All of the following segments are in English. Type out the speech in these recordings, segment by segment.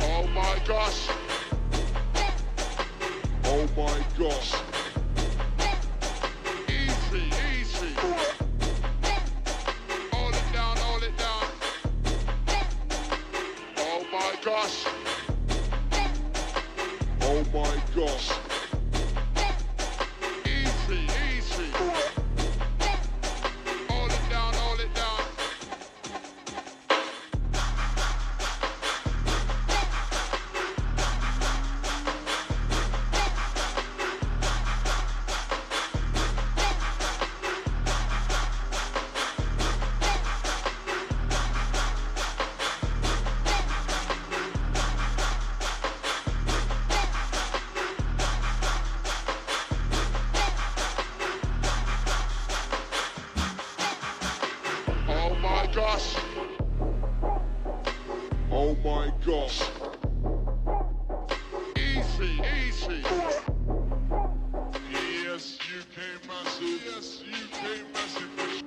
Oh my gosh. Oh my gosh. Easy, easy. Hold it down, hold it down. Oh my gosh. Oh my gosh. Easy, easy. Hold it down, hold it down. Oh my gosh. Oh my gosh. Easy, easy. Yes, UK massive. Yes, UK massive.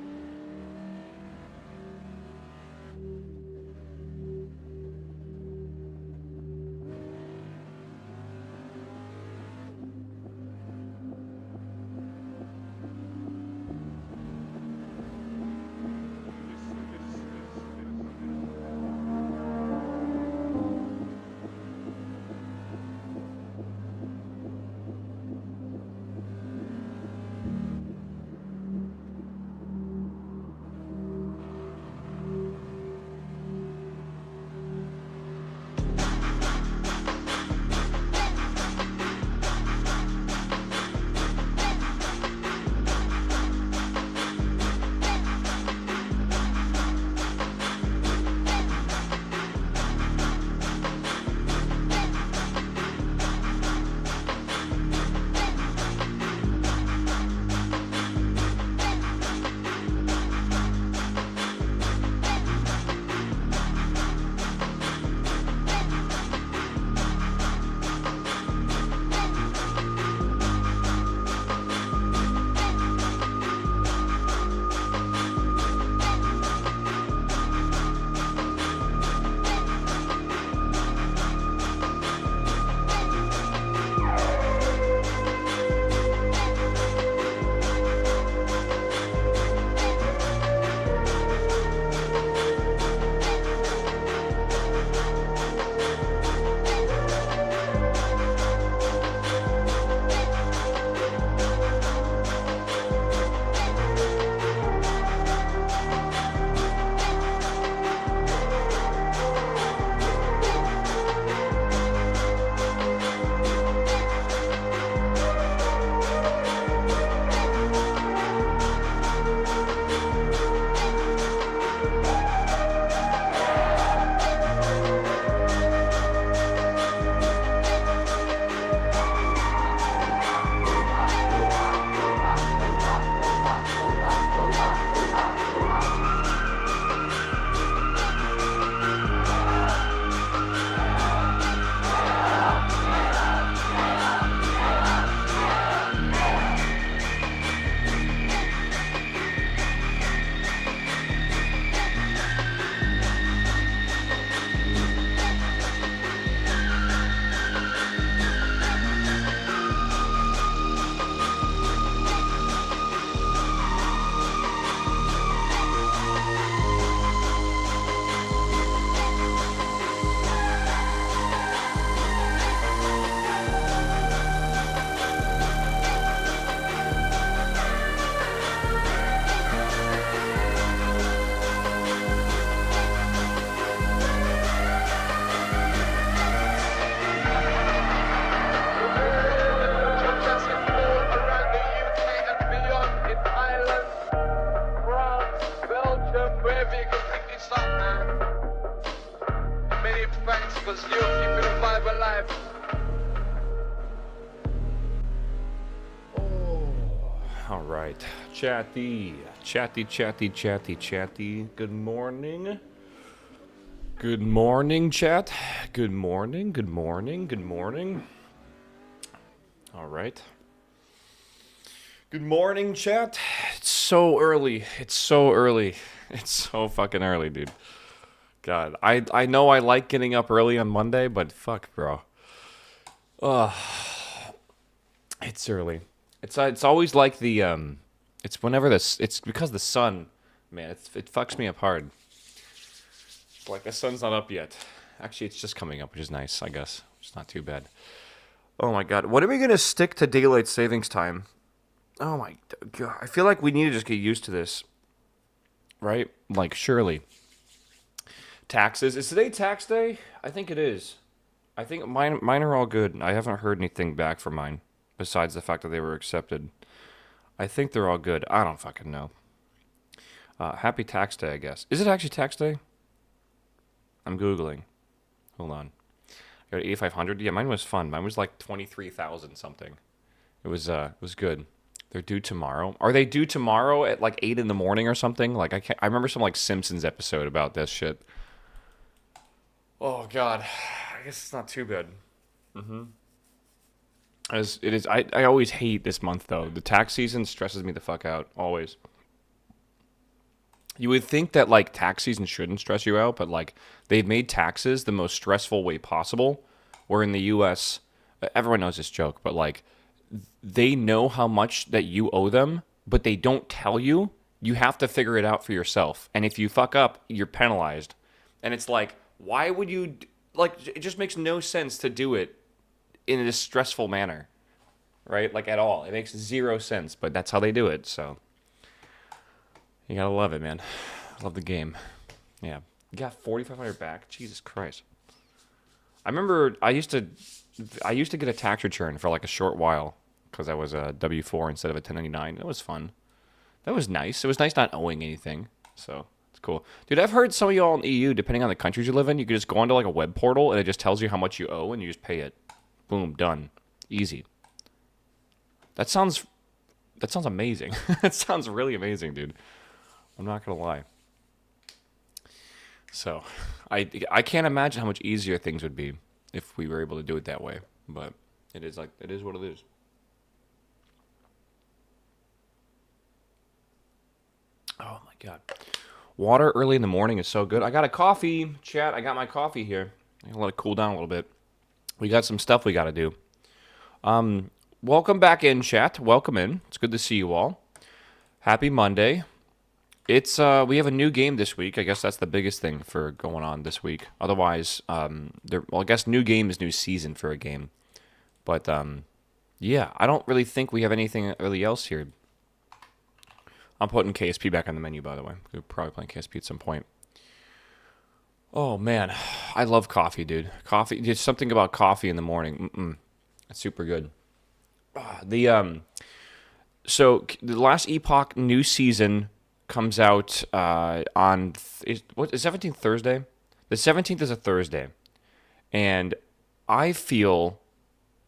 because you're keeping the vibe alive. All right, chatty. Good morning. Good morning, chat. Good morning, good morning, good morning. All right. Good morning, chat. It's so early. It's so early. It's so fucking early, dude. God, I know I like getting up early on Monday, but fuck, bro. It's early. It's always like it's whenever it's because the sun, man, it fucks me up hard. It's like the sun's not up yet. Actually, it's just coming up, which is nice, I guess. It's not too bad. Oh my god, when are we gonna stick to daylight savings time? Oh my god, I feel like we need to just get used to this, right? Like surely. Taxes. Is today tax day? I think it is. I think mine are all good. I haven't heard anything back from mine besides the fact that they were accepted. I think they're all good. I don't fucking know. Happy tax day, I guess. Is it actually tax day? I'm Googling. Hold on. I got 8,500. Yeah, mine was fun. Mine was like 23,000 something. It was good. They're due tomorrow. Are they due tomorrow at like 8 in the morning or something? Like I remember some like Simpsons episode about this shit. Oh god. I guess it's not too bad. As it is, I always hate this month though. The tax season stresses me the fuck out always. You would think that like tax season shouldn't stress you out, but like they've made taxes the most stressful way possible. Where in the U.S., everyone knows this joke, but like they know how much that you owe them, but they don't tell you. You have to figure it out for yourself, and if you fuck up, you're penalized. And it's like, why would you? Like, it just makes no sense to do it in a stressful manner, right? Like at all, it makes zero sense, but that's how they do it. So. You gotta love it, man. Love the game. Yeah. You got 4,500 back? Jesus Christ. I remember I used to get a tax return for like a short while because I was a W-4 instead of a 1099. That was fun. That was nice. It was nice not owing anything. So, it's cool. Dude, I've heard some of y'all in the EU, depending on the countries you live in, you could just go onto like a web portal and it just tells you how much you owe and you just pay it. Boom, done. Easy. That sounds amazing. That sounds really amazing, dude. I'm not gonna lie. So, I can't imagine how much easier things would be if we were able to do it that way. But it is what it is. Oh my god, water early in the morning is so good. I got a coffee, chat. I got my coffee here. I'm gonna let it cool down a little bit. We got some stuff we got to do. Welcome back in, chat. Welcome in. It's good to see you all. Happy Monday. It's we have a new game this week. I guess that's the biggest thing for going on this week. Otherwise, I guess new game is new season for a game. But yeah, I don't really think we have anything really else here. I'm putting KSP back on the menu, by the way. We're probably playing KSP at some point. Oh man, I love coffee, dude. Coffee. There's something about coffee in the morning. It's super good. So the last Epoch new season comes out on is 17th Thursday? The 17th is a Thursday. And I feel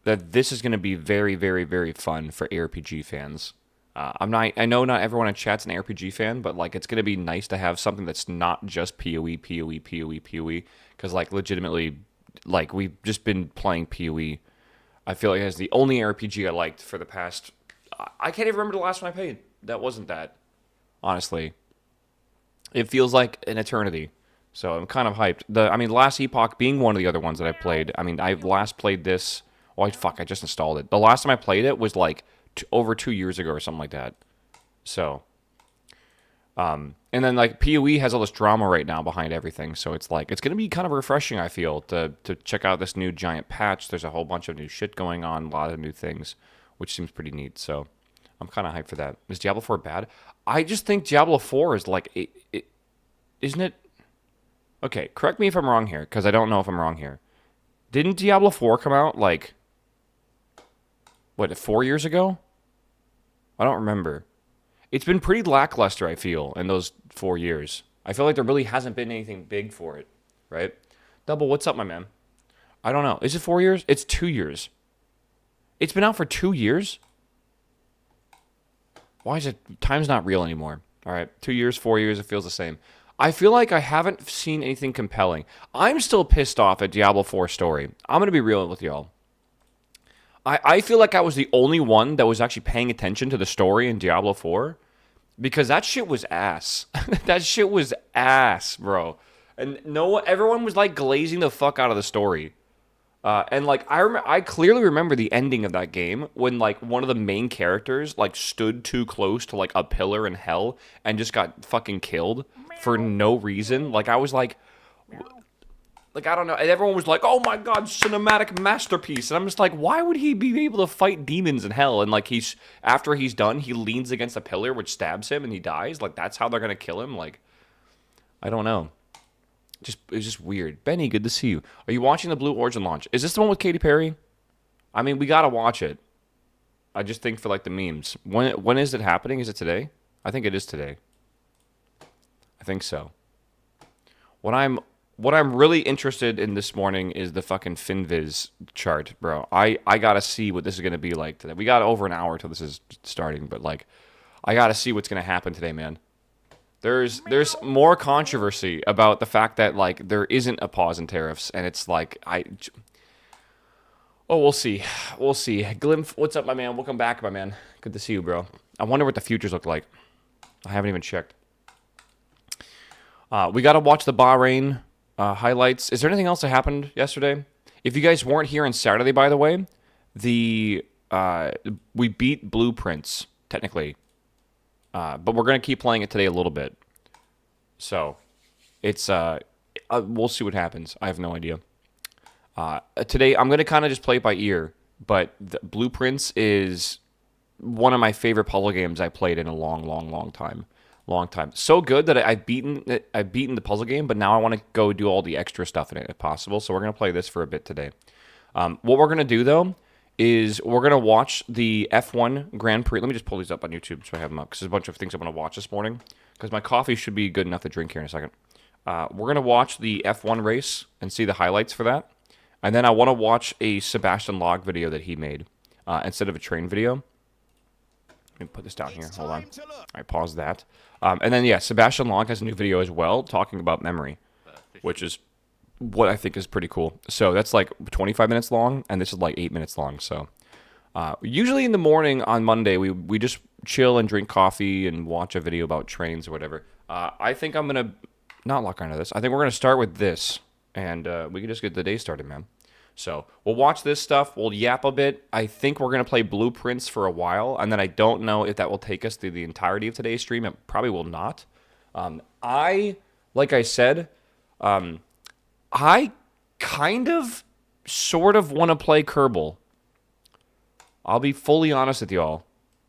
that this is going to be very, very, very fun for ARPG fans. I know not everyone in chat's an ARPG fan, but like it's going to be nice to have something that's not just PoE, PoE, PoE, PoE. Because like legitimately, like we've just been playing PoE. I feel like it's the only RPG I liked for the past. I can't even remember the last one I played. That wasn't that. Honestly, it feels like an eternity. So I'm kind of hyped. Last Epoch being one of the other ones that I played. I mean, I last played this. Oh, I just installed it. The last time I played it was like over 2 years ago or something like that. So, and then like PoE has all this drama right now behind everything. So it's like, it's going to be kind of refreshing, I feel, to check out this new giant patch. There's a whole bunch of new shit going on, a lot of new things, which seems pretty neat. So I'm kind of hyped for that. Is Diablo 4 bad? I just think Diablo 4 is like, isn't it? Okay, correct me if I'm wrong here, because I don't know if I'm wrong here. Didn't Diablo 4 come out like, 4 years ago? I don't remember. It's been pretty lackluster, I feel, in those 4 years. I feel like there really hasn't been anything big for it, right? Double, what's up, my man? I don't know. Is it 4 years? It's 2 years. It's been out for 2 years? Why is it? Time's not real anymore. All right, 2 years, 4 years, it feels the same. I feel like I haven't seen anything compelling. I'm still pissed off at Diablo 4 story. I'm going to be real with y'all. I feel like I was the only one that was actually paying attention to the story in Diablo 4 because that shit was ass. That shit was ass, bro. And everyone was like glazing the fuck out of the story. And like I clearly remember the ending of that game when like one of the main characters like stood too close to like a pillar in hell and just got fucking killed for no reason. Like I was like I don't know, and everyone was like, "Oh my god, cinematic masterpiece!" And I'm just like, why would he be able to fight demons in hell? And like after he's done, he leans against a pillar which stabs him and he dies. Like that's how they're gonna kill him. Like I don't know. It's just weird. Benny, good to see you. Are you watching the Blue Origin launch? Is this the one with Katy Perry? I mean, we gotta watch it. I just think for like the memes. When is it happening? Is it today? I think it is today. I think so. What I'm really interested in this morning is the fucking FinViz chart, bro. I gotta see what this is gonna be like today. We got over an hour till this is starting, but like, I gotta see what's gonna happen today, man. There's more controversy about the fact that like there isn't a pause in tariffs, and it's like we'll see, we'll see. Glimp, what's up, my man? Welcome back, my man. Good to see you, bro. I wonder what the futures look like. I haven't even checked. We gotta watch the Bahrain highlights. Is there anything else that happened yesterday? If you guys weren't here on Saturday, by the way, we beat Blueprints technically. But we're going to keep playing it today a little bit. So, it's, we'll see what happens. I have no idea. Today, I'm going to kind of just play it by ear. But Blueprints is one of my favorite puzzle games I played in a long time. Long time. So good that I've beaten the puzzle game, but now I want to go do all the extra stuff in it if possible. So, we're going to play this for a bit today. What we're going to do, though, is we're going to watch the F1 Grand Prix. Let me just pull these up on YouTube so I have them up, because there's a bunch of things I want to watch this morning, because my coffee should be good enough to drink here in a second. We're going to watch the F1 race and see the highlights for that. And then I want to watch a Sebastian Log video that he made instead of a train video. Let me put this down here. Hold on. All right, pause that. And then, yeah, Sebastian Log has a new video as well talking about memory, which is what I think is pretty cool. So that's like 25 minutes long, and this is like 8 minutes long. So usually in the morning on Monday, we just chill and drink coffee and watch a video about trains or whatever. I think I'm going to not lock onto this. I think we're going to start with this, and we can just get the day started, man. So we'll watch this stuff. We'll yap a bit. I think we're going to play Blueprints for a while, and then I don't know if that will take us through the entirety of today's stream. It probably will not. Like I said, I kind of, sort of want to play Kerbal. I'll be fully honest with y'all.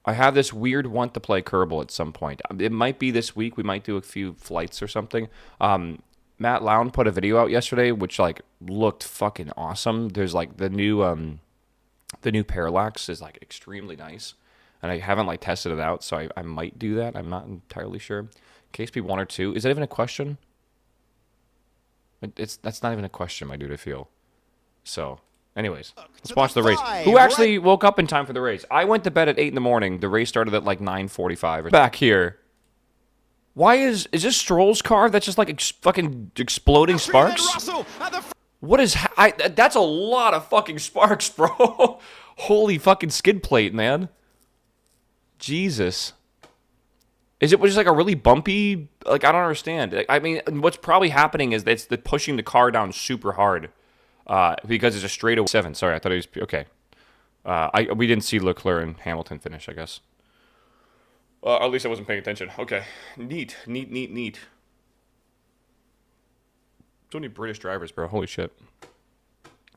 I have this weird want to play Kerbal at some point. It might be this week. We might do a few flights or something. Matt Lown put a video out yesterday, which like looked fucking awesome. There's like the new parallax is like extremely nice, and I haven't like tested it out, so I might do that. I'm not entirely sure. KSP 1 or 2. Is that even a question? That's not even a question, my dude, I feel. So, anyways, let's watch the race. Who actually woke up in time for the race? I went to bed at 8 in the morning. The race started at like 9:45. Back here. Why is this Stroll's car that's just like fucking exploding sparks? What is... that's a lot of fucking sparks, bro. Holy fucking skid plate, man. Jesus. Is it just like a really bumpy... Like, I don't understand. I mean, what's probably happening is that it's pushing the car down super hard. Because it's a straightaway 7. Sorry, I thought it was... Okay. We didn't see Leclerc and Hamilton finish, I guess. At least I wasn't paying attention. Okay. Neat. So many British drivers, bro. Holy shit.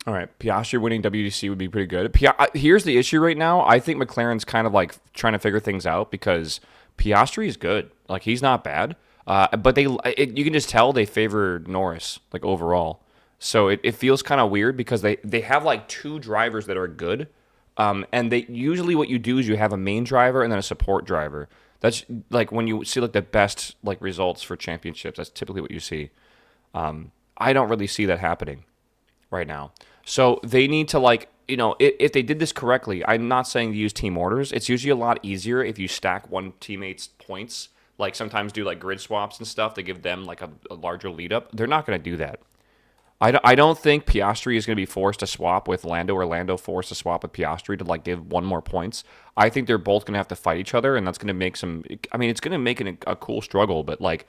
All right. Piastri winning WDC would be pretty good. Here's the issue right now. I think McLaren's kind of like trying to figure things out because Piastri is good. Like, he's not bad. But you can just tell they favor Norris, like, overall. So it feels kind of weird because they have, like, 2 drivers that are good. And usually what you do is you have a main driver and then a support driver. That's, like, when you see, like, the best, like, results for championships, that's typically what you see. I don't really see that happening right now. So they need to, like, you know, if they did this correctly, I'm not saying to use team orders. It's usually a lot easier if you stack one teammate's points like sometimes do like grid swaps and stuff to give them like a larger lead up. They're not going to do that. I don't think Piastri is going to be forced to swap with Lando or Lando forced to swap with Piastri to like give one more points. I think they're both going to have to fight each other, and that's going to make some. I mean, it's going to make it a cool struggle, but like,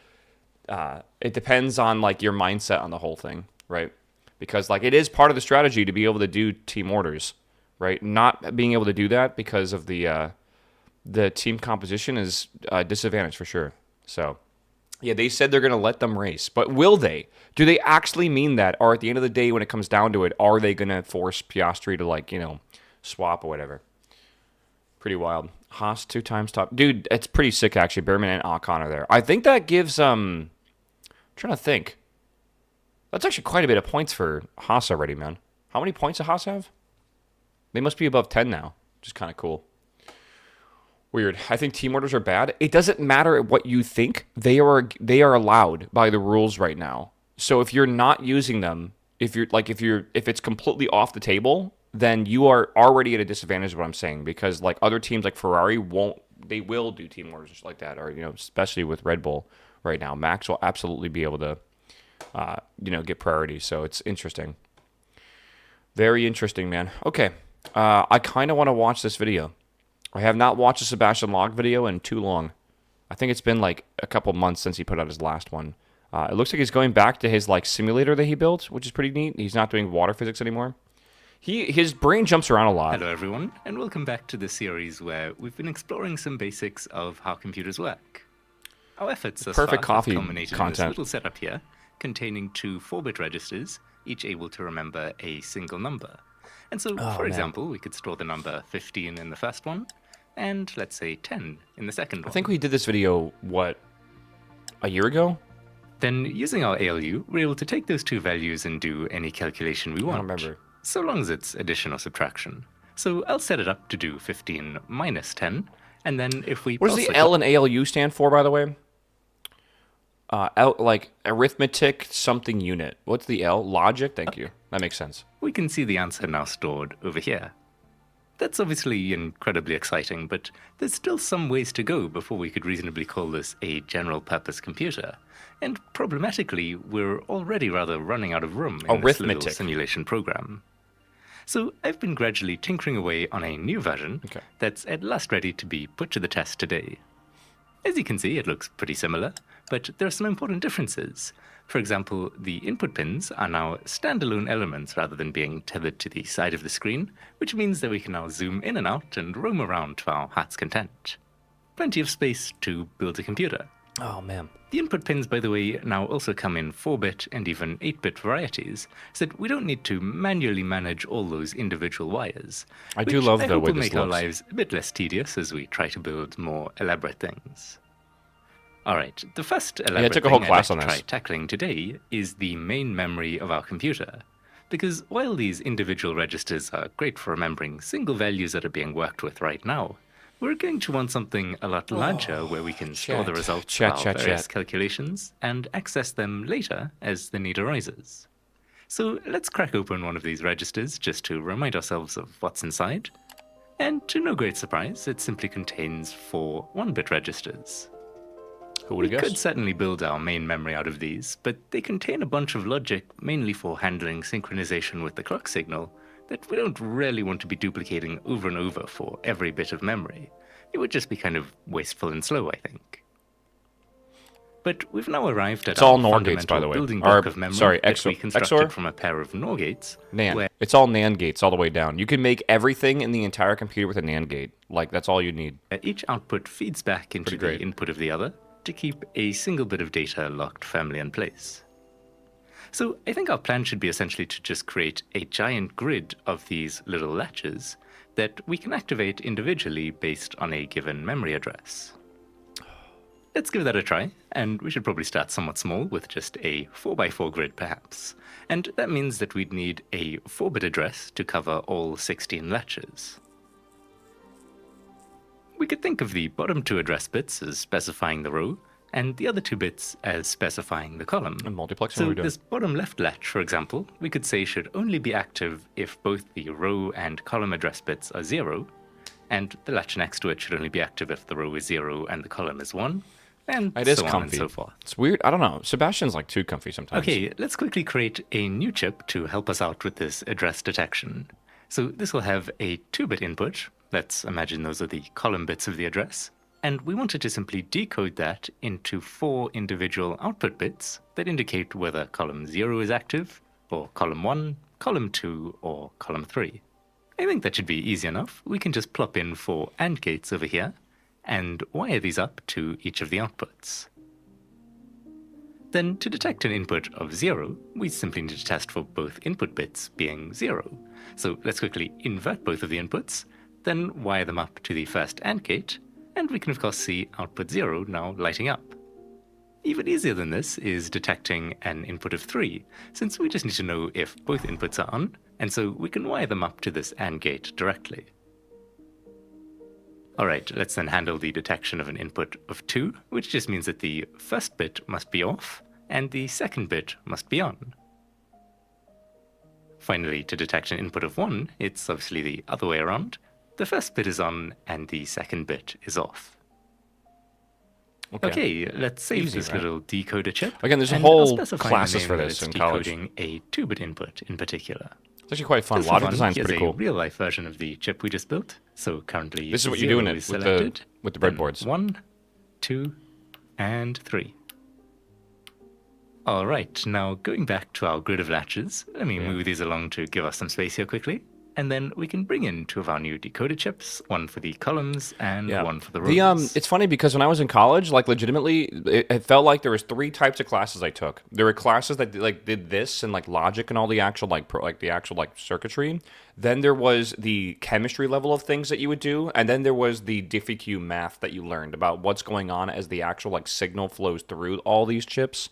it depends on like your mindset on the whole thing, right? Because like it is part of the strategy to be able to do team orders, right? Not being able to do that because of the team composition is a disadvantage for sure. So. Yeah, they said they're going to let them race, but will they? Do they actually mean that? Or at the end of the day, when it comes down to it, are they going to force Piastri to, like, swap or whatever? Pretty wild. Haas 2 times top. Dude, it's pretty sick, actually. Behrman and Ocon are there. I think that gives, I'm trying to think. That's actually quite a bit of points for Haas already, man. How many points does Haas have? They must be above 10 now, which is kind of cool. Weird. I think team orders are bad. It doesn't matter what you think. They are allowed by the rules right now. So if you're not using them, if it's completely off the table, then you are already at a disadvantage is what I'm saying, because like other teams like Ferrari will do team orders like that, or especially with Red Bull right now. Max will absolutely be able to get priority. So it's interesting. Very interesting, man. Okay. I kind of want to watch this video. I have not watched a Sebastian Log video in too long. I think it's been like a couple months since he put out his last one. It looks like he's going back to his like simulator that he built, which is pretty neat. He's not doing water physics anymore. His brain jumps around a lot. Hello everyone, and welcome back to the series where we've been exploring some basics of how computers work. Our efforts thus Perfect far have coffee culminated in content. this little setup here, containing 2 4-bit registers, each able to remember a single number. And so, for example, we could store the number 15 in the first one, and let's say 10 in the second one. I think we did this video, a year ago? Then, using our ALU, we're able to take those 2 values and do any calculation we want. I don't remember. So long as it's addition or subtraction. So I'll set it up to do 15 minus 10, and then if we... What does the L and ALU stand for, by the way? Like arithmetic something unit. What's the L? Logic? Thank you. That makes sense. We can see the answer now stored over here. That's obviously incredibly exciting, but there's still some ways to go before we could reasonably call this a general-purpose computer. And problematically, we're already rather running out of room in this little simulation program. So I've been gradually tinkering away on a new version that's at last ready to be put to the test today. As you can see, it looks pretty similar, but there are some important differences. For example, the input pins are now standalone elements rather than being tethered to the side of the screen, which means that we can now zoom in and out and roam around to our heart's content. Plenty of space to build a computer. Oh, man. The input pins, by the way, now also come in 4-bit and even 8-bit varieties, so that we don't need to manually manage all those individual wires. I do love the way this will make our looks. lives a bit less tedious as we try to build more elaborate things. Alright, the first elaborate took a whole thing class I'd on like to this. try tackling today is the main memory of our computer. Because while these individual registers are great for remembering single values that are being worked with right now, we're going to want something a lot larger where we can store the results of our various calculations and access them later as the need arises. So let's crack open one of these registers just to remind ourselves of what's inside. And to no great surprise, it simply contains 4 1-bit registers. Who would We have could guessed? certainly build our main memory out of these, but they contain a bunch of logic mainly for handling synchronization with the clock signal that we don't really want to be duplicating over and over for every bit of memory. It would just be kind of wasteful and slow, I think. But we've now arrived at It's all our NOR gates, by the fundamental way. building Or, block of memory sorry, that we XOR. constructed from a pair of NOR gates. NAND. where It's all NAND gates all the way down. You can make everything in the entire computer with a NAND gate. Like, that's all you need. each output feeds back into the great. input of the other to keep a single bit of data locked firmly in place. So I think our plan should be essentially to just create a giant grid of these little latches that we can activate individually based on a given memory address. Let's give that a try, and we should probably start somewhat small with just a 4x4 grid perhaps. And that means that we'd need a 4-bit address to cover all 16 latches. We could think of the bottom 2 address bits as specifying the row, and the other 2 bits as specifying the column. And multiplexing, what are So we doing? this bottom left latch, for example, we could say should only be active if both the row and column address bits are 0, and the latch next to it should only be active if the row is 0 and the column is 1, and It is so on comfy. and so forth. It's weird. I don't know. Sebastian's like too comfy sometimes. Okay, let's quickly create a new chip to help us out with this address detection. So this will have a 2-bit input. Let's imagine those are the column bits of the address. And we wanted to simply decode that into 4 individual output bits that indicate whether column 0 is active, or column 1, column 2, or column 3. I think that should be easy enough. We can just plop in 4 AND gates over here and wire these up to each of the outputs. Then to detect an input of 0, we simply need to test for both input bits being 0. So let's quickly invert both of the inputs, then wire them up to the first AND gate, and we can of course see output 0 now lighting up. Even easier than this is detecting an input of 3, since we just need to know if both inputs are on, and so we can wire them up to this AND gate directly. Alright, let's then handle the detection of an input of 2, which just means that the first bit must be off, and the second bit must be on. Finally, to detect an input of 1, it's obviously the other way around. The first bit is on, and the second bit is off. Okay, let's save Easy, this right? little decoder chip. Again, there's a and whole I'll specify the classes name for that this it's in college. decoding a 2-bit input in particular. It's actually quite fun. Just for Logic fun, design's here's pretty a cool. real-life version of the chip we just built. So currently, This is what you're doing 0 it is with selected, the then breadboards. 1, 2, and 3. All right, now going back to our grid of latches, let me move these along to give us some space here quickly. And then we can bring in 2 of our new decoder chips, one for the columns and one for the rows. It's funny because when I was in college, like legitimately, it felt like there was 3 types of classes I took. There were classes that like did this and like logic and all the actual like circuitry. Then there was the chemistry level of things that you would do, and then there was the diffie-q math that you learned about what's going on as the actual like signal flows through all these chips.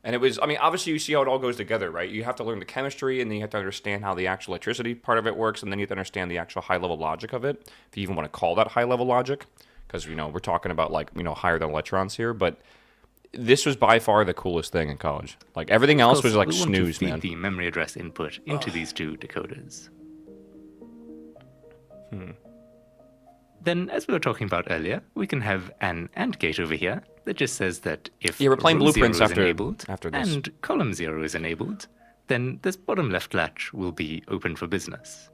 And it was, I mean, obviously you see how it all goes together, right? You have to learn the chemistry, and then you have to understand how the actual electricity part of it works, and then you have to understand the actual high-level logic of it, if you even want to call that high-level logic, because, you know, we're talking about, like, you know, higher than electrons here, but this was by far the coolest thing in college. Like, everything else was, like, we want snooze, to feed man. the memory address input into these 2 decoders. Then, as we were talking about earlier, we can have an AND gate over here that just says that if Yeah, we're playing row 0 blueprints is after enabled this. and column 0 is enabled, then this bottom left latch will be open for business.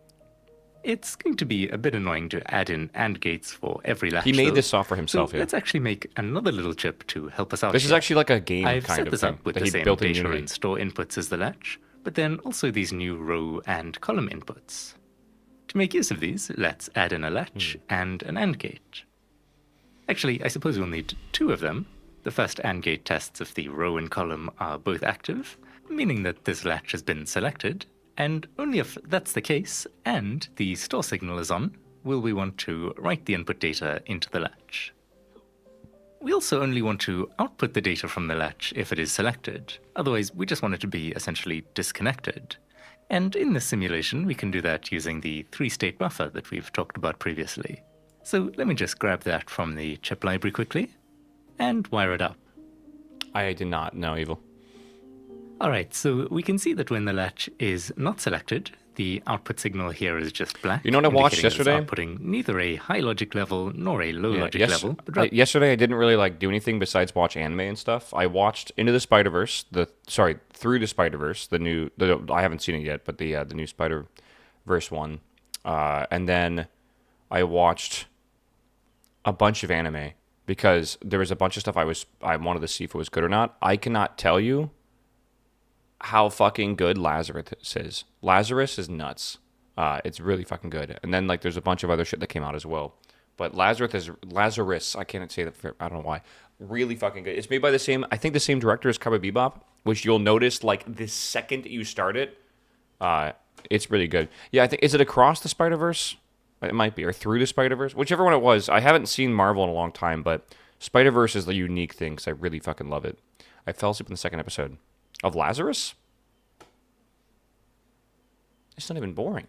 It's going to be a bit annoying to add in AND gates for every latch. He made though. this software himself, so yeah. let's actually make another little chip to help us out. This is here. actually like a game I've kind set of this thing up with that the he same built in data Unity. and store inputs as the latch, but then also these new row and column inputs. To make use of these, let's add in a latch and an AND gate. Actually, I suppose we'll need 2 of them. The first AND gate tests if the row and column are both active, meaning that this latch has been selected, and only if that's the case and the store signal is on, will we want to write the input data into the latch. We also only want to output the data from the latch if it is selected, otherwise we just want it to be essentially disconnected. And in this simulation, we can do that using the 3-state buffer that we've talked about previously. So let me just grab that from the chip library quickly and wire it up. I did not know, Evil. Alright, so we can see that when the latch is not selected, the output signal here is just black. You know what I watched indicating that yesterday? it's outputting neither a high logic level nor a low logic level. But Yesterday, I didn't really like do anything besides watch anime and stuff. I watched Through the Spider-Verse, I haven't seen it yet, but the new Spider-Verse one, and then I watched a bunch of anime because there was a bunch of stuff I wanted to see if it was good or not. I cannot tell you how fucking good Lazarus is. Lazarus is nuts. It's really fucking good. And then like there's a bunch of other shit that came out as well. But Lazarus, I can't say that. I don't know why. Really fucking good. It's made by the same director as Cowboy Bebop, which you'll notice like the second you start it. It's really good. Yeah, I think is it Across the Spider-Verse? It might be, or Through the Spider-Verse, whichever one it was. I haven't seen Marvel in a long time, but Spider-Verse is the unique thing because I really fucking love it. I fell asleep in the second episode of Lazarus. It's not even boring.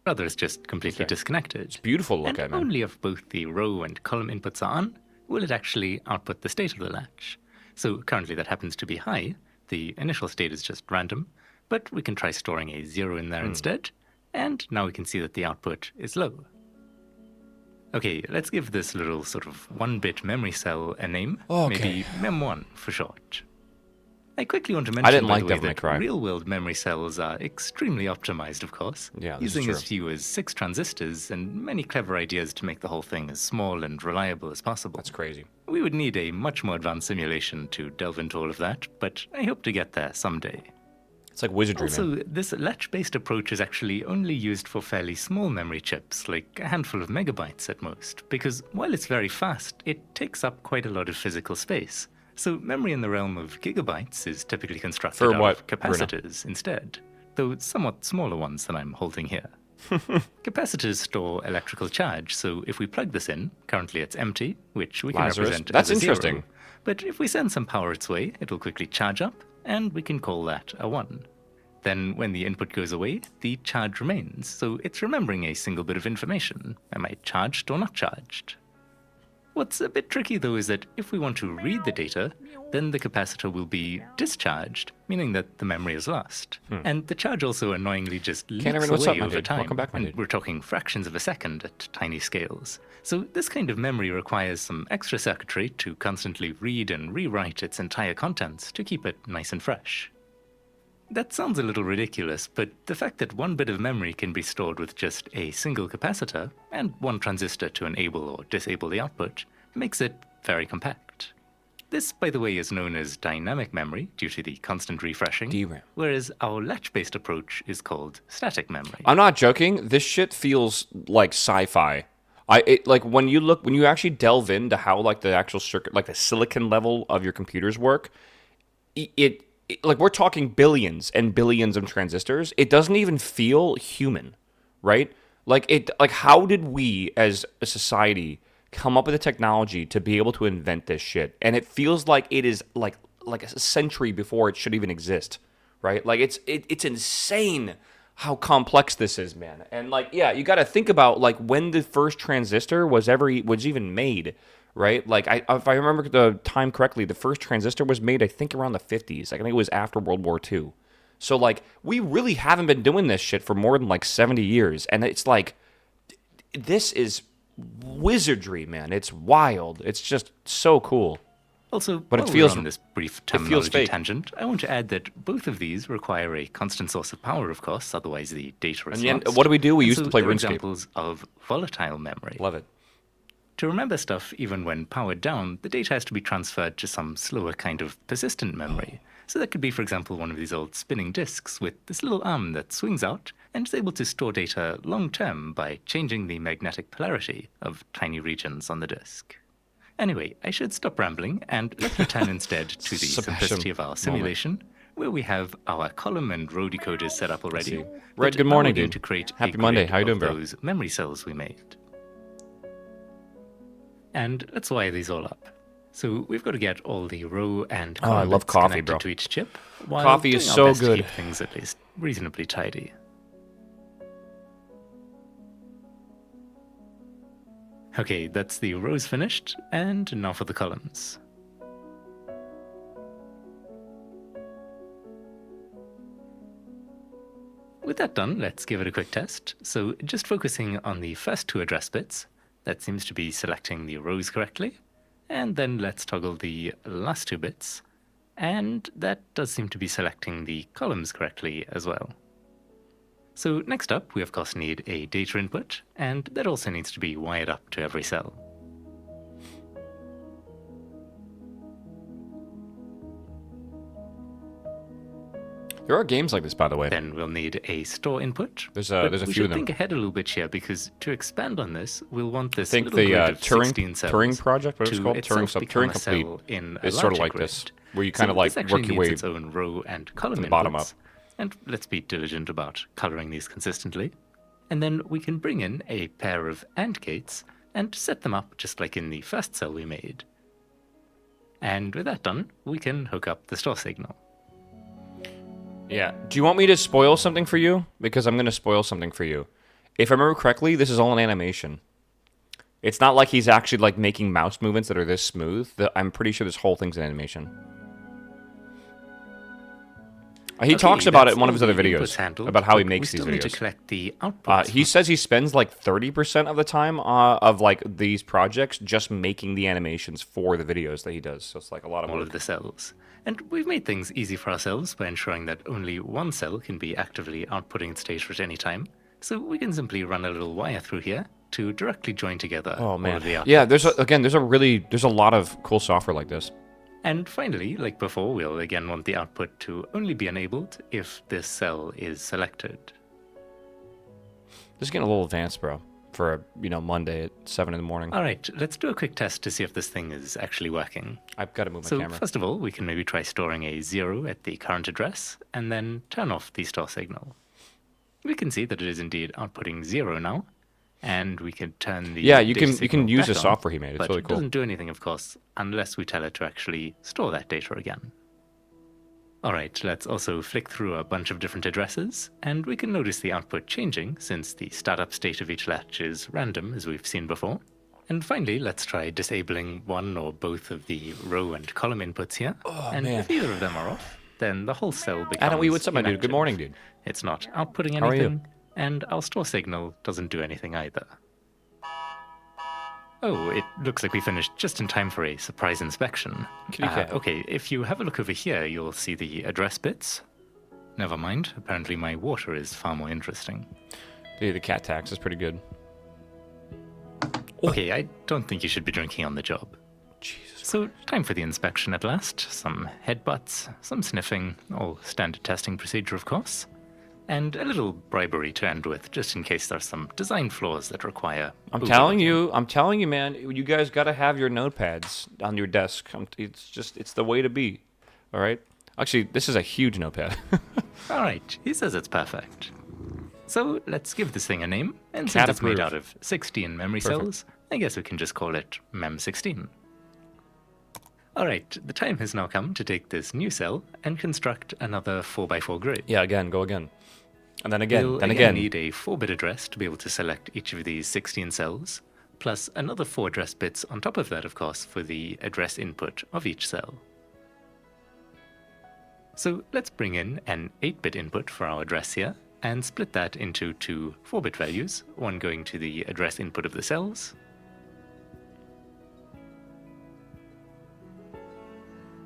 rather is just completely disconnected. It's beautiful to look and at, man. only if both the row and column inputs are on, will it actually output the state of the latch. So currently that happens to be high. The initial state is just random, but we can try storing a 0 in there instead, and now we can see that the output is low. Okay, let's give this little sort of 1-bit memory cell a name. Okay. Maybe Mem1 for short. I quickly want to I mention, didn't by like the way, Devil May that Cry. real-world memory cells are extremely optimized, of course, Yeah, this is using true. as few as 6 transistors and many clever ideas to make the whole thing as small and reliable as possible. That's crazy. We would need a much more advanced simulation to delve into all of that, but I hope to get there someday. It's like wizardry, man. Also, this latch-based approach is actually only used for fairly small memory chips, like a handful of megabytes at most, because while it's very fast, it takes up quite a lot of physical space. So memory in the realm of gigabytes is typically constructed For out what, of capacitors instead, though somewhat smaller ones than I'm holding here. Capacitors store electrical charge, so if we plug this in, currently it's empty, which we can Lazarus. represent That's as a 0. interesting. But if we send some power its way, it'll quickly charge up, and we can call that a 1. Then when the input goes away, the charge remains, so it's remembering a single bit of information. Am I charged or not charged? What's a bit tricky though is that if we want to read the data, then the capacitor will be discharged, meaning that the memory is lost. And the charge also annoyingly just leaks Cameron, what's up, away my over dude? time. Welcome back, my and dude. we're talking fractions of a second at tiny scales. So this kind of memory requires some extra circuitry to constantly read and rewrite its entire contents to keep it nice and fresh. That sounds a little ridiculous, but the fact that 1 bit of memory can be stored with just a single capacitor and 1 transistor to enable or disable the output makes it very compact. This, by the way, is known as dynamic memory due to the constant refreshing, DRAM. whereas our latch-based approach is called static memory. I'm not joking. This shit feels like sci-fi. Like when you actually delve into how like the actual circuit, like the silicon level of your computers work, it like we're talking billions and billions of transistors. It doesn't even feel human, right? Like how did we as a society come up with the technology to be able to invent this shit? And it feels like it is like a century before it should even exist, right? Like it's insane how complex this is, man. And like, yeah, you got to think about like when the first transistor was even made, right? Like if I remember the time correctly, the first transistor was made, I think, around the 50s. Like, I think it was after World War II. So like we really haven't been doing this shit for more than like 70 years. And it's like, this is wizardry, man. It's wild. It's just so cool. Also, But it while feels- we're on this brief feels terminology fake. tangent, I want to add that both of these require a constant source of power, of course, otherwise the data is And lost. what do we do? We And used so to play they're RuneScape. examples of volatile memory. Love it. To remember stuff even when powered down, the data has to be transferred to some slower kind of persistent memory. So that could be, for example, one of these old spinning disks with this little arm that swings out and is able to store data long-term by changing the magnetic polarity of tiny regions on the disk. Anyway, I should stop rambling and let's return instead to the Sebastian simplicity of our simulation, where we have our column and row decoders set up already. see. Red, that good morning, are going dude. to create Happy a Monday. grid How you doing, of bro? those memory cells we made. And let's wire these all up. So we've got to get all the row and Oh, I column love bits coffee, connected bro. to each chip, while Coffee is doing our so best to good. keep things at least reasonably tidy. Okay, that's the rows finished, and now for the columns. With that done, let's give it a quick test. So just focusing on the first 2 address bits, that seems to be selecting the rows correctly. And then let's toggle the last 2 bits, and that does seem to be selecting the columns correctly as well. So next up, we of course need a data input, and that also needs to be wired up to every cell. There are games like this, by the way. Then we'll need a store input. There's but a we few should of them. think ahead a little bit here, because to expand on this, we'll want I this think little the grid of 16 Turing cells Turing project, what it's to called, itself Turing become Turing a Complete. cell in a It's sort of larger like grid. this, where you So kind of like this actually work your needs way its own row and column from the bottom inputs. up. And let's be diligent about coloring these consistently. And then we can bring in a pair of AND gates and set them up just like in the first cell we made. And with that done, we can hook up the store signal. Yeah. Do you want me to spoil something for you? Because I'm going to spoil something for you. If I remember correctly, this is all an animation. It's not like he's actually like making mouse movements that are this smooth. I'm pretty sure this whole thing's an animation. He talks about it in one of his that's other all the videos inputs handled, about how he but makes we these still need to videos. collect the outputs. He says he spends like 30% of the time of like these projects just making the animations for the videos that he does. So it's like a lot of all work. of the cells. And we've made things easy for ourselves by ensuring that only one cell can be actively outputting its data at any time. So we can simply run a little wire through here to directly join together Oh all man, of the outputs. yeah. There's a lot of cool software like this. And finally, like before, we'll again want the output to only be enabled if this cell is selected. This is getting a little advanced, bro. For Monday at 7 in the morning. All right, let's do a quick test to see if this thing is actually working. I've got to move my So camera. first of all, we can maybe try storing a 0 at the current address, and then turn off the store signal. We can see that it is indeed outputting 0 now, and we can turn the Yeah, you data can signal use back the on, software he made. It's but really it cool. doesn't do anything, of course, unless we tell it to actually store that data again. All right, let's also flick through a bunch of different addresses, and we can notice the output changing since the startup state of each latch is random, as we've seen before. And finally, let's try disabling one or both of the row and column inputs here. And man. if either of them are off, then the whole cell becomes Adam, what's up, my dude? Good inactive. morning, dude. It's not outputting How are you? anything, and our store signal doesn't do anything either. Oh, it looks like we finished just in time for a surprise inspection. Kitty cat. Okay, if you have a look over here, you'll see the address bits. Never mind, apparently my water is far more interesting. Dude, the cat tax is pretty good. Okay, I don't think you should be drinking on the job. Jesus. So, time for the inspection at last. Some headbutts, some sniffing, all standard testing procedure, of course. And a little bribery to end with, just in case there's some design flaws that require... I'm telling you, man, you guys got to have your notepads on your desk. It's the way to be. All right? Actually, this is a huge notepad. Alright, he says it's perfect. So, let's give this thing a name, and Cat since it's made approved. out of 16 memory Perfect. cells, I guess we can just call it Mem16. Alright, the time has now come to take this new cell and construct another 4x4 grid. Yeah, go again. And then again, We'll then again again. need a 4-bit address to be able to select each of these 16 cells, plus another 4 address bits on top of that, of course, for the address input of each cell. So let's bring in an 8-bit input for our address here, and split that into 2 4-bit values, one going to the address input of the cells,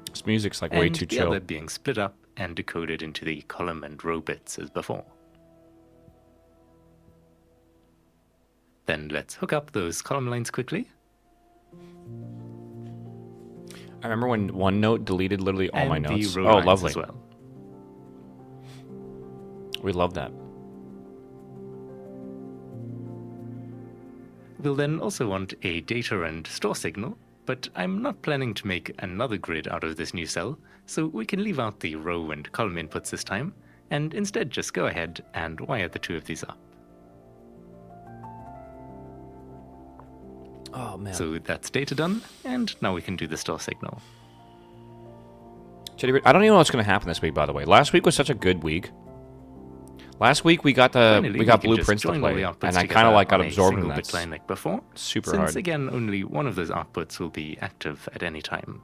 This music's like way and too the chill. other being split up and decoded into the column and row bits as before. Then let's hook up those column lines quickly. I remember when OneNote deleted literally all my and notes. the row Oh, lines lovely. as well. We love that. We'll then also want a data and store signal, but I'm not planning to make another grid out of this new cell, so we can leave out the row and column inputs this time, and instead just go ahead and wire the 2 of these up. Oh man. So that's data done, and now we can do the store signal. Chetty, I don't even know what's going to happen this week, by the way. Last week was such a good week. Last week we got Finally, we got can just blueprints to join all play, the outputs and I together kind of like got on a absorbed in single that. bit line like before, Super since hard. again only one of those outputs will be active at any time.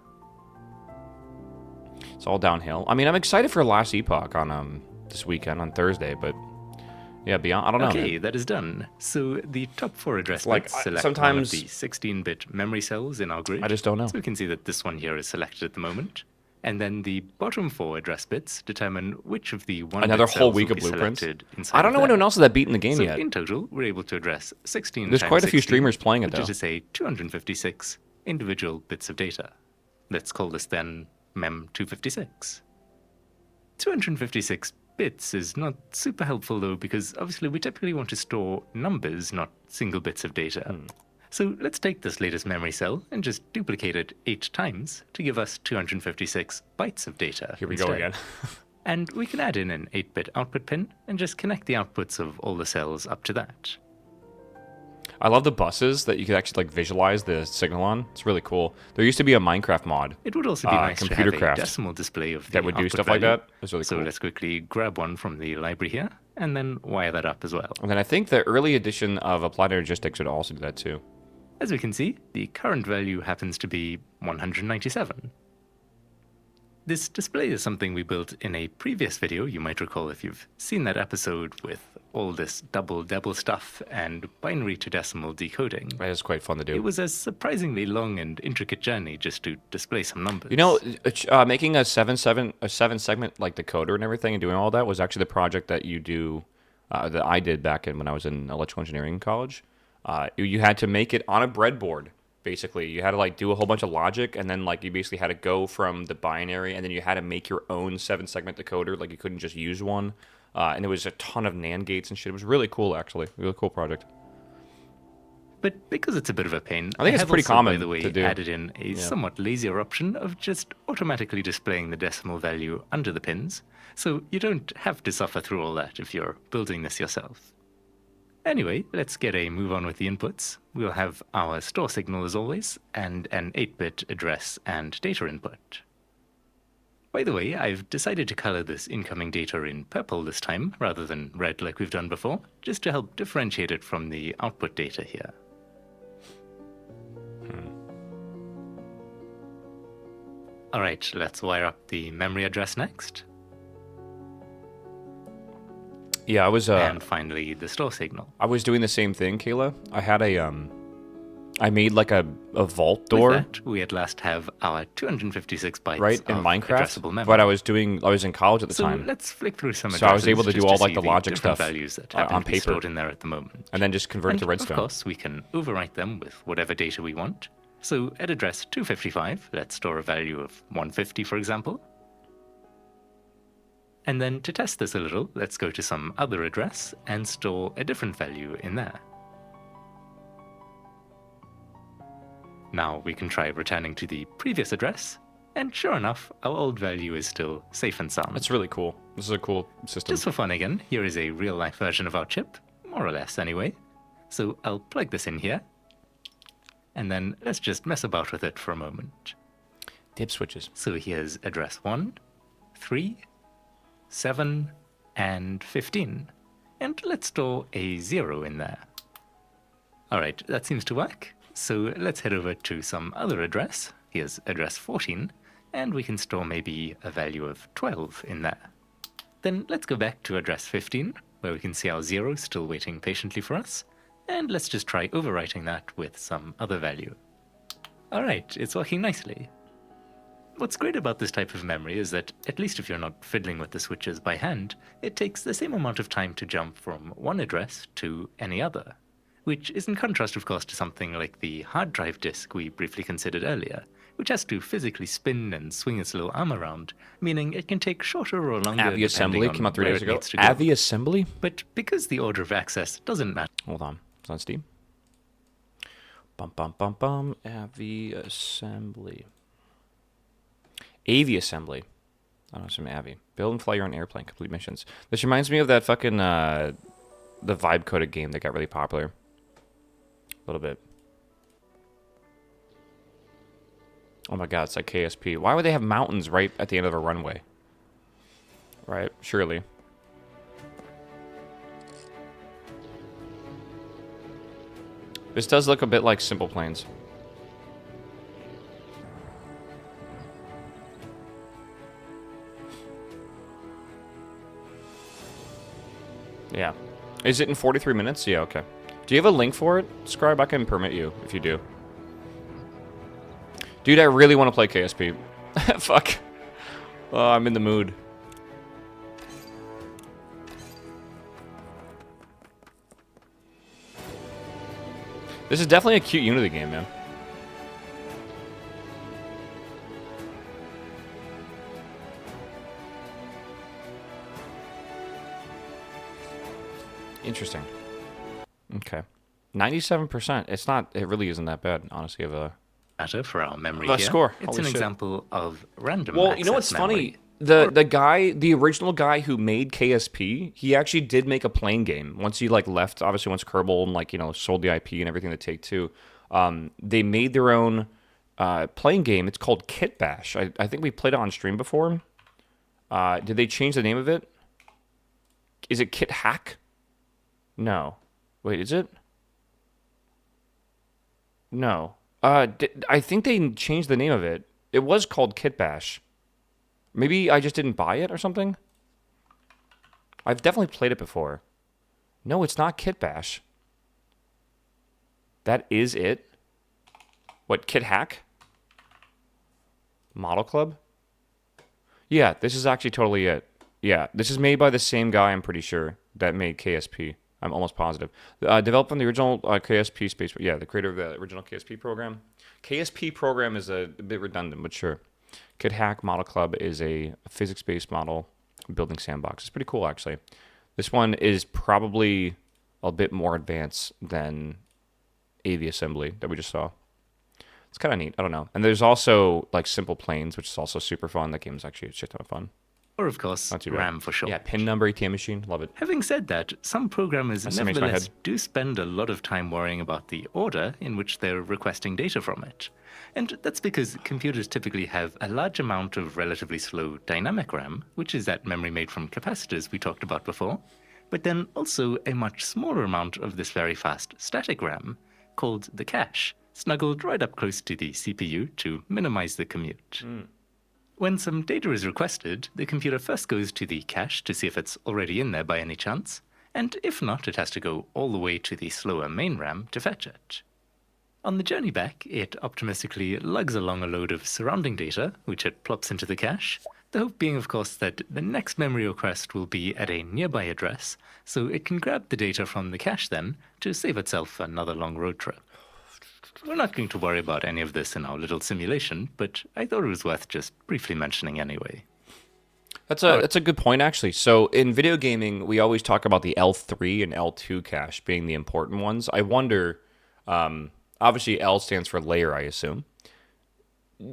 It's all downhill. I mean, I'm excited for Last Epoch on this weekend on Thursday, but yeah, beyond I don't know. Okay, Man. that is done. So the top 4 address like, bits I- select one of sometimes- the 16-bit memory cells in our grid. I just don't know. So we can see that this one here is selected at the moment. And then the bottom 4 address bits determine which of the one Another bit whole cells week will of be blueprints. selected inside I don't of know there. anyone else that beaten the game So yet. in total, we're able to address 16 There's times quite a few 16, streamers playing it, which though. is to say 256 individual bits of data. Let's call this then Mem256. 256 bits is not super helpful though, because obviously we typically want to store numbers, not single bits of data. Hmm. So let's take this latest memory cell and just duplicate it 8 times to give us 256 bytes of data. Here we go instead. again. And we can add in an 8-bit output pin and just connect the outputs of all the cells up to that. I love the buses that you could actually like visualize the signal on. It's really cool. There used to be a Minecraft mod It would also be nice to have Computer a Craft decimal display of the that would do output stuff like value. that. It's really So cool. let's quickly grab one from the library here and then wire that up as well. And then I think the early edition of Applied Energistics would also do that too. As we can see, the current value happens to be 197. This display is something we built in a previous video. You might recall if you've seen that episode with all this double stuff and binary to decimal decoding. That is quite fun to do. It was a surprisingly long and intricate journey just to display some numbers. You know, making a seven segment like decoder and everything and doing all that was actually the project that you do that I did back when I was in electrical engineering college. You had to make it on a breadboard. Basically, you had to like do a whole bunch of logic, and then like you basically had to go from the binary, and then you had to make your own 7-segment decoder. Like you couldn't just use one, and it was a ton of NAND gates and shit. It was really cool, actually. Really cool project. But because it's a bit of a pain, I think it's have pretty also, common by the way, to do. added in a somewhat lazier option of just automatically displaying the decimal value under the pins, so you don't have to suffer through all that if you're building this yourself. Anyway, let's get a move on with the inputs. We'll have our store signal as always, and an 8-bit address and data input. By the way, I've decided to color this incoming data in purple this time, rather than red like we've done before, just to help differentiate it from the output data here. Alright, let's wire up the memory address next. Yeah, I was. And finally, the store signal. I was doing the same thing, Kayla. I had I made like a vault door. With that, we at last have our 256 bytes right of in Minecraft. addressable memory. But I was in college at the So time. let's flick through some So I was able to addresses do just all like see the logic different stuff values that on happen to be paper, stored in there at the moment. and then just convert And to redstone. of course, we can overwrite them with whatever data we want. So at address 255, let's store a value of 150, for example. And then to test this a little, let's go to some other address and store a different value in there. Now we can try returning to the previous address, and sure enough, our old value is still safe and sound. That's really cool. This is a cool system. Just for fun again, here is a real-life version of our chip, more or less anyway. So I'll plug this in here, and then let's just mess about with it for a moment. Dip switches. So here's address 1, 3, 7, and 15. And let's store a 0 in there. Alright, that seems to work. So let's head over to some other address. Here's address 14, and we can store maybe a value of 12 in there. Then let's go back to address 15, where we can see our 0 still waiting patiently for us. And let's just try overwriting that with some other value. Alright, it's working nicely. What's great about this type of memory is that, at least if you're not fiddling with the switches by hand, it takes the same amount of time to jump from one address to any other. Which is in contrast, of course, to something like the hard drive disk we briefly considered earlier, which has to physically spin and swing its little arm around, meaning it can take shorter or longer Avi Assembly came out 3 days ago. Avi Assembly? But because the order of access doesn't matter... Hold on. It's on Steam. Bum bum bum bum. Avi Assembly. AV Assembly. I don't know, some Avi. Build and fly your own airplane. Complete missions. This reminds me of that fucking, the vibe coded game that got really popular. A little bit. Oh my god, it's like KSP. Why would they have mountains right at the end of a runway? Right? Surely. This does look a bit like Simple Planes. Yeah. Is it in 43 minutes? Yeah, okay. Do you have a link for it, Scribe? I can permit you if you do. Dude, I really want to play KSP. Fuck. Oh, I'm in the mood. This is definitely a cute Unity game, man. Interesting. Okay. 97%. It's not, it really isn't that bad, honestly, of a... matter for our memory A here. score. It's Holy an shit. example of random Well, you know what's access memory. funny? The original guy who made KSP, he actually did make a plane game. Once he, like, left, obviously once Kerbal and, like, you know, sold the IP and everything to Take-Two, they made their own playing game. It's called Kit Bash. I think we played it on stream before. Did they change the name of it? Is it Kit Hack? No. Wait, is it? No. I think they changed the name of it. It was called Kit Bash. Maybe I just didn't buy it or something? I've definitely played it before. No, it's not Kit Bash. That is it? What, Kit Hack? Model Club? Yeah, this is actually totally it. Yeah, this is made by the same guy, I'm pretty sure, that made KSP. I'm almost positive. Developed from the original KSP space. Yeah, the creator of the original KSP program. KSP program is a bit redundant, but sure. Kit Hack Model Club is a physics-based model building sandbox. It's pretty cool, actually. This one is probably a bit more advanced than AV Assembly that we just saw. It's kind of neat. I don't know. And there's also like Simple Planes, which is also super fun. That game is actually a shit ton of fun. Or, of course, Not too bad. RAM for short. Yeah, pin number ATM machine. Love it. Having said that, some programmers That makes my nevertheless head. do spend a lot of time worrying about the order in which they're requesting data from it. And that's because computers typically have a large amount of relatively slow dynamic RAM, which is that memory made from capacitors we talked about before, but then also a much smaller amount of this very fast static RAM, called the cache, snuggled right up close to the CPU to minimize the commute. When some data is requested, the computer first goes to the cache to see if it's already in there by any chance, and if not, it has to go all the way to the slower main RAM to fetch it. On the journey back, it optimistically lugs along a load of surrounding data, which it plops into the cache, the hope being, of course, that the next memory request will be at a nearby address, so it can grab the data from the cache then to save itself another long road trip. We're not going to worry about any of this in our little simulation, but I thought it was worth just briefly mentioning anyway. That's a good point, actually. So in video gaming, we always talk about the L3 and L2 cache being the important ones. I wonder, obviously L stands for layer, I assume.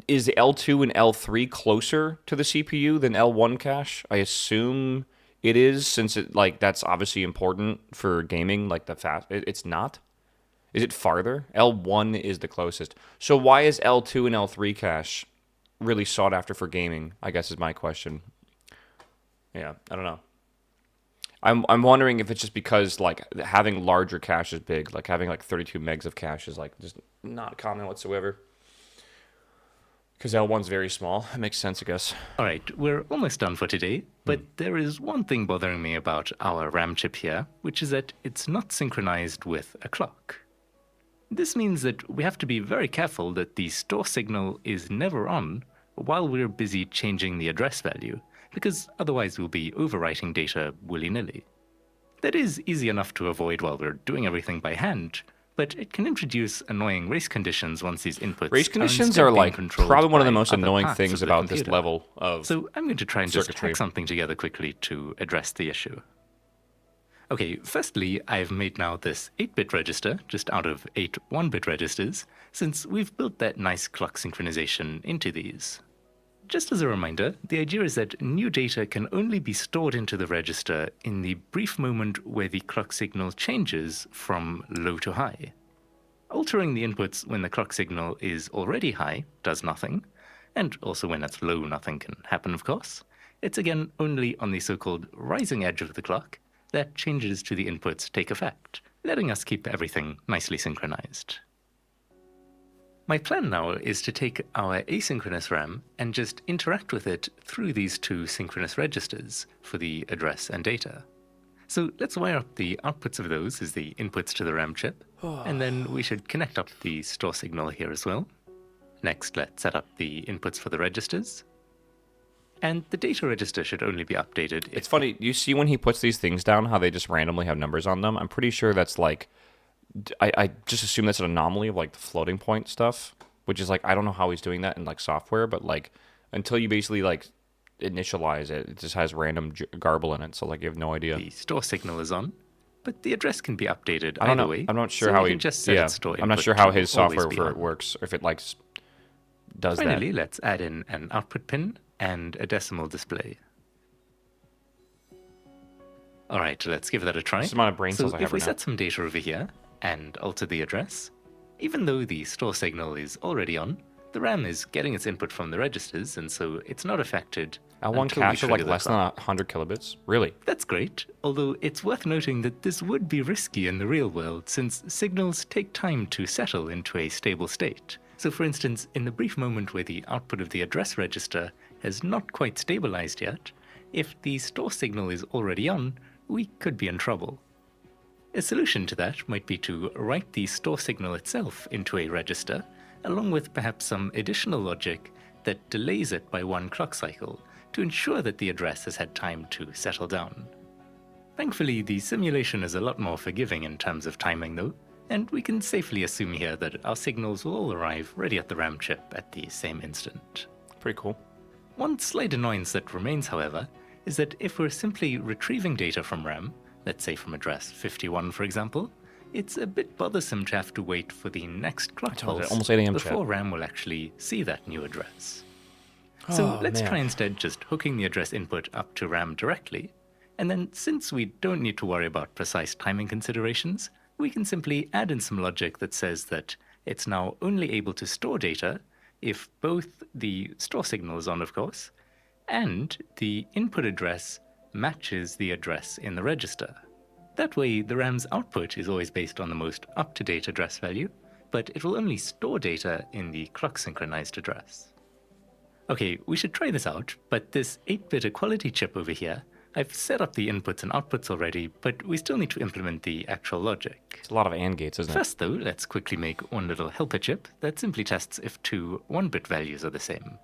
Is L2 and L3 closer to the CPU than L1 cache? I assume it is, since that's obviously important for gaming, like the fast. It's not. Is it farther? L1 is the closest. So why is L2 and L3 cache really sought after for gaming? I guess is my question. Yeah, I don't know. I'm wondering if it's just because like having larger cache is big, like having like 32 megs of cache is like just not common whatsoever. Because L1's very small. It makes sense, I guess. All right, we're almost done for today, but there is one thing bothering me about our RAM chip here, which is that it's not synchronized with a clock. This means that we have to be very careful that the store signal is never on while we're busy changing the address value, because otherwise we'll be overwriting data willy-nilly. That is easy enough to avoid while we're doing everything by hand, but it can introduce annoying race conditions once these inputs Race conditions instead are being like controlled probably one of the by most other annoying parts things of the about this computer. level of So I'm going to try and just circuitry. hack something together quickly to address the issue. Okay, firstly, I've made now this 8-bit register, just out of 8 1-bit registers, since we've built that nice clock synchronization into these. Just as a reminder, the idea is that new data can only be stored into the register in the brief moment where the clock signal changes from low to high. Altering the inputs when the clock signal is already high does nothing, and also when it's low, nothing can happen, of course. It's again only on the so-called rising edge of the clock that changes to the inputs take effect, letting us keep everything nicely synchronized. My plan now is to take our asynchronous RAM and just interact with it through these two synchronous registers for the address and data. So let's wire up the outputs of those as the inputs to the RAM chip, and then we should connect up the store signal here as well. Next, let's set up the inputs for the registers. And the data register should only be updated if It's funny. You see when he puts these things down, how they just randomly have numbers on them? I'm pretty sure that's like, I just assume that's an anomaly of like the floating point stuff, which is like, I don't know how he's doing that in like software, but like until you basically like initialize it, it just has random garble in it. So like you have no idea. the store signal is on, but the address can be updated I don't either know. way. I'm not sure so how we he can just set its store I'm not input sure how to his always software be for it on. works, or if it like does Finally, that. let's add in an output pin and a decimal display. All right, let's give that a try. This amount of brain So cells I if have we right now. set some data over here and alter the address, even though the store signal is already on, the RAM is getting its input from the registers, and so it's not affected. L1 until we cache are like trigger the less than clock. 100 kilobits. Really? That's great, although it's worth noting that this would be risky in the real world since signals take time to settle into a stable state, So for instance, in the brief moment where the output of the address register has not quite stabilized yet, if the store signal is already on, we could be in trouble. A solution to that might be to write the store signal itself into a register, along with perhaps some additional logic that delays it by one clock cycle to ensure that the address has had time to settle down. Thankfully, the simulation is a lot more forgiving in terms of timing though, and we can safely assume here that our signals will all arrive ready at the RAM chip at the same instant. Pretty cool. One slight annoyance that remains, however, is that if we're simply retrieving data from RAM, let's say from address 51 for example, it's a bit bothersome to have to wait for the next clock pulse almost 8 a.m. before chat. RAM will actually see that new address. So let's try instead just hooking the address input up to RAM directly, and then since we don't need to worry about precise timing considerations, we can simply add in some logic that says that it's now only able to store data if both the store signal is on, of course, and the input address matches the address in the register. That way, the RAM's output is always based on the most up-to-date address value, but it will only store data in the clock-synchronized address. Okay, we should try this out, but this 8-bit equality chip over here, I've set up the inputs and outputs already, but we still need to implement the actual logic. It's a lot of AND gates, isn't it? First though, let's quickly make one little helper chip that simply tests if two 1-bit values are the same.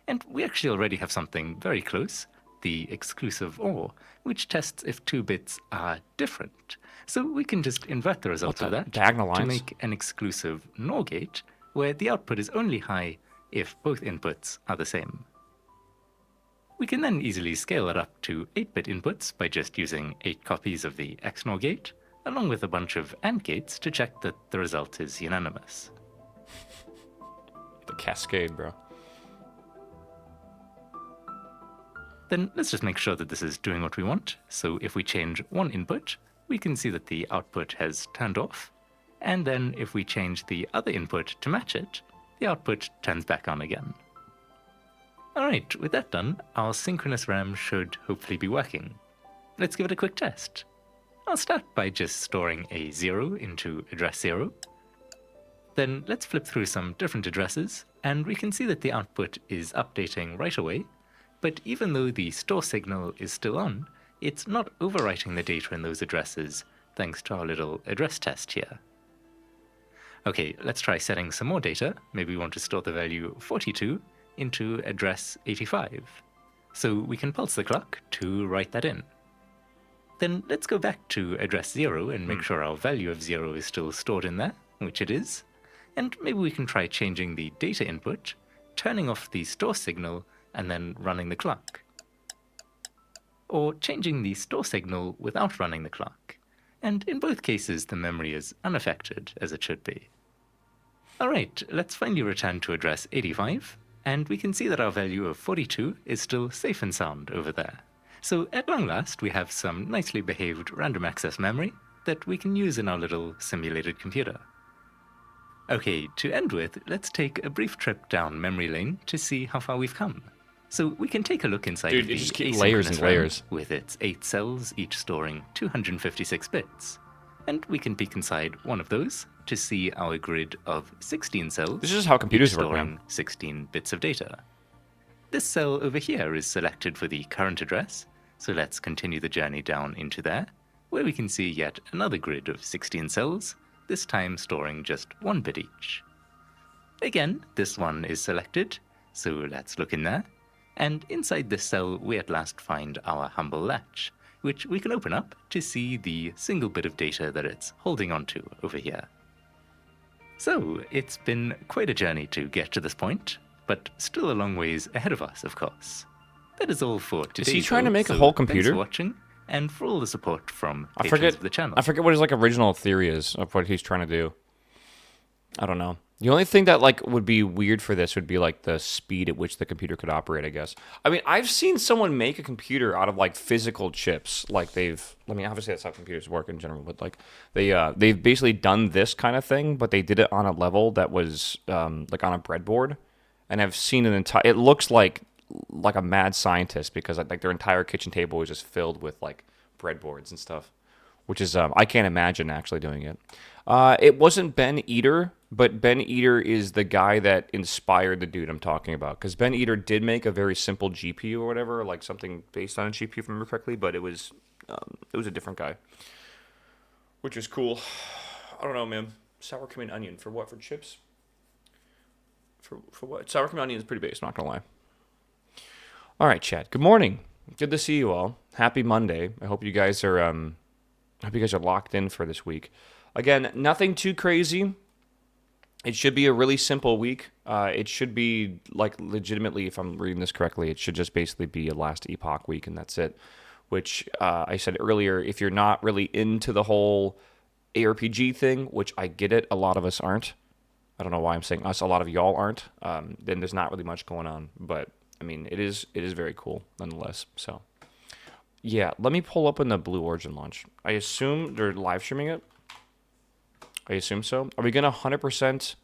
And we actually already have something very close, the exclusive OR, which tests if 2 bits are different. So we can just invert the result of that diagonal to lines? make an exclusive NOR gate, where the output is only high if both inputs are the same. We can then easily scale it up to 8-bit inputs by just using 8 copies of the XNOR gate, along with a bunch of AND gates to check that the result is unanimous. The cascade, bro. Then let's just make sure that this is doing what we want. So if we change one input, we can see that the output has turned off. And then if we change the other input to match it, the output turns back on again. Alright, with that done, our synchronous RAM should hopefully be working. Let's give it a quick test. I'll start by just storing a 0 into address 0. Then let's flip through some different addresses, and we can see that the output is updating right away. But even though the store signal is still on, it's not overwriting the data in those addresses, thanks to our little address test here. Okay, let's try setting some more data. Maybe we want to store the value 42 into address 85. So we can pulse the clock to write that in. Then let's go back to address 0 and make sure our value of 0 is still stored in there, which it is. And maybe we can try changing the data input, turning off the store signal, and then running the clock. Or changing the store signal without running the clock. And in both cases, the memory is unaffected, as it should be. Alright, let's finally return to address 85, and we can see that our value of 42 is still safe and sound over there. So at long last, we have some nicely behaved random access memory that we can use in our little simulated computer. Okay, to end with, let's take a brief trip down memory lane to see how far we've come. So we can take a look inside Dude, of you the just keep layers and asynchronous RAM layers. with its 8 cells, each storing 256 bits. And we can peek inside one of those to see our grid of 16 cells. This is just how computers work, storing man. 16 bits of data. This cell over here is selected for the current address, so let's continue the journey down into there, where we can see yet another grid of 16 cells, this time storing just 1 bit each. Again, this one is selected, so let's look in there. And inside this cell, we at last find our humble latch, which we can open up to see the single bit of data that it's holding onto over here. So, it's been quite a journey to get to this point, but still a long ways ahead of us, of course. That is all for today. he trying to though, make a so whole Thanks computer? for watching, and for all the support from I patrons of the channel. forget what his original theory is of what he's trying to do. I don't know. The only thing that would be weird for this would be the speed at which the computer could operate, I guess. I mean, I've seen someone make a computer out of physical chips. Obviously that's how computers work in general, but they've basically done this kind of thing, but they did it on a level that was on a breadboard. And I've seen it looks like a mad scientist because their entire kitchen table was just filled with breadboards and stuff. which is I can't imagine actually doing it. It wasn't Ben Eater, but Ben Eater is the guy that inspired the dude I'm talking about. Because Ben Eater did make a very simple GPU or whatever, like something based on a GPU, if I remember correctly, but it was a different guy, which is cool. I don't know, man. Sour cream and onion for what? For chips? For what? Sour cream and onion is pretty base. Not gonna lie. All right, chat. Good morning. Good to see you all. Happy Monday. I hope you guys are locked in for this week. Again, nothing too crazy. It should be a really simple week. It should be, like, legitimately, if I'm reading this correctly, it should just basically be a last epoch week, and that's it. Which, I said earlier, if you're not really into the whole ARPG thing, which I get it, a lot of us aren't. I don't know why I'm saying us, a lot of y'all aren't. Then there's not really much going on. But, I mean, it is very cool, nonetheless. So, yeah, let me pull up in the Blue Origin launch. I assume they're live streaming it. I assume so. Are we going to 100%?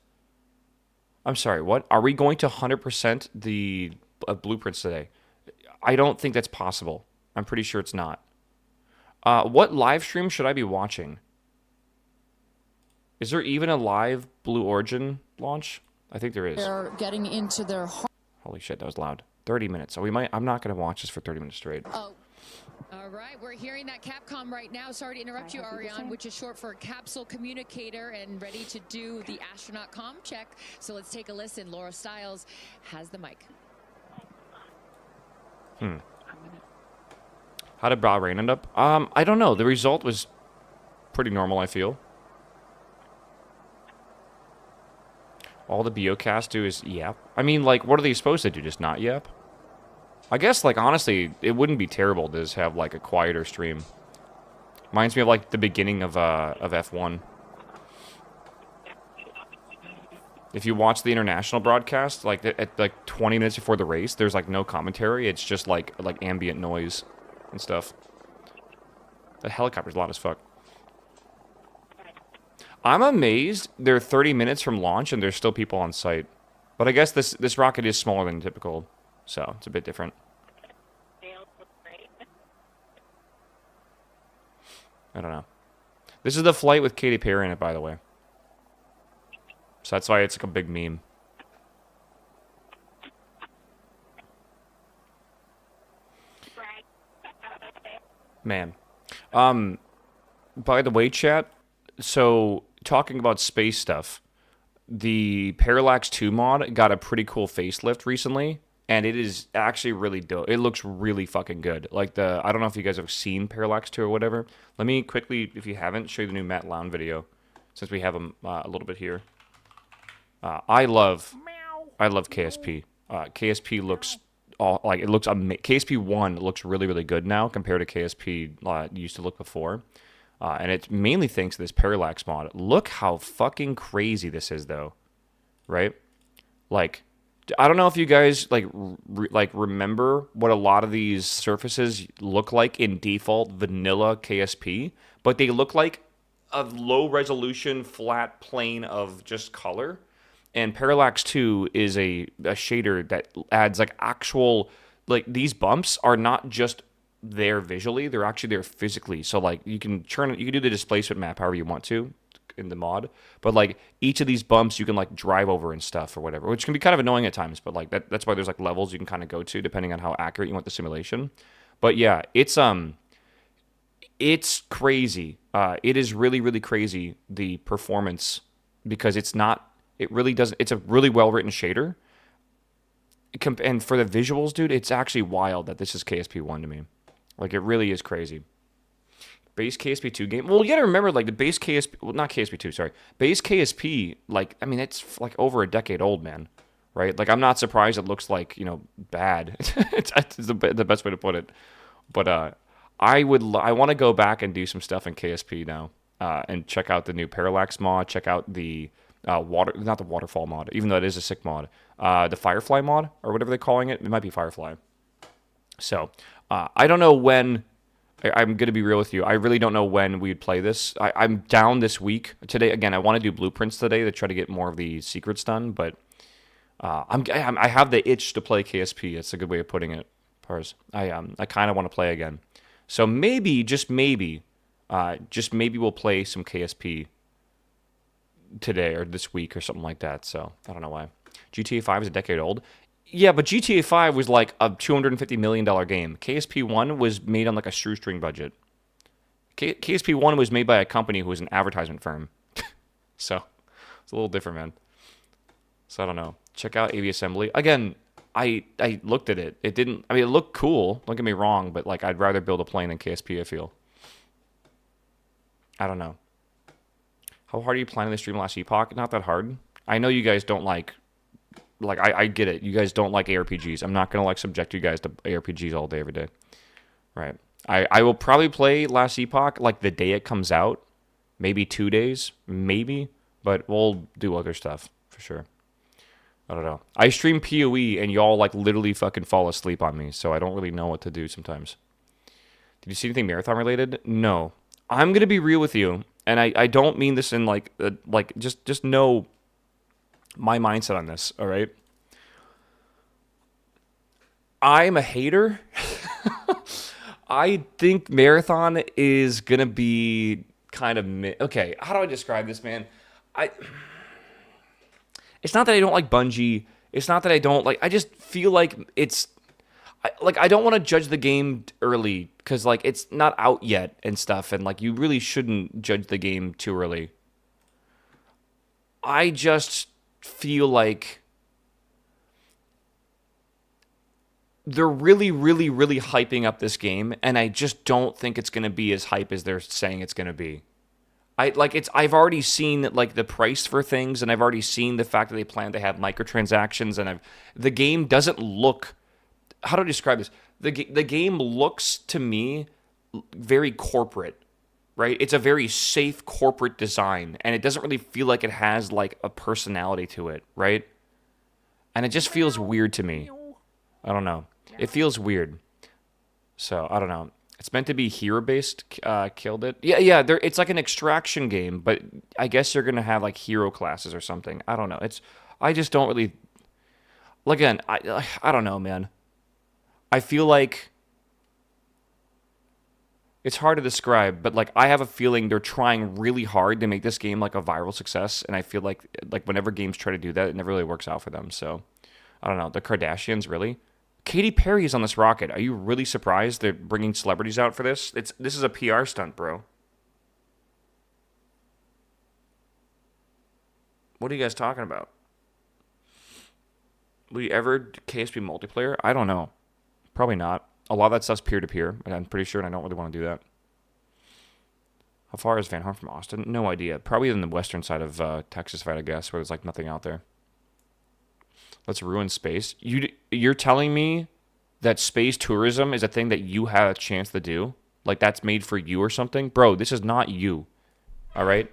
I'm sorry, what? Are we going to 100% the blueprints today? I don't think that's possible. I'm pretty sure it's not. What live stream should I be watching? Is there even a live Blue Origin launch? I think there is. They're getting into their... Holy shit, that was loud. 30 minutes. So I'm not going to watch this for 30 minutes straight. Oh. All right, we're hearing that Capcom right now. Sorry to interrupt you, Ariane, which is short for Capsule Communicator, and ready to do the astronaut comm check. So let's take a listen. Laura Stiles has the mic. How did Bahrain end up? I don't know. The result was pretty normal, I feel. All the Biocast do is yap. I mean, like, what are they supposed to do? Just not yap? I guess, like, honestly, it wouldn't be terrible to just have, like, a quieter stream. Reminds me of, like, the beginning of F1. If you watch the international broadcast, like, at, like, 20 minutes before the race, there's, like, no commentary. It's just, like ambient noise and stuff. The helicopter's loud as fuck. I'm amazed they're 30 minutes from launch and there's still people on site. But I guess this rocket is smaller than typical. So, it's a bit different. I don't know. This is the flight with Katy Perry in it, by the way. So that's why it's like a big meme. Man. By the way, chat, so talking about space stuff, the Parallax 2 mod got a pretty cool facelift recently. And it is actually really dope. It looks really fucking good. Like I don't know if you guys have seen Parallax 2 or whatever. Let me quickly, if you haven't, show you the new Matt Lown video, since we have him a little bit here. I love KSP. KSP looks KSP 1 looks really, really good now compared to KSP used to look before. And it's mainly thanks to this Parallax mod. Look how fucking crazy this is, though. Right? Like, I don't know if you guys remember what a lot of these surfaces look like in default vanilla KSP, but they look like a low resolution flat plane of just color. And Parallax 2 is a shader that adds like actual, like, these bumps are not just there visually, they're actually there physically. So like you can do the displacement map however you want to in the mod, but like each of these bumps you can like drive over and stuff or whatever, which can be kind of annoying at times, but like that's why there's like levels you can kind of go to depending on how accurate you want the simulation. But yeah, it's crazy. It is really, really crazy, the performance, because it's a really well written shader, and for the visuals, dude, it's actually wild that this is KSP1 to me. Like, it really is crazy. Base KSP2 game. Well, you gotta remember, like, the base KSP... Well, not KSP2, sorry. Base KSP, like, I mean, it's, like, over a decade old, man. Right? Like, I'm not surprised it looks, like, you know, bad. it's the best way to put it. But, I want to go back and do some stuff in KSP now. And check out the new Parallax mod. Check out the not the Waterfall mod, even though it is a sick mod. The Firefly mod, or whatever they're calling it. It might be Firefly. So, I don't know when... I'm going to be real with you. I really don't know when we'd play this. I'm down this week. Today, again, I want to do blueprints today to try to get more of the secrets done, but I have the itch to play KSP. It's a good way of putting it, Pars. I kind of want to play again. So maybe, just maybe, Just maybe we'll play some KSP today or this week or something like that. So I don't know why. GTA 5 is a decade old. Yeah, but GTA 5 was like a $250 million game. KSP 1 was made on like a shoestring budget. KSP 1 was made by a company who was an advertisement firm. So it's a little different, man. So I don't know. Check out AV Assembly. Again, I looked at it. It didn't, I mean, it looked cool. Don't get me wrong, but like I'd rather build a plane than KSP, I feel. I don't know. How hard are you planning the stream last epoch? Not that hard. I know you guys don't like I get it. You guys don't like ARPGs. I'm not going to like subject you guys to ARPGs all day, every day. Right. I will probably play last epoch like the day it comes out. Maybe 2 days. Maybe. But we'll do other stuff for sure. I don't know. I stream PoE and y'all like literally fucking fall asleep on me. So I don't really know what to do sometimes. Did you see anything marathon related? No. I'm going to be real with you. And I don't mean this in like just know my mindset on this, all right? I'm a hater. I think marathon is going to be kind of okay, how do I describe this, man? It's not that I don't like Bungie. It's not that I don't like, I just feel like I don't want to judge the game early because like it's not out yet and stuff, and like you really shouldn't judge the game too early. I just feel like they're really, really, really hyping up this game, and I just don't think it's going to be as hype as they're saying it's going to be. I've already seen like the price for things, and I've already seen the fact that they plan to have microtransactions, and the game doesn't look. How do I describe this? The game looks to me very corporate, right? It's a very safe corporate design, and it doesn't really feel like it has like a personality to it, right? And it just feels weird to me. I don't know. It feels weird. So I don't know. It's meant to be hero-based. Killed it. Yeah. It's like an extraction game, but I guess you're gonna have like hero classes or something. I don't know. I just don't really. Again, I don't know, man. I feel like it's hard to describe, but like I have a feeling they're trying really hard to make this game like a viral success, and I feel like whenever games try to do that, it never really works out for them. So I don't know. The Kardashians, really? Katy Perry is on this rocket. Are you really surprised they're bringing celebrities out for this? This is a PR stunt, bro. What are you guys talking about? Will you ever KSP multiplayer? I don't know. Probably not. A lot of that stuff's peer-to-peer, and I'm pretty sure, and I don't really want to do that. How far is Van Horn from Austin? No idea. Probably in the western side of Texas, if I had to guess, where there's like nothing out there. Let's ruin space. You're telling me that space tourism is a thing that you have a chance to do? Like that's made for you or something? Bro, this is not you. All right?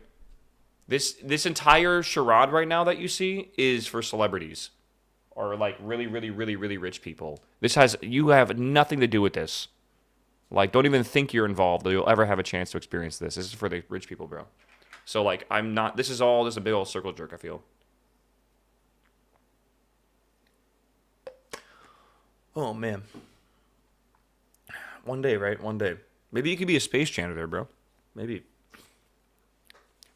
This entire charade right now that you see is for celebrities. Or like really, really, really, really rich people. You have nothing to do with this. Like, don't even think you're involved or you'll ever have a chance to experience this. This is for the rich people, bro. So like, this is a big old circle jerk, I feel. Oh, man. One day, right? One day. Maybe you could be a space janitor, bro. Maybe.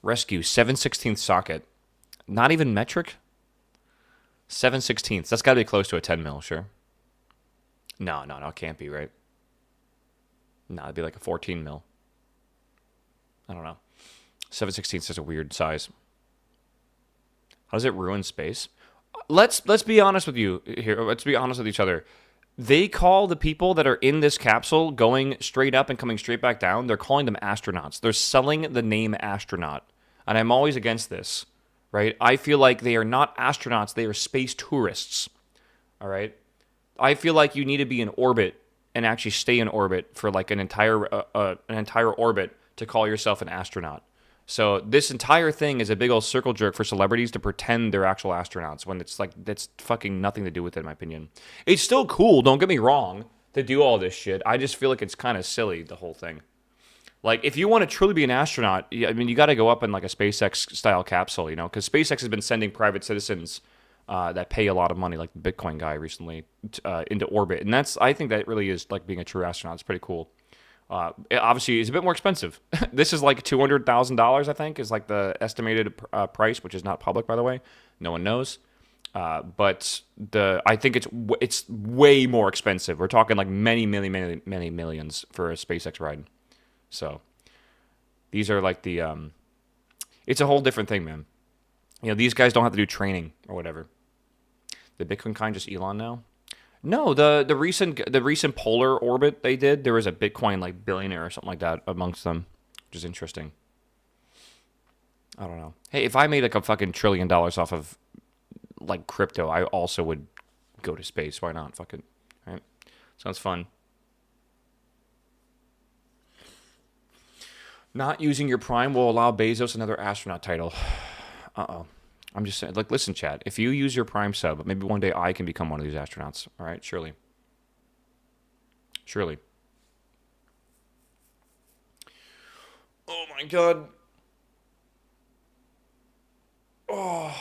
Rescue, 7/16 socket. Not even metric? 7/16. That's got to be close to a 10 mil, sure. No, it can't be, right? No, it'd be like a 14 mil. I don't know. 7/16 is such a weird size. How does it ruin space? Let's be honest with you here. Let's be honest with each other. They call the people that are in this capsule going straight up and coming straight back down, they're calling them astronauts. They're selling the name astronaut. And I'm always against this, right? I feel like they are not astronauts. They are space tourists, all right? I feel like you need to be in orbit and actually stay in orbit for like an entire orbit to call yourself an astronaut. So this entire thing is a big old circle jerk for celebrities to pretend they're actual astronauts when it's like that's fucking nothing to do with it, in my opinion. It's still cool, don't get me wrong, to do all this shit. I just feel like it's kind of silly, the whole thing. Like, if you want to truly be an astronaut, I mean, you got to go up in like a SpaceX-style capsule, you know, because SpaceX has been sending private citizens that pay a lot of money, like the Bitcoin guy recently, into orbit. And I think that really is like being a true astronaut. It's pretty cool. Obviously, it's a bit more expensive. This is like $200,000, I think, is like the estimated price, which is not public, by the way. No one knows. But I think it's way more expensive. We're talking like many millions for a SpaceX ride. So these are like the it's a whole different thing, man. You know, these guys don't have to do training or whatever. The Bitcoin kind just Elon now. No, the recent polar orbit they did, there was a Bitcoin like billionaire or something like that amongst them, which is interesting. I don't know. Hey, if I made like a fucking $1 trillion off of like crypto, I also would go to space. Why not? Fucking right? Sounds fun. Not using your Prime will allow Bezos another astronaut title. Uh-oh. I'm just saying, like, listen, Chad, if you use your Prime sub, maybe one day I can become one of these astronauts. All right? Surely. Surely. Oh, my God. Oh.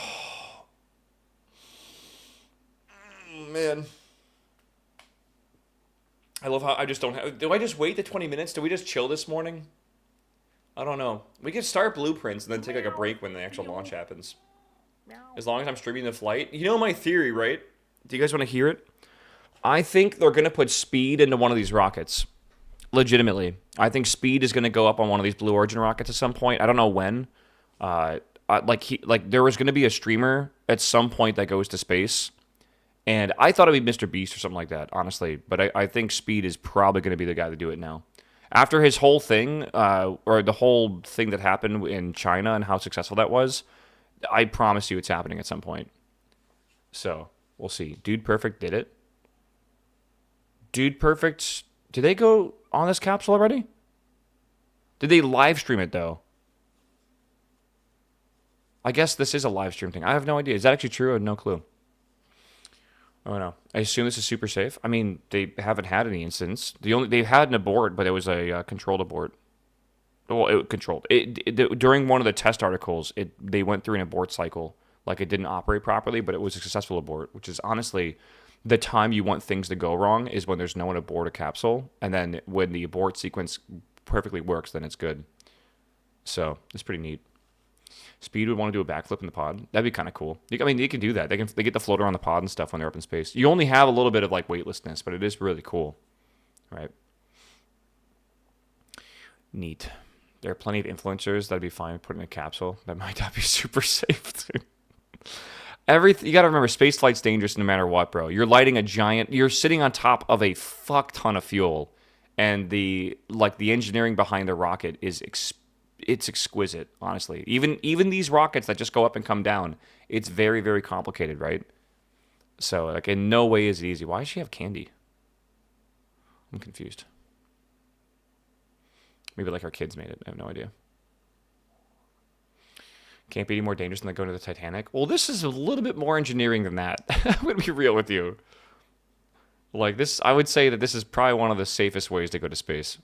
Man. I love how I just don't have... Do I just wait the 20 minutes? Do we just chill this morning? I don't know. We could start blueprints and then take like a break when the actual launch happens. As long as I'm streaming the flight. You know my theory, right? Do you guys want to hear it? I think they're going to put speed into one of these rockets. Legitimately. I think speed is going to go up on one of these Blue Origin rockets at some point. I don't know when. There was going to be a streamer at some point that goes to space. And I thought it'd be Mr. Beast or something like that, honestly. But I think Speed is probably going to be the guy to do it now. After his whole thing, or the whole thing that happened in China and how successful that was, I promise you it's happening at some point. So, we'll see. Dude Perfect did it. Dude Perfect, did they go on this capsule already? Did they live stream it, though? I guess this is a live stream thing. I have no idea. Is that actually true? I have no clue. Oh no! I assume this is super safe. I mean, they haven't had any incidents. They had an abort, but it was a controlled abort. Well, it controlled. During one of the test articles, they went through an abort cycle, like it didn't operate properly, but it was a successful abort, which is honestly the time you want things to go wrong is when there's no one aboard a capsule, and then when the abort sequence perfectly works, then it's good. So it's pretty neat. Speed would want to do a backflip in the pod. That'd be kind of cool. I mean, they can do that. They get the floater on the pod and stuff when they're up in space. You only have a little bit of like weightlessness, but it is really cool, right? Neat. There are plenty of influencers that'd be fine putting in a capsule. That might not be super safe. You got to remember, space flight's dangerous no matter what, bro. You're lighting a giant. You're sitting on top of a fuck ton of fuel, and the engineering behind the rocket is it's exquisite, honestly. Even these rockets that just go up and come down, it's very, very complicated, right? So, like, in no way is it easy. Why does she have candy? I'm confused. Maybe like our kids made it. I have no idea. Can't be any more dangerous than like going to the Titanic. Well, this is a little bit more engineering than that. I'm going to be real with you. Like this, I would say that this is probably one of the safest ways to go to space.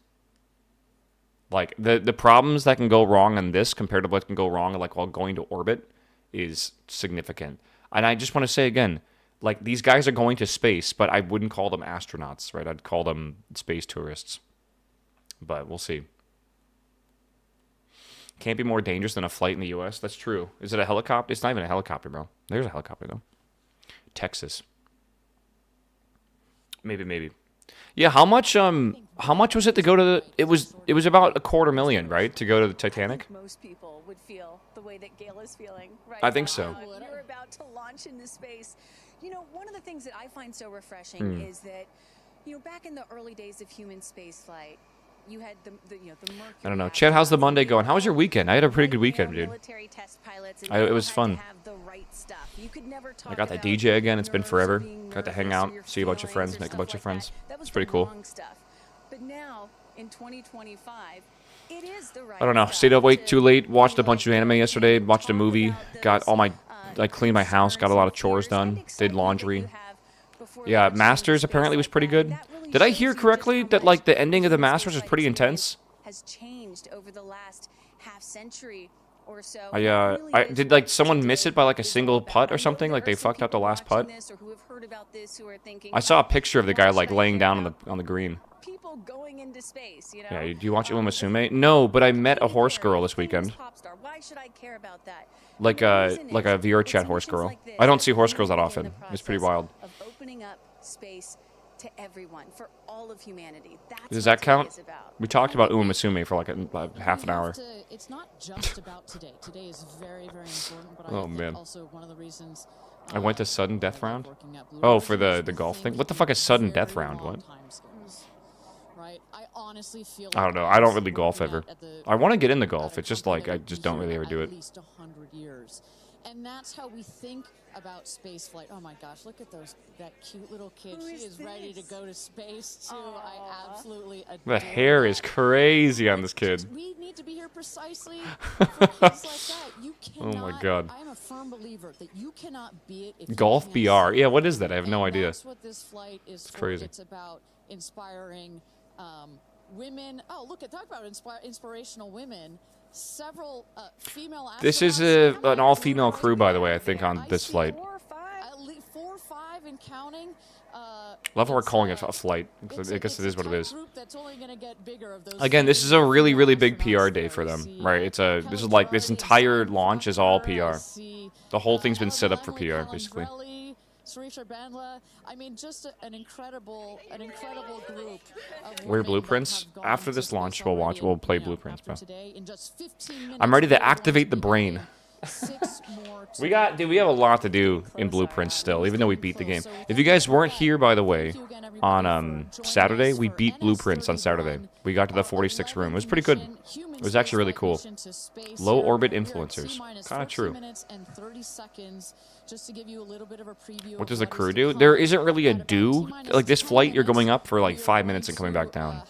Like, the problems that can go wrong on this compared to what can go wrong like while going to orbit is significant. And I just want to say again, like, these guys are going to space, but I wouldn't call them astronauts, right? I'd call them space tourists. But we'll see. Can't be more dangerous than a flight in the U.S. That's true. Is it a helicopter? It's not even a helicopter, bro. There's a helicopter, though. Texas. Maybe. Yeah, how much was it to go to the... It was about $250,000, right? To go to the Titanic? I think most people would feel the way that Gail is feeling right I think now. so. You're about to launch into space. You know, one of the things that I find so refreshing is that, you know, back in the early days of human spaceflight, you had the Mercury. I don't know. Chad, how's the Monday going? How was your weekend? I had a pretty good weekend, dude. Military test pilots, It was fun. have the right stuff. You could never talk I got that about DJ again. It's been nerves or forever. being Got to hang nervous or out, your see a bunch of feelings friends, or make a stuff bunch of like friends. that was It's pretty the cool. wrong stuff. But now, in 2025, it is the right I don't know. stuff Stayed awake to too late. Watched a look bunch of anime yesterday. Watched a talk movie. about Got all my... those, I cleaned my house. Got a lot of chores done. Did laundry. Yeah, Masters apparently was pretty good. Did I hear correctly that, like, the ending of the Masters was pretty intense? Has changed over the last half century or so. I did, like, someone miss it by, like, a single putt or something? Like, they fucked up the last putt? I saw a picture of the guy, like, laying down on the green. people going into space, you know? Yeah, do you watch Uma Musume? No, but I met a horse girl this Famous weekend. pop star. Why should I care about that? Like And the a reason like is, a VR it's chat horse missions girl. like this I don't see that horse girls that really begin often. the It's pretty process wild. of opening up space to everyone, for all of humanity. That's Does what that today count? is about. We talked about Uma Musume for like half an hour. It's not just about today. Today is very, very important, but I Oh, think man. also one of the reasons I went to sudden death I love round. working at Blue Oh, Origin for is the we golf thing. think What the fuck is sudden very death round? long What? timescales, right? I honestly feel I don't like know. I don't was really golf working ever. at the- I want to get into at a golf. It's just company like that I would just be don't really here ever do at it. least 100 years. And that's how we think about space flight. Oh my gosh, look at that cute little kid. Who She is is ready to this? go to space too. I absolutely adore The hair is that. crazy on this kid. We need to be here precisely for kids like that. You Oh cannot, my God. I am a firm believer that you cannot be it if you Golf can't BR. see Yeah, it. what is that? I have no And idea. That's what this flight is for. crazy. It's about inspiring women. Oh, look at talk about inspirational women. Several female. This is astronauts. an all-female crew, by the way, I think, on I this see flight. 4 or 5. At least 4 or 5 and counting. Love how we're It's, calling it a flight. it's I guess it's it is a what it tight is. group that's only gonna get bigger of those Again, this is a female really, really big astronauts PR day there. for I them, see, right? This is Kelly like this Girardi, entire Simon launch is all Foster, I PR. see, The whole thing's been Ella set up for Langley, PR, Colin basically. Drelly, Sarisha Bandla. I mean, just an incredible group. Of We're women Blueprints. that have gone After into this space launch, already, we'll and, play you know, Blueprints, after bro. today, in just 15 minutes, I'm ready to we're going activate the be brain. adding 6 more to We have a lot to do in Blueprints still, even though we beat the game. If you guys weren't here, by the way, on Saturday, we beat Blueprints on Saturday. We got to the 46th room. It was pretty good. It was actually really cool. Low orbit influencers. Kind of true. What does the crew do? There isn't really a do. Like this flight, you're going up for like 5 minutes and coming back down.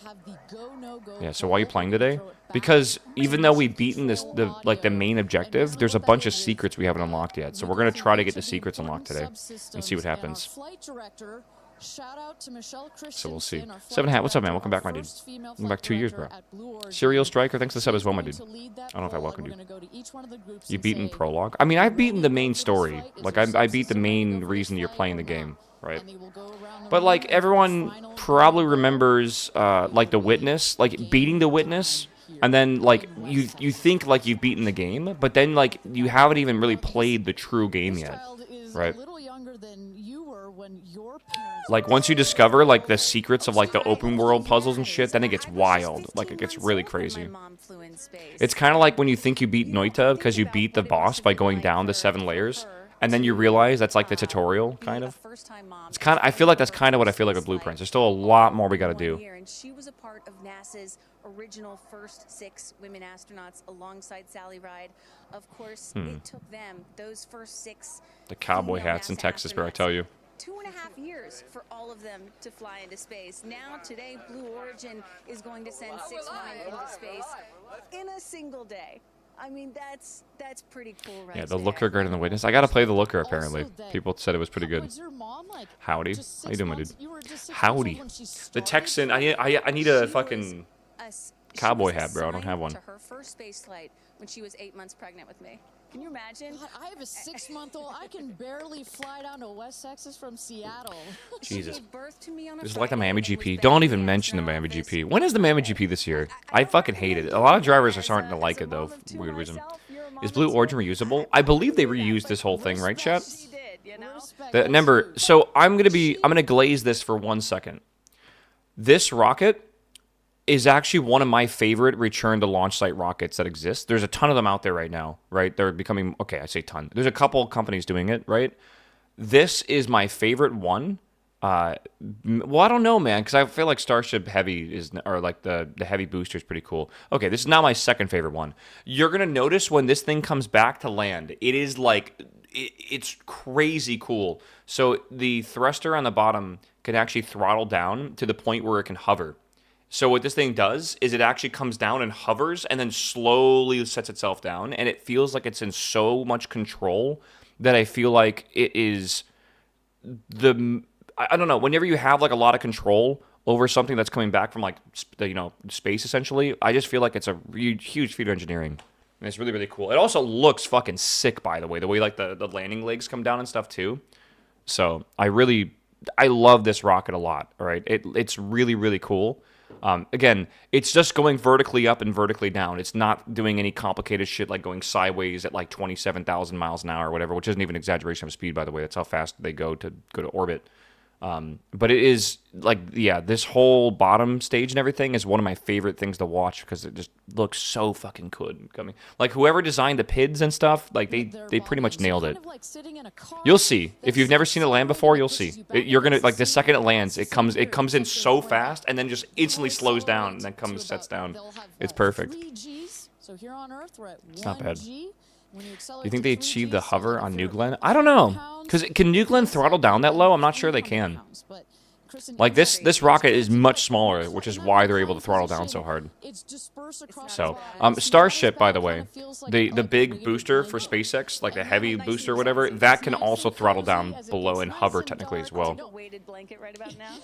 Yeah, so why are you playing today? Because even though we've beaten the main objective, there's a bunch of secrets we haven't unlocked yet. So we're gonna try to get the secrets unlocked today and see what happens. So we'll see. Seven Hat, what's up, man? Welcome back, my dude. Welcome back 2 years, bro. Serial Striker, thanks for the sub as well, my dude. I don't know if I welcomed you. You beaten Prologue? I mean, I've beaten the main story. Like, I beat the main reason you're playing the game, right? But, like, everyone probably remembers, like, The Witness, like, beating The Witness, and then, like, you think, like, you've beaten the game, but then, like, you haven't even really played the true game yet, right? Like, once you discover, like, the secrets of, like, the open world puzzles and shit, then it gets wild. Like, it gets really crazy. It's kind of like when you think you beat Noita because you beat the boss by going down the 7 layers, and then you realize that's, like, the tutorial, kind of. It's kind of, I feel like that's kind of what I feel like with Blueprints. There's still a lot more we gotta do. And she was a part of NASA's original first 6 women astronauts alongside Sally Ride. Of course, it took them, those first 6 The cowboy female hats in NASA Texas, bro, I astronauts, tell you. 2.5 years for all of them to fly into space. Now, today, Blue Origin is going to send 6 women into space in a single day. I mean, that's pretty cool, right? Yeah, the Looker Guard and the Witness. I gotta play the Looker, apparently. People said it was pretty good. Was your mom, like, Howdy. just How you 6 doing, my months- dude? you were just 6 months Howdy. old when she The started? Texan, I need a She fucking was cowboy she was hat, bro. I don't have one. assigned to her first space flight when she was 8 months pregnant with me. Can you imagine? God, I have a 6-month-old. I can barely fly down to West Texas from Seattle. Jesus. She gave birth to me on a This is like the Friday Miami and was GP. back Don't in even the mention the Aspen Miami office. GP. When is the Miami GP this year? I fucking hate it. A lot of drivers are starting to like it, though, for weird reason. Is Blue Origin reusable? I believe they reused this whole thing, right, chat? She did, you know? Remember, so I'm gonna glaze this for 1 second. This rocket is actually one of my favorite return to launch site rockets that exist. There's a ton of them out there right now, right? They're becoming, okay, I say ton. There's a couple companies doing it, right? This is my favorite one. Well, I don't know, man, because I feel like Starship Heavy is, or like the Heavy booster is pretty cool. Okay, this is now my second favorite one. You're gonna notice when this thing comes back to land, it is like, it's crazy cool. So the thruster on the bottom can actually throttle down to the point where it can hover. So what this thing does is it actually comes down and hovers and then slowly sets itself down, and it feels like it's in so much control that I feel like it is I don't know, whenever you have like a lot of control over something that's coming back from like space essentially, I just feel like it's a huge feat of engineering. And it's really, really cool. It also looks fucking sick, by the way like the landing legs come down and stuff too. So I really I love this rocket a lot. All right, it's really really cool. Again, it's just going vertically up and vertically down. It's not doing any complicated shit like going sideways at like 27,000 miles an hour or whatever, which isn't even an exaggeration of speed, by the way. That's how fast they go to orbit. But it is like, yeah, this whole bottom stage and everything is one of my favorite things to watch because it just looks so fucking good. I mean, like whoever designed the PIDs and stuff, like they pretty much nailed it. You'll see. If you've never seen it land before, you'll see. You're gonna like the second it lands, it comes in so fast and then just instantly slows down and then sets down. It's perfect. So here on Earth, we're at It's not bad. 1G. Do you think they achieved the hover on New Glenn? I don't know. Because can New Glenn throttle down that low? I'm not sure they can. Like this rocket is much smaller, which is why they're able to throttle down so hard. So, Starship, by the way, the big booster for SpaceX, like the heavy booster or whatever, that can also throttle down below and hover technically as well. Weighted blanket right about now.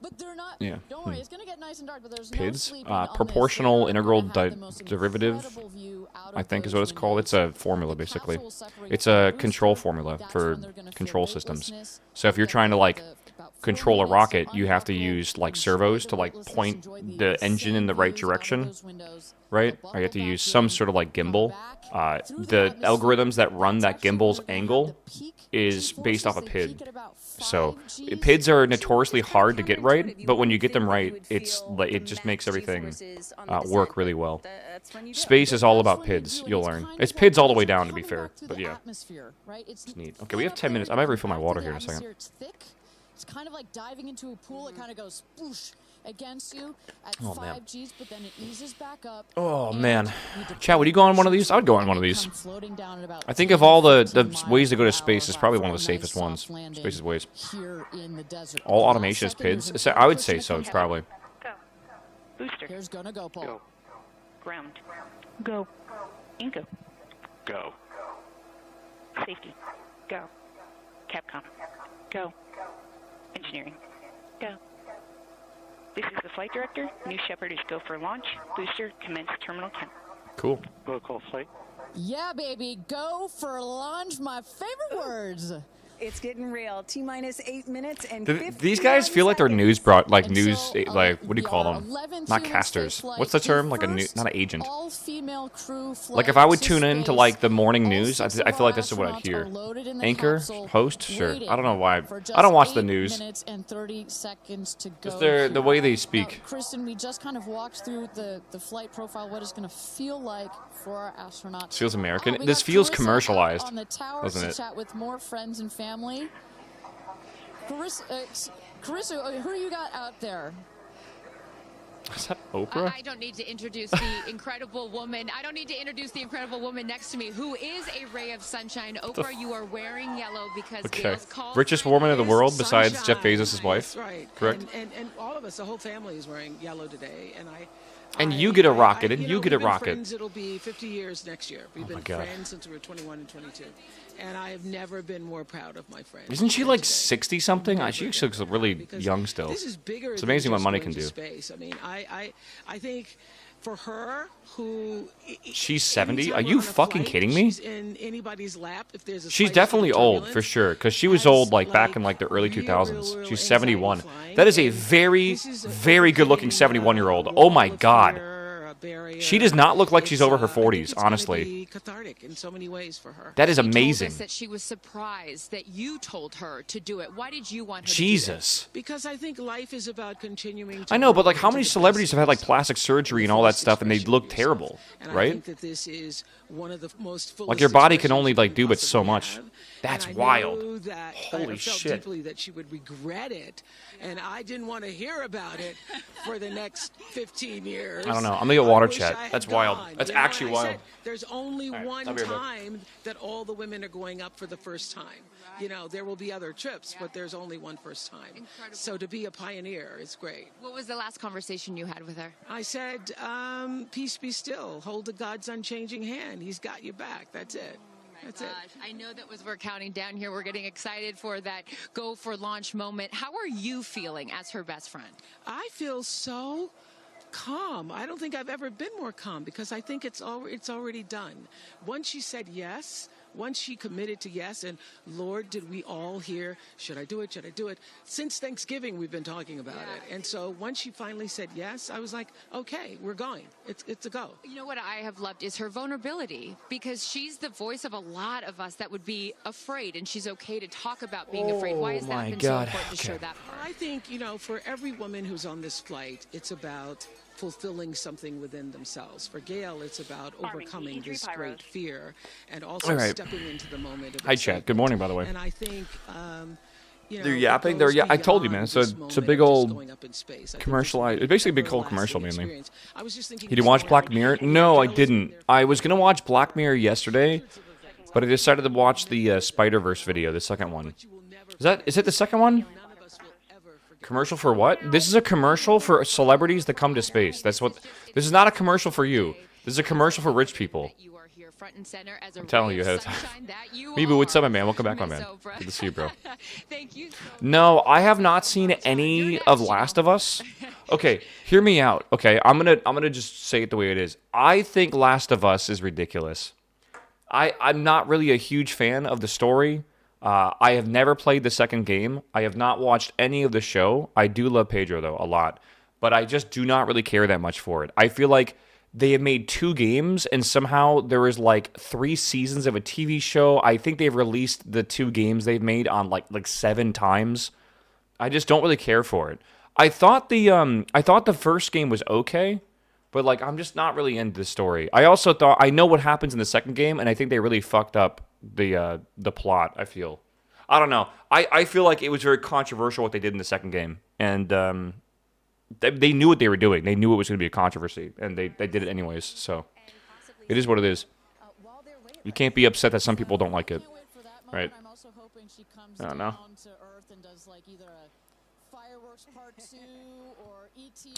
But they're not. Yeah. Don't worry, it's gonna get nice and dark. But there's no PIDs, sleeping on this. proportional They're integral gonna have the most derivative, incredible view out I of think is those what it's called. windows. It's a formula, The basically. capsule will separate It's from the a booster. control formula That's for when they're gonna feel control systems. weightlessness. So if you're trying to like About 4 control a minutes rocket, of you have to uninterrupted use like enjoy servos the to like weightlessness, point enjoy the engine in the same right views out of direction, those windows. right? The Or you have to buckle use back some in, sort of like come gimbal. back through The atmosphere. algorithms that run That's that actually gimbal's where they're gonna angle have the peak is based off a G-forces. They PID. peak at about 5 So Gs. PIDs are notoriously It's kinda hard to get right, counterintuitive. You but when you wouldn't get them think that you right, would it's feel like the it just makes max everything G-forces on the work descent, really but well. that's when you do it. Space is all That's about when you PIDs. do it. You'll It's learn. kind It's of PIDs all the like way it's down, to be coming fair. back through But the yeah, atmosphere, right? It's neat. Okay, clean we have up 10 there, minutes. you I might come refill my back water through here in the a second. atmosphere, It's thick. It's kind of like diving into a pool. It kind of goes whoosh against you at Oh, 5 man. Gs, but then it eases back up. Oh, and man. you Chad, would you go on one of these? I would go on one of come these. floating down at about I think of 10, all the 15 ways to go to miles space, per it's hour probably for one a of the nice safest ones. soft landing Space's ways. here in the desert. All The last automation is second, there's PIDs. an I would air say cushion so. that It's comes probably. Go. Booster. Here's gonna go, Paul. Go. Ground. Go. Inco. Go. Safety. Go. Capcom. Go. Engineering. Go. This is the flight director. New Shepard is go for launch. Booster commence terminal count. Cool. Protocol flight. Yeah, baby, go for launch. My favorite words. It's getting real. T-minus 8 minutes and These guys 51 feel like they're seconds. news brought like And news so, like what do you call our them? 11th Not human casters. spaceflight, What's the the term? Like first not an agent. all-female crew flight Like if I would to tune in to space. like the morning All news, I 6 feel of like our this is what I'd astronauts hear. are loaded in the Anchor, capsule, host, sure. waiting I don't know why. for I don't watch just the 8 news. minutes and 30 seconds to go. Just the here. way they Now, speak. Kristen, we just kind of walked through the flight profile, what it's going to feel like for our astronauts. Feels American. We This got feels Carissa out commercialized, on the tower doesn't to it? chat with more friends and family. Carissa, who you got out there? Is that Oprah? I don't need to introduce the incredible woman. I don't need to introduce the incredible woman next to me, who is a ray of sunshine. Oprah, you are wearing yellow because Okay. Gail's called Richest for woman in the you. world besides Jeff Sunshine. Bezos' wife. That's right. Correct? And all of us, the whole family is wearing yellow today. And you get a rocket, and you get a we've been rocket. Friends, it'll be 50 years next year. We've Oh my been God. friends since we were 21 and 22. And I have never been more proud of my friends. Isn't she than like today. 60 something? Never She been. looks really Because young still. This is bigger It's than amazing what just money going can to do. Space. I mean, I think for her, who She's 70? anytime Are we're you on a fucking flight, kidding me? She's in anybody's lap if there's a She's slight definitely old for turbulence, sure, because she was has, old like back in like the early real 2000s. She's anxiety 71. flying, That is a and very, this is very good looking overcoming, 71-year-old. a Oh my wall of God. fear, a barrier. She does not look like she's over her I think 40s, it's gonna honestly. be cathartic in so many ways for her. That is She told amazing. us that she was surprised that you told her to do it. Why did you want her Jesus. Because I think life is about continuing to I know, but grow like how into many the celebrities best have had like yourself, plastic surgery the and all that fullest stuff and they expression look of yourself. terrible, And I right? think that this is one of the most Like your fullest body can expressions only you like can do but so possibly much. have. That's And wild. I knew that Holy I felt shit. deeply that she would regret it, and I didn't want to hear about it for the next 15 years. I don't know. I'm gonna get water I wish chat. I had That's wild. gone. That's You know, and actually I wild. said, there's only All right, one I'll be right back. time that all the women are going up for the first time. You know, there will be other trips, but there's only one first time. Incredible. So to be a pioneer is great. What was the last conversation you had with her? I said, peace be still. Hold the God's unchanging hand. He's got your back. That's it. That's it. I know that we're counting down here. We're getting excited for that go for launch moment. How are you feeling as her best friend? I feel so calm. I don't think I've ever been more calm because I think it's already done. Once she said yes, once she committed to yes, and Lord, did we all hear, should I do it? Should I do it? Since Thanksgiving, we've been talking about it. And so once she finally said yes, I was like, okay, we're going. It's a go. You know what I have loved is her vulnerability, because she's the voice of a lot of us that would be afraid, and she's okay to talk about being afraid. Why has that been so important to show that part? I think, for every woman who's on this flight, it's about fulfilling something within themselves. For Gail, it's about overcoming this great fear and also stepping into the moment. Hi, chat. Good morning, by the way. And I think, they're yapping. I told you, man. So it's a big old commercialized. It's basically a big old commercial, mainly. Did you watch Black Mirror? No, I didn't. I was gonna watch Black Mirror yesterday, but I decided to watch the Spider-Verse video, the second one. Is it the second one? Commercial for what? This is a commercial for celebrities that come to space. This is not a commercial for you. This is a commercial for rich people. I'm telling you ahead of time. Mibu, what's up, my man? Welcome back, my man. Good to see you, bro. No, I have not seen any of Last of Us. Okay, hear me out. Okay, I'm gonna just say it the way it is. I think Last of Us is ridiculous. I'm not really a huge fan of the story. I have never played the second game. I have not watched any of the show. I do love Pedro, though, a lot. But I just do not really care that much for it. I feel like they have made 2 games, and somehow there is, 3 seasons of a TV show. I think they've released the 2 games they've made on, like 7 times. I just don't really care for it. I thought the first game was okay, but, I'm just not really into the story. I also thought, I know what happens in the second game, and I think they really fucked up the plot, I feel. I don't know. I feel like it was very controversial what they did in the second game. And they knew what they were doing. They knew it was going to be a controversy. And they did it anyways. So it is what it is. You can't be upset that some people don't like it. Right? I don't know.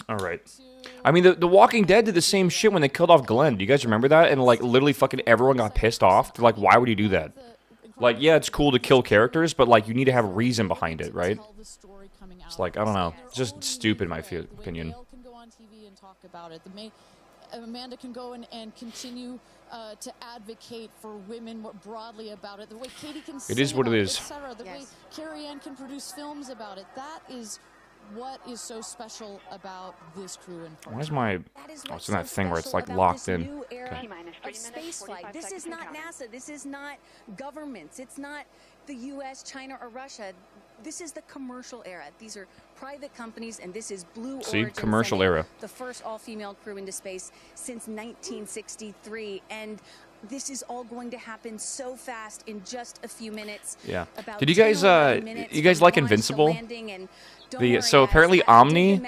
Alright. I mean, The Walking Dead did the same shit when they killed off Glenn. Do you guys remember that? And, literally fucking everyone got pissed off. They're like, why would you do that? Yeah, it's cool to kill characters, but, you need to have a reason behind it, right? It's I don't know. It's just stupid, in my opinion. Amanda can go and continue to advocate for women more broadly about it. The way Katie can it is what it is. The way Carrie Ann can produce films about it. That is what is so special about this crew. Why is my... Oh, it's in that thing where it's, locked in. Okay. Of spaceflight. This is not NASA. This is not governments. It's not the U.S., China, or Russia. This is the commercial era. These are private companies, and this is Blue Origin. See, commercial era. The first all-female crew into space since 1963, and this is all going to happen so fast in just a few minutes. Yeah. Did you guys like Invincible? So apparently Omni,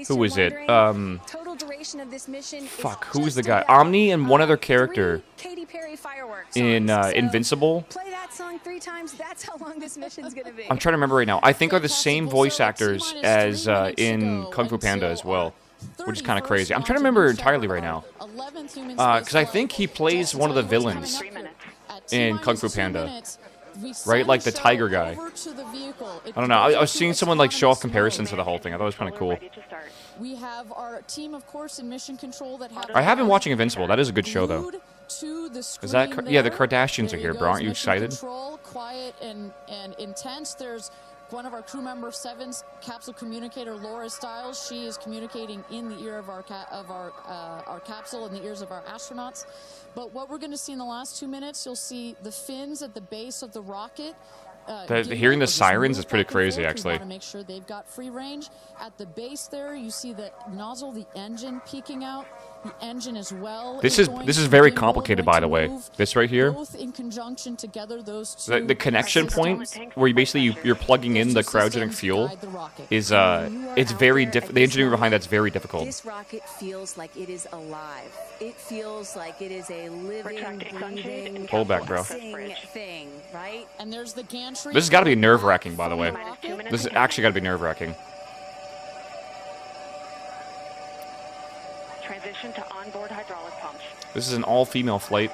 who was it? Total duration of this mission. Fuck, who was the guy? Omni and one other character Katy Perry fireworks in Invincible. Play that song 3 times. That's how long this mission's gonna be. I'm trying to remember right now. I think are the same voice actors as in Kung Fu Panda as well, which is kind of crazy. I'm trying to remember entirely right now, because I think he plays one of the villains in Kung Fu Panda. Right, like the tiger guy. I don't know. I was seeing someone show off comparisons to the whole thing. I thought it was kind of cool. We have our team, of course, in mission control that have. I have been watching Invincible. That is a good show, though. Is that? Yeah, the Kardashians are here, bro. Aren't you excited? Control, quiet and intense. There's one of our crew member 7's capsule communicator, Laura Stiles. She is communicating in the ear of our capsule, in the ears of our astronauts. But what we're going to see in the last 2 minutes, you'll see the fins at the base of the rocket. Hearing the sirens is pretty crazy, actually. We want to make sure they've got free range. At the base there, you see the nozzle, the engine peeking out. The engine as well. This is very complicated, by the way. This right here. Both in conjunction together, those two. The connection point where you're plugging in the cryogenic fuel is it's very difficult. The engineering behind that's very difficult. This rocket feels like it is alive. It feels like it is a living, breathing, Hold back, bro. thing, right? And there's the gantry. This has got to be nerve-wracking, by the way. This has actually got to be nerve-wracking. Transition to onboard hydraulic pumps. This is an all-female flight.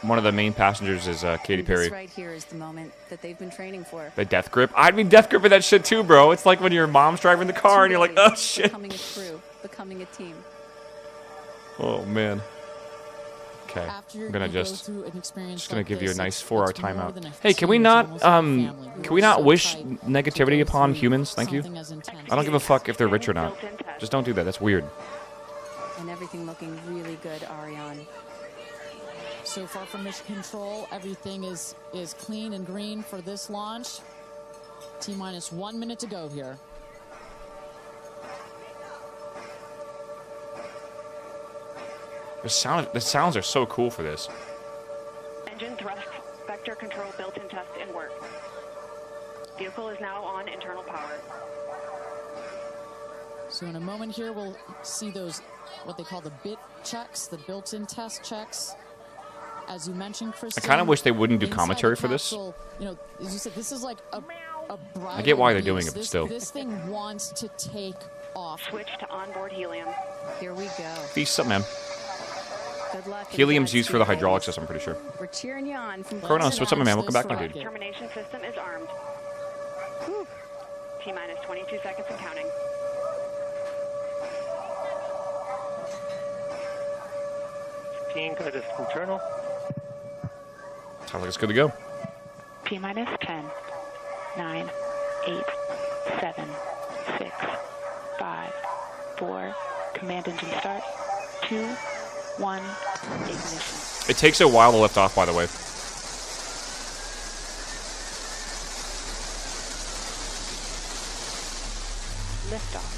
One of the main passengers is Katy Perry. This right here is the moment that they've been training for. The death grip? I'd be death gripping that shit too, bro. It's like when your mom's driving the car and you're like, oh shit. Becoming a crew, becoming a team. Oh man. Okay, after I'm gonna you go just through an experience gonna like give you a this, nice it's 4-hour more timeout. than a Hey, can we team, it's not almost like a family. can We're we not so wish tight to negativity go upon through humans? Thank you. something as intense I don't give a as fuck if they're rich or not. Just don't do that. That's weird. And everything looking really good, Ariane. So far from mission control, everything is clean and green for this launch. T-minus 1 minute to go here. The sounds are so cool for this. Engine thrust vector control built-in test in work. Vehicle is now on internal power. So in a moment here, we'll see those, what they call the bit checks, the built-in test checks. As you mentioned, Chris. I kind of wish they wouldn't do inside commentary the for this. capsule, you know, as you said, this is like a bridal I get why they're doing beast. it, but still. This thing wants to take off. Switch to onboard helium. Here we go. Feast up, man. Good luck. and Helium's used for the Godspeed, hydraulics ladies. system, I'm pretty sure. We're cheering you on from Kronos, what's up, my man? Welcome back, my Rocket. dude. Termination system is armed. T-minus 22 seconds and counting. Code is internal. Sounds like it's good to go. T-minus 10, 9, 8, 7, 6, 5, 4, command engine start, 2, 1, ignition. It takes a while to lift off, by the way. Liftoff.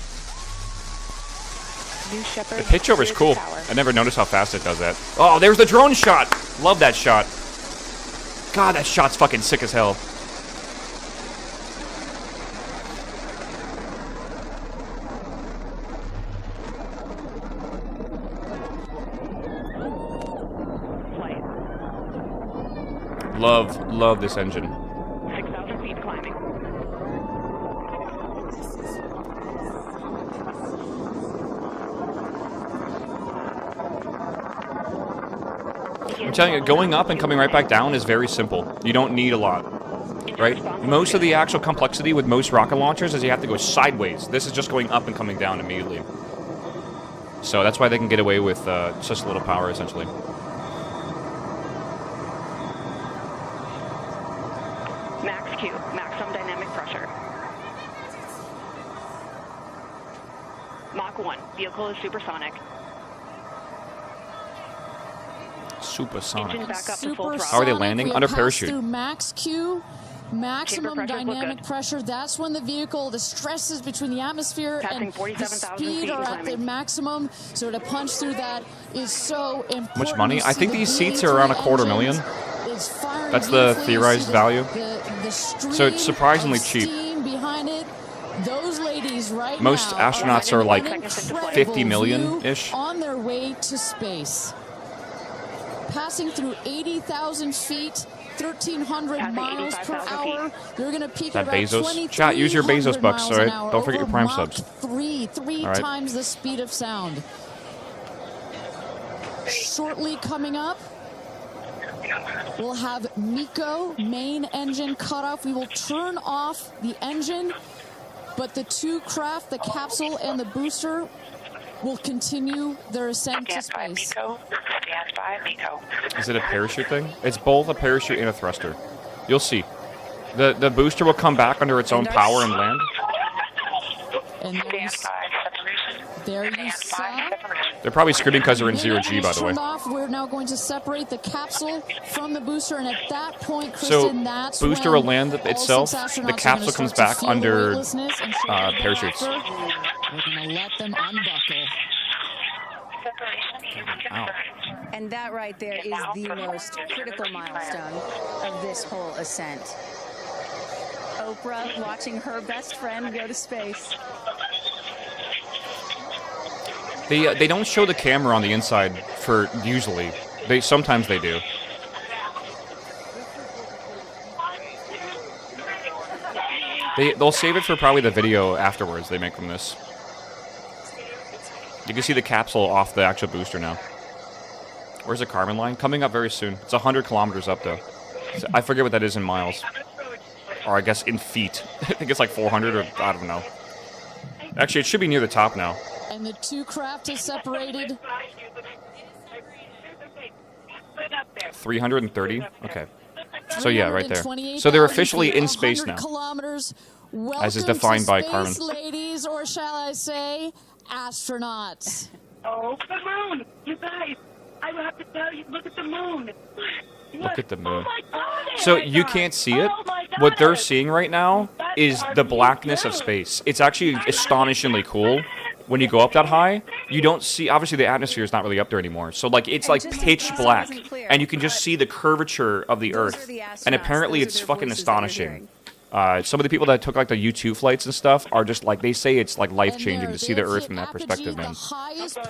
New Shepard. The pitch over is clears cool. tower. I never noticed how fast it does that. Oh, there's the drone shot! Love that shot. God, that shot's fucking sick as hell. Flight. Love this engine. 6,000 feet climbing. I'm telling you, going up and coming right back down is very simple. You don't need a lot, right? Most of the actual complexity with most rocket launchers is you have to go sideways. This is just going up and coming down immediately. So that's why they can get away with such little power, essentially. Max Q, maximum dynamic pressure. Mach 1, vehicle is supersonic. Supersonic. Engine back up to full Supersonic, throttle. How are they landing? we have Under passed parachute. Through max Q, maximum Chamber pressures look dynamic good. pressure. That's when the vehicle, the stresses between the atmosphere Passing and the 47,000 speed feet are and at their climbing. maximum. So to punch through that is so important. How much money? You I see think the these seats blades are around of a the $250,000. engines. It's firing That's the beautifully. You theorized see value. The So it's stream surprisingly of cheap. steam behind it. Those ladies right Most now astronauts are are like an incredible 50 million-ish. view on their way to space. Passing through 80,000 feet, 1,300 Passing miles per 85,000 hour. They're going to peak That at about Bezos? Chat, use your Bezos 2,300 bucks, miles all right? an hour Don't forget your over Prime Mach subs. Three All right. times the speed of sound. Shortly coming up, we'll have MECO, main engine cutoff. We will turn off the engine, but the two craft, the capsule and the booster, will continue their ascent to space. Stand by, MECO. Is it a parachute thing? It's both a parachute and a thruster. You'll see. The booster will come back under its own power and land. And there you saw. They're probably screaming because they're in zero G, by the way. Turned off. We're now going to separate the capsule from the booster, and at that point, So, Kristen, that's booster when will land all itself. 6 astronauts The are gonna capsule comes start back to feel the under weightlessness, and shortly parachutes. thereafter, we're going to let them unbuckle. Ow. And that right there is the most critical milestone of this whole ascent. Oprah watching her best friend go to space. They don't show the camera on the inside for usually. Sometimes they do. They'll save it for probably the video afterwards they make from this. You can see the capsule off the actual booster now. Where's the carbon line? Coming up very soon. It's 100 kilometers up though. I forget what that is in miles. Or I guess in feet. I think it's like 400 or I don't know. Actually, it should be near the top now. And the two craft is separated. 330? Okay. So yeah, right there. So they're officially in space now. As is defined by Carmen. Ladies, or shall I say, astronauts. Oh, the moon! You guys, I have to tell you, look at the moon. Look at the moon. Oh my God. So you can't see it. What they're seeing right now is the blackness of space. It's actually astonishingly cool. When you go up that high, you don't see, obviously the atmosphere is not really up there anymore. So like it's like pitch black and you can just see the curvature of the Earth. And apparently it's fucking astonishing. Some of the people that took like the U2 flights and stuff are just like, they say it's like life-changing to see the Earth from that perspective, man.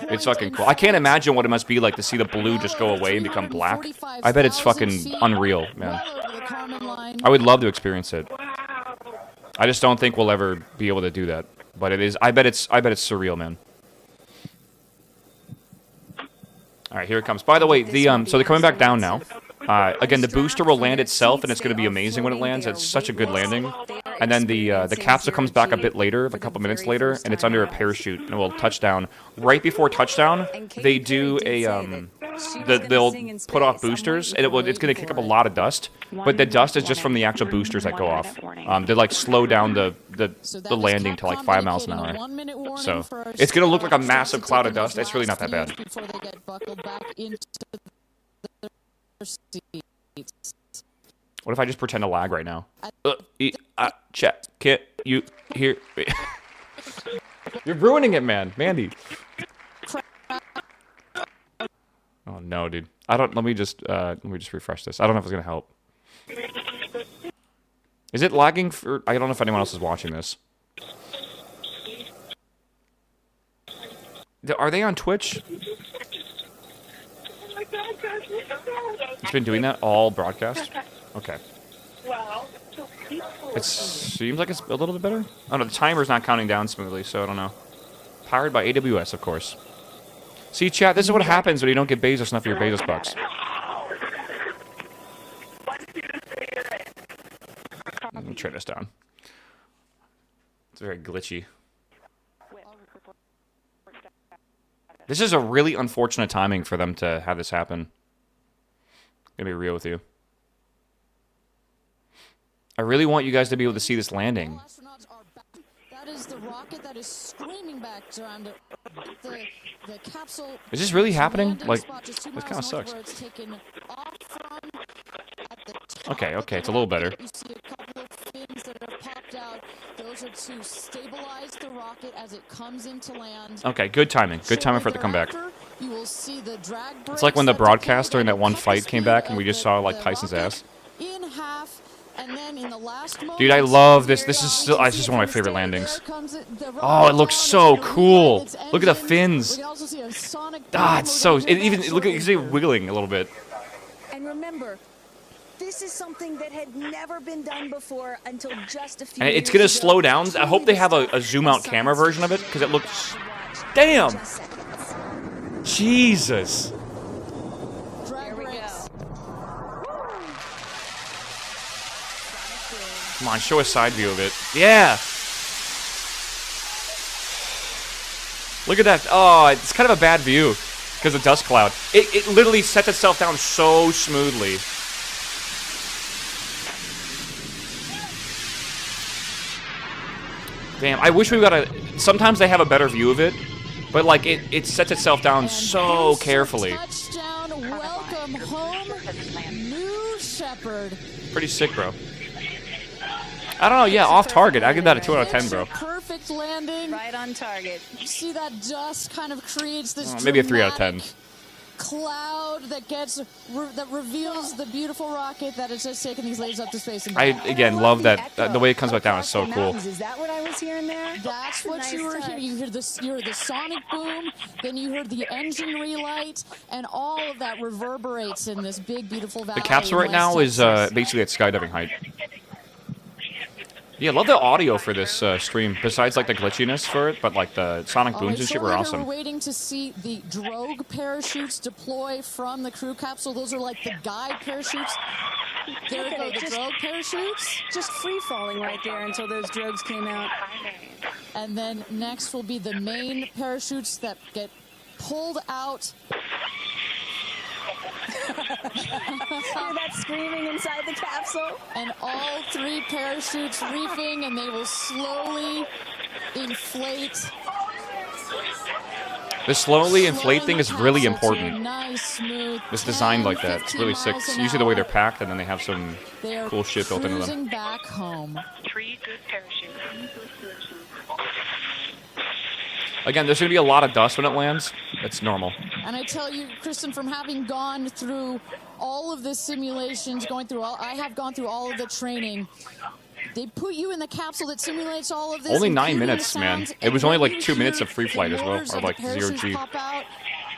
It's fucking cool. I can't imagine what it must be like to see the blue just go away and become black. I bet it's fucking unreal, man. I would love to experience it. I just don't think we'll ever be able to do that. But it is, I bet it's surreal, man. All right, here it comes. By the way, so they're coming back down now. Again, the booster will land itself, and it's going to be amazing when it lands. It's such a good landing. And then the capsule comes back a bit later, a couple minutes later, and it's under a parachute, and it will touch down. Right before touchdown, they do a they'll put off boosters, and it's going to kick up a lot of dust. But the dust is just from the actual boosters that go off. They like slow down the landing to like 5 miles an hour. So it's going to look like a massive cloud of dust. It's really not that bad. What if I just pretend to lag right now? Chat, can't you hear me? You're ruining it, man. Mandy. Oh no, dude. Let me just refresh this. I don't know if it's gonna help. Is it lagging for? I don't know if anyone else is watching this. Are they on Twitch? It's been doing that all broadcast? Okay. It seems like it's a little bit better. Oh no, the timer's not counting down smoothly, so I don't know. Powered by AWS, of course. See, chat, this is what happens when you don't get Bezos enough of your Bezos bucks. Let me turn this down. It's very glitchy. This is a really unfortunate timing for them to have this happen. Gonna be real with you. I really want you guys to be able to see this landing. That is the rocket that is screaming back to the capsule. Is this really happening? Like, this kind of sucks. Okay, it's a little better. You see a couple of fins that have popped out. Those are to stabilize the rocket as it comes into land. Okay, good timing. Good timing for it to come back. You will see the drag it's like when the broadcast during that one fight came back and we just saw like Tyson's ass. In half, and then in the last moment, dude, I love this. This is still, this is one of my favorite landings. Oh, it looks so cool. Look at the fins. Ah, it's so. Look at you see it wiggling a little bit. And remember, this is something that had never been done before until just a few and it's years gonna ago. slow down. I hope they have a zoom out camera version of it because it looks. Damn. Jesus. Here we go. Come on, show a side view of it. Yeah. Look at that. Oh, it's kind of a bad view because of dust cloud. It literally sets itself down so smoothly. Damn, I wish we got a... Sometimes they have a better view of it, but like it sets itself down so carefully. Touchdown, welcome home, New Shepard. Pretty sick, bro. I don't know, yeah, off target. I give that a 2 out of 10, bro. Perfect landing. Right on target. You see that dust kind of creates this maybe a 3 out of 10. Cloud that that reveals the beautiful rocket that has just taken these ladies up to space. And I again love that the way it comes back down is so cool. Is that what I was hearing there? That's what you were hearing. You heard the sonic boom, then you heard the engine relight, and all of that reverberates in this big, beautiful valley. The capsule right now is basically at skydiving height. Yeah, I love the audio for this stream, besides like the glitchiness for it, but like the sonic booms and shit were awesome. We're waiting to see the drogue parachutes deploy from the crew capsule. Those are like the guide parachutes. There go the drogue parachutes. Just free falling right there until those drogues came out. And then next will be the main parachutes that get pulled out. that screaming inside the capsule. And all 3 parachutes reefing, and they will slowly inflate. The slowly inflate thing is really Capsule to a important. nice, smooth It's designed 10, like that. It's 15 really sick. miles It's an usually the way hour. they're packed, and then they have some They are cool shit built into them. cruising back home. 3 good parachutes. Again, there's going to be a lot of dust when it lands. That's normal. And I tell you, Kristen, from having gone through all of the simulations, I have gone through all of the training. They put you in the capsule that simulates all of this. Only 9 including the minutes, man. sounds, It was and only when like you 2 minutes hear of free the flight as well, motors or of the like zero parachutes G. pop out.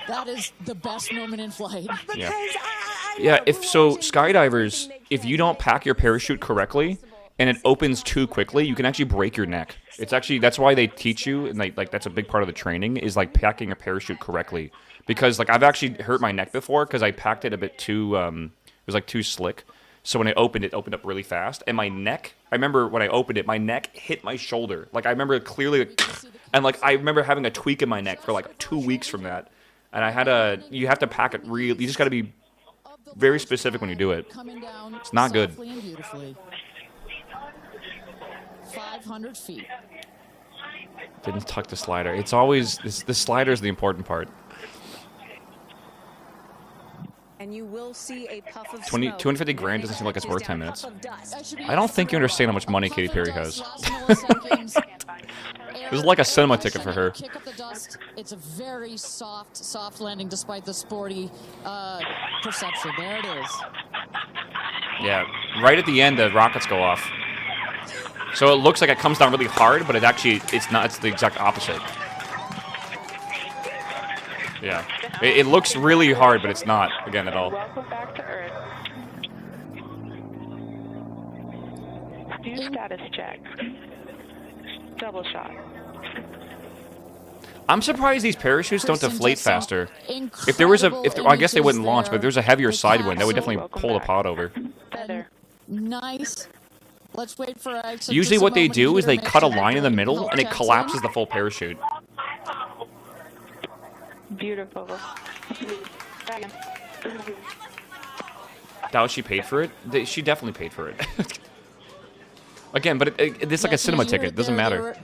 That is the best moment in flight. Yeah. I Yeah, know, if Blue so, Origin does skydivers, everything they if can you to don't make pack your it as parachute safe as correctly possible. and it opens too quickly, you can actually break your neck. It's actually that's why they teach you, and like that's a big part of the training is like packing a parachute correctly. Because like I've actually hurt my neck before because I packed it a bit too it was like too slick. So when it opened up really fast, and my neck. I remember when I opened it, my neck hit my shoulder. Like I remember clearly, and like I remember having a tweak in my neck for like 2 weeks from that. And I had you have to pack it real. You just got to be very specific when you do it. Coming down It's not good. softly and beautifully. 500 feet. Didn't tuck the slider. It's always the slider is the important part. And you will see a puff of 20 smoke 250 grand when it doesn't seem like it's worth touches 10 down. minutes. Puff of dust. That should be I don't think you understand how much money a Katy puff Perry of has. dust, last milliseconds. It was like a cinema Air ticket for pressure, her. Kick up the dust. It's a very soft landing despite the sporty perception. There it is. Yeah, right at the end, the rockets go off. So it looks like it comes down really hard, but it's not. It's the exact opposite. Yeah, it looks really hard, but it's not, again, at all. Welcome back to Earth. Do status check. Double shot. I'm surprised these parachutes don't Kristen, deflate just some faster. If there was I guess they wouldn't launch, but if there's a heavier side wind, that would definitely Welcome pull the back. pod over. Feather. Nice. Let's wait for exit. Usually Just a what they moment do here is to they make cut a sure that line in the the middle, health and it checks collapses in. the full parachute. Beautiful. Doubt she paid for it. She definitely paid for it. Again, but it's like a Yes, cinema as you ticket. heard It doesn't there, matter.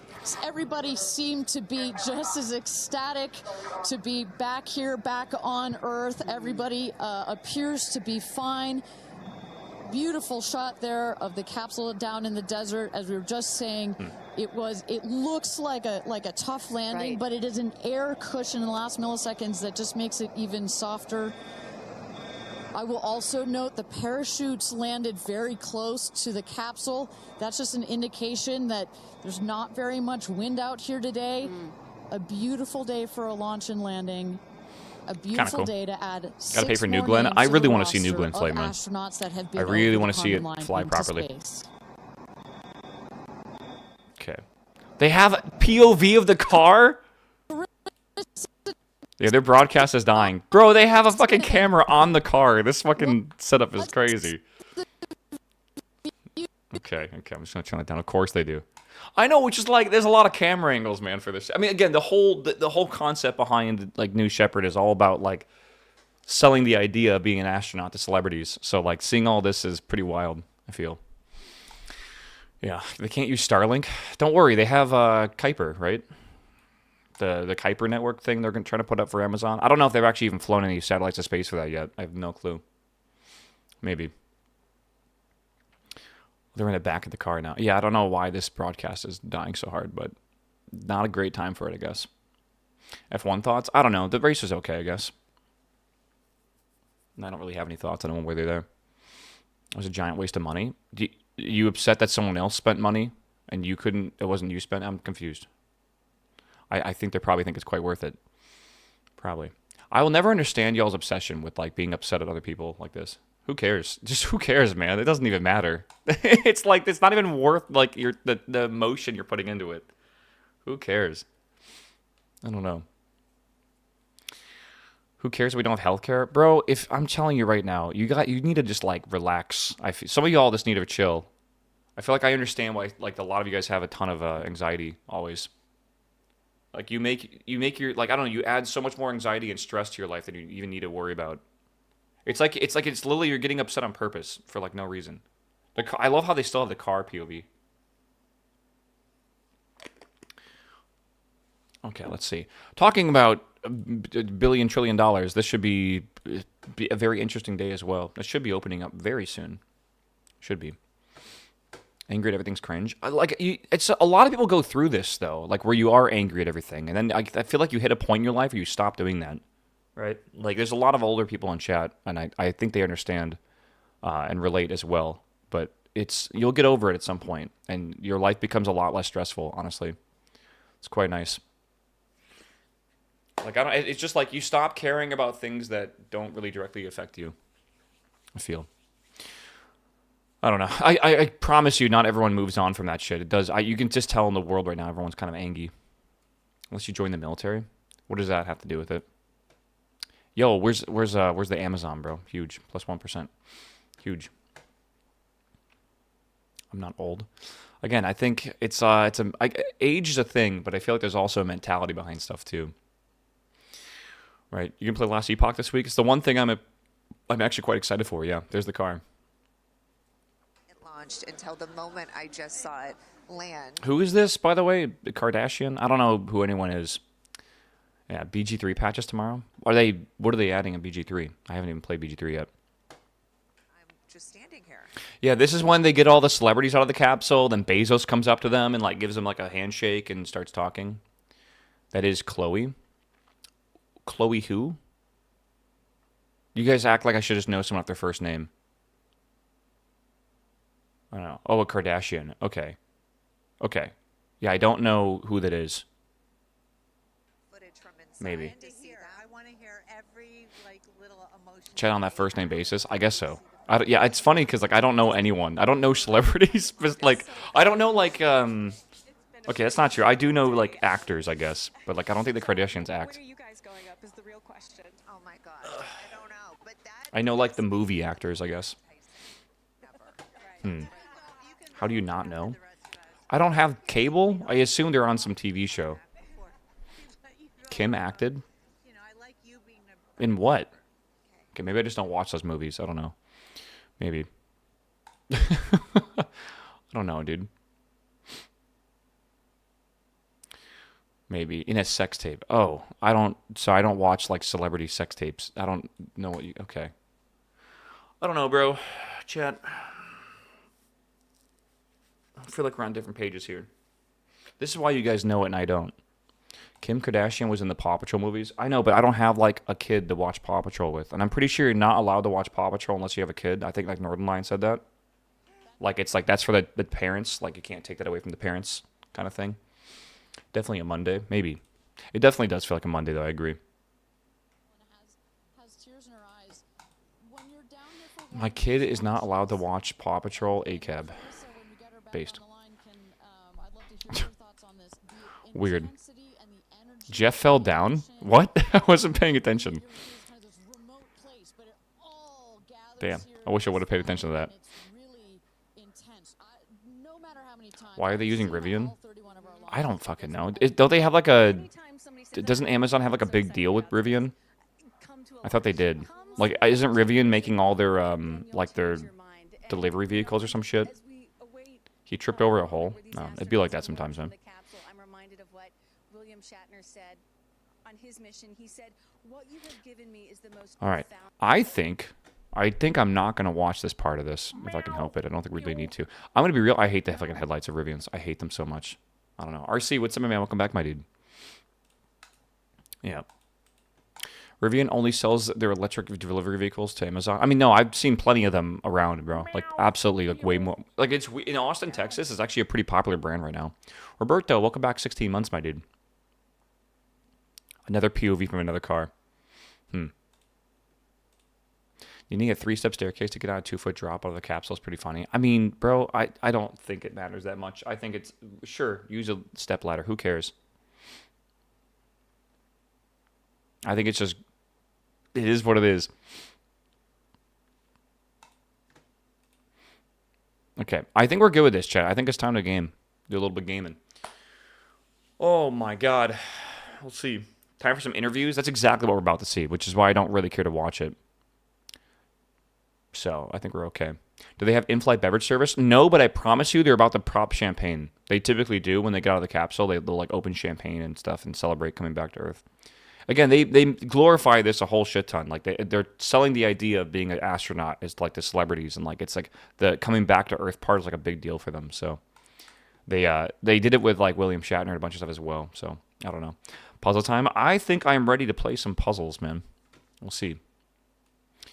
Everybody seemed to be just as ecstatic to be back here, back on Earth. Everybody appears to be fine. Beautiful shot there of the capsule down in the desert. As we were just saying, it looks like a tough landing, Right. but it is an air cushion in the last milliseconds that just makes it even softer. I will also note the parachutes landed very close to the capsule. That's just an indication that there's not very much wind out here today. A beautiful day for a launch and landing. A beautiful cool. day to add Gotta pay for New more Glenn. names I to really the wanna see New roster Glenn fly, of man. astronauts that have I been really over wanna the see it Condon line fly into properly. space. Okay. They have POV of the car? Yeah, their broadcast is dying. Bro, they have a fucking camera on the car. This fucking setup is crazy. Okay, I'm just gonna turn it down. Of course they do. I know, which is like, there's a lot of camera angles, man, for this. I mean, again, the whole concept behind like New Shepard is all about like selling the idea of being an astronaut to celebrities. So like seeing all this is pretty wild, I feel. Yeah, they can't use Starlink. Don't worry, they have Kuiper, right? The Kuiper network thing they're trying to put up for Amazon. I don't know if they've actually even flown any satellites to space for that yet. I have no clue. Maybe. They're in the back of the car now. Yeah, I don't know why this broadcast is dying so hard, but not a great time for it, I guess. F1 thoughts? I don't know. The race was okay, I guess. I don't really have any thoughts on one way they're there. It was a giant waste of money. You upset that someone else spent money and you couldn't? It wasn't you spent? I'm confused. I think they probably think it's quite worth it. Probably. I will never understand y'all's obsession with like being upset at other people like this. Who cares? Just who cares, man? It doesn't even matter. It's like it's not even worth like the emotion you're putting into it. Who cares? I don't know. Who cares if we don't have healthcare, bro? If I'm telling you right now, you need to just like relax. Some of y'all just need to chill. I feel like I understand why like a lot of you guys have a ton of anxiety always. Like you make your like I don't know, you add so much more anxiety and stress to your life than you even need to worry about. It's literally you're getting upset on purpose for like no reason. I love how they still have the car POV. Okay, let's see. Talking about a billion trillion dollars, this should be a very interesting day as well. It should be opening up very soon. Should be. Angry at everything's cringe. It's a lot of people go through this though, like where you are angry at everything, and then I feel like you hit a point in your life where you stop doing that, right? Like there's a lot of older people in chat, and I think they understand and relate as well. But you'll get over it at some point, and your life becomes a lot less stressful. Honestly, it's quite nice. Like it's just like you stop caring about things that don't really directly affect you. I feel. I don't know. I promise you, not everyone moves on from that shit. It does. You can just tell in the world right now, everyone's kind of angry. Unless you join the military. What does that have to do with it? Yo, where's the Amazon, bro? Huge. Plus 1%. Huge. I'm not old. Again, I think age is a thing, but I feel like there's also a mentality behind stuff too. Right? You can play Last Epoch this week. It's the one thing I'm actually quite excited for. Yeah, there's the car. It launched until the moment I just saw it land. Who is this, by the way? The Kardashian? I don't know who anyone is. Yeah, BG3 patches tomorrow. What are they adding in BG3? I haven't even played BG3 yet. I'm just standing here. Yeah, this is when they get all the celebrities out of the capsule. Then Bezos comes up to them and like gives them like a handshake and starts talking. That is Chloe. Chloe who? You guys act like I should just know someone off their first name. I don't know. Oh, a Kardashian. Okay. Yeah, I don't know who that is. Footage from inside. Maybe. I want to hear every little emotion. Chat on that first name basis? I guess so. Yeah, it's funny because I don't know anyone. I don't know celebrities. But, I don't know Okay, that's not true. I do know actors, I guess, but I don't think the Kardashians act. Where are you guys going up is the real question. Oh my god, I don't know, but that. I know the movie actors, I guess. How do you not know? I don't have cable. I assume they're on some TV show. Kim acted? In what? Okay, maybe I just don't watch those movies. I don't know. Maybe. I don't know, dude. Maybe in a sex tape. Oh, I don't watch celebrity sex tapes. I don't know what you. Okay. I don't know, bro. Chat. I feel like we're on different pages here. This is why you guys know it and I don't. Kim Kardashian was in the Paw Patrol movies. I know, but I don't have a kid to watch Paw Patrol with, and I'm pretty sure you're not allowed to watch Paw Patrol unless you have a kid. I think Northern Line said that. It's that's for the parents. You can't take that away from the parents, kind of thing. Definitely a Monday, maybe. It definitely does feel like a Monday, though. I agree. Has tears in her eyes. When you're down here for My kid is not allowed to watch Paw Patrol ACAB based. I'd love to hear your thoughts on this. The Weird. intensity and the energy Jeff fell down? What? I wasn't paying attention. Damn. I wish I would have paid attention to that. Why are they using Rivian? I don't fucking know. Don't they have doesn't Amazon have a big deal with Rivian? I thought they did. Isn't Rivian making all their their delivery vehicles or some shit? He tripped over a hole. No, it'd be like that sometimes, man. I'm reminded of what William Shatner said on his mission. He said, "What you have given me is the most." All right. I think I'm not gonna watch this part of this if I can help it. I don't think we really need to. I'm gonna be real. I hate the fucking headlights of Rivians. I hate them so much. I don't know. RC, what's up, man? Welcome back, my dude. Yeah. Rivian only sells their electric delivery vehicles to Amazon. I mean, no, I've seen plenty of them around, bro. Absolutely, way more. It's in Austin, Texas. It's actually a pretty popular brand right now. Roberto, welcome back. 16 months, my dude. Another POV from another car. You need a 3-step staircase to get out a 2-foot drop out of the capsule. It's pretty funny. I mean, bro, I don't think it matters that much. I think it's sure use a step ladder. Who cares? I think it's just. It is what it is. Okay. I think we're good with this, chat. I think it's time to game. Do a little bit of gaming. Oh, my God. Let's see. Time for some interviews? That's exactly what we're about to see, which is why I don't really care to watch it. So I think we're okay. Do they have in-flight beverage service? No, but I promise you they're about to prop champagne. They typically do when they get out of the capsule. They'll like open champagne and stuff and celebrate coming back to Earth. Again, they glorify this a whole shit ton. Like they're selling the idea of being an astronaut as like the celebrities, and like it's like the coming back to Earth part is like a big deal for them. So they did it with like William Shatner and a bunch of stuff as well. So I don't know. Puzzle time. I think I'm ready to play some puzzles, man. We'll see.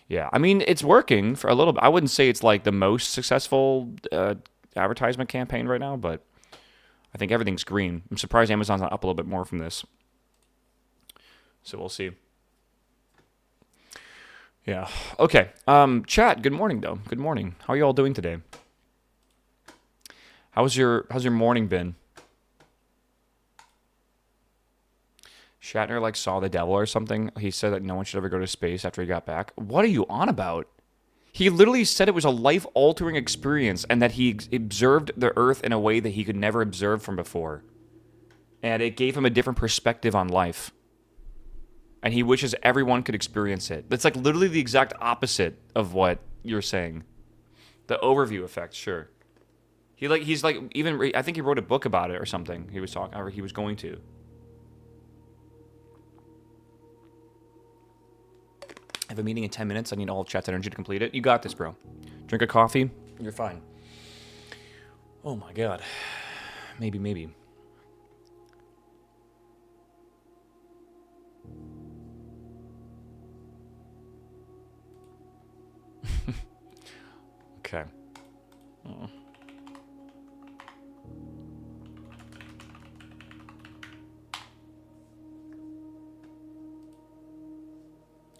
Yeah, I mean it's working for a little bit. I wouldn't say it's like the most successful advertisement campaign right now, but I think everything's green. I'm surprised Amazon's not up a little bit more from this. So we'll see. Yeah. Okay. Chat. Good morning, though. Good morning. How are you all doing today? How's your morning been? Shatner like saw the devil or something. He said that no one should ever go to space after he got back. What are you on about? He literally said it was a life-altering experience and that he observed the Earth in a way that he could never observe from before. And it gave him a different perspective on life. And he wishes everyone could experience it. That's like literally the exact opposite of what you're saying. The overview effect, sure. He's like even I think he wrote a book about it or something. He was talking, or he was going to. I have a meeting in 10 minutes. I need all chat's energy to complete it. You got this, bro. Drink a coffee. You're fine. Oh my god. Maybe. Okay. Oh.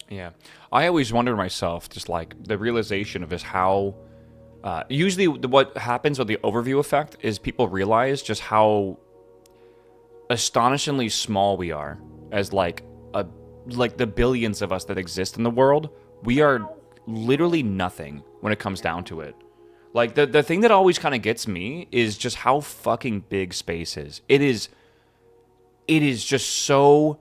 Yeah. I always wonder myself, just like the realization of just how usually what happens with the overview effect is people realize just how astonishingly small we are as like the billions of us that exist in the world. We are literally nothing when it comes down to it. Like the thing that always kind of gets me is just how fucking big space is. It is just so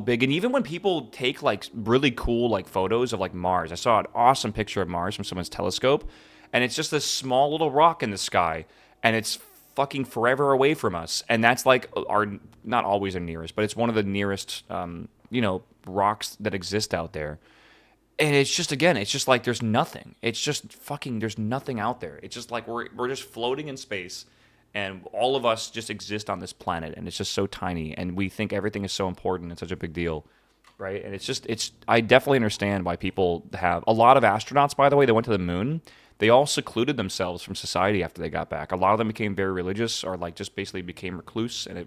big. And even when people take like really cool like photos of like Mars, I saw an awesome picture of Mars from someone's telescope, and it's just this small little rock in the sky, and it's fucking forever away from us. And that's like our, not always our nearest, but it's one of the nearest rocks that exist out there. And it's just, again, it's just like there's nothing. It's just fucking, there's nothing out there. It's just like we're just floating in space, and all of us just exist on this planet, and it's just so tiny, and we think everything is so important and such a big deal, right? And I definitely understand why people have, a lot of astronauts, by the way, they went to the moon, they all secluded themselves from society after they got back. A lot of them became very religious, or like just basically became recluse, and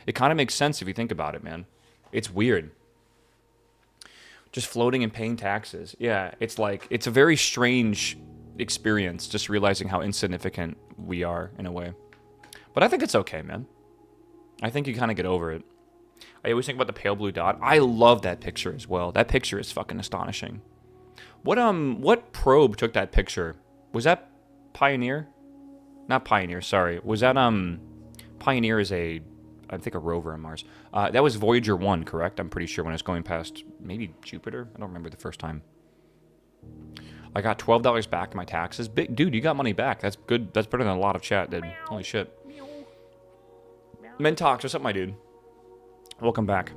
it kind of makes sense if you think about it, man. It's weird. Just floating and paying taxes. Yeah, it's like, it's a very strange experience, just realizing how insignificant we are in a way. But I think it's okay, man. I think you kind of get over it. I always think about the pale blue dot. I love that picture as well. That picture is fucking astonishing. What probe took that picture? Was that Pioneer? Not Pioneer, sorry. Was that, Pioneer is I think a rover on Mars. That was Voyager 1, correct? I'm pretty sure when it's going past maybe Jupiter. I don't remember the first time. I got $12 back in my taxes. Dude, you got money back. That's good. That's better than a lot of chat did. Holy shit. Mentox, what's up, my dude? Welcome back.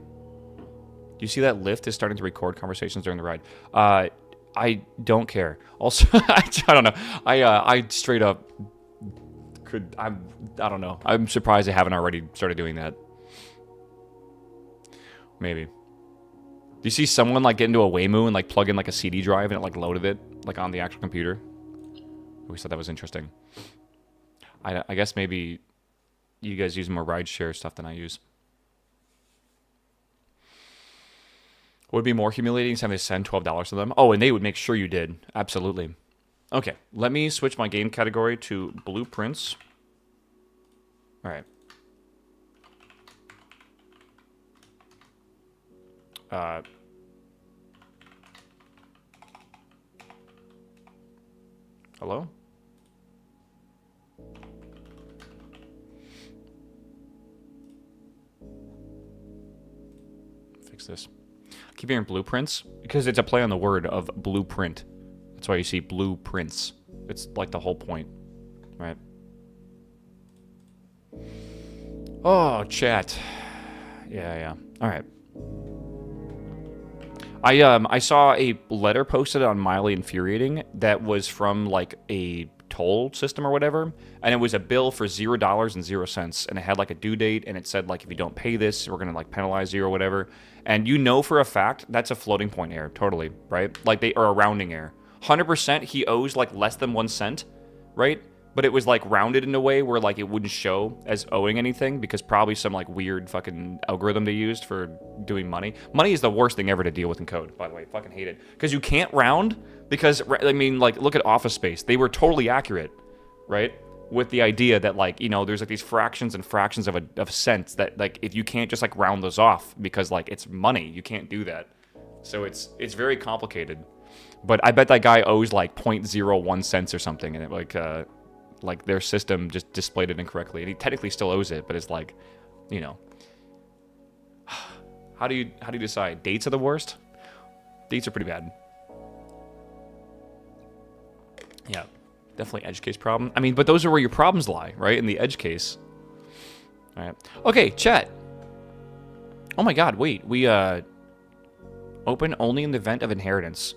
Do you see that Lyft is starting to record conversations during the ride? I don't care. Also, I don't know. I straight up I don't know. I'm surprised they haven't already started doing that. Maybe. Do you see someone like get into a Waymo and like plug in like a CD drive and it like loaded it like on the actual computer? I always thought that was interesting. I guess maybe you guys use more rideshare stuff than I use. Would it be more humiliating to have to send $12 to them? Oh, and they would make sure you did. Absolutely. Okay, let me switch my game category to blueprints. All right. Hello? Fix this. I keep hearing blueprints because it's a play on the word of blueprint. That's why you see blueprints. It's like the whole point, right? Oh, chat. Yeah. All right. I saw a letter posted on Mildly Infuriating that was from like a toll system or whatever, and it was a bill for $0.00, and it had like a due date, and it said like if you don't pay this, we're gonna like penalize you or whatever. And you know for a fact that's a floating point error, totally, right? Like they are a rounding error. 100% he owes like less than 1 cent, right? But it was like rounded in a way where like it wouldn't show as owing anything because probably some like weird fucking algorithm they used for doing money. Money is the worst thing ever to deal with in code, by the way. Fucking hate it. Because you can't round because, I mean, like look at Office Space. They were totally accurate, right? With the idea that like, you know, there's like these fractions and fractions of cents that like if you can't just like round those off because like it's money, you can't do that. So it's very complicated. But I bet that guy owes like 0.01 cents or something, and it like their system just displayed it incorrectly, and he technically still owes it, but it's like, you know, how do you decide? Dates are the worst. Dates are pretty bad. Yeah, definitely edge case problem. I mean, but those are where your problems lie, right? In the edge case. All right. Okay, chat. Oh my God, wait. We open only in the event of inheritance.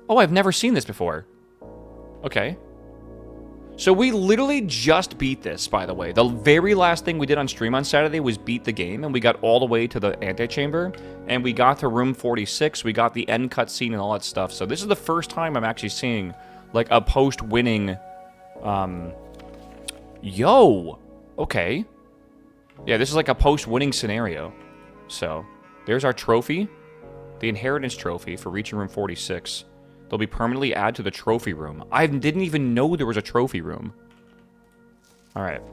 Oh, I've never seen this before. Okay. So we literally just beat this, by the way. The very last thing we did on stream on Saturday was beat the game, and we got all the way to the antechamber, and we got to room 46, we got the end cutscene and all that stuff. So this is the first time I'm actually seeing, like, a post-winning, Yo! Okay. Yeah, this is like a post-winning scenario. So, there's our trophy. The inheritance trophy for reaching room 46. They'll be permanently added to the trophy room. I didn't even know there was a trophy room. Alright.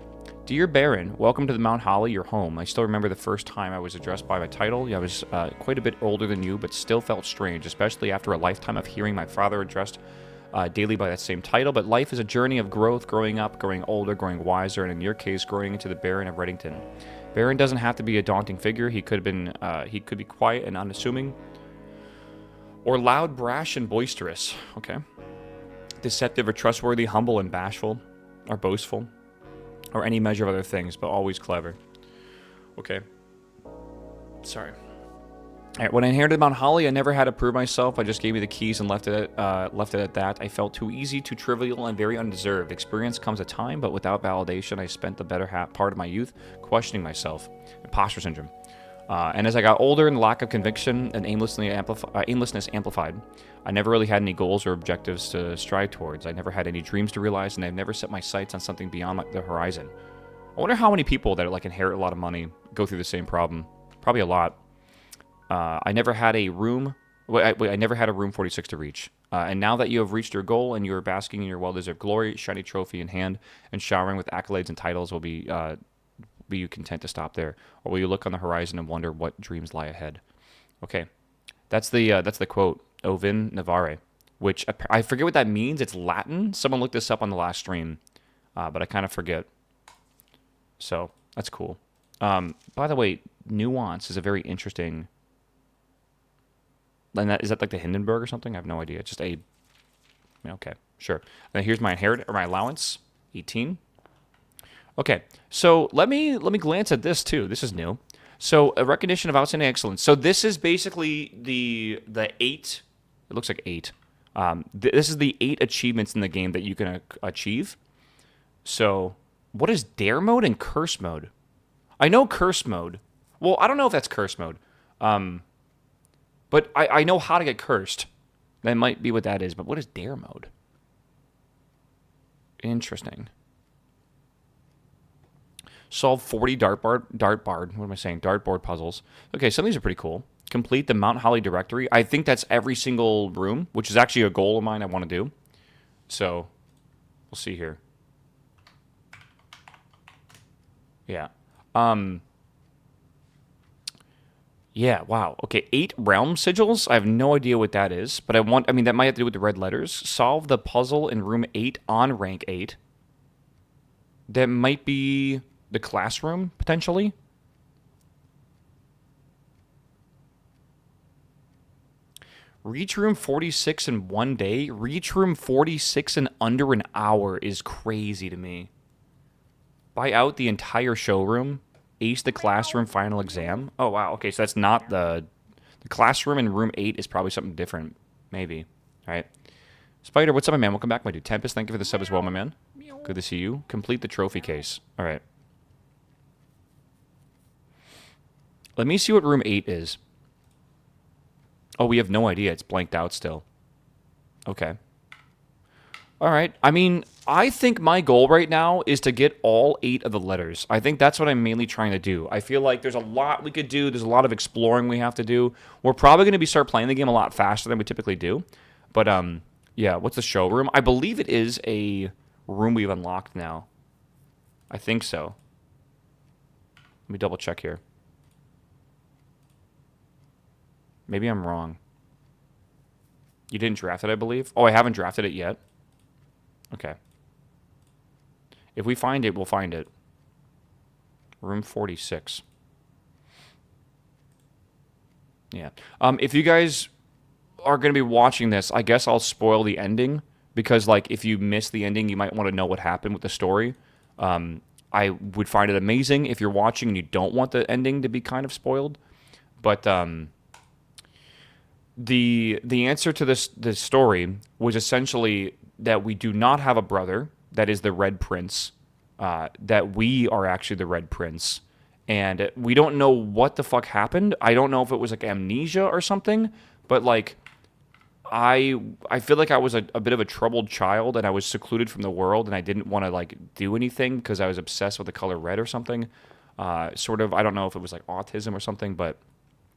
Dear Baron, welcome to the Mount Holly, your home. I still remember the first time I was addressed by my title. I was quite a bit older than you, but still felt strange, especially after a lifetime of hearing my father addressed daily by that same title. But life is a journey of growth, growing up, growing older, growing wiser, and in your case, growing into the Baron of Reddington. Baron doesn't have to be a daunting figure. He could be quiet and unassuming, or loud, brash, and boisterous. Okay. Deceptive or trustworthy, humble and bashful, or boastful, or any measure of other things, but always clever. Okay. Sorry. All right, when I inherited Mount Holly, I never had to prove myself. I just gave me the keys and left it at that. I felt too easy, too trivial, and very undeserved. Experience comes a time, but without validation, I spent the better part of my youth questioning myself. Imposter syndrome. And as I got older and the lack of conviction and aimlessness amplified, I never really had any goals or objectives to strive towards. I never had any dreams to realize, and I've never set my sights on something beyond the horizon. I wonder how many people that like inherit a lot of money go through the same problem. Probably a lot. I never had a room. I never had a room 46 to reach. And now that you have reached your goal and you are basking in your well-deserved glory, shiny trophy in hand, and showering with accolades and titles, be you content to stop there, or will you look on the horizon and wonder what dreams lie ahead? Okay, that's the quote, Ovin Navarre, which I forget what that means. It's Latin. Someone looked this up on the last stream, but I kind of forget. So that's cool. By the way, nuance is a very interesting. And is that like the Hindenburg or something? I have no idea. It's just a. Okay, sure. Then here's my my allowance, 18. Okay, so let me glance at this too. This is new. So a recognition of outstanding excellence. So this is basically the 8. It looks like 8. This is the 8 achievements in the game that you can achieve. So what is dare mode and curse mode? I know curse mode. Well, I don't know if that's curse mode. But I know how to get cursed. That might be what that is. But what is dare mode? Interesting. Solve 40 dartboard puzzles. Okay, some of these are pretty cool. Complete the Mount Holly directory. I think that's every single room, which is actually a goal of mine I want to do. So, we'll see here. Yeah. Yeah, wow. Okay, 8 realm sigils. I have no idea what that is, but that might have to do with the red letters. Solve the puzzle in room 8 on rank 8. That might be the classroom, potentially. Reach room 46 in 1 day? Reach room 46 in under an hour is crazy to me. Buy out the entire showroom? Ace the classroom final exam? Oh, wow. Okay, so that's not the classroom in room 8 is probably something different. Maybe. All right. Spider, what's up, my man? Welcome back, my dude. Tempest, thank you for the sub as well, my man. Good to see you. Complete the trophy case. All right. Let me see what room 8 is. Oh, we have no idea. It's blanked out still. Okay. All right. I mean, I think my goal right now is to get all 8 of the letters. I think that's what I'm mainly trying to do. I feel like there's a lot we could do. There's a lot of exploring we have to do. We're probably going to start playing the game a lot faster than we typically do. But, yeah, what's the showroom? I believe it is a room we've unlocked now. I think so. Let me double check here. Maybe I'm wrong. You didn't draft it, I believe. Oh, I haven't drafted it yet. Okay. If we find it, we'll find it. Room 46. Yeah. If you guys are going to be watching this, I guess I'll spoil the ending. Because, like, if you miss the ending, you might want to know what happened with the story. I would find it amazing if you're watching and you don't want the ending to be kind of spoiled. But, the answer to this story was essentially that we do not have a brother that is the Red Prince, that we are actually the Red Prince, and we don't know what the fuck happened. I don't know if it was like amnesia or something, but like I feel like I was a bit of a troubled child and I was secluded from the world and I didn't want to like do anything because I was obsessed with the color red or something. Sort of, I don't know if it was like autism or something, but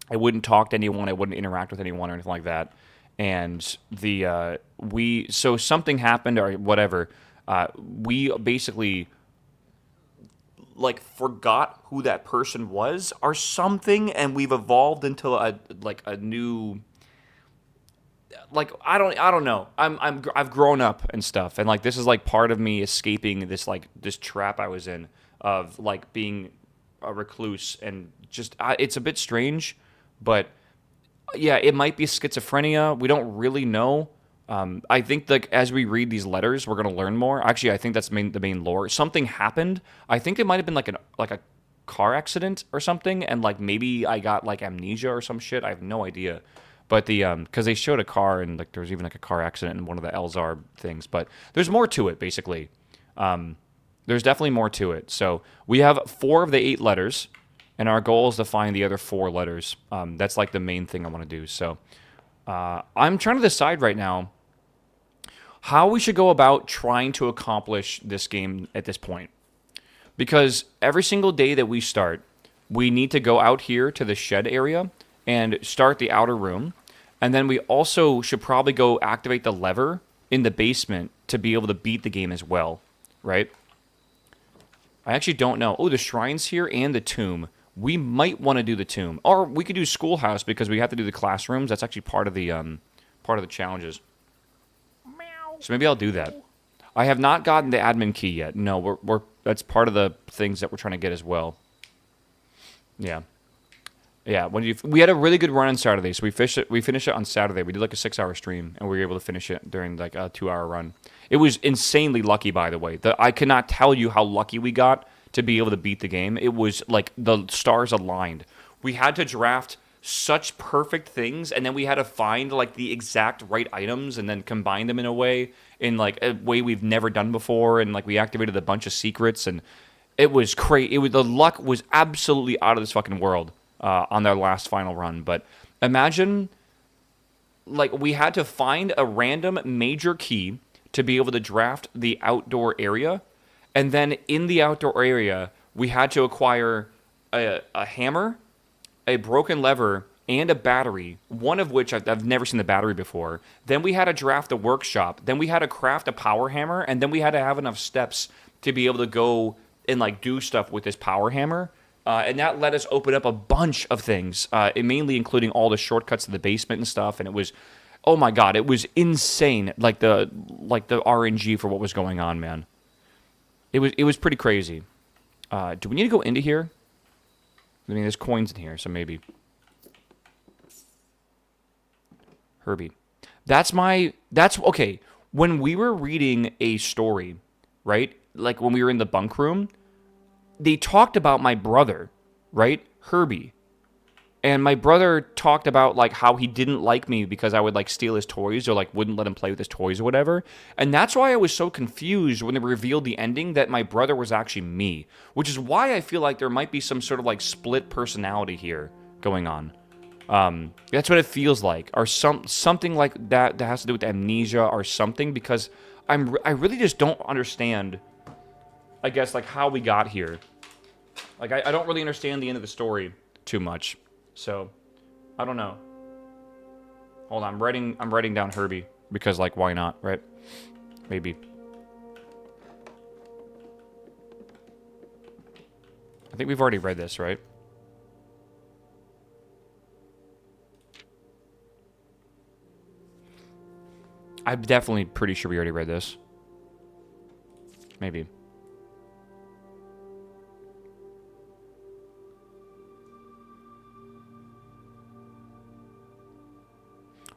I wouldn't talk to anyone. I wouldn't interact with anyone or anything like that. And so something happened or whatever. We basically like forgot who that person was or something, and we've evolved into a new. Like I don't know. I've grown up and stuff, and like this is like part of me escaping this trap I was in of like being a recluse and just it's a bit strange. But yeah, it might be schizophrenia. We don't really know. I think like as we read these letters, we're gonna learn more. Actually, I think that's the main lore. Something happened. I think it might have been like a car accident or something, and like maybe I got like amnesia or some shit. I have no idea. But because they showed a car and like there was even like a car accident in one of the Elzar things. But there's more to it basically. There's definitely more to it. So we have 4 of the 8 letters. And our goal is to find the other 4 letters. That's like the main thing I want to do. So I'm trying to decide right now how we should go about trying to accomplish this game at this point. Because every single day that we start, we need to go out here to the shed area and start the outer room. And then we also should probably go activate the lever in the basement to be able to beat the game as well, right? I actually don't know. Oh, the shrine's here and the tomb. We might want to do the tomb, or we could do schoolhouse because we have to do the classrooms. That's actually part of the challenges. So maybe I'll do that. I have not gotten the admin key yet. No, that's part of the things that we're trying to get as well. Yeah. We had a really good run on Saturday, so we finished it on Saturday. We did like a 6-hour stream, and we were able to finish it during like a 2-hour run. It was insanely lucky, by the way. I cannot tell you how lucky we got to be able to beat the game. It was like the stars aligned. We had to draft such perfect things, and then we had to find like the exact right items and then combine them in a way we've never done before, and like we activated a bunch of secrets, and it was crazy. The luck was absolutely out of this fucking world on their last final run. But imagine like we had to find a random major key to be able to draft the outdoor area. And then in the outdoor area, we had to acquire a hammer, a broken lever, and a battery, one of which I've never seen the battery before. Then we had to draft a workshop. Then we had to craft a power hammer. And then we had to have enough steps to be able to go and like do stuff with this power hammer. And that let us open up a bunch of things, mainly including all the shortcuts to the basement and stuff. And it was, oh my God, it was insane. Like the RNG for what was going on, man. It was pretty crazy. Do we need to go into here? I mean, there's coins in here, so maybe. Herbie. Okay. When we were reading a story, right? Like when we were in the bunk room, they talked about my brother, right? Herbie. And my brother talked about like how he didn't like me because I would like steal his toys or like wouldn't let him play with his toys or whatever. And that's why I was so confused when they revealed the ending that my brother was actually me, which is why I feel like there might be some sort of like split personality here going on. That's what it feels like, or something like that has to do with amnesia or something, because I really just don't understand, I guess, like how we got here. Like I don't really understand the end of the story too much. So, I don't know. Hold on, I'm writing down Herbie because, like, why not, right? Maybe. I think we've already read this, right? I'm definitely pretty sure we already read this. Maybe.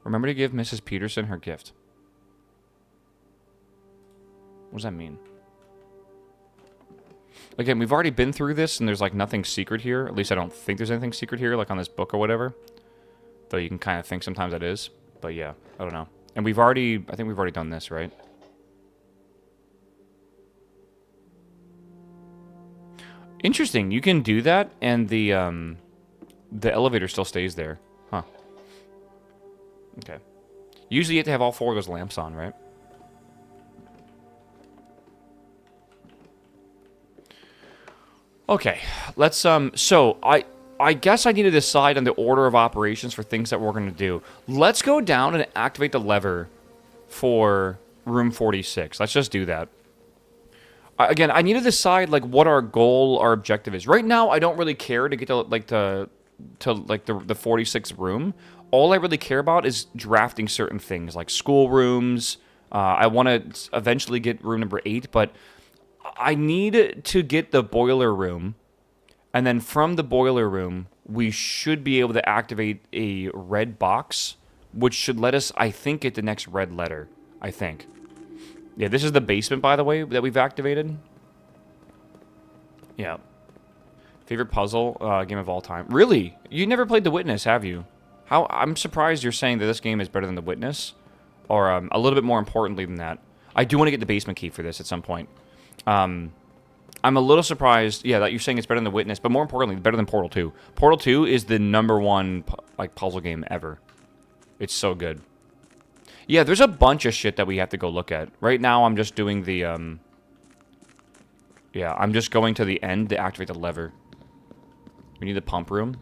Remember to give Mrs. Peterson her gift. What does that mean? Again, we've already been through this, and there's, like, nothing secret here. At least I don't think there's anything secret here, like on this book or whatever. Though you can kind of think sometimes it is. But yeah, I don't know. And I think we've already done this, right? Interesting. You can do that, and the elevator still stays there. Huh. Okay. Usually you have to have all 4 of those lamps on, right? Okay. Let's, so, I guess I need to decide on the order of operations for things that we're going to do. Let's go down and activate the lever for room 46. Let's just do that. Again, I need to decide, like, what our goal, our objective is. Right now, I don't really care to get to, like, the 46th room. All I really care about is drafting certain things, like school rooms. I want to eventually get room number 8, but I need to get the boiler room. And then from the boiler room, we should be able to activate a red box, which should let us, I think, get the next red letter. I think. Yeah, this is the basement, by the way, that we've activated. Yeah. Favorite puzzle game of all time. Really? You never played The Witness, have you? I'm surprised you're saying that this game is better than The Witness. Or a little bit more importantly than that. I do want to get the basement key for this at some point. I'm a little surprised, yeah, that you're saying it's better than The Witness, but more importantly, better than Portal 2. Portal 2 is the #1 like puzzle game ever. It's so good. Yeah, there's a bunch of shit that we have to go look at. Right now, I'm just doing the, yeah, I'm just going to the end to activate the lever. We need the pump room.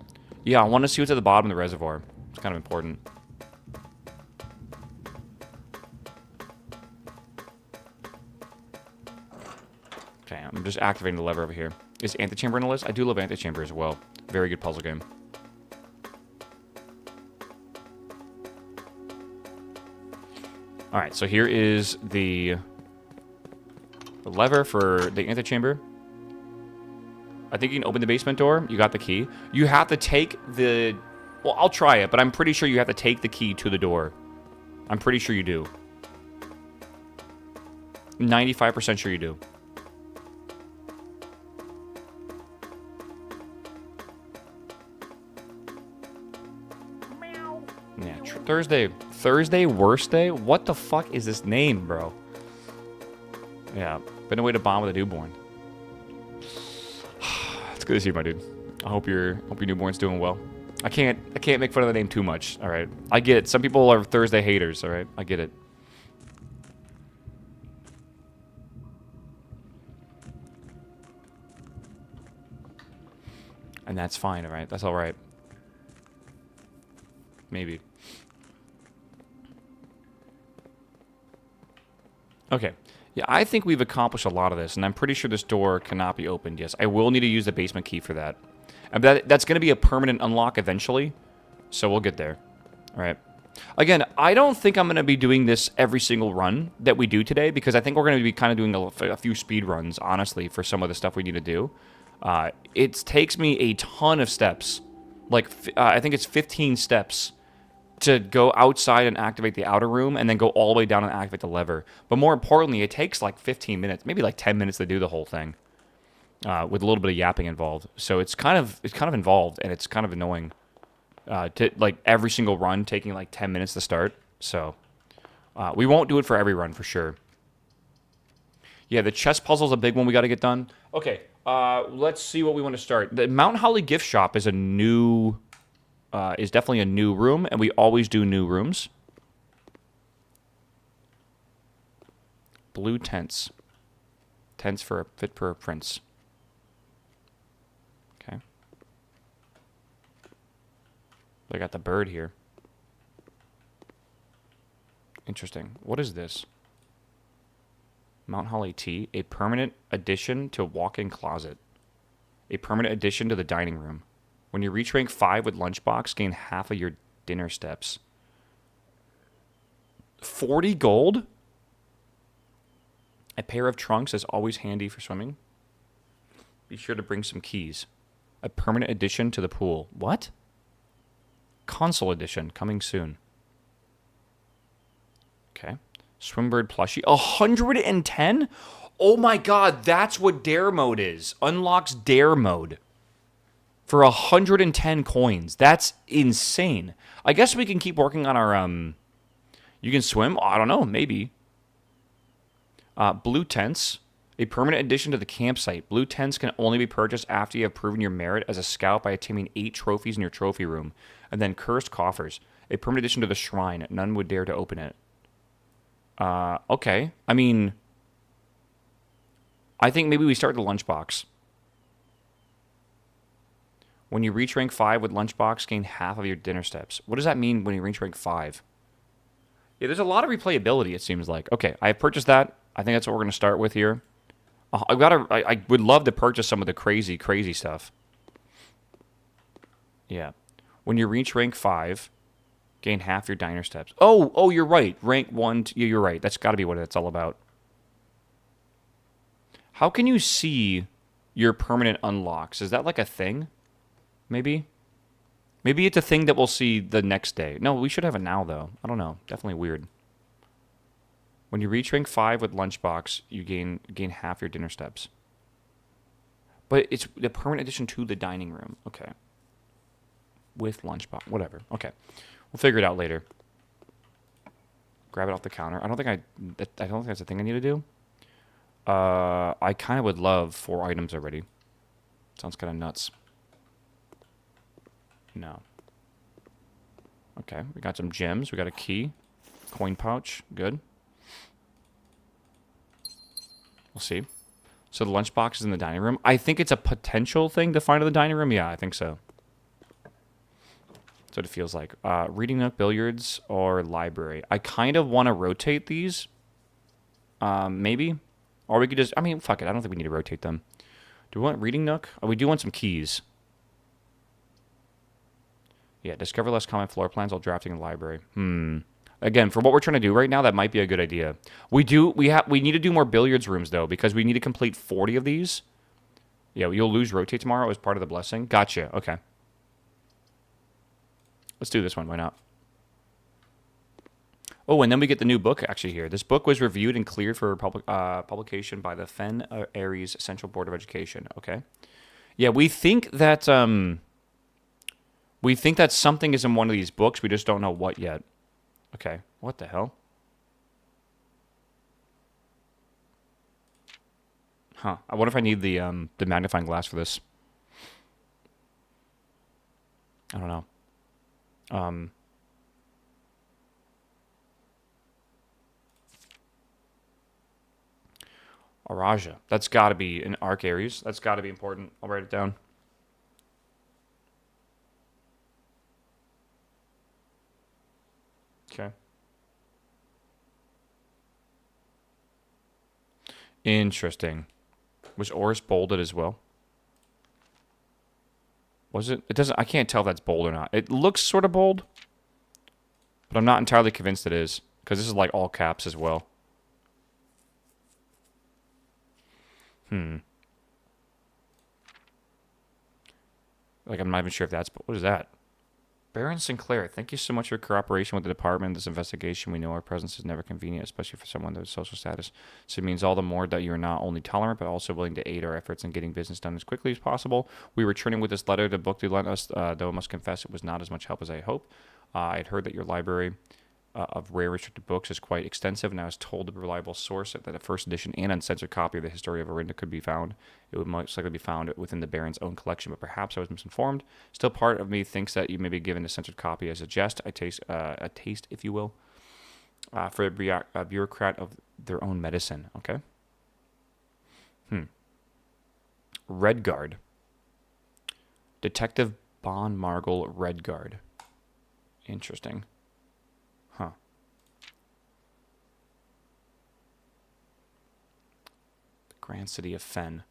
Yeah, I want to see what's at the bottom of the reservoir. It's kind of important. Okay, I'm just activating the lever over here. Is Antechamber on the list? I do love Antechamber as well. Very good puzzle game. Alright, so here is the lever for the antechamber. I think you can open the basement door. You got the key. You have to take the... Well, I'll try it, but I'm pretty sure you have to take the key to the door. I'm pretty sure you do. 95% sure you do. Yeah, Thursday, worst day? What the fuck is this name, bro? Yeah, been away to bond with a newborn. It's good to see you, my dude. I hope your newborn's doing well. I can't make fun of the name too much, alright? I get it. Some people are Thursday haters, alright? I get it. And that's fine, alright? That's alright. Maybe. Okay. Yeah, I think we've accomplished a lot of this, and I'm pretty sure this door cannot be opened. Yes, I will need to use the basement key for that. And that's going to be a permanent unlock eventually, so we'll get there. All right. Again, I don't think I'm going to be doing this every single run that we do today, because I think we're going to be kind of doing a few speed runs, honestly, for some of the stuff we need to do. It takes me a ton of steps. Like, I think it's 15 steps to go outside and activate the outer room, and then go all the way down and activate the lever. But more importantly, it takes like 15 minutes, maybe like 10 minutes to do the whole thing, with a little bit of yapping involved. So it's kind of involved, and it's kind of annoying. To like every single run taking like 10 minutes to start. So we won't do it for every run for sure. Yeah, the chess puzzle's a big one we got to get done. Okay, let's see what we want to start. The Mount Holly gift shop is a new. Is definitely a new room, and we always do new rooms. Blue tents. Tents fit for a prince. Okay. I got the bird here. Interesting. What is this? Mount Holly tea, a permanent addition to walk-in closet. A permanent addition to the dining room. When you reach rank 5 with lunchbox, gain half of your dinner steps. 40 gold? A pair of trunks is always handy for swimming. Be sure to bring some keys. A permanent addition to the pool. What? Console edition, coming soon. Okay. Swimbird plushie. 110? Oh my god, that's what dare mode is. Unlocks dare mode. For 110 coins. That's insane. I guess we can keep working on our, You can swim? I don't know, maybe. Blue tents. A permanent addition to the campsite. Blue tents can only be purchased after you have proven your merit as a scout by attaining 8 trophies in your trophy room. And then cursed coffers. A permanent addition to the shrine. None would dare to open it. Okay. I mean, I think maybe we start the lunchbox. When you reach rank 5 with lunchbox, gain half of your dinner steps. What does that mean when you reach rank 5? Yeah, there's a lot of replayability, it seems like. Okay, I have purchased that. I think that's what we're going to start with here. I would love to purchase some of the crazy, crazy stuff. Yeah. When you reach rank 5, gain half your diner steps. Oh, you're right. Rank 1, you're right. That's got to be what it's all about. How can you see your permanent unlocks? Is that like a thing? Maybe? Maybe it's a thing that we'll see the next day. No, we should have it now, though. I don't know. Definitely weird. When you reach rank 5 with lunchbox, you gain half your dinner steps. But it's the permanent addition to the dining room. Okay. With lunchbox. Whatever. Okay. We'll figure it out later. Grab it off the counter. I don't think that's a thing I need to do. I kind of would love 4 items already. Sounds kind of nuts. No. Okay, we got some gems. We got a key. Coin pouch. Good. We'll see. So the lunchbox is in the dining room. I think it's a potential thing to find in the dining room. Yeah, I think so. That's what it feels like. Reading nook, billiards, or library. I kind of want to rotate these. Maybe. Or we could just... I mean, fuck it. I don't think we need to rotate them. Do we want reading nook? Oh, we do want some keys. Yeah, discover less common floor plans while drafting in the library. Again, for what we're trying to do right now, that might be a good idea. We need to do more billiards rooms, though, because we need to complete 40 of these. Yeah, you'll lose rotate tomorrow as part of the blessing. Gotcha. Okay. Let's do this one. Why not? Oh, and then we get the new book, actually, here. This book was reviewed and cleared for publication by the Fen Aries Central Board of Education. Okay. Yeah, we think that... We think that something is in one of these books. We just don't know what yet. Okay. What the hell? Huh. I wonder if I need the magnifying glass for this. I don't know. Araja. That's got to be an Arc Aries. That's got to be important. I'll write it down. Okay. Interesting. Was Oris bolded as well? Was it? It doesn't. I can't tell if that's bold or not. It looks sort of bold, but I'm not entirely convinced it is because this is like all caps as well. Like I'm not even sure if that's. What is that? Baron Sinclair, thank you so much for your cooperation with the department in this investigation. We know our presence is never convenient, especially for someone with social status. So it means all the more that you are not only tolerant, but also willing to aid our efforts in getting business done as quickly as possible. We were returning with this letter the book you lent us, though I must confess it was not as much help as I hoped. I had heard that your library of rare restricted books is quite extensive, and I was told a reliable source that a first edition and uncensored copy of the history of Orinda could be found. It would most likely be found within the Baron's own collection, but perhaps I was misinformed. Still, part of me thinks that you may be given a censored copy as a jest, a taste, if you will, for a bureaucrat of their own medicine. Okay. Redguard. Detective Bon Margle Redguard. Interesting. Huh. The Grand City of Fen.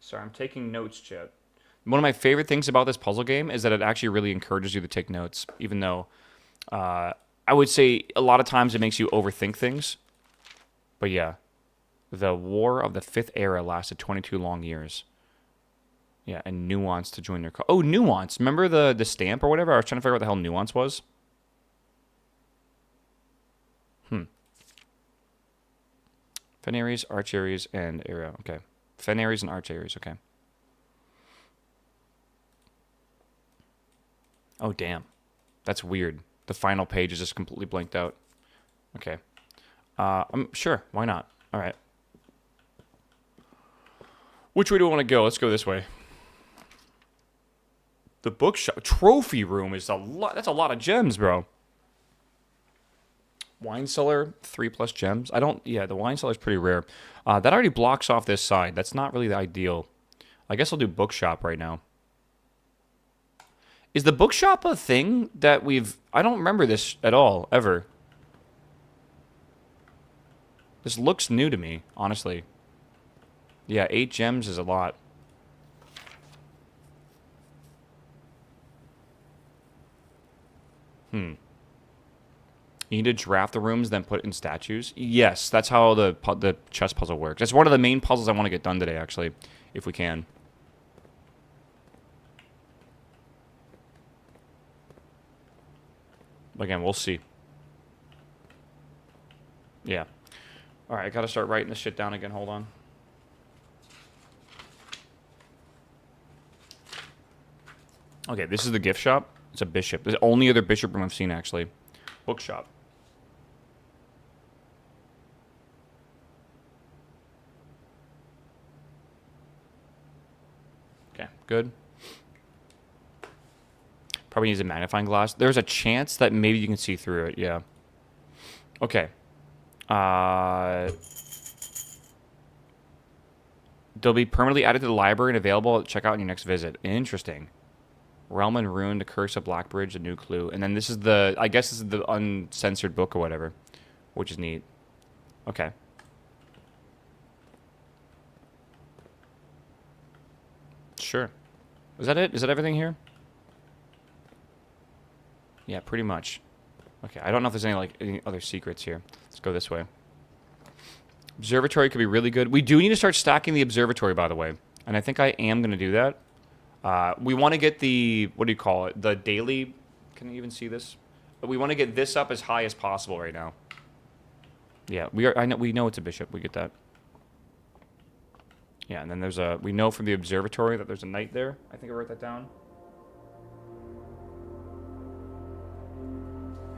Sorry, I'm taking notes, chat. One of my favorite things about this puzzle game is that it actually really encourages you to take notes, even though I would say a lot of times it makes you overthink things. But yeah, the War of the Fifth Era lasted 22 long years. Yeah, and Nuance to join their... Oh, Nuance. Remember the stamp or whatever? I was trying to figure out what the hell Nuance was. Fenaries, Arch Aries, and Arrow. Okay. Fenaries and Arch Aries. Okay. Oh, damn. That's weird. The final page is just completely blanked out. Okay. I'm sure. Why not? All right. Which way do we want to go? Let's go this way. The bookshop. Trophy room is a lot. That's a lot of gems, bro. Wine cellar, 3+ gems. Yeah, the wine cellar is pretty rare. That already blocks off this side. That's not really the ideal. I guess I'll do bookshop right now. Is the bookshop a thing that I don't remember this at all, ever. This looks new to me, honestly. Yeah, 8 gems is a lot. You need to draft the rooms, then put in statues? Yes, that's how the chess puzzle works. That's one of the main puzzles I want to get done today, actually, if we can. Again, we'll see. Yeah. Alright, I gotta start writing this shit down again. Hold on. Okay, this is the gift shop. It's a bishop. This is the only other bishop room I've seen, actually. Bookshop. Okay, good. Probably needs a magnifying glass. There's a chance that maybe you can see through it, yeah. Okay. They'll be permanently added to the library and available to check out on your next visit. Interesting. Realm and Ruin, The Curse of Blackbridge, A New Clue. And then this is I guess this is the uncensored book or whatever, which is neat. Okay. Sure. Is that it? Is that everything here? Yeah, pretty much. Okay, I don't know if there's any other secrets here. Let's go this way. Observatory could be really good. We do need to start stacking the observatory, by the way. And I think I am going to do that. We want to get the, what do you call it? The daily, can you even see this? But we want to get this up as high as possible right now. Yeah, we know it's a bishop. We get that. Yeah, and then we know from the observatory that there's a knight there. I think I wrote that down.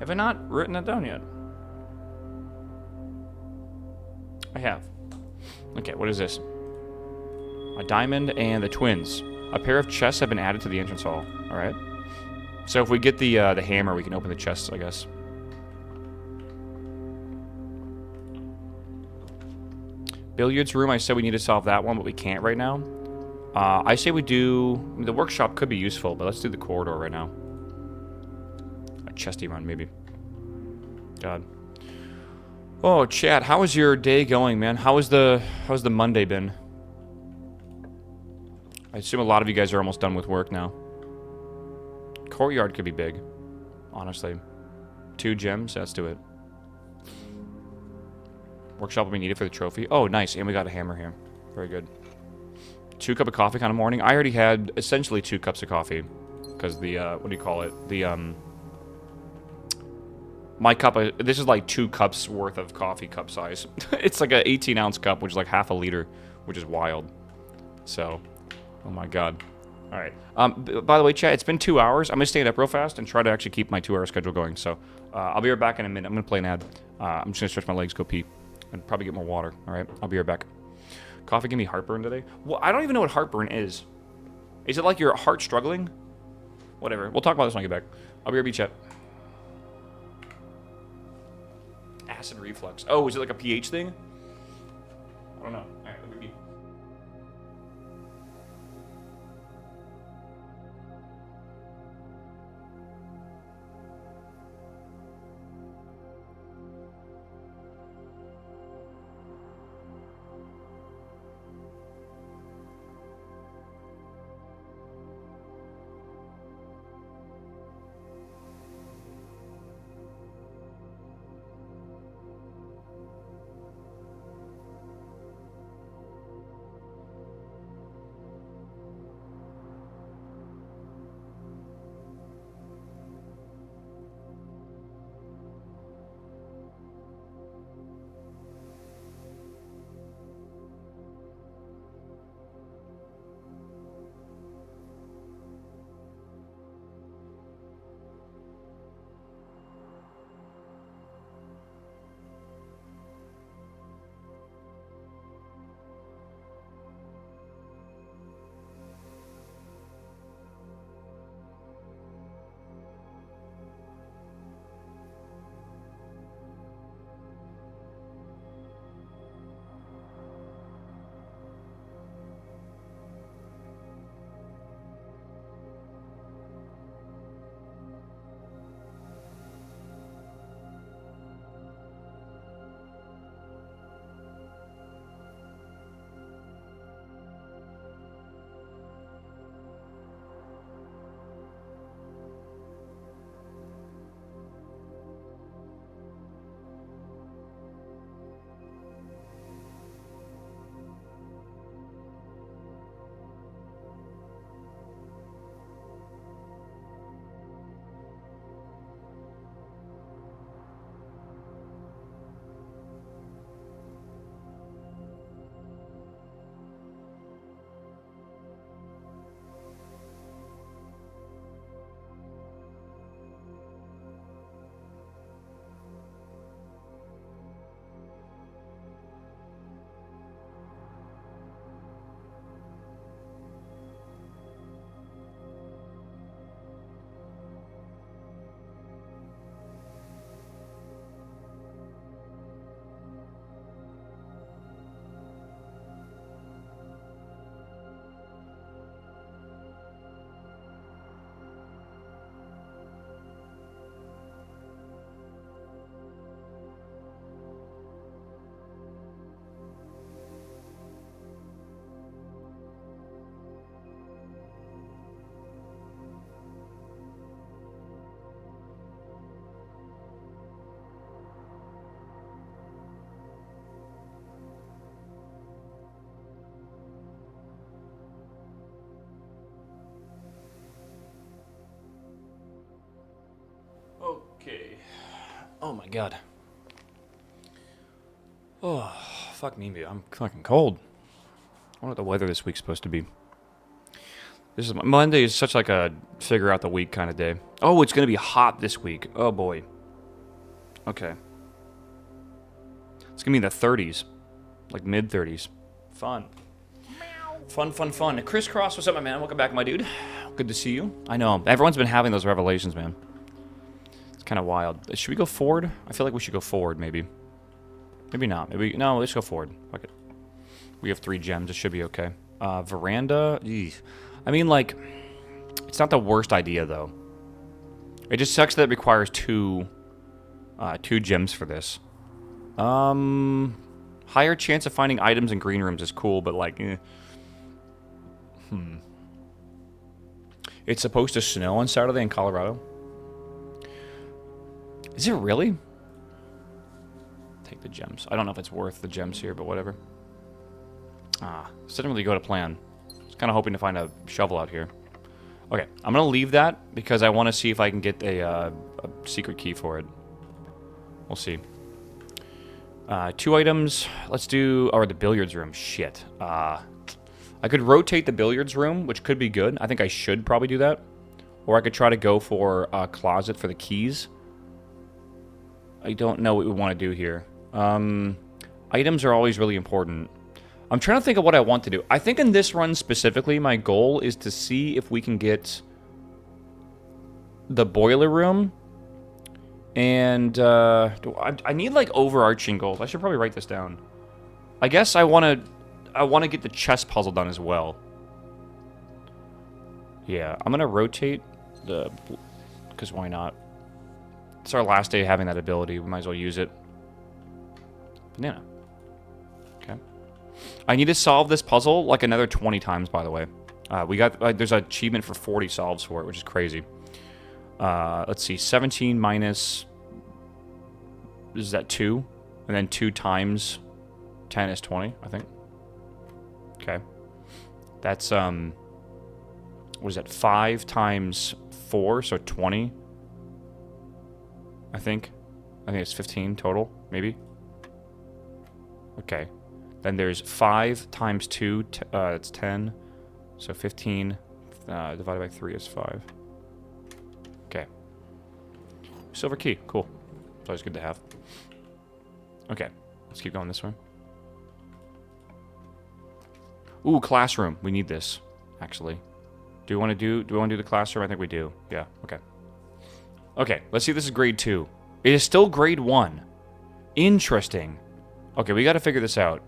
Have I not written that down yet? I have. Okay, what is this? A diamond and the twins. A pair of chests have been added to the entrance hall. All right. So if we get the hammer, we can open the chests, I guess. Billiards room. I said we need to solve that one, but we can't right now. I say we do... The workshop could be useful, but let's do the corridor right now. A chesty run, maybe. God. Oh, chat, how is your day going, man? How's the Monday been? I assume a lot of you guys are almost done with work now. Courtyard could be big, honestly. 2 gems, let's do it. Workshop will be needed for the trophy. Oh, nice, and we got a hammer here. Very good. 2 cup of coffee kind of morning. I already had essentially 2 cups of coffee. Because the, what do you call it? My cup, this is like 2 cups worth of coffee cup size. It's like an 18-ounce cup, which is like half a liter, which is wild. So, oh my god. All right. By the way, chat, it's been 2 hours. I'm going to stand up real fast and try to actually keep my 2-hour schedule going. So, I'll be right back in a minute. I'm going to play an ad. I'm just going to stretch my legs, go pee, and probably get more water. All right? I'll be right back. Coffee give me heartburn today? Well, I don't even know what heartburn is. Is it like your heart struggling? Whatever. We'll talk about this when I get back. I'll be right back, chat. Acid reflux. Oh, is it like a pH thing? I don't know. All right, let me be. Okay. Oh my god. Oh, fuck me, dude. I'm fucking cold. I wonder what the weather this week's supposed to be. This is Monday is such like a figure out the week kind of day. Oh, it's gonna be hot this week. Oh boy. Okay. It's gonna be in the 30s, like mid 30s. Fun. Fun, fun, fun. Crisscross, what's up, my man? Welcome back, my dude. Good to see you. I know everyone's been having those revelations, man. It's kind of wild. Should we go forward? I feel like we should go forward, maybe. Maybe not. Maybe no. Let's go forward. Fuck it. We have 3 gems. It should be okay. Veranda. Eesh. I mean, like, it's not the worst idea though. It just sucks that it requires 2 gems for this. Higher chance of finding items in green rooms is cool, but like, It's supposed to snow on Saturday in Colorado. Is it really? Take the gems. I don't know if it's worth the gems here, but whatever. This didn't really go to plan. Kind of hoping to find a shovel out here. Okay, I'm going to leave that because I want to see if I can get a secret key for it. We'll see. 2 items. Let's do... Or the billiards room. Shit. I could rotate the billiards room, which could be good. I think I should probably do that. Or I could try to go for a closet for the keys. I don't know what we want to do here. Items are always really important. I'm trying to think of what I want to do. I think in this run specifically, my goal is to see if we can get the boiler room. And I need like overarching goals. I should probably write this down. I guess I want to get the chess puzzle done as well. Yeah, I'm gonna rotate the, because why not? It's our last day having that ability. We might as well use it. Banana. Okay. I need to solve this puzzle like another 20 times, by the way. We got there's an achievement for 40 solves for it, which is crazy. Let's see, 17 minus, is that 2? And then 2 times 10 is 20, I think. Okay. That's, what is that, 5 times 4, so 20. I think it's 15 total, maybe. Okay. Then there's 5 times 2, it's 10. So 15 divided by 3 is 5. Okay. Silver key, cool. It's always good to have. Okay, let's keep going this way. Ooh, classroom. We need this, actually. Do we want to do the classroom? I think we do. Yeah, okay. Okay, let's see if this is grade 2. It is still grade 1. Interesting. Okay, we got to figure this out.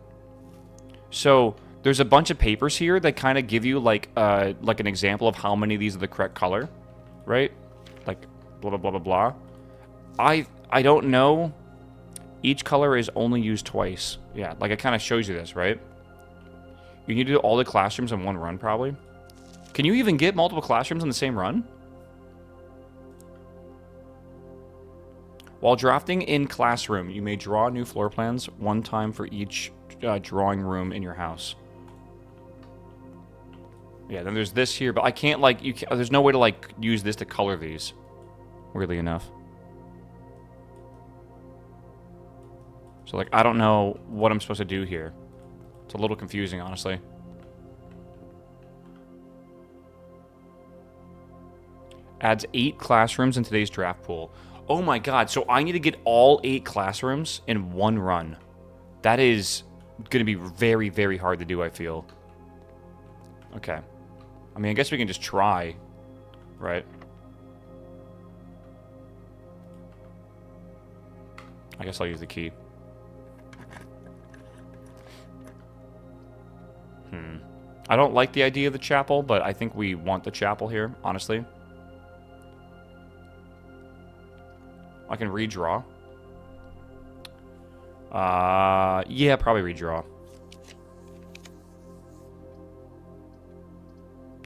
So, there's a bunch of papers here that kind of give you like an example of how many of these are the correct color, right? Like blah blah blah blah blah. I don't know. Each color is only used twice. Yeah, like it kind of shows you this, right? You need to do all the classrooms in one run, probably. Can you even get multiple classrooms in the same run? While drafting in classroom, you may draw new floor plans one time for each drawing room in your house. Yeah, then there's this here, but I can't, like, there's no way to, like, use this to color these, weirdly enough. So, like, I don't know what I'm supposed to do here. It's a little confusing, honestly. Adds 8 classrooms in today's draft pool. Oh my god, so I need to get all 8 classrooms in one run. That is going to be very, very hard to do, I feel. Okay. I mean, I guess we can just try, right? I guess I'll use the key. I don't like the idea of the chapel, but I think we want the chapel here, honestly. I can redraw. Yeah, probably redraw.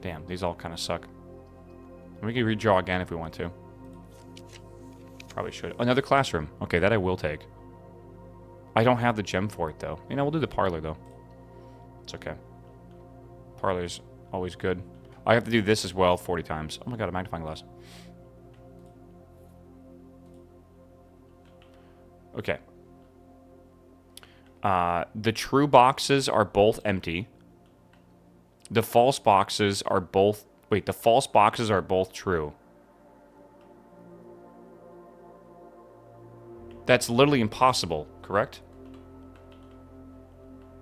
Damn, these all kind of suck. We can redraw again if we want to. Probably should. Another classroom. Okay, that I will take. I don't have the gem for it, though. You know, we'll do the parlor, though. It's okay. Parlor's always good. I have to do this as well 40 times. Oh my god, a magnifying glass. Okay. The true boxes are both empty. The false boxes are both... Wait, the false boxes are both true. That's literally impossible, correct?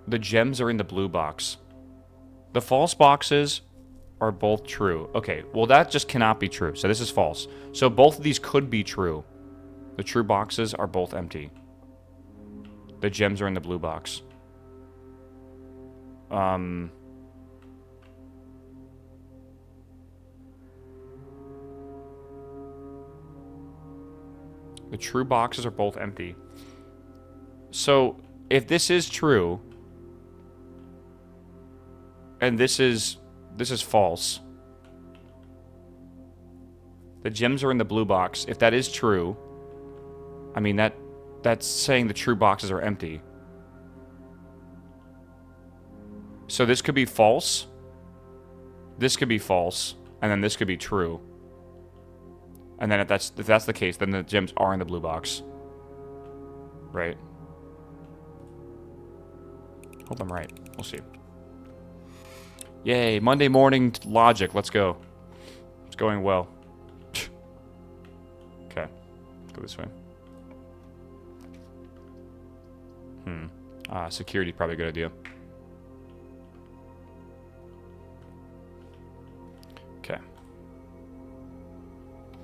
The gems are in the blue box. The false boxes are both true. Okay, well that just cannot be true. So this is false. So both of these could be true. The true boxes are both empty. The gems are in the blue box. The true boxes are both empty. So, if this is true, and this is false, the gems are in the blue box. If that is true, I mean, that's saying the true boxes are empty. So this could be false, This could be false, and then this could be true. And then if that's the case, then the gems are in the blue box. Right? Hope I'm right. We'll see. Yay, Monday morning logic. Let's go. It's going well. Okay. Go this way. Security, probably a good idea. Okay.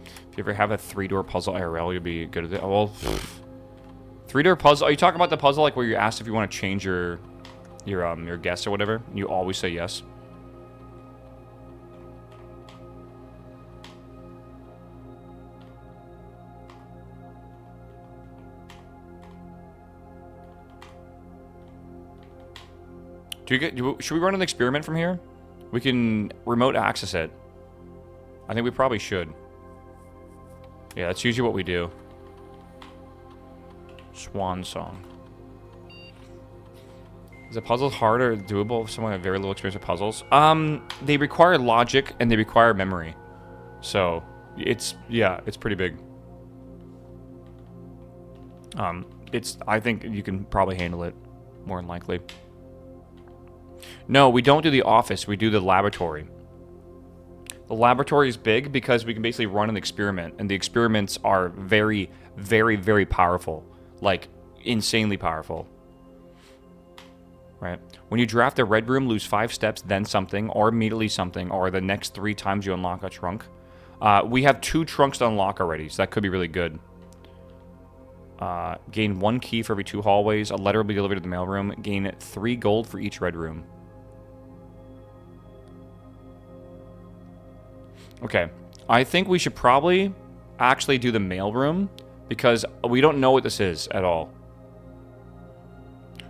If you ever have a 3-door puzzle IRL, you'll be good at it. Oh, well, 3-door puzzle. Are you talking about the puzzle like where you're asked if you want to change your guess or whatever? And you always say yes. Should we run an experiment from here? We can remote access it. I think we probably should. Yeah, that's usually what we do. Swan song. Is a puzzle hard or doable if someone has very little experience with puzzles? They require logic and they require memory. So, it's pretty big. I think you can probably handle it, more than likely. No, we don't do the office, we do the laboratory. The laboratory is big because we can basically run an experiment, and the experiments are very, very, very powerful. Like, insanely powerful. Right? When you draft a red room, lose 5 steps, then something, or immediately something, or the next 3 times you unlock a trunk. We have 2 trunks to unlock already, so that could be really good. Gain 1 key for every 2 hallways. A letter will be delivered to the mailroom. Gain 3 gold for each red room. Okay. I think we should probably actually do the mailroom because we don't know what this is at all.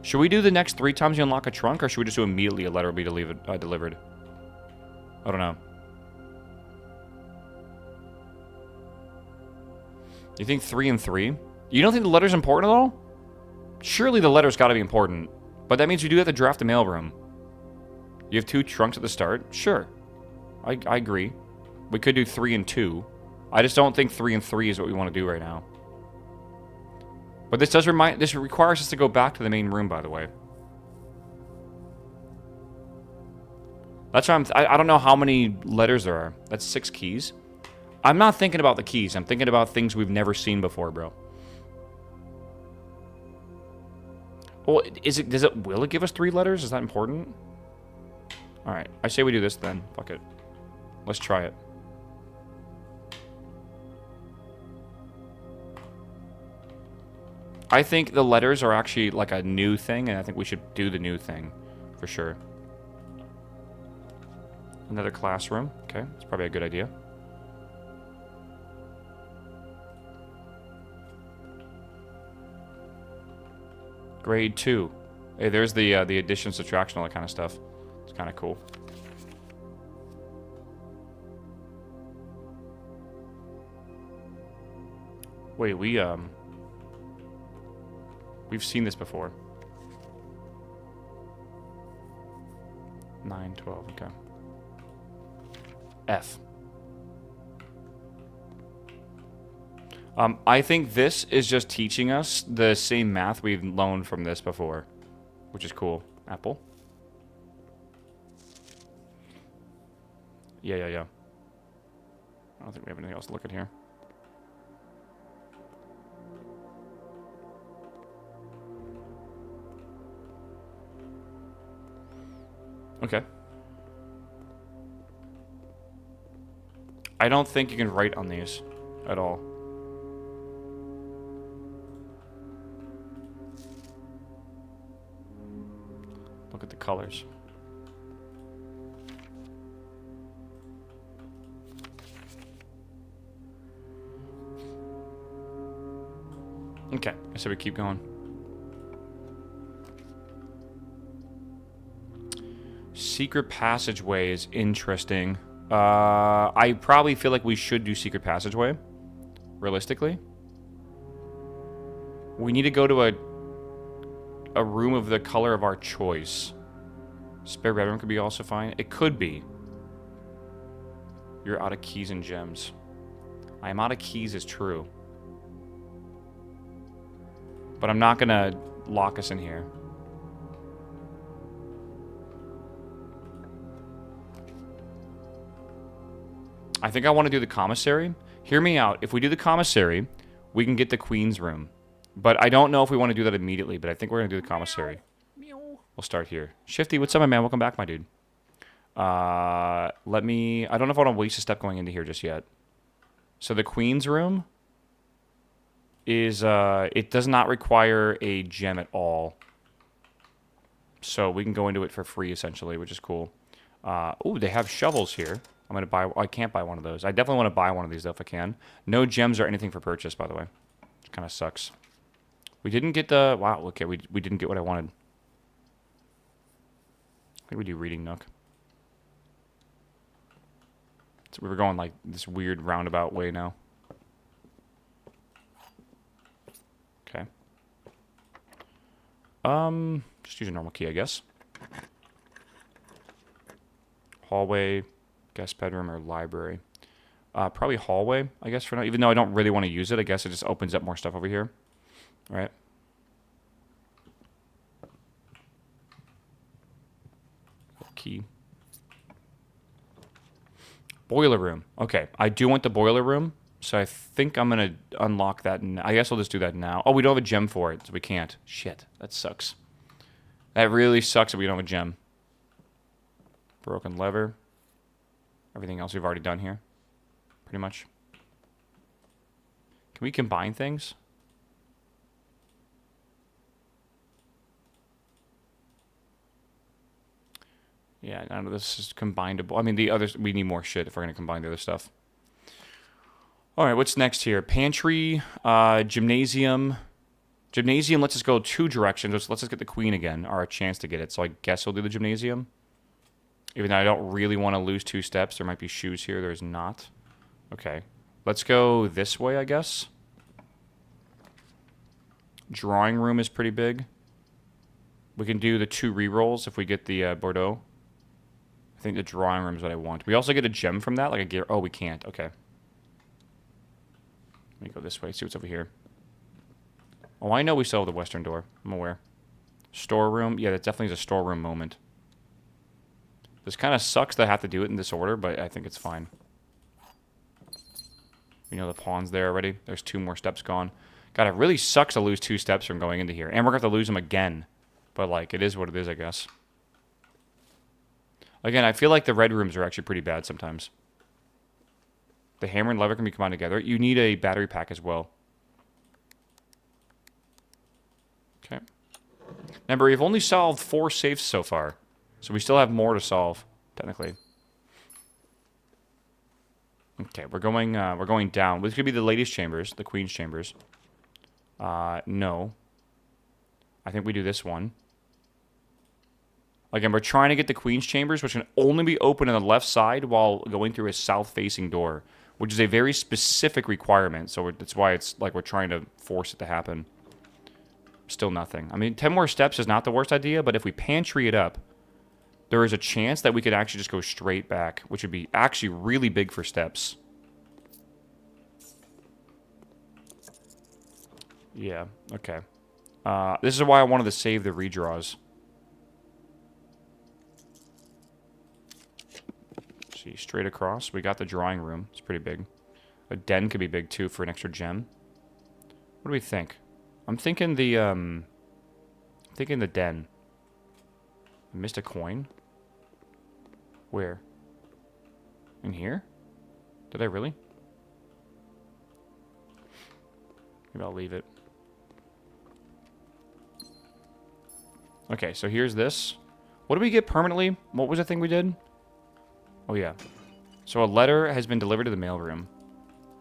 Should we do the next 3 times you unlock a trunk, or should we just do immediately a letter will be delivered? I don't know. You think 3 and 3? You don't think the letter's important at all? Surely the letter's got to be important. But that means you do have to draft the mailroom. You have 2 trunks at the start? Sure. I agree. We could do 3 and 2. I just don't think 3 and 3 is what we want to do right now. But this requires us to go back to the main room, by the way. That's why I don't know how many letters there are. That's 6 keys. I'm not thinking about the keys. I'm thinking about things we've never seen before, bro. Well, will it give us 3 letters? Is that important? Alright, I say we do this then. Fuck it. Let's try it. I think the letters are actually like a new thing, and I think we should do the new thing. For sure. Another classroom. Okay, that's probably a good idea. Grade 2. Hey, there's the addition, subtraction, all that kind of stuff. It's kind of cool. Wait, we've seen this before. 9, 12, okay. F. I think this is just teaching us the same math we've learned from this before, which is cool. Apple. Yeah. I don't think we have anything else to look at here. Okay. I don't think you can write on these at all. Look at the colors. Okay, I said we keep going. Secret passageway is interesting. I probably feel like we should do secret passageway. Realistically. We need to go to a room of the color of our choice. Spare bedroom could be also fine. It could be. You're out of keys and gems. I am out of keys is true. But I'm not gonna lock us in here. I think I want to do the commissary. Hear me out. If we do the commissary, we can get the queen's room. But I don't know if we want to do that immediately, but I think we're going to do the commissary. We'll start here. Shifty, what's up, my man? Welcome back, my dude. Let me... I don't know if I want to waste a step going into here just yet. So the queen's room is... it does not require a gem at all. So we can go into it for free, essentially, which is cool. Oh, they have shovels here. I'm going to buy... I can't buy one of those. I definitely want to buy one of these, though, if I can. No gems or anything for purchase, by the way. Which kind of sucks. We didn't get the... Wow, okay, we didn't get what I wanted. I think we do Reading Nook. So we were going, like, this weird roundabout way now. Okay. Just use a normal key, I guess. Hallway... Guest bedroom or library. Probably hallway, I guess, for now. Even though I don't really want to use it, I guess it just opens up more stuff over here. All right. Key. Boiler room. Okay, I do want the boiler room, so I think I'm going to unlock that. I guess I'll just do that now. Oh, we don't have a gem for it, so we can't. Shit, that sucks. That really sucks that we don't have a gem. Broken lever. Everything else we've already done here. Pretty much. Can we combine things? Yeah, none of this is combinable. I mean, the others, we need more shit if we're going to combine the other stuff. Alright, what's next here? Pantry, gymnasium. Gymnasium lets us go 2 directions. Let's just get the queen again, or a chance to get it. So I guess we'll do the gymnasium. Even though I don't really want to lose 2 steps. There might be shoes here. There's not. Okay. Let's go this way, I guess. Drawing room is pretty big. We can do the 2 rerolls if we get the Bordeaux. I think the drawing room is what I want. We also get a gem from that, like a gear. Oh, we can't. Okay. Let me go this way, see what's over here. Oh, I know we still have the western door. I'm aware. Storeroom. Yeah, that definitely is a storeroom moment. This kind of sucks that I have to do it in this order, but I think it's fine. You know the pawn's there already. There's 2 more steps gone. God, it really sucks to lose 2 steps from going into here. And we're going to have to lose them again. But, like, it is what it is, I guess. Again, I feel like the red rooms are actually pretty bad sometimes. The hammer and lever can be combined together. You need a battery pack as well. Okay. Remember, we've only solved 4 safes so far. So we still have more to solve, technically. Okay, we're going down. This could be the ladies' chambers, the queen's chambers. No. I think we do this one. Again, we're trying to get the queen's chambers, which can only be open on the left side while going through a south-facing door, which is a very specific requirement. So that's why it's like we're trying to force it to happen. Still nothing. I mean, 10 more steps is not the worst idea, but if we pantry it up, there is a chance that we could actually just go straight back, which would be actually really big for steps. Yeah, okay. This is why I wanted to save the redraws. See, straight across. We got the drawing room. It's pretty big. A den could be big, too, for an extra gem. What do we think? I'm thinking the den. I missed a coin. Where? In here? Did I really? Maybe I'll leave it. Okay, so here's this. What did we get permanently? What was the thing we did? Oh, yeah. So a letter has been delivered to the mailroom.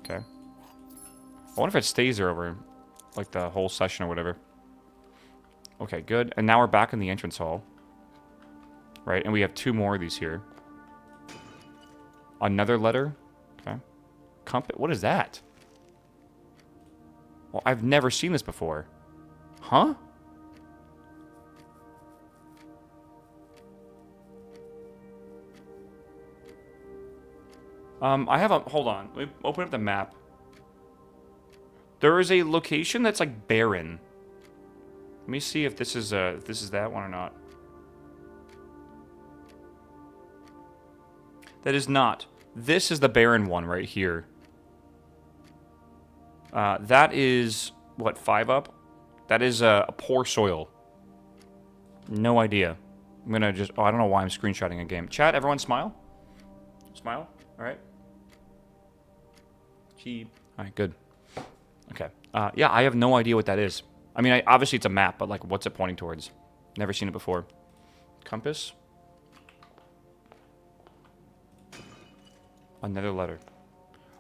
Okay. I wonder if it stays there over, like, the whole session or whatever. Okay, good. And now we're back in the entrance hall. Right, and we have 2 more of these here. Another letter. Okay. What is that? Well, I've never seen this before. Huh? I have a... Hold on. Let me open up the map. There is a location that's, like, barren. Let me see if this is that one or not. That is not. This is the barren one right here. That is... What, 5 up? That is a poor soil. No idea. I'm gonna just... Oh, I don't know why I'm screenshotting a game. Chat, everyone smile? Smile? Alright. Cheap. Alright, good. Okay. Yeah, I have no idea what that is. I mean, obviously it's a map, but, like, what's it pointing towards? Never seen it before. Compass? Another letter.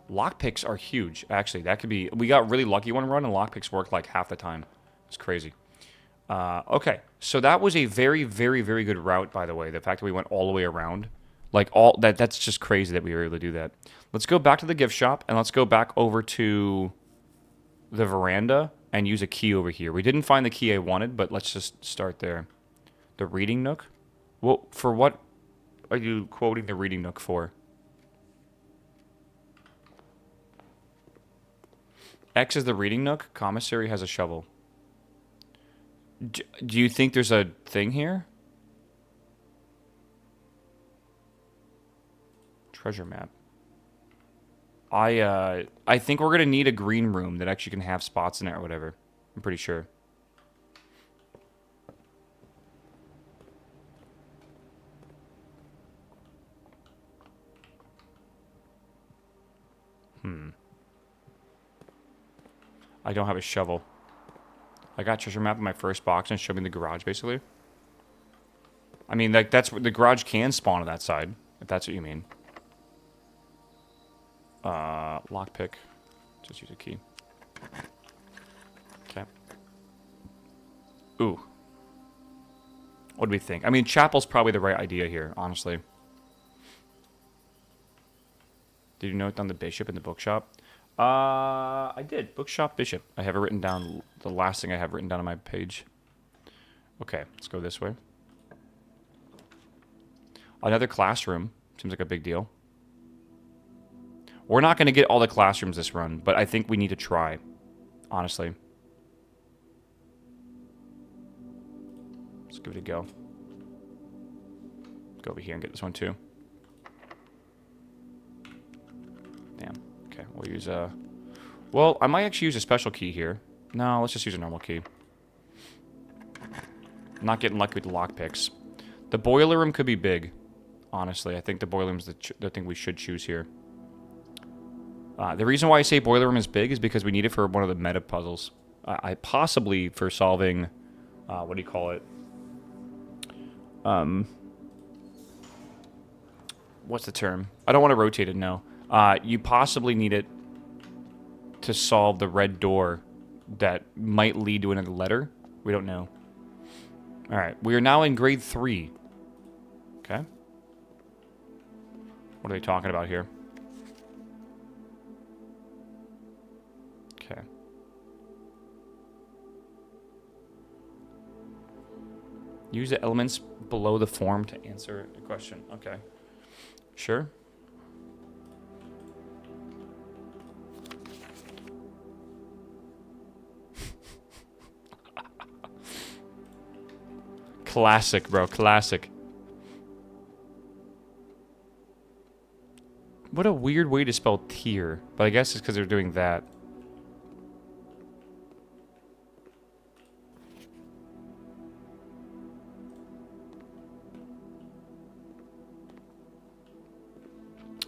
Lockpicks are huge, actually. That could be... We got really lucky one run, and lockpicks worked, like, half the time. It's crazy. Okay. So that was a very, very, very good route, by the way. The fact that we went all the way around. Like, that's just crazy that we were able to do that. Let's go back to the gift shop, and let's go back over to the veranda and use a key over here. We didn't find the key I wanted, but let's just start there. The reading nook? Well, for what are you quoting the reading nook for? X is the reading nook. Commissary has a shovel. Do you think there's a thing here? Treasure map. I think we're gonna need a green room that actually can have spots in it or whatever. I'm pretty sure. I don't have a shovel. I got treasure map in my first box and showed me the garage, basically. I mean, like, that's the garage can spawn on that side, if that's what you mean. Lockpick. Just use a key. Okay. Ooh. What do we think? I mean, chapel's probably the right idea here, honestly. Did you note down the bishop in the bookshop? I did. Bookshop bishop. I have it written down. The last thing I have written down on my page. Okay, let's go this way. Another classroom. Seems like a big deal. We're not going to get all the classrooms this run, but I think we need to try. Honestly. Let's give it a go. Go over here and get this one too. Damn. Okay, we'll use a... Well, I might actually use a special key here. No, let's just use a normal key. I'm not getting lucky with the lockpicks. The boiler room could be big. Honestly, I think the boiler room is the thing we should choose here. The reason why I say boiler room is big is because we need it for one of the meta puzzles. I possibly for solving... what do you call it? What's the term? I don't want to rotate it, no. You possibly need it to solve the red door that might lead to another letter. We don't know. Alright, we are now in grade 3. Okay. What are they talking about here? Okay. Use the elements below the form to answer a question. Okay. Sure. Classic, bro. Classic. What a weird way to spell tier. But I guess it's because they're doing that.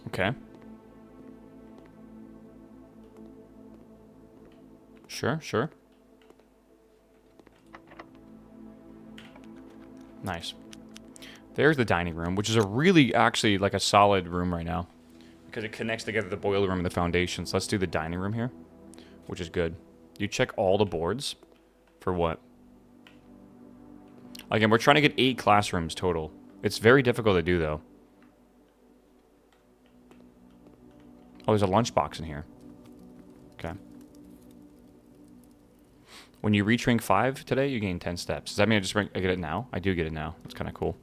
Okay. Sure, sure. Nice. There's the dining room, which is a really, actually, like a solid room right now. Because it connects together the boiler room and the foundations. Let's do the dining room here, which is good. You check all the boards? For what? Again, we're trying to get 8 classrooms total. It's very difficult to do, though. Oh, there's a lunchbox in here. Okay. When you reach rank 5 today, you gain 10 steps. Does that mean I get it now? I do get it now. That's kind of cool.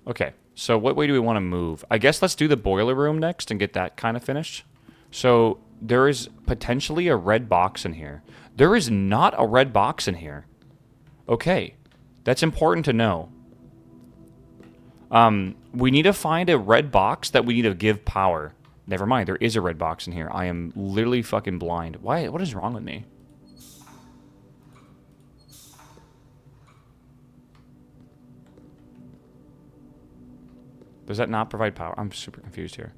Okay. So what way do we want to move? I guess let's do the boiler room next and get that kind of finished. So there is potentially a red box in here. There is not a red box in here. Okay. That's important to know. We need to find a red box that we need to give power. Never mind, there is a red box in here. I am literally fucking blind. Why? What is wrong with me? Does that not provide power? I'm super confused here.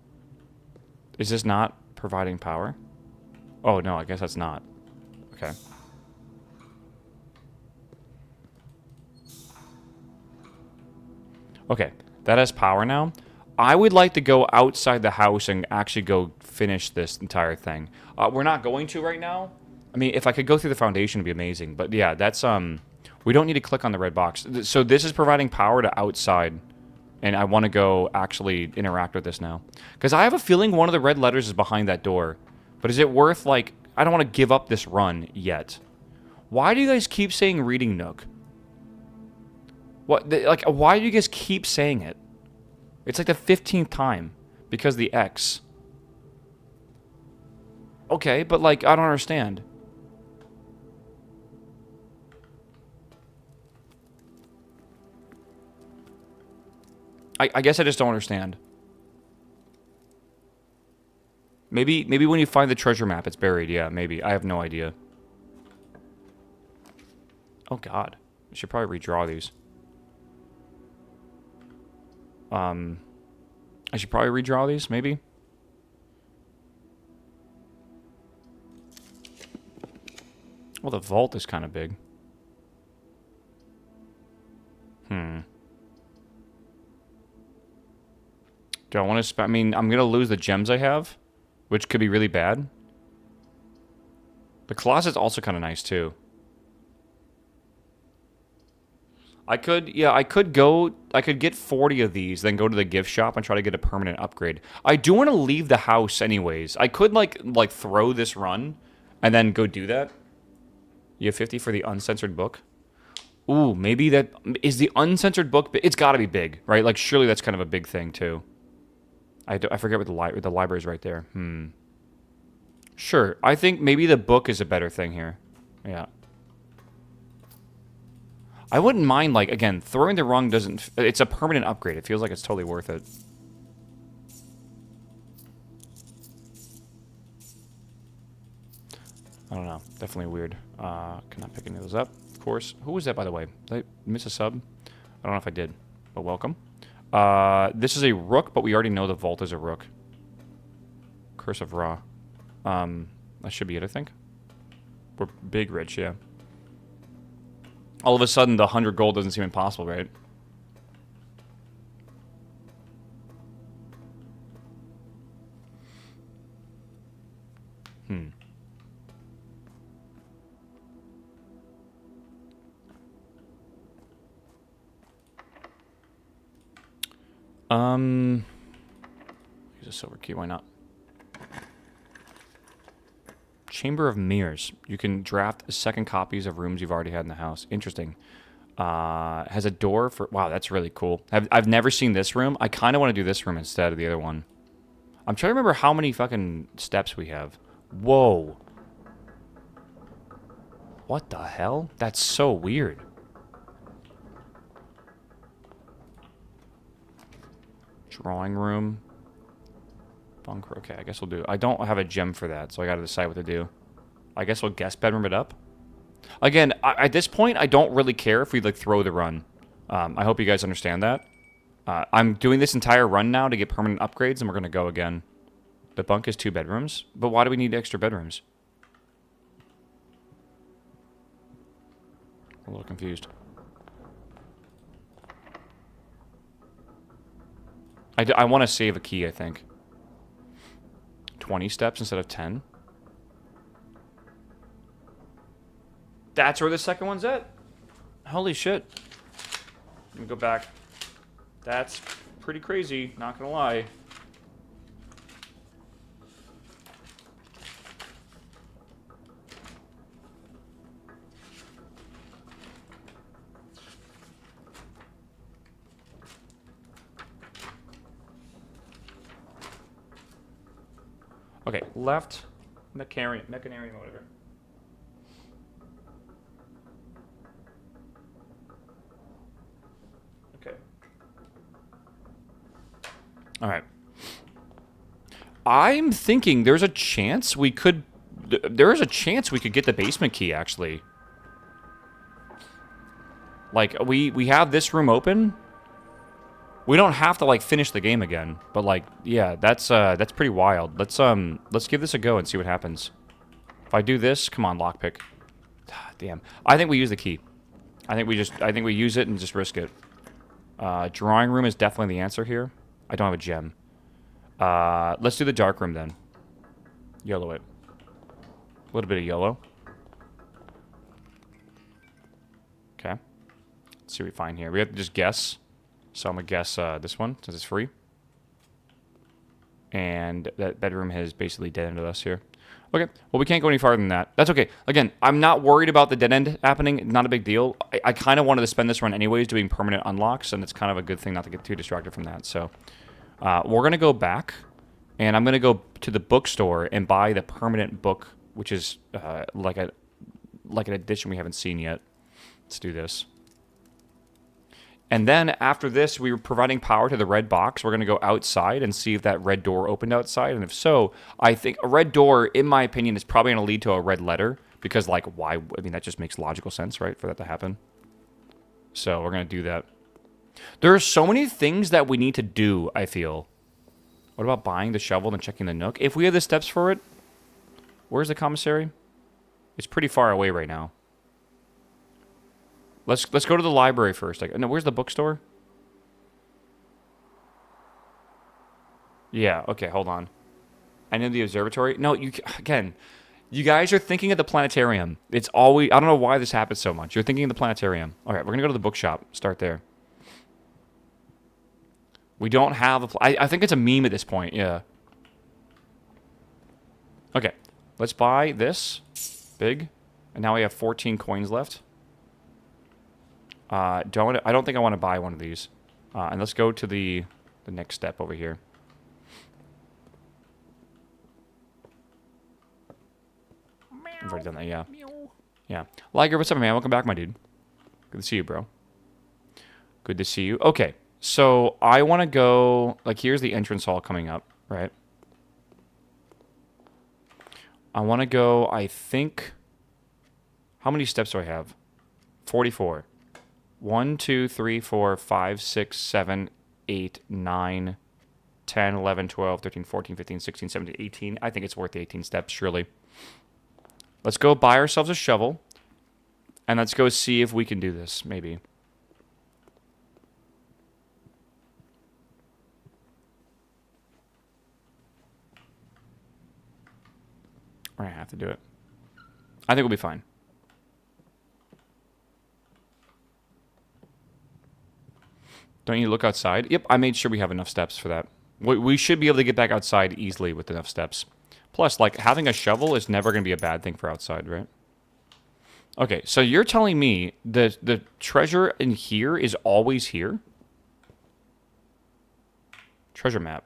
Is this not providing power? Oh, no, I guess that's not. Okay. Okay, that has power now. I would like to go outside the house and actually go finish this entire thing. We're not going to right now. I mean, if I could go through the foundation, it'd be amazing. But yeah, that's, we don't need to click on the red box. So this is providing power to outside. And I want to go actually interact with this now. Because I have a feeling one of the red letters is behind that door. But is it worth, like... I don't want to give up this run yet. Why do you guys keep saying Reading Nook? What? Like, why do you guys keep saying it? It's like the 15th time. Because the X. Okay, but, like, I don't understand. I guess I just don't understand. Maybe when you find the treasure map, it's buried. Yeah, maybe. I have no idea. Oh, God. I should probably redraw these. I should probably redraw these, maybe. Well, the vault is kind of big. Do I want to I mean, I'm going to lose the gems I have, which could be really bad. The closet's also kind of nice, too. I could get 40 of these, then go to the gift shop and try to get a permanent upgrade. I do want to leave the house anyways. I could, like throw this run and then go do that. You have 50 for the uncensored book? Ooh, maybe that... Is the uncensored book... It's got to be big, right? Like, surely that's kind of a big thing, too. I forget what the library's right there. Sure. I think maybe the book is a better thing here. Yeah. I wouldn't mind, like, again, throwing the rung doesn't... It's a permanent upgrade. It feels like it's totally worth it. I don't know. Definitely weird. Cannot pick any of those up, of course. Who was that, by the way? Did I miss a sub? I don't know if I did, but welcome. This is a rook, but we already know the vault is a rook. Curse of Ra. That should be it, I think. We're big rich, yeah. All of a sudden, the 100 gold doesn't seem impossible, right? Use a silver key, why not? Chamber of Mirrors. You can draft second copies of rooms you've already had in the house. Interesting. Has a door for... Wow, that's really cool. I've never seen this room. I kind of want to do this room instead of the other one. I'm trying to remember how many fucking steps we have. Whoa. What the hell? That's so weird. Drawing room. Bunker. Okay, I guess we'll do... I don't have a gem for that, so I gotta decide what to do. I guess we'll guest bedroom it up. Again, at this point, I don't really care if we, like, throw the run. I hope you guys understand that. I'm doing this entire run now to get permanent upgrades, and we're gonna go again. The bunk is 2 bedrooms, but why do we need extra bedrooms? I'm a little confused. I want to save a key, I think. 20 steps instead of 10. That's where the second one's at? Holy shit. Let me go back. That's pretty crazy, not gonna lie. Okay, left. Mechanarium, whatever. Okay. All right. I'm thinking there's a chance we could... There is a chance we could get the basement key, actually. Like, we have this room open. We don't have to, like, finish the game again. But, like, yeah, that's pretty wild. Let's give this a go and see what happens. If I do this... Come on, lockpick. Damn. I think we use the key. I think we use it and just risk it. Drawing room is definitely the answer here. I don't have a gem. Let's do the dark room then. Yellow it. A little bit of yellow. Okay. Let's see what we find here. We have to just guess. So I'm going to guess this one, since it's free. And that bedroom has basically dead-ended us here. Okay. Well, we can't go any farther than that. That's okay. Again, I'm not worried about the dead end happening. Not a big deal. I kind of wanted to spend this run anyways doing permanent unlocks, and it's kind of a good thing not to get too distracted from that. So we're going to go back, and I'm going to go to the bookstore and buy the permanent book, which is like an edition we haven't seen yet. Let's do this. And then after this, we were providing power to the red box. We're going to go outside and see if that red door opened outside. And if so, I think a red door, in my opinion, is probably going to lead to a red letter. Because, like, why? I mean, that just makes logical sense, right, for that to happen. So we're going to do that. There are so many things that we need to do, I feel. What about buying the shovel and checking the nook? If we have the steps for it, where's the commissary? It's pretty far away right now. Let's go to the library first. No, where's the bookstore? Yeah, okay, hold on. I know the observatory. No, you guys are thinking of the planetarium. It's always... I don't know why this happens so much. You're thinking of the planetarium. All right, we're going to go to the bookshop. Start there. We don't have a... I think it's a meme at this point, yeah. Okay, let's buy this. Big. And now we have 14 coins left. I don't think I want to buy one of these. And let's go to the next step over here. I've already done that, yeah. Yeah. Liger, what's up, man? Welcome back, my dude. Good to see you, bro. Good to see you. Okay, so I want to go... Like, here's the entrance hall coming up, right? I want to go, I think... How many steps do I have? 44. 1, 2, 3, 4, 5, 6, 7, 8, 9, 10, 11, 12, 13, 14, 15, 16, 17, 18. I think it's worth the 18 steps, surely. Let's go buy ourselves a shovel. And let's go see if we can do this, maybe. We're going to have to do it. I think we'll be fine. Don't you look outside? Yep, I made sure we have enough steps for that. We should be able to get back outside easily with enough steps. Plus, like, having a shovel is never going to be a bad thing for outside, right? Okay, so you're telling me the treasure in here is always here? Treasure map.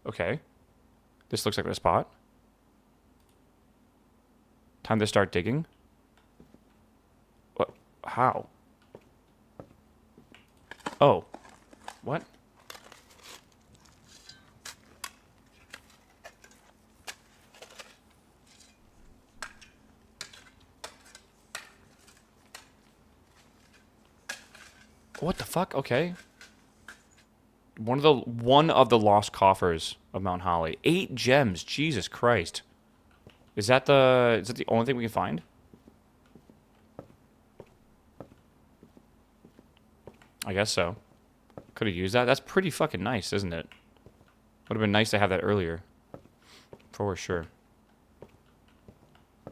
Okay. This looks like the spot. Time to start digging. What? How? Oh. What? What the fuck? Okay. One of the lost coffers of Mount Holly. 8 gems. Jesus Christ. Is that the only thing we can find? I guess so. Could have used that. That's pretty fucking nice, isn't it? Would have been nice to have that earlier. For sure.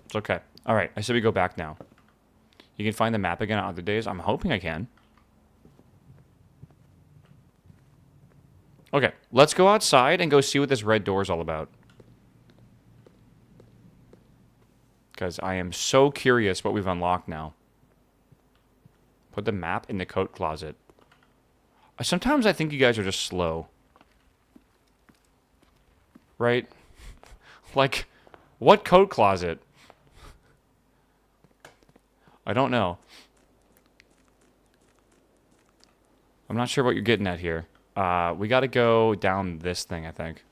It's okay. Alright, I said we go back now. You can find the map again on other days. I'm hoping I can. Okay, let's go outside and go see what this red door is all about. Because I am so curious what we've unlocked now. Put the map in the coat closet. Sometimes I think you guys are just slow. Right? Like, what coat closet? I don't know. I'm not sure what you're getting at here. We gotta go down this thing, I think.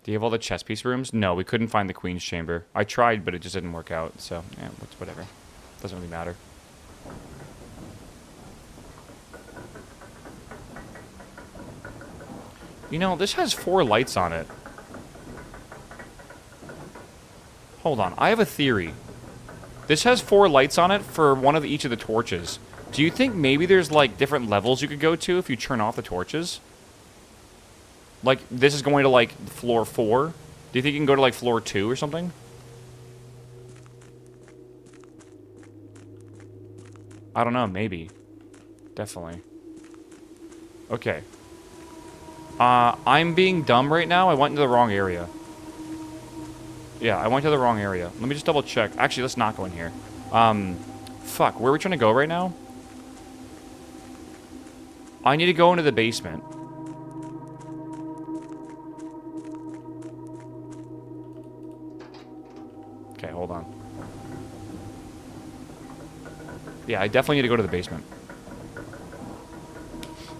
Do you have all the chess piece rooms? No, we couldn't find the Queen's Chamber. I tried, but it just didn't work out, so, yeah, it's whatever. Doesn't really matter. You know, this has 4 lights on it. Hold on, I have a theory. This has 4 lights on it for one of each of the torches. Do you think maybe there's, like, different levels you could go to if you turn off the torches? Like, this is going to, like, floor 4? Do you think you can go to, like, floor 2 or something? I don't know, maybe. Definitely. Okay. I'm being dumb right now. I went into the wrong area. Yeah, I went to the wrong area. Let me just double check. Actually, let's not go in here. Fuck, where are we trying to go right now? I need to go into the basement. Okay, hold on. Yeah, I definitely need to go to the basement.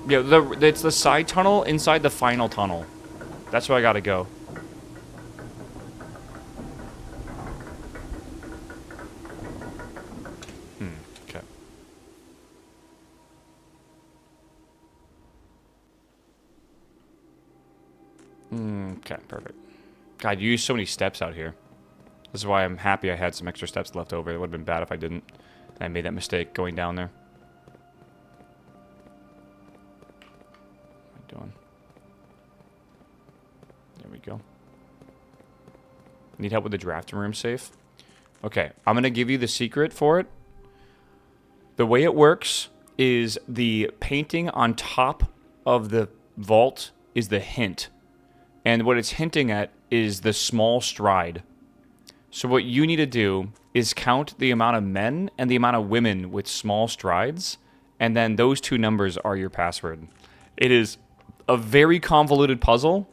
Yeah, it's the side tunnel inside the final tunnel. That's where I gotta go. Okay. Okay, perfect. God, you use so many steps out here. This is why I'm happy I had some extra steps left over. It would have been bad if I didn't. And I made that mistake going down there. What am I doing? There we go. Need help with the drafting room safe? Okay, I'm going to give you the secret for it. The way it works is the painting on top of the vault is the hint. And what it's hinting at is the small stride. So what you need to do is count the amount of men and the amount of women with small strides, and then those 2 numbers are your password. It is a very convoluted puzzle.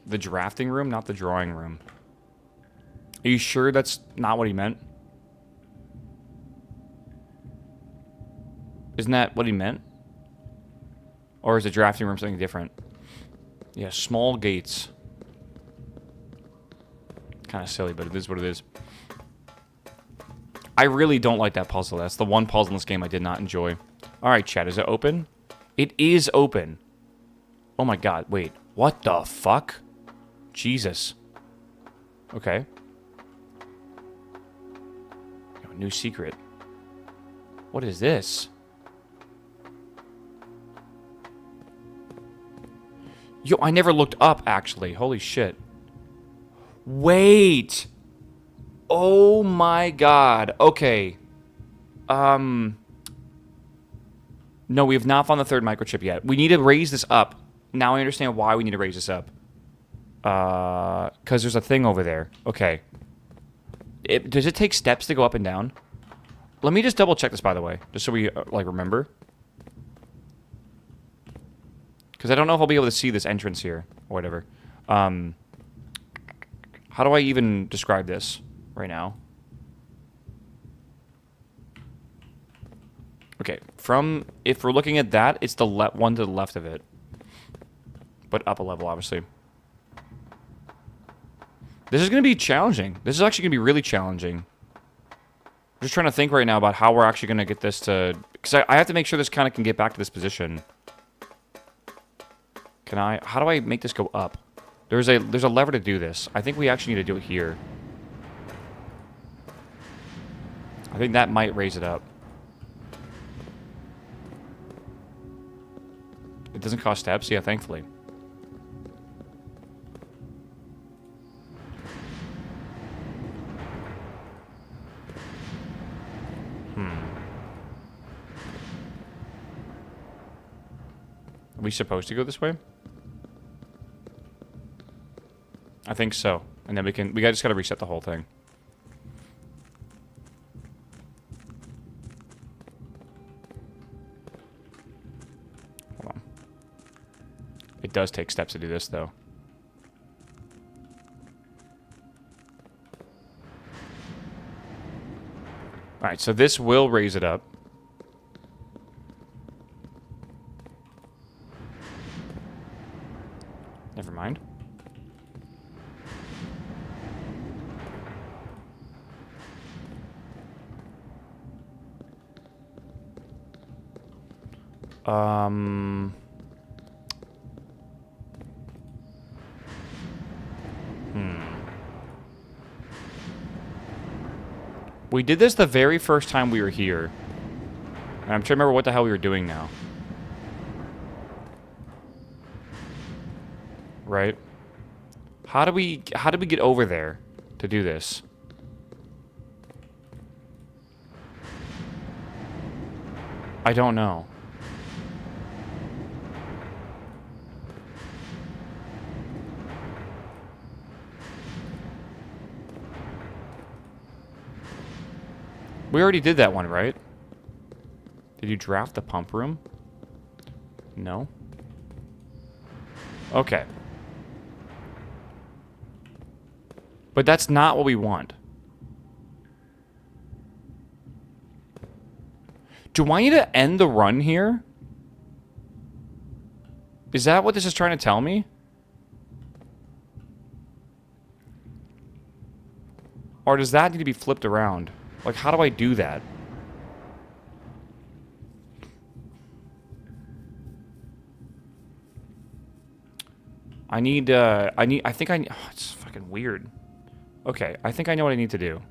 The drafting room, not the drawing room. Are you sure that's not what he meant? Isn't that what he meant? Or is the drafting room something different? Yeah, small gates. Kind of silly, but it is what it is. I really don't like that puzzle. That's the one puzzle in this game I did not enjoy. Alright, chat, is it open? It is open. Oh my god, wait. What the fuck? Jesus. Okay. Yo, new secret. What is this? Yo, I never looked up, actually. Holy shit. Wait. Oh my god. Okay. No, we have not found the 3rd microchip yet. We need to raise this up. Now I understand why we need to raise this up. Because there's a thing over there. Okay. Does it take steps to go up and down? Let me just double check this, by the way. Just so we, like, remember. Because I don't know if I'll be able to see this entrance here. Or whatever. How do I even describe this right now? Okay, if we're looking at that, it's the one to the left of it. But up a level, obviously. This is going to be challenging. This is actually going to be really challenging. I'm just trying to think right now about how we're actually going to get this to... Because I have to make sure this kind of can get back to this position. Can I... How do I make this go up? There's a lever to do this. I think we actually need to do it here. I think that might raise it up. It doesn't cost steps? Yeah, thankfully. Are we supposed to go this way? I think so. And then we just gotta reset the whole thing. Hold on. It does take steps to do this, though. Alright, so this will raise it up. Never mind. We did this the very first time we were here. And I'm trying to remember what the hell we were doing now. Right? How do we get over there to do this? I don't know. We already did that one, right? Did you draft the pump room? No. Okay. But that's not what we want. Do I need to end the run here? Is that what this is trying to tell me? Or does that need to be flipped around? Like, how do I do that? I think I need, oh, it's fucking weird. Okay, I think I know what I need to do.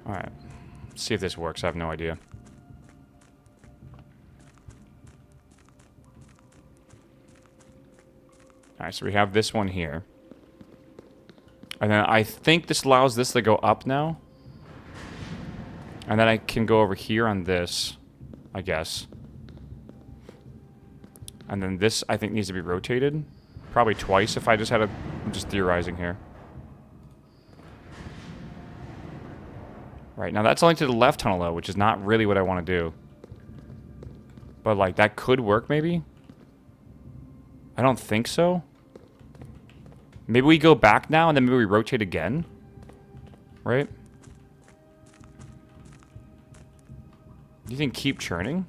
Alright. See if this works. I have no idea. Alright, so we have this one here. And then I think this allows this to go up now. And then I can go over here on this, I guess. And then this, I think, needs to be rotated. Probably twice if I just had a... I'm just theorizing here. Right, now that's only to the left tunnel, though, which is not really what I want to do. But, like, that could work, maybe? I don't think so. Maybe we go back now, and then maybe we rotate again? Right? Do you think keep churning?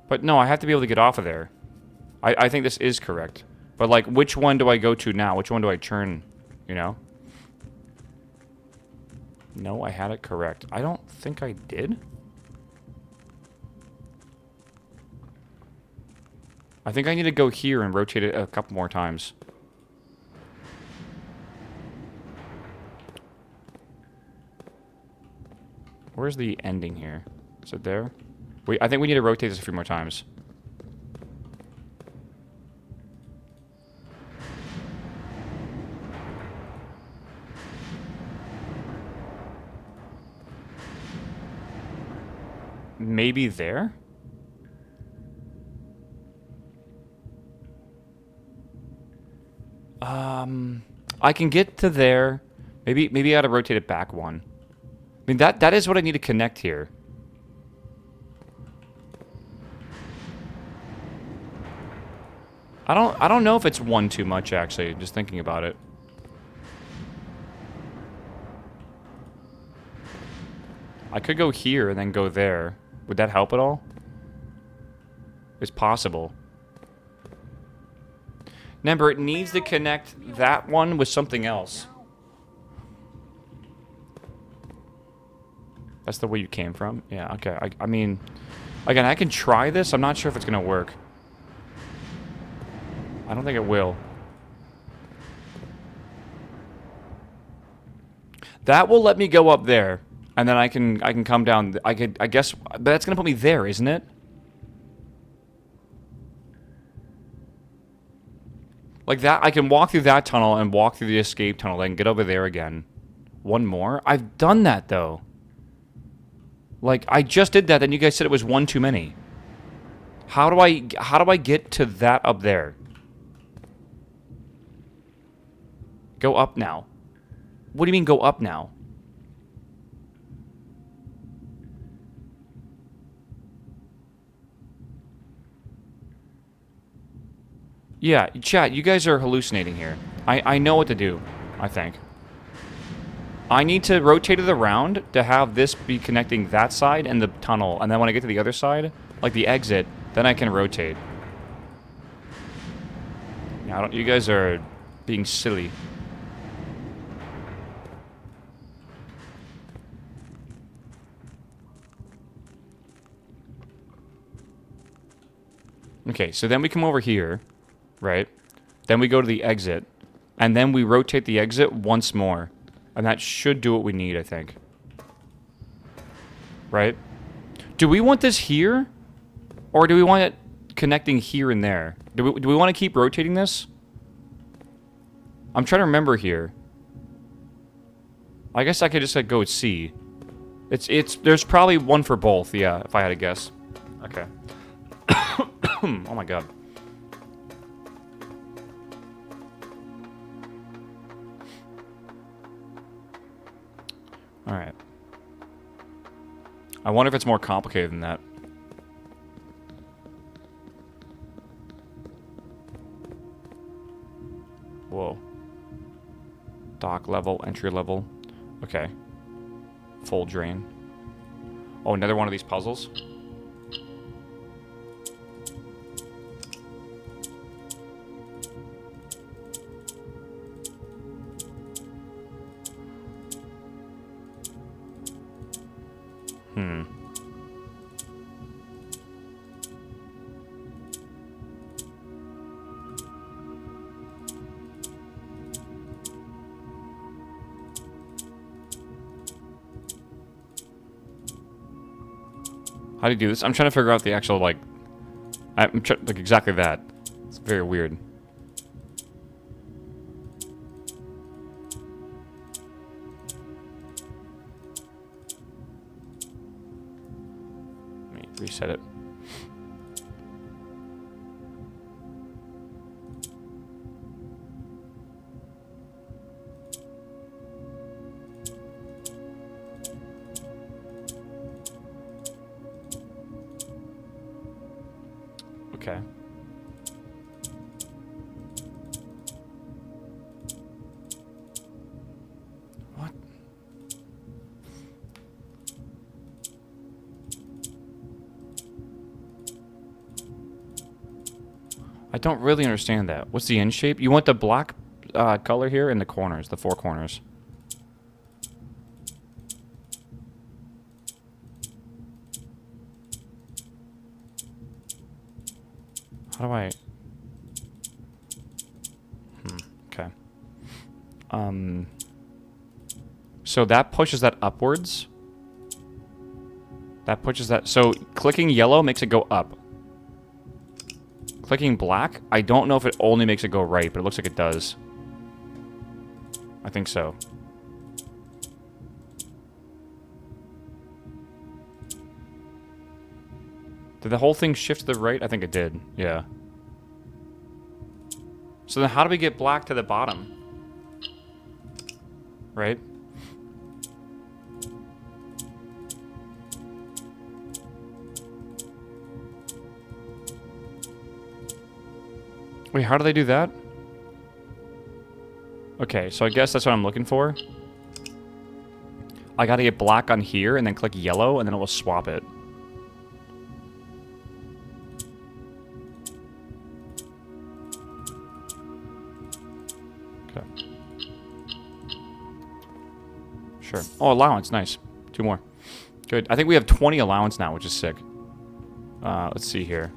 But no, I have to be able to get off of there. I think this is correct. But, like, which one do I go to now? Which one do I churn, you know? No, I had it correct. I don't think I did. I think I need to go here and rotate it a couple more times. Where's the ending here? Is it there? I think we need to rotate this a few more times. Maybe there? I can get to there. Maybe I gotta rotate it back one. I mean, that is what I need to connect here. I don't know if it's one too much, actually, just thinking about it. I could go here and then go there. Would that help at all? It's possible. Remember, it needs to connect that one with something else. That's the way you came from? Yeah, okay. I mean, again, I can try this. I'm not sure if it's going to work. I don't think it will. That will let me go up there. And then I can come down. I guess, but that's going to put me there, isn't it? Like that, I can walk through that tunnel and walk through the escape tunnel, then get over there again. One more? I've done that, though. Like, I just did that, and you guys said it was one too many. How do I get to that up there? Go up now. What do you mean go up now? Yeah, chat, you guys are hallucinating here. I know what to do, I think. I need to rotate it around to have this be connecting that side and the tunnel. And then when I get to the other side, like the exit, then I can rotate. Yeah, you guys are being silly. Okay, so then we come over here, right? Then we go to the exit, and then we rotate the exit once more. And that should do what we need, I think. Right? Do we want this here? Or do we want it connecting here and there? Do we want to keep rotating this? I'm trying to remember here. I guess I could just like go with C. There's probably one for both, yeah, if I had to guess. Okay. Oh my god. Alright. I wonder if it's more complicated than that. Whoa. Dock level, entry level. Okay. Full drain. Oh, another one of these puzzles? How do you do this? I'm trying to figure out the actual, like... like, exactly that. It's very weird. Let me reset it. Okay. What? I don't really understand that. What's the end shape? You want the black color here in the corners, the four corners. How do I... okay. So that pushes that upwards. That pushes that... So clicking yellow makes it go up. Clicking black, I don't know if it only makes it go right, but it looks like it does. I think so. Did the whole thing shift to the right? I think it did. Yeah. So then how do we get black to the bottom? Right? Wait, how do they do that? Okay, so I guess that's what I'm looking for. I gotta get black on here and then click yellow and then it will swap it. Sure. Oh, allowance. Nice. 2 more. Good. I think we have 20 allowance now, which is sick. Let's see here.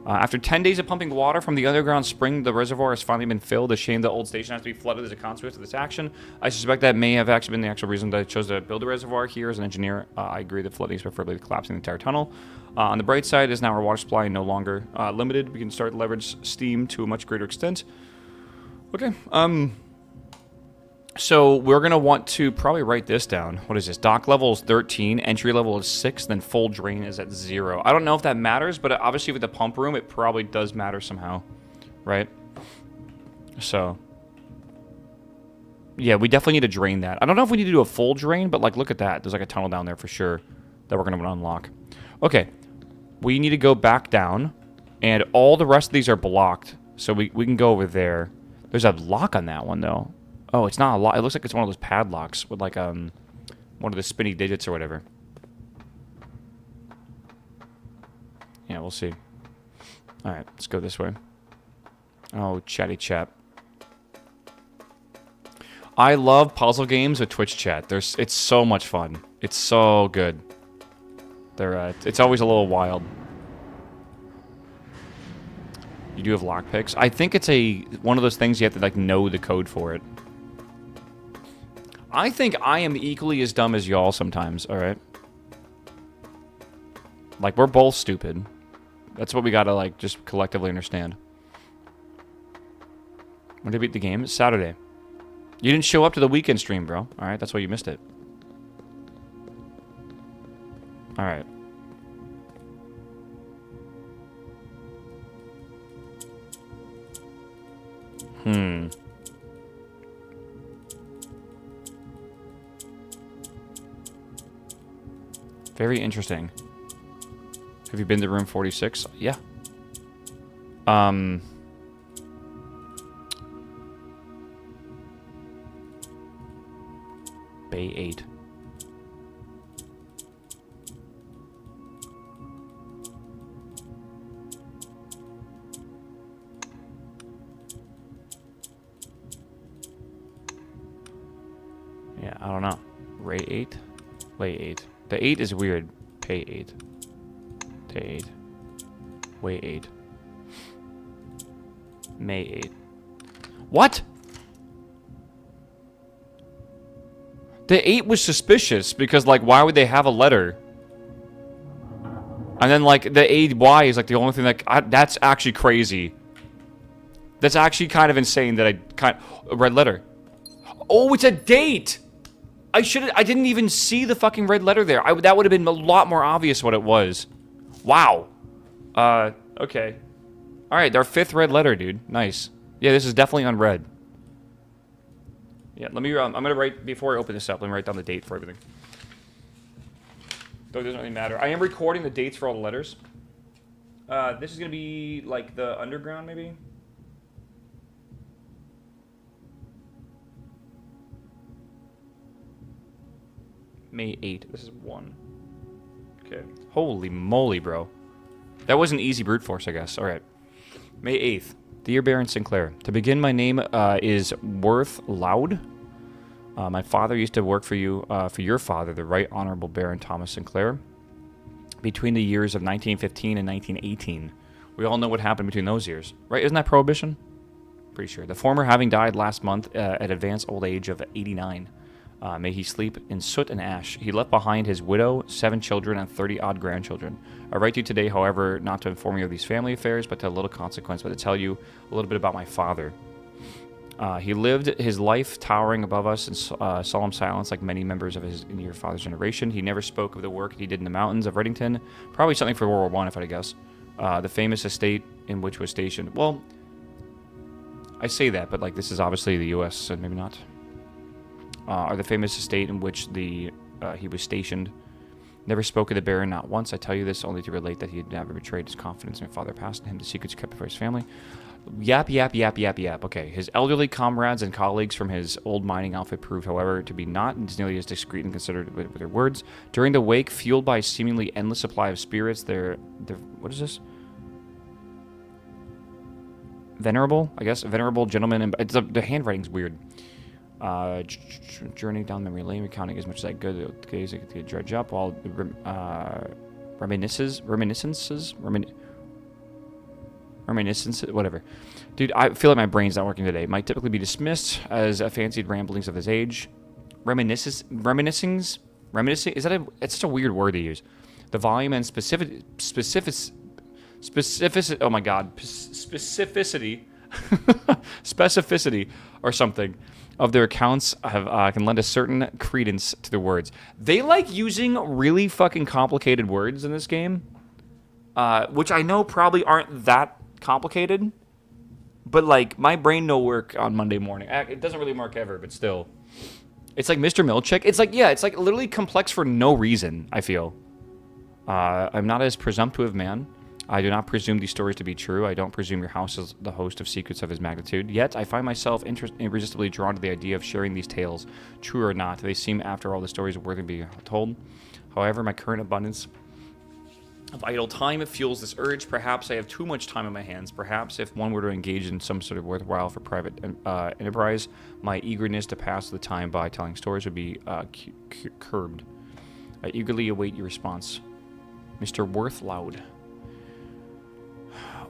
After 10 days of pumping water from the underground spring, the reservoir has finally been filled. A shame the old station has to be flooded as a consequence of this action. I suspect that may have actually been the actual reason that I chose to build a reservoir here. As an engineer, I agree that flooding is preferably collapsing the entire tunnel. On the bright side is now our water supply no longer limited. We can start to leverage steam to a much greater extent. Okay. So we're going to want to probably write this down. What is this? Dock level is 13, entry level is 6, then full drain is at 0. I don't know if that matters, but obviously with the pump room, it probably does matter somehow, right? So Yeah, we definitely need to drain that. I don't know if we need to do a full drain, but like, look at that. There's like a tunnel down there for sure that we're going to unlock. Okay. We need to go back down, and all the rest of these are blocked, so we can go over there. There's a lock on that one, though. Oh, it's not a lock. It looks like it's one of those padlocks with like one of the spinny digits or whatever. Yeah, we'll see. All right, let's go this way. Oh, chatty chat. I love puzzle games with Twitch chat. It's so much fun. It's so good. It's always a little wild. You do have lockpicks. I think it's one of those things you have to like know the code for it. I think I am equally as dumb as y'all sometimes. All right. Like we're both stupid. That's what we gotta like just collectively understand. When did you beat the game? It's Saturday. You didn't show up to the weekend stream, bro. All right, that's why you missed it. All right. Very interesting. Have you been to room 46? Yeah. Bay 8. Yeah, I don't know. Ray 8? Lay 8. The 8 is weird. Pay 8. Day 8. Way 8. May 8. What? The 8 was suspicious because, like, why would they have a letter? And then, like, the AY is, like, the only thing that... that's actually crazy. That's actually kind of insane that a red letter. Oh, it's a date! I didn't even see the fucking red letter there. That would have been a lot more obvious what it was. Wow. Okay. Alright, our 5th red letter, dude. Nice. Yeah, this is definitely unread. Yeah, let me, I'm gonna write, before I open this up, let me write down the date for everything. Though it doesn't really matter. I am recording the dates for all the letters. This is gonna be, like, the underground, maybe? May 8. This is 1. Okay. Holy moly, bro. That was an easy brute force, I guess. Alright. May 8th. Dear Baron Sinclair, to begin, my name is Worth Loud. My father used to work for your father, the Right Honorable Baron Thomas Sinclair, between the years of 1915 and 1918. We all know what happened between those years, right? Isn't that Prohibition? Pretty sure. The former having died last month at advanced old age of 89. May he sleep in soot and ash. He left behind his widow, 7 children, and 30-odd grandchildren. I write to you today, however, not to inform you of these family affairs, but to a little consequence, but to tell you a little bit about my father. He lived his life towering above us in solemn silence, like many members of his your father's generation. He never spoke of the work he did in the mountains of Reddington. Probably something for World War I, if I had to guess. The famous estate in which was stationed. Well, I say that, but like this is obviously the U.S., so maybe not. Are the famous estate in which he was stationed. Never spoke of the Baron, not once. I tell you this only to relate that he had never betrayed his confidence in my father passed to him, the secrets kept for his family. Yap, yap, yap, yap, yap. Okay, his elderly comrades and colleagues from his old mining outfit proved, however, to be not nearly as discreet and considerate with their words. During the wake, fueled by a seemingly endless supply of spirits, what is this? Venerable, I guess, venerable gentleman, and the handwriting's weird. Journey down memory lane, recounting as much as I could. Okay, so I could dredge up while reminiscences, whatever. Dude, I feel like my brain's not working today. Might typically be dismissed as a fancied ramblings of his age. Reminiscing? Is that it's such a weird word to use. The volume and specificity. Oh my god, specificity, specificity, or something of their accounts can lend a certain credence to the words. They like using really fucking complicated words in this game, which I know probably aren't that complicated, But, like, my brain no work on Monday morning. It doesn't really work ever, but still. It's like Mr. Milchick. It's like, yeah, it's like literally complex for no reason, I feel. I'm not as presumptive man. I do not presume these stories to be true. I don't presume your house is the host of secrets of his magnitude. Yet, I find myself irresistibly drawn to the idea of sharing these tales. True or not, they seem, after all, the stories worthy of being told. However, my current abundance of idle time fuels this urge. Perhaps I have too much time on my hands. Perhaps if one were to engage in some sort of worthwhile for private enterprise, my eagerness to pass the time by telling stories would be curbed. I eagerly await your response. Mr. Worthloud.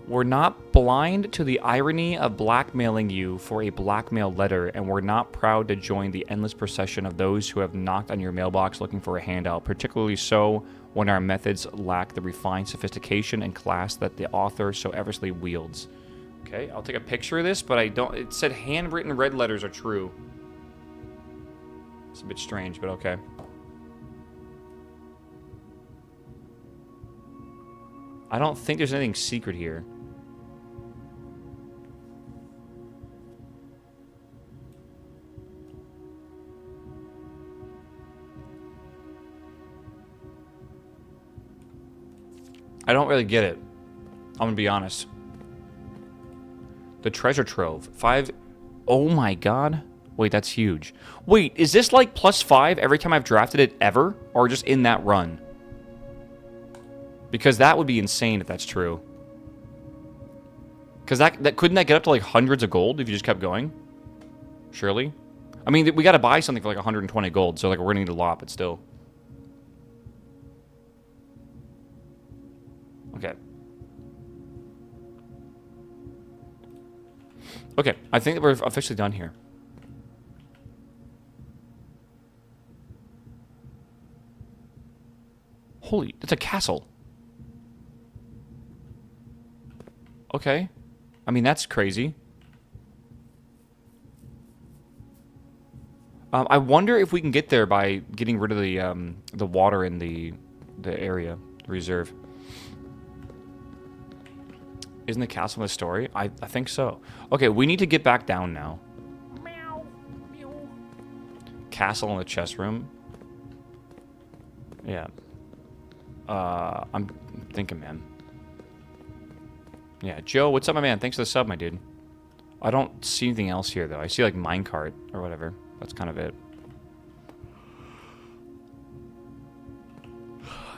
We're not blind to the irony of blackmailing you for a blackmail letter, and we're not proud to join the endless procession of those who have knocked on your mailbox looking for a handout, particularly so when our methods lack the refined sophistication and class that the author so effortlessly wields. Okay, I'll take a picture of this, but I don't... It said handwritten red letters are true. It's a bit strange, but okay. I don't think there's anything secret here. I don't really get it. I'm gonna be honest. The treasure trove. 5... Oh my god. Wait, that's huge. Wait, is this like +5 every time I've drafted it ever? Or just in that run? Because that would be insane if that's true. Because that couldn't that get up to like hundreds of gold if you just kept going? Surely? I mean, we gotta buy something for like 120 gold, so like we're gonna need a lot, but still. Okay. Okay, I think that we're officially done here. Holy, it's a castle. Okay. I mean, that's crazy. I wonder if we can get there by getting rid of the water in the area, the reserve. Isn't the castle in the story? I think so. Okay, we need to get back down now. Meow. Meow. Castle in the chest room. Yeah. I'm thinking, man. Yeah, Joe, what's up, my man? Thanks for the sub, my dude. I don't see anything else here, though. I see, like, minecart or whatever. That's kind of it.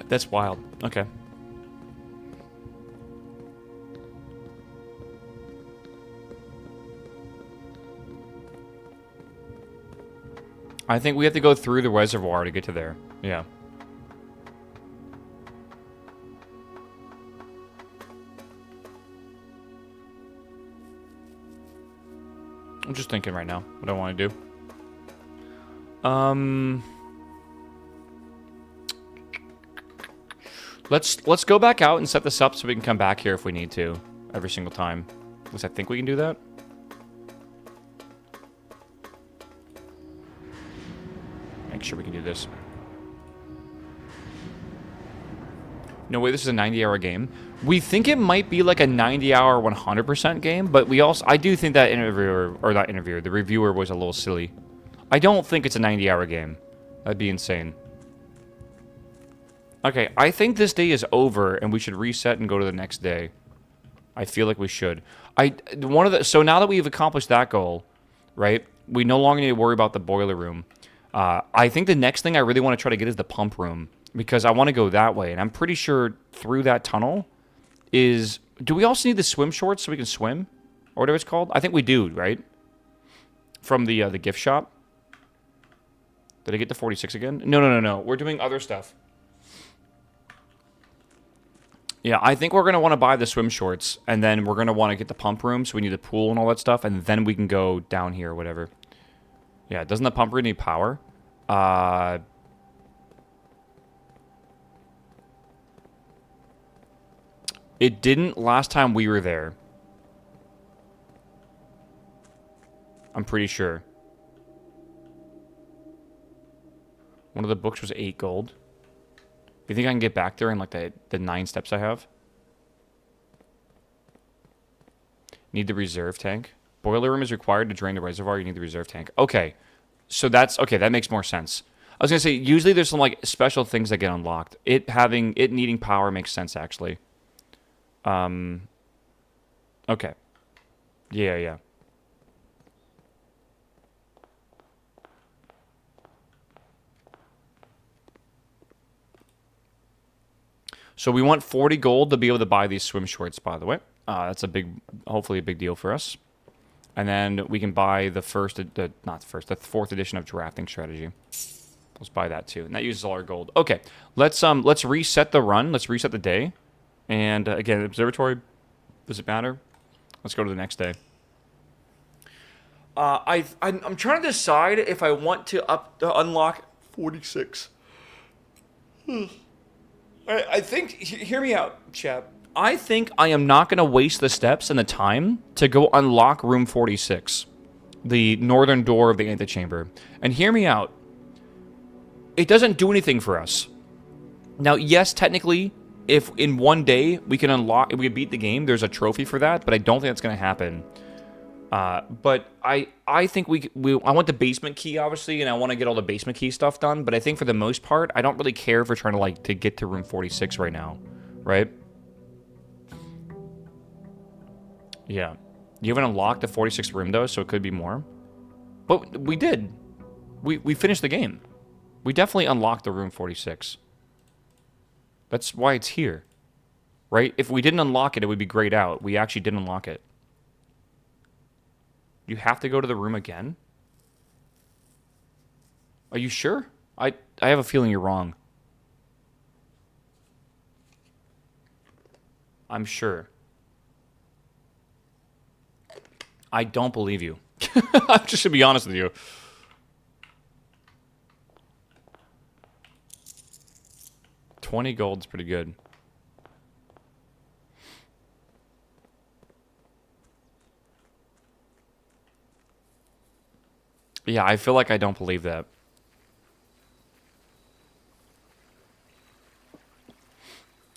That's wild. Okay. I think we have to go through the reservoir to get to there. Yeah. I'm just thinking right now what I want to do. Let's go back out and set this up so we can come back here if we need to every single time. At least I think we can do that. Make sure we can do this. No way, this is a 90-hour game. We think it might be like a 90-hour 100% game, but I do think that the reviewer was a little silly. I don't think it's a 90-hour game. That'd be insane. Okay, I think this day is over and we should reset and go to the next day. I feel like we should. So now that we've accomplished that goal, right? We no longer need to worry about the boiler room. I think the next thing I really want to try to get is the pump room, because I want to go that way, and I'm pretty sure through that tunnel is... Do we also need the swim shorts so we can swim? Or whatever it's called? I think we do, right? From the gift shop. Did I get to 46 again? No. We're doing other stuff. Yeah, I think we're going to want to buy the swim shorts, and then we're going to want to get the pump room, so we need the pool and all that stuff, and then we can go down here or whatever. Yeah, doesn't the pump room need power? It didn't last time we were there. I'm pretty sure. One of the books was 8 gold. You think I can get back there in like the 9 steps I have? Need the reserve tank. Boiler room is required to drain the reservoir. You need the reserve tank. Okay. So that's... Okay, that makes more sense. I was going to say, usually there's some, like, special things that get unlocked. It needing power makes sense, actually. Okay. Yeah. So we want 40 gold to be able to buy these swim shorts, by the way. That's hopefully a big deal for us. And then we can buy the fourth edition of drafting strategy. Let's buy that too. And that uses all our gold. Okay, let's reset the run. Let's reset the day. And again, observatory, does it matter? Let's go to the next day. I'm trying to decide if I want to unlock 46. I think, hear me out, chap. I think I am not going to waste the steps and the time to go unlock room 46, the northern door of the antechamber. And hear me out. It doesn't do anything for us. Now, yes, technically, if in one day we can beat the game, there's a trophy for that, but I don't think that's going to happen. But I think I want the basement key, obviously, and I want to get all the basement key stuff done, but I think for the most part, I don't really care if we're trying to get to room 46 right now, right? Yeah. You haven't unlocked the 46th room, though, so it could be more. But we did. We finished the game. We definitely unlocked the room 46. That's why it's here, right? If we didn't unlock it, it would be grayed out. We actually didn't unlock it. You have to go to the room again? Are you sure? I have a feeling you're wrong. I'm sure. I don't believe you. I'm just gonna be honest with you. $20 gold's pretty good. Yeah, I feel like I don't believe that.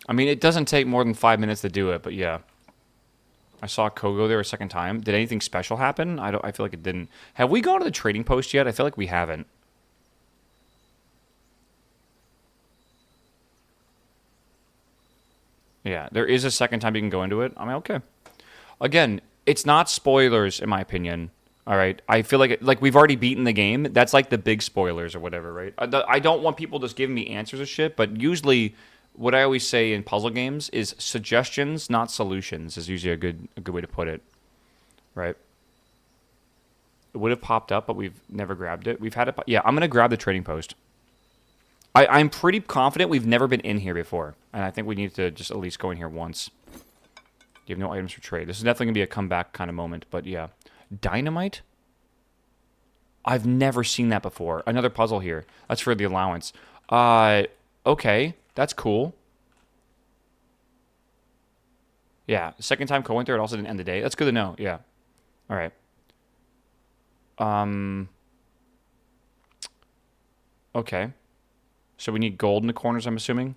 I mean, it doesn't take more than 5 minutes to do it, but yeah. I saw Kogo there a second time. Did anything special happen? I feel like it didn't. Have we gone to the trading post yet? I feel like we haven't. Yeah, there is a second time you can go into it. I mean, okay. Again, it's not spoilers, in my opinion. All right, I feel like we've already beaten the game. That's like the big spoilers or whatever, right? I don't want people just giving me answers of shit, but usually what I always say in puzzle games is suggestions, not solutions, is usually a good way to put it, right? It would have popped up, but we've never grabbed it. We've had it. Yeah, I'm gonna grab the trading post. I'm pretty confident we've never been in here before, and I think we need to just at least go in here once. You have no items for trade. This is definitely gonna be a comeback kind of moment, but yeah. Dynamite? I've never seen that before. Another puzzle here. That's for the allowance. Okay. That's cool. Yeah. Second time co-went there. It also didn't end the day. That's good to know. Yeah. All right. Okay. So we need gold in the corners, I'm assuming.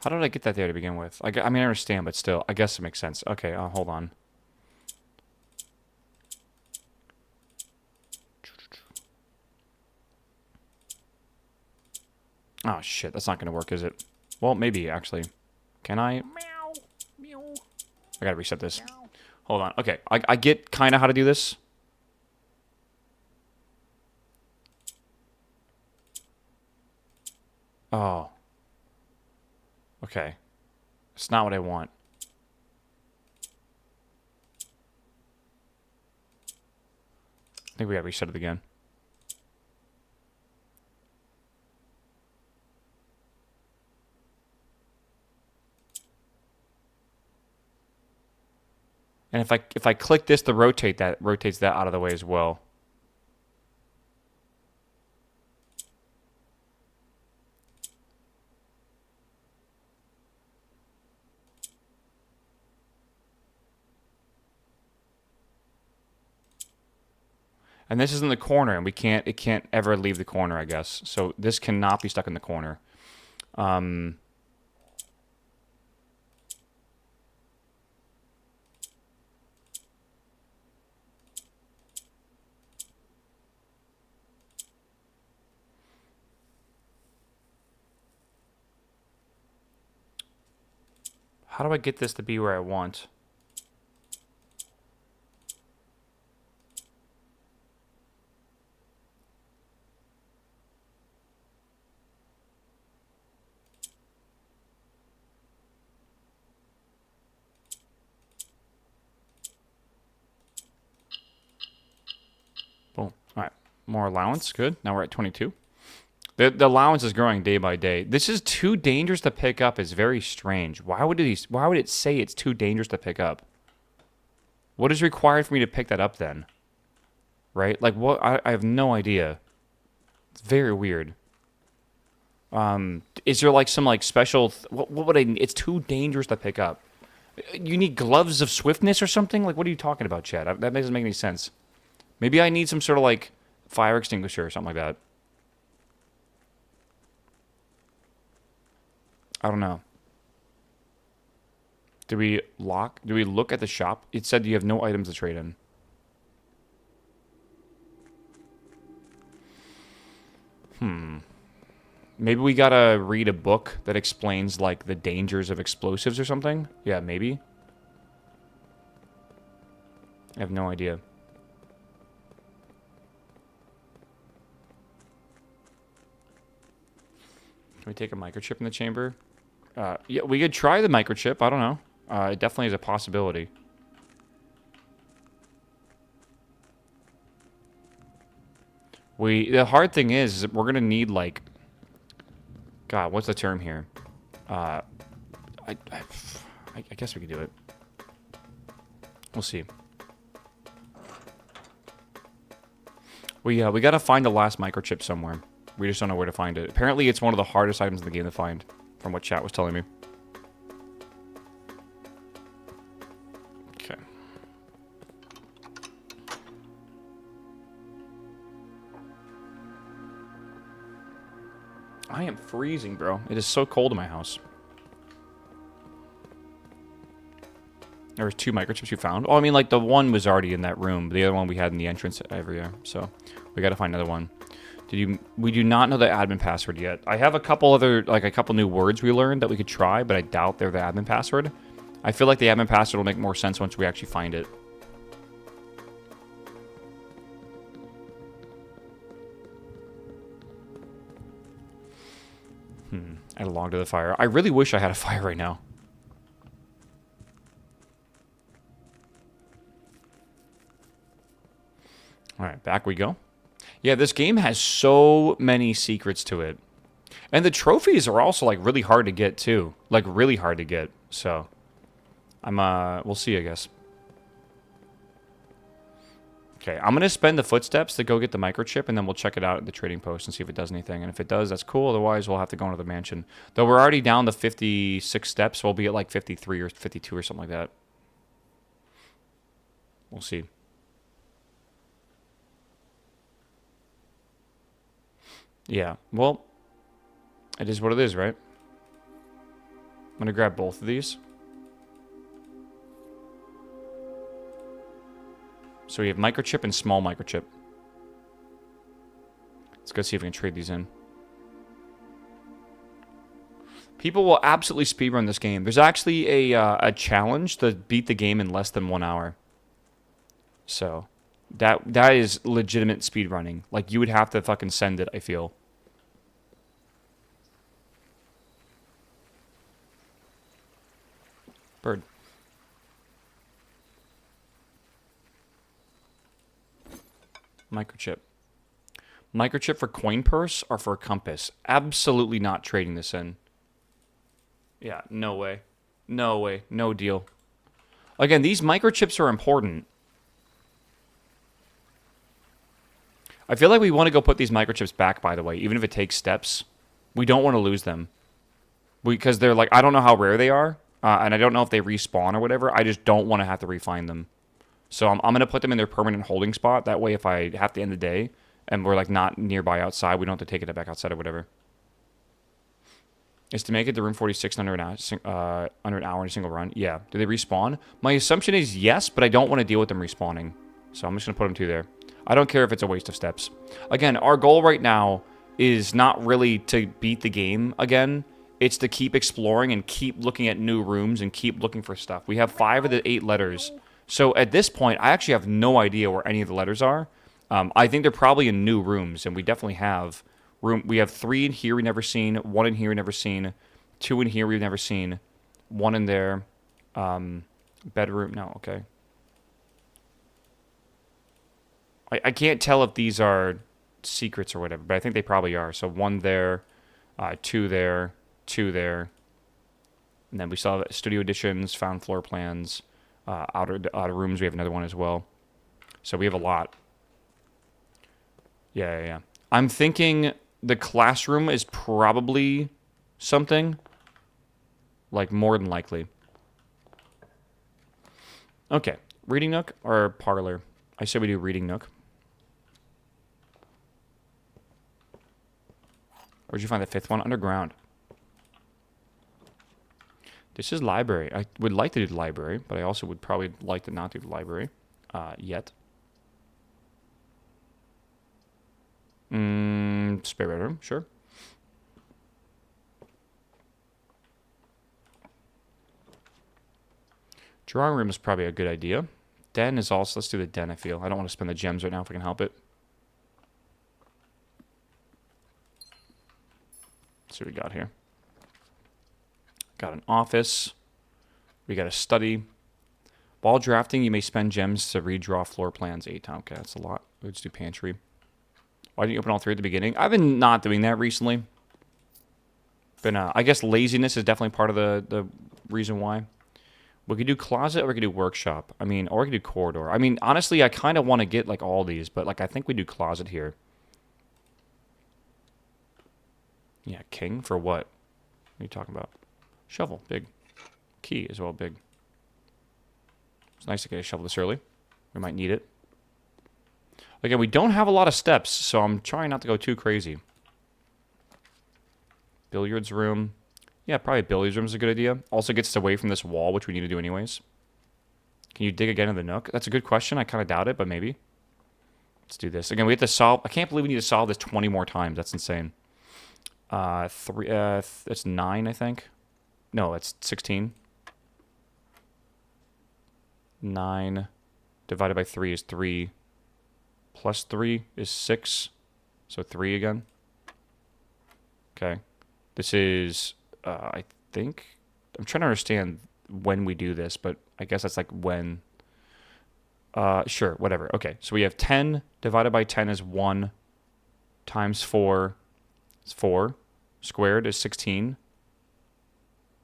How did I get that there to begin with? I mean, I understand, but still, I guess it makes sense. Okay, hold on. Oh, shit. That's not going to work, is it? Well, maybe, actually. Can I? Meow. Meow. I got to reset this. Meow. Hold on. Okay, I get kind of how to do this. Oh. Okay. It's not what I want. I think we gotta reset it again. And if I click this to rotate that, it rotates that out of the way as well. And this is in the corner, and it can't ever leave the corner, I guess. So this cannot be stuck in the corner. How do I get this to be where I want? Boom. All right. More allowance. Good. Now we're at 22. The allowance is growing day by day. This is too dangerous to pick up is very strange. Why would it say it's too dangerous to pick up? What is required for me to pick that up then? Right? Like what? I have no idea. It's very weird. Is there like some like special? What would I? It's too dangerous to pick up. You need gloves of swiftness or something? Like what are you talking about, Chad? That doesn't make any sense. Maybe I need some sort of like fire extinguisher or something like that. I don't know. Do we look at the shop? It said you have no items to trade in. Maybe we gotta read a book that explains, like, the dangers of explosives or something? Yeah, maybe. I have no idea. Can we take a microchip in the chamber? Yeah, we could try the microchip. I don't know. It definitely is a possibility. The hard thing is we're gonna need like, God, what's the term here? I guess we could do it. We'll see. We gotta find the last microchip somewhere. We just don't know where to find it. Apparently, it's one of the hardest items in the game to find, from what chat was telling me. Okay. I am freezing, bro. It is so cold in my house. There was 2 microchips you found. Oh, I mean, like, the one was already in that room. But the other one we had in the entrance area. So, we gotta find another one. We do not know the admin password yet. I have a couple new words we learned that we could try, but I doubt they're the admin password. I feel like the admin password will make more sense once we actually find it. Add a log to the fire. I really wish I had a fire right now. Alright, back we go. Yeah, this game has so many secrets to it. And the trophies are also, like, really hard to get, too. Like, really hard to get. So, we'll see, I guess. Okay, I'm going to spend the footsteps to go get the microchip, and then we'll check it out at the trading post and see if it does anything. And if it does, that's cool. Otherwise, we'll have to go into the mansion. Though we're already down to 56 steps, so we'll be at, like, 53 or 52 or something like that. We'll see. Yeah, well, it is what it is, right? I'm going to grab both of these. So we have microchip and small microchip. Let's go see if we can trade these in. People will absolutely speedrun this game. There's actually a challenge to beat the game in less than 1 hour. So, that is legitimate speedrunning. Like, you would have to fucking send it, I feel. Bird. Microchip. Microchip for coin purse or for a compass? Absolutely not trading this in. Yeah, no way. No way. No deal. Again, these microchips are important. I feel like we want to go put these microchips back, by the way, even if it takes steps. We don't want to lose them. Because they're I don't know how rare they are. And I don't know if they respawn or whatever. I just don't want to have to refine them. So I'm going to put them in their permanent holding spot. That way, if I have to end the day and we're like not nearby outside, we don't have to take it back outside or whatever. Is to make it to room 46 under an hour in a single run? Yeah. Do they respawn? My assumption is yes, but I don't want to deal with them respawning. So I'm just going to put them 2 there. I don't care if it's a waste of steps. Again, our goal right now is not really to beat the game again. It's to keep exploring and keep looking at new rooms and keep looking for stuff. We have 5 of the 8 letters. So at this point, I actually have no idea where any of the letters are. I think they're probably in new rooms, and we definitely have room. We have 3 in here we've never seen, 1 in here we've never seen, 2 in here we've never seen, 1 in there. Bedroom, no, okay. I can't tell if these are secrets or whatever, but I think they probably are. So 1 there, 2 there, 2 there. And then we saw studio additions, found floor plans, outer rooms. We have another one as well. So we have a lot. Yeah. I'm thinking the classroom is probably something. Like, more than likely. Okay. Reading nook or parlor? I say we do reading nook. Where'd you find the 5th one? Underground. This is library. I would like to do the library, but I also would probably like to not do the library yet. Spare bedroom, sure. Drawing room is probably a good idea. Den is also, let's do the den, I feel. I don't want to spend the gems right now if I can help it. Let's see what we got here. Got an office. We got a study. While drafting, you may spend gems to redraw floor plans 8 times. Okay, that's a lot. Let's do pantry. Why didn't you open all 3 at the beginning? I've been not doing that recently. I guess laziness is definitely part of the reason why. We could do closet or we could do workshop. I mean, or we could do corridor. I mean, honestly, I kind of want to get like all these, but like I think we do closet here. Yeah, king for what? What are you talking about? Shovel, big. Key as well, big. It's nice to get a shovel this early. We might need it. Again, we don't have a lot of steps, so I'm trying not to go too crazy. Billiards room. Yeah, probably billiards room is a good idea. Also gets us away from this wall, which we need to do anyways. Can you dig again in the nook? That's a good question. I kind of doubt it, but maybe. Let's do this. Again, we have to solve... I can't believe we need to solve this 20 more times. That's insane. It's 9, I think. No, it's 16. 9 divided by 3 is 3. Plus 3 is 6. So 3 again. Okay. This is, I think... I'm trying to understand when we do this, but I guess that's like when... Sure, whatever. Okay, so we have 10 divided by 10 is 1 times 4 is 4. Squared is 16.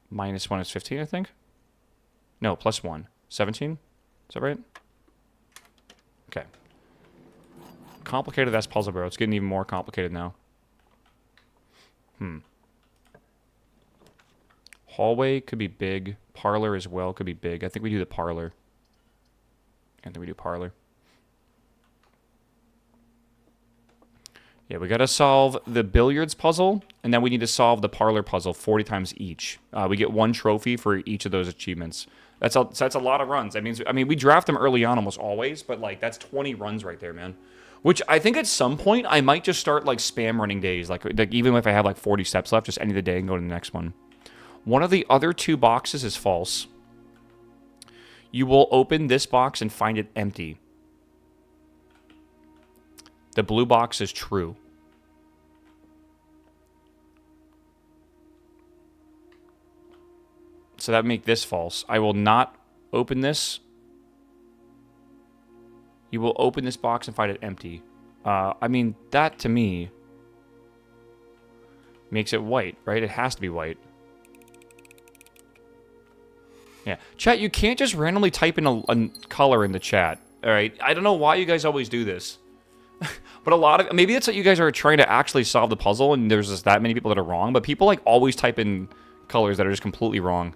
Minus 1 is 15, I think. No, plus 1. 17? Is that right? Okay. Complicated, that's puzzle, bro. It's getting even more complicated now. Hallway could be big. Parlor as well could be big. I think we do the parlor. I think we do parlor. Yeah, we got to solve the billiards puzzle, and then we need to solve the parlor puzzle 40 times each. We get 1 trophy for each of those achievements. That's a lot of runs. I mean, we draft them early on almost always, but like that's 20 runs right there, man. Which I think at some point I might just start like spam running days, like even if I have like 40 steps left, just end of the day and go to the next one. One of the other 2 boxes is false. You will open this box and find it empty. The blue box is true. So that would make this false. I will not open this. You will open this box and find it empty. I mean, that to me makes it white, right? It has to be white. Yeah. Chat, you can't just randomly type in a color in the chat. All right? I don't know why you guys always do this. But a lot of... Maybe it's that you guys are trying to actually solve the puzzle and there's just that many people that are wrong. But people like always type in colors that are just completely wrong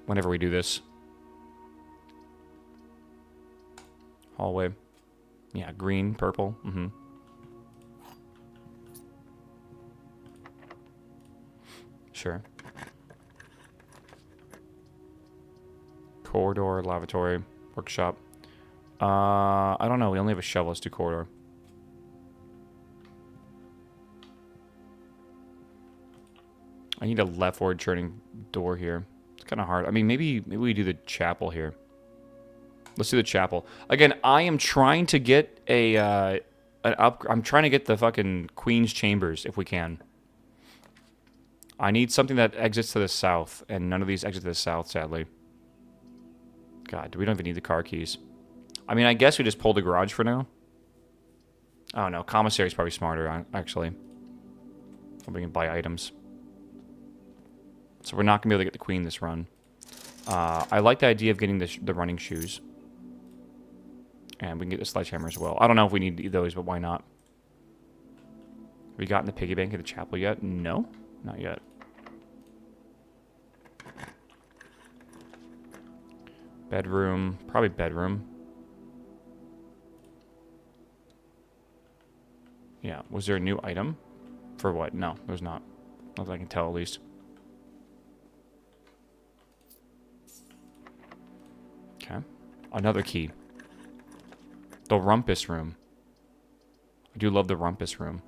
whenever we do this. Hallway. Yeah, green, purple. Mm-hmm. Sure. Corridor, lavatory, workshop. I don't know. We only have a shovel. Let's do corridor. I need a leftward turning door here. It's kind of hard. I mean, maybe we do the chapel here. Let's do the chapel. Again, I am trying to get I'm trying to get the fucking Queen's Chambers if we can. I need something that exits to the south, and none of these exit to the south, sadly. God, we don't even need the car keys. I mean, I guess we just pull the garage for now. Oh no, commissary is probably smarter, actually. We can buy items. So we're not going to be able to get the queen this run. I like the idea of getting the running shoes. And we can get the sledgehammer as well. I don't know if we need those, but why not? Have we gotten the piggy bank at the chapel yet? No, not yet. Bedroom, probably bedroom. Yeah, was there a new item? For what? No, there's not. Not that I can tell, at least. Okay. Another key. The rumpus room. I do love the rumpus room.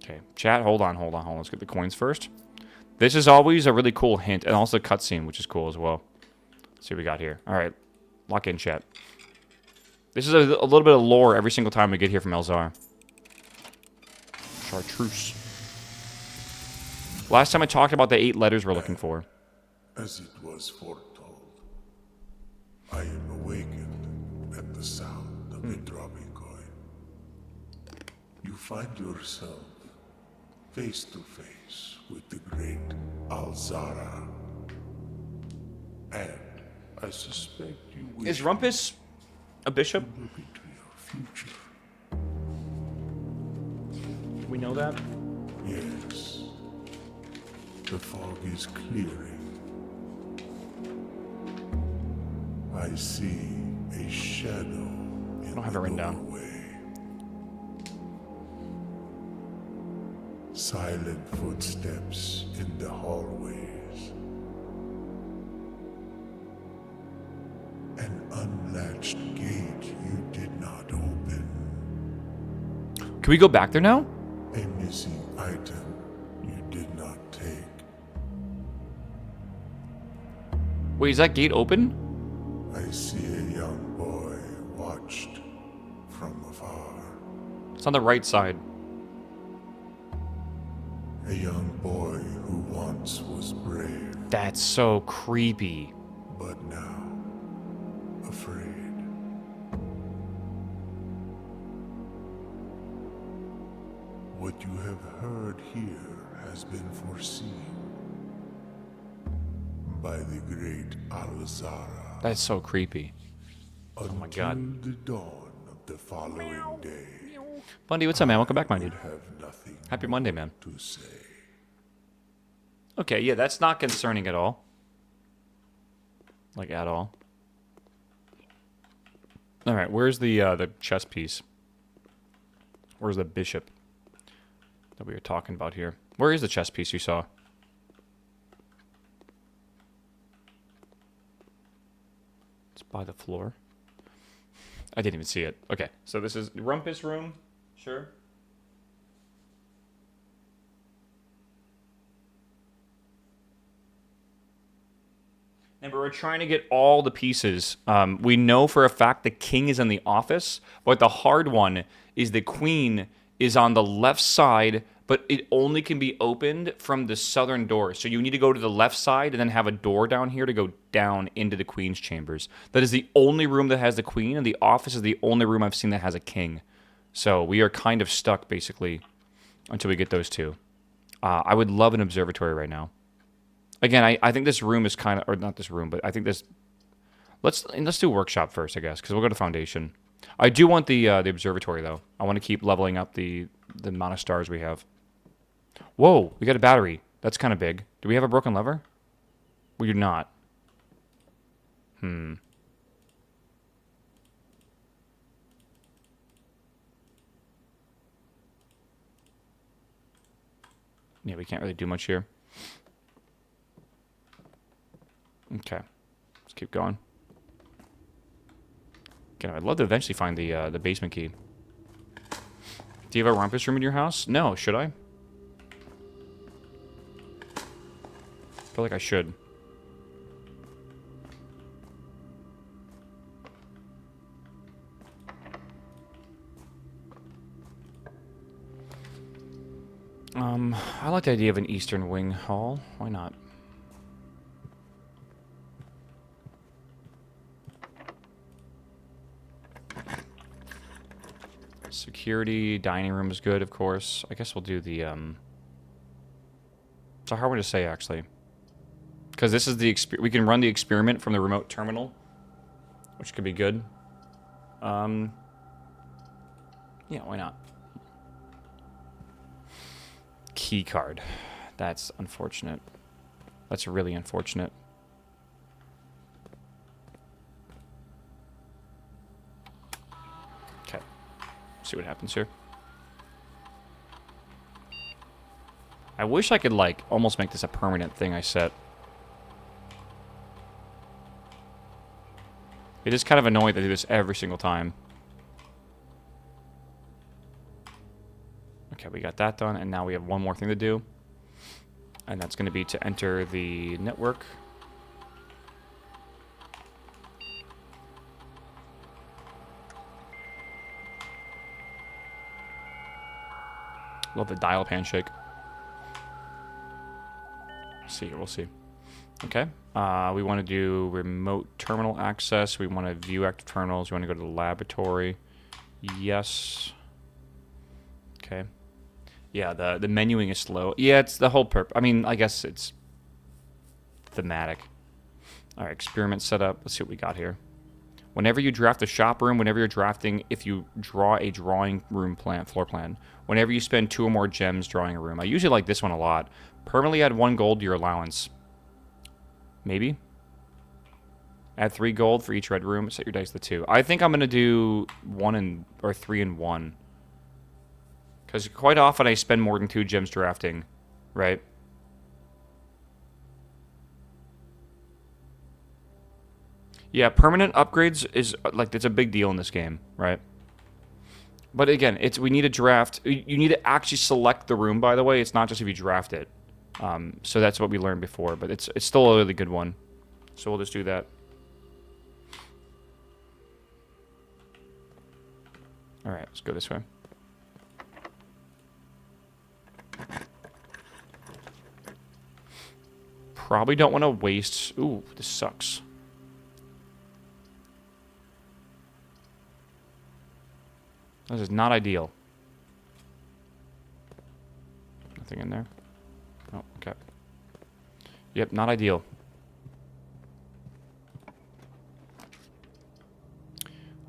Okay, chat, hold on. Let's get the coins first. This is always a really cool hint, and also cutscene, which is cool as well. Let's see what we got here. All right, lock in, chat. This is a little bit of lore every single time we get here from Elzar. Chartreuse. Last time I talked about the 8 letters we're looking for. As it was foretold, I am awakened at the sound of a dropping coin. You find yourself face to face with the great Alzara. And I suspect you wish Is Rumpus a bishop? to look into your future. We know that? Yes. The fog is clearing. I see a shadow in I don't have it written down. doorway. Silent footsteps in the hallways. An unlatched gate you did not open. Can we go back there now? A missing item you did not take. Wait, is that gate open? I see a young boy watched from afar. It's on the right side. A young boy who once was brave, That's so creepy. but now afraid. What you have heard here has been foreseen by the great Alzara. That's so creepy. Oh my god. Until the dawn of the following day. Bundy, what's up, man? Welcome back, my dude. Have nothing Happy Monday, man. to say. Okay, yeah, that's not concerning at all. Like, at all. Alright, where's the chess piece? Where's the bishop that we were talking about here? Where is the chess piece you saw? It's by the floor. I didn't even see it. Okay, so this is Rumpus room. Sure. And we're trying to get all the pieces. We know for a fact the king is in the office, but the hard one is the queen is on the left side, but it only can be opened from the southern door. So you need to go to the left side and then have a door down here to go down into the queen's chambers. That is the only room that has the queen, and the office is the only room I've seen that has a king. So we are kind of stuck, basically, until we get those two. I would love an observatory right now. Again, I think this room is kind of, or not this room, but I think this. Let's do workshop first, I guess, because we'll go to foundation. I do want the observatory though. I want to keep leveling up the amount of stars we have. Whoa, we got a battery. That's kind of big. Do we have a broken lever? We do not. Yeah, we can't really do much here. Okay. Let's keep going. Okay, I'd love to eventually find the basement key. Do you have a rumpus room in your house? No, should I? I feel like I should. I like the idea of an eastern wing hall. Why not? Security, dining room is good, of course. I guess we'll do the, It's a hard one to say, actually. Because this is the we can run the experiment from the remote terminal, which could be good. Yeah, why not? Key card. That's unfortunate. That's really unfortunate. Okay. See what happens here. I wish I could, like, almost make this a permanent thing I set. It is kind of annoying to do this every single time. Okay, we got that done, and now we have one more thing to do. And that's going to be to enter the network. Love the dial handshake. See, we'll see. Okay. We want to do remote terminal access. We want to view active terminals. We want to go to the laboratory. Yes. Okay. Yeah, the menuing is slow. Yeah, it's the whole I mean, I guess it's thematic. All right, experiment setup. Let's see what we got here. Whenever you draft a shop room, whenever you're drafting, if you draw a drawing room plan, floor plan, whenever you spend 2 or more gems drawing a room. I usually like this one a lot. Permanently add 1 gold to your allowance. Maybe. Add 3 gold for each red room. Set your dice to 2. I think I'm gonna do 3 and 1. Because quite often I spend more than 2 gems drafting, right? Yeah, permanent upgrades is, like, it's a big deal in this game, right? But again, we need to draft. You need to actually select the room, by the way. It's not just if you draft it. So that's what we learned before, but it's still a really good one. So we'll just do that. All right, let's go this way. Probably don't want to waste... Ooh, this sucks. This is not ideal. Nothing in there. Oh, okay. Yep, not ideal. I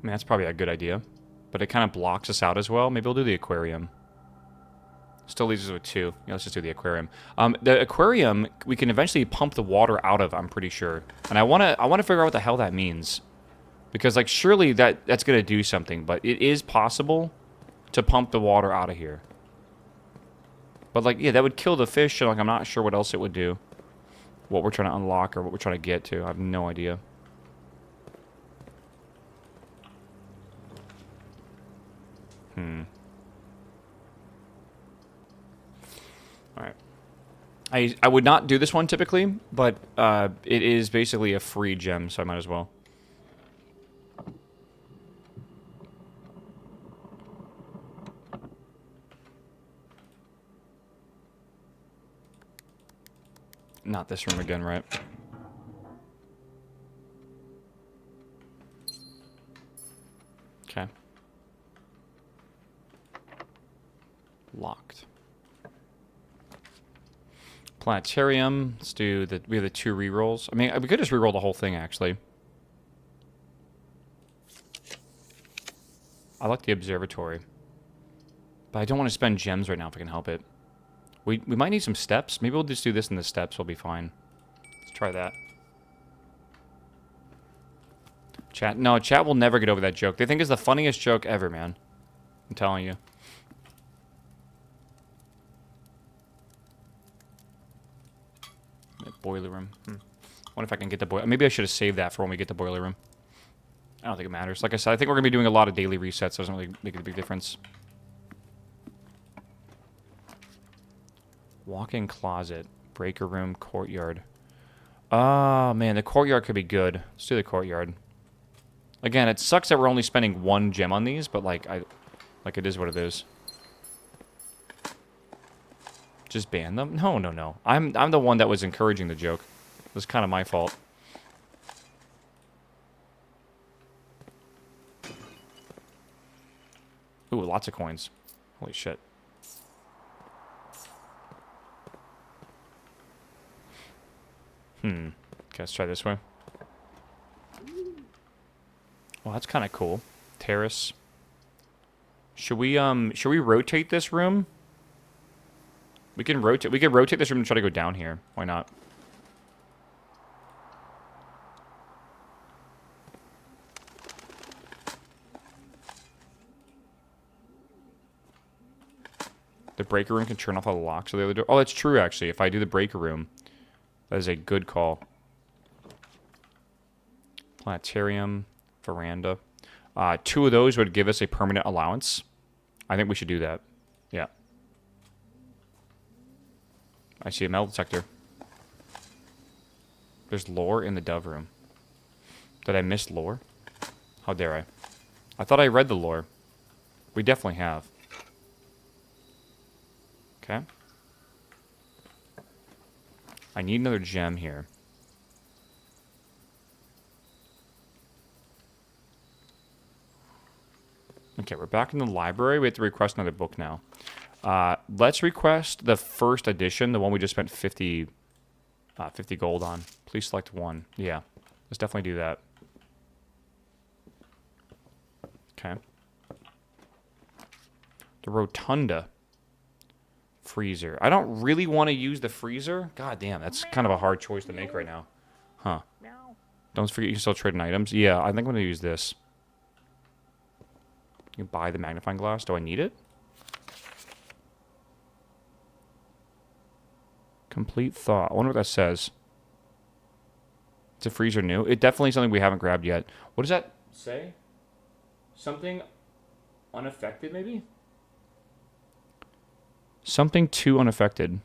mean, that's probably a good idea. But it kind of blocks us out as well. Maybe we'll do the aquarium. Still leaves us with 2. Yeah, let's just do the aquarium. The aquarium, we can eventually pump the water out of, I'm pretty sure. And I want to figure out what the hell that means. Because, like, surely that's going to do something. But it is possible to pump the water out of here. But, like, yeah, that would kill the fish. And, like, I'm not sure what else it would do. What we're trying to unlock or what we're trying to get to. I have no idea. Alright. I would not do this one typically, but it is basically a free gem, so I might as well. Not this room again, right? Okay. Locked. Planetarium. Let's do we have the 2 rerolls. I mean, we could just reroll the whole thing, actually. I like the observatory. But I don't want to spend gems right now if I can help it. We might need some steps. Maybe we'll just do this in the steps. We'll be fine. Let's try that. Chat, no, chat will never get over that joke. They think it's the funniest joke ever, man. I'm telling you. Boiler room. Wonder if I can get the boiler. Maybe I should have saved that for when we get the boiler room. I don't think it matters. Like I said, I think we're gonna be doing a lot of daily resets. So it doesn't really make a big difference. Walk-in closet, breaker room, courtyard. Oh man, the courtyard could be good. Let's do the courtyard. Again, it sucks that we're only spending 1 gem on these, but like it is what it is. Just ban them? No, no, no. I'm the one that was encouraging the joke. It was kind of my fault. Ooh, lots of coins. Holy shit. Okay, let's try this way. Well, that's kind of cool. Terrace. Should we rotate this room? We can rotate this room and try to go down here. Why not? The breaker room can turn off all the locks of the other door. Oh, that's true, actually. If I do the breaker room, that is a good call. Planetarium, veranda. 2 of those would give us a permanent allowance. I think we should do that. Yeah. I see a metal detector. There's lore in the dove room. Did I miss lore? How dare I? I thought I read the lore. We definitely have. Okay. I need another gem here. Okay, we're back in the library. We have to request another book now. Let's request the first edition, the one we just spent 50 gold on. Please select one. Yeah, let's definitely do that. Okay. The Rotunda. Freezer. I don't really want to use the freezer. God damn, that's kind of a hard choice to make right now. Huh. Don't forget you can still trade in items. Yeah, I think I'm going to use this. You buy the magnifying glass. Do I need it? Complete thought. I wonder what that says. It's a freezer new. It definitely is something we haven't grabbed yet. What does that say? Something unaffected, maybe? Something too unaffected.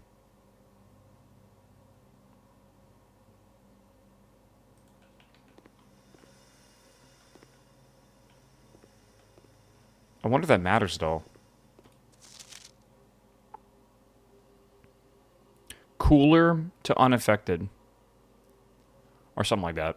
I wonder if that matters at all. Cooler to unaffected. Or something like that.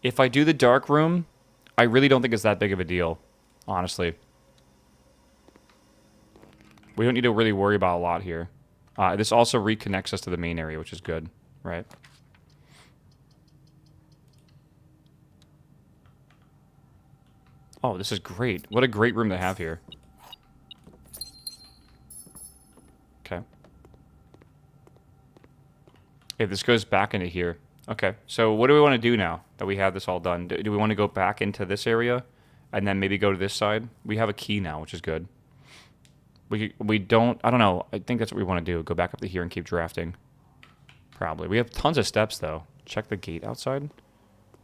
If I do the dark room, I really don't think it's that big of a deal, honestly. We don't need to really worry about a lot here. This also reconnects us to the main area, which is good, right? Oh, this is great. What a great room to have here. Okay. Okay, this goes back into here. Okay, so what do we want to do now that we have this all done? Do we want to go back into this area and then maybe go to this side? We have a key now, which is good. We don't... I don't know. I think that's what we want to do. Go back up to here and keep drafting. Probably. We have tons of steps, though. Check the gate outside.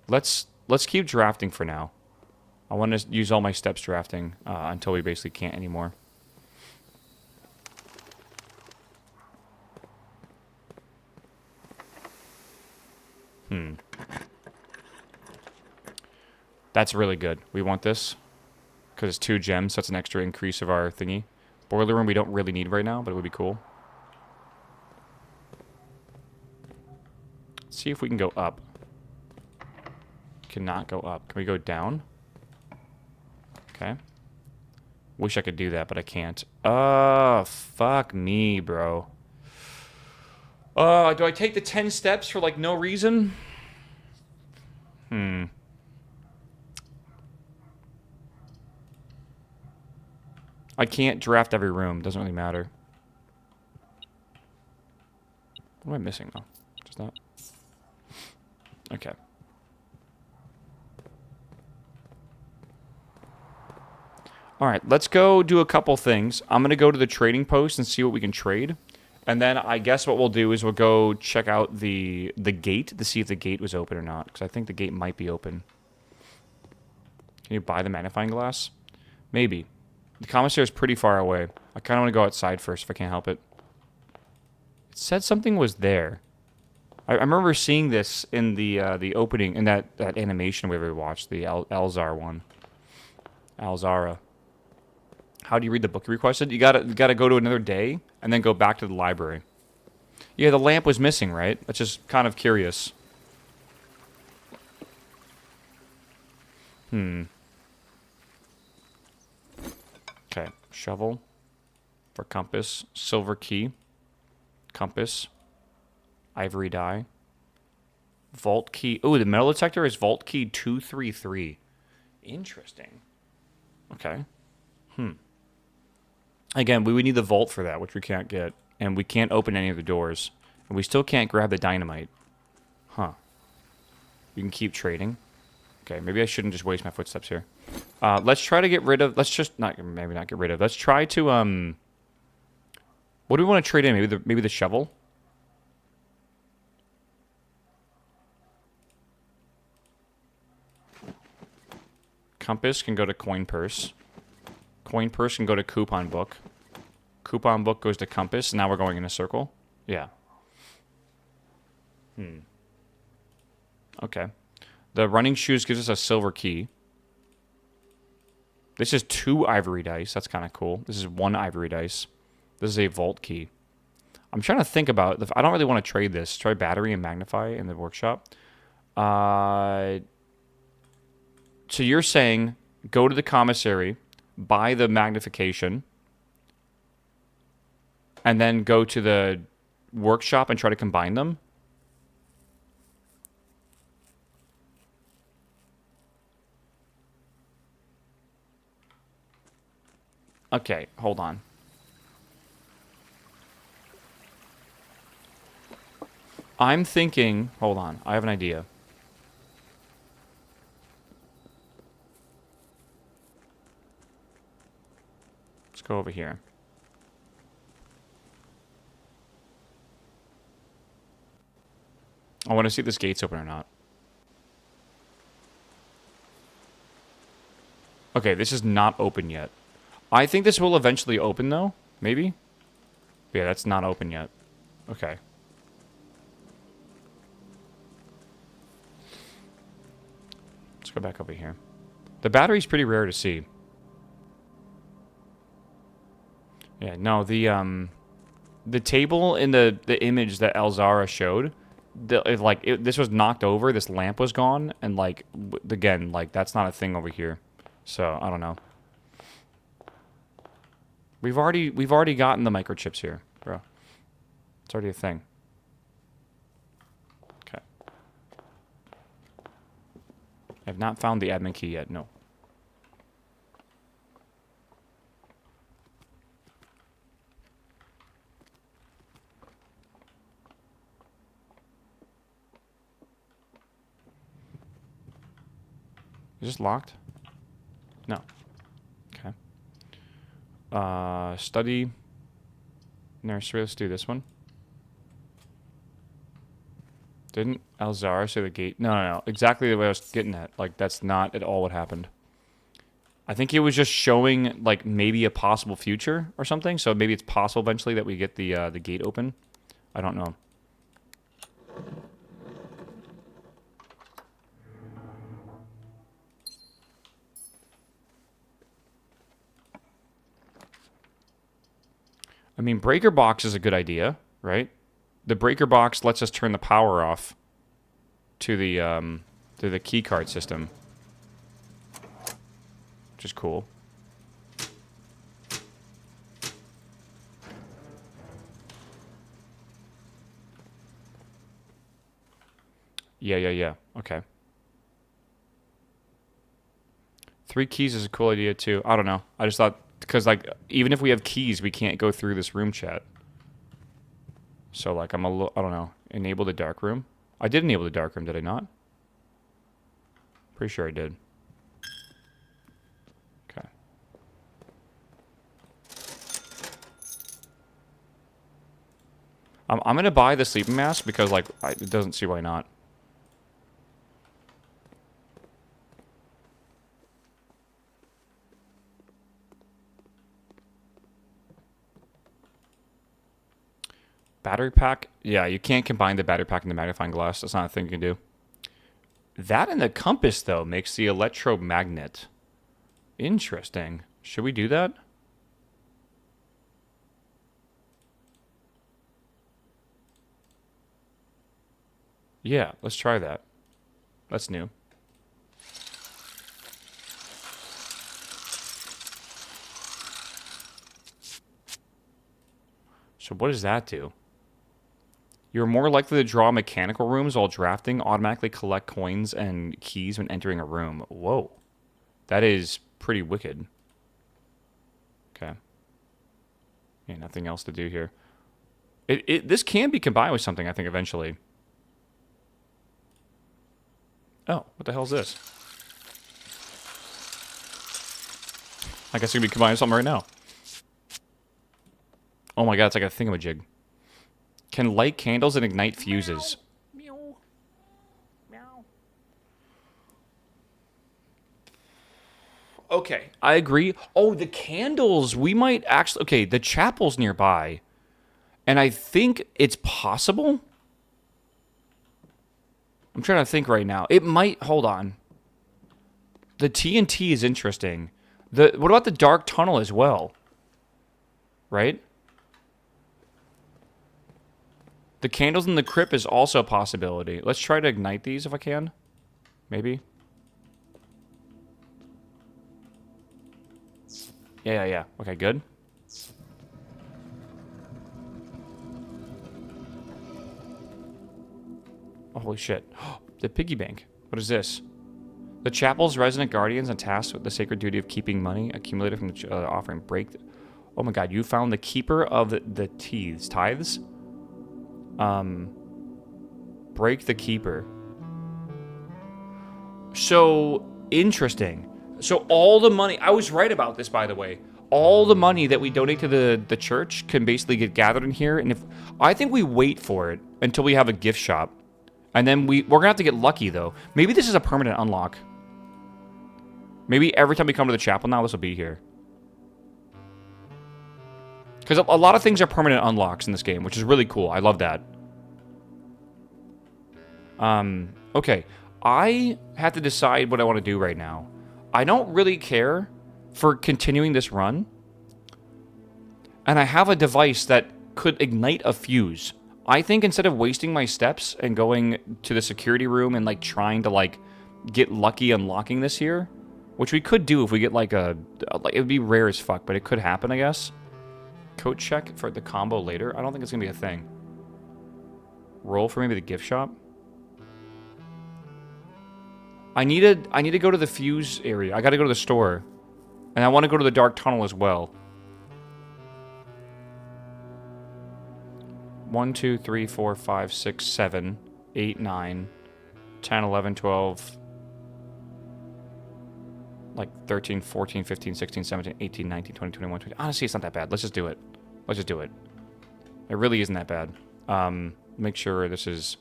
Let's keep drafting for now. I want to use all my steps drafting until we basically can't anymore. That's really good. We want this because it's 2 gems. So that's an extra increase of our thingy. Boiler room we don't really need right now, but it would be cool. Let's see if we can go up. Cannot go up. Can we go down? Okay. Wish I could do that, but I can't. Oh, fuck me, bro. Do I take the 10 steps for, like, no reason? I can't draft every room. Doesn't really matter. What am I missing, though? Just that? Okay. Alright, let's go do a couple things. I'm going to go to the trading post and see what we can trade. And then I guess what we'll do is we'll go check out the gate to see if the gate was open or not. Because I think the gate might be open. Can you buy the magnifying glass? Maybe. The commissary is pretty far away. I kind of want to go outside first if I can't help it. It said something was there. I remember seeing this in the opening, in that animation we ever watched, the Alzar one. Alzara. How do you read the book you requested? You gotta go to another day and then go back to the library. Yeah, the lamp was missing, right? That's just kind of curious. Okay, shovel for compass, silver key, compass, ivory dye, vault key. Oh, the metal detector is vault key 233. Interesting. Okay. Again, we would need the vault for that, which we can't get. And we can't open any of the doors. And we still can't grab the dynamite. Huh. You can keep trading. Okay, maybe I shouldn't just waste my footsteps here. Let's try to get rid of... Let's just... maybe not get rid of. Let's try to... What do we want to trade in? Maybe the shovel? Compass can go to coin purse. Coin purse can go to coupon book. Coupon book goes to compass. Now we're going in a circle. Yeah. Okay. The running shoes gives us a silver key. This is 2 ivory dice. That's kind of cool. This is 1 ivory dice. This is a vault key. I'm trying to think about... I don't really want to trade this. Try battery and magnify in the workshop. So you're saying go to the commissary, buy the magnification, and then go to the workshop and try to combine them? Okay, hold on. I'm thinking... Hold on, I have an idea. Let's go over here. I want to see if this gate's open or not. Okay, this is not open yet. I think this will eventually open, though. Maybe? Yeah, that's not open yet. Okay. Let's go back over here. The battery's pretty rare to see. Yeah, no, the table in the image that Elzara showed, this was knocked over, this lamp was gone, and, like, again, like, that's not a thing over here. So, I don't know. We've already gotten the microchips here, bro. It's already a thing. Okay. I have not found the admin key yet, no. Is this locked? No. Okay. Study. Nursery. Let's do this one. Didn't Alzara say the gate? No. Exactly the way I was getting at. Like, that's not at all what happened. I think it was just showing, like, maybe a possible future or something. So maybe it's possible eventually that we get the gate open. I don't know. I mean, breaker box is a good idea, right? The breaker box lets us turn the power off to the key card system, which is cool. Yeah. Okay. 3 keys is a cool idea too. I don't know. I just thought because like even if we have keys, we can't go through this room chat. So like I don't know. Enable the dark room. I did enable the dark room, did I not? Pretty sure I did. Okay. I'm gonna buy the sleeping mask because like it doesn't see why not. Battery pack? Yeah, you can't combine the battery pack and the magnifying glass. That's not a thing you can do. That and the compass, though, makes the electromagnet. Interesting. Should we do that? Yeah, let's try that. That's new. So what does that do? You're more likely to draw mechanical rooms while drafting, automatically collect coins and keys when entering a room. Whoa. That is pretty wicked. Okay. Yeah, nothing else to do here. This can be combined with something, I think, eventually. Oh, what the hell is this? I guess it could be combined with something right now. Oh my god, it's like a thingamajig. Can light candles and ignite fuses. Meow. Meow. Okay, I agree. Oh, the candles. We might actually... Okay, the chapel's nearby. And I think it's possible. I'm trying to think right now. It might... Hold on. The TNT is interesting. What about the dark tunnel as well? Right? The candles in the crypt is also a possibility. Let's try to ignite these if I can. Maybe. Yeah. Okay, good. Oh, holy shit. The piggy bank. What is this? The chapel's resident guardians and tasked with the sacred duty of keeping money accumulated from the offering. Oh my god, you found the keeper of the tithes? Break the keeper. So, interesting. So all the money... I was right about this, by the way. All the money that we donate to the church can basically get gathered in here. And I think we wait for it until we have a gift shop. And then we're going to have to get lucky, though. Maybe this is a permanent unlock. Maybe every time we come to the chapel now, this will be here. Because a lot of things are permanent unlocks in this game, which is really cool. I love that. Okay. I have to decide what I want to do right now. I don't really care for continuing this run. And I have a device that could ignite a fuse. I think instead of wasting my steps and going to the security room and, like, trying to, like, get lucky unlocking this here, which we could do if we get, like, it would be rare as fuck, but it could happen, I guess. Code check for the combo later. I don't think it's going to be a thing. Roll for maybe the gift shop. I need to go to the fuse area. I got to go to the store. And I want to go to the dark tunnel as well. 1, 2, 3, 4, 5, 6, 7, 8, 9, 10, 11, 12, like 13, 14, 15, 16, 17, 18, 19, 20, 21, 20. Honestly, it's not that bad. Let's just do it. Let's just do it. It really isn't that bad. Make sure this is...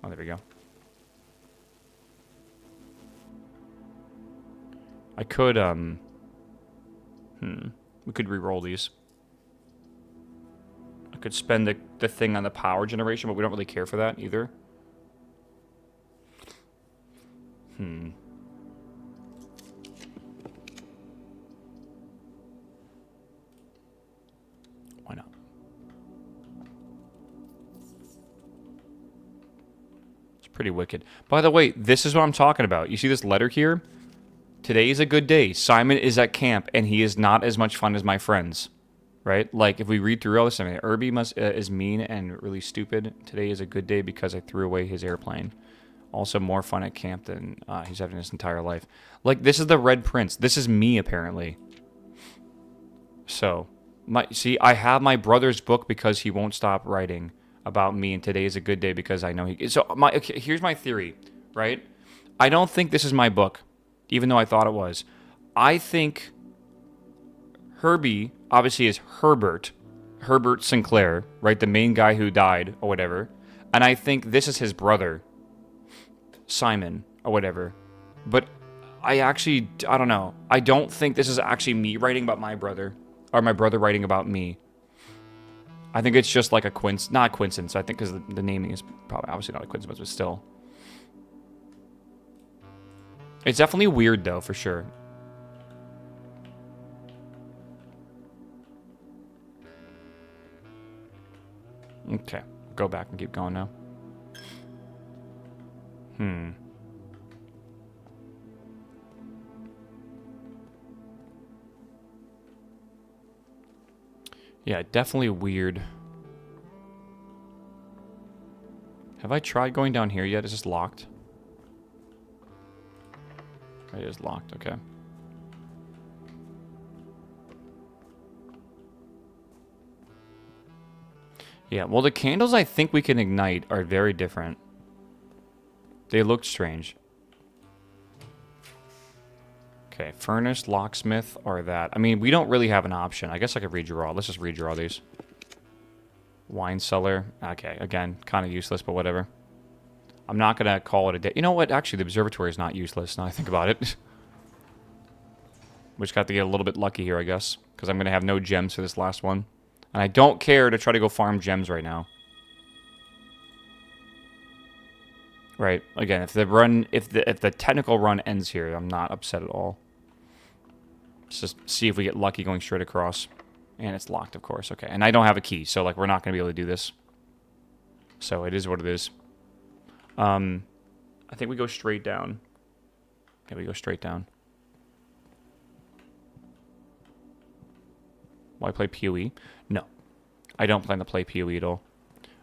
Oh, there we go. I could, we could re-roll these. I could spend the thing on the power generation, but we don't really care for that either. Why not? It's pretty wicked. By the way, this is what I'm talking about. You see this letter here? Today is a good day. Simon is at camp, and he is not as much fun as my friends. Right? Like, if we read through all this, I mean, Irby is mean and really stupid. Today is a good day because I threw away his airplane. Also, more fun at camp than he's having his entire life. Like, this is the Red Prince. This is me, apparently. So, I have my brother's book because he won't stop writing about me, and today is a good day because I know he. So, okay, here's my theory, right? I don't think this is my book, even though I thought it was. I think Herbie obviously is Herbert Sinclair, right? The main guy who died or whatever. And I think this is his brother, Simon or whatever. But I don't know. I don't think this is actually me writing about my brother or my brother writing about me. I think it's just like a not a coincidence. I think because the naming is probably obviously not a coincidence, but still. It's definitely weird though, for sure. Okay, go back and keep going now. Yeah, definitely weird. Have I tried going down here yet? Is this locked? It is locked, okay. Yeah, well, the candles I think we can ignite are very different. They look strange. Okay, furnace, locksmith, or that. I mean, we don't really have an option. I guess I could redraw. Let's just redraw these. Wine cellar. Okay, again, kind of useless, but whatever. I'm not going to call it a day. You know what? Actually, the observatory is not useless, now I think about it. We just got to get a little bit lucky here, I guess. Because I'm going to have no gems for this last one. And I don't care to try to go farm gems right now. Right. Again, if the technical run ends here, I'm not upset at all. Let's just see if we get lucky going straight across. And it's locked, of course. Okay. And I don't have a key, so like we're not going to be able to do this. So it is what it is. I think we go straight down. Okay, we go straight down. Will I play PoE? No. I don't plan to play PoE at all.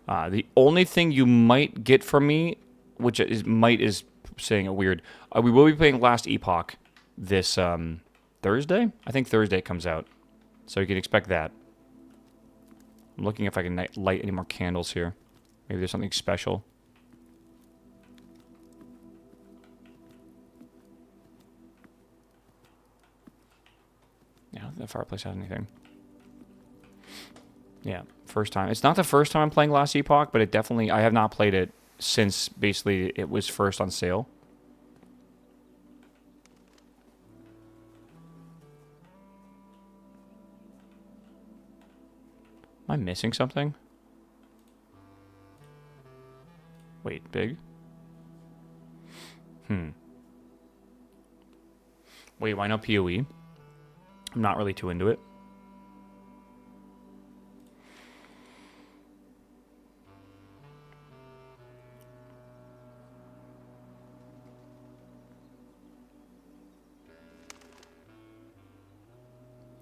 The only thing you might get from me, which is saying it weird, we will be playing Last Epoch this Thursday? I think Thursday comes out. So you can expect that. I'm looking if I can light any more candles here. Maybe there's something special. Yeah, I don't think the fireplace has anything. Yeah, first time. It's not the first time I'm playing Last Epoch, but it definitely... I have not played it since, basically, it was first on sale. Am I missing something? Wait, big? Wait, why no PoE? I'm not really too into it.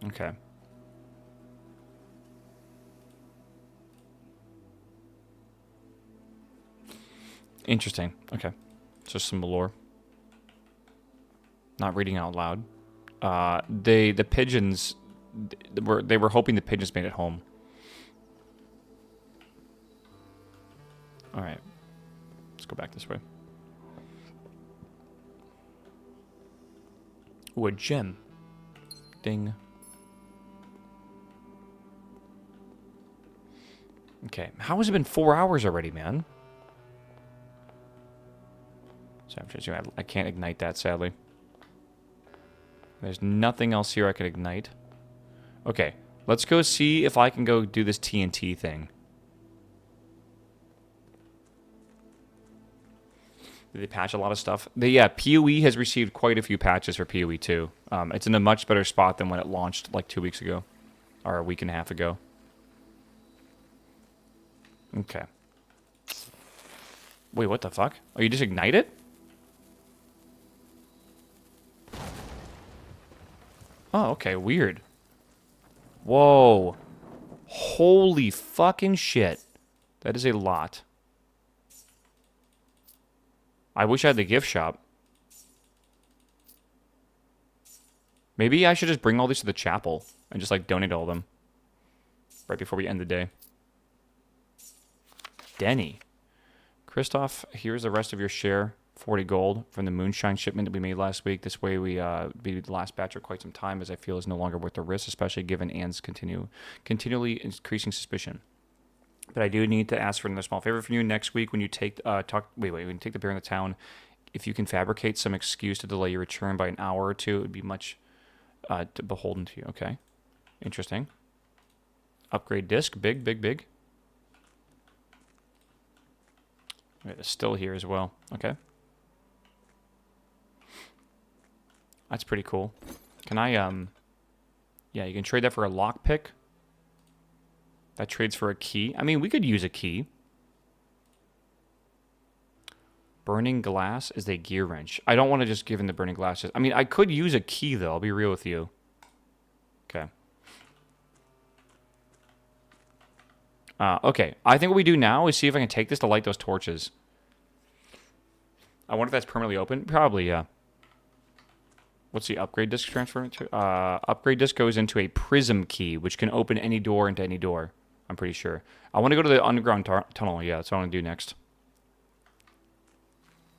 Okay. Interesting. Okay. Just some lore. Not reading out loud. The pigeons they were hoping the pigeons made it home. All right. Let's go back this way. Ooh, a gem. Ding. Okay. How has it been 4 hours already, man? So I'm just, I can't ignite that, sadly. There's nothing else here I can ignite. Okay, let's go see if I can go do this TNT thing. Did they patch a lot of stuff? Yeah, PoE has received quite a few patches for PoE 2. It's in a much better spot than when it launched like 2 weeks ago. Or a week and a half ago. Okay. Wait, what the fuck? Oh, you just ignite it? Oh, okay, weird. Whoa. Holy fucking shit. That is a lot. I wish I had the gift shop. Maybe I should just bring all these to the chapel. and just like donate all of them right before we end the day. Denny. Christoph, here's the rest of your share. 40 gold from the moonshine shipment that we made last week. This way we beat the last batch for quite some time, as I feel is no longer worth the risk, especially given Anne's continually increasing suspicion. But I do need to ask for another small favor from you. Next week when you take when you take the bear in the town, if you can fabricate some excuse to delay your return by an hour or two, it would be much beholden to you. Okay. Interesting. Upgrade disc. Big. Wait, it's still here as well. Okay. That's pretty cool. Can I, yeah, you can trade that for a lockpick. That trades for a key. I mean, we could use a key. Burning glass is a gear wrench. I don't want to just give him the burning glasses. I mean, I could use a key, though. I'll be real with you. Okay. Okay. I think what we do now is see if I can take this to light those torches. I wonder if that's permanently open. Probably, yeah. What's the upgrade disc transfer to? Upgrade disc goes into a prism key, which can open any door into any door. I'm pretty sure. I want to go to the underground tunnel. Yeah, that's what I want to do next.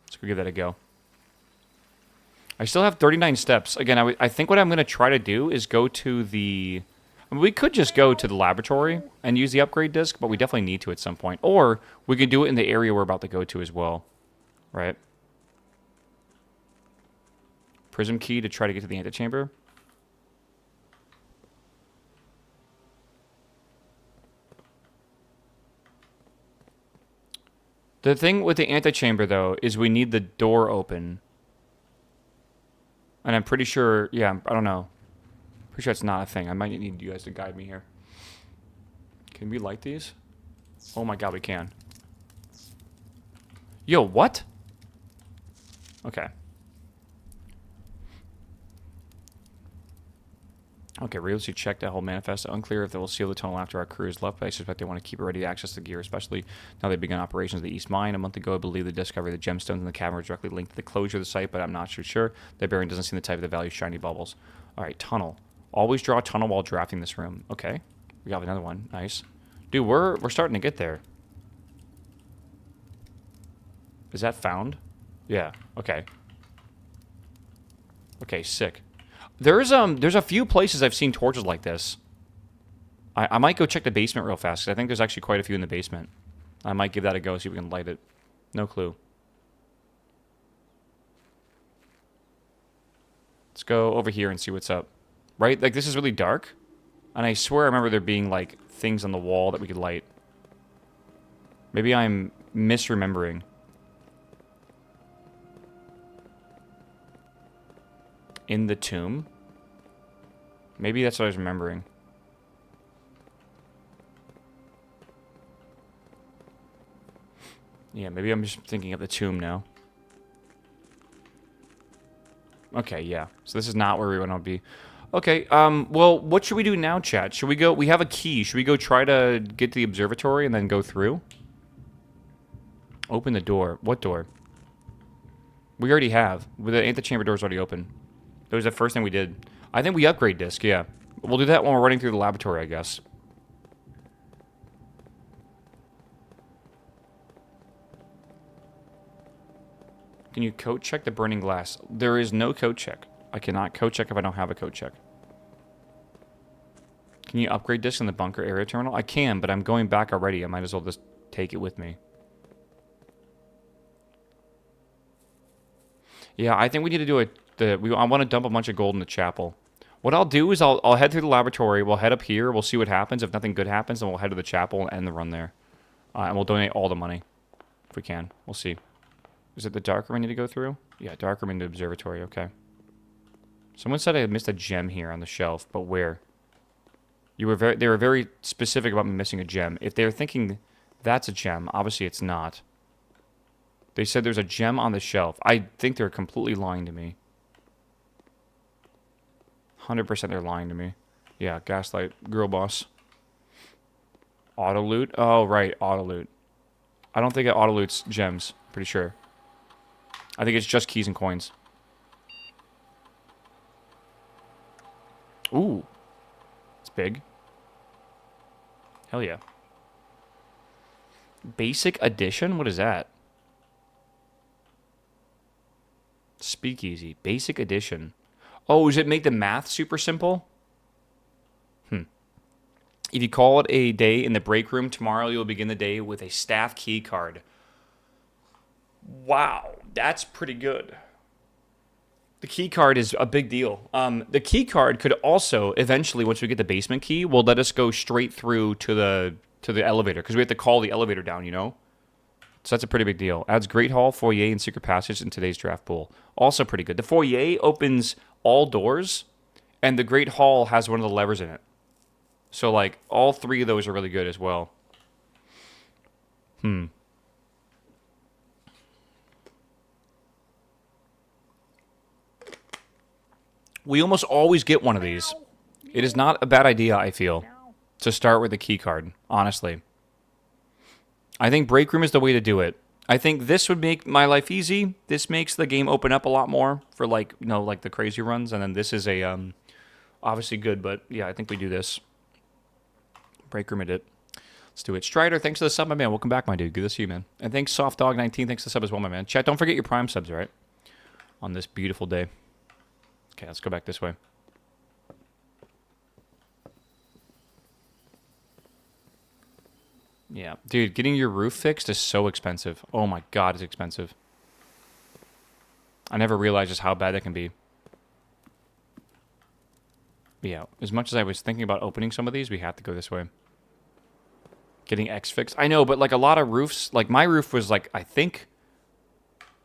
Let's go give that a go. I still have 39 steps. Again, I think what I'm going to try to do is go to the... I mean, we could just go to the laboratory and use the upgrade disc, but we definitely need to at some point. Or we could do it in the area we're about to go to as well. Right? Prism key to try to get to the antechamber. The thing with the antechamber, though, is we need the door open. And I'm pretty sure, yeah, I don't know. Pretty sure it's not a thing. I might need you guys to guide me here. Can we light these? Oh my god, we can. Yo, what? Okay. Okay, realistically check that whole manifest. Unclear if they will seal the tunnel after our crew is left, but I suspect they want to keep it ready to access the gear, especially now they've begun operations at the East Mine. A month ago, I believe the discovery of the gemstones in the cavern was directly linked to the closure of the site, but I'm not sure. The bearing doesn't seem the type of the value shiny bubbles. Alright, tunnel. Always draw a tunnel while drafting this room. Okay. We got another one. Nice. Dude, we're starting to get there. Is that found? Yeah. Okay. Okay, sick. There's a few places I've seen torches like this. I might go check the basement real fast, 'cause I think there's actually quite a few in the basement. I might give that a go, see if we can light it. No clue. Let's go over here and see what's up. Right? Like, this is really dark. And I swear I remember there being, like, things on the wall that we could light. Maybe I'm misremembering. In the tomb? Maybe that's what I was remembering. Yeah, maybe I'm just thinking of the tomb now. Okay, yeah. So this is not where we want to be. Okay, well, what should we do now, chat? Should we go... We have a key. Should we go try to get to the observatory and then go through? Open the door. What door? We already have. The antechamber door's already open. That was the first thing we did. I think we upgrade disc, yeah. We'll do that when we're running through the laboratory, I guess. Can you code check the burning glass? There is no code check. I cannot code check if I don't have a code check. Can you upgrade disc in the bunker area terminal? I can, but I'm going back already. I might as well just take it with me. Yeah, I think we need to do it. I want to dump a bunch of gold in the chapel. What I'll do is I'll head through the laboratory. We'll head up here. We'll see what happens. If nothing good happens, then we'll head to the chapel and end the run there. And we'll donate all the money. If we can. We'll see. Is it the dark room I need to go through? Yeah, dark room in the observatory. Okay. Someone said I missed a gem here on the shelf, but where? They were very specific about me missing a gem. If they're thinking that's a gem, obviously it's not. They said there's a gem on the shelf. I think they're completely lying to me. 100% they're lying to me. Yeah, gaslight. Girl boss. Auto loot? Oh, right. Auto loot. I don't think it auto loots gems. Pretty sure. I think it's just keys and coins. Ooh. big. Hell yeah. Basic Edition? What is that? Speakeasy. Basic Edition. Oh, does it make the math super simple? If you call it a day in the break room, tomorrow you'll begin the day with a staff key card. Wow, that's pretty good. The key card is a big deal. The key card could also, eventually, once we get the basement key, will let us go straight through to the elevator, because we have to call the elevator down, you know? So that's a pretty big deal. Adds Great Hall, Foyer, and Secret Passage in today's draft pool. Also pretty good. The Foyer opens all doors, and the Great Hall has one of the levers in it. So, like, all three of those are really good as well. We almost always get one of these. It is not a bad idea, I feel, to start with a key card, honestly. I think break room is the way to do it. I think this would make my life easy. This makes the game open up a lot more for, like, you know, like the crazy runs. And then this is a, obviously good, but yeah, I think we do this. Break room it. Let's do it. Strider, thanks for the sub, my man. Welcome back, my dude. Good to see you, man. And thanks, SoftDog19. Thanks for the sub as well, my man. Chat, don't forget your Prime subs, all right? On this beautiful day. Okay, let's go back this way. Yeah. Dude, getting your roof fixed is so expensive. Oh my god, it's expensive. I never realized just how bad that can be. But yeah, as much as I was thinking about opening some of these, we have to go this way. Getting X fixed. I know, but like a lot of roofs, like my roof was like, I think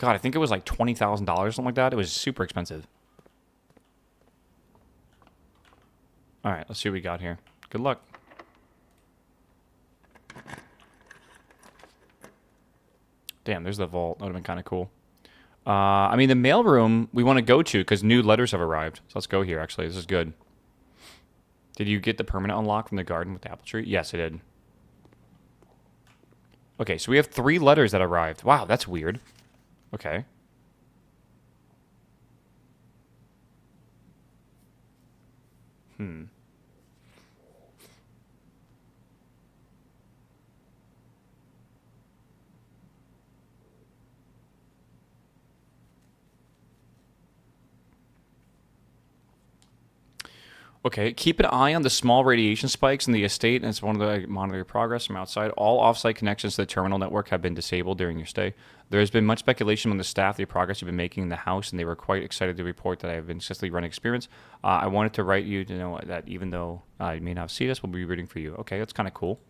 it was like $20,000 or something like that. It was super expensive. All right, let's see what we got here. Good luck. Damn, there's the vault. That would have been kind of cool. I mean, the mailroom we want to go to because new letters have arrived. So let's go here, actually. This is good. Did you get the permanent unlock from the garden with the apple tree? Yes, I did. Okay, so we have 3 letters that arrived. Wow, that's weird. Okay. Okay, keep an eye on the small radiation spikes in the estate, and it's one of the monitor your progress from outside. All off-site connections to the terminal network have been disabled during your stay. There has been much speculation among the staff the progress you've been making in the house, and they were quite excited to report that I have been successfully running experience. I wanted to write you to know that even though you may not have seen us, we'll be rooting for you. Okay, that's kind of cool.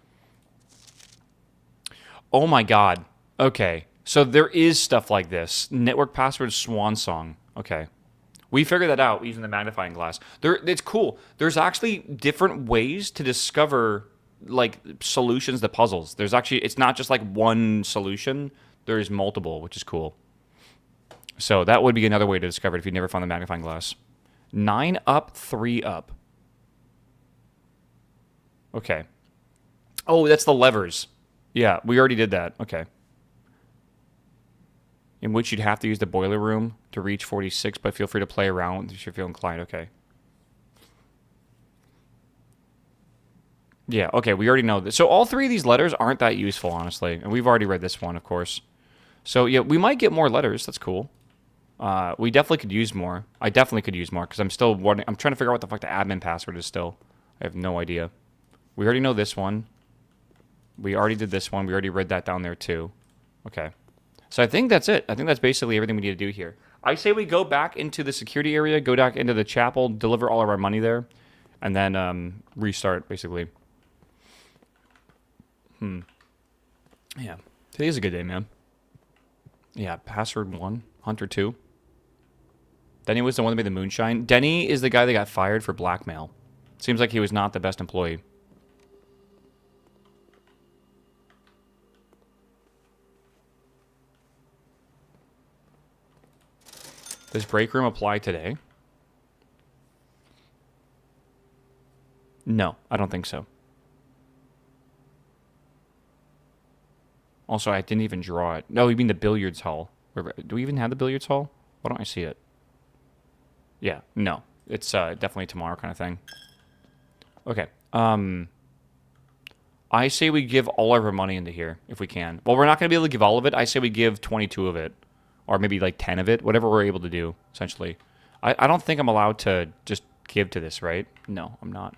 Oh my god. Okay, so there is stuff like this. Network password swan song. Okay. We figured that out using the magnifying glass. It's cool. There's actually different ways to discover like solutions to puzzles. There's actually, it's not just like one solution. There's multiple, which is cool. So that would be another way to discover it if you never found the magnifying glass. 9 up, 3 up. Okay. Oh, that's the levers. Yeah, we already did that. Okay. In which you'd have to use the boiler room to reach 46, but feel free to play around if you feel inclined. Okay. Yeah, okay, we already know this. So all 3 of these letters aren't that useful, honestly. And we've already read this one, of course. So, yeah, we might get more letters. That's cool. We definitely could use more. I definitely could use more, because I'm still wondering. I'm trying to figure out what the fuck the admin password is still. I have no idea. We already know this one. We already did this one. We already read that down there, too. Okay. So I think that's it. I think that's basically everything we need to do here. I say we go back into the security area, go back into the chapel, deliver all of our money there, and then restart, basically. Yeah. Today's a good day, man. Yeah, password 1, Hunter 2. Denny was the one that made the moonshine. Denny is the guy that got fired for blackmail. Seems like he was not the best employee. Does break room apply today? No, I don't think so. Also, I didn't even draw it. No, you mean the billiards hall. Do we even have the billiards hall? Why don't I see it? Yeah, no. It's definitely tomorrow kind of thing. Okay. I say we give all of our money into here if we can. Well, we're not going to be able to give all of it. I say we give 22 of it, or maybe like 10 of it, whatever we're able to do, essentially. I don't think I'm allowed to just give to this, right? No, I'm not.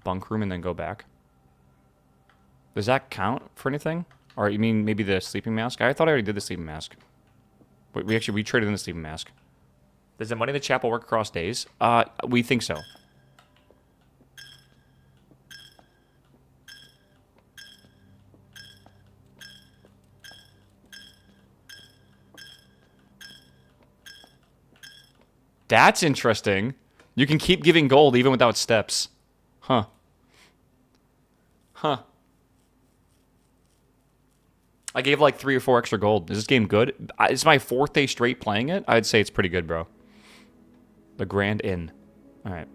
Bunk room and then go back. Does that count for anything? Or you mean maybe the sleeping mask? I thought I already did the sleeping mask. We traded in the sleeping mask. Does the money in the chapel work across days? We think so. That's interesting. You can keep giving gold even without steps. Huh. Huh. I gave like 3 or 4 extra gold. Is this game good? It's my 4th day straight playing it. I'd say it's pretty good, bro. The Grand Inn. All right.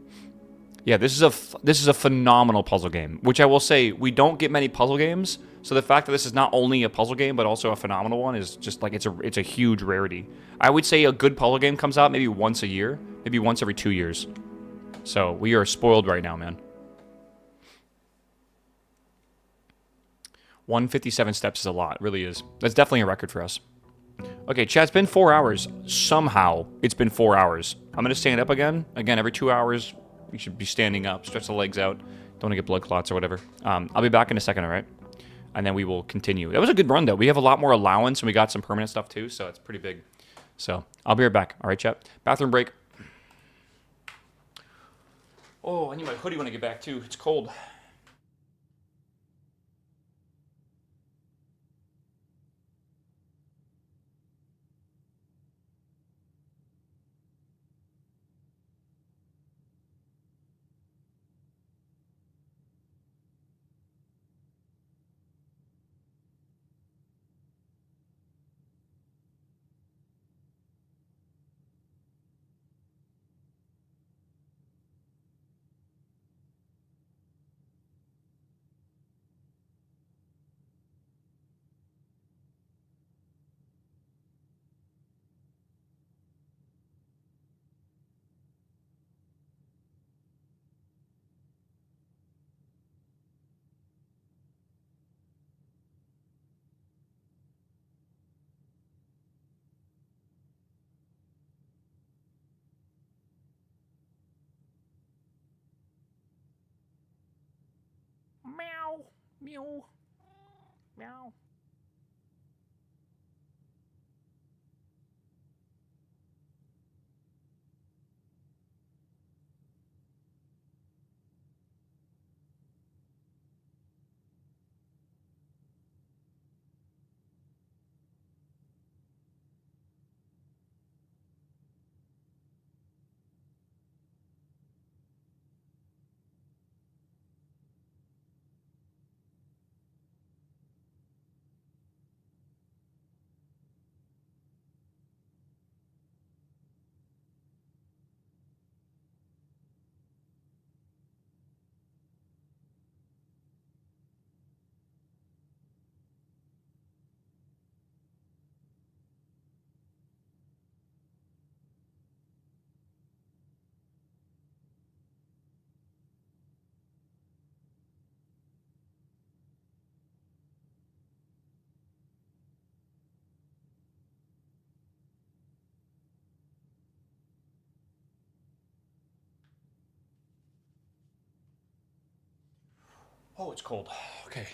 Yeah, this is a phenomenal puzzle game, which I will say we don't get many puzzle games. So the fact that this is not only a puzzle game but also a phenomenal one is just like it's a huge rarity. I would say a good puzzle game comes out maybe once a year, maybe once every 2 years. So we are spoiled right now, man. 157 steps is a lot, it really is. That's definitely a record for us. Okay, chat, it's been 4 hours. Somehow, it's been 4 hours. I'm going to stand up again. Again, every 2 hours, you should be standing up. Stretch the legs out. Don't want to get blood clots or whatever. I'll be back in a second, all right? And then we will continue. That was a good run, though. We have a lot more allowance, and we got some permanent stuff, too, so it's pretty big. So, I'll be right back. All right, chat? Bathroom break. Oh, I need my hoodie when I get back, too. It's cold. Meow. Meow. Meow. Oh, it's cold. Okay.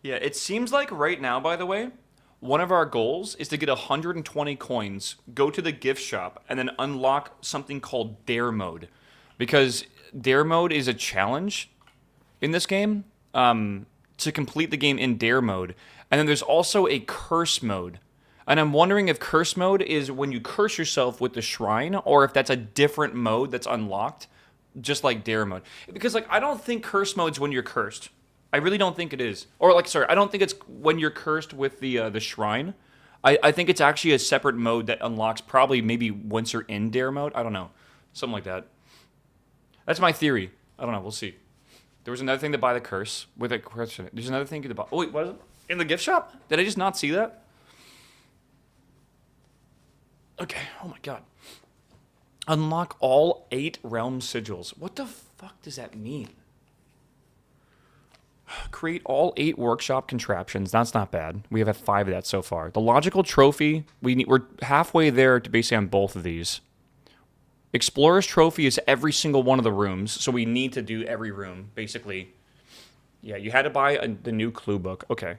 Yeah, it seems like right now, by the way, one of our goals is to get 120 coins, go to the gift shop, and then unlock something called Dare Mode. Because Dare Mode is a challenge in this game to complete the game in Dare Mode. And then there's also a Curse Mode. And I'm wondering if Curse Mode is when you curse yourself with the shrine, or if that's a different mode that's unlocked, just like Dare Mode. Because, like, I don't think Curse Mode's when you're cursed. I really don't think it is. Or, like, sorry, I don't think it's when you're cursed with the shrine. I think it's actually a separate mode that unlocks probably maybe once you're in Dare Mode. I don't know. Something like that. That's my theory. I don't know. We'll see. There was another thing to buy the curse with a curse. There's another thing to buy. Oh, wait, what is it? In the gift shop? Did I just not see that? Okay, oh my god. Unlock all 8 realm sigils. What the fuck does that mean? Create all 8 workshop contraptions. That's not bad. We have had 5 of that so far. The logical trophy, we're halfway there to basically on both of these. Explorer's trophy is every single one of the rooms, so we need to do every room, basically. Yeah, you had to buy the new clue book. Okay.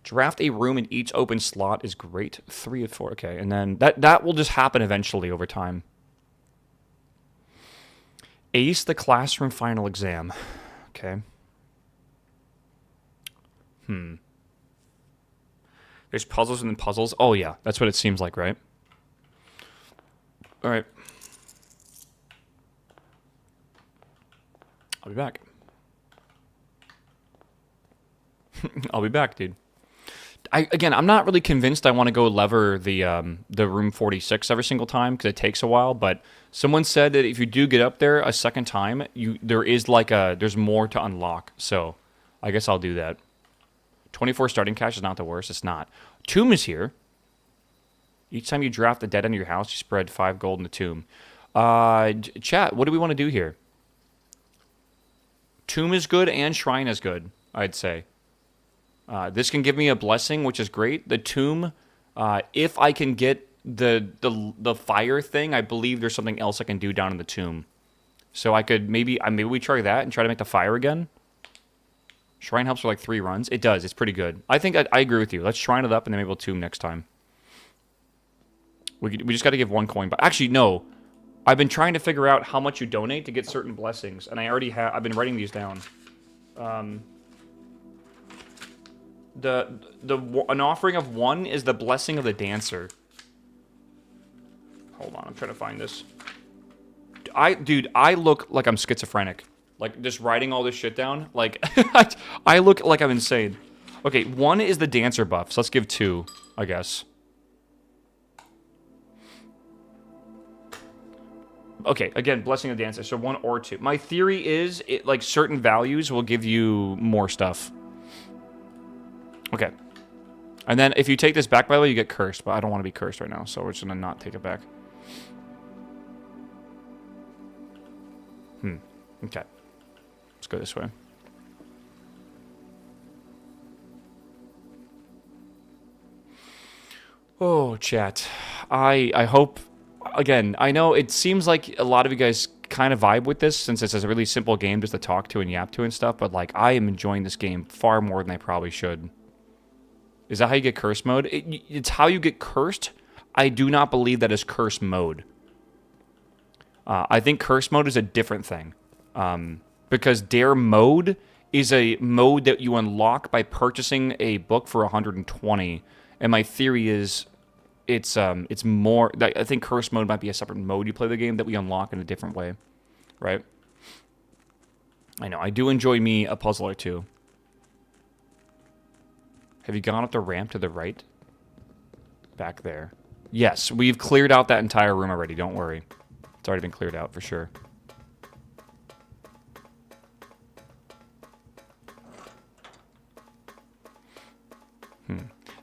Draft a room in each open slot is great. 3 of 4. Okay, and then that will just happen eventually over time. Ace the classroom final exam. Okay. There's puzzles and then puzzles. Oh, yeah. That's what it seems like, right? All right. I'll be back. I'll be back, dude. I'm not really convinced I want to go lever the room 46 every single time because it takes a while. But someone said that if you do get up there a second time, there's more to unlock. So I guess I'll do that. 24 starting cash is not the worst. It's not. Tomb is here. Each time you draft the dead end of your house, you spread 5 gold in the tomb. Chat, what do we want to do here? Tomb is good and shrine is good, I'd say. This can give me a blessing, which is great. The tomb, if I can get the fire thing, I believe there's something else I can do down in the tomb. So I could maybe we try that and try to make the fire again. Shrine helps for like 3 runs. It does. It's pretty good. I think I agree with you. Let's shrine it up and then maybe we'll tomb next time. We just got to give 1 coin. But actually, no. I've been trying to figure out how much you donate to get certain blessings, and I already have. I've been writing these down. An offering of 1 is the blessing of the dancer. Hold on, I'm trying to find this. Dude, I look like I'm schizophrenic. Like, just writing all this shit down. Like, I look like I'm insane. Okay, 1 is the dancer buff, so let's give 2, I guess. Okay, again, blessing of the dancer, so 1 or 2. My theory is, like, certain values will give you more stuff. Okay. And then, if you take this back, by the way, you get cursed, but I don't want to be cursed right now, so we're just going to not take it back. Okay. Let's go this way. Oh, chat. I hope... Again, I know it seems like a lot of you guys kind of vibe with this since it's a really simple game just to talk to and yap to and stuff, but like I am enjoying this game far more than I probably should. Is that how you get curse mode? It's how you get cursed. I do not believe that is curse mode. I think curse mode is a different thing. Because Dare mode is a mode that you unlock by purchasing a book for 120. And my theory is it's more... I think curse mode might be a separate mode you play the game that we unlock in a different way. Right? I know. I do enjoy me a puzzle or two. Have you gone up the ramp to the right? Back there. Yes, we've cleared out that entire room already. Don't worry. It's already been cleared out for sure.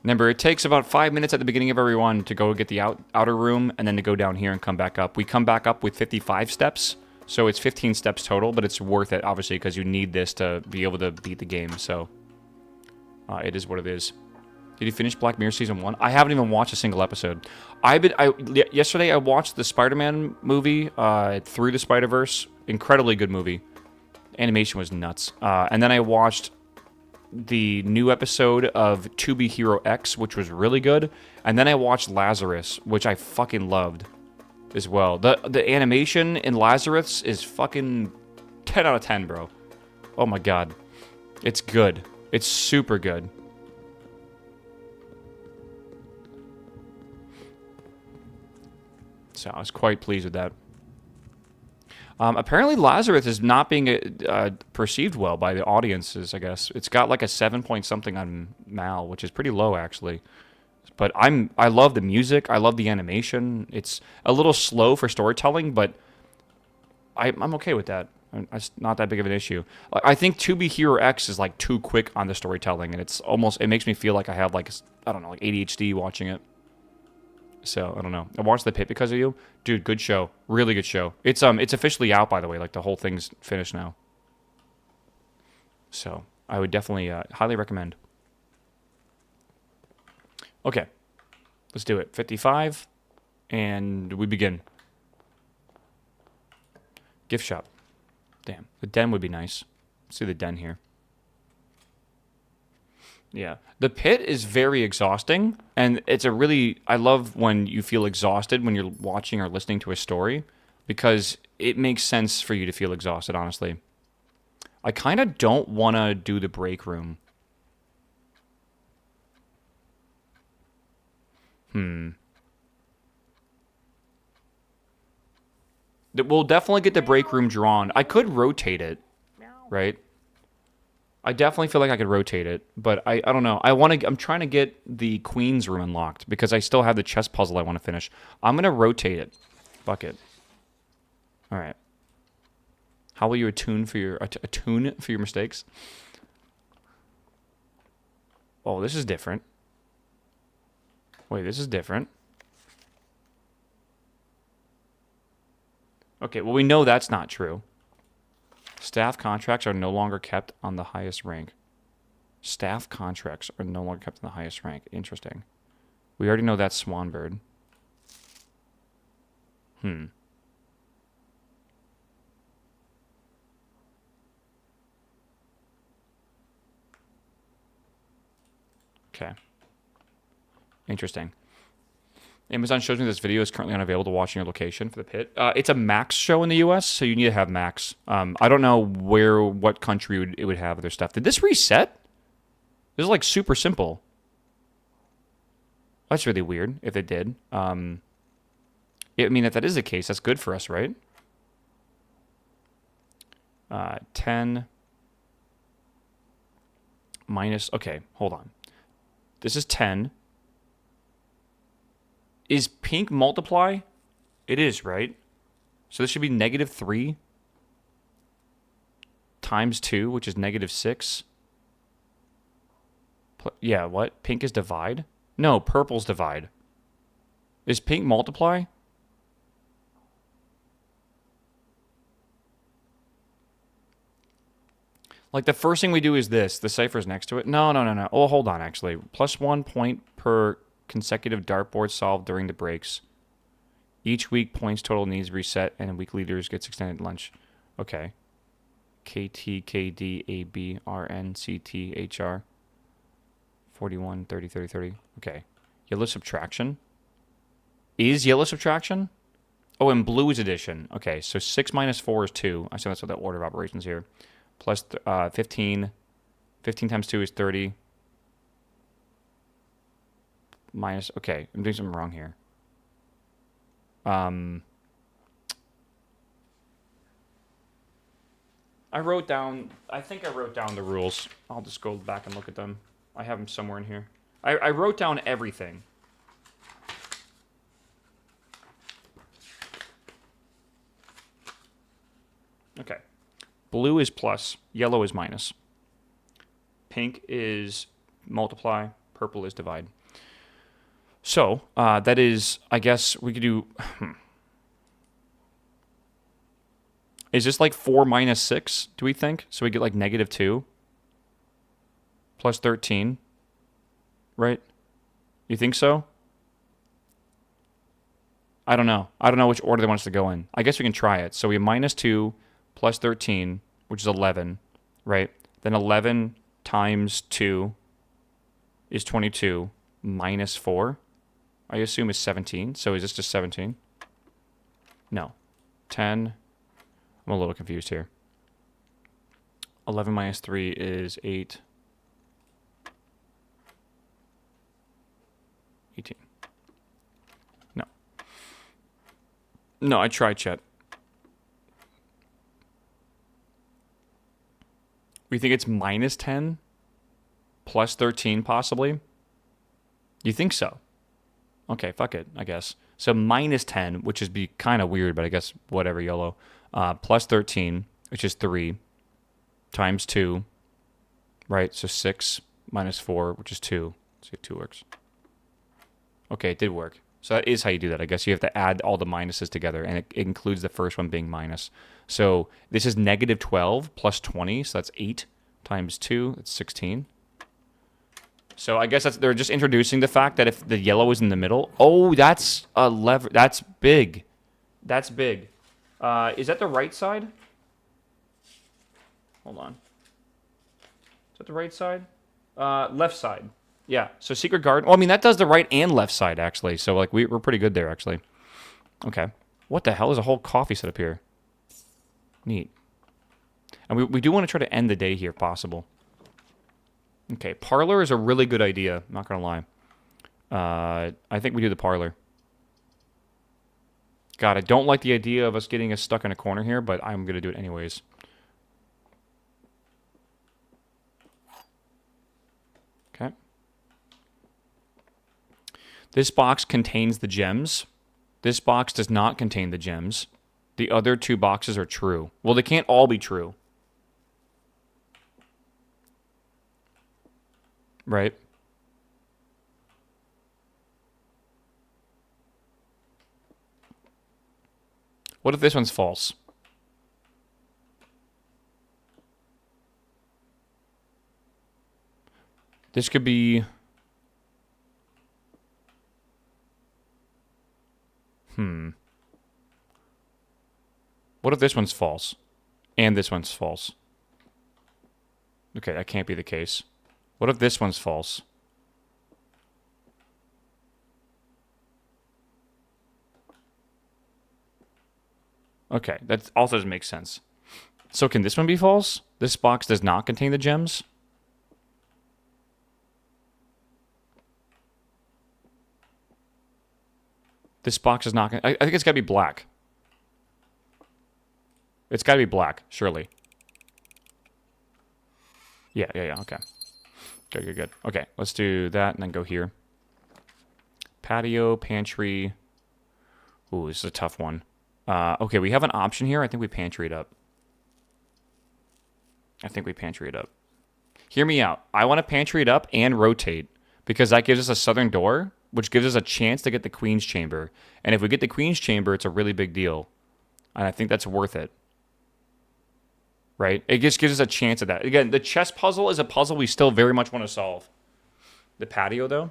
Remember, it takes about 5 minutes at the beginning of every one to go get the outer room and then to go down here and come back up. We come back up with 55 steps, so it's 15 steps total, but it's worth it, obviously, because you need this to be able to beat the game, so it is what it is. Did you finish Black Mirror Season 1? I haven't even watched a single episode. Yesterday, I watched the Spider-Man movie, Through the Spider-Verse. Incredibly good movie. Animation was nuts. And then I watched the new episode of To Be Hero X, which was really good. And then I watched Lazarus, which I fucking loved as well. The animation in Lazarus is fucking 10 out of 10, bro. Oh my god. It's good. It's super good. So I was quite pleased with that. Apparently Lazarus is not being perceived well by the audiences, I guess. It's got like a 7 point something on Mal, which is pretty low, actually. But I love the music. I love the animation. It's a little slow for storytelling, but I'm okay with that. It's not that big of an issue. I think To Be Hero X is like too quick on the storytelling, and it makes me feel like I have like, I don't know, like ADHD watching it. So I don't know. I watched The Pit because of you, dude. Good show, really good show. It's officially out, by the way. Like the whole thing's finished now. So I would definitely highly recommend. Okay, let's do it. 55, and we begin. Gift shop. Damn, the den would be nice. Let's do the den here. Yeah. The Pit is very exhausting, and it's a really... I love when you feel exhausted when you're watching or listening to a story, because it makes sense for you to feel exhausted, honestly. I kind of don't want to do the break room. We'll definitely get the break room drawn. I could rotate it, right? I definitely feel like I could rotate it, but I don't know. I'm trying to get the Queen's room unlocked because I still have the chess puzzle I want to finish. I'm gonna rotate it. Fuck it. All right. How will you attune for your mistakes? Oh, this is different. Wait, this is different. Okay, well we know that's not true. Staff contracts are no longer kept on the highest rank. Staff contracts are no longer kept on the highest rank. Interesting. We already know that's Swanbird. Okay. Interesting. Amazon shows me this video is currently unavailable to watch in your location for The Pit. It's a Max show in the U.S., so you need to have Max. I don't know what country it would have their stuff. Did this reset? This is like super simple. That's really weird if it did. I mean, if that is the case, that's good for us, right? 10 minus... Okay, hold on. This is 10. Is pink multiply? It is, right? So this should be -3 times 2, which is -6. Yeah, what? Pink is divide? No, purple's divide. Is pink multiply? Like, the first thing we do is this. The cipher's next to it. No. Oh, hold on, actually. +1 point per consecutive dartboard solved during the breaks. Each week, points total needs reset, and week leaders gets extended lunch. Okay. KT, KD, AB, RN, CT, HR. 41, 30, 30, 30. Okay. Yellow subtraction. Is yellow subtraction? Oh, and blue is addition. Okay, so 6 minus 4 is 2. I assume that's what the order of operations here. Plus 15. 15 times 2 is 30. Minus... Okay, I'm doing something wrong here. I think I wrote down the rules. I'll just go back and look at them. I have them somewhere in here. I wrote down everything. Okay. Blue is plus. Yellow is minus. Pink is multiply. Purple is divide. So, that is... I guess we could do... Is this like 4 minus 6, do we think? So we get like -2 plus 13, right? You think so? I don't know. I don't know which order they want us to go in. I guess we can try it. So we have -2 plus 13, which is 11, right? Then 11 times 2 is 22 minus 4, I assume is 17. So is this just 17? No. 10... I'm a little confused here. 11 minus 3 is 8. 18. No. No, I tried, chat. We think it's -10 plus 13, possibly? You think so? Okay, fuck it, I guess. So -10, which is be kind of weird, but I guess whatever, YOLO. Plus 13, which is 3, times 2, right? So 6 minus 4, which is 2. Let's see if 2 works. Okay, it did work. So that is how you do that. I guess you have to add all the minuses together, and it includes the first one being minus. So this is negative 12 plus 20, so that's 8 times 2, that's 16. So I guess they're just introducing the fact that if the yellow is in the middle... Oh, that's a lever. That's big. That's big. Is that the right side? Hold on. Is that the right side? Left side. Yeah, so Secret Garden. Well, I mean, that does the right and left side, actually. So, like, we're pretty good there, actually. Okay. What the hell is a whole coffee set up here? Neat. And we do want to try to end the day here, if possible. Okay, parlor is a really good idea. I'm not going to lie. I think we do the parlor. God, I don't like the idea of us getting us stuck in a corner here, but I'm going to do it anyways. Okay. This box contains the gems. This box does not contain the gems. The other two boxes are true. Well, they can't all be true. Right? What if this one's false? This could be... What if this one's false? And this one's false? Okay, that can't be the case. What if this one's false? Okay, that also doesn't make sense. So can this one be false? This box does not contain the gems? This box is not... I think it's got to be black. It's got to be black, surely. Yeah, okay. Good. Okay, let's do that and then go here. Patio, pantry. Ooh, this is a tough one. Okay, we have an option here. I think we pantry it up. Hear me out. I want to pantry it up and rotate because that gives us a southern door, which gives us a chance to get the Queen's Chamber. And if we get the Queen's Chamber, it's a really big deal. And I think that's worth it. Right? It just gives us a chance at that. Again, the chess puzzle is a puzzle we still very much want to solve. The patio, though?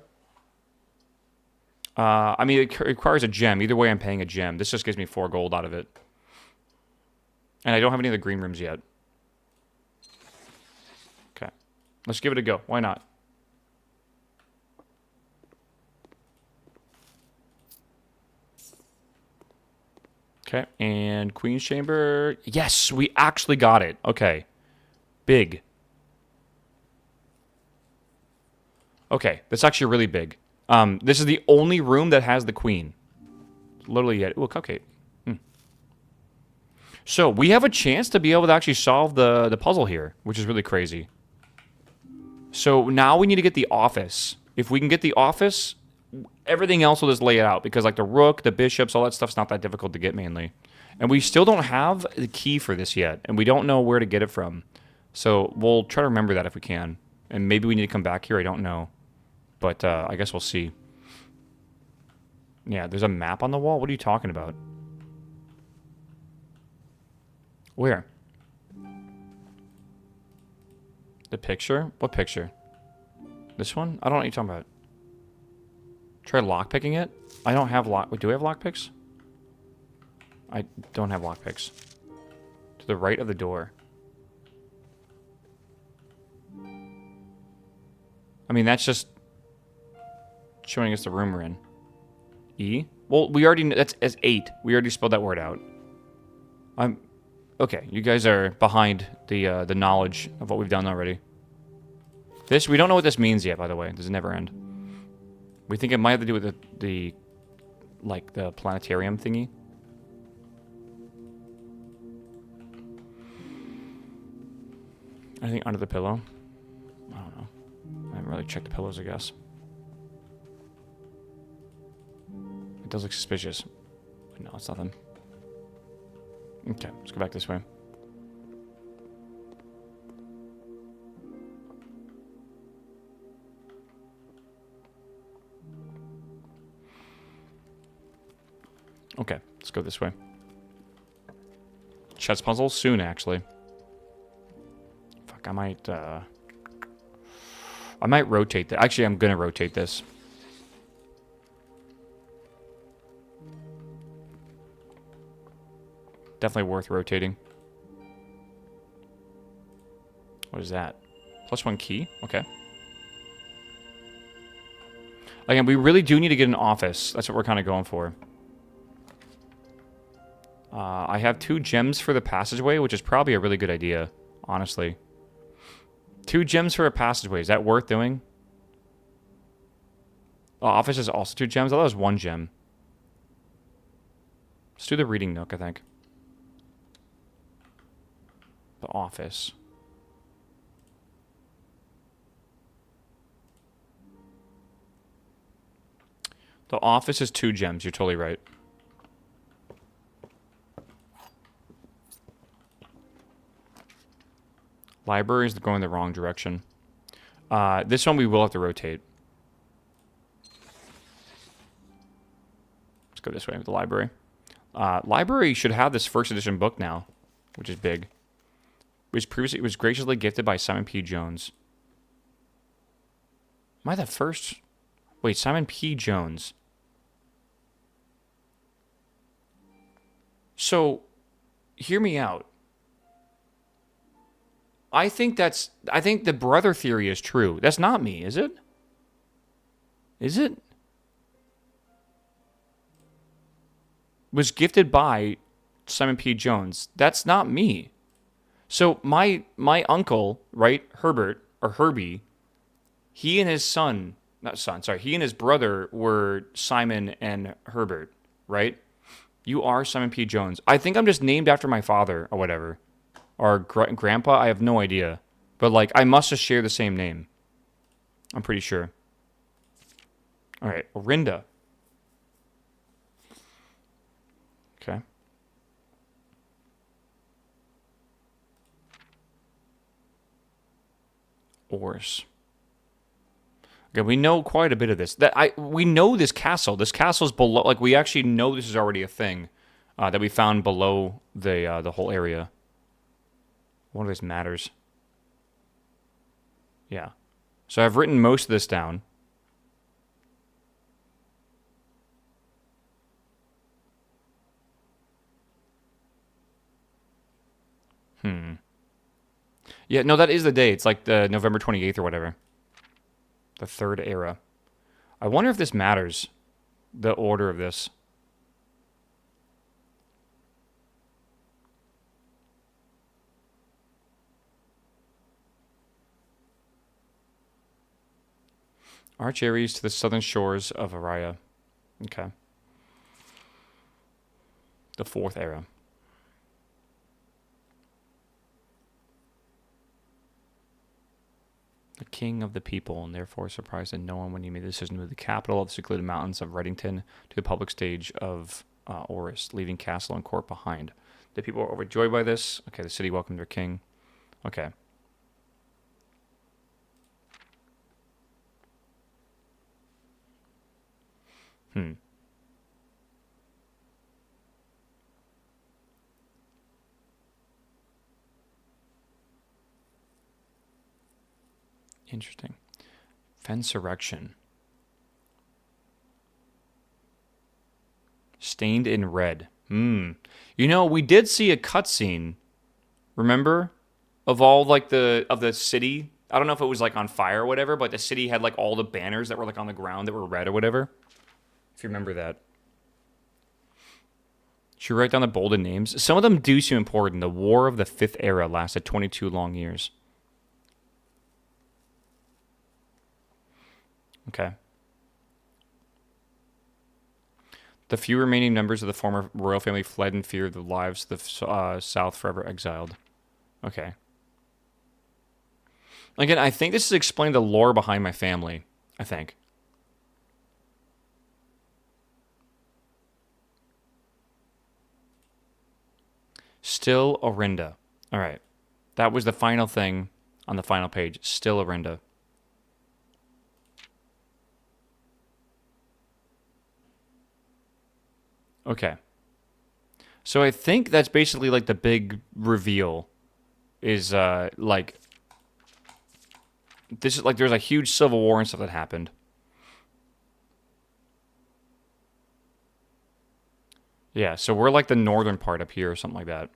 I mean, it requires a gem. Either way, I'm paying a gem. This just gives me 4 gold out of it. And I don't have any of the green rooms yet. Okay. Let's give it a go. Why not? Okay, and Queen's Chamber. Yes, we actually got it. Okay. Big. Okay, that's actually really big. This is the only room that has the Queen. Literally yet. Ooh, a cupcake. So, we have a chance to be able to actually solve the puzzle here, which is really crazy. So, now we need to get the office. If we can get the office... Everything else will just lay it out because like the rook, the bishops, all that stuff's not that difficult to get mainly. And we still don't have the key for this yet. And we don't know where to get it from. So we'll try to remember that if we can. And maybe we need to come back here. I don't know. But I guess we'll see. Yeah, there's a map on the wall. What are you talking about? Where? The picture? What picture? This one? I don't know what you're talking about. Try lockpicking it? I don't have lock... Wait, do we have lockpicks? I don't have lockpicks. To the right of the door. I mean, that's just... showing us the room we're in. E? Well, we already... That's as 8. We already spelled that word out. Okay, you guys are behind the knowledge of what we've done already. This... We don't know what this means yet, by the way. Does it never end? We think it might have to do with the planetarium thingy. Anything under the pillow? I don't know. I haven't really checked the pillows, I guess. It does look suspicious. But no, it's nothing. Okay, let's go back this way. Okay, let's go this way. Chess puzzle soon, actually. Fuck, I might rotate that. Actually, I'm gonna rotate this. Definitely worth rotating. What is that? +1 key? Okay. Again, we really do need to get an office. That's what we're kind of going for. I have 2 gems for the passageway, which is probably a really good idea, honestly. 2 gems for a passageway. Is that worth doing? Oh, office is also 2 gems? I thought it was 1 gem. Let's do the reading nook, I think. The office. The office is 2 gems. You're totally right. Library is going the wrong direction. This one we will have to rotate. Let's go this way with the library. Library should have this first edition book now, which is big. Which previously was graciously gifted by Simon P. Jones. Am I the first? Wait, Simon P. Jones. So, hear me out. I think the brother theory is true. That's not me, is it? Is it? Was gifted by Simon P. Jones. That's not me. So my uncle, right, Herbert or Herbie, he and his son, not son, sorry, he and his brother were Simon and Herbert, right? You are Simon P. Jones. I think I'm just named after my father or whatever. Or grandpa, I have no idea. But, like, I must just share the same name. I'm pretty sure. Alright, Orinda. Okay. Oris. Okay, we know quite a bit of this. We know this castle. This castle's below. Like, we actually know this is already a thing that we found below the whole area. One of this matters. Yeah. So I've written most of this down. Yeah, no, that is the day. It's like the November 28th or whatever. The 3rd era. I wonder if this matters. The order of this. Arch Aries to the southern shores of Araya. Okay. The 4th era. The king of the people, and therefore surprised that no one when he made the decision to move the capital of the secluded mountains of Reddington to the public stage of Oris, leaving castle and court behind. The people were overjoyed by this. Okay, the city welcomed their king. Okay. Interesting. Fensurrection. Stained in red. You know, we did see a cutscene, remember? Of all, like, of the city. I don't know if it was, like, on fire or whatever, but the city had, like, all the banners that were, like, on the ground that were red or whatever. If you remember that. Should we write down the bolded names? Some of them do seem important. The War of the 5th Era lasted 22 long years. Okay. The few remaining members of the former royal family fled in fear of the lives of the South, forever exiled. Okay. Again, I think this is explaining the lore behind my family. I think. Still Orinda. All right. That was the final thing on the final page. Still Orinda. Okay. So I think that's basically like the big reveal is like this is like there's a huge civil war and stuff that happened. Yeah, so we're like the northern part up here or something like that.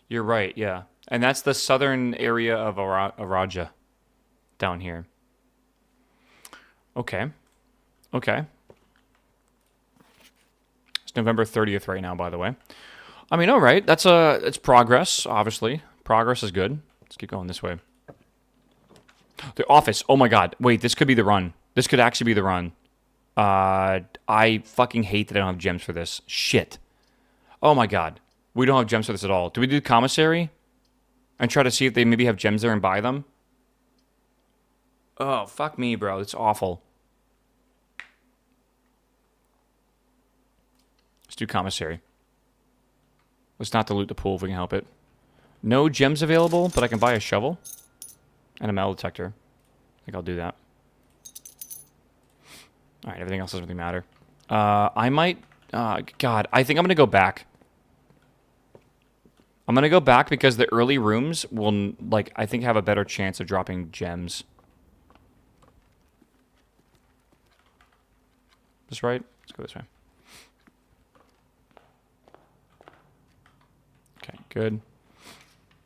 You're right, yeah. And that's the southern area of Araja down here. Okay. Okay. It's November 30th right now, by the way. I mean, all right. It's progress, obviously. Progress is good. Let's keep going this way. The office. Oh my god. Wait, this could be the run. This could actually be the run. I fucking hate that I don't have gems for this. Shit. Oh my god. We don't have gems for this at all. Do we do commissary? And try to see if they maybe have gems there and buy them? Oh, fuck me, bro. It's awful. Let's do commissary. Let's not dilute the pool if we can help it. No gems available, but I can buy a shovel. And a metal detector. I think I'll do that. Alright, everything else doesn't really matter. I might... God, I think I'm going to go back. I'm going to go back because the early rooms will, like, I think have a better chance of dropping gems. This right? Let's go this way. Okay, good.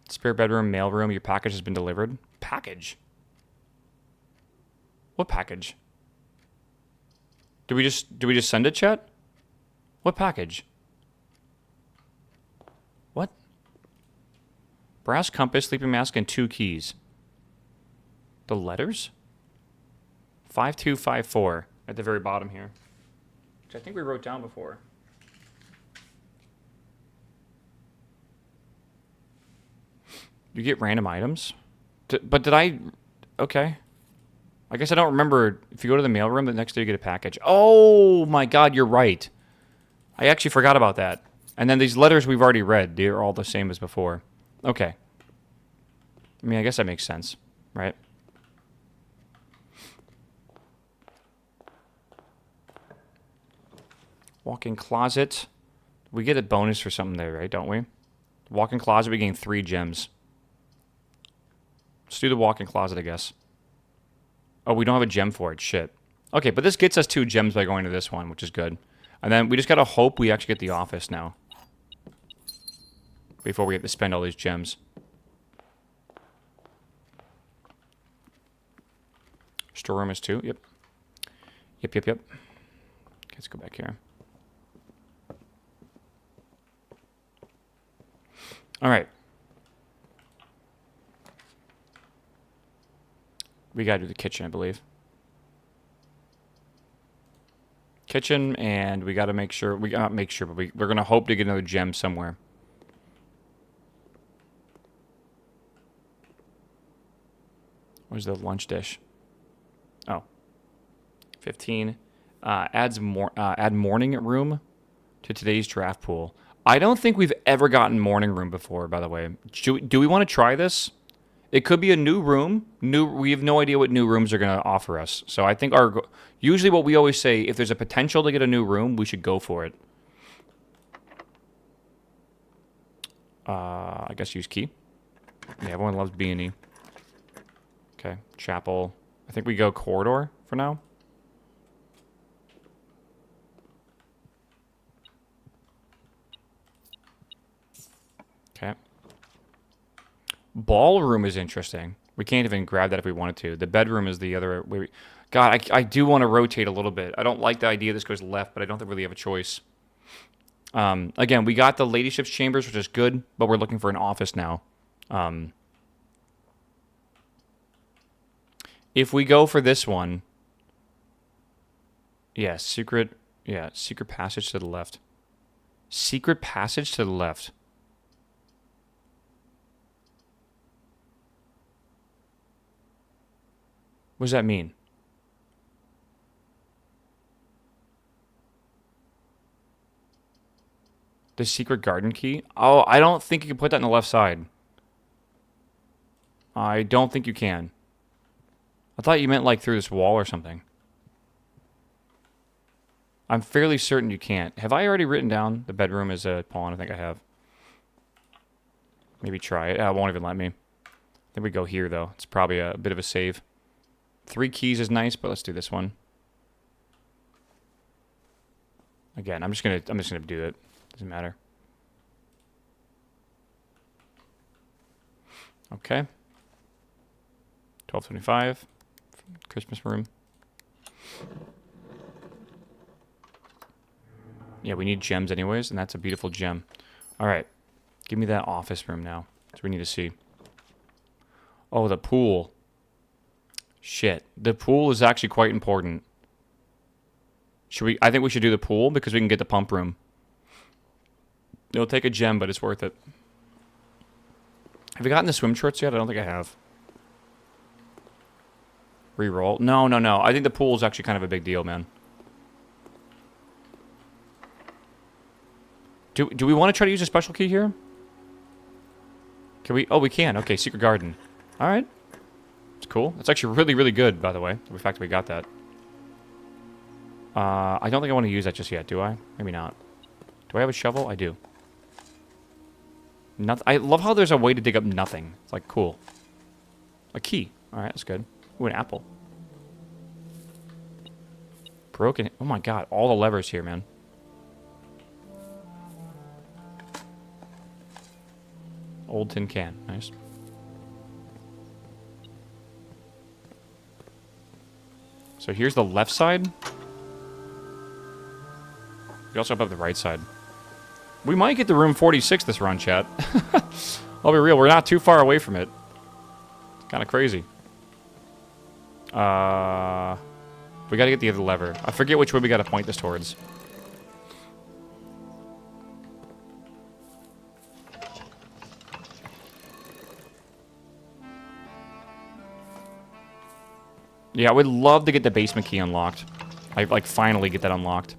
Spare bedroom, mail room. Your package has been delivered. Package? What package? Do we just send it, chat? What package? What? Brass compass, sleeping mask, and 2 keys. The letters? 5254 at the very bottom here. Which I think we wrote down before. You get random items? But did I... Okay. I guess I don't remember. If you go to the mailroom, the next day you get a package. Oh my god, you're right. I actually forgot about that. And then these letters we've already read. They're all the same as before. Okay. I mean, I guess that makes sense, right? Walk-in closet. We get a bonus for something there, right? Don't we? Walk-in closet, we gain 3 gems. Let's do the walk-in closet, I guess. Oh, we don't have a gem for it. Shit. Okay, but this gets us 2 gems by going to this one, which is good. And then we just gotta hope we actually get the office now. Before we have to spend all these gems. Storeroom is 2. Yep. Yep. Okay, let's go back here. Alright. We gotta do the kitchen, I believe. Kitchen, and we gotta make sure... We gotta make sure, but we're gonna hope to get another gem somewhere. Where's the lunch dish? Oh. 15. Add morning room to today's draft pool. I don't think we've ever gotten morning room before, by the way. Do we want to try this? It could be a new room. We have no idea what new rooms are going to offer us. So I think usually what we always say, if there's a potential to get a new room, we should go for it. I guess use key. Yeah, everyone loves B&E. Okay, chapel. I think we go corridor for now. Okay. Ballroom is interesting. We can't even grab that if we wanted to. The bedroom is the other... God, I do want to rotate a little bit. I don't like the idea this goes left, but I don't really have a choice. Again, we got the ladyship's chambers, which is good, but we're looking for an office now. If we go for this one... Yeah, secret passage to the left. Secret passage to the left. What does that mean? The secret garden key? Oh, I don't think you can put that on the left side. I don't think you can. I thought you meant like through this wall or something. I'm fairly certain you can't. Have I already written down the bedroom as a pawn? I think I have. Maybe try it. It won't even let me. I think we go here, though. It's probably a bit of a save. 3 keys is nice, but let's do this one. Again, I'm just gonna do it. Doesn't matter. Okay. 12:25. Christmas room. Yeah, we need gems anyways, and that's a beautiful gem. All right. Give me that office room now. That's what we need to see. Oh, the pool. Shit. The pool is actually quite important. Should we? I think we should do the pool because we can get the pump room. It'll take a gem, but it's worth it. Have you gotten the swim shorts yet? I don't think I have. Reroll? No. I think the pool is actually kind of a big deal, man. Do we want to try to use a special key here? Can we? Oh, we can. Okay, secret garden. All right. It's cool. It's actually really, really good, by the way. The fact that we got that. I don't think I want to use that just yet, do I? Maybe not. Do I have a shovel? I do. I love how there's a way to dig up nothing. It's like, cool. A key. Alright, that's good. Ooh, an apple. Broken. Oh my god, all the levers here, man. Old tin can. Nice. So here's the left side. We also have the right side. We might get to room 46 this run, chat. I'll be real, we're not too far away from it. It's kind of crazy. We gotta get the other lever. I forget which way we gotta point this towards. Yeah, I would love to get the basement key unlocked. Like, finally get that unlocked.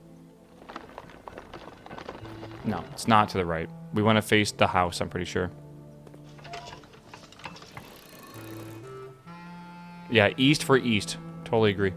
No, it's not to the right. We want to face the house, I'm pretty sure. Yeah, east for east. Totally agree.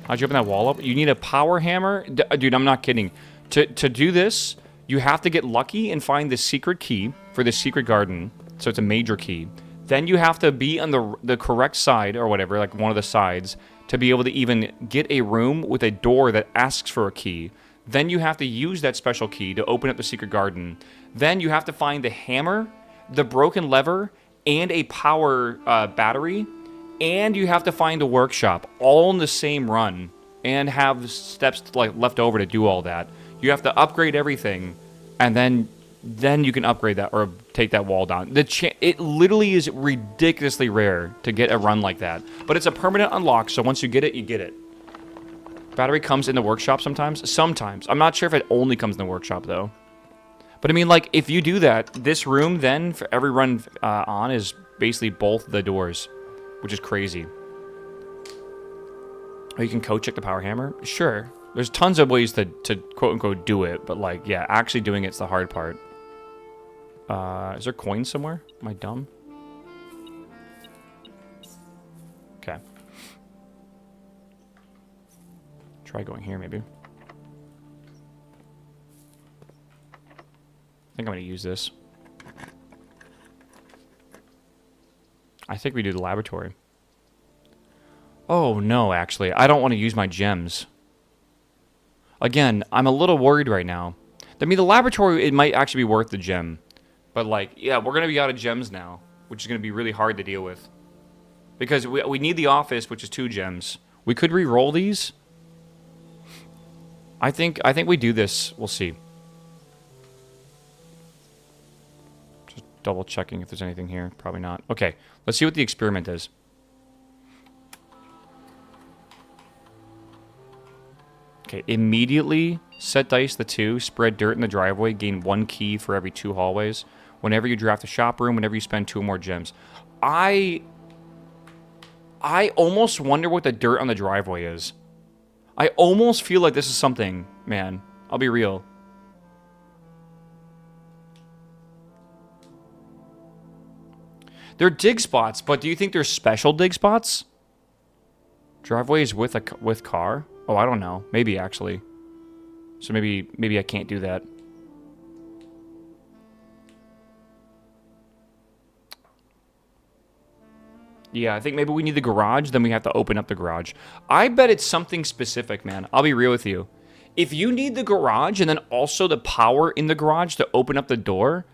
How'd you open that wall up? You need a power hammer? Dude, I'm not kidding. To do this, you have to get lucky and find the secret key for the secret garden. So it's a major key. Then you have to be on the correct side or whatever, like one of the sides, to be able to even get a room with a door that asks for a key. Then you have to use that special key to open up the secret garden. Then you have to find the hammer, the broken lever, and a power battery. And you have to find a workshop, all in the same run, and have steps left over to do all that. You have to upgrade everything, and then you can upgrade that or take that wall down. It literally is ridiculously rare to get a run like that. But it's a permanent unlock, so once you get it, you get it. Battery comes in the workshop sometimes. Sometimes. I'm not sure if it only comes in the workshop, though. But I mean, like, if you do that, this room then, for every run on, is basically both the doors. Which is crazy. Or you can code check the power hammer? Sure. There's tons of ways to quote-unquote do it. But, like, yeah, actually doing it's the hard part. Is there coins somewhere? Am I dumb? Okay. Try going here, maybe. I think I'm going to use this. I think we do the laboratory. Oh, no, actually. I don't want to use my gems. Again, I'm a little worried right now. I mean, the laboratory, it might actually be worth the gem. But, like, yeah, we're going to be out of gems now, which is going to be really hard to deal with. Because we need the office, which is 2 gems. We could re-roll these. I think we do this. We'll see. Just double checking if there's anything here. Probably not. Okay, let's see what the experiment is. Okay, immediately set dice the 2, spread dirt in the driveway, gain 1 key for every 2 hallways. Whenever you draft a shop room, whenever you spend 2 or more gems. I almost wonder what the dirt on the driveway is. I almost feel like this is something, man. I'll be real. They're dig spots, but do you think they're special dig spots? Driveways with car? Oh, I don't know. Maybe, actually. So maybe I can't do that. Yeah, I think maybe we need the garage, then we have to open up the garage. I bet it's something specific, man. I'll be real with you. If you need the garage and then also the power in the garage to open up the door,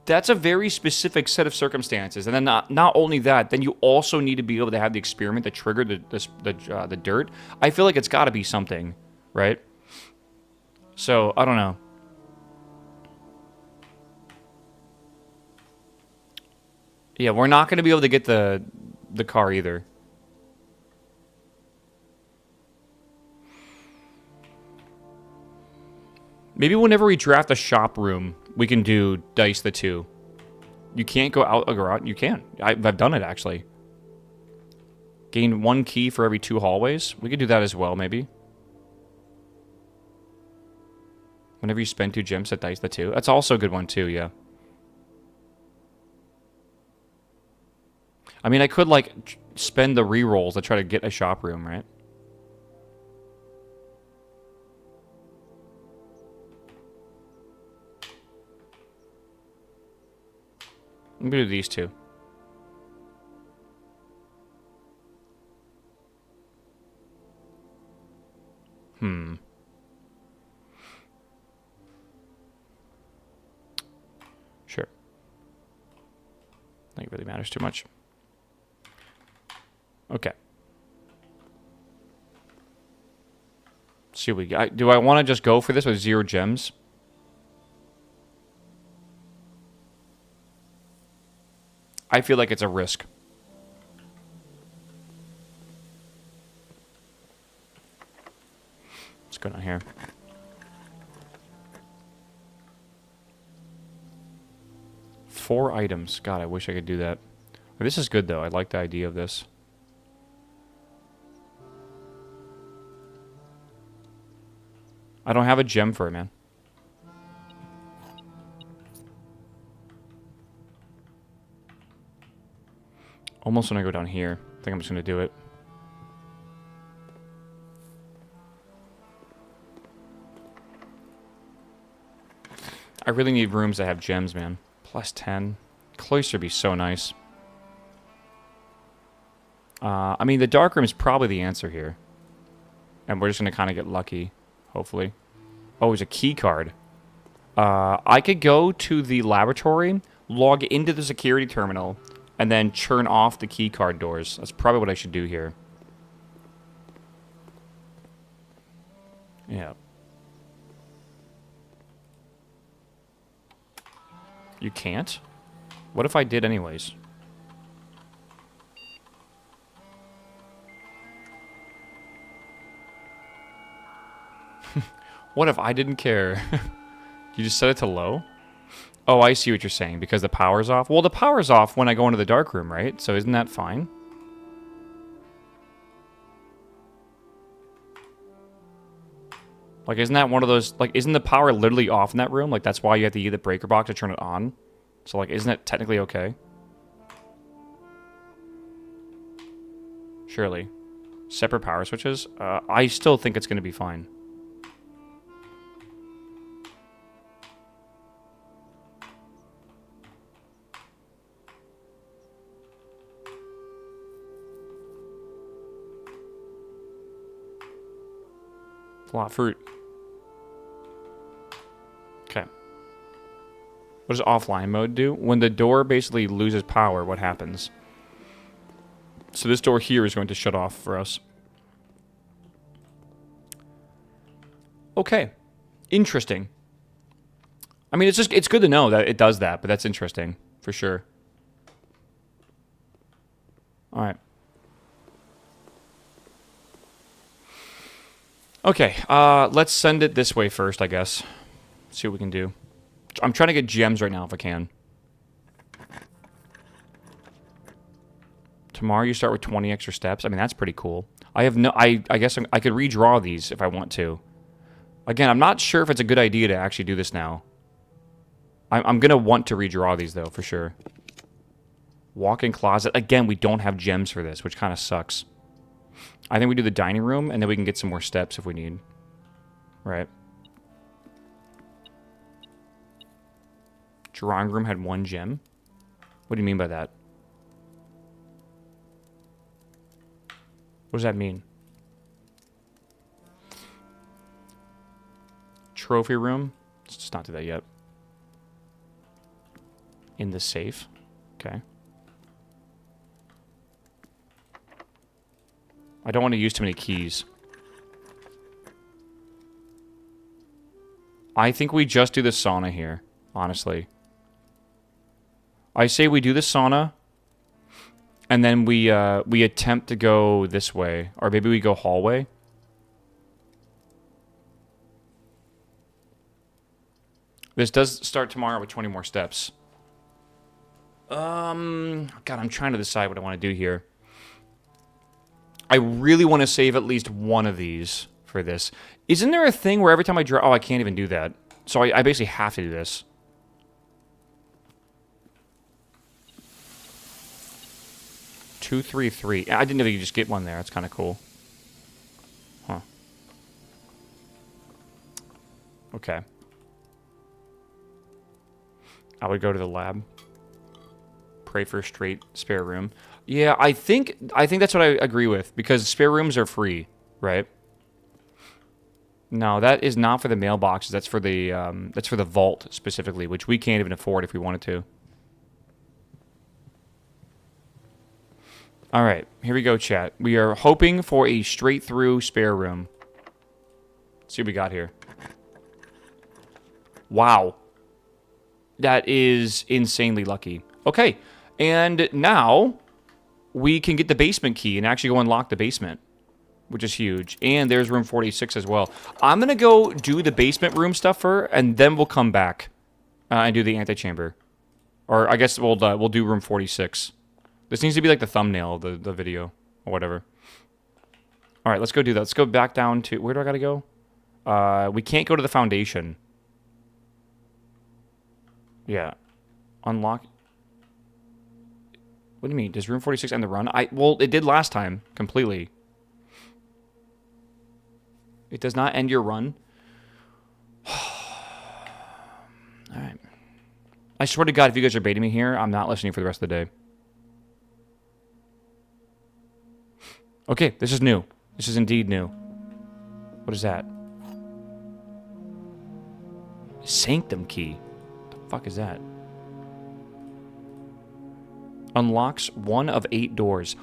that's a very specific set of circumstances. And then not only that, then you also need to be able to have the experiment that triggered the dirt. I feel like it's got to be something, right? So, I don't know. Yeah, we're not going to be able to get the car either. Maybe whenever we draft a shop room, we can do dice the 2. You can't go out a garage. You can. I've done it, actually. Gain 1 key for every 2 hallways. We could do that as well, maybe. Whenever you spend 2 gems, set dice the 2. That's also a good one, too, yeah. I mean, I could, like, spend the rerolls to try to get a shop room, right? I'm gonna do these 2. Sure. I think it really matters too much. Okay. See what we got. Do I want to just go for this with 0 gems? I feel like it's a risk. What's going on here? Four items. God, I wish I could do that. This is good, though. I like the idea of this. I don't have a gem for it, man. Almost when I go down here. I think I'm just going to do it. I really need rooms that have gems, man. Plus 10. Cloister would be so nice. I mean, the dark room is probably the answer here. And we're just going to kind of get lucky, hopefully. Oh, it's a key card. I could go to the laboratory, log into the security terminal, and then churn off the key card doors. That's probably what I should do here. Yeah. You can't? What if I did anyways? What if I didn't care? You just set it to low? Oh, I see what you're saying. Because the power's off? Well, the power's off when I go into the dark room, right? So isn't that fine? Like, isn't that one of those... Like, isn't the power literally off in that room? Like, that's why you have to use the breaker box to turn it on? So, like, isn't it technically okay? Surely. Separate power switches? I still think it's going to be fine. A lot of fruit. Okay. What does offline mode do? When the door basically loses power, what happens? So this door here is going to shut off for us. Okay. Interesting. I mean, it's good to know that it does that, but that's interesting for sure. All right. Okay, let's send it this way first, I guess. See what we can do. I'm trying to get gems right now if I can. Tomorrow you start with 20 extra steps. I mean, that's pretty cool. I guess I could redraw these if I want to. Again, I'm not sure if it's a good idea to actually do this now. I'm going to want to redraw these, though, for sure. Walk-in closet. Again, we don't have gems for this, which kind of sucks. I think we do the dining room, and then we can get some more steps if we need. Right. Drawing room had 1 gem. What do you mean by that? What does that mean? Trophy room. Let's just not do that yet. In the safe. Okay. I don't want to use too many keys. I think we just do the sauna here, honestly. I say we do the sauna, and then we attempt to go this way, or maybe we go hallway. This does start tomorrow with 20 more steps. God, I'm trying to decide what I want to do here. I really want to save at least one of these for this. Isn't there a thing where every time I draw... Oh, I can't even do that. So I basically have to do this. Two, 3, 3. I didn't know you could just get one there. That's kind of cool. Huh. Okay. I would go to the lab. Pray for a straight spare room. Yeah, I think that's what I agree with, because spare rooms are free, right? No, that is not for the mailboxes. That's for the vault specifically, which we can't even afford if we wanted to. All right, here we go, chat. We are hoping for a straight through spare room. Let's see what we got here. Wow. That is insanely lucky. Okay, and now we can get the basement key and actually go unlock the basement, which is huge. And there's room 46 as well. I'm going to go do the basement room stuff first, and then we'll come back and do the antechamber. Or I guess we'll do room 46. This needs to be like the thumbnail of the video or whatever. All right, let's go do that. Let's go back down to... Where do I got to go? We can't go to the foundation. Yeah. Unlock... What do you mean? Does room 46 end the run? Well, it did last time, completely. It does not end your run. Alright. I swear to God, if you guys are baiting me here, I'm not listening for the rest of the day. Okay, this is new. This is indeed new. What is that? Sanctum key. What the fuck is that? Unlocks 1 of 8 doors.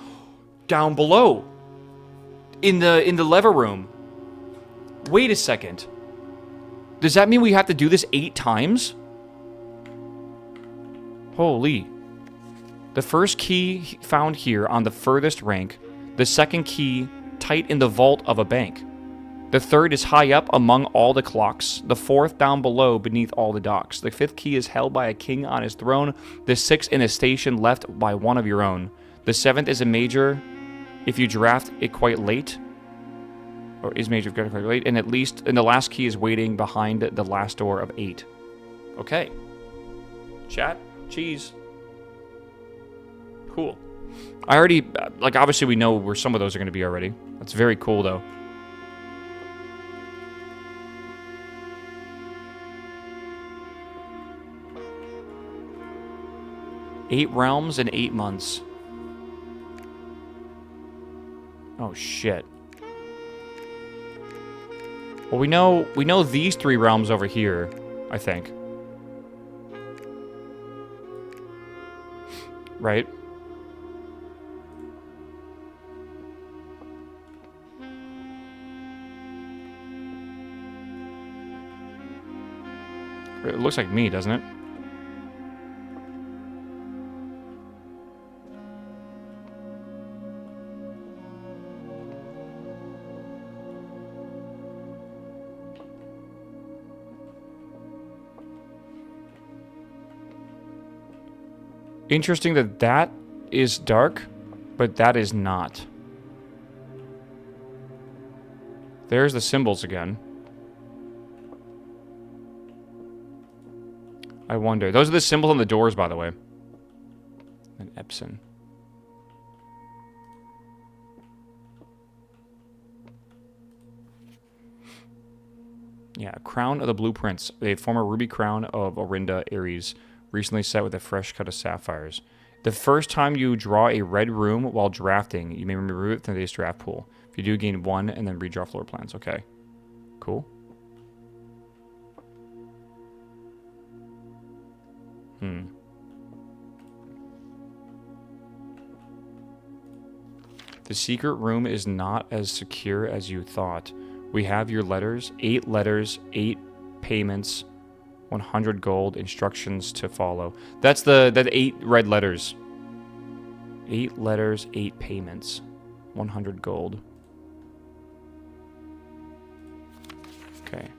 Down below. In the lever room. Wait a second. Does that mean we have to do this 8 times? Holy. The first key found here on the furthest rank. The second key tight in the vault of a bank. The third is high up among all the clocks. The fourth down below beneath all the docks. The fifth key is held by a king on his throne. The sixth in a station left by one of your own. The seventh is a major if you draft it quite late. Or is major if you draft it quite late. And the last key is waiting behind the last door of 8. Okay. Chat. Cheese. Cool. I already, like, obviously we know where some of those are going to be already. That's very cool, though. Eight realms in 8 months. Oh shit. Well, we know these 3 realms over here, I think. Right? It looks like me, doesn't it? Interesting that that is dark, but that is not. There's the symbols again. I wonder. Those are the symbols on the doors, by the way. And Epson. Yeah, crown of the blueprints. A former ruby crown of Orinda Ares, recently set with a fresh cut of sapphires. The first time you draw a red room while drafting, you may remove it from today's draft pool. If you do, gain 1 and then redraw floor plans. Okay. Cool. The secret room is not as secure as you thought. We have your letters, 8 payments, 100 gold, instructions to follow. That's the 8 red letters. 8 letters, 8 payments, 100 gold. Okay.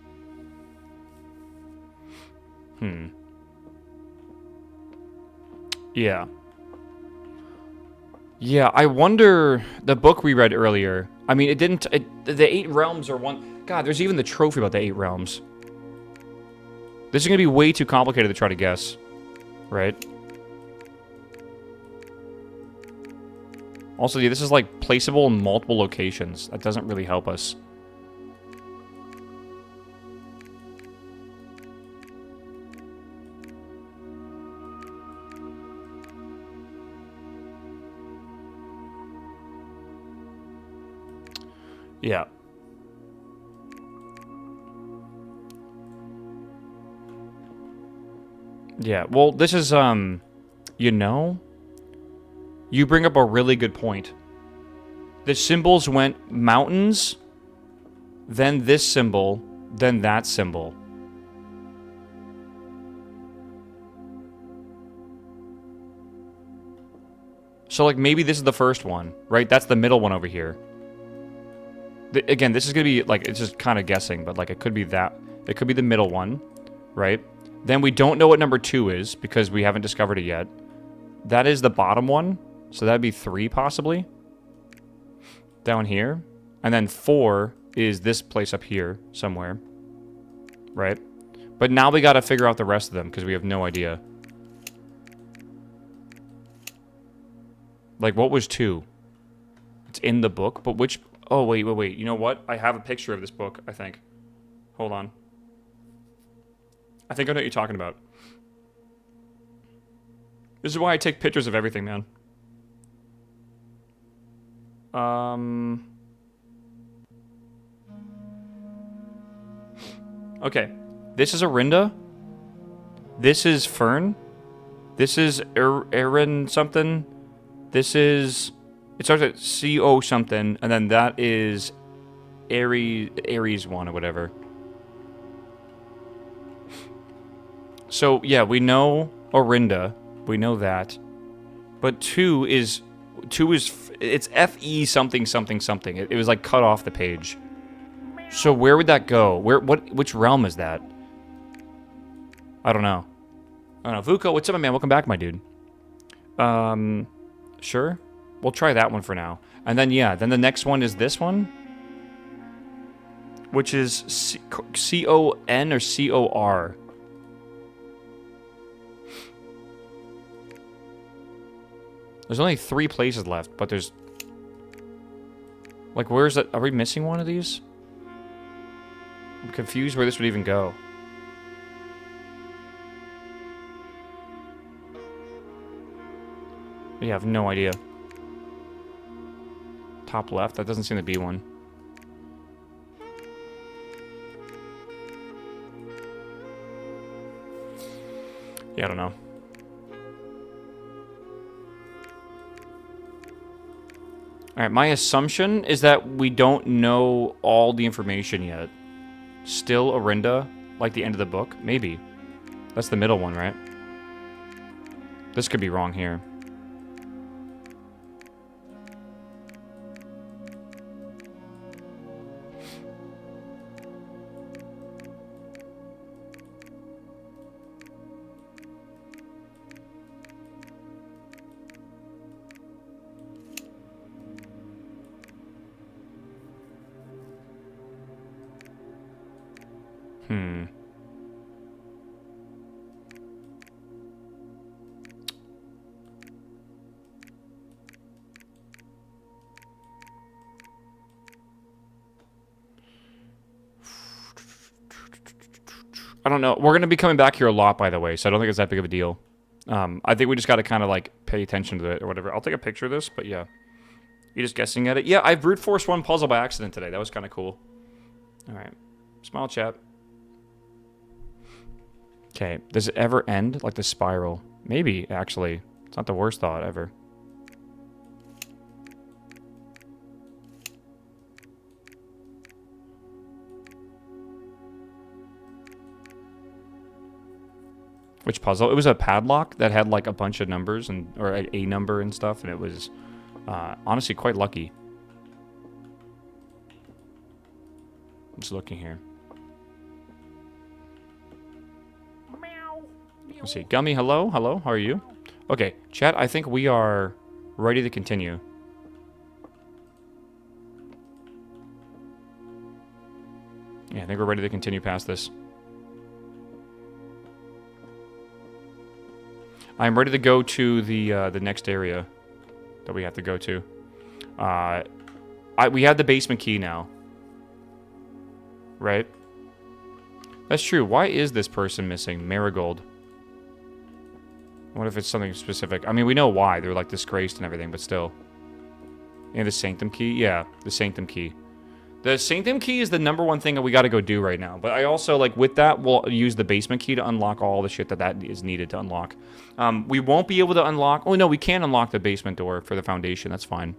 Yeah. Yeah, I wonder, the book we read earlier, I mean, the 8 realms are one, God, there's even the trophy about the 8 realms. This is going to be way too complicated to try to guess, right? Also, yeah, this is like placeable in multiple locations. That doesn't really help us. Yeah. Yeah, well, this is, you know, you bring up a really good point. The symbols went mountains, then this symbol, then that symbol. So, like, maybe this is the first one, right? That's the middle one over here. Again, this is going to be, like, it's just kind of guessing, but, like, it could be that. It could be the middle one, right? Then we don't know what number 2 is, because we haven't discovered it yet. That is the bottom one, so that'd be 3, possibly. Down here. And then 4 is this place up here, somewhere. Right? But now we gotta figure out the rest of them, because we have no idea. Like, what was 2? It's in the book, but which... Oh, wait. You know what? I have a picture of this book, I think. Hold on. I think I know what you're talking about. This is why I take pictures of everything, man. Okay. This is Orinda. This is Fern. This is Erin something. This is... It starts at C-O something, and then that is Aries 1 or whatever. So, yeah, we know Orinda. We know that. But 2 is... It's F-E something something something. It was, like, cut off the page. So where would that go? Which realm is that? I don't know. Vuko, what's up, my man? Welcome back, my dude. Sure. We'll try that one for now. And then, yeah, then the next one is this one. Which is C-O-N or C-O-R. There's only 3 places left, but there's... Like, where's that? Are we missing one of these? I'm confused where this would even go. We have no idea. Top left? That doesn't seem to be one. Yeah, I don't know. Alright, my assumption is that we don't know all the information yet. Still Orinda, like the end of the book? Maybe. That's the middle one, right? This could be wrong here. I don't know. We're going to be coming back here a lot, by the way, so I don't think it's that big of a deal. I think we just got to kind of, like, pay attention to it or whatever. I'll take a picture of this, but yeah. You're just guessing at it? Yeah, I brute forced one puzzle by accident today. That was kind of cool. All right. Smile chat. Okay. Does it ever end like the spiral? Maybe, actually. It's not the worst thought ever. Which puzzle? It was a padlock that had like a bunch of numbers and or a number and stuff, and it was honestly quite lucky. I'm just looking here. Let's see. Gummy, hello? Hello? How are you? Okay, chat, I think we are ready to continue. Yeah, I think we're ready to continue past this. I'm ready to go to the next area that we have to go to. We have the basement key now. Right? That's true. Why is this person missing? Marigold. What if it's something specific? I mean, we know why. They're, like, disgraced and everything, but still. And the Sanctum Key? Yeah, the Sanctum Key. The Sanctum Key is the #1 thing that we gotta go do right now. But I also, like, with that, we'll use the basement key to unlock all the shit that is needed to unlock. We won't be able to unlock... Oh, no, we can unlock the basement door for the foundation. That's fine.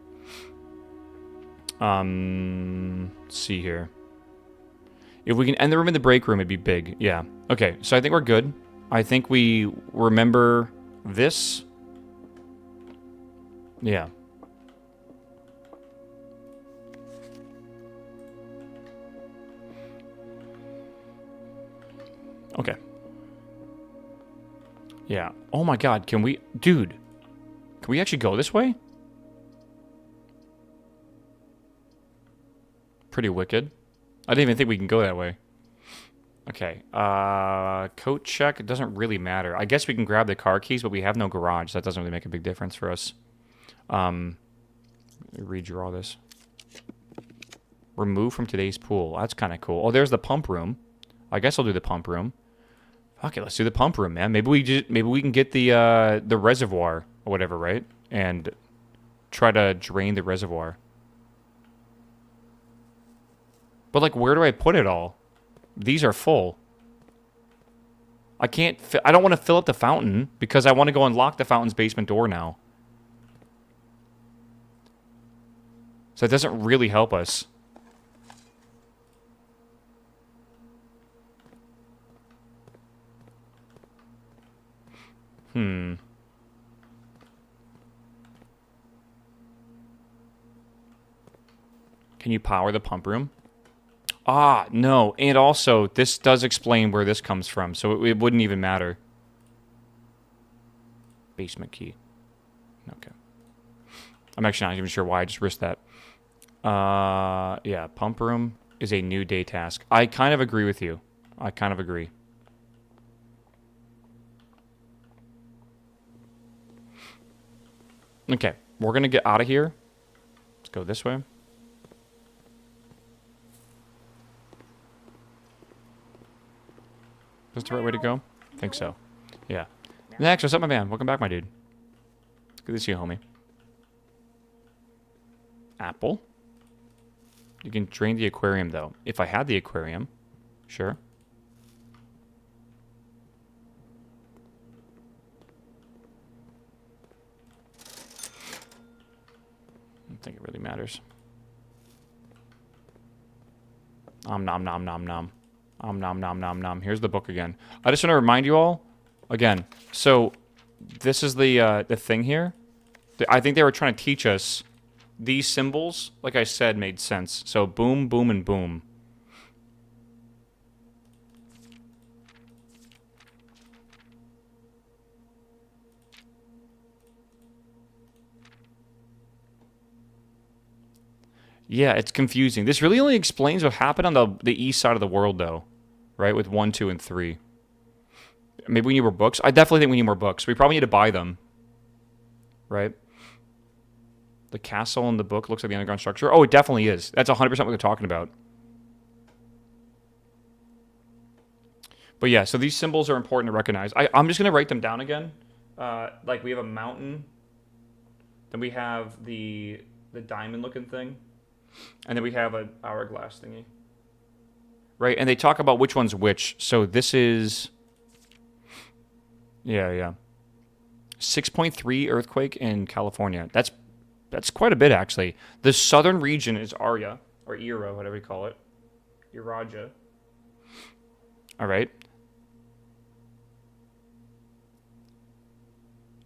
Let's see here. If we can end the room in the break room, it'd be big. Yeah. Okay, so I think we're good. I think we remember this. Yeah. Okay. Yeah. Oh my god, can we... Dude. Can we actually go this way? Pretty wicked. I didn't even think we can go that way. Okay. Coat check. It doesn't really matter. I guess we can grab the car keys, but we have no garage. That doesn't really make a big difference for us. Redraw this. Remove from today's pool. That's kind of cool. Oh, there's the pump room. I guess I'll do the pump room. Okay, let's do the pump room, man. Maybe we can get the reservoir or whatever, right? And try to drain the reservoir. But, like, where do I put it all? These are full. I can't... I don't want to fill up the fountain because I want to go unlock the fountain's basement door now. So it doesn't really help us. Can you power the pump room? Ah, no. And also, this does explain where this comes from, so it wouldn't even matter. Basement key. Okay. I'm actually not even sure why I just risked that. Yeah, pump room is a new day task. I kind of agree with you. I kind of agree. Okay, we're going to get out of here. Let's go this way. Is this the right way to go? I think so. Yeah. Next, what's up, my man? Welcome back, my dude. Good to see you, homie. Apple. You can drain the aquarium, though. If I had the aquarium, sure. I don't think it really matters. Nom nom nom nom nom. Nom nom nom nom. Here's the book again. I just want to remind you all, again, so this is the thing here. I think they were trying to teach us these symbols, like I said, made sense. So boom, boom, and boom. Yeah, it's confusing. This really only explains what happened on the east side of the world, though. Right? With 1, 2, and 3. Maybe we need more books. I definitely think we need more books. We probably need to buy them. Right? The castle in the book looks like the underground structure. Oh, it definitely is. That's 100% what they're talking about. But yeah, so these symbols are important to recognize. I'm just going to write them down again. Like we have a mountain. Then we have the diamond-looking thing. And then we have an hourglass thingy. Right, and they talk about which one's which. So this is... Yeah. 6.3 earthquake in California. That's quite a bit, actually. The southern region is Arya, or Ira, whatever you call it. Iraja. All right.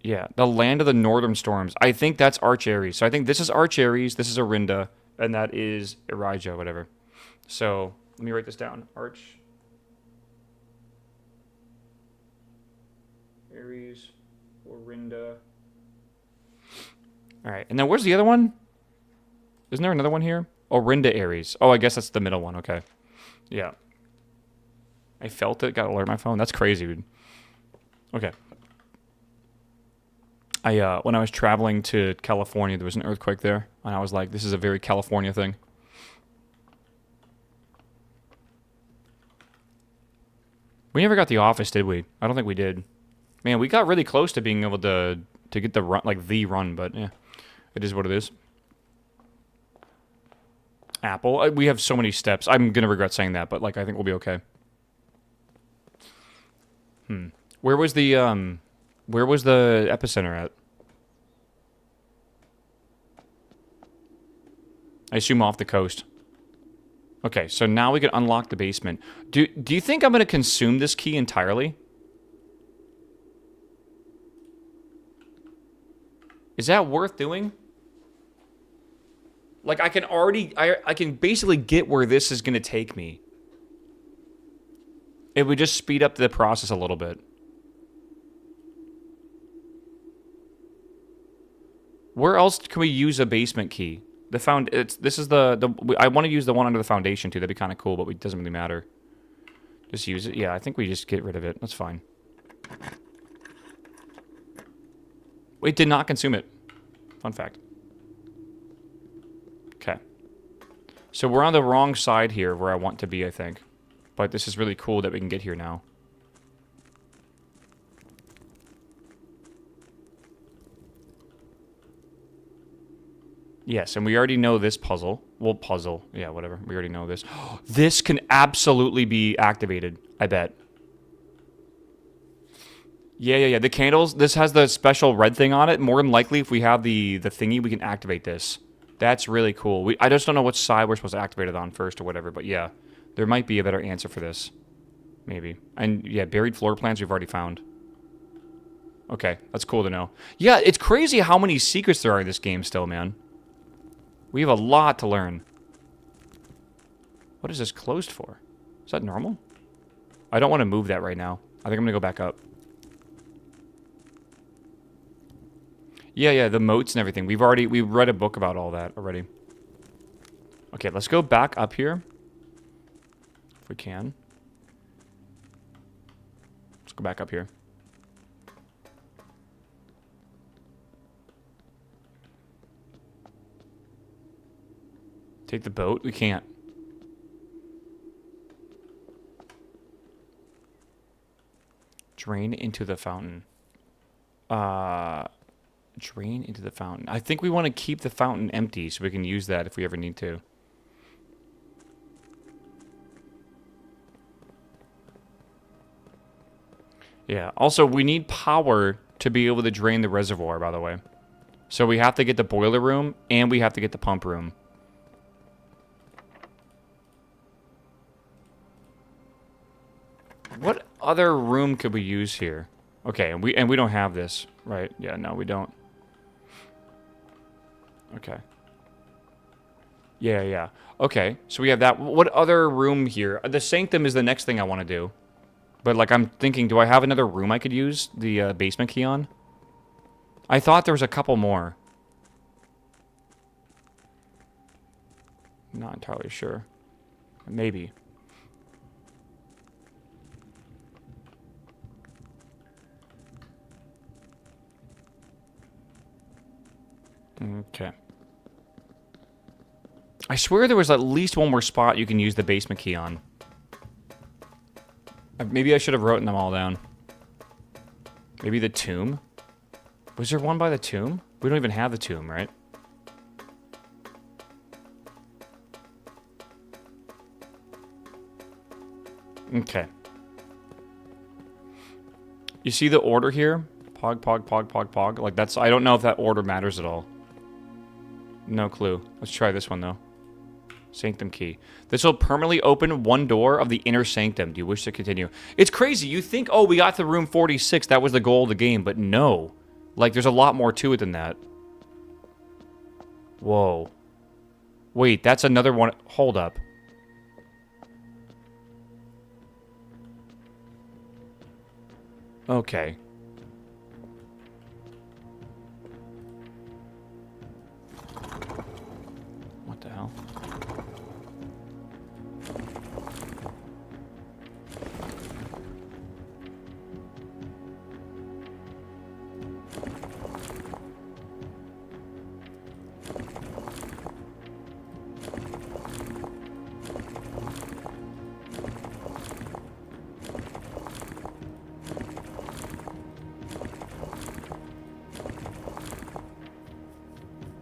Yeah, the land of the northern storms. I think that's Arch Aries. So I think this is Arch Aries, this is Arinda, and that is Elijah, whatever. So let me write this down. Arch Aries, Arinda. All right, and then where's the other one? Isn't there another one here? Orinda Aries. Oh, I guess that's the middle one. Okay. Yeah. I felt it. Got alert on my phone. That's crazy, dude. Okay. When I was traveling to California, there was an earthquake there, and I was like, this is a very California thing. We never got The Office, did we? I don't think we did. Man, we got really close to being able to get the run, like the run, but yeah, it is what it is. Apple. We have so many steps. I'm gonna regret saying that, but like I think we'll be okay. Where was the epicenter at? I assume off the coast. Okay, so now we can unlock the basement. Do you think I'm gonna consume this key entirely? Is that worth doing? Like, I can already... I can basically get where this is going to take me. It would just speed up the process a little bit. Where else can we use a basement key? This is I want to use the one under the foundation, too. That'd be kind of cool, but it doesn't really matter. Just use it. Yeah, I think we just get rid of it. That's fine. It did not consume it. Fun fact. Okay. So we're on the wrong side here where I want to be, I think. But this is really cool that we can get here now. Yes, and we already know this puzzle. Well, puzzle. Yeah, whatever. We already know this. This can absolutely be activated, I bet. Yeah. The candles, this has the special red thing on it. More than likely, if we have the thingy, we can activate this. That's really cool. I just don't know which side we're supposed to activate it on first or whatever, but yeah. There might be a better answer for this. Maybe. And yeah, buried floor plans we've already found. Okay, that's cool to know. Yeah, it's crazy how many secrets there are in this game still, man. We have a lot to learn. What is this closed for? Is that normal? I don't want to move that right now. I think I'm going to go back up. Yeah, the moats and everything. We've read a book about all that already. Okay, let's go back up here. If we can. Let's go back up here. Take the boat? We can't. Drain into the fountain. Drain into the fountain. I think we want to keep the fountain empty so we can use that if we ever need to. Yeah. Also, we need power to be able to drain the reservoir, by the way. So we have to get the boiler room and we have to get the pump room. What other room could we use here? Okay, and we don't have this, right? Yeah, no, we don't. Okay. Yeah. Okay, so we have that. What other room here? The sanctum is the next thing I want to do. But, like, I'm thinking, do I have another room I could use the basement key on? I thought there was a couple more. Not entirely sure. Maybe. Okay. I swear there was at least one more spot you can use the basement key on. Maybe I should have written them all down. Maybe the tomb? Was there one by the tomb? We don't even have the tomb, right? Okay. You see the order here? Pog, pog, pog, pog, pog. Like, that's... I don't know if that order matters at all. No clue. Let's try this one, though. Sanctum key. This will permanently open one door of the inner sanctum. Do you wish to continue? It's crazy. You think, oh, we got to room 46. That was the goal of the game. But no. Like, there's a lot more to it than that. Whoa. Wait, that's another one. Hold up. Okay. What the hell?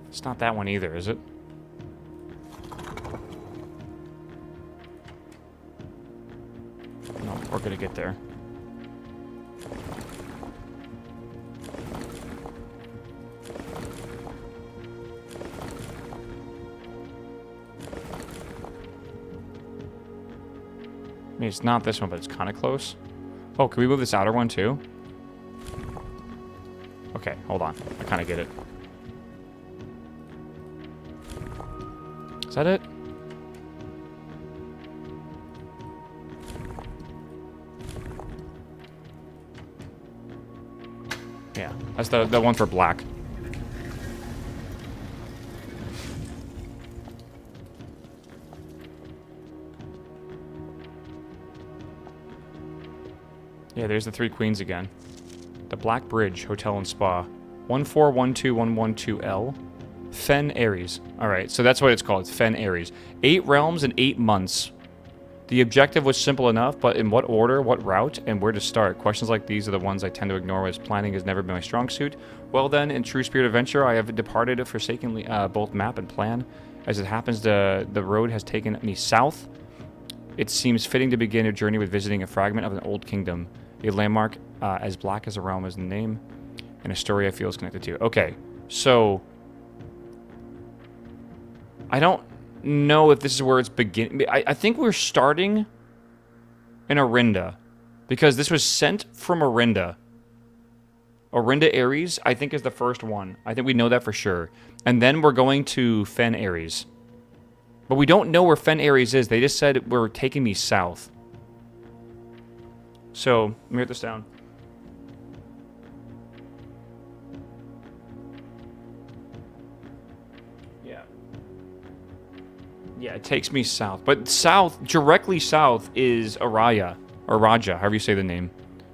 It's not that one either, is it? No, we're gonna get there. I mean, it's not this one, but it's kind of close. Oh, can we move this outer one too? Okay, hold on. I kind of get it. Is that it? Yeah, that's the one for black. Yeah, there's the 3 queens again. The Black Bridge Hotel and Spa. 1412112L. Fen Ares. Alright, so that's what it's called. It's Fen Ares. 8 realms in 8 months. The objective was simple enough, but in what order, what route, and where to start? Questions like these are the ones I tend to ignore, as planning has never been my strong suit. Well then, in true spirit adventure, I have departed forsakenly both map and plan. As it happens, the road has taken me south. It seems fitting to begin a journey with visiting a fragment of an old kingdom. A landmark as black as a realm is the name, and a story I feel is connected to. Okay, so... I don't know if this is where it's beginning. I think we're starting in Orinda, because this was sent from Orinda. Orinda Ares, I think, is the first one. I think we know that for sure. And then we're going to Fen Ares. But we don't know where Fen Ares is. They just said we're taking me south. So, let me write this down. Yeah, it takes me south. But south, directly south, is Araya. Or Raja, however you say the name.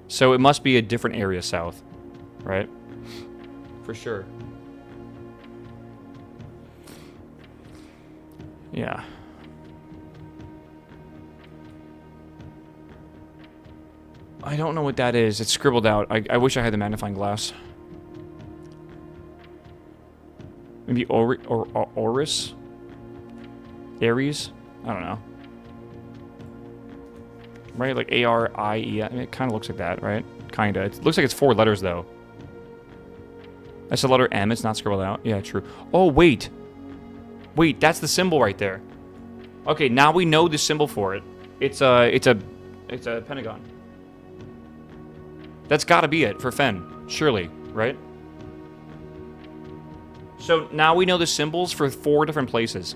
So it must be a different area south. Right? For sure. Yeah. I don't know what that is. It's scribbled out. I wish I had the magnifying glass. Maybe Oris? Aries? I don't know. Right? Like A-R-I-E. I mean, it kind of looks like that, right? Kind of. It looks like it's 4 letters, though. That's the letter M. It's not scribbled out. Yeah, true. Oh, wait. Wait, that's the symbol right there. Okay, now we know the symbol for it. It's a pentagon. That's gotta be it for Fen. Surely, right? So now we know the symbols for 4 different places.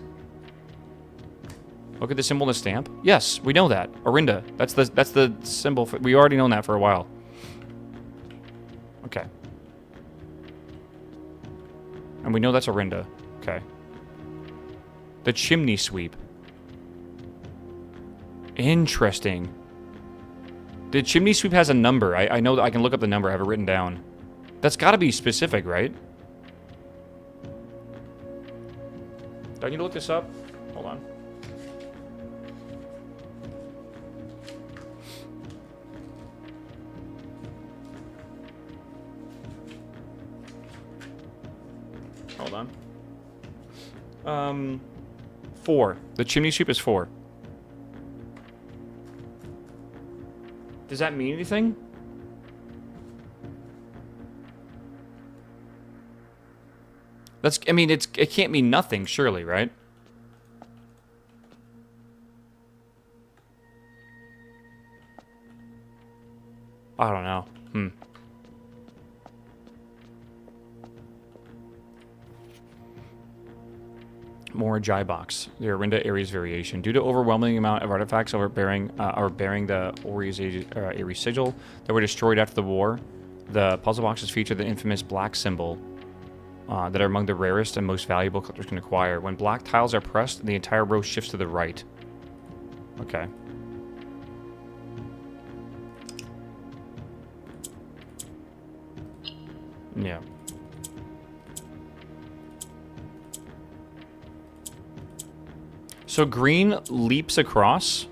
Look at the symbol in the stamp. Yes, we know that. Orinda. That's the symbol for... We already known that for a while. Okay. And we know that's Orinda. Okay. The chimney sweep. Interesting. The chimney sweep has a number. I know that I can look up the number. I have it written down. That's got to be specific, right? Do I need to look this up? Hold on. 4. The chimney sweep is 4. Does that mean anything? I mean, it can't mean nothing, surely, right? I don't know. More Box. The Arinda Ares variation. Due to overwhelming amount of artifacts bearing the Ares sigil that were destroyed after the war, the puzzle boxes feature the infamous black symbol that are among the rarest and most valuable collectors can acquire. When black tiles are pressed, the entire row shifts to the right. Okay. Yeah. So green leaps across.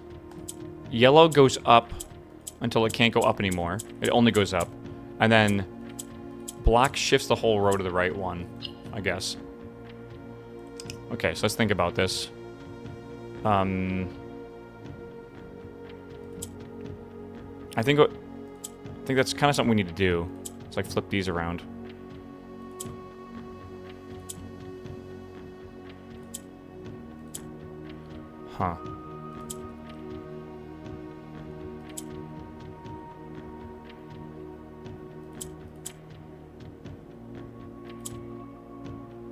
Yellow goes up until it can't go up anymore. It only goes up. And then black shifts the whole row to the right one, I guess. Okay, so let's think about this. I think that's kind of something we need to do. It's like flip these around. Huh.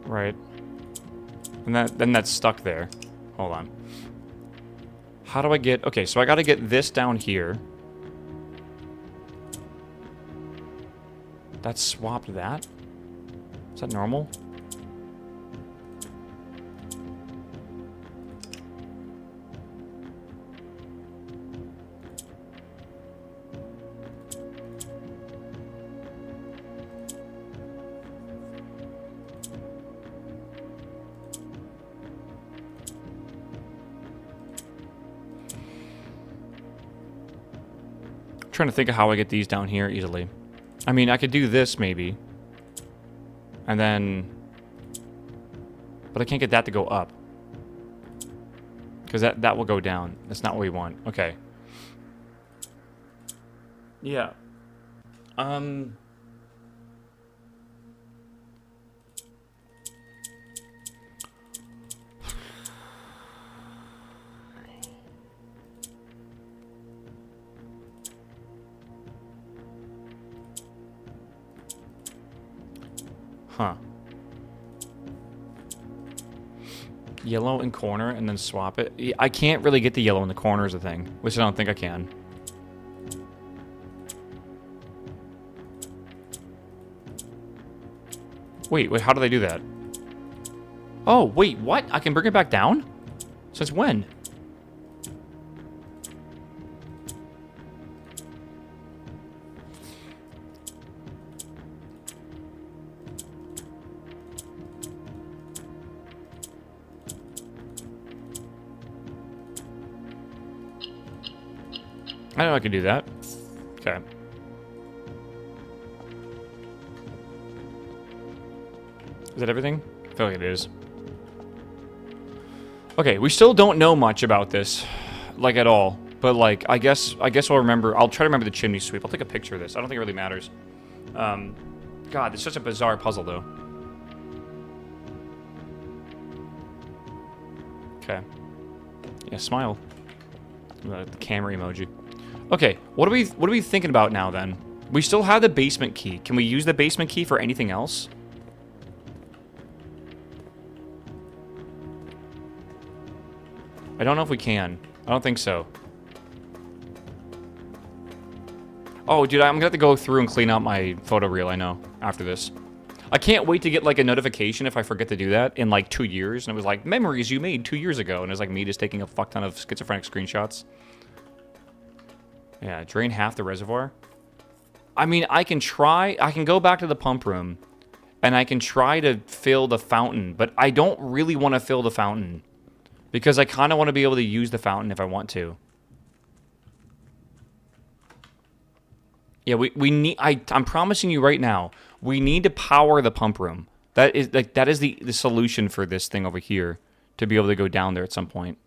Right. And then that's stuck there. Hold on. How do I get... Okay, so I gotta get this down here. That swapped that? Is that normal? Trying to think of how I get these down here easily. I mean, I could do this maybe. And then... But I can't get that to go up. Because that will go down. That's not what we want. Okay. Yeah. Huh. Yellow in corner and then swap it. I can't really get the yellow in the corner is the thing, which I don't think I can. Wait, how do they do that? Oh, wait, what? I can bring it back down? Since when? I know I can do that. Okay. Is that everything? I feel like it is. Okay, we still don't know much about this. Like, at all. But, like, I guess I'll remember. I'll try to remember the chimney sweep. I'll take a picture of this. I don't think it really matters. God, it's such a bizarre puzzle, though. Okay. Yeah, smile. The camera emoji. Okay, what are we thinking about now then? We still have the basement key. Can we use the basement key for anything else? I don't know if we can. I don't think so. Oh, dude, I'm gonna have to go through and clean out my photo reel, I know, after this. I can't wait to get, like, a notification if I forget to do that in, like, 2 years. And it was like, memories you made 2 years ago. And it's like me just taking a fuck ton of schizophrenic screenshots. Yeah, drain half the reservoir. I mean, I can go back to the pump room, and I can try to fill the fountain, but I don't really want to fill the fountain, because I kind of want to be able to use the fountain if I want to. Yeah, we need, I'm promising you right now, we need to power the pump room. That is the solution for this thing over here, to be able to go down there at some point.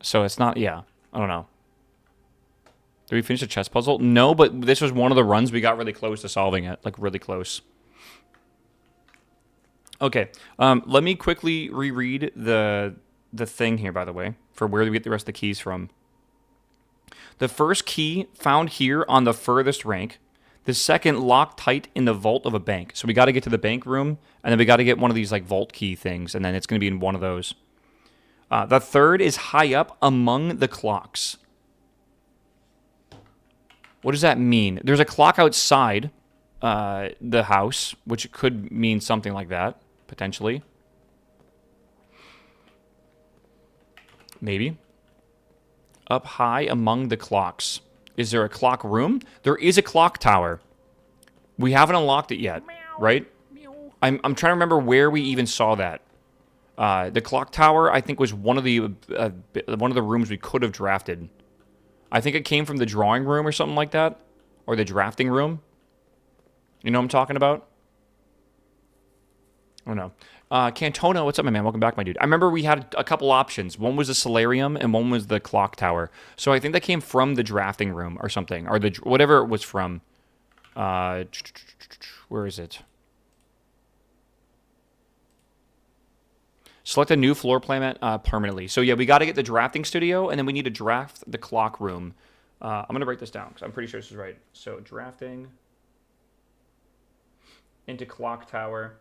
So it's not, yeah, I don't know. Did we finish the chess puzzle? No, but this was one of the runs we got really close to solving it, like really close. Okay, let me quickly reread the thing here, by the way, for where we get the rest of the keys from. The first key found here on the furthest rank. The second locked tight in the vault of a bank. So we got to get to the bank room, and then we got to get one of these like vault key things, and then it's going to be in one of those. The third is high up among the clocks. What does that mean? There's a clock outside the house, which could mean something like that, potentially. Maybe. Up high among the clocks. Is there a clock room? There is a clock tower. We haven't unlocked it yet, right? I'm trying to remember where we even saw that. The clock tower, I think, was one of the rooms we could have drafted. I think it came from the drawing room or something like that, or the drafting room. You know what I'm talking about? Oh no. Cantona, what's up, my man? Welcome back, my dude. I remember we had a couple options. One was the solarium, and one was the clock tower. So I think that came from the drafting room or something, or the whatever it was from. Where is it? Select a new floor plan permanently. So yeah, we got to get the drafting studio, and then we need to draft the clock room. I'm going to write this down, because I'm pretty sure this is right. So drafting into clock tower.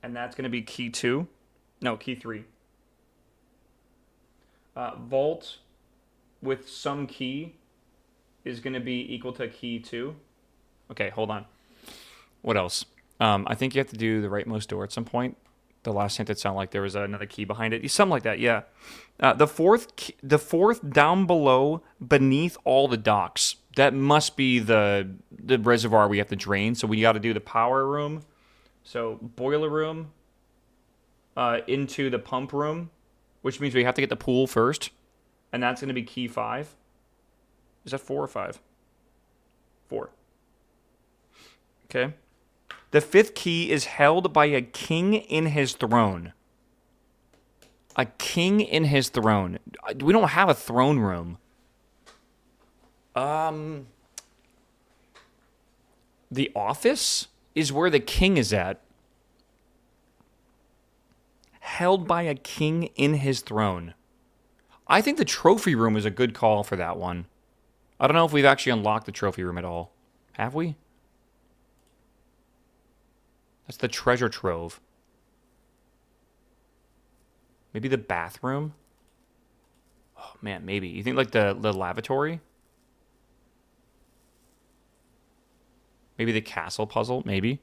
And that's going to be key 2. No, key 3. Vault with some key is going to be equal to key 2. Okay, hold on. What else? I think you have to do the rightmost door at some point. The last hint, it sounded like there was another key behind it. Something like that, yeah. The fourth down below, beneath all the docks. That must be the reservoir we have to drain. So we got to do the power room. So boiler room into the pump room, which means we have to get the pool first. And that's going to be key 5. Is that 4 or 5? 4. Okay. The 5th key is held by a king in his throne. A king in his throne. We don't have a throne room. The office is where the king is at. Held by a king in his throne. I think the trophy room is a good call for that one. I don't know if we've actually unlocked the trophy room at all. Have we? That's the treasure trove. Maybe the bathroom? Oh, man, maybe. You think like the lavatory? Maybe the castle puzzle? Maybe.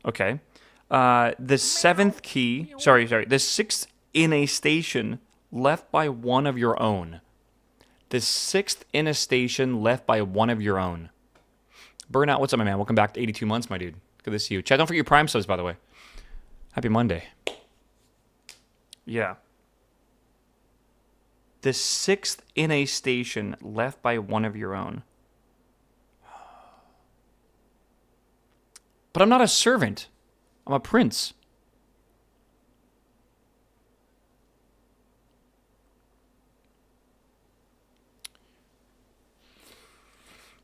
Okay. The 7th key... Sorry. The 6th in a station left by one of your own. The 6th in a station left by one of your own. Burnout, what's up, my man? Welcome back to 82 months, my dude. Good to see you. Chad, don't forget your Prime subs, by the way. Happy Monday. Yeah. The 6th in a station left by one of your own. But I'm not a servant. I'm a prince.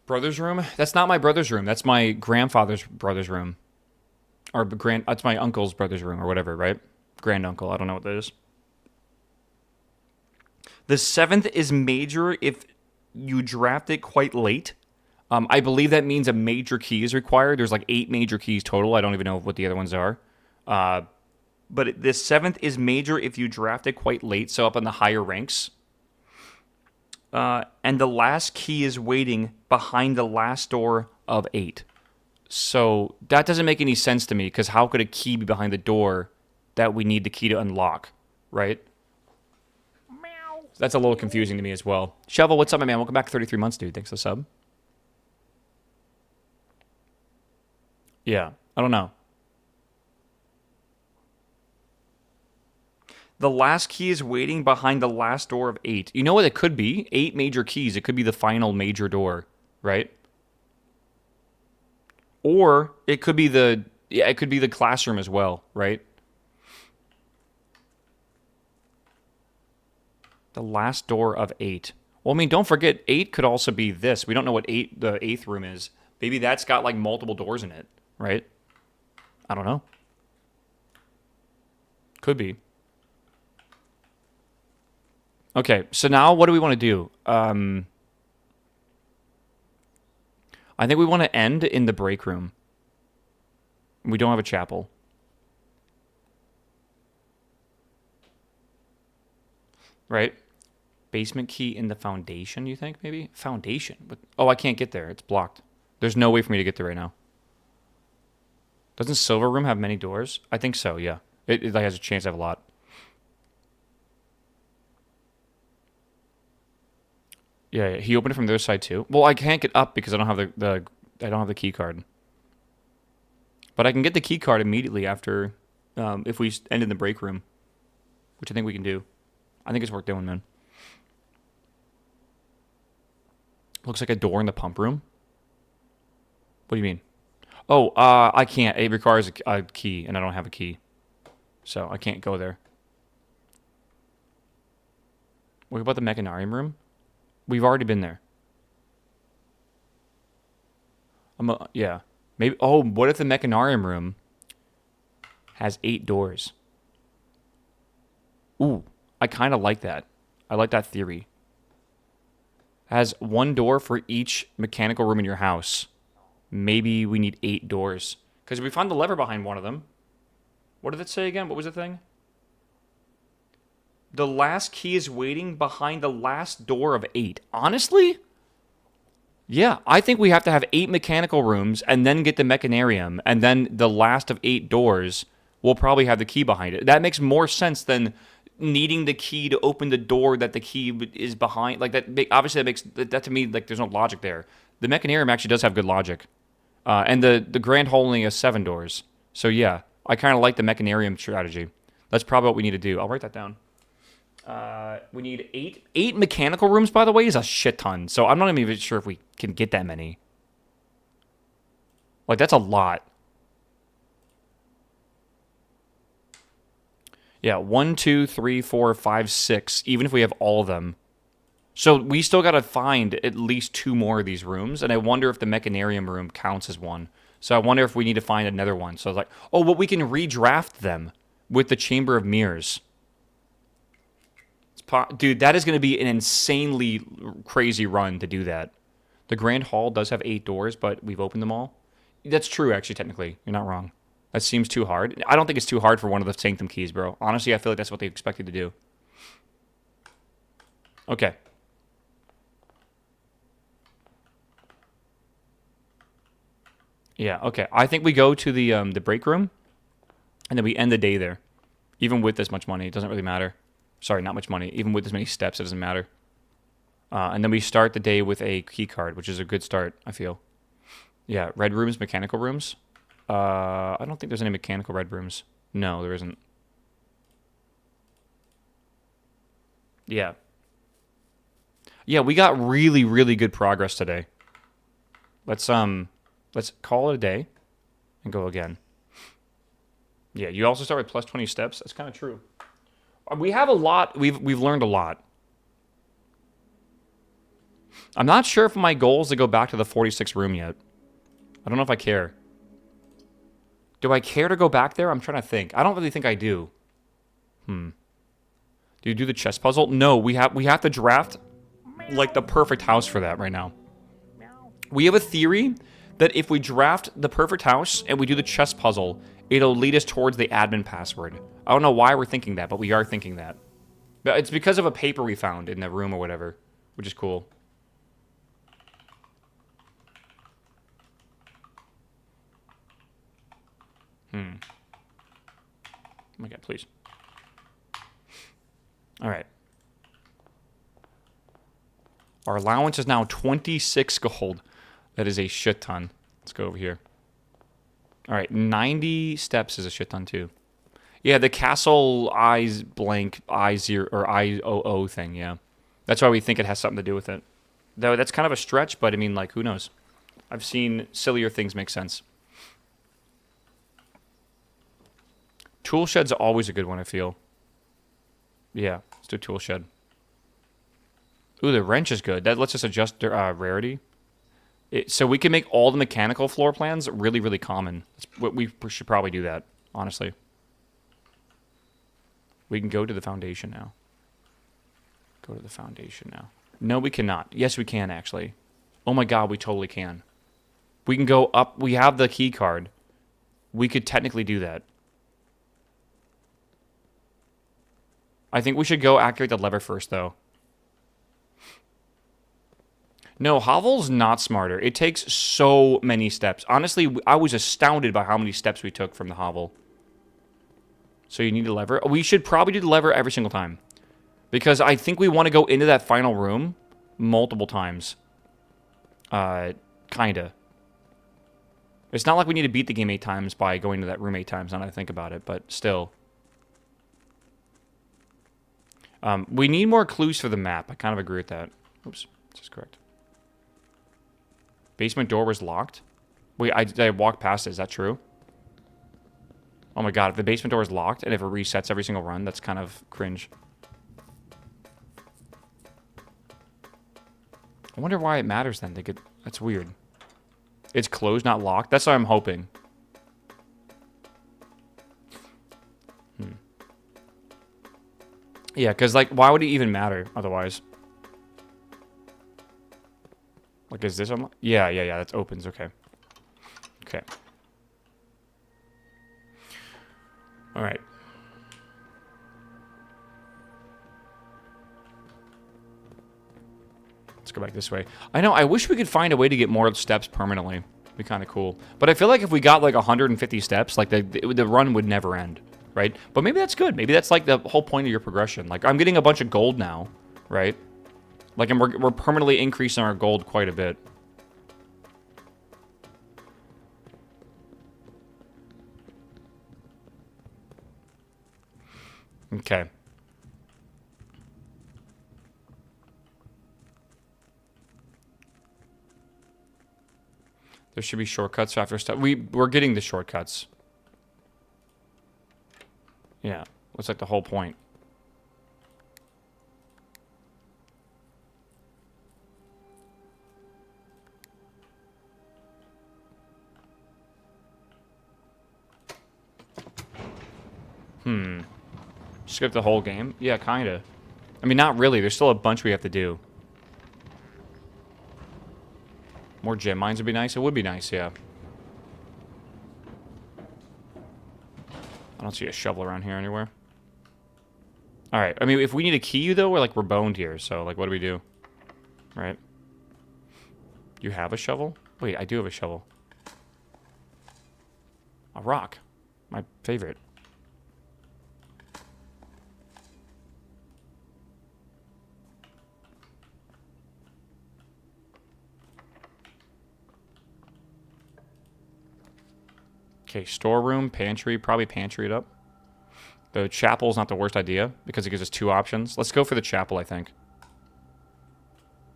Brother's room? That's not my brother's room. That's my grandfather's brother's room. Or that's my uncle's brother's room or whatever, right? Granduncle. I don't know what that is. The 7th is major if you draft it quite late. I believe that means a major key is required. There's like 8 major keys total. I don't even know what the other ones are. But the 7th is major if you draft it quite late, so up in the higher ranks. And the last key is waiting behind the last door of 8. So that doesn't make any sense to me, because how could a key be behind the door that we need the key to unlock, right? That's a little confusing to me as well. Shovel, what's up, my man? Welcome back to 33 months, dude. Thanks for the sub. Yeah, I don't know. The last key is waiting behind the last door of 8. You know what it could be? 8 major keys. It could be the final major door, right? Or it could be it could be the classroom as well, right? The last door of 8. Well, I mean, don't forget, 8 could also be this. We don't know what the 8th room is. Maybe that's got, like, multiple doors in it, right? I don't know. Could be. Okay, so now what do we want to do? I think we want to end in the break room. We don't have a chapel. Right? Basement key in the foundation, you think, maybe? Foundation? But, oh, I can't get there. It's blocked. There's no way for me to get there right now. Doesn't Silver Room have many doors? I think so, yeah. It has a chance to have a lot. Yeah, he opened it from the other side too. Well, I can't get up because I don't have the key card. But I can get the key card immediately after if we end in the break room, which I think we can do. I think it's worth doing, man. Looks like a door in the pump room. What do you mean? Oh, I can't. It requires a key, and I don't have a key. So I can't go there. What about the mechanarium room? We've already been there. Yeah. Maybe. Oh, what if the mechanarium room has 8 doors? Ooh, I kind of like that. I like that theory. Has 1 door for each mechanical room in your house. Maybe we need 8 doors. Because we found the lever behind one of them. What did it say again? What was the thing? The last key is waiting behind the last door of 8. Honestly? Yeah, I think we have to have 8 mechanical rooms and then get the mechanarium. And then the last of 8 doors will probably have the key behind it. That makes more sense than needing the key to open the door that the key is behind. Like, that obviously that makes, that to me, like, there's no logic there. The mechanarium actually does have good logic. And the Grand Hall only has 7 doors. So yeah, I kind of like the mechanarium strategy. That's probably what we need to do. I'll write that down. We need 8 mechanical rooms, by the way, is a shit ton. So I'm not even sure if we can get that many. Like, that's a lot. Yeah, 1, 2, 3, 4, 5, 6. Even if we have all of them. So we still got to find at least 2 more of these rooms. And I wonder if the mechanarium room counts as one. So I wonder if we need to find another one. So I was like, oh, well, we can redraft them with the Chamber of Mirrors. Dude, that is going to be an insanely crazy run to do that. The Grand Hall does have 8 doors, but we've opened them all. That's true, actually, technically. You're not wrong. That seems too hard. I don't think it's too hard for one of the Sanctum keys, bro. Honestly, I feel like that's what they expected to do. Okay. Yeah, okay. I think we go to the break room, and then we end the day there. Even with this much money, it doesn't really matter. Sorry, not much money. Even with this many steps, it doesn't matter. And then we start the day with a key card, which is a good start, I feel. Yeah, red rooms, mechanical rooms. I don't think there's any mechanical red rooms. No, there isn't. Yeah. Yeah, we got really, really good progress today. Let's call it a day and go again. Yeah, you also start with plus 20 steps. That's kind of true. We have a lot. We've learned a lot. I'm not sure if my goal is to go back to the 46 room yet. I don't know if I care. Do I care to go back there? I'm trying to think. I don't really think I do. Do you do the chess puzzle? No, we have to draft like the perfect house for that right now. We have a theory that if we draft the perfect house and we do the chess puzzle, it'll lead us towards the admin password. I don't know why we're thinking that, but we are thinking that. But it's because of a paper we found in the room or whatever, which is cool. Oh my god, please. Alright. Our allowance is now 26 gold. That is a shit ton. Let's go over here. Alright, 90 steps is a shit ton too. Yeah, the castle eyes blank I zero or IOO thing. Yeah, that's why we think it has something to do with it. Though that's kind of a stretch, but I mean, like, who knows? I've seen sillier things make sense. Tool shed's always a good one, I feel. Yeah, let's do tool shed. Ooh, the wrench is good. That lets us adjust rarity. So we can make all the mechanical floor plans really, really common. We should probably do that, honestly. We can go to the foundation now. Go to the foundation now. No, we cannot. Yes, we can, actually. Oh my god, we totally can. We can go up. We have the key card. We could technically do that. I think we should go activate the lever first, though. No, hovel's not smarter. It takes so many steps. Honestly, I was astounded by how many steps we took from the hovel. So you need a lever. We should probably do the lever every single time. Because I think we want to go into that final room multiple times. Kinda. It's not like we need to beat the game 8 times by going to that room 8 times, now that I think about it, but still. We need more clues for the map. I kind of agree with that. Oops, this is correct. Basement door was locked? Wait, I walked past it. Is that true? Oh my god, if the basement door is locked and if it resets every single run, that's kind of cringe. I wonder why it matters then. That's weird. It's closed, not locked? That's what I'm hoping. Yeah, because, like, why would it even matter otherwise? Like, is this unlocked? Yeah, that opens. Okay. Okay. Alright. Let's go back this way. I know, I wish we could find a way to get more steps permanently. It'd be kind of cool. But I feel like if we got, like, 150 steps, like, the run would never end. Right? But maybe that's good. Maybe that's, like, the whole point of your progression. Like, I'm getting a bunch of gold now. Right? Like, and we're permanently increasing our gold quite a bit. Okay. There should be shortcuts after stuff. We're getting the shortcuts. Yeah. Looks like the whole point. Skip the whole game? Yeah, kinda. I mean, not really. There's still a bunch we have to do. More gem mines would be nice. It would be nice, yeah. I don't see a shovel around here anywhere. Alright, I mean, if we need a key, though, we're boned here. So, like, what do we do? Right? You have a shovel? Wait, I do have a shovel. A rock. My favorite. Okay, storeroom, pantry, probably pantry it up. The chapel's not the worst idea because it gives us 2 options. Let's go for the chapel, I think.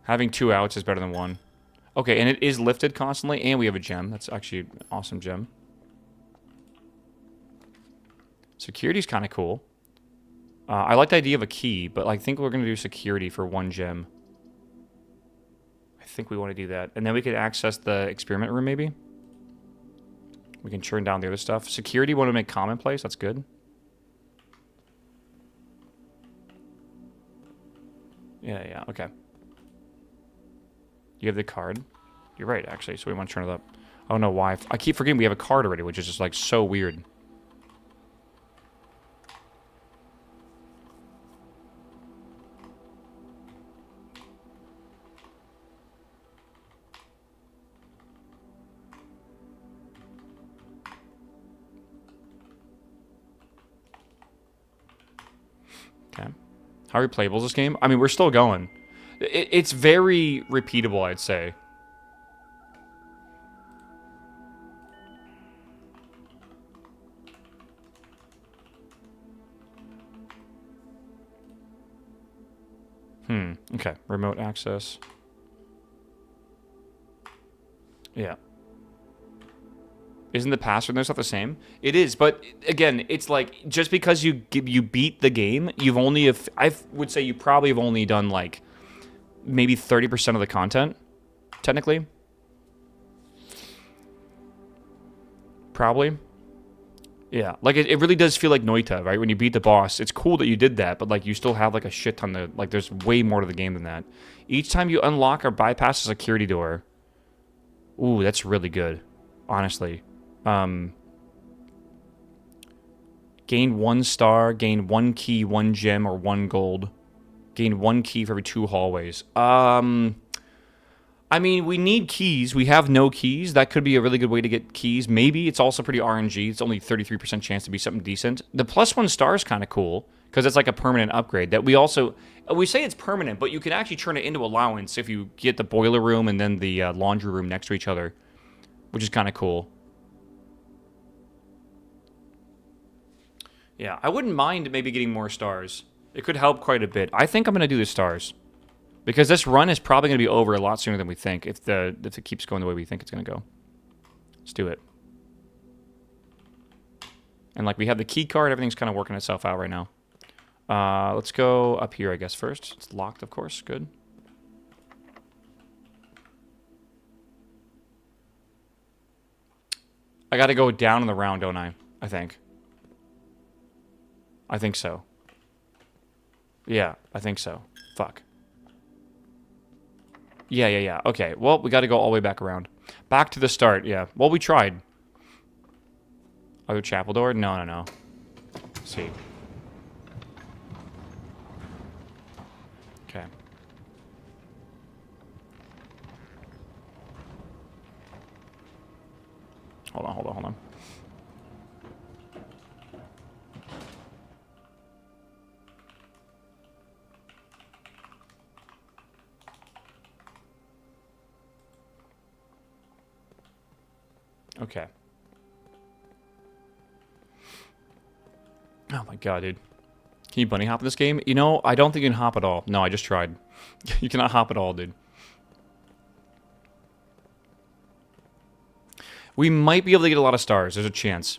Having 2 outs is better than 1. Okay, and it is lifted constantly, and we have a gem. That's actually an awesome gem. Security's kind of cool. I like the idea of a key, but I think we're going to do security for 1 gem. I think we want to do that. And then we could access the experiment room, maybe? We can turn down the other stuff. Security, want to make commonplace. That's good. Yeah, okay. You have the card? You're right, actually, so we want to turn it up. I don't know why. I keep forgetting we have a card already, which is just, like, so weird. Okay. How replayable is this game? I mean, we're still going. It's very repeatable, I'd say. Okay. Remote access. Yeah. Isn't the password and their stuff the same? It is, but again, it's like just because you beat the game, you've only I would say you probably have only done like maybe 30% of the content, technically. Probably. Yeah, like it really does feel like Noita, right? When you beat the boss, it's cool that you did that, but like you still have like a shit ton of like there's way more to the game than that. Each time you unlock or bypass a security door. Ooh, that's really good. Honestly. Gain 1 star, gain 1 key, 1 gem, or 1 gold. Gain 1 key for every 2 hallways. I mean, we need keys. We have no keys. That could be a really good way to get keys. Maybe it's also pretty RNG. It's only 33% chance to be something decent. The +1 star is kind of cool because it's like a permanent upgrade that we also... We say it's permanent, but you can actually turn it into allowance if you get the boiler room and then the laundry room next to each other, which is kind of cool. Yeah, I wouldn't mind maybe getting more stars. It could help quite a bit. I think I'm going to do the stars. Because this run is probably going to be over a lot sooner than we think if it keeps going the way we think it's going to go. Let's do it. And like we have the key card, everything's kind of working itself out right now. Let's go up here, I guess, first. It's locked, of course. Good. I got to go down in the round, don't I? I think. I think so. Yeah, I think so. Fuck. Yeah. Okay, well, we got to go all the way back around. Back to the start, yeah. Well, we tried. Other chapel door? No. Let's see. Okay. Hold on. Okay. Oh my god, dude. Can you bunny hop in this game? You know, I don't think you can hop at all. No, I just tried. You cannot hop at all, dude. We might be able to get a lot of stars. There's a chance.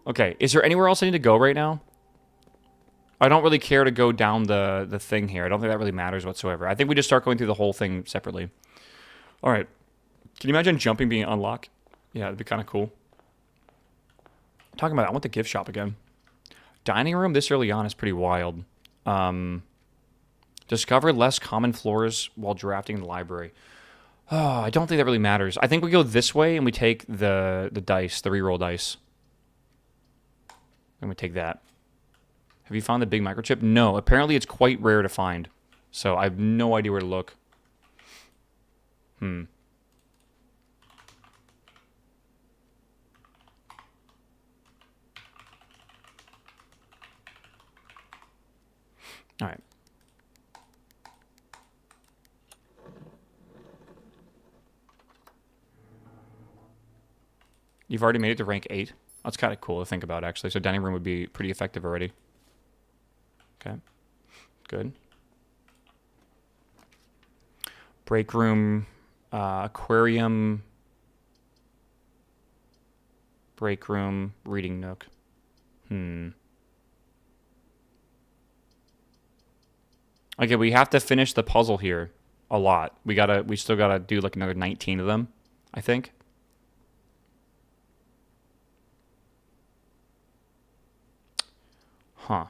Okay, is there anywhere else I need to go right now? I don't really care to go down the thing here. I don't think that really matters whatsoever. I think we just start going through the whole thing separately. All right. Can you imagine jumping being unlocked? Yeah, it'd be kind of cool. Talking about that, I want the gift shop again. Dining room this early on is pretty wild. Discover less common floors while drafting the library. Oh, I don't think that really matters. I think we go this way and we take the dice, the reroll dice. And we take that. Have you found the big microchip? No. Apparently it's quite rare to find. So I have no idea where to look. All right. You've already made it to rank 8? That's kind of cool to think about, actually. So dining room would be pretty effective already. Okay. Good. Break room, aquarium, break room, reading nook. Okay, we have to finish the puzzle here a lot. We still gotta do like another 19 of them, I think. Huh.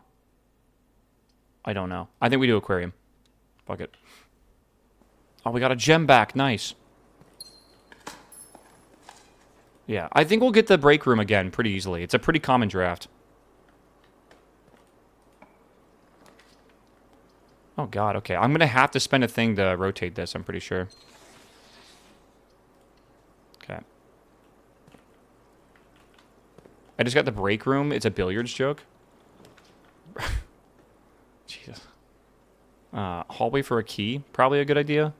I don't know. I think we do aquarium. Fuck it. Oh, we got a gem back. Nice. Yeah, I think we'll get the break room again pretty easily. It's a pretty common draft. Oh, God. Okay, I'm going to have to spend a thing to rotate this, I'm pretty sure. Okay. I just got the break room. It's a billiards joke. Jesus. Hallway for a key. Probably a good idea.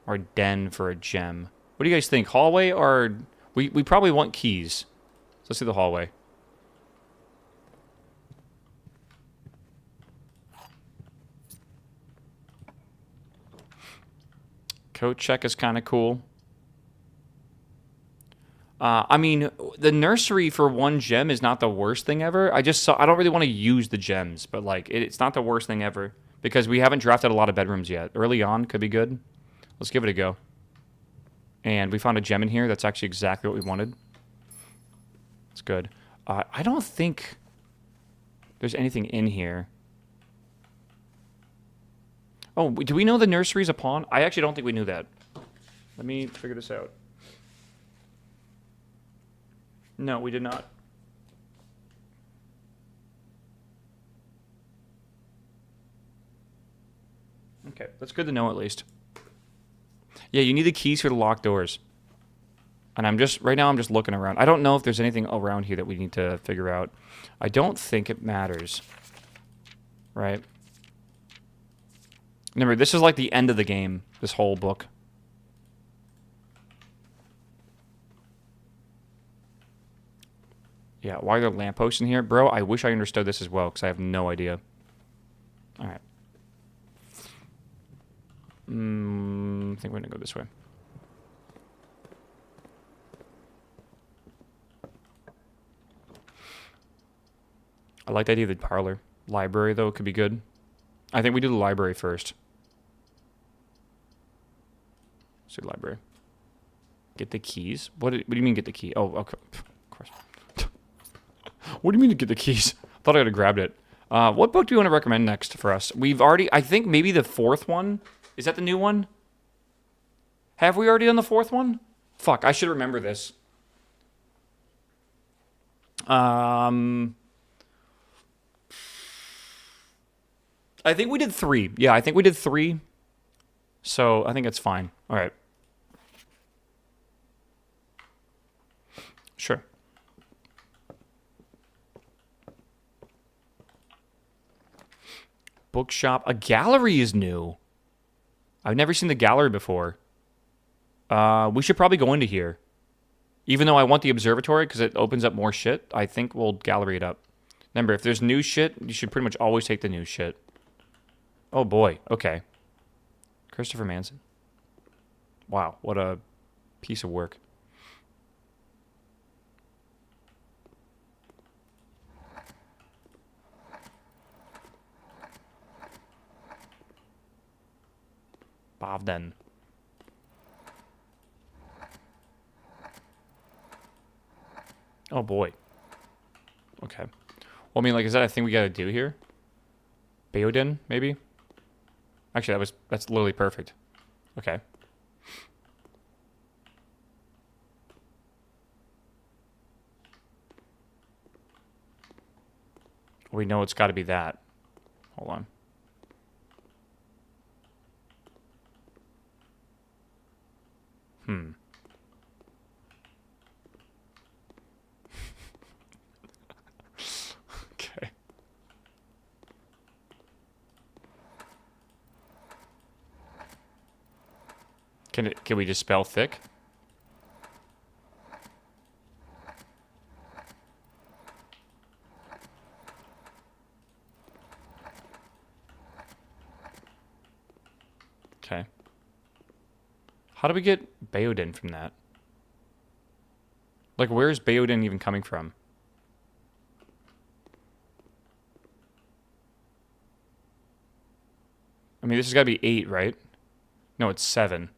Or den for a gem. What do you guys think? Hallway or... We probably want keys. So let's do the hallway. Coat check is kind of cool. I mean, the nursery for 1 gem is not the worst thing ever. I don't really want to use the gems, but like it's not the worst thing ever because we haven't drafted a lot of bedrooms yet. Early on could be good. Let's give it a go. And we found a gem in here that's actually exactly what we wanted. It's good. I don't think there's anything in here. Oh, do we know the nursery's a pawn? I actually don't think we knew that. Let me figure this out. No, we did not. Okay, that's good to know at least. Yeah, you need the keys for the locked doors. And right now I'm just looking around. I don't know if there's anything around here that we need to figure out. I don't think it matters. Right? Remember, this is like the end of the game, this whole book. Yeah, why are there lampposts in here? Bro, I wish I understood this as well, because I have no idea. Alright. I think we're going to go this way. I like the idea of the parlor. Library, though, could be good. I think we do the library first. Let's do the library. Get the keys? What do you mean get the key? Oh, okay. Of course. What do you mean to get the keys? Thought I would have grabbed it. What book do you want to recommend next for us? We've already... I think maybe the 4th one. Is that the new one? Have we already done the 4th one? Fuck, I should remember this. I think we did 3. Yeah, I think we did 3. So, I think it's fine. All right. Sure. Bookshop. A gallery is new. I've never seen the gallery before. We should probably go into here. Even though I want the observatory because it opens up more shit, I think we'll gallery it up. Remember, if there's new shit, you should pretty much always take the new shit. Oh boy, okay. Christopher Manson. Wow, what a piece of work. Bavden. Oh boy. Okay. Well, I mean, like, is that a thing we gotta do here? Baodin, maybe? Actually, that's literally perfect. Okay. We know it's gotta be that. Hold on. Okay. Can we just spell thick? Okay. How do we get Baodin from that? Like, where is Baodin even coming from? I mean, this has got to be 8, right? No, it's 7.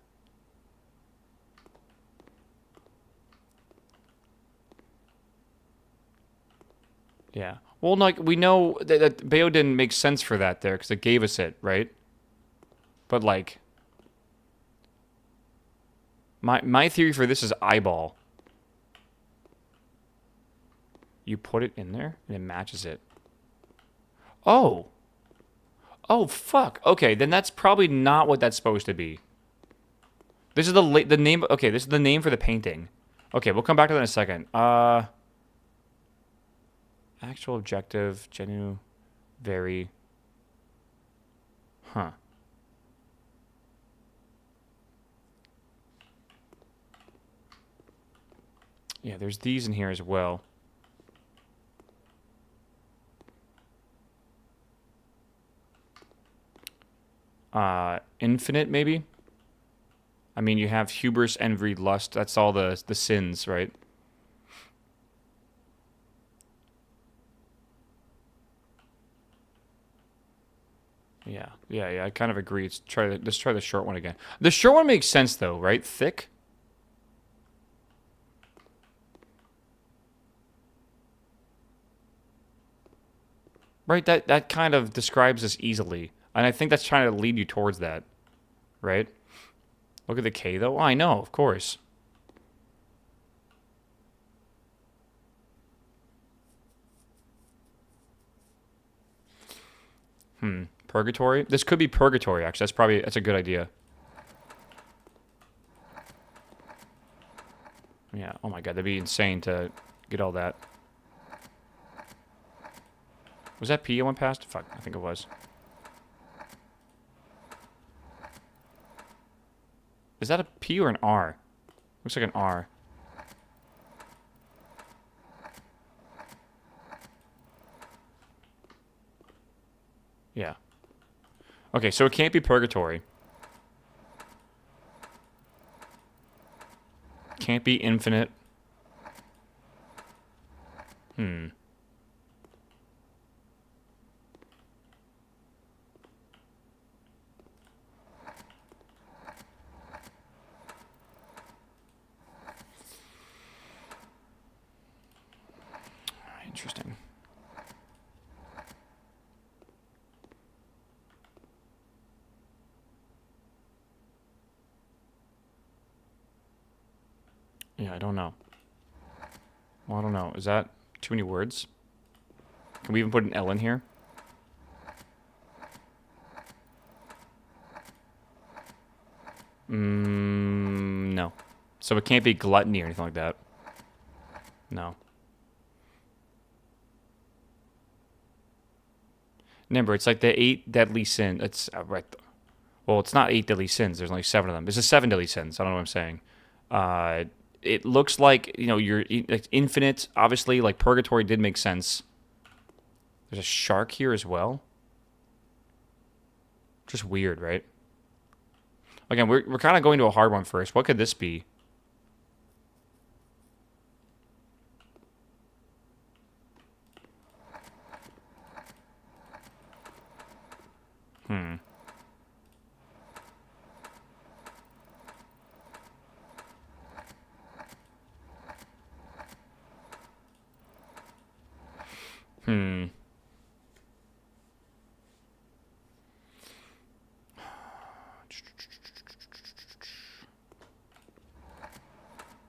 Yeah. Well, like, we know that Baodin makes sense for that there, because it gave us it, right? But, like... My theory for this is eyeball. You put it in there, and it matches it. Oh! Oh, fuck. Okay, then that's probably not what that's supposed to be. This is the name... Okay, this is the name for the painting. Okay, we'll come back to that in a second. Actual objective, genu, very... Huh. Yeah, there's these in here as well. Infinite, maybe? I mean, you have hubris, envy, lust. That's all the sins, right? Yeah. I kind of agree. Let's try the short one again. The short one makes sense though, right? Thick. Right, that kind of describes us easily. And I think that's trying to lead you towards that. Right? Look at the K though. Oh, I know, of course. Purgatory? This could be purgatory, actually. That's a good idea. Yeah, oh my god, that'd be insane to get all that. Was that P I went past? Fuck, I think it was. Is that a P or an R? Looks like an R. Yeah. Okay, so it can't be purgatory. Can't be infinite. Interesting. Yeah, I don't know. Well, I don't know. Is that too many words? Can we even put an L in here? No. So it can't be gluttony or anything like that. No. Remember, it's like the 8 deadly sins. It's right. Well, it's not 8 deadly sins. There's only 7 of them. It's the 7 deadly sins. I don't know what I'm saying. It looks like, you know, you're like infinite. Obviously, like purgatory did make sense. There's a shark here as well. Just weird, right? Again, we're kind of going to a hard one first. What could this be?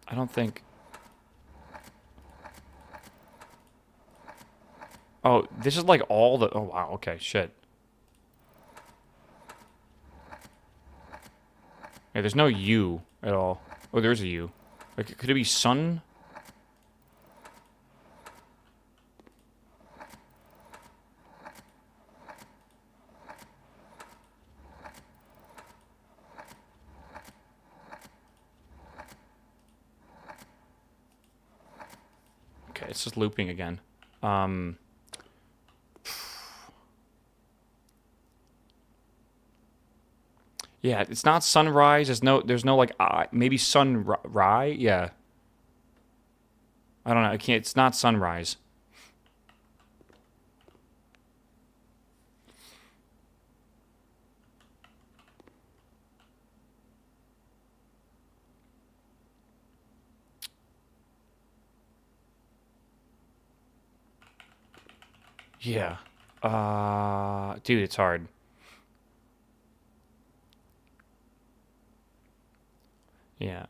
I don't think... Oh, this is like all the... Oh, wow. Okay, shit. Yeah, there's no U at all. Oh, there's a U. Like, could it be sun? Okay, it's just looping again. Yeah, it's not sunrise. There's no like maybe sunrise. Yeah. I don't know. I can't. It's not sunrise. Yeah. Dude, it's hard. Yeah.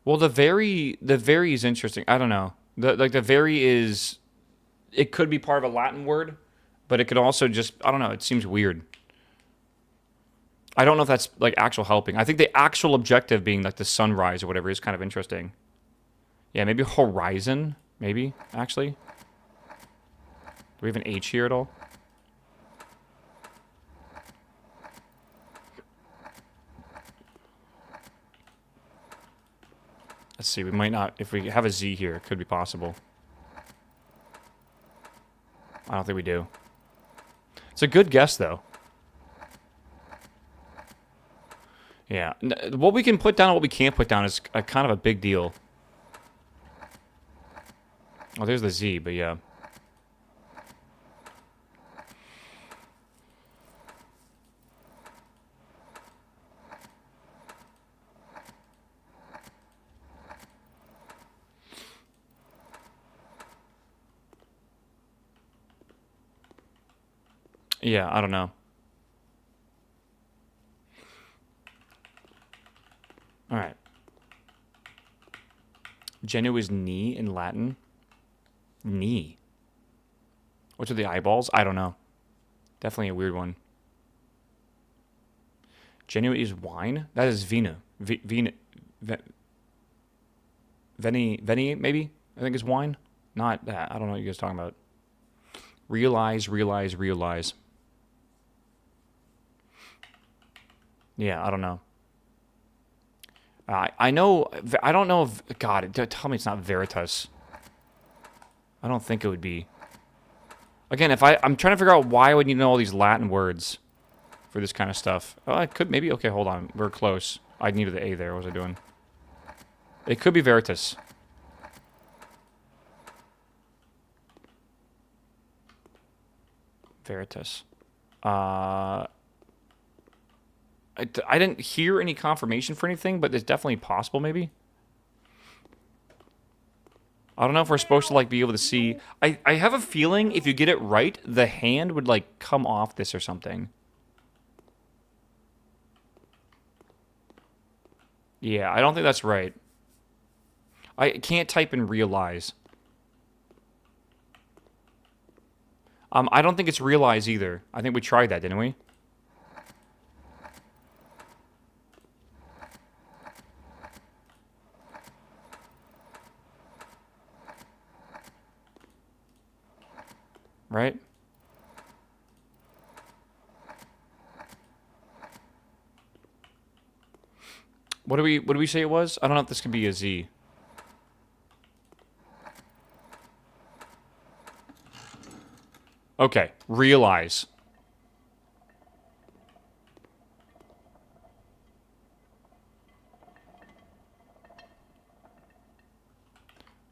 Well, the very is interesting. I don't know. The very is, it could be part of a Latin word, but it could also just, I don't know. It seems weird. I don't know if that's like actual helping. I think the actual objective being like the sunrise or whatever is kind of interesting. Yeah, maybe horizon. Maybe actually. Do we have an H here at all? Let's see, we might not... If we have a Z here, it could be possible. I don't think we do. It's a good guess, though. Yeah. What we can put down and what we can't put down is a kind of a big deal. Oh, there's the Z, but yeah. Yeah, I don't know. All right. Genu is knee in Latin. Knee. Which are the eyeballs? I don't know. Definitely a weird one. Genu is wine? That is vino. Vino. Veni, maybe? I think is wine. Not that. I don't know what you guys are talking about. Realize. Yeah, I don't know. I know. I don't know if. God, tell me it's not Veritas. I don't think it would be. Again, I'm trying to figure out why I would need to know all these Latin words for this kind of stuff. Oh, I could maybe. Okay, hold on. We're close. I needed the A there. What was I doing? It could be Veritas. Veritas. I didn't hear any confirmation for anything, but it's definitely possible, maybe. I don't know if we're supposed to, like, be able to see. I have a feeling if you get it right, the hand would, like, come off this or something. Yeah, I don't think that's right. I can't type in realize. I don't think it's realize either. I think we tried that, didn't we? Right? What do we say it was? I don't know if this could be a Z. Okay, realize.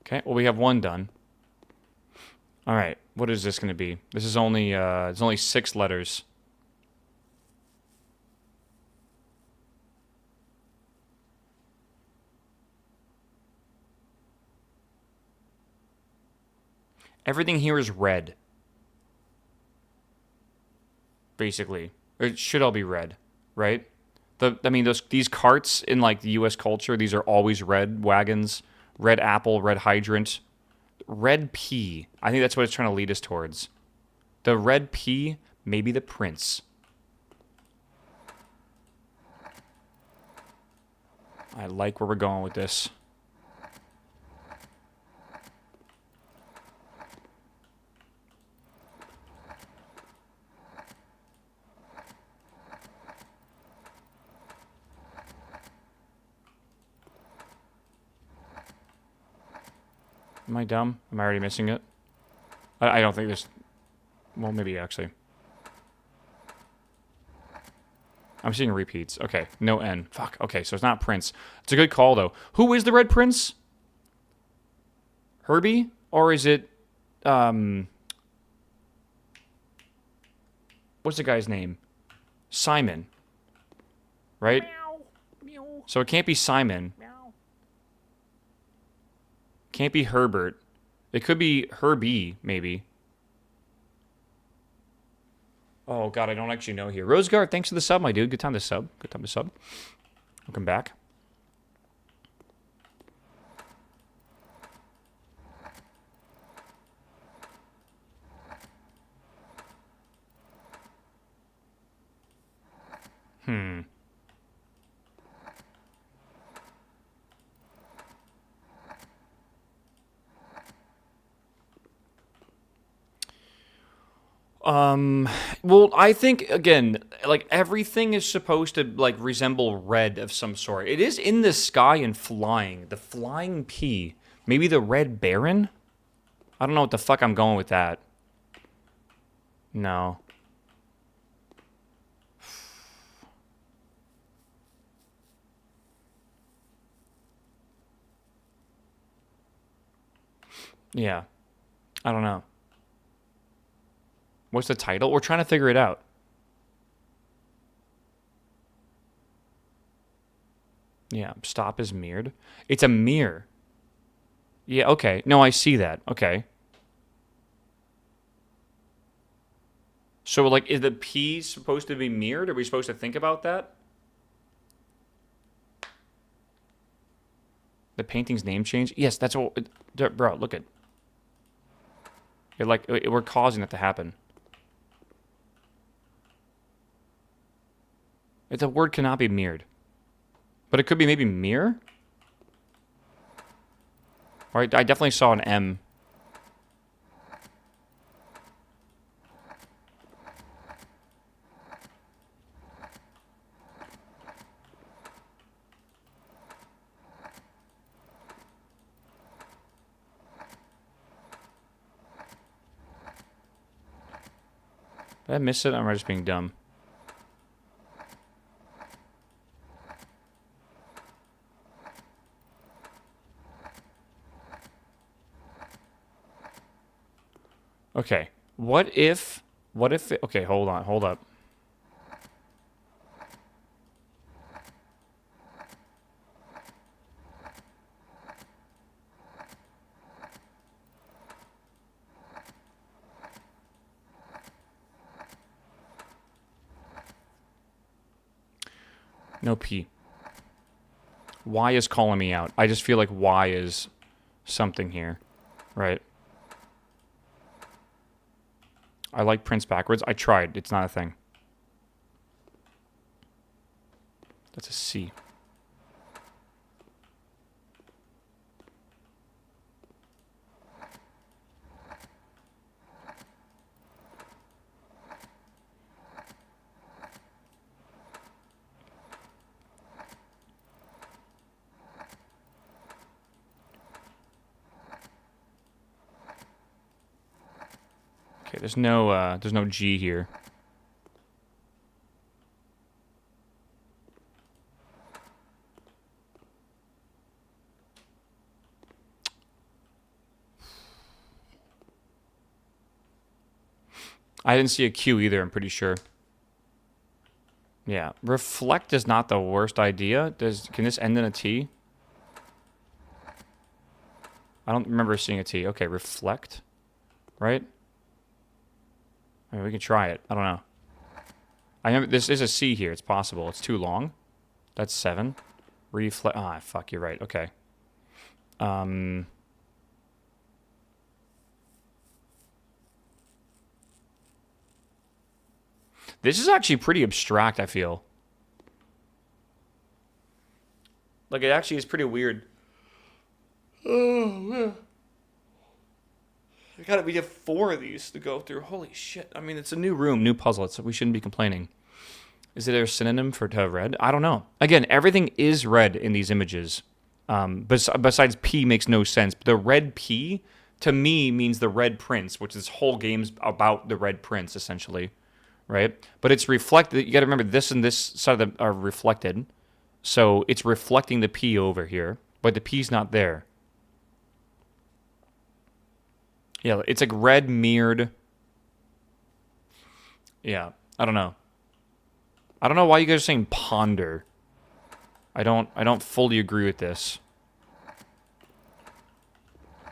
Okay, well we have one done. All right, what is this going to be? This is only it's only 6 letters. Everything here is red. Basically, it should all be red, right? I mean, these carts in like the U.S. culture, these are always red wagons, red apple, red hydrant, red P. I think that's what it's trying to lead us towards. The red P, maybe the prince. I like where we're going with this. Am I dumb? Am I already missing it? I don't think this... Well, maybe actually. I'm seeing repeats. Okay, no N. Fuck. Okay, so it's not Prince. It's a good call, though. Who is the Red Prince? Herbie? Or is it... What's the guy's name? Simon. Right? So it can't be Simon. Can't be Herbert. It could be Herbie, maybe. Oh, God, I don't actually know here. Roseguard, thanks for the sub, my dude. Good time to sub. Good time to sub. Welcome back. Well, I think, again, like, everything is supposed to, like, resemble red of some sort. It is in the sky and flying. The flying P. Maybe the Red Baron? I don't know what the fuck I'm going with that. No. Yeah. I don't know. What's the title? We're trying to figure it out. Yeah, stop is mirrored. It's a mirror. Yeah, okay. No, I see that. Okay. So, like, is the P supposed to be mirrored? Are we supposed to think about that? The painting's name change? Yes, that's what... Bro, look at... we're causing that to happen. The word cannot be mirrored. But it could be maybe mirror? Right, I definitely saw an M. Did I miss it? Or am I just being dumb? Okay. What if... Okay, hold on. Hold up. No P. Y is calling me out. I just feel like Y is something here. Right? I like prints backwards. I tried. It's not a thing. That's a C. Okay, there's no G here. I didn't see a Q either, I'm pretty sure. Yeah. Reflect is not the worst idea. Can this end in a T? I don't remember seeing a T. Okay, reflect. Right? I mean, we can try it. I don't know. I remember this is a C here. It's possible. It's too long. That's 7. Reflect. Ah, fuck, you're right. Okay. This is actually pretty abstract, I feel. Like, it actually is pretty weird. Oh, man. We have 4 of these to go through. Holy shit. I mean, it's a new room, new puzzle. We shouldn't be complaining. Is it a synonym for red? I don't know. Again, everything is red in these images. Besides P makes no sense. The red P, to me, means the red prince, which this whole game's about the red prince, essentially. Right? But it's reflected. You got to remember, this and this side of are reflected. So it's reflecting the P over here. But the P's not there. Yeah, it's like red mirrored. Yeah, I don't know. I don't know why you guys are saying ponder. I don't fully agree with this.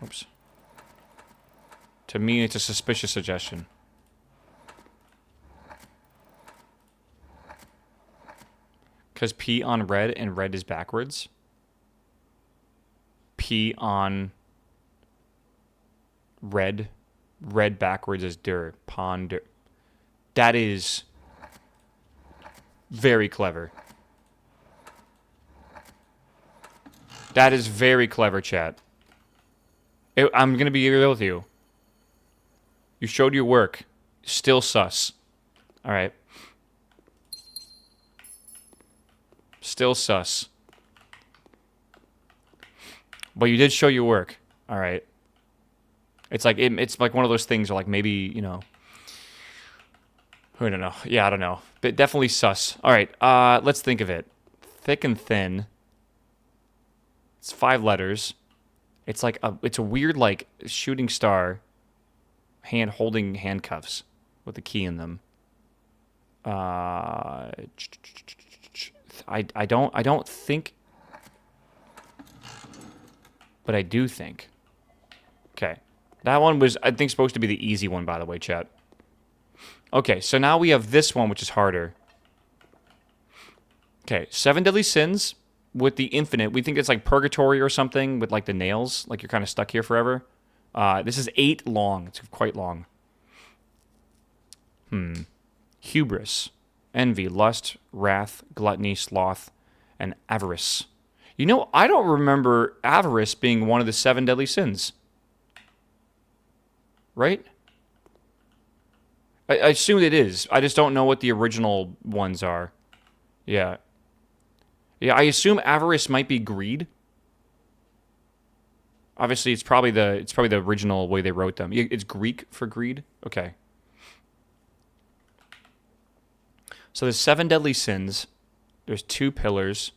Oops. To me, it's a suspicious suggestion. Because P on red and red is backwards. P on red backwards is der. Ponder. That is very clever. That is very clever, chat. I'm going to be real with you. You showed your work. Still sus. All right. Still sus. But you did show your work. All right. It's like it's like one of those things, or like maybe, you know. I don't know. Yeah, I don't know. But definitely sus. All right. Let's think of it. Thick and thin. It's 5 letters. It's like it's a weird like shooting star hand holding handcuffs with a key in them. I don't think, but I do think. Okay. That one was, I think, supposed to be the easy one, by the way, chat. Okay, so now we have this one, which is harder. Okay, 7 Deadly Sins with the Infinite. We think it's like Purgatory or something with like the nails, like you're kind of stuck here forever. This is 8 long. It's quite long. Hubris, envy, lust, wrath, gluttony, sloth, and avarice. You know, I don't remember avarice being one of the 7 deadly sins. Right? I assume it is. I just don't know what the original ones are. Yeah. Yeah, I assume avarice might be greed. Obviously, it's probably the original way they wrote them. It's Greek for greed. Okay. So there's 7 deadly sins. There's 2 pillars.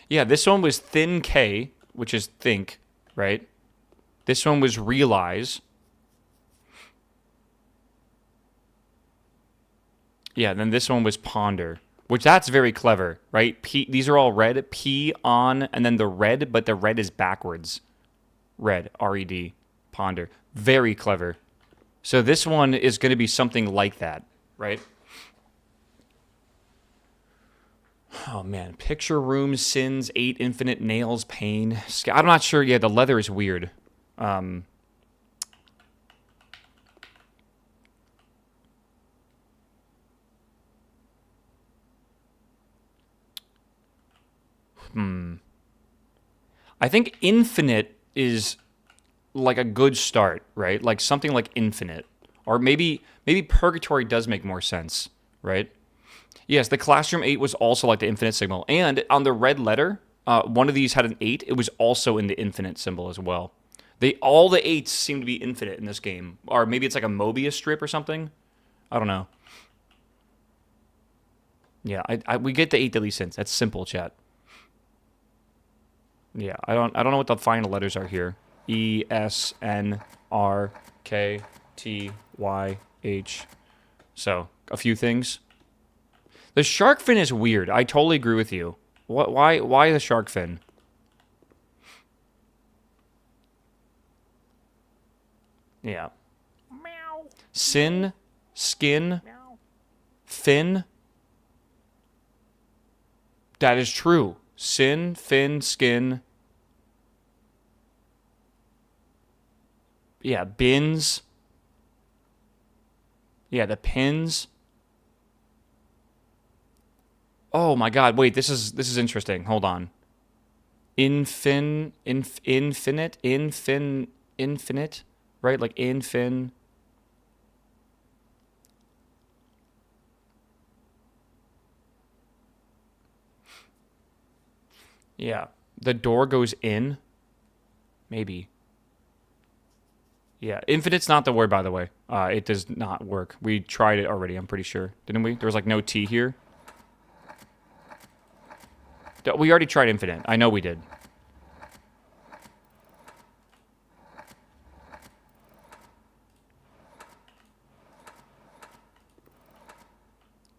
Yeah, this one was thin K, which is think, right? This one was realize. Yeah, then this one was ponder, which that's very clever, right? These are all red. P on, and then the red, but the red is backwards. Red, R-E-D, ponder. Very clever. So this one is going to be something like that, right? Oh, man. Picture room, sins, 8, infinite, nails, pain. I'm not sure. Yeah, the leather is weird. I think infinite is like a good start, right? Like something like infinite. Or maybe purgatory does make more sense, right? Yes, the classroom 8 was also like the infinite symbol. And on the red letter, one of these had an 8. It was also in the infinite symbol as well. All the 8s seem to be infinite in this game. Or maybe it's like a Mobius strip or something. I don't know. Yeah, we get the 8 deadly sins. That's simple, chat. Yeah, I don't know what the final letters are here. E, S, N, R, K, T, Y, H. So, a few things. The shark fin is weird. I totally agree with you. Why the shark fin? Yeah. Meow. Sin, skin, meow. Fin. That is true. Sin, fin, skin. Yeah, bins. Yeah, the pins. Oh my god, wait, this is interesting. Hold on. Infinite, right? Like infin. Yeah. The door goes in. Maybe. Yeah. Infinite's not the word, by the way. It does not work. We tried it already, I'm pretty sure. Didn't we? There was like no T here. We already tried infinite. I know we did.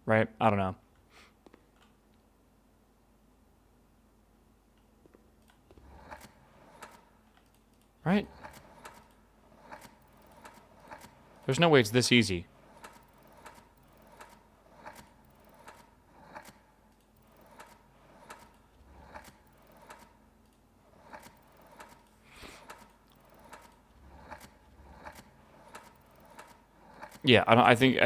Right? I don't know. Right? There's no way it's this easy. Yeah, I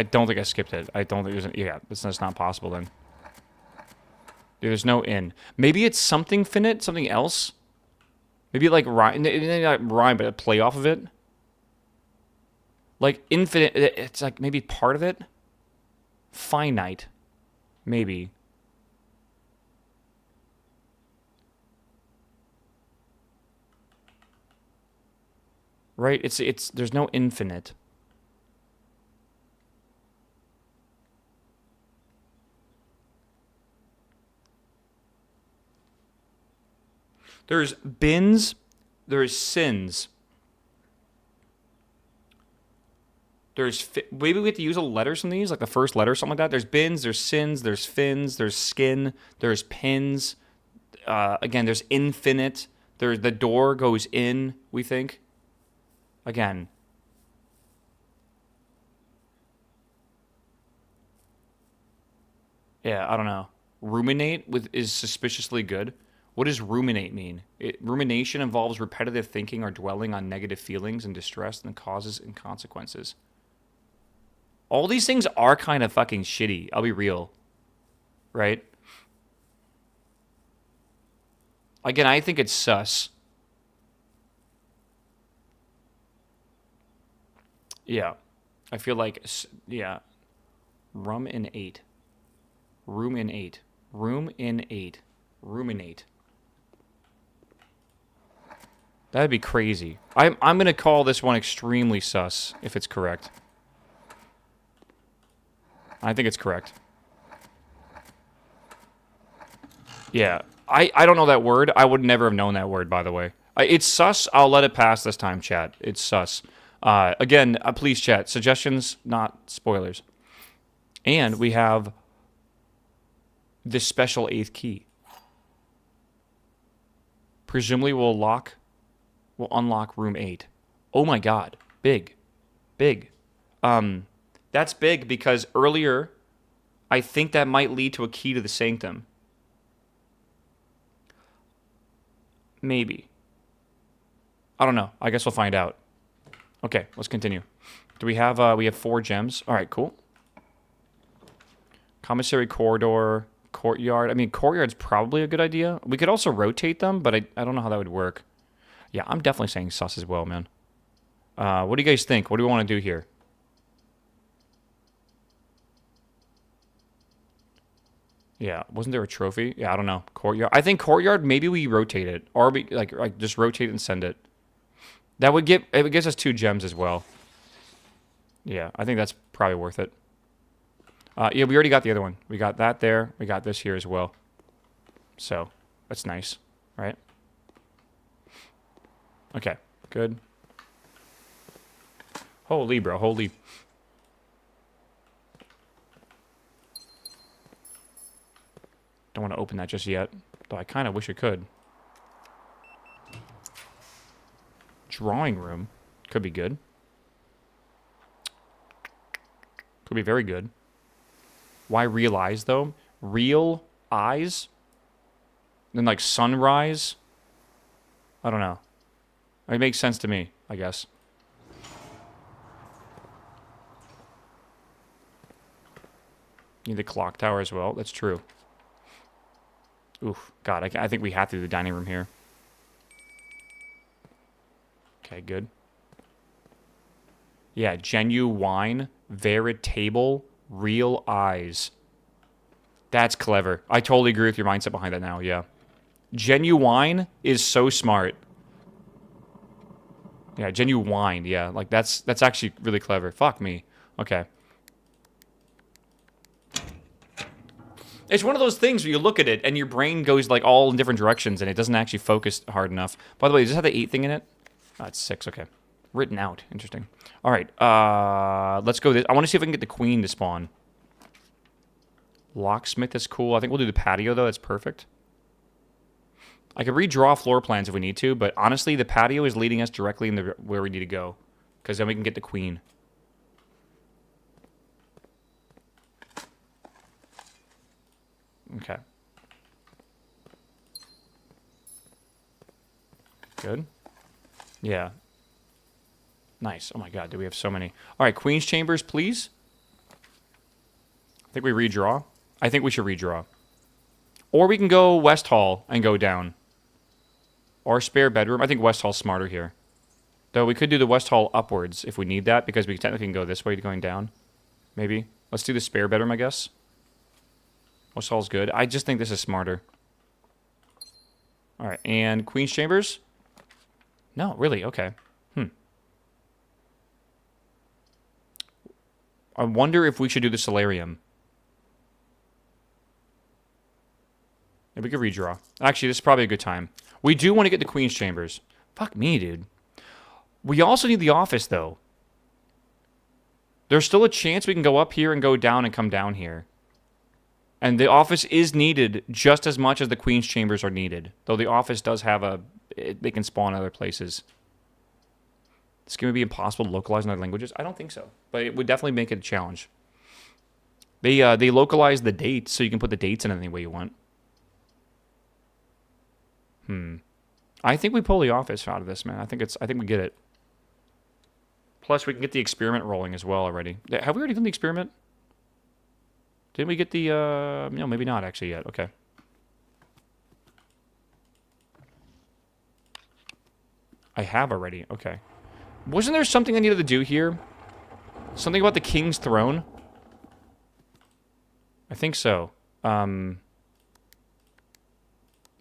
don't think I skipped it. I don't think there's yeah, that's not possible then. There's no in. Maybe it's something finite, something else. Maybe like rhyme, not rhyme, but a play off of it. Like infinite, it's like maybe part of it. Finite, maybe. Right? It's there's no infinite. There's bins. There's sins. Maybe we have to use a letters from these, like the first letter, something like that. There's bins, there's sins, there's fins, there's skin, there's pins. Again, there's infinite. There's the door goes in, we think. Again. Yeah, I don't know. Ruminate is suspiciously good. What does ruminate mean? Rumination involves repetitive thinking or dwelling on negative feelings and distress and causes and consequences. All these things are kind of fucking shitty. I'll be real. Right? Again, I think it's sus. Yeah. I feel like, yeah. Rum in 8. Room in 8. Room in 8. Ruminate. That'd be crazy. I'm going to call this one extremely sus, if it's correct. I think it's correct. Yeah. I don't know that word. I would never have known that word, by the way. It's sus. I'll let it pass this time, chat. It's sus. Again, please, chat. Suggestions, not spoilers. And we have this special 8th key. Presumably we'll unlock room 8. Oh my god. Big. Big. That's big because earlier, I think that might lead to a key to the sanctum. Maybe. I don't know. I guess we'll find out. Okay, let's continue. Do we have 4 gems? All right, cool. Commissary corridor, courtyard. I mean, courtyard's probably a good idea. We could also rotate them, but I don't know how that would work. Yeah, I'm definitely saying sus as well, man. What do you guys think? What do we want to do here? Yeah, wasn't there a trophy? Yeah, I don't know. Courtyard. I think courtyard, maybe we rotate it. Or we, like just rotate it and send it. That would it gives us 2 gems as well. Yeah, I think that's probably worth it. Yeah, we already got the other one. We got that there. We got this here as well. So, that's nice, right? Okay, good. Holy, bro, holy. Don't want to open that just yet, though I kind of wish it could. Drawing room. Could be good. Could be very good. Why real eyes, though? Real eyes? Then, like, sunrise? I don't know. It makes sense to me, I guess. Need the clock tower as well. That's true. Oof. God, I think we have to do the dining room here. Okay, good. Yeah, genuine, veritable, real eyes. That's clever. I totally agree with your mindset behind that now, yeah. Genuine is so smart. Yeah, genuine, yeah. Like, that's actually really clever. Fuck me. Okay. It's one of those things where you look at it and your brain goes, like, all in different directions and it doesn't actually focus hard enough. By the way, does this have the 8 thing in it? Oh, it's 6, okay. Written out. Interesting. All right. Let's go this. I want to see if I can get the queen to spawn. Locksmith is cool. I think we'll do the patio, though. That's perfect. I could redraw floor plans if we need to, but honestly, the patio is leading us directly in where we need to go, because then we can get the queen. Okay. Good. Yeah. Nice. Oh my god, do we have so many. All right, Queen's Chambers, please. I think we redraw. I think we should redraw. Or we can go West Hall and go down. Or spare bedroom. I think West Hall's smarter here. Though we could do the West Hall upwards if we need that, because we technically can go this way going down. Maybe. Let's do the spare bedroom, I guess. West Hall's good. I just think this is smarter. All right, and Queen's Chambers? No, really? Okay. I wonder if we should do the solarium. Maybe we could redraw. Actually, this is probably a good time. We do want to get the Queen's Chambers. Fuck me, dude. We also need the office, though. There's still a chance we can go up here and go down and come down here. And the office is needed just as much as the Queen's Chambers are needed. Though the office does have a... They can spawn other places. It's going to be impossible to localize in other languages? I don't think so. But it would definitely make it a challenge. They localize the dates, so you can put the dates in any way you want. I think we pull the office out of this, man. I think we get it. Plus, we can get the experiment rolling as well already. Have we already done the experiment? Didn't we get the, no, maybe not actually yet. Okay. I have already. Okay. Wasn't there something I needed to do here? Something about the king's throne? I think so.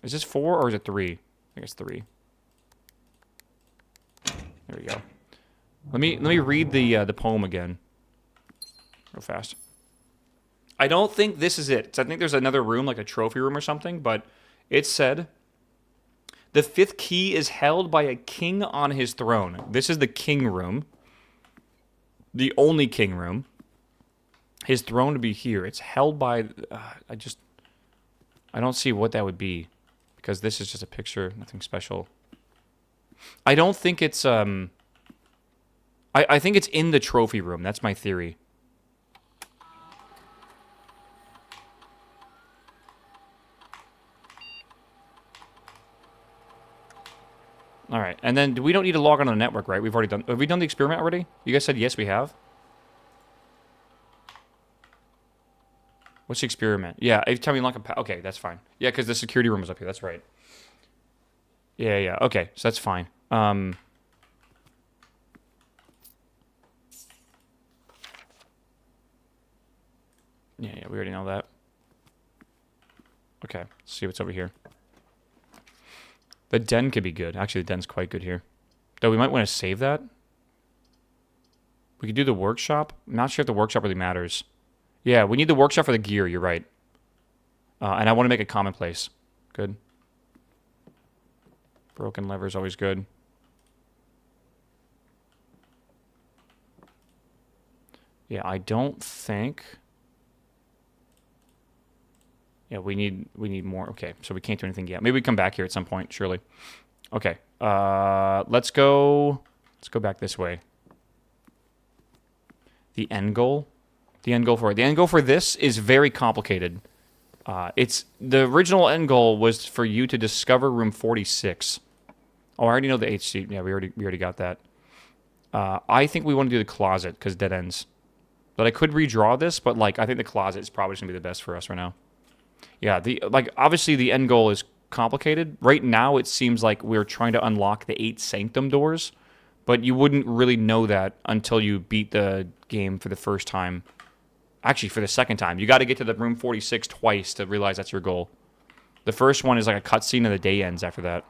Is this 4 or is it 3? I think it's 3. There we go. Let me read the poem again. Real fast. I don't think this is it. I think there's another room, like a trophy room or something, but it said, the 5th key is held by a king on his throne. This is the king room. The only king room. His throne to be here. It's held by... I don't see what that would be. Because this is just a picture. Nothing special. I don't think it's... I think it's in the trophy room. That's my theory. Alright, and then we don't need to log on the network, right? We've already done... Have we done the experiment already? You guys said yes, we have? What's the experiment? Yeah, every time you lock a... Okay, that's fine. Yeah, because the security room is up here. That's right. Yeah. Okay, so that's fine. Yeah, we already know that. Okay, let's see what's over here. The den could be good. Actually, the den's quite good here. Though we might want to save that. We could do the workshop. I'm not sure if the workshop really matters. Yeah, we need the workshop for the gear. You're right. And I want to make it commonplace. Good. Broken lever is always good. Yeah, I don't think... Yeah, we need more. Okay, so we can't do anything yet. Maybe we come back here at some point, surely. Okay. Let's go back this way. The end goal. The end goal for this is very complicated. It's the original end goal was for you to discover room 46. Oh, I already know the HC. Yeah, we already got that. I think we want to do the closet because dead ends. But I could redraw this, but like I think the closet is probably going to be the best for us right now. Yeah, obviously the end goal is complicated. Right now it seems like we're trying to unlock the 8 sanctum doors, but you wouldn't really know that until you beat the game for the first time. Actually, for the second time. You got to get to the room 46 twice to realize that's your goal. The first one is like a cutscene and the day ends after that.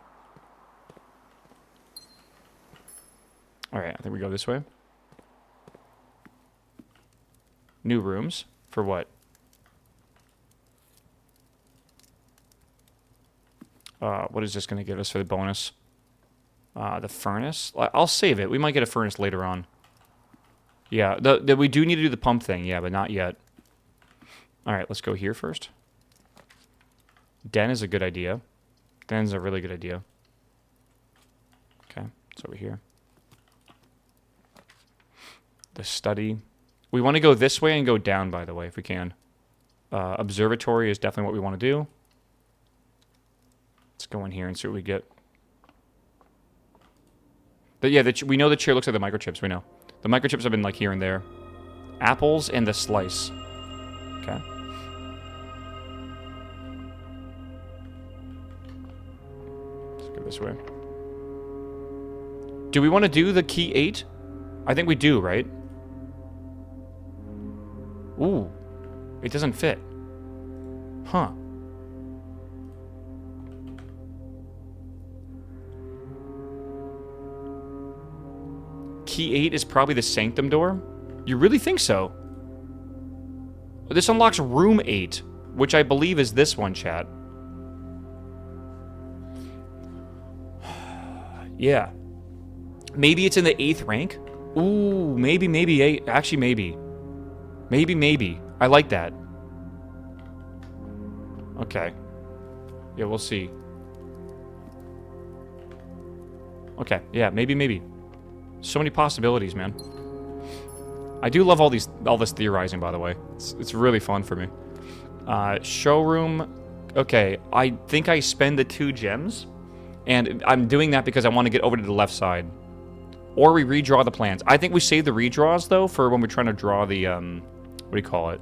Alright, I think we go this way. New rooms. For what? What is this going to give us for the bonus? The furnace? I'll save it. We might get a furnace later on. Yeah, we do need to do the pump thing. Yeah, but not yet. Alright, let's go here first. Den is a good idea. Den's a really good idea. Okay, it's over here. The study. We want to go this way and go down, by the way, if we can. Observatory is definitely what we want to do. Let's go in here and see what we get. But yeah, we know the chair looks like the microchips. We know. The microchips have been like here and there. Apples and the slice. Okay. Let's go this way. Do we want to do the key 8? I think we do, right? Ooh. It doesn't fit. Huh. Key 8 is probably the sanctum door? You really think so? This unlocks room 8, which I believe is this one, chat. Yeah. Maybe it's in the 8th rank? Ooh, maybe. Actually, maybe. Maybe. I like that. Okay. Yeah, we'll see. Okay, yeah, maybe. So many possibilities, man. I do love all this theorizing, by the way. It's really fun for me. Showroom. Okay, I think I spend the 2 gems. And I'm doing that because I want to get over to the left side. Or we redraw the plans. I think we save the redraws, though, for when we're trying to draw the, what do you call it?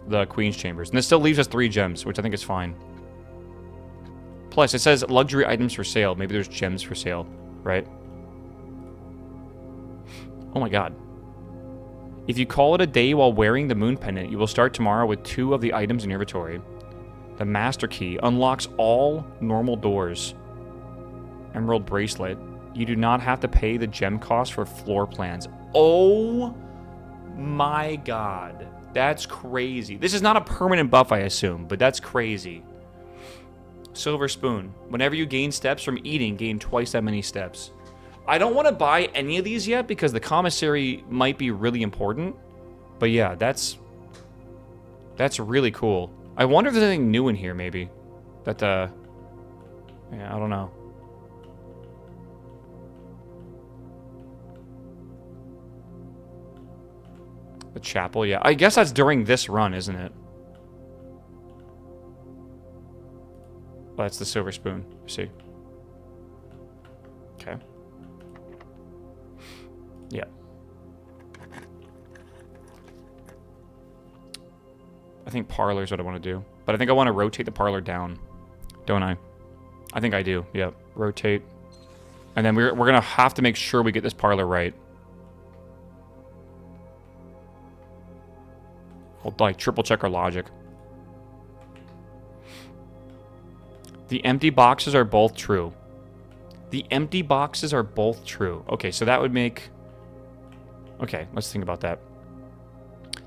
The Queen's Chambers. And this still leaves us 3 gems, which I think is fine. Plus, it says luxury items for sale. Maybe there's gems for sale, right? Oh my god. If you call it a day while wearing the moon pendant, you will start tomorrow with 2 of the items in your inventory. The master key unlocks all normal doors. Emerald bracelet. You do not have to pay the gem cost for floor plans. Oh my god. That's crazy. This is not a permanent buff, I assume, but that's crazy. Silver spoon. Whenever you gain steps from eating, gain twice that many steps. I don't want to buy any of these yet because the commissary might be really important. But yeah, that's really cool. I wonder if there's anything new in here, maybe. That, yeah, I don't know. The chapel, yeah. I guess that's during this run, isn't it? Oh, that's the silver spoon. See? Okay. Yeah. I think parlor is what I want to do. But I think I want to rotate the parlor down. Don't I? I think I do. Yep. Rotate. And then we're going to have to make sure we get this parlor right. We'll like triple check our logic. The empty boxes are both true. The empty boxes are both true. Okay, so that would make... Okay, let's think about that.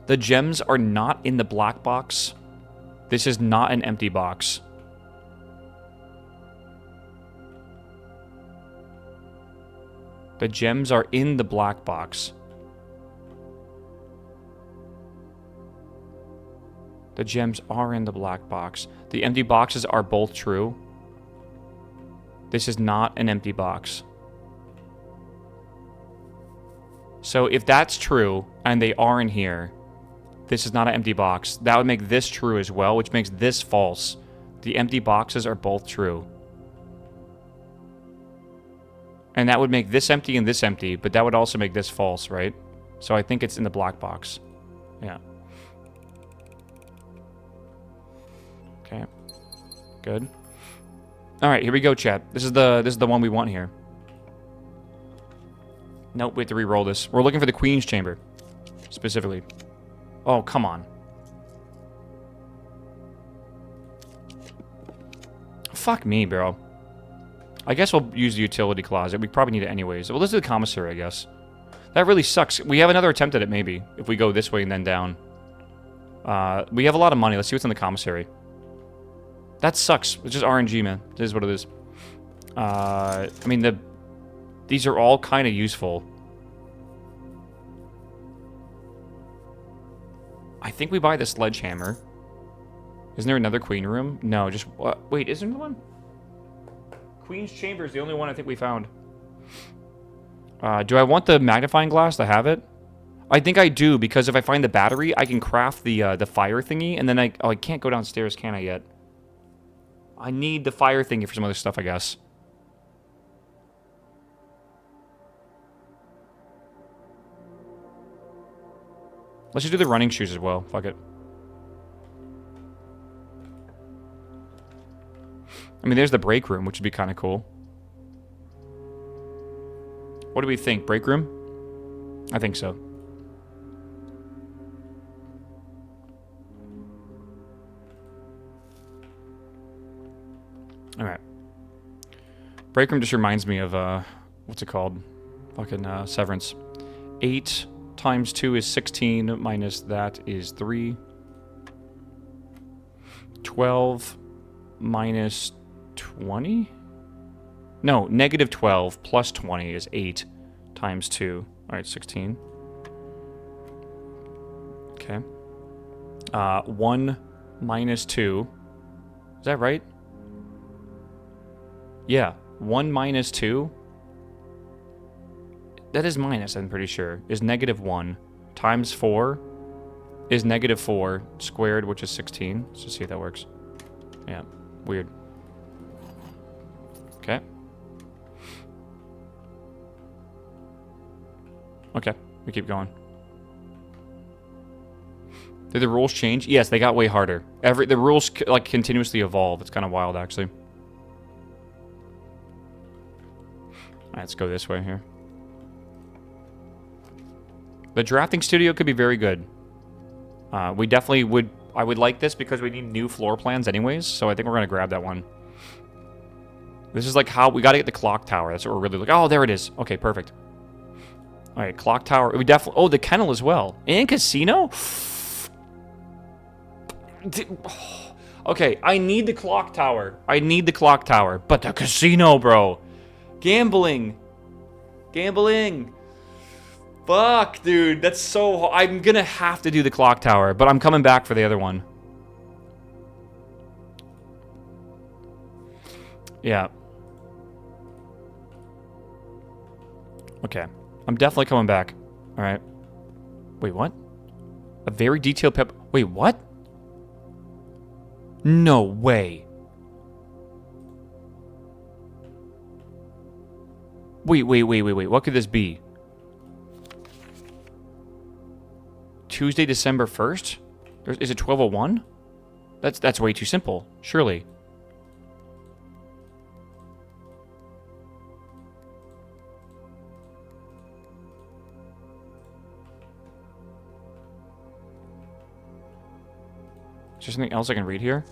The gems are not in the black box. This is not an empty box. The gems are in the black box. The gems are in the black box. The empty boxes are both true. This is not an empty box. So if that's true, and they are in here, this is not an empty box. That would make this true as well, which makes this false. The empty boxes are both true. And that would make this empty and this empty, but that would also make this false, right? So I think it's in the black box. Yeah. Okay. Good. All right, here we go, chat. This is the one we want here. Nope, we have to re-roll this. We're looking for the Queen's Chamber, specifically. Oh, come on. Fuck me, bro. I guess we'll use the utility closet. We probably need it anyways. Well, let's do the commissary, I guess. That really sucks. We have another attempt at it, maybe, if we go this way and then down. We have a lot of money. Let's see what's in the commissary. That sucks. It's just RNG, man. It is what it is. I mean, these are all kind of useful. I think we buy the sledgehammer. Isn't there another queen room? No, just... wait, isn't there one? Queen's Chamber is the only one I think we found. Do I want the magnifying glass to have it? I think I do, because if I find the battery, I can craft the fire thingy, and then I can't go downstairs, can I yet? I need the fire thingy for some other stuff, I guess. Let's just do the running shoes as well. Fuck it. I mean, there's the break room, which would be kind of cool. What do we think? Break room? I think so. Alright. Break room just reminds me of, what's it called? Fucking, Severance. 8 times 2 is 16, minus that is 3. 12 minus 20? No, negative 12 plus 20 is 8 times 2. All right, 16. Okay. 1 minus 2. Is that right? Yeah. 1 minus 2. That is minus, I'm pretty sure. Is negative 1. Times 4 is negative 4 squared, which is 16. Let's just see if that works. Yeah. Weird. Okay. Okay. We keep going. Did the rules change? Yes, they got way harder. The rules like continuously evolve. It's kind of wild, actually. All right, let's go this way here. The drafting studio could be very good. We definitely would. I would like this because we need new floor plans, anyways. So I think we're gonna grab that one. This is like how we got to get the clock tower. That's what we're really looking. Oh, there it is. Okay, perfect. All right, clock tower. We definitely. Oh, the kennel as well, and casino. Okay, I need the clock tower. I need the clock tower. But the casino, bro. Gambling. Gambling. Fuck, dude. That's so... I'm gonna have to do the clock tower, but I'm coming back for the other one. Yeah. Okay. I'm definitely coming back. Alright. Wait, what? A very detailed pep... Wait, what? No way. Wait. What could this be? Tuesday, December 1st? Is it 12:01? That's way too simple, surely. Is there something else I can read here?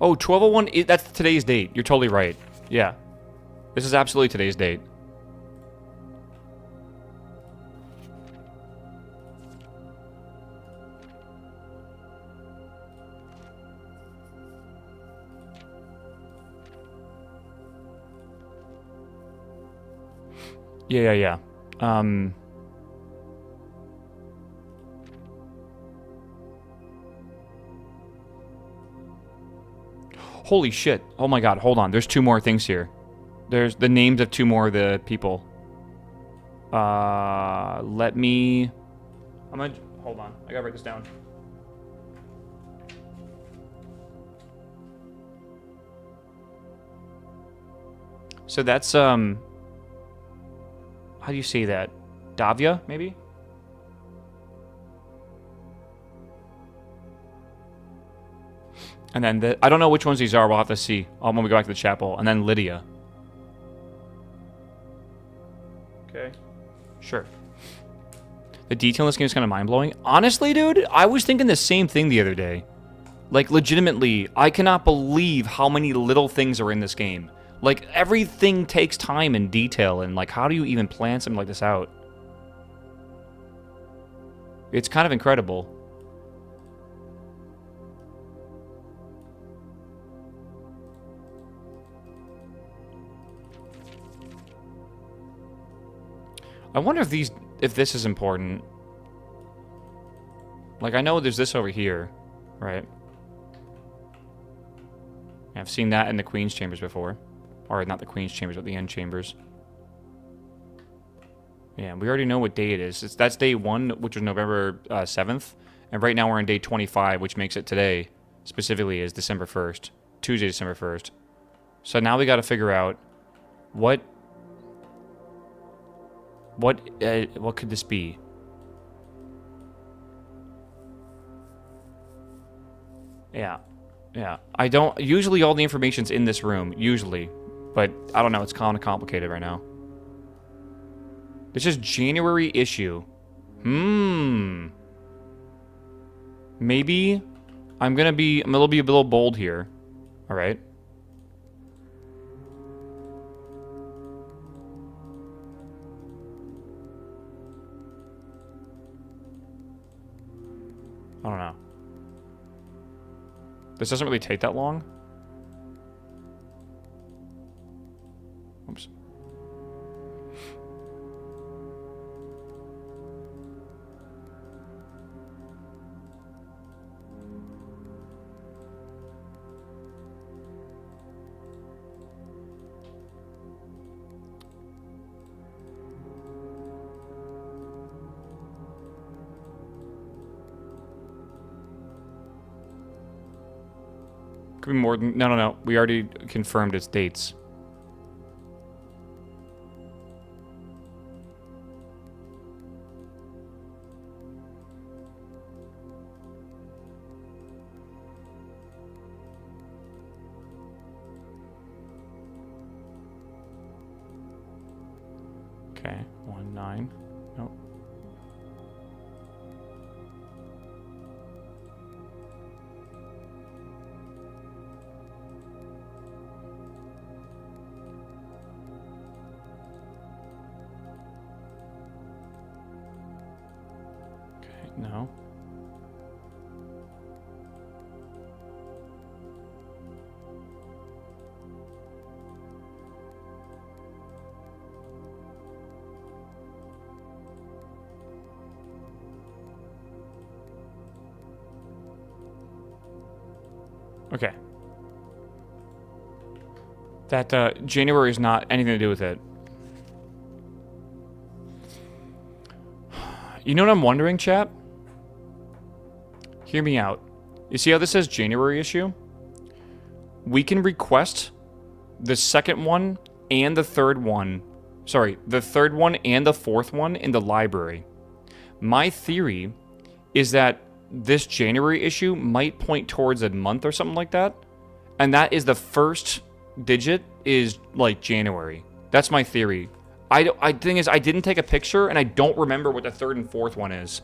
Oh, 12:01, that's today's date. You're totally right. Yeah. This is absolutely today's date. Yeah. Holy shit. Oh my god, hold on. There's 2 more things here. There's the names of 2 more of the people. Let me... Hold on. I gotta write this down. So that's, how do you say that? Davia, maybe? And then I don't know which ones these are. We'll have to see when we go back to the chapel. And then Lydia. Okay. Sure. The detail in this game is kind of mind-blowing. Honestly, dude, I was thinking the same thing the other day. Like, legitimately, I cannot believe how many little things are in this game. Like, everything takes time and detail, and, like, how do you even plan something like this out? It's kind of incredible. I wonder if this is important. Like, I know there's this over here, right? I've seen that in the Queen's Chambers before. Or not the Queen's Chambers, but the End Chambers. Yeah, we already know what day it is. That's day 1, which was November 7th. And right now we're on day 25, which makes it today, specifically, is December 1st. Tuesday, December 1st. So now we got to figure out what could this be? Yeah. I don't... Usually all the information's in this room. Usually. But, I don't know. It's kind of complicated right now. This is January issue. Maybe... I'm gonna be a little bold here. Alright. I don't know. This doesn't really take that long. Oops. Could be more than... No. We already confirmed its dates. Okay, 1-9. Nope. Okay, no. Okay. That, January is not anything to do with it. You know what I'm wondering, chat? Hear me out. You see how this says January issue? We can request the second one and the third one. Sorry, the third one and the fourth one in the library. My theory is that this January issue might point towards a month or something like that. And that is the first digit is like January. That's my theory. Thing is, I didn't take a picture and I don't remember what the third and fourth one is.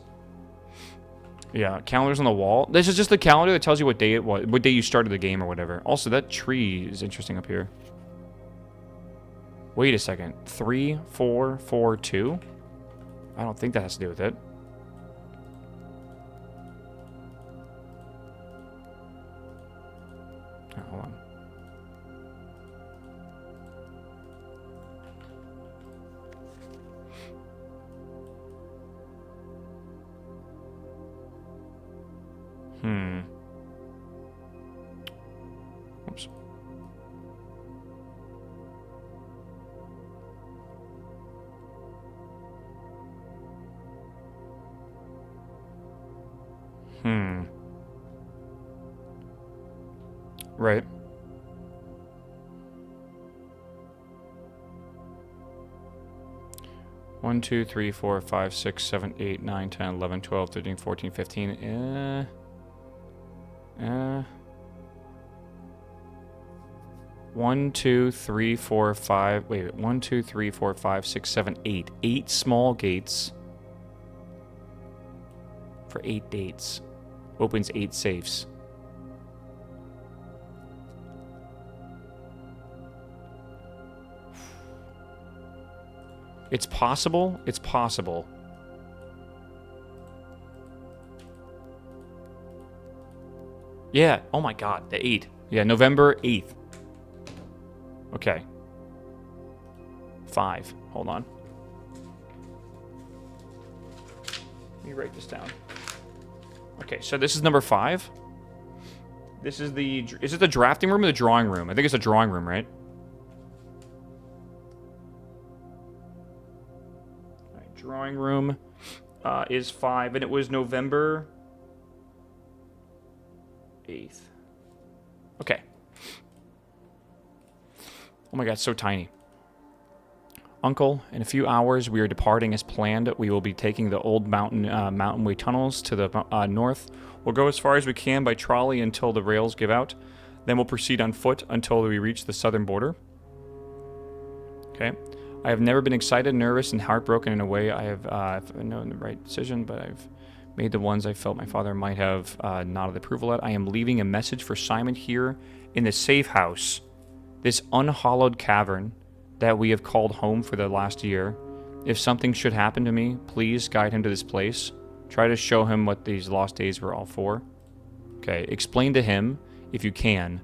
Yeah, calendar's on the wall. This is just the calendar that tells you what day it was, what day you started the game or whatever. Also, that tree is interesting up here. Wait a second. 3, 4, 4, 2? I don't think that has to do with it. Oh, hold on. Oops. Right. One, 2, 3, 4, 5, 6, 7, 8, 9, 10, 11, 12, 13, 14, 15. 1, 2, 3, 4, 5. Wait, 1, 2, 3, 4, 5, 6, 7, 8. 8 small gates for 8 dates. Opens 8 safes. It's possible. It's possible. Yeah. Oh my God. The 8th. Yeah, November 8th. Okay. 5. Hold on. Let me write this down. Okay, so this is number 5. This is the... Is it the drafting room or the drawing room? I think it's the drawing room, right? Alright, drawing room is 5, and it was November 8th. Okay. Oh my God, it's so tiny. Uncle, in a few hours we are departing as planned. We will be taking the old mountain way tunnels to the north. We'll go as far as we can by trolley until the rails give out. Then we'll proceed on foot until we reach the southern border. Okay. I have never been excited, nervous, and heartbroken in a way. I have known the right decision, but I've made the ones I felt my father might have nodded approval at. I am leaving a message for Simon here in the safe house. This unhallowed cavern that we have called home for the last year. If something should happen to me, please guide him to this place. Try to show him what these lost days were all for. Okay, explain to him if you can,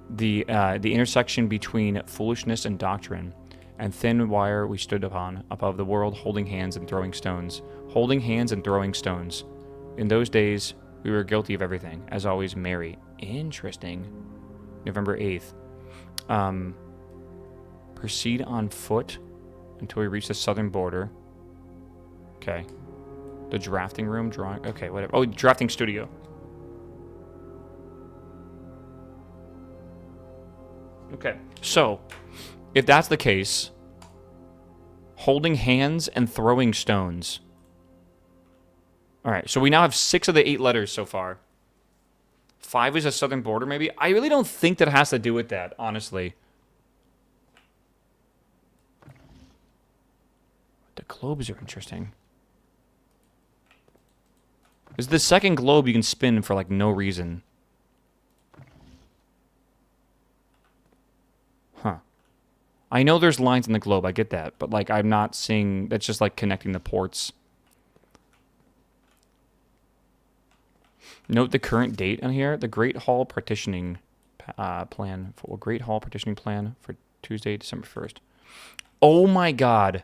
the intersection between foolishness and doctrine, and thin wire we stood upon, above the world, holding hands and throwing stones. Holding hands and throwing stones. In those days, we were guilty of everything. As always, Mary. Interesting. November 8th. Proceed on foot until we reach the southern border. Okay. The drafting room, drawing... Okay, whatever. Oh, drafting studio. Okay, so, if that's the case, holding hands and throwing stones. Alright, so we now have 6 of the 8 letters so far. 5 is a southern border, maybe? I really don't think that has to do with that, honestly. The globes are interesting. This is the second globe you can spin for, like, no reason. Huh. I know there's lines in the globe, I get that. But, like, I'm not seeing... That's just, like, connecting the ports. Note the current date on here. The Great Hall Partitioning plan. Great Hall Partitioning plan for Tuesday, December 1st. Oh, my God.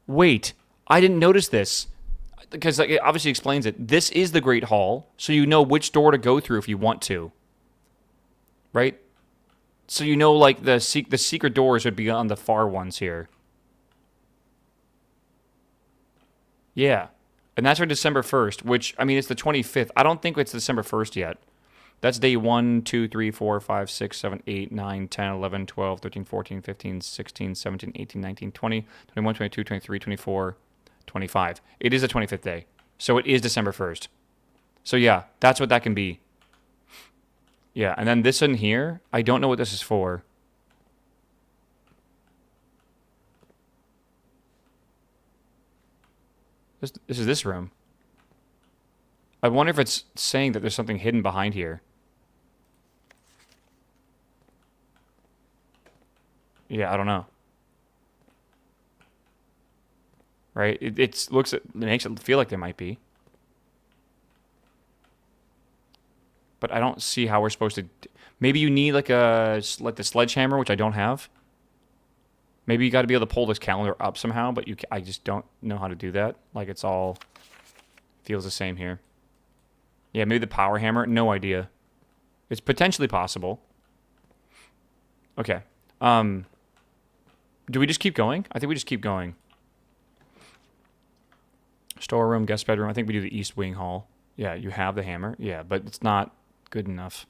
Wait. I didn't notice this. Because like, it obviously explains it. This is the Great Hall, so you know which door to go through if you want to. Right? So you know, like, the secret doors would be on the far ones here. Yeah. And that's for December 1st, which, I mean, it's the 25th. I don't think it's December 1st yet. That's day 1, 2, 3, 4, 5, 6, 7, 8, 9, 10, 11, 12, 13, 14, 15, 16, 17, 18, 19, 20, 21, 22, 23, 24... 25. It is the 25th day. So it is December 1st. So yeah, that's what that can be. Yeah, and then this in here, I don't know what this is for. This is this room. I wonder if it's saying that there's something hidden behind here. Yeah, I don't know. Right? It makes it feel like there might be. But I don't see how we're supposed to... Maybe you need like the sledgehammer, which I don't have. Maybe you got to be able to pull this calendar up somehow, but I just don't know how to do that. Like, it's all... Feels the same here. Yeah, maybe the power hammer. No idea. It's potentially possible. Okay. Do we just keep going? I think we just keep going. Storeroom, guest bedroom. I think we do the East Wing Hall. Yeah, you have the hammer. Yeah, but it's not good enough.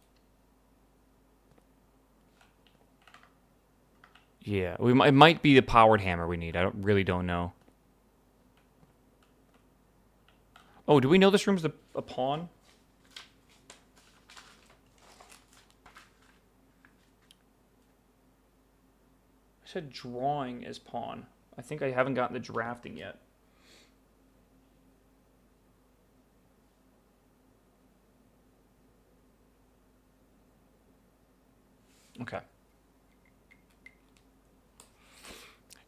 Yeah, it might be the powered hammer we need. I really don't know. Oh, do we know this room's a pawn? I said drawing is pawn. I think I haven't gotten the drafting yet. Okay.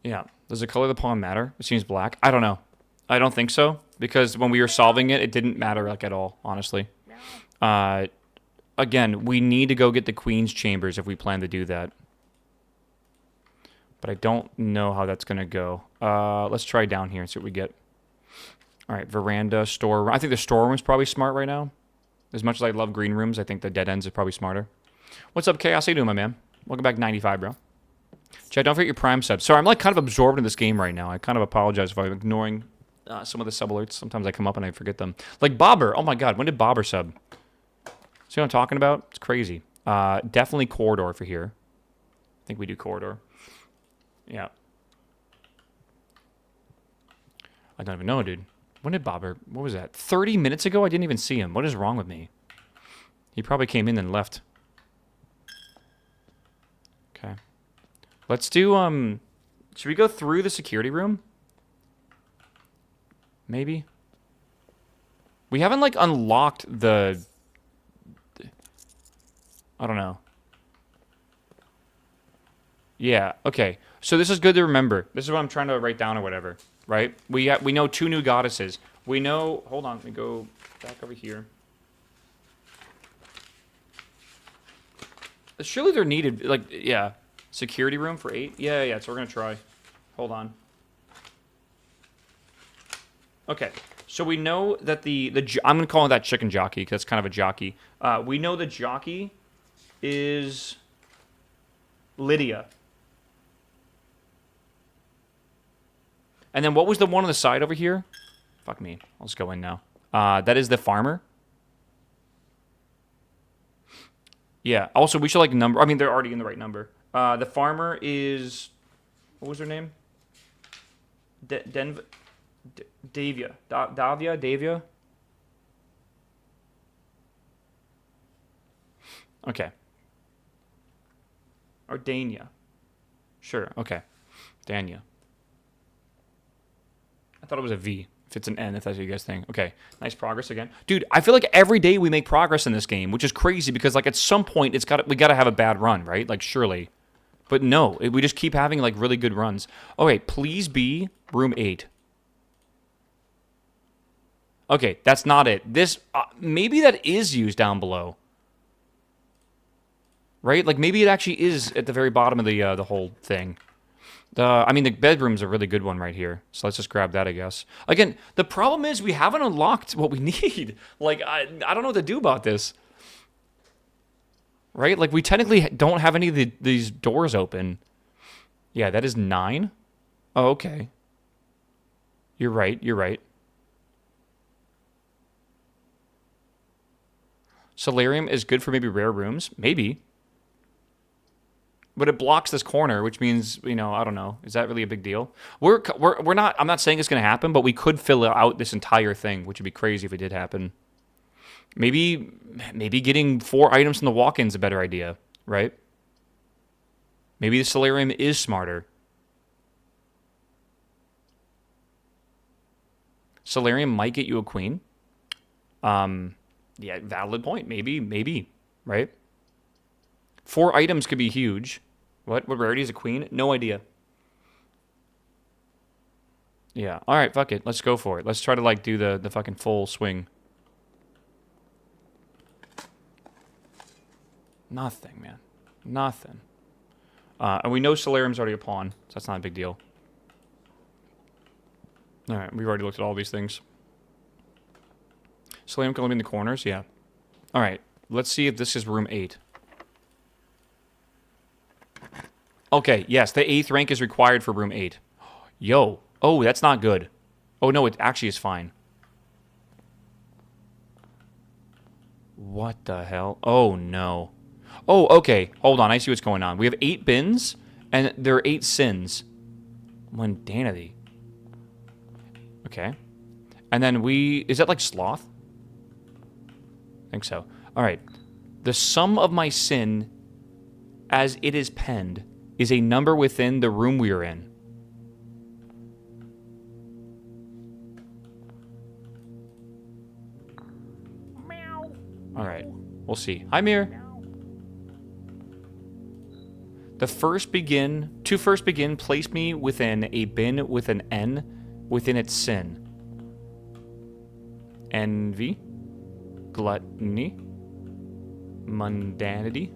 Yeah. Does the color of the pawn matter? It seems black. I don't know. I don't think so. Because when we were solving it, it didn't matter like at all, honestly. Again, we need to go get the Queen's Chambers if we plan to do that. But I don't know how that's going to go. Let's try down here and see what we get. All right, veranda, storeroom. I think the storeroom's probably smart right now. As much as I love green rooms, I think the dead ends is probably smarter. What's up, Chaos? How you doing, my man? Welcome back, 95, bro. Chad, don't forget your Prime sub. Sorry, I'm like kind of absorbed in this game right now. I kind of apologize if I'm ignoring some of the sub alerts. Sometimes I come up and I forget them. Like Bobber. Oh my god, when did Bobber sub? See what I'm talking about? It's crazy. Definitely corridor for here. I think we do corridor. Yeah. I don't even know, dude. When did Bobber... What was that? 30 minutes ago? I didn't even see him. What is wrong with me? He probably came in and left. Okay. Let's do, should we go through the security room? Maybe? We haven't, like, unlocked the... I don't know. Yeah, okay. So this is good to remember. This is what I'm trying to write down or whatever, right? We know 2 new goddesses. We know... Hold on, let me go back over here. Surely they're needed. Like, yeah. Security room for 8? Yeah, so we're going to try. Hold on. Okay. So we know that I'm going to call that chicken jockey, because it's kind of a jockey. We know the jockey is Lydia. And then what was the one on the side over here? Fuck me. I'll just go in now. That is the farmer. Yeah. Also, we should like number. I mean, they're already in the right number. The farmer is. What was her name? Davia. Davia? Okay. Or Dania. Sure. Okay. Dania. I thought it was a V. If it's an N, if that's what you guys think. Okay. Nice progress again. Dude, I feel like every day we make progress in this game, which is crazy because like at some point we gotta have a bad run, right? Like surely. But no, we just keep having like really good runs. Okay, please be room 8. Okay, that's not it. This maybe that is used down below. Right? Like maybe it actually is at the very bottom of the whole thing. I mean, the bedroom's a really good one right here. So let's just grab that, I guess. Again, the problem is we haven't unlocked what we need. Like, I don't know what to do about this. Right? Like, we technically don't have any of these doors open. Yeah, that is 9. Oh, okay. You're right. Solarium is good for maybe rare rooms. Maybe. But it blocks this corner, which means, you know, I don't know. Is that really a big deal? We're not, I'm not saying it's going to happen, but we could fill out this entire thing, which would be crazy if it did happen. Maybe getting 4 items from the walk-in's a better idea, right? Maybe the solarium is smarter. Solarium might get you a queen. Yeah, valid point. Maybe, right? 4 items could be huge. What rarity is a queen? No idea. Yeah. All right, fuck it. Let's go for it. Let's try to like do the fucking full swing. Nothing, man. Nothing. And we know Solarium's already a pawn, so that's not a big deal. All right, we've already looked at all these things. Solarium can only be in the corners? Yeah. All right, let's see if this is room 8. Okay, yes, the 8th rank is required for room 8. Yo. Oh, that's not good. Oh, no, it actually is fine. What the hell? Oh, no. Oh, okay. Hold on. I see what's going on. We have 8 bins, and there are 8 sins. Mundanity. Okay. And then is that like sloth? I think so. All right. The sum of my sin, as it is penned, is a number within the room we are in. Meow. All right. We'll see. Hi, Mir. To first begin, place me within a bin with an N within its sin. Envy, gluttony, mundanity.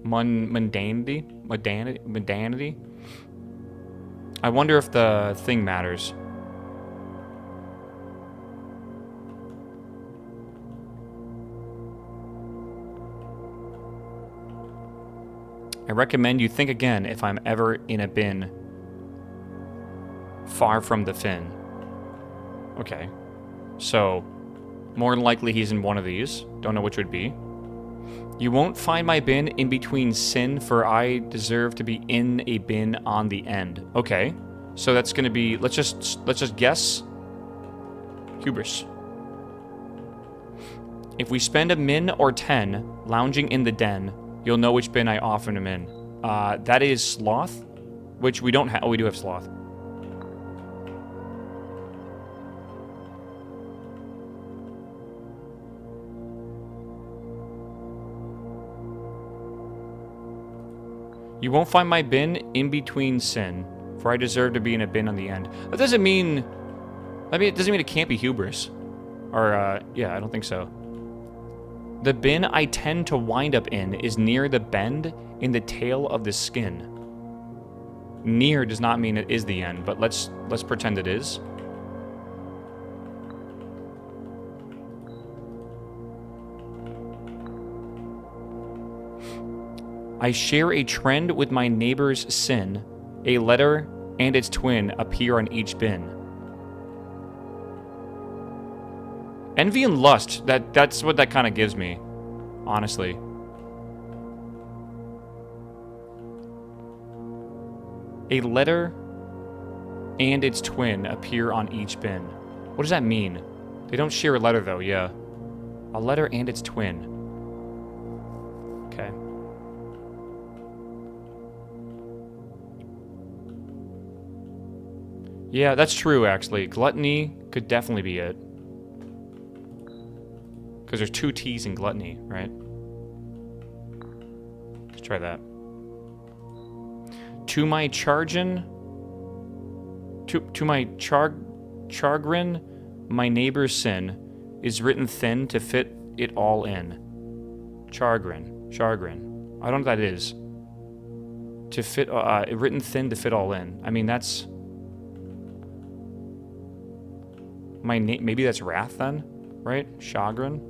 Mundanity. I wonder if the thing matters. I recommend you think again if I'm ever in a bin far from the fin. Okay. So, more than likely he's in one of these. Don't know which would be. You won't find my bin in between sin, for I deserve to be in a bin on the end. Okay. So that's going to be, let's just guess. Hubris. If we spend a min or 10 lounging in the den, you'll know which bin I often am in. That is sloth, which we don't have. Oh, we do have sloth. You won't find my bin in between sin, for I deserve to be in a bin on the end. That doesn't mean I mean, it doesn't mean it can't be hubris. Or, yeah, I don't think so. The bin I tend to wind up in is near the bend in the tail of the skin. Near does not mean it is the end, but let's pretend it is. I share a trend with my neighbor's sin. A letter and its twin appear on each bin. Envy and lust, that's what that kind of gives me, honestly. A letter and its twin appear on each bin. What does that mean? They don't share a letter though, yeah. A letter and its twin. Okay. Yeah, that's true, actually. Gluttony could definitely be it. Because there's 2 T's in gluttony, right? Let's try that. To my chagrin, my neighbor's sin is written thin to fit it all in. Chagrin. I don't know what that is. To fit, written thin to fit all in. I mean, that's... maybe that's wrath then, right? Chagrin.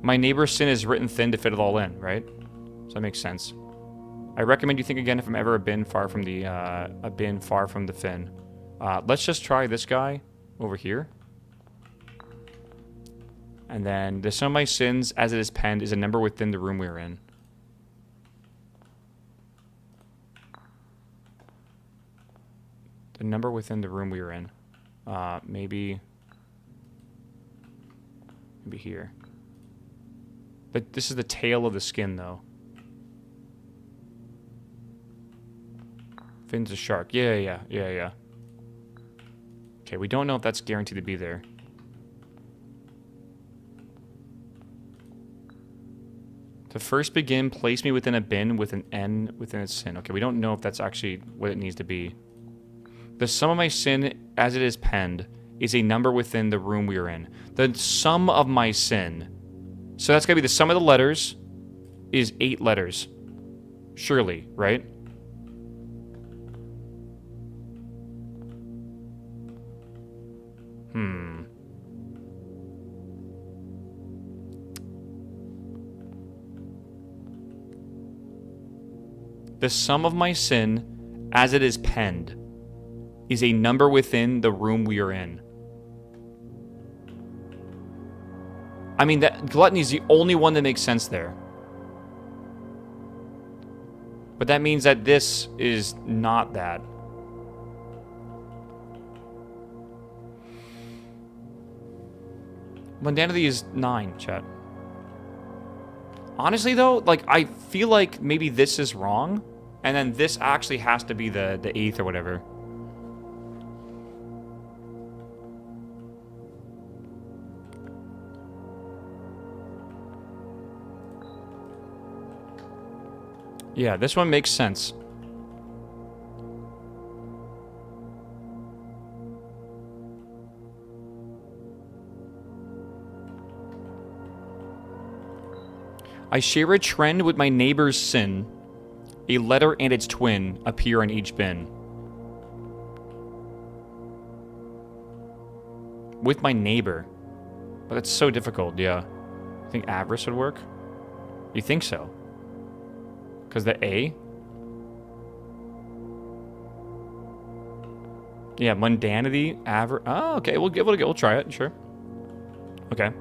My neighbor's sin is written thin to fit it all in, right? So that makes sense. I recommend you think again if I'm ever a bin far from the fin. Let's just try this guy over here. And then the sum of my sins as it is penned is a number within the room we're in. The number within the room we were in. Maybe here. But this is the tail of the skin, though. Fin's a shark. Yeah. Okay, we don't know if that's guaranteed to be there. To first begin, place me within a bin with an N within its sin. Okay, we don't know if that's actually what it needs to be. The sum of my sin, as it is penned, is a number within the room we are in. The sum of my sin. So that's got to be the sum of the letters is 8 letters. Surely, right? The sum of my sin, as it is penned, is a number within the room we are in. I mean, that gluttony is the only one that makes sense there. But that means that this is not that. Mundanity is 9, chat. Honestly, though, like, I feel like maybe this is wrong, and then this actually has to be the 8th or whatever. Yeah, this one makes sense. I share a trend with my neighbor's sin. A letter and its twin appear on each bin. With my neighbor. But that's so difficult, yeah. I think avarice would work? You think so? Because the A? Yeah, mundanity, avarice. Oh, okay, we'll give it a go. We'll try it, sure. Okay.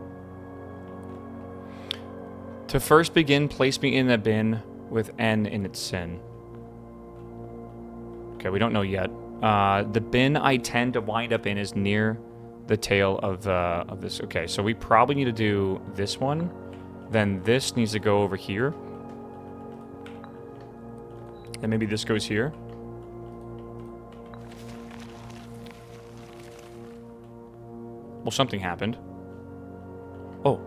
To first begin, place me in a bin with N in its sin. Okay, we don't know yet. The bin I tend to wind up in is near the tail of this. Okay, so we probably need to do this one. Then this needs to go over here. And maybe this goes here. Well, something happened. Oh.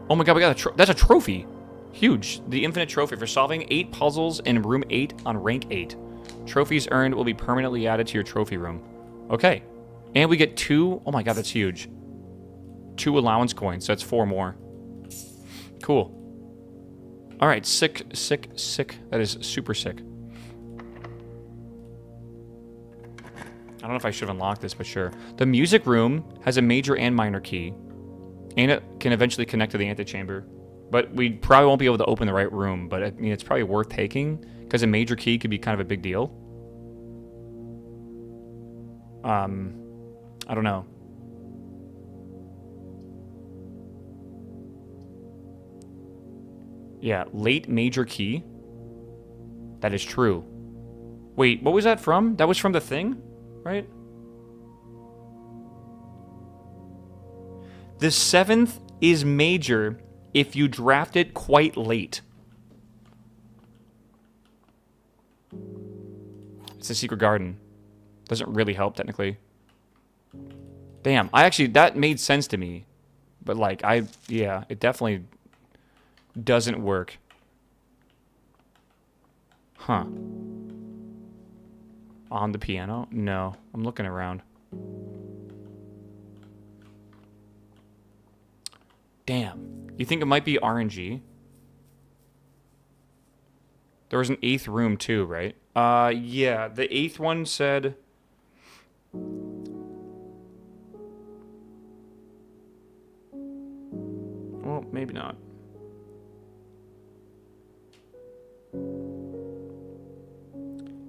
Oh my god, we got that's a trophy. Huge. The infinite trophy for solving 8 puzzles in room 8 on rank 8. Trophies earned will be permanently added to your trophy room. Okay. And we get 2... Oh my god, that's huge. 2 allowance coins, so that's 4 more. Cool. Alright, sick, sick, sick. That is super sick. I don't know if I should unlock this, but sure. The music room has a major and minor key. And it can eventually connect to the antechamber. But we probably won't be able to open the right room. But I mean, it's probably worth taking. Because a major key could be kind of a big deal. I don't know. Yeah, late major key. That is true. Wait, what was that from? That was from the thing? Right? The 7th is major if you draft it quite late. It's a secret garden. Doesn't really help, technically. Damn, that made sense to me. But, like, yeah, it definitely doesn't work. Huh. On the piano? No, I'm looking around. Damn. You think it might be RNG? There was an 8th room too, right? Yeah, the 8th one said... Well, maybe not.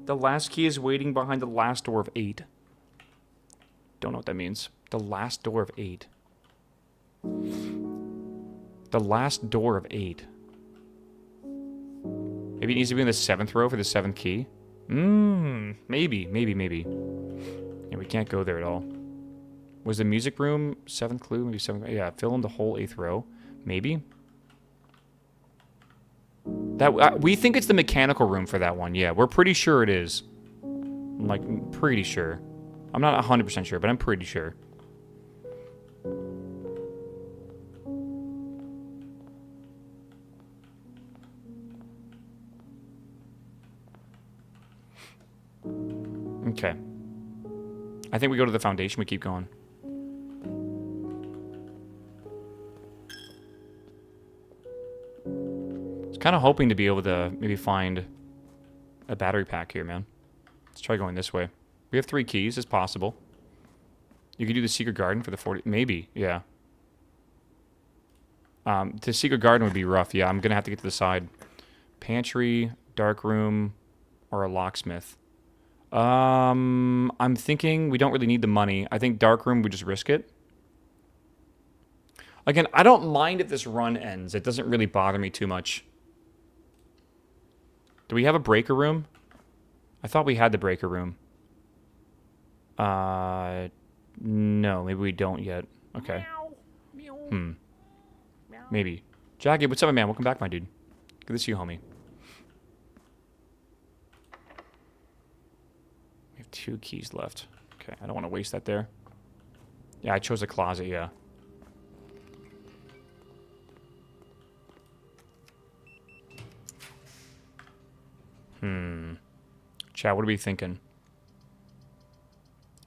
The last key is waiting behind the last door of 8. Don't know what that means. The last door of 8. The last door of 8. Maybe it needs to be in the 7th row for the 7th key? Maybe. Yeah, we can't go there at all. Was the music room 7th clue? Maybe 7th. Yeah, fill in the whole 8th row. Maybe. We think it's the mechanical room for that one. Yeah, we're pretty sure it is. I'm like, pretty sure. I'm not 100% sure, but I'm pretty sure. Okay. I think we go to the foundation. We keep going. Kind of hoping to be able to maybe find a battery pack here, man. Let's try going this way. We have 3 keys. It's possible. You could do the secret garden for the 40... Maybe, yeah. The secret garden would be rough. Yeah, I'm going to have to get to the side. Pantry, dark room, or a locksmith. I'm thinking we don't really need the money. I think dark room, we just risk it. Again, I don't mind if this run ends. It doesn't really bother me too much. Do we have a breaker room? I thought we had the breaker room. No, maybe we don't yet. Okay. Maybe. Jackie, what's up, man? Welcome back, my dude. Good to see you, homie. We have 2 keys left. Okay, I don't want to waste that there. Yeah, I chose a closet, yeah. Chat, what are we thinking?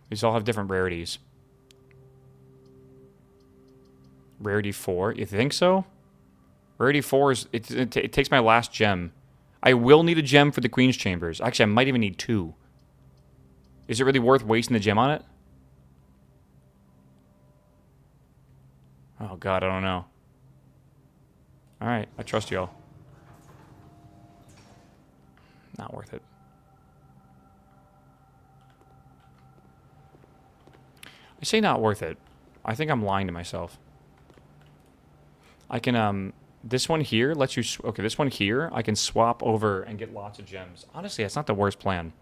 These all have different rarities. Rarity 4? You think so? Rarity 4 is... It takes my last gem. I will need a gem for the Queen's Chambers. Actually, I might even need 2. Is it really worth wasting the gem on it? Oh, God, I don't know. Alright, I trust y'all. Not worth it. I say not worth it. I think I'm lying to myself. I can, this one here lets you... Okay, this one here, I can swap over and get lots of gems. Honestly, that's not the worst plan.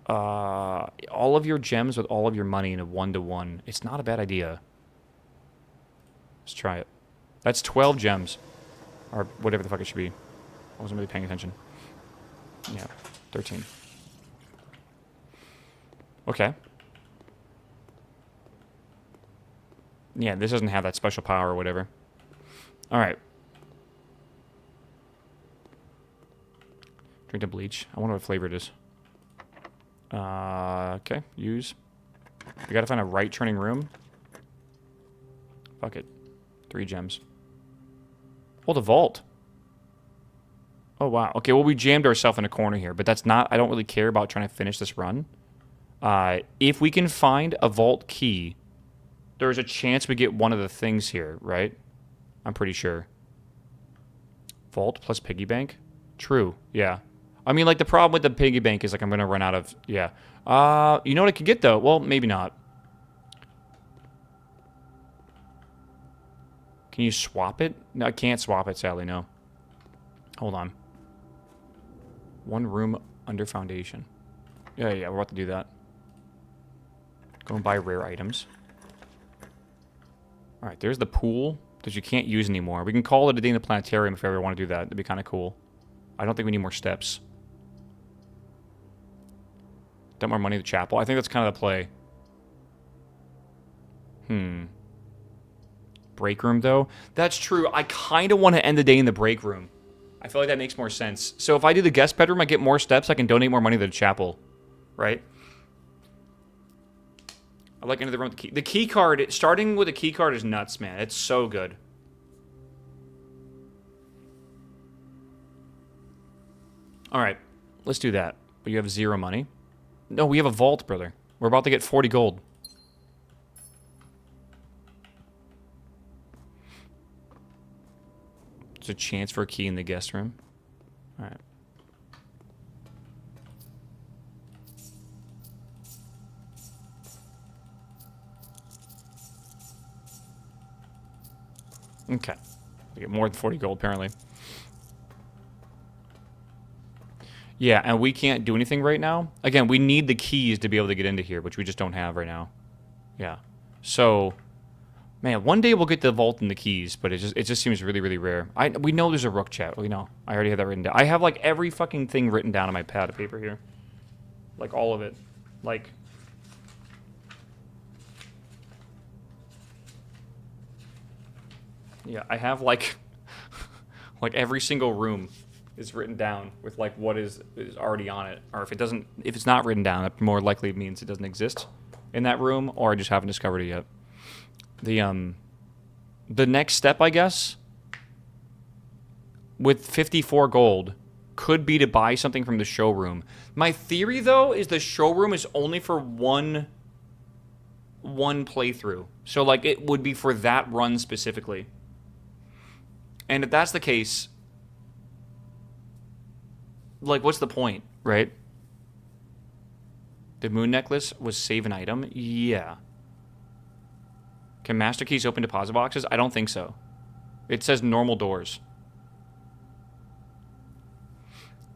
All of your gems with all of your money in a 1-to-1. It's not a bad idea. Let's try it. That's 12 gems. Or whatever the fuck it should be. I wasn't really paying attention. Yeah, 13. Okay. Yeah, this doesn't have that special power or whatever. Alright. Drink the bleach. I wonder what flavor it is. Okay, use. We gotta find a right turning room. Fuck it. 3 gems. Oh, the vault. Oh, wow. Okay, well, we jammed ourselves in a corner here, but that's not... I don't really care about trying to finish this run. If we can find a vault key, there's a chance we get one of the things here, right? I'm pretty sure. Vault plus piggy bank? True, yeah. I mean, like, the problem with the piggy bank is, like, I'm gonna run out of... Yeah. You know what I could get, though? Well, maybe not. Can you swap it? No, I can't swap it, sadly, no. Hold on. 1 room under foundation. Yeah, we're about to do that. Go and buy rare items. Alright, there's the pool that you can't use anymore. We can call it a day in the planetarium if we ever want to do that. That'd be kind of cool. I don't think we need more steps. Dump more money to the chapel. I think that's kind of the play. Break room, though? That's true. I kind of want to end the day in the break room. I feel like that makes more sense. So if I do the guest bedroom, I get more steps. I can donate more money to the chapel. Right? I like into the room with the key. The key card, starting with a key card is nuts, man. It's so good. Alright. Let's do that. But you have 0 money. No, we have a vault, brother. We're about to get 40 gold. There's a chance for a key in the guest room. Alright. Okay. We get more than 40 gold, apparently. Yeah, and we can't do anything right now. Again, we need the keys to be able to get into here, which we just don't have right now. Yeah. So, man, one day we'll get the vault and the keys, but it just seems really, really rare. We know there's a rook chat. We know. I already have that written down. I have, like, every fucking thing written down on my pad of paper here. Like, all of it. Like... Yeah, I have, like... like, every single room is written down with, like, what is already on it. Or if it's not written down, that more likely means it doesn't exist in that room, or I just haven't discovered it yet. The next step, I guess, with 54 gold, could be to buy something from the showroom. My theory, though, is the showroom is only for one playthrough. So, like, it would be for that run specifically. And if that's the case, like, what's the point, right? The moon necklace was save an item? Yeah. Can master keys open deposit boxes? I don't think so. It says normal doors.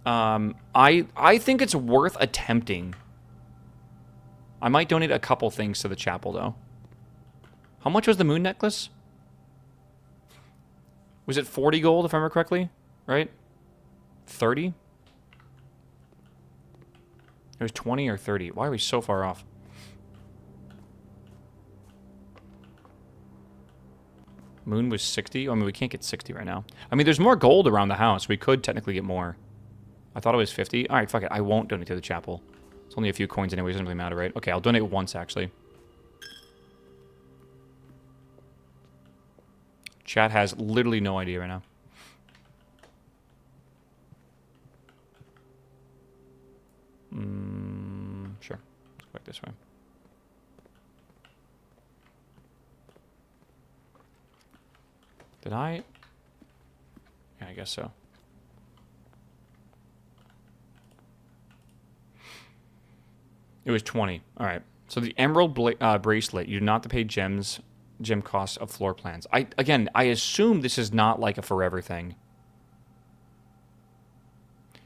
I think it's worth attempting. I might donate a couple things to the chapel, though. How much was the moon necklace? Was it 40 gold, if I remember correctly? Right? 30? It was 20 or 30. Why are we so far off? Moon was 60? I mean, we can't get 60 right now. I mean, there's more gold around the house. We could technically get more. I thought it was 50. All right, fuck it. I won't donate to the chapel. It's only a few coins anyway. It doesn't really matter, right? Okay, I'll donate once, actually. Chat has literally no idea right now. Sure. Let's go back this way. Did I? Yeah, I guess so. It was 20. All right. So the emerald bracelet, you do not have to pay gem costs of floor plans. Again, I assume this is not like a forever thing.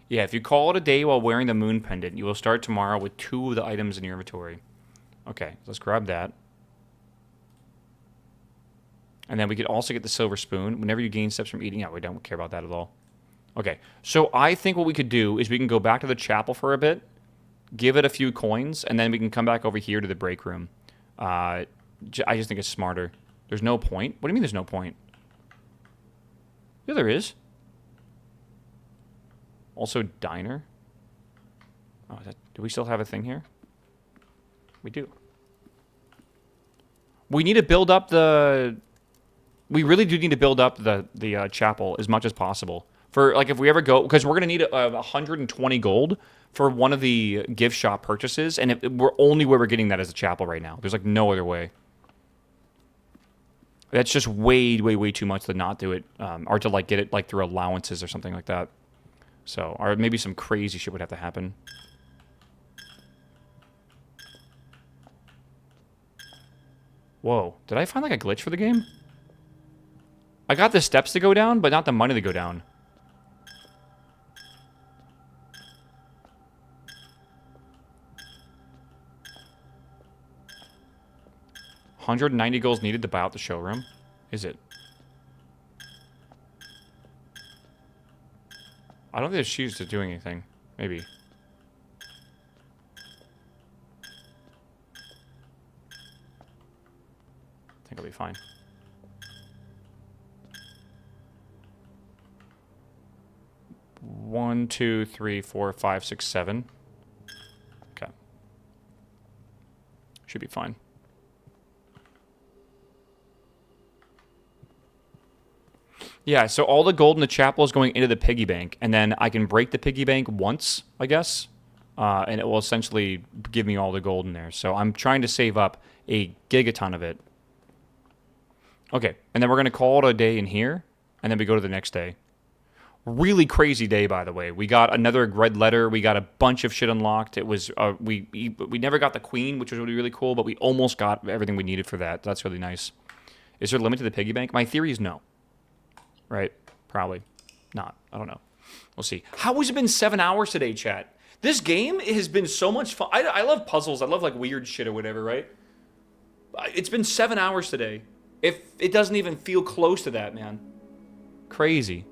Yeah, if you call it a day while wearing the moon pendant, you will start tomorrow with 2 of the items in your inventory. Okay, let's grab that. And then we could also get the silver spoon. Whenever you gain steps from eating, yeah, we don't care about that at all. Okay, so I think what we could do is we can go back to the chapel for a bit, give it a few coins, and then we can come back over here to the break room. I just think it's smarter. There's no point? What do you mean there's no point? Yeah, there is. Also, diner. Oh, do we still have a thing here? We do. We need to build up the... We really do need to build up the chapel as much as possible. For, like, if we ever go... Because we're going to need 120 gold for one of the gift shop purchases, and we're only where we're getting that as a chapel right now. There's, like, no other way. That's just way, way, way too much to not do it, or to, like, get it, like, through allowances or something like that. So, or maybe some crazy shit would have to happen. Whoa. Did I find, like, a glitch for the game? I got the steps to go down, but not the money to go down. $190 goals needed to buy out the showroom? Is it? I don't think the shoes are doing anything. Maybe. I think I'll be fine. One, two, three, four, five, six, seven. Okay. Should be fine. Yeah, so all the gold in the chapel is going into the piggy bank, and then I can break the piggy bank once, I guess, and it will essentially give me all the gold in there. So I'm trying to save up a gigaton of it. Okay, and then we're going to call it a day in here, and then we go to the next day. Really crazy day, by the way. We got another red letter. We got a bunch of shit unlocked. It was we never got the queen, which was really, really cool, but we almost got everything we needed for that. That's really nice. Is there a limit to the piggy bank? My theory is no. Right? Probably not. I don't know. We'll see. How has it been 7 hours today, chat? This game has been so much fun. I love puzzles. I love, like, weird shit or whatever, right? It's been 7 hours today. If it doesn't even feel close to that, man. Crazy.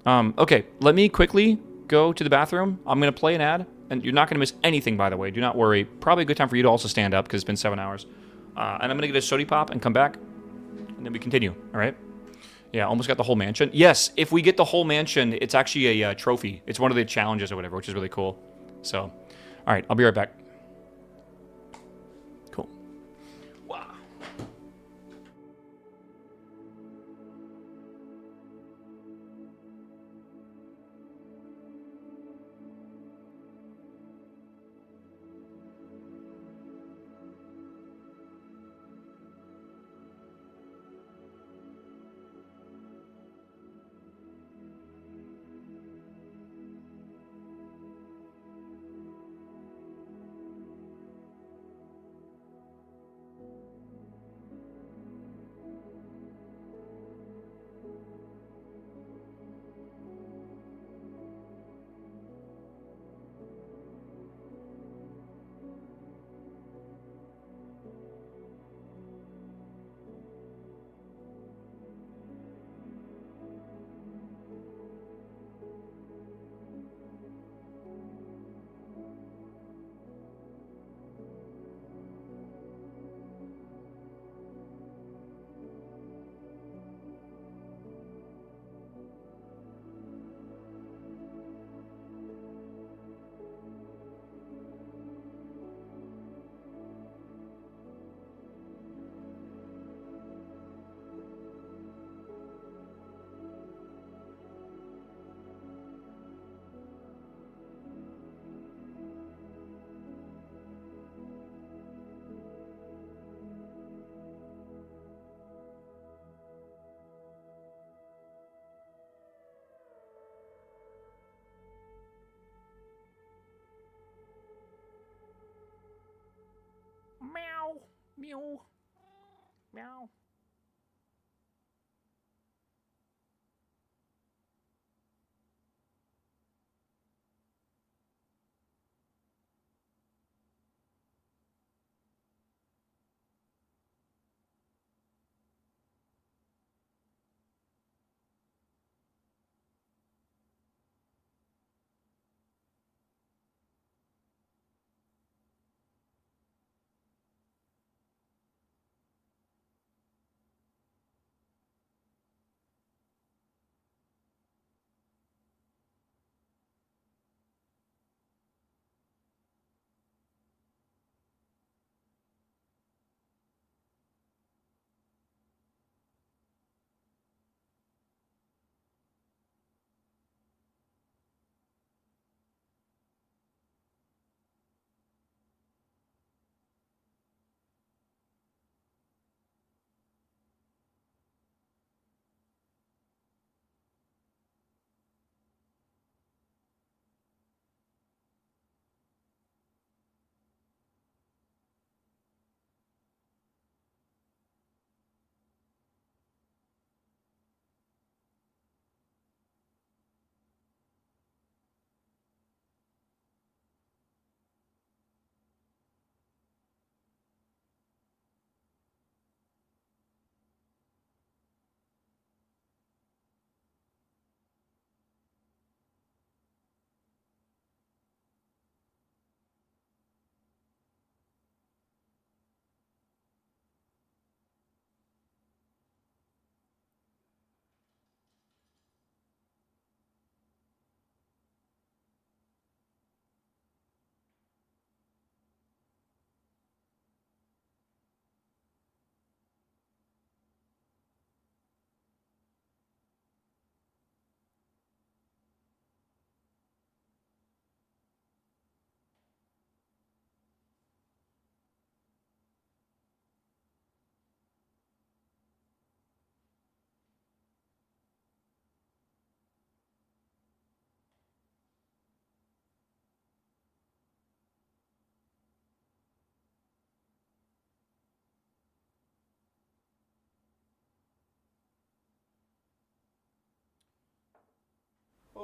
Okay, let me quickly go to the bathroom. I'm going to play an ad, and you're not going to miss anything, by the way. Do not worry. Probably a good time for you to also stand up, because it's been 7 hours. And I'm going to get a sody pop and come back, and then we continue, all right? Yeah, almost got the whole mansion. Yes, if we get the whole mansion, it's actually a trophy. It's one of the challenges or whatever, which is really cool. So, all right, I'll be right back. Cool. Wow. Meow. Meow. Meow.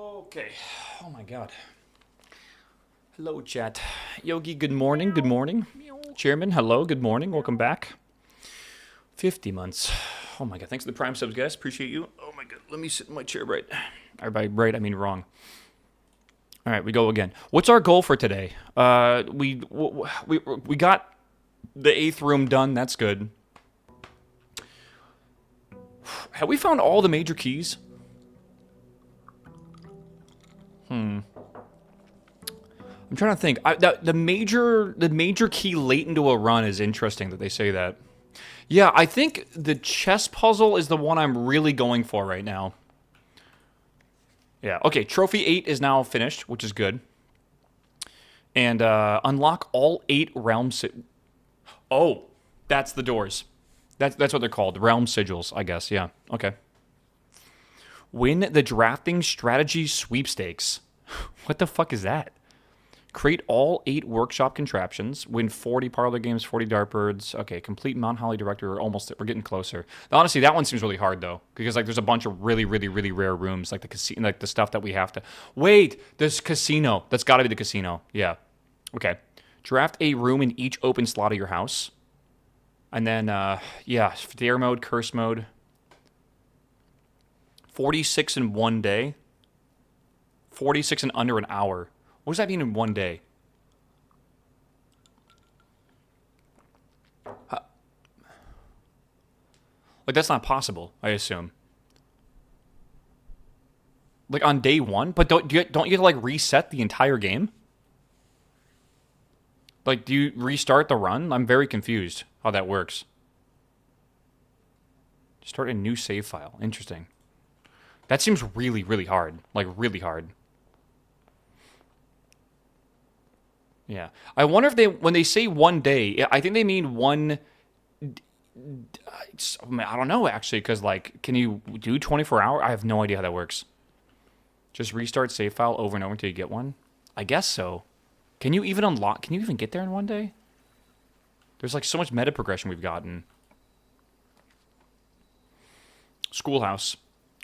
Okay. Oh my god. Hello, chat. Yogi, good morning. Good morning. Chairman, hello. Good morning. Welcome back. 50 months. Oh my god. Thanks for the prime subs, guys. Appreciate you. Oh my god. Let me sit in my chair right. Or by right, I mean wrong. All right, we go again. What's our goal for today? We got the 8th room done. That's good. Have we found all the major keys? I'm trying to think. The major key late into a run is interesting that they say that. Yeah, I think the chess puzzle is the one I'm really going for right now. Yeah, okay, Trophy 8 is now finished, which is good. And unlock all 8 realms. Oh, that's the doors. That's what they're called. Realm sigils, I guess. Yeah, okay. Win the drafting strategy sweepstakes. What the fuck is that? Create all 8 workshop contraptions. Win 40 parlor games, 40 dartbirds. Okay, complete Mount Holly director. We're getting closer. Honestly, that one seems really hard though, because like there's a bunch of really rare rooms, like the casino, like the stuff that we have to. Wait, there's casino. That's got to be the casino. Yeah. Okay. Draft a room in each open slot of your house, and then yeah, dare mode, curse mode. 46 in one day. 46 in under an hour. What does that mean in one day? Like, that's not possible, I assume. Like, on day one? But don't you have to, like, reset the entire game? Like, do you restart the run? I'm very confused how that works. Start a new save file. Interesting. That seems really, really hard. Like, really hard. Yeah. I wonder if when they say one day, I think they mean one. I don't know, actually, because, like, can you do 24 hour? I have no idea how that works. Just restart save file over and over until you get one? I guess so. Can you even unlock? Can you even get there in one day? There's, like, so much meta progression we've gotten. Schoolhouse.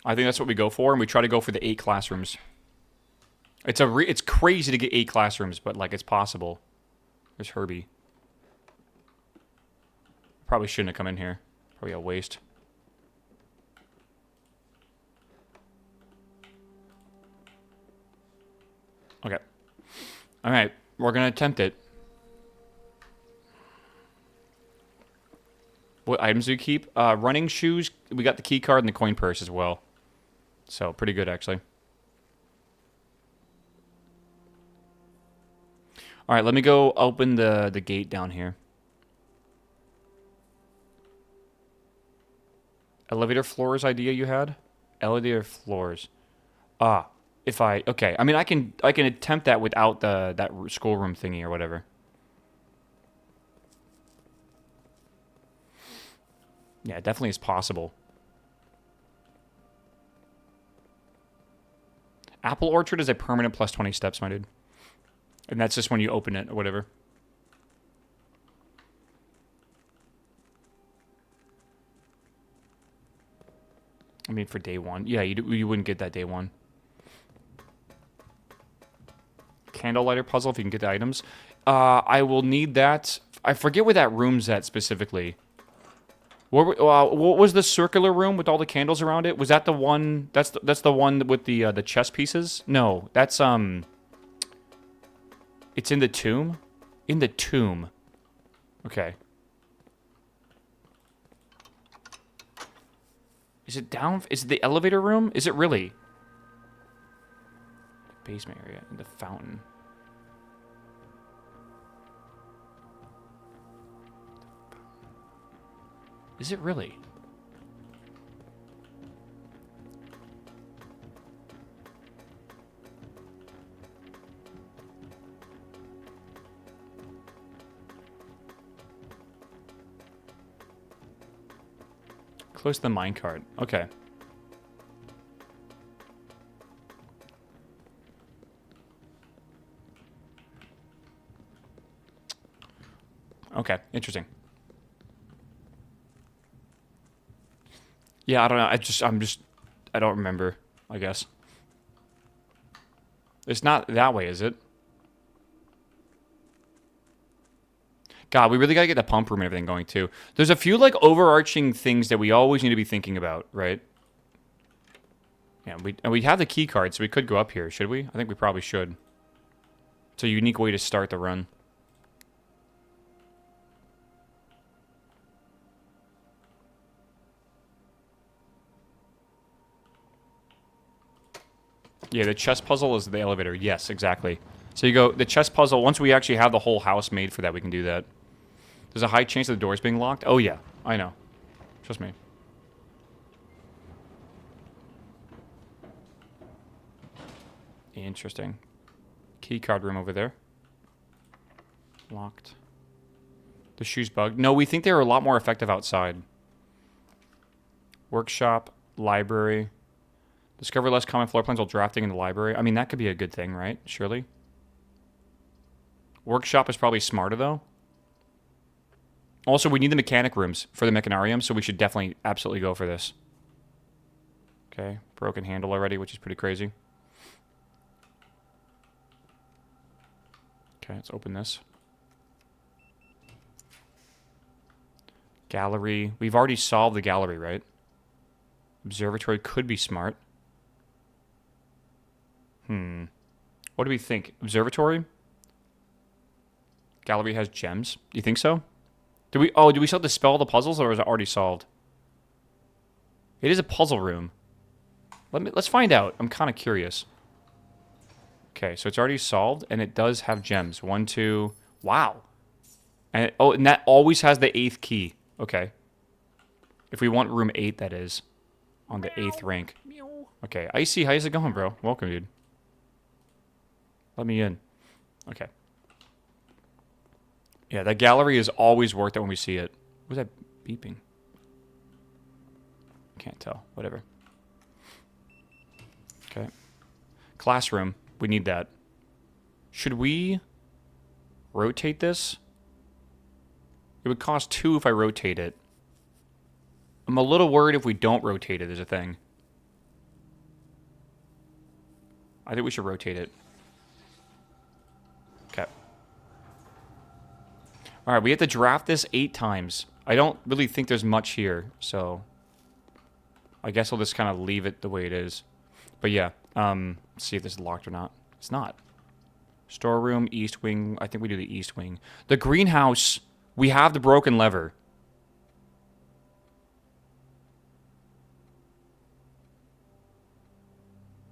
I think that's what we go for, and we try to go for the 8 classrooms. It's crazy to get 8 classrooms, but, like, it's possible. There's Herbie. Probably shouldn't have come in here. Probably a waste. Okay. Alright, we're gonna attempt it. What items do we keep? Running shoes. We got the key card and the coin purse as well. So, pretty good, actually. Alright, let me go open the gate down here. Elevator floors idea you had? Elevator floors. Okay. I mean, I can attempt that without that schoolroom thingy or whatever. Yeah, it definitely is possible. Apple Orchard is a permanent plus 20 steps, my dude. And that's just when you open it or whatever. I mean, for day one. Yeah, you wouldn't get that day one. Candle lighter puzzle, if you can get the items. I will need that. I forget where that room's at specifically. What was the circular room with all the candles around it? Was that the one? That's the one with the chess pieces? No, that's It's in the tomb? In the tomb. Okay. Is it down? Is it the elevator room? Is it really? The basement area and the fountain. Is it really? Close to the minecart. Okay. Okay, interesting. Yeah, I don't know. I don't remember, I guess. It's not that way, is it? God, we really gotta get the pump room and everything going, too. There's a few, like, overarching things that we always need to be thinking about, right? Yeah, we have the key card, so we could go up here, should we? I think we probably should. It's a unique way to start the run. Yeah, the chess puzzle is the elevator. Yes, exactly. So you go, the chess puzzle, once we actually have the whole house made for that, we can do that. There's a high chance of the doors being locked. Oh, yeah. I know. Trust me. Interesting. Key card room over there. Locked. The shoes bugged. No, we think they were a lot more effective outside. Workshop, library. Discover less common floor plans while drafting in the library. I mean, that could be a good thing, right? Surely. Workshop is probably smarter, though. Also, we need the mechanic rooms for the mechanarium, so we should definitely absolutely go for this. Okay, broken handle already, which is pretty crazy. Okay, let's open this. Gallery. We've already solved the gallery, right? Observatory could be smart. What do we think? Observatory? Gallery has gems. Do you think so? Do we still have to spell the puzzles, or is it already solved? It is a puzzle room. Let's find out. I'm kind of curious. Okay, so it's already solved, and it does have gems. 1, 2. Wow. And and that always has the 8th key. Okay. If we want room 8, that is. On the 8th rank. Okay, Icy, how's it going, bro? Welcome, dude. Let me in. Okay. Yeah, that gallery is always worth it when we see it. What was that beeping? Can't tell. Whatever. Okay. Classroom. We need that. Should we rotate this? It would cost 2 if I rotate it. I'm a little worried if we don't rotate it as a thing. I think we should rotate it. Okay. Alright, we have to draft this 8 times. I don't really think there's much here, so I guess I'll just kind of leave it the way it is. But yeah, let's see if this is locked or not. It's not. Storeroom, east wing. I think we do the east wing. The greenhouse, we have the broken lever.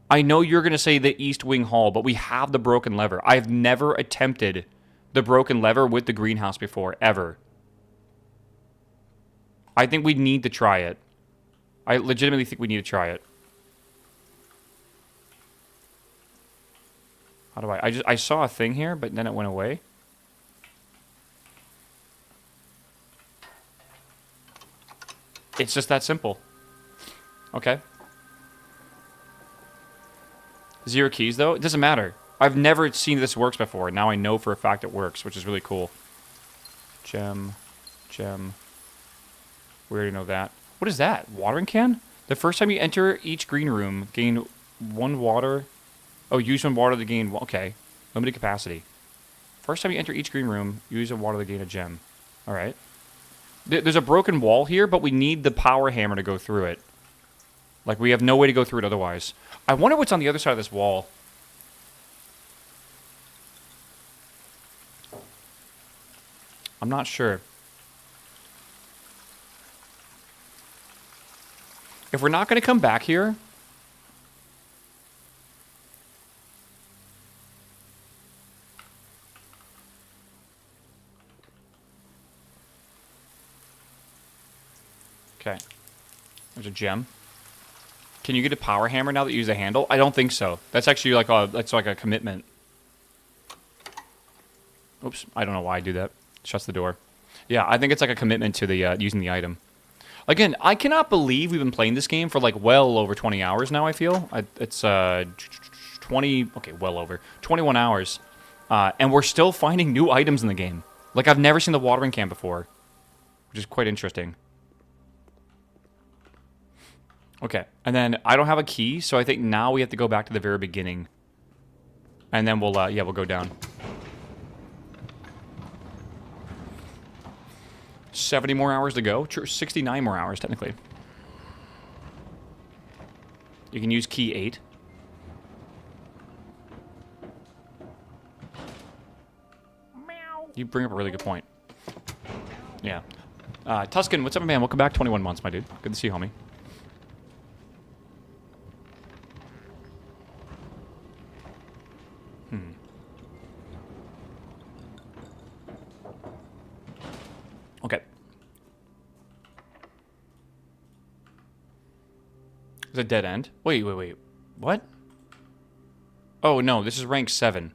I know you're going to say the east wing hall, but we have the broken lever. I've never attempted the broken lever with the greenhouse before, ever. I think we need to try it. I legitimately think we need to try it. How do I saw a thing here, but then it went away. It's just that simple. Okay. 0 keys, though? It doesn't matter. I've never seen this works before. Now I know for a fact it works, which is really cool. Gem. We already know that. What is that? Watering can? The first time you enter each green room, gain 1 water. Oh, use 1 water to gain... Okay. Limited capacity. First time you enter each green room, use a water to gain a gem. Alright. There's a broken wall here, but we need the power hammer to go through it. Like, we have no way to go through it otherwise. I wonder what's on the other side of this wall. I'm not sure. If we're not going to come back here... Okay. There's a gem. Can you get a power hammer now that you use a handle? I don't think so. That's actually like a commitment. Oops, I don't know why I do that. Shuts the door. Yeah, I think it's like a commitment to the using the item. Again, I cannot believe we've been playing this game for like well over 20 hours now, I feel. It's 20, okay, well over 21 hours. And we're still finding new items in the game. Like, I've never seen the watering can before, which is quite interesting. Okay, and then I don't have a key, so I think now we have to go back to the very beginning. And then we'll go down. 70 more hours to go. 69 more hours, technically. You can use key 8. You bring up a really good point. Yeah. Tuscan, what's up, man? Welcome back. 21 months, my dude. Good to see you, homie. Okay. It's a dead end. Wait. What? Oh, no. This is rank 7.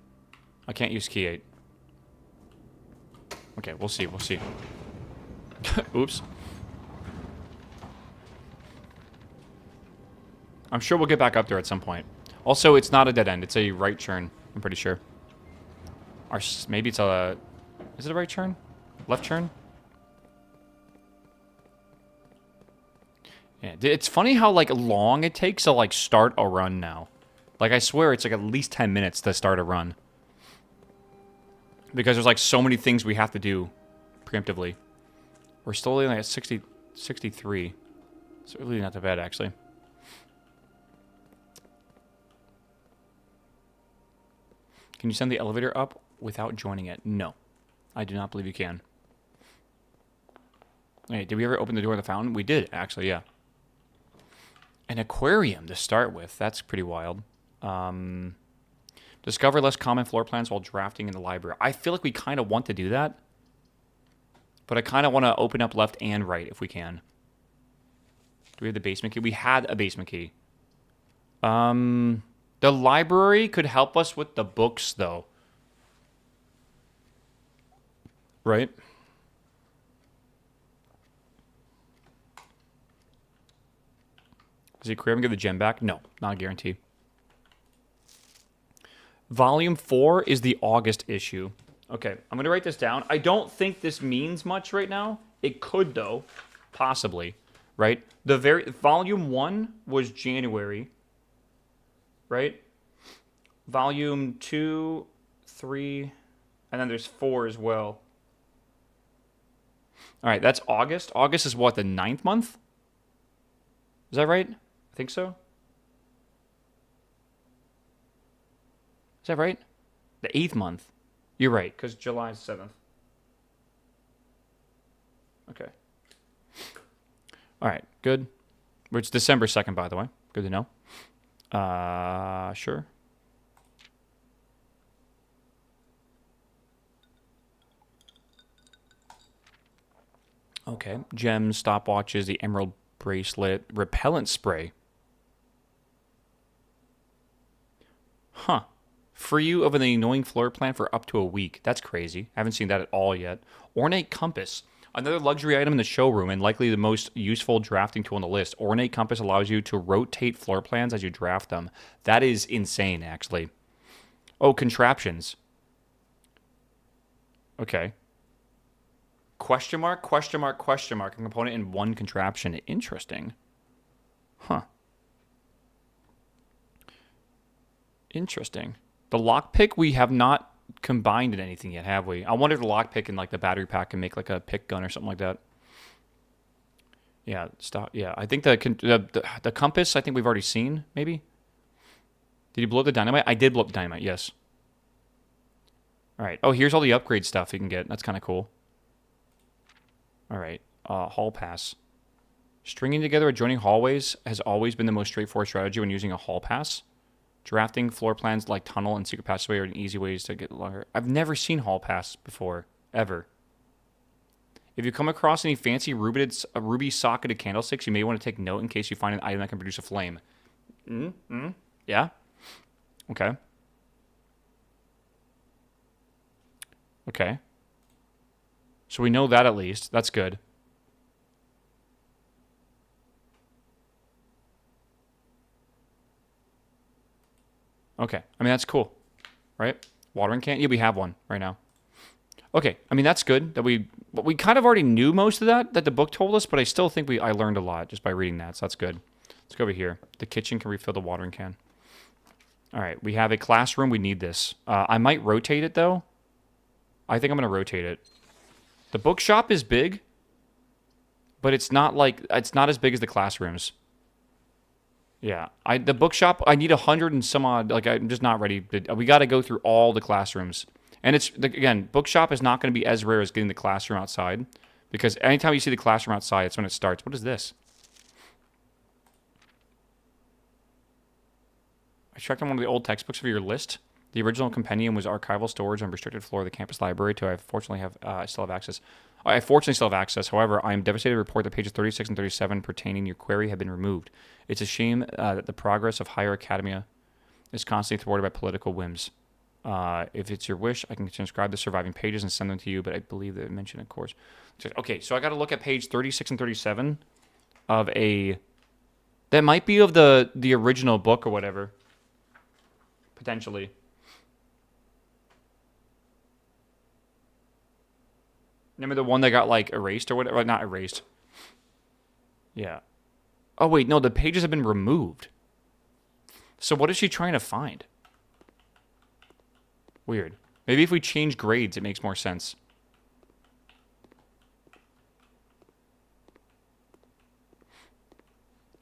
I can't use key 8. Okay, we'll see. Oops. I'm sure we'll get back up there at some point. Also, it's not a dead end. It's a right turn, I'm pretty sure. Or maybe it's a... Is it a right turn? Left turn? Yeah, it's funny how, like, long it takes to, like, start a run now. Like, I swear it's, like, at least 10 minutes to start a run. Because there's, like, so many things we have to do preemptively. We're still only at 63. It's really not that bad, actually. Can you send the elevator up without joining it? No. I do not believe you can. Hey, did we ever open the door of the fountain? We did, actually, yeah. An aquarium to start with. That's pretty wild. Discover less common floor plans while drafting in the library. I feel like we kind of want to do that. But I kind of want to open up left and right if we can. Do we have the basement key? We had a basement key. The library could help us with the books, though. Right? Does the aquarium give the gem back? No, not a guarantee. Volume 4 is the August issue. Okay, I'm going to write this down. I don't think this means much right now. It could, though. Possibly. Right? Volume 1 was January. Right? Volume 2, 3, and then there's 4 as well. All right, that's August. August is what, the 9th month? Is that right? I think so. Is that right? The 8th month. You're right, because July is 7th. Okay. All right, good. It's December 2nd, by the way. Good to know. Sure. Okay. Gems, stopwatches, the emerald bracelet, repellent spray. Huh. Free you of an annoying floor plan for up to a week. That's crazy. I haven't seen that at all yet. Ornate compass. Another luxury item in the showroom and likely the most useful drafting tool on the list. Ornate compass allows you to rotate floor plans as you draft them. That is insane, actually. Oh, contraptions. Okay. Question mark, question mark, question mark. A component in one contraption. Interesting. Huh. Interesting. The lockpick, we have not combined in anything yet, have we? I wonder if the lockpick and like the battery pack can make like a pick gun or something like that. Yeah, stop. Yeah, I think the compass, I think we've already seen, maybe. Did you blow up the dynamite? I did blow up the dynamite, yes. All right. Oh, here's all the upgrade stuff you can get. That's kind of cool. All right. Hall pass. Stringing together adjoining hallways has always been the most straightforward strategy when using a hall pass. Drafting floor plans like tunnel and secret passageway are easy ways to get longer. I've never seen hall pass before, ever. If you come across any fancy ruby socketed candlesticks, you may want to take note in case you find an item that can produce a flame. Yeah? Okay. Okay. So we know that at least. That's good. Okay. I mean, that's cool. Right? Watering can? Yeah, we have one right now. Okay. I mean, that's good. That we kind of already knew most of that the book told us, but I still think I learned a lot just by reading that, so that's good. Let's go over here. The kitchen can refill the watering can. All right, we have a classroom. We need this. I might rotate it, though. I think I'm going to rotate it. The bookshop is big, but it's not as big as the classrooms. Yeah, the bookshop, I need 100 and some odd. Like, I'm just not ready. We got to go through all the classrooms. And it's, again, bookshop is not going to be as rare as getting the classroom outside. Because anytime you see the classroom outside, it's when it starts. What is this? I checked on one of the old textbooks of your list. The original compendium was archival storage on restricted floor of the campus library. To I still have access. I fortunately still have access. However, I am devastated to report that pages 36 and 37 pertaining to your query have been removed. It's a shame that the progress of higher academia is constantly thwarted by political whims. If it's your wish, I can transcribe the surviving pages and send them to you, but I believe they mentioned, of course. Okay, so I got to look at page 36 and 37 of a... That might be of the original book or whatever. Potentially. Remember the one that got, like, erased or whatever? Not erased. Yeah. Oh, wait, no, the pages have been removed. So what is she trying to find? Weird. Maybe if we change grades, it makes more sense.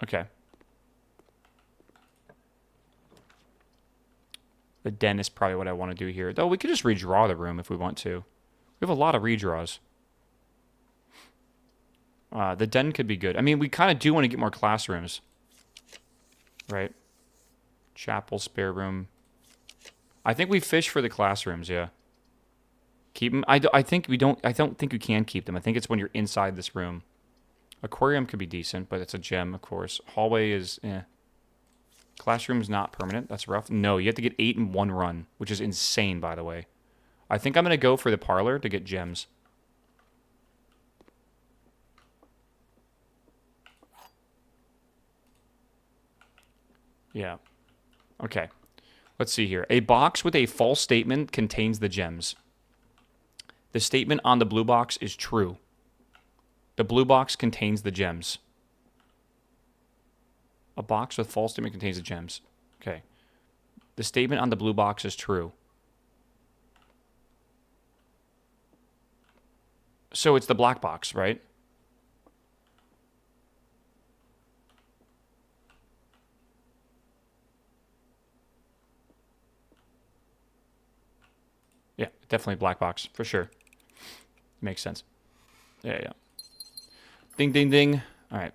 Okay. The den is probably what I want to do here. Though we could just redraw the room if we want to. We have a lot of redraws. The den could be good. I mean, we kind of do want to get more classrooms. Right? Chapel, spare room. I think we fish for the classrooms, yeah. Keep them. I don't think you can keep them. I think it's when you're inside this room. Aquarium could be decent, but it's a gem, of course. Hallway is, Classroom's not permanent. That's rough. No, you have to get 8 in one run, which is insane, by the way. I think I'm going to go for the parlor to get gems. Yeah. Okay. Let's see here. A box with a false statement contains the gems. The statement on the blue box is true. The blue box contains the gems. A box with false statement contains the gems. Okay. The statement on the blue box is true. So it's the black box, right? Yeah, definitely black box, for sure. Makes sense. Yeah. Ding, ding, ding. All right.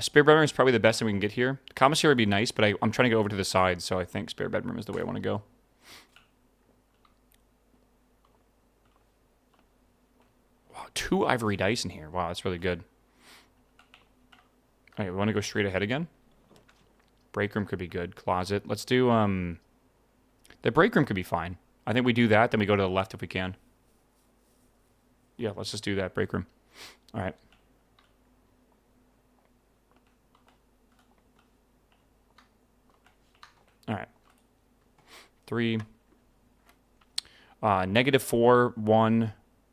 Spare bedroom is probably the best thing we can get here. Commissary would be nice, but I'm trying to go over to the side, so I think spare bedroom is the way I want to go. Wow, 2 ivory dice in here. Wow, that's really good. All right, we want to go straight ahead again. Break room could be good. Closet. Let's do, the break room could be fine. I think we do that, then we go to the left if we can. Yeah, let's just do that. Break room. All right. All right. 3. -4, 1,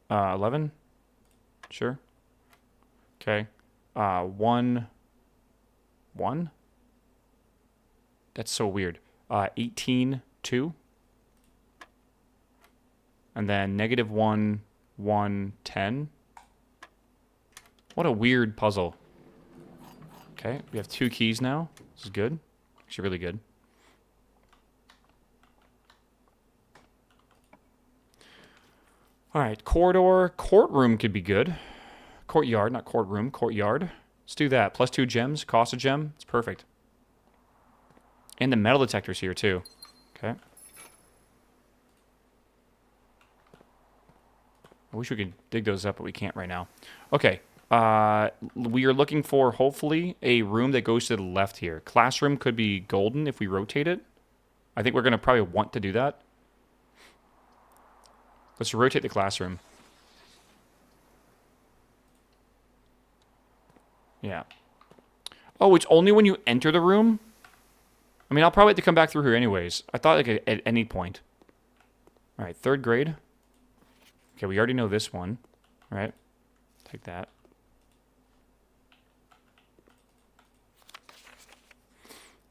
11. Sure. Okay. 1, 1. That's so weird. 18, 2. And then -1, 1, 10. What a weird puzzle. Okay, we have 2 keys now. This is good. Actually, really good. All right, corridor. Courtroom could be good. Courtyard, not courtroom. Courtyard. Let's do that. Plus 2 gems. Cost a gem. It's perfect. And the metal detector's here, too. Okay. I wish we could dig those up, but we can't right now. Okay. We are looking for, hopefully, a room that goes to the left here. Classroom could be golden if we rotate it. I think we're going to probably want to do that. Let's rotate the classroom. Yeah. Oh, it's only when you enter the room? I mean, I'll probably have to come back through here anyways. I thought like at any point. All right, 3rd grade. Okay, we already know this one. All right, take that.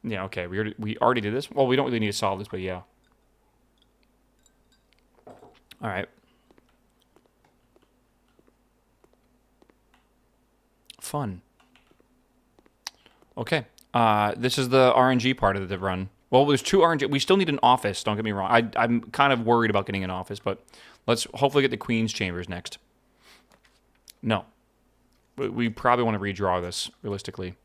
Yeah, okay. We already did this. Well, we don't really need to solve this, but yeah. All right. Fun. Okay. This is the RNG part of the run. Well, there's 2 RNG. We still need an office, don't get me wrong. I'm kind of worried about getting an office, but let's hopefully get the Queen's Chambers next. No. We probably want to redraw this, realistically.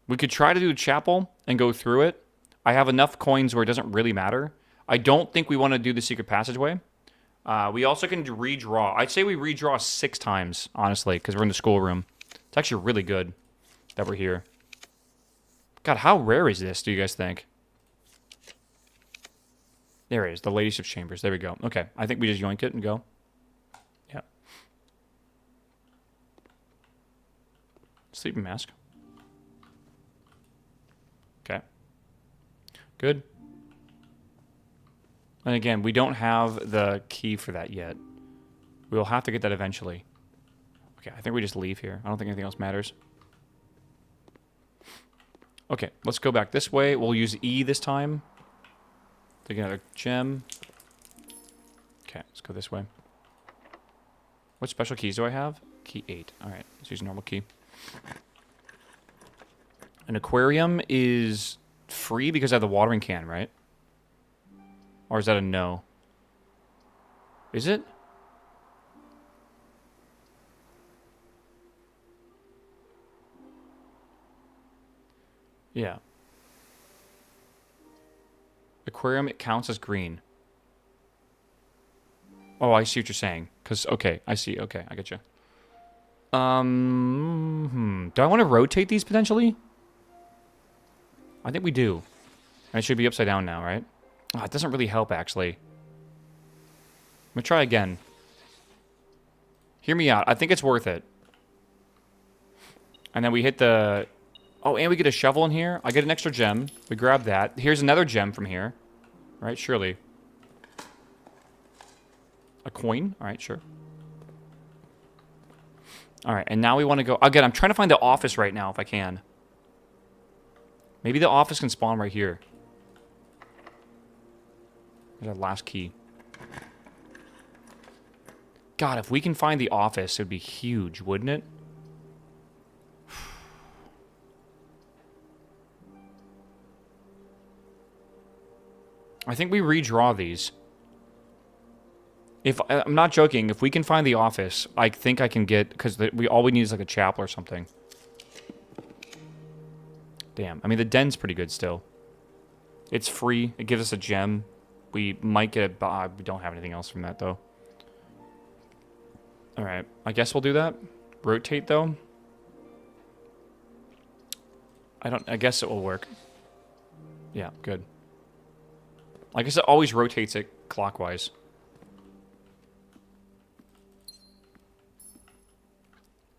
We could try to do a chapel and go through it. I have enough coins where it doesn't really matter. I don't think we want to do the secret passageway. We also can redraw. I'd say we redraw 6 times, honestly, because we're in the schoolroom. It's actually really good that we're here. God, how rare is this, do you guys think? There it is, the Ladyship's Chambers. There we go. Okay, I think we just yoink it and go. Yeah. Sleeping mask. Okay. Good. And again, we don't have the key for that yet. We will have to get that eventually. Okay, I think we just leave here. I don't think anything else matters. Okay, let's go back this way. We'll use E this time. Take another gem. Okay, let's go this way. What special keys do I have? Key 8. Alright, let's use normal key. An aquarium is free because I have the watering can, right? Or is that a no? Is it? Yeah. Aquarium, it counts as green. Oh, I see what you're saying. Because, okay, I see. Okay, I get you. Do I want to rotate these potentially? I think we do. And it should be upside down now, right? Oh, it doesn't really help, actually. I'm going to try again. Hear me out. I think it's worth it. And then we hit the... Oh, and we get a shovel in here. I get an extra gem. We grab that. Here's another gem from here. Right, surely. A coin? Alright, sure. Alright, and now we want to go... Again, I'm trying to find the office right now, if I can. Maybe the office can spawn right here. There's our last key. God, if we can find the office, it would be huge, wouldn't it? I think we redraw these. If I'm not joking, if we can find the office, I think I can get... Because all we need is like a chapel or something. Damn. I mean, the den's pretty good still. It's free. It gives us a gem. We might get a... we don't have anything else from that, though. Alright. I guess we'll do that. Rotate, though. I guess it will work. Yeah, good. I guess it always rotates it clockwise.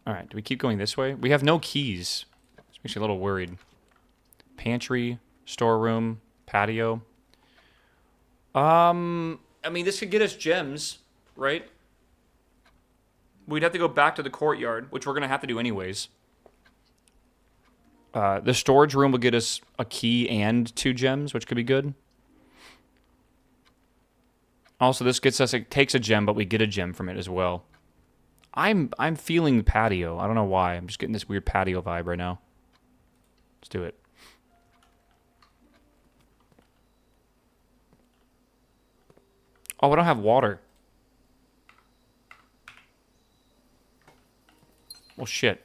Alright, do we keep going this way? We have no keys. This makes me a little worried. Pantry, storeroom, patio. I mean, this could get us gems, right? We'd have to go back to the courtyard, which we're going to have to do anyways. The storage room will get us a key and 2 gems, which could be good. Also, this gets us... It takes a gem, but we get a gem from it as well. I'm feeling the patio. I don't know why. I'm just getting this weird patio vibe right now. Let's do it. Oh, I don't have water. Well, shit.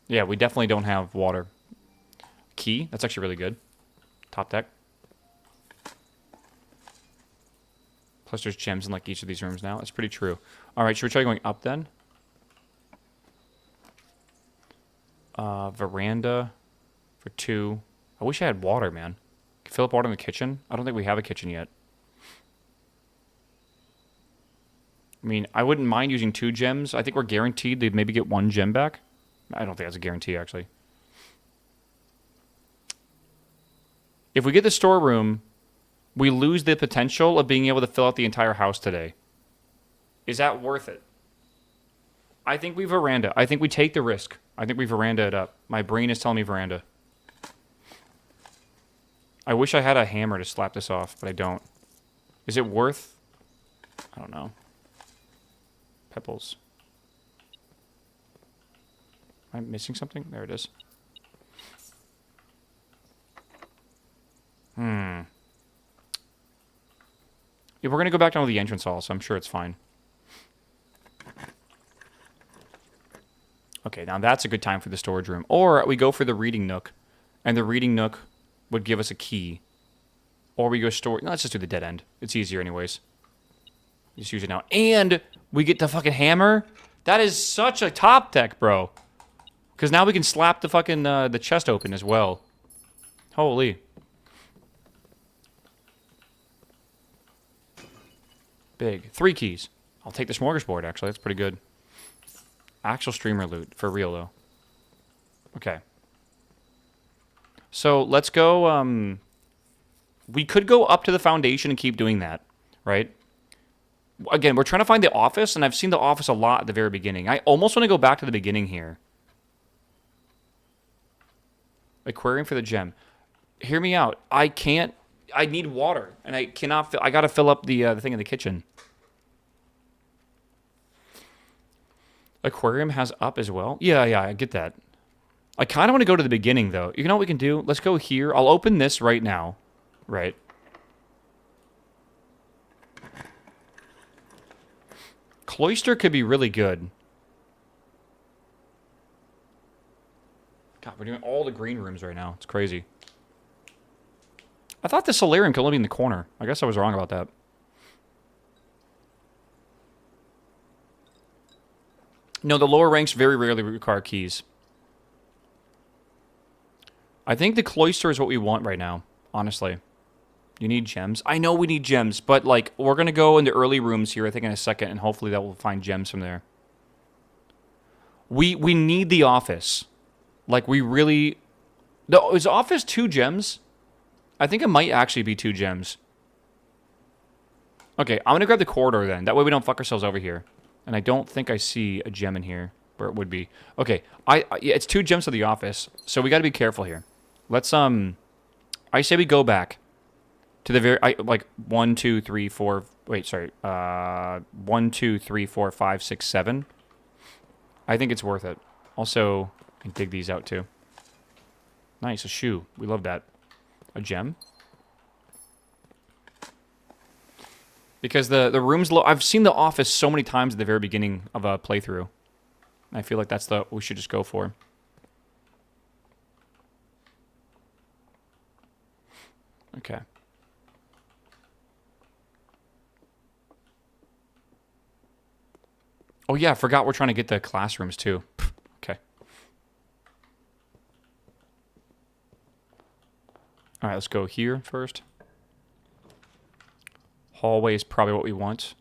Yeah, we definitely don't have water. Key? That's actually really good. Top deck. Plus there's gems in like each of these rooms now. That's pretty true. Alright, should we try going up then? Veranda for 2. I wish I had water, man. Can fill up water in the kitchen? I don't think we have a kitchen yet. I mean, I wouldn't mind using 2 gems. I think we're guaranteed to maybe get 1 gem back. I don't think that's a guarantee, actually. If we get the storeroom, we lose the potential of being able to fill out the entire house today. Is that worth it? I think we veranda. I think we take the risk. I think we veranda it up. My brain is telling me veranda. I wish I had a hammer to slap this off, but I don't. Is it worth? I don't know. Pebbles. Am I missing something? There it is. Yeah, we're going to go back down to the entrance hall, so I'm sure it's fine. Okay, now that's a good time for the storage room. Or we go for the reading nook, and the reading nook would give us a key. Or we go store... No, let's just do the dead end. It's easier anyways. Just use it now. And we get the fucking hammer. That is such a top deck, bro. Because now we can slap the fucking the chest open as well. Holy. Big. 3 keys. I'll take the smorgasbord, actually. That's pretty good. Actual streamer loot. For real, though. Okay. So, let's go, we could go up to the foundation and keep doing that, right? Again, we're trying to find the office, and I've seen the office a lot at the very beginning. I almost want to go back to the beginning here. Aquarium for the gem. Hear me out. I can't... I need water, and I cannot... I gotta fill up the thing in the kitchen. Aquarium has up as well? Yeah, I get that. I kind of want to go to the beginning, though. You know what we can do? Let's go here. I'll open this right now. Right. Cloister could be really good. God, we're doing all the green rooms right now. It's crazy. I thought the solarium could only be in the corner. I guess I was wrong about that. No, the lower ranks very rarely require keys. I think the cloister is what we want right now, honestly. You need gems? I know we need gems, but, like, we're going to go into early rooms here, I think, in a second, and hopefully that will find gems from there. We need the office. Like, we really... No, is office 2 gems? I think it might actually be 2 gems. Okay, I'm going to grab the corridor then. That way we don't fuck ourselves over here. And I don't think I see a gem in here where it would be. Okay, yeah, it's 2 gems to the office, so we got to be careful here. Let's, I say we go back to the very, like, 1, 2, 3, 4, wait, sorry, 1, 2, 3, 4, 5, 6, 7. I think it's worth it. Also, I can dig these out, too. Nice, a shoe. We love that. A gem. Because the room's low. I've seen The Office so many times at the very beginning of a playthrough. I feel like that's the we should just go for. Okay. Oh yeah, I forgot we're trying to get the classrooms too. Okay. All right, let's go here first. Hallway is probably what we want.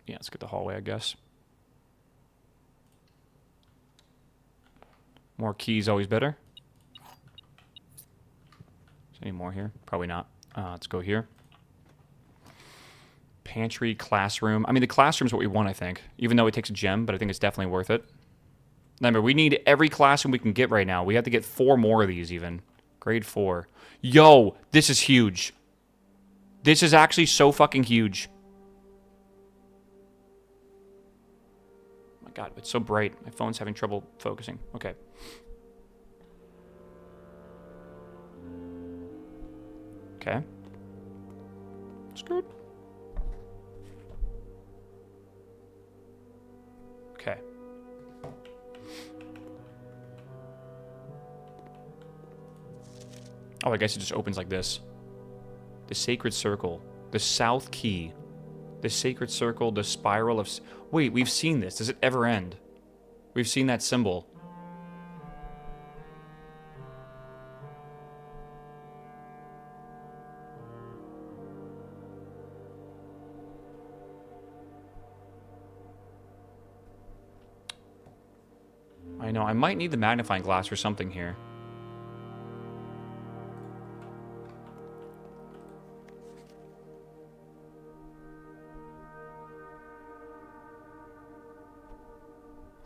Yeah, let's get the hallway, I guess. More keys, always better. Is any more here? Probably not. Let's go here. Pantry, classroom. I mean, the classroom's what we want, I think. Even though it takes a gem, but I think it's definitely worth it. Remember, we need every classroom we can get right now. We have to get 4 more of these, even. Grade 4. Yo, this is huge. This is actually so fucking huge. Oh my god, it's so bright. My phone's having trouble focusing. Okay. Okay. It's good. Okay. Oh, I guess it just opens like this. The Sacred Circle. The South Key. The Sacred Circle. The Spiral of... Wait, we've seen this. Does it ever end? We've seen that symbol. I know. I might need the magnifying glass or something here.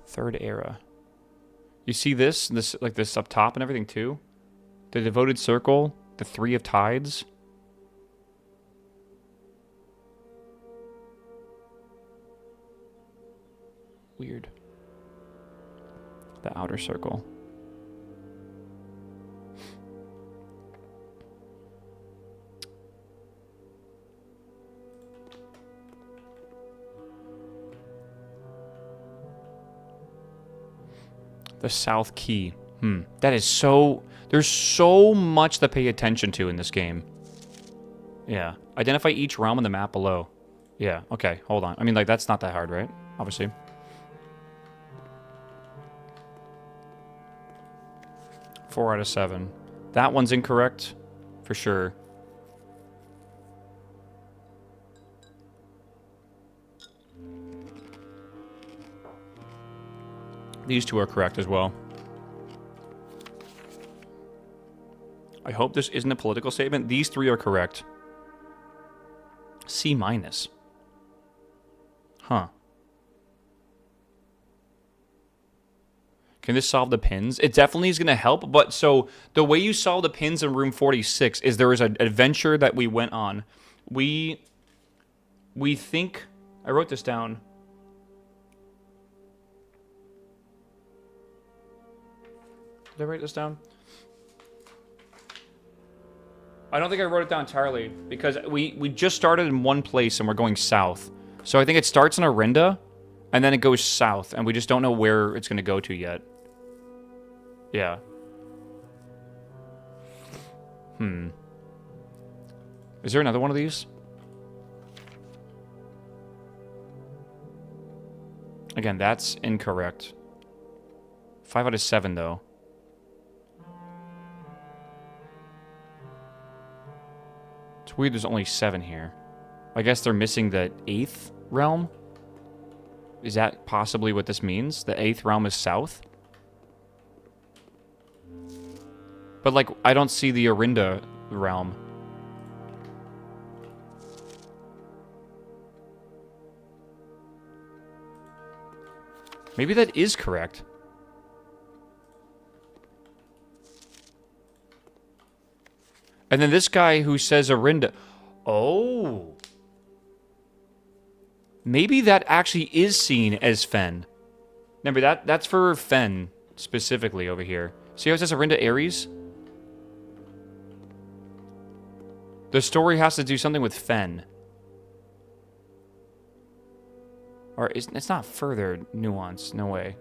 Third era. You see this like this up top and everything too? The devoted circle, The Three of Tides. Weird. The outer circle. The South Key. That is so... There's so much to pay attention to in this game. Yeah. Identify each realm on the map below. Yeah, okay, hold on. I mean, like, that's not that hard, right? Obviously. Four out of 7. That one's incorrect, for sure. These two are correct as well. I hope this isn't a political statement. These 3 are correct. C minus. Huh. Can this solve the pins? It definitely is going to help, but so the way you solve the pins in room 46 is there was an adventure that we went on. We think... I wrote this down. Did I write this down? I don't think I wrote it down entirely because we just started in one place and we're going south. So I think it starts in Arinda and then it goes south and we just don't know where it's going to go to yet. Yeah. Is there another one of these? Again, that's incorrect. 5 out of 7 though. It's weird there's only 7 here. I guess they're missing the 8th realm? Is that possibly what this means? The 8th realm is south? But, like, I don't see the Arinda realm. Maybe that is correct. And then this guy who says Arinda... Oh. Maybe that actually is seen as Fen. Remember, that's for Fen, specifically, over here. See how it says Arinda Ares? The story has to do something with Fen. Or it's not further nuanced. No way.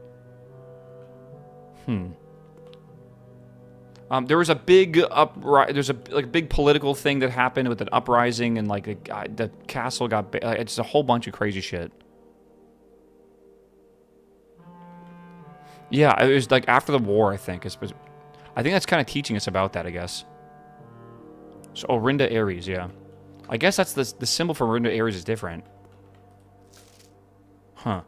There was a big there's a big political thing that happened with an uprising and like the castle got it's a whole bunch of crazy shit. Yeah, it was like after the war, I think. I think that's kind of teaching us about that, I guess. So Orinda Ares, yeah. I guess that's the symbol for Orinda Ares is different. Huh.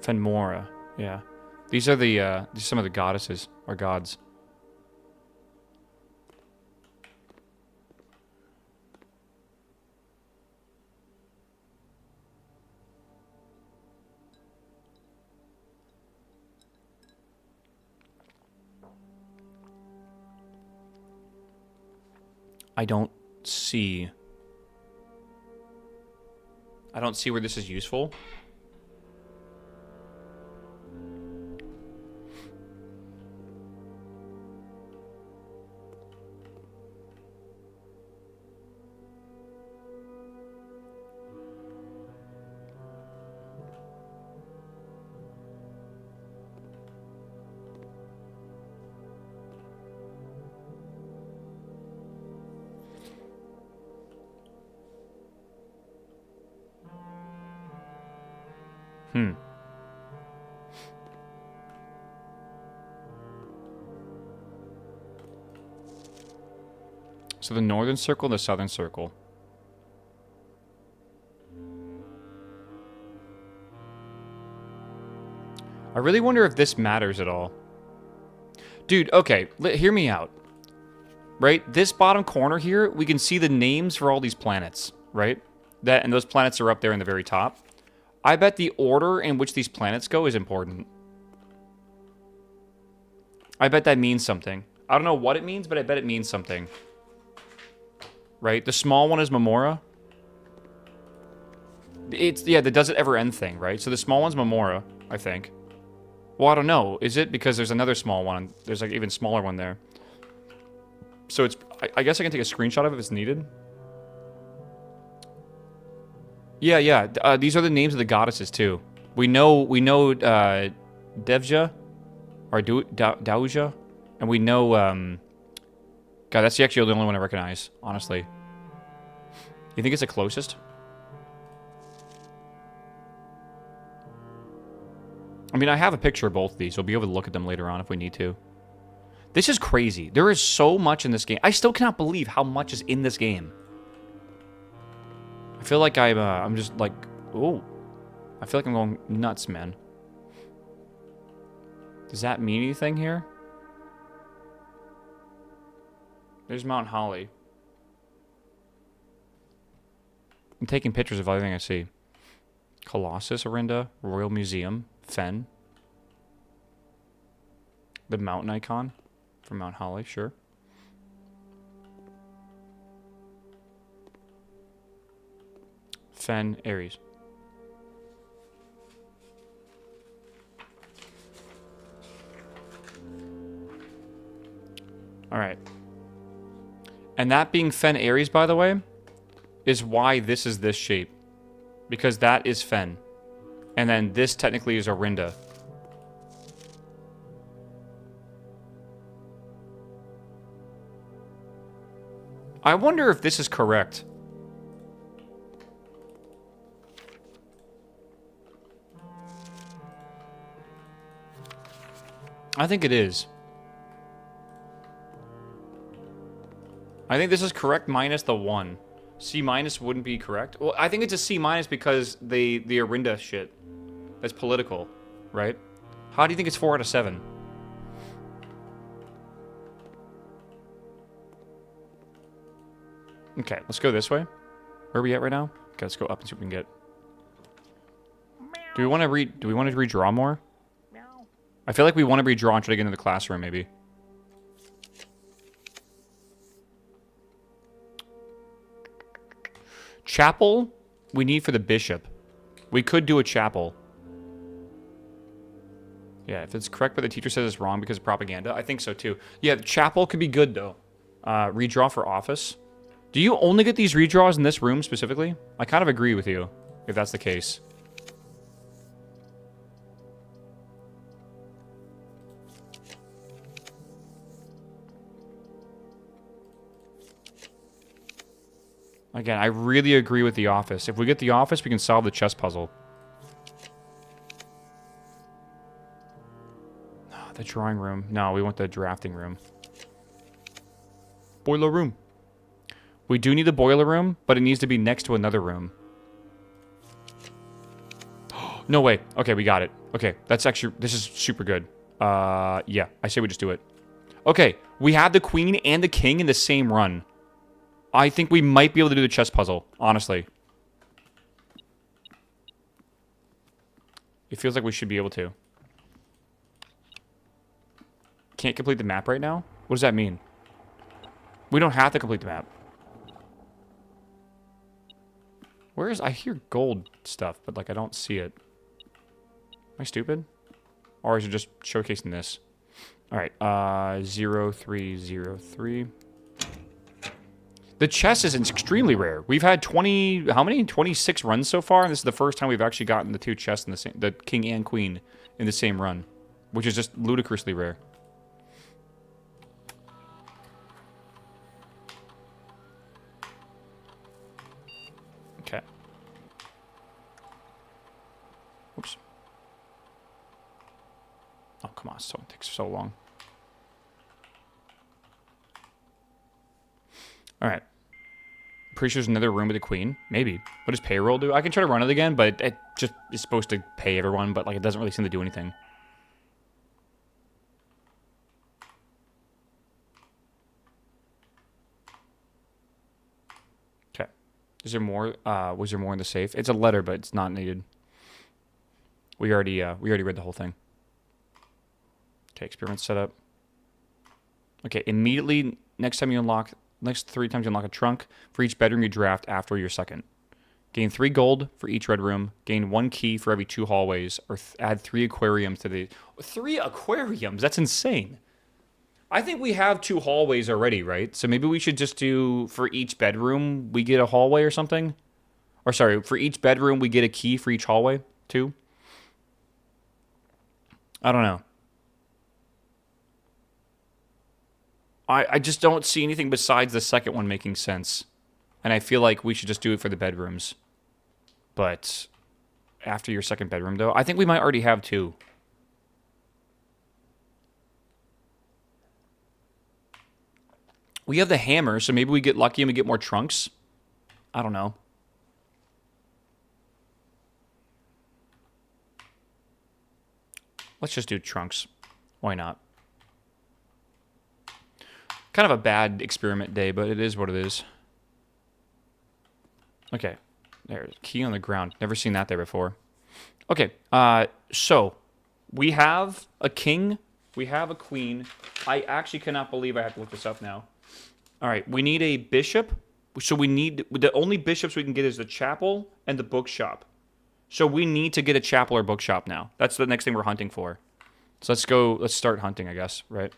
Fenmora, yeah. These are some of the goddesses or gods. I don't see where this is useful. So the northern circle and the southern circle. I really wonder if this matters at all. Dude, okay, hear me out. Right? This bottom corner here, we can see the names for all these planets, right? That and those planets are up there in the very top. I bet the order in which these planets go is important. I bet that means something. I don't know what it means, but I bet it means something. Right? The small one is Memora. It's, yeah, the does it ever end thing, right? So the small one's Memora, I think. Well, I don't know. Is it? Because there's another small one. There's like even smaller one there. So it's, I guess I can take a screenshot of it if it's needed. Yeah. These are the names of the goddesses too. We know Devja, or Dauja, and we know, God, that's actually the only one I recognize, honestly. You think it's the closest? I mean, I have a picture of both of these. We'll be able to look at them later on if we need to. This is crazy. There is so much in this game. I still cannot believe how much is in this game. I feel like I'm just like, oh. I feel like I'm going nuts, man. Does that mean anything here? There's Mount Holly. I'm taking pictures of everything I see. Colossus, Arinda, Royal Museum, Fen. The mountain icon from Mount Holly, sure. Fen, Ares. Alright. And that being Fen Ares, by the way, is why this is this shape. Because that is Fen. And then this technically is Arinda. I wonder if this is correct. I think it is. I think this is correct minus the 1. C minus wouldn't be correct. Well, I think it's a C minus because the Arinda shit. That's political, right? How do you think it's 4 out of 7? Okay, let's go this way. Where are we at right now? Okay, let's go up and see what we can get. Do we want to redraw more? I feel like we want to redraw and try to get into the classroom, maybe. Chapel, we need for the bishop. We could do a chapel. Yeah, if it's correct, but the teacher says it's wrong because of propaganda, I think so too. Yeah, the chapel could be good though. Redraw for office. Do you only get these redraws in this room specifically? I kind of agree with you, if that's the case. Again, I really agree with the office. If we get the office, we can solve the chess puzzle. The drawing room. No, we want the drafting room. Boiler room. We do need the boiler room, but it needs to be next to another room. No way. Okay, we got it. Okay, that's actually... This is super good. Yeah, I say we just do it. Okay, we have the queen and the king in the same run. I think we might be able to do the chess puzzle, honestly. It feels like we should be able to. Can't complete the map right now? What does that mean? We don't have to complete the map. Where is... I hear gold stuff, but, like, I don't see it. Am I stupid? Or is it just showcasing this? Alright, 0303. The chess is extremely rare. We've had 20... How many? 26 runs so far, and this is the first time we've actually gotten the two chests in the same... The king and queen in the same run. Which is just ludicrously rare. Okay. Oops. Oh, come on. It takes so long. Alright. Pretty sure there's another room with the queen. Maybe. What does payroll do? I can try to run it again, but it just is supposed to pay everyone, but like it doesn't really seem to do anything. Okay. Is there more? Was there more in the safe? It's a letter, but it's not needed. We already read the whole thing. Okay, experiment setup. Okay, immediately next 3 times you unlock a trunk. For each bedroom you draft after your second. Gain 3 gold for each red room. Gain 1 key for every 2 hallways. Or add 3 aquariums to the... 3 aquariums? That's insane. I think we have 2 hallways already, right? So maybe we should just do, for each bedroom, we get a hallway or something? Or sorry, for each bedroom, we get a key for each hallway, too? I don't know. I just don't see anything besides the second one making sense. And I feel like we should just do it for the bedrooms. But after your second bedroom, though, I think we might already have 2. We have the hammer, so maybe we get lucky and we get more trunks. I don't know. Let's just do trunks. Why not? Kind of a bad experiment day, but it is what it is. Okay. There's key on the ground. Never seen that there before. Okay. So we have a king. We have a queen. I actually cannot believe I have to look this up now. All right. We need a bishop. So we need... The only bishops we can get is the chapel and the bookshop. So we need to get a chapel or bookshop now. That's the next thing we're hunting for. So let's go... Let's start hunting, I guess. Right?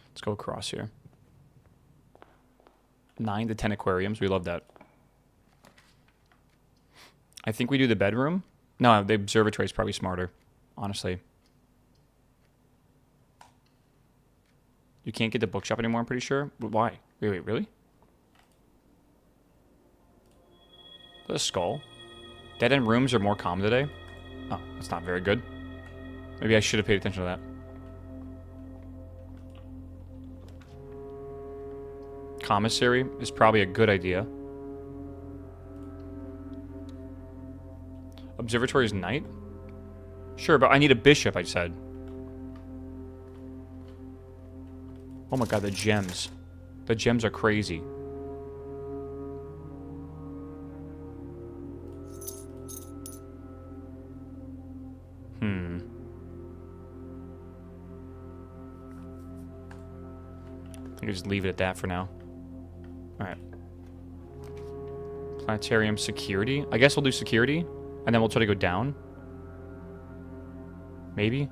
Let's go across here. 9 to 10 aquariums. We love that. I think we do the bedroom. No, the observatory is probably smarter, honestly. You can't get the bookshop anymore, I'm pretty sure. Why? Wait, really? The skull. Dead-end rooms are more common today. Oh, that's not very good. Maybe I should have paid attention to that. Commissary is probably a good idea. Observatory is night? Sure, but I need a bishop, I said. Oh my god, the gems. The gems are crazy. I can just leave it at that for now. Alright. Planetarium security. I guess we'll do security, and then we'll try to go down. Maybe?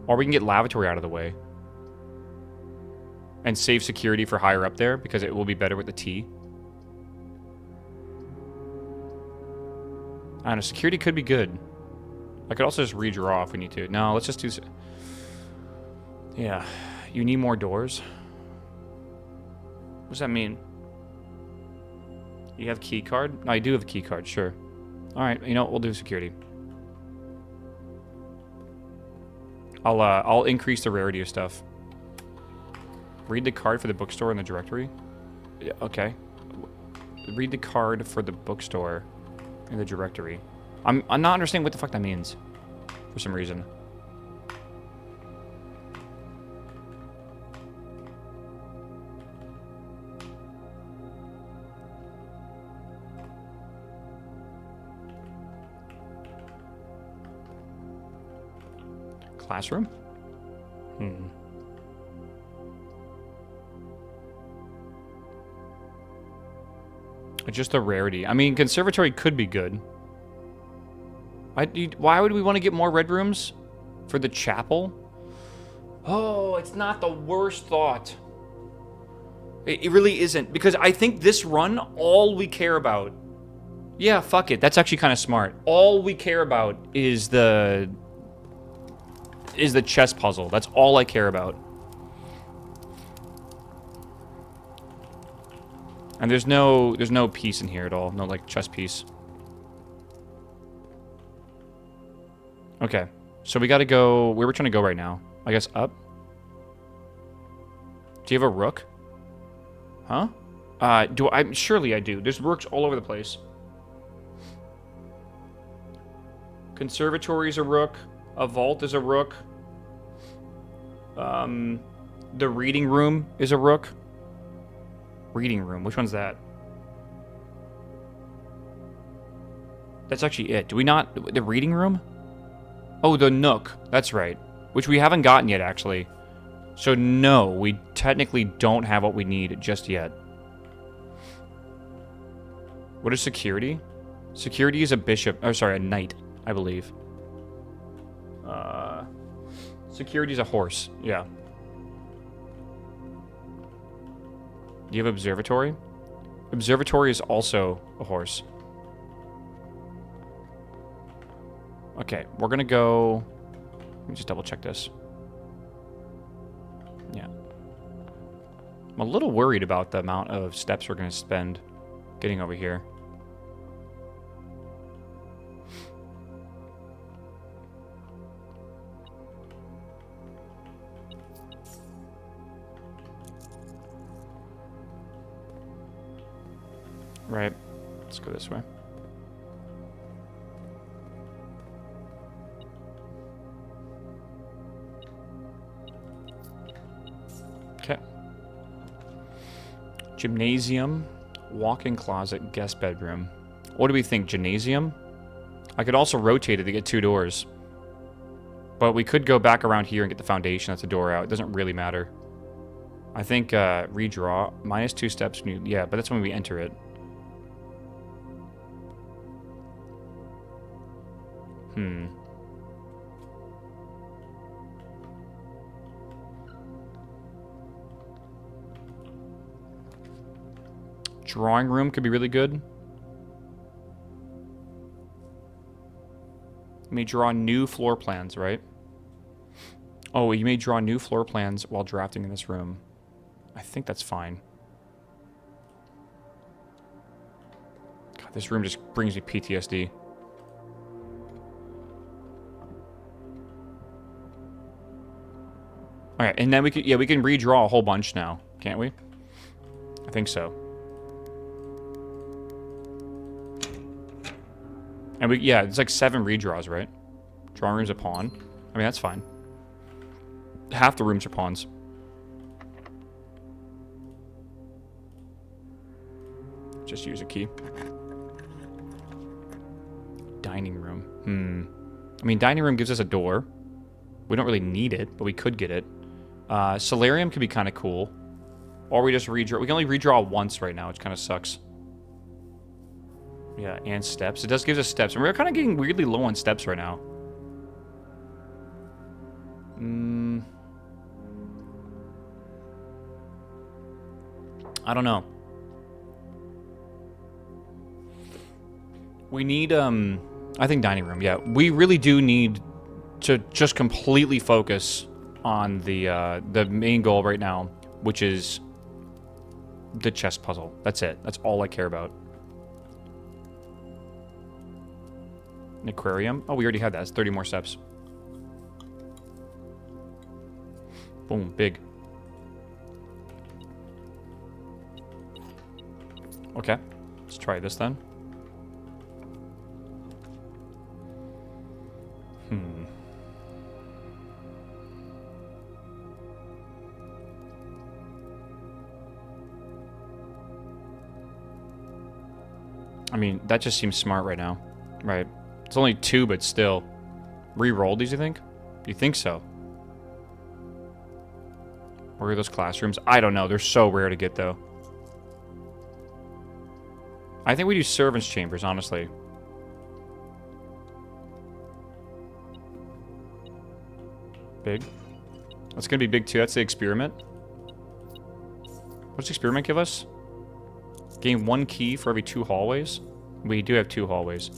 Or we can get lavatory out of the way. And save security for higher up there, because it will be better with the T. I don't know, security could be good. I could also just redraw if we need to. No, let's just do... Yeah. You need more doors? What does that mean? You have key card? No, I do have a key card, sure. Alright, you know what? We'll do security. I'll increase the rarity of stuff. Read the card for the bookstore in the directory? Yeah, okay. Read the card for the bookstore in the directory. I'm not understanding what the fuck that means. For some reason. Classroom? Just the rarity. I mean, conservatory could be good. Why would we want to get more red rooms? For the chapel? Oh, it's not the worst thought. It really isn't. Because I think this run, all we care about... Yeah, fuck it. That's actually kind of smart. All we care about is the chess puzzle. That's all I care about. And there's no piece in here at all. No, like, chess piece. Okay. So we gotta go... Where we're trying to go right now? I guess up? Do you have a rook? Huh? Surely I do. There's rooks all over the place. Conservatory is a rook. A vault is a rook. The reading room is a rook. Reading room. Which one's that? That's actually it. Do we not... The reading room? Oh, the nook. That's right. Which we haven't gotten yet, actually. So, no. We technically don't have what we need just yet. What is security? Security is a bishop. Oh, sorry, a knight, I believe. Security is a horse. Yeah. Do you have observatory? Observatory is also a horse. Okay, we're gonna go... Let me just double check this. Yeah. I'm a little worried about the amount of steps we're gonna spend getting over here. Right. Let's go this way. Okay. Gymnasium, walk-in closet, guest bedroom. What do we think? Gymnasium? I could also rotate it to get 2 doors. But we could go back around here and get the foundation. That's a door out. It doesn't really matter. I think redraw. -2 steps. Yeah, but that's when we enter it. Drawing room could be really good. You may draw new floor plans, right? Oh, you may draw new floor plans while drafting in this room. I think that's fine. God, this room just brings me PTSD. Alright, and then we can redraw a whole bunch now, can't we? I think so. And it's like 7 redraws, right? Drawing room's a pawn. I mean, that's fine. Half the rooms are pawns. Just use a key. Dining room. I mean, dining room gives us a door. We don't really need it, but we could get it. Solarium could be kind of cool. Or we just redraw. We can only redraw once right now, which kind of sucks. Yeah, and steps. It does give us steps. And we're kind of getting weirdly low on steps right now. I don't know. We need, I think dining room, yeah. We really do need to just completely focus on the main goal right now, which is the chess puzzle. That's it. That's all I care about. An aquarium? Oh, we already had that. It's 30 more steps. Boom. Big. Okay. Let's try this then. I mean, that just seems smart right now. Right. It's only 2, but still. Re-roll these, you think? You think so? Where are those classrooms? I don't know. They're so rare to get, though. I think we do servants' chambers, honestly. Big. That's going to be big, too. That's the experiment. What's the experiment give us? Gain 1 key for every 2 hallways? We do have 2 hallways.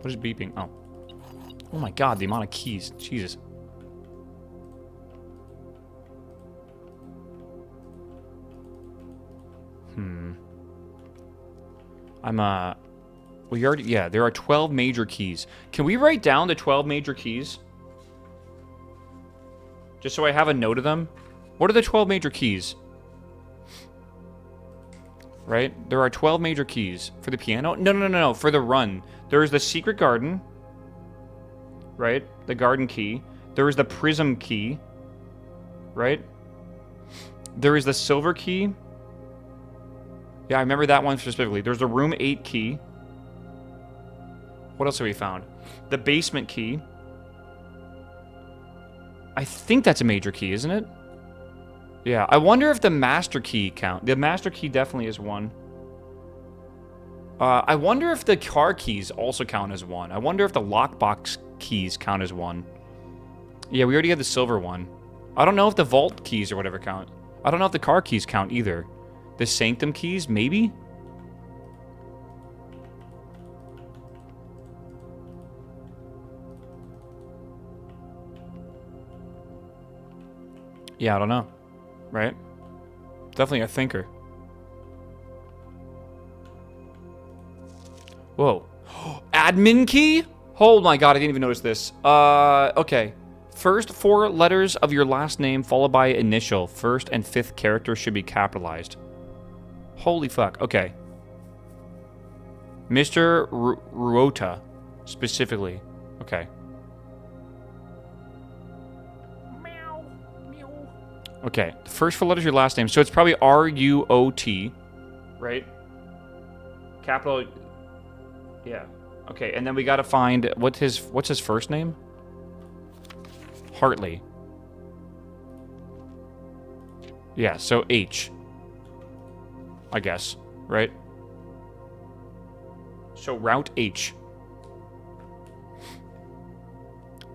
What is beeping? Oh. Oh my god, the amount of keys. Jesus. We already, yeah, there are 12 major keys. Can we write down the 12 major keys? Just so I have a note of them. What are the 12 major keys? Right? There are 12 major keys. For the piano? No. For the run. There's the secret garden. right? The garden key. There is the prism key, right? There is the silver key. Yeah, I remember that one specifically. There's the room 8 key. What else have we found? The basement key. I think that's a major key, isn't it? Yeah, I wonder if the master key count. The master key definitely is one. I wonder if the car keys also count as one. I wonder if the lockbox keys count as one. Yeah, we already had the silver one. I don't know if the vault keys or whatever count. I don't know if the car keys count either. The sanctum keys, maybe? Yeah, I don't know. Right? Definitely a thinker. Whoa. Admin key? Oh my god, I didn't even notice this. Okay. First 4 letters of your last name followed by initial. First and 5th character should be capitalized. Holy fuck. Okay. Mr. Ruota, specifically. Okay. Okay, the first 4 letters of your last name. So it's probably R-U-O-T, right? Capital. Yeah. Okay, and then we gotta find what's his first name? Hartley. Yeah, so H. I guess, right? So Route H.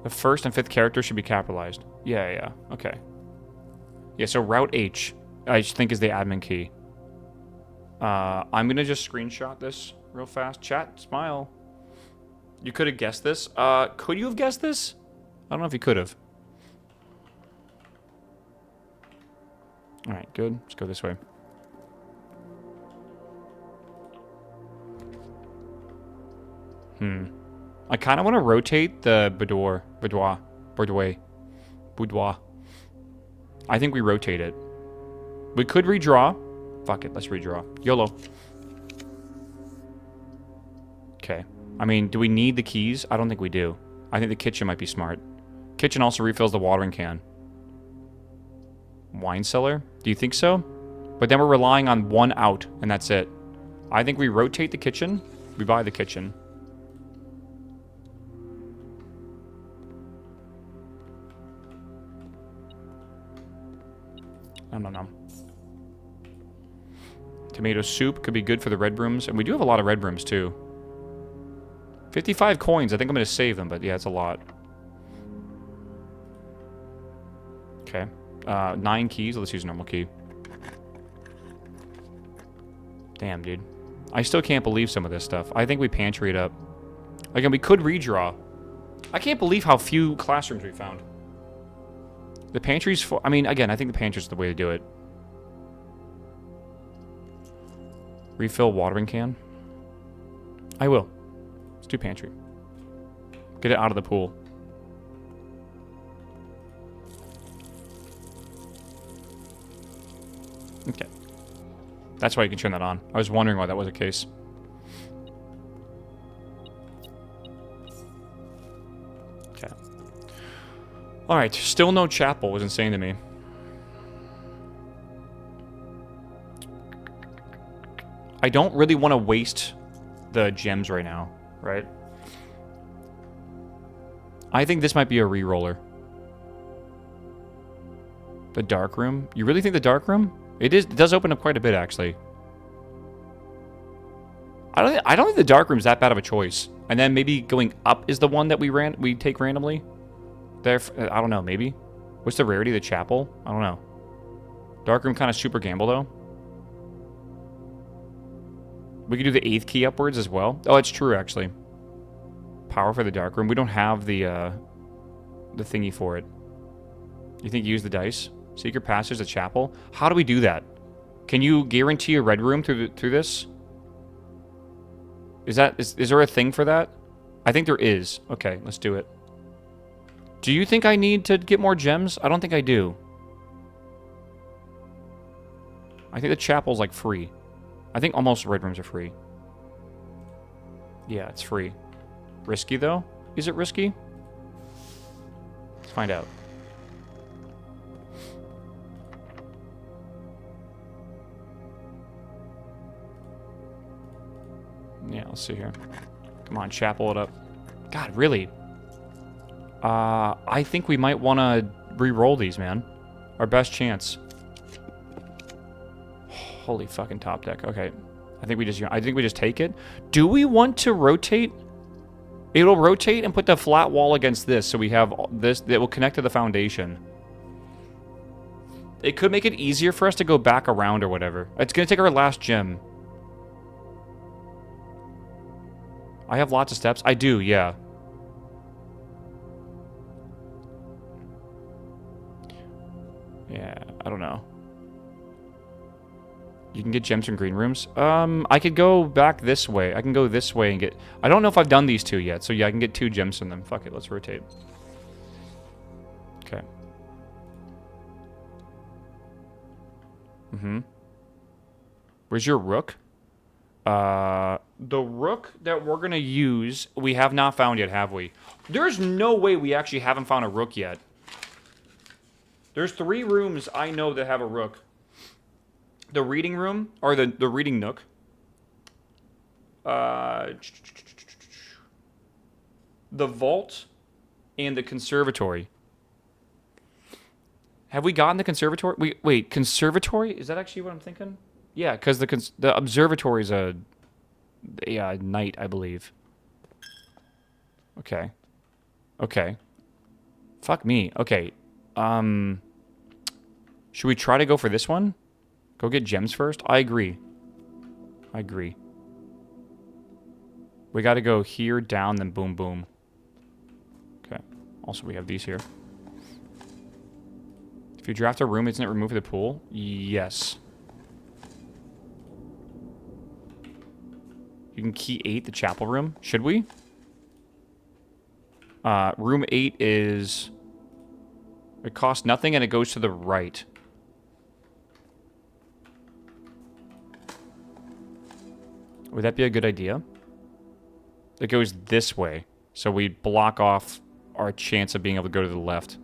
The first and 5th character should be capitalized. Yeah, okay. Yeah, so Route H, I think, is the admin key. I'm going to just screenshot this real fast. Chat, smile. You could have guessed this. Could you have guessed this? I don't know if you could have. Alright, good. Let's go this way. I kind of want to rotate the boudoir. I think we rotate it. We could redraw. Fuck it, let's redraw. YOLO. Okay. I mean, do we need the keys? I don't think we do. I think the kitchen might be smart. Kitchen also refills the watering can. Wine cellar? Do you think so? But then we're relying on 1 out, and that's it. I think we rotate the kitchen. We buy the kitchen. I don't know. Tomato soup could be good for the red rooms. And we do have a lot of red rooms, too. 55 coins. I think I'm going to save them, but yeah, it's a lot. Okay. 9 keys. Let's use a normal key. Damn, dude. I still can't believe some of this stuff. I think we pantry it up. Again, we could redraw. I can't believe how few classrooms we found. The pantry's for... I mean, again, I think the pantry's the way to do it. Refill watering can. I will. Let's do pantry. Get it out of the pool. Okay. That's why you can turn that on. I was wondering why that was the case. Okay. Alright, still no chapel was insane to me. I don't really want to waste the gems right now, right? I think this might be a re-roller. The dark room? You really think the dark room? It does open up quite a bit, actually. I don't think the dark room's that bad of a choice. And then maybe going up is the one that we take randomly. There, I don't know, maybe. What's the rarity of the chapel? I don't know. Dark room kind of super gamble, though. We could do the 8th key upwards as well. Oh, it's true, actually. Power for the dark room. We don't have the thingy for it. You think you use the dice? Secret passage, the chapel? How do we do that? Can you guarantee a red room through this? Is there a thing for that? I think there is. Okay, let's do it. Do you think I need to get more gems? I don't think I do. I think the chapel's like free. I think almost red rooms are free. Yeah, it's free. Risky though? Is it risky? Let's find out. Yeah, let's see here. Come on, chapel it up. God, really? I think we might want to re-roll these, man. Our best chance. Holy fucking top deck. Okay. I think we just take it. Do we want to rotate? It'll rotate and put the flat wall against this, so we have this that will connect to the foundation. It could make it easier for us to go back around or whatever. It's gonna take our last gem. I have lots of steps. I do, yeah. Yeah, I don't know. You can get gems from green rooms. I could go back this way. I can go this way and get... I don't know if I've done these two yet, so yeah, I can get 2 gems from them. Fuck it, let's rotate. Okay. Where's your rook? The rook that we're gonna use, we have not found yet, have we? There's no way we actually haven't found a rook yet. There's 3 rooms I know that have a rook. The reading room, or the reading nook. The vault, and the conservatory. Have we gotten the conservatory? Wait, conservatory? Is that actually what I'm thinking? Yeah, because the observatory is a night, I believe. Okay. Okay. Fuck me. Okay. Should we try to go for this one? Go get gems first? I agree. I agree. We gotta go here, down, then boom, boom. Okay. Also, we have these here. If you draft a room, isn't it removed from the pool? Yes. You can key 8, the chapel room. Should we? Room 8 is... It costs nothing and it goes to the right. Would that be a good idea? It goes this way. So we block off our chance of being able to go to the left.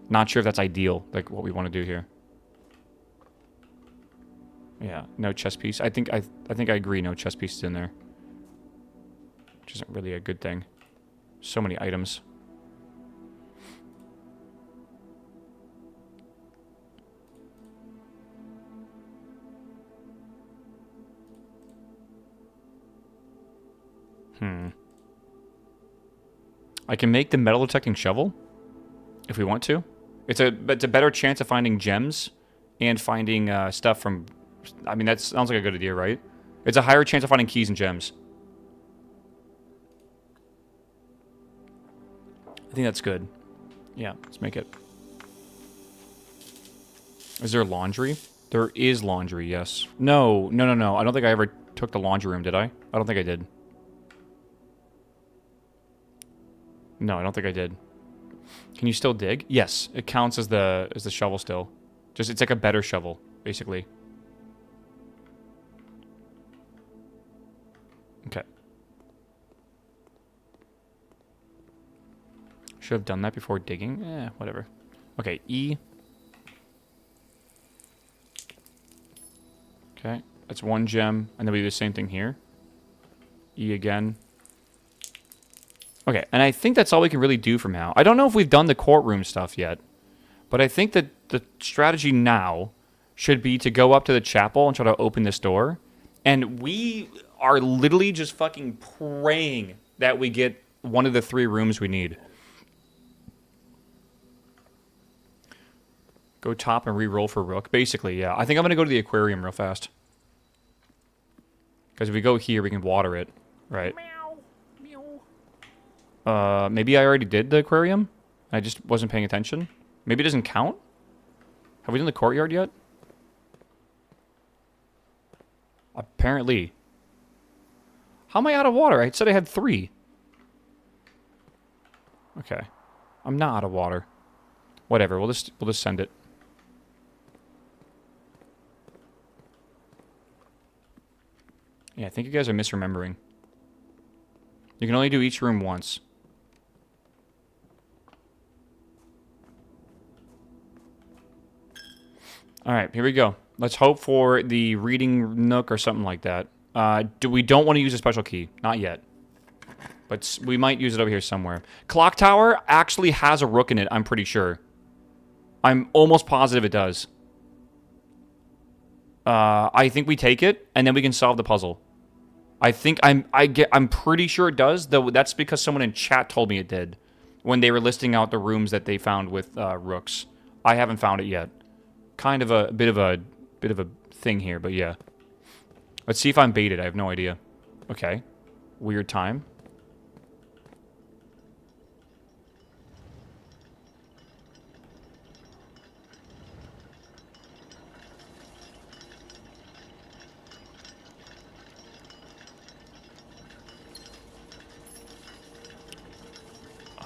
Not sure if that's ideal, like what we want to do here. Yeah, no chess piece. I think I agree, no chess pieces in there. Which isn't really a good thing. So many items. I can make the metal detecting shovel if we want to. It's a better chance of finding gems and finding stuff from... I mean, that sounds like a good idea, right? It's a higher chance of finding keys and gems. I think that's good. Yeah, let's make it. Is there laundry? There is laundry, yes. No. I don't think I ever took the laundry room, did I? I don't think I did. No, I don't think I did. Can you still dig? Yes, it counts as the shovel still. Just it's like a better shovel, basically. Okay. Should have done that before digging. Whatever. Okay, E. Okay, that's 1 gem, and then we do the same thing here. E again. Okay, and I think that's all we can really do from now. I don't know if we've done the courtroom stuff yet, but I think that the strategy now should be to go up to the chapel and try to open this door. And we are literally just fucking praying that we get one of the 3 rooms we need. Go top and re-roll for rook. Basically, yeah. I think I'm going to go to the aquarium real fast. Because if we go here, we can water it. Right. Maybe I already did the aquarium. I just wasn't paying attention. Maybe it doesn't count? Have we done the courtyard yet? Apparently. How am I out of water? I said I had 3. Okay. I'm not out of water. Whatever, we'll just send it. Yeah, I think you guys are misremembering. You can only do each room once. All right, here we go. Let's hope for the reading nook or something like that. We don't want to use a special key. Not yet. But we might use it over here somewhere. Clock Tower actually has a rook in it, I'm pretty sure. I'm almost positive it does. I think we take it, and then we can solve the puzzle. I'm pretty sure it does, though that's because someone in chat told me it did. When they were listing out the rooms that they found with rooks. I haven't found it yet. Kind of a bit of a thing here, but yeah. Let's see if I'm baited. I have no idea. Okay. Weird time.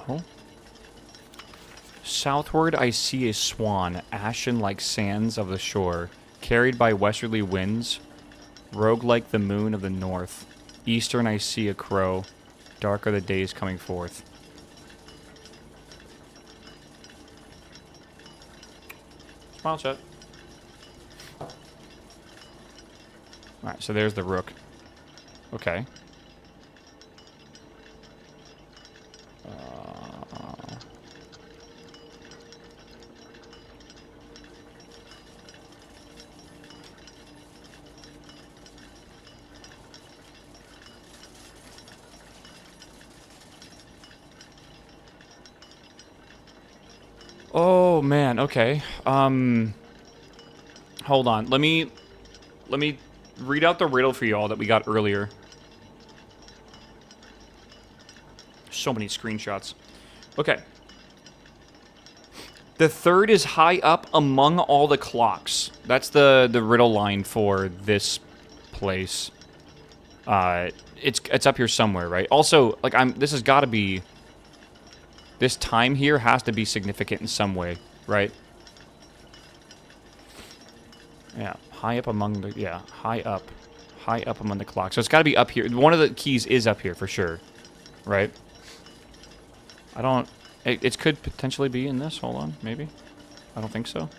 Oh. Southward I see a swan, ashen like sands of the shore, carried by westerly winds, rogue like the moon of the north. Eastern I see a crow, dark are the days coming forth. Smile chat. Alright, so there's the rook. Okay. Oh man, okay. Hold on. Let me read out the riddle for y'all that we got earlier. So many screenshots. Okay. The third is high up among all the clocks. That's the riddle line for this place. It's up here somewhere, right? Also, like this has got to be. This time here has to be significant in some way, right? Yeah, high up among the... Yeah, high up among the clocks. So it's got to be up here. One of the keys is up here for sure, right? I don't... It could potentially be in this. Hold on, maybe. I don't think so.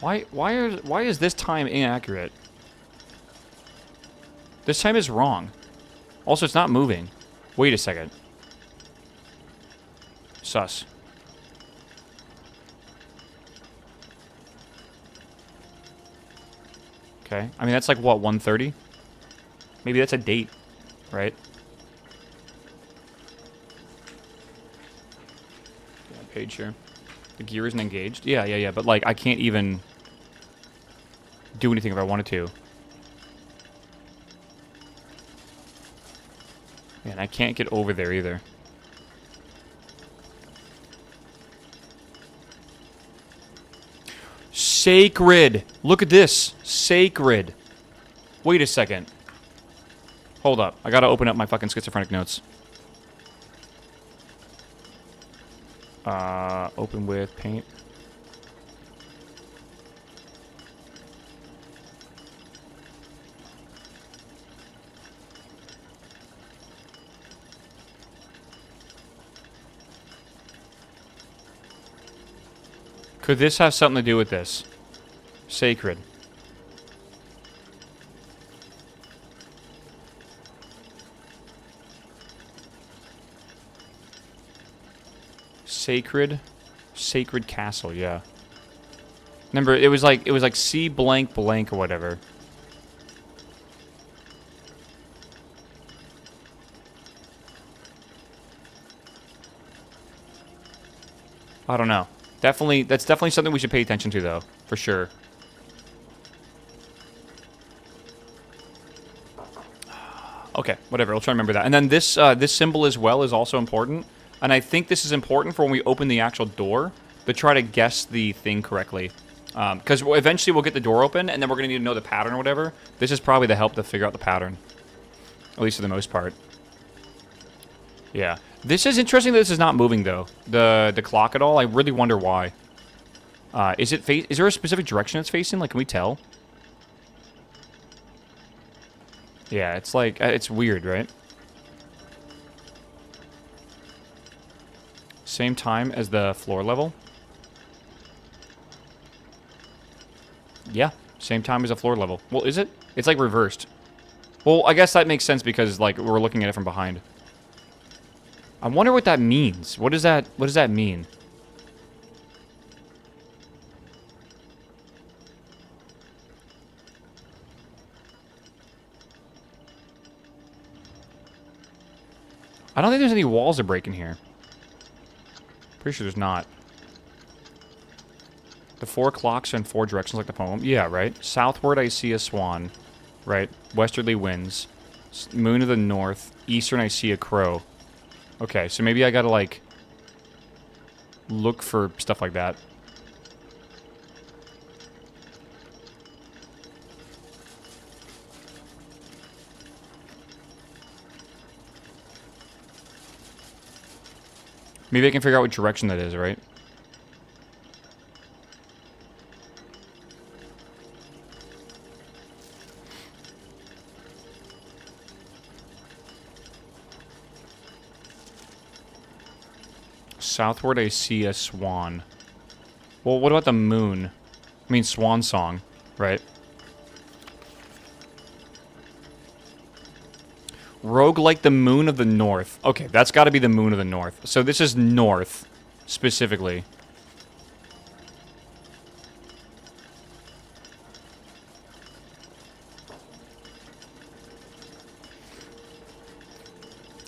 Why is this time inaccurate? This time is wrong. Also, it's not moving. Wait a second. Sus. Okay. I mean, that's like, what, 1:30? Maybe that's a date, right? Yeah, page here. The gear isn't engaged? Yeah. But, like, I can't even do anything if I wanted to. And I can't get over there either. Sacred! Look at this! Sacred! Wait a second. Hold up. I gotta open up my fucking schizophrenic notes. Open with paint. Could this have something to do with this? Sacred. Sacred castle, yeah. Remember, it was like C blank blank or whatever. I don't know. That's definitely something we should pay attention to, though, for sure. Okay, whatever. I'll try to remember that. And then this symbol as well is also important. And I think this is important for when we open the actual door to try to guess the thing correctly. Because eventually we'll get the door open, and then we're going to need to know the pattern or whatever. This is probably the help to figure out the pattern. At least for the most part. Yeah. This is interesting that this is not moving, though. The clock at all. I really wonder why. Is there a specific direction it's facing? Like, can we tell? Yeah, it's like, it's weird, right? Same time as the floor level? Yeah, same time as the floor level. Well, is it? It's like reversed. Well, I guess that makes sense because, like, we're looking at it from behind. I wonder what that means. What does that mean? I don't think there's any walls to break in here. Pretty sure there's not. The 4 clocks are in 4 directions like the poem. Yeah, right? Southward I see a swan. Right? Westerly winds. Moon to the north. Eastern I see a crow. Okay, so maybe I gotta, like, look for stuff like that. Maybe I can figure out what direction that is, right? Southward, I see a swan. Well, what about the moon? I mean, swan song, right? Rogue like the moon of the north. Okay, that's got to be the moon of the north. So this is north, specifically.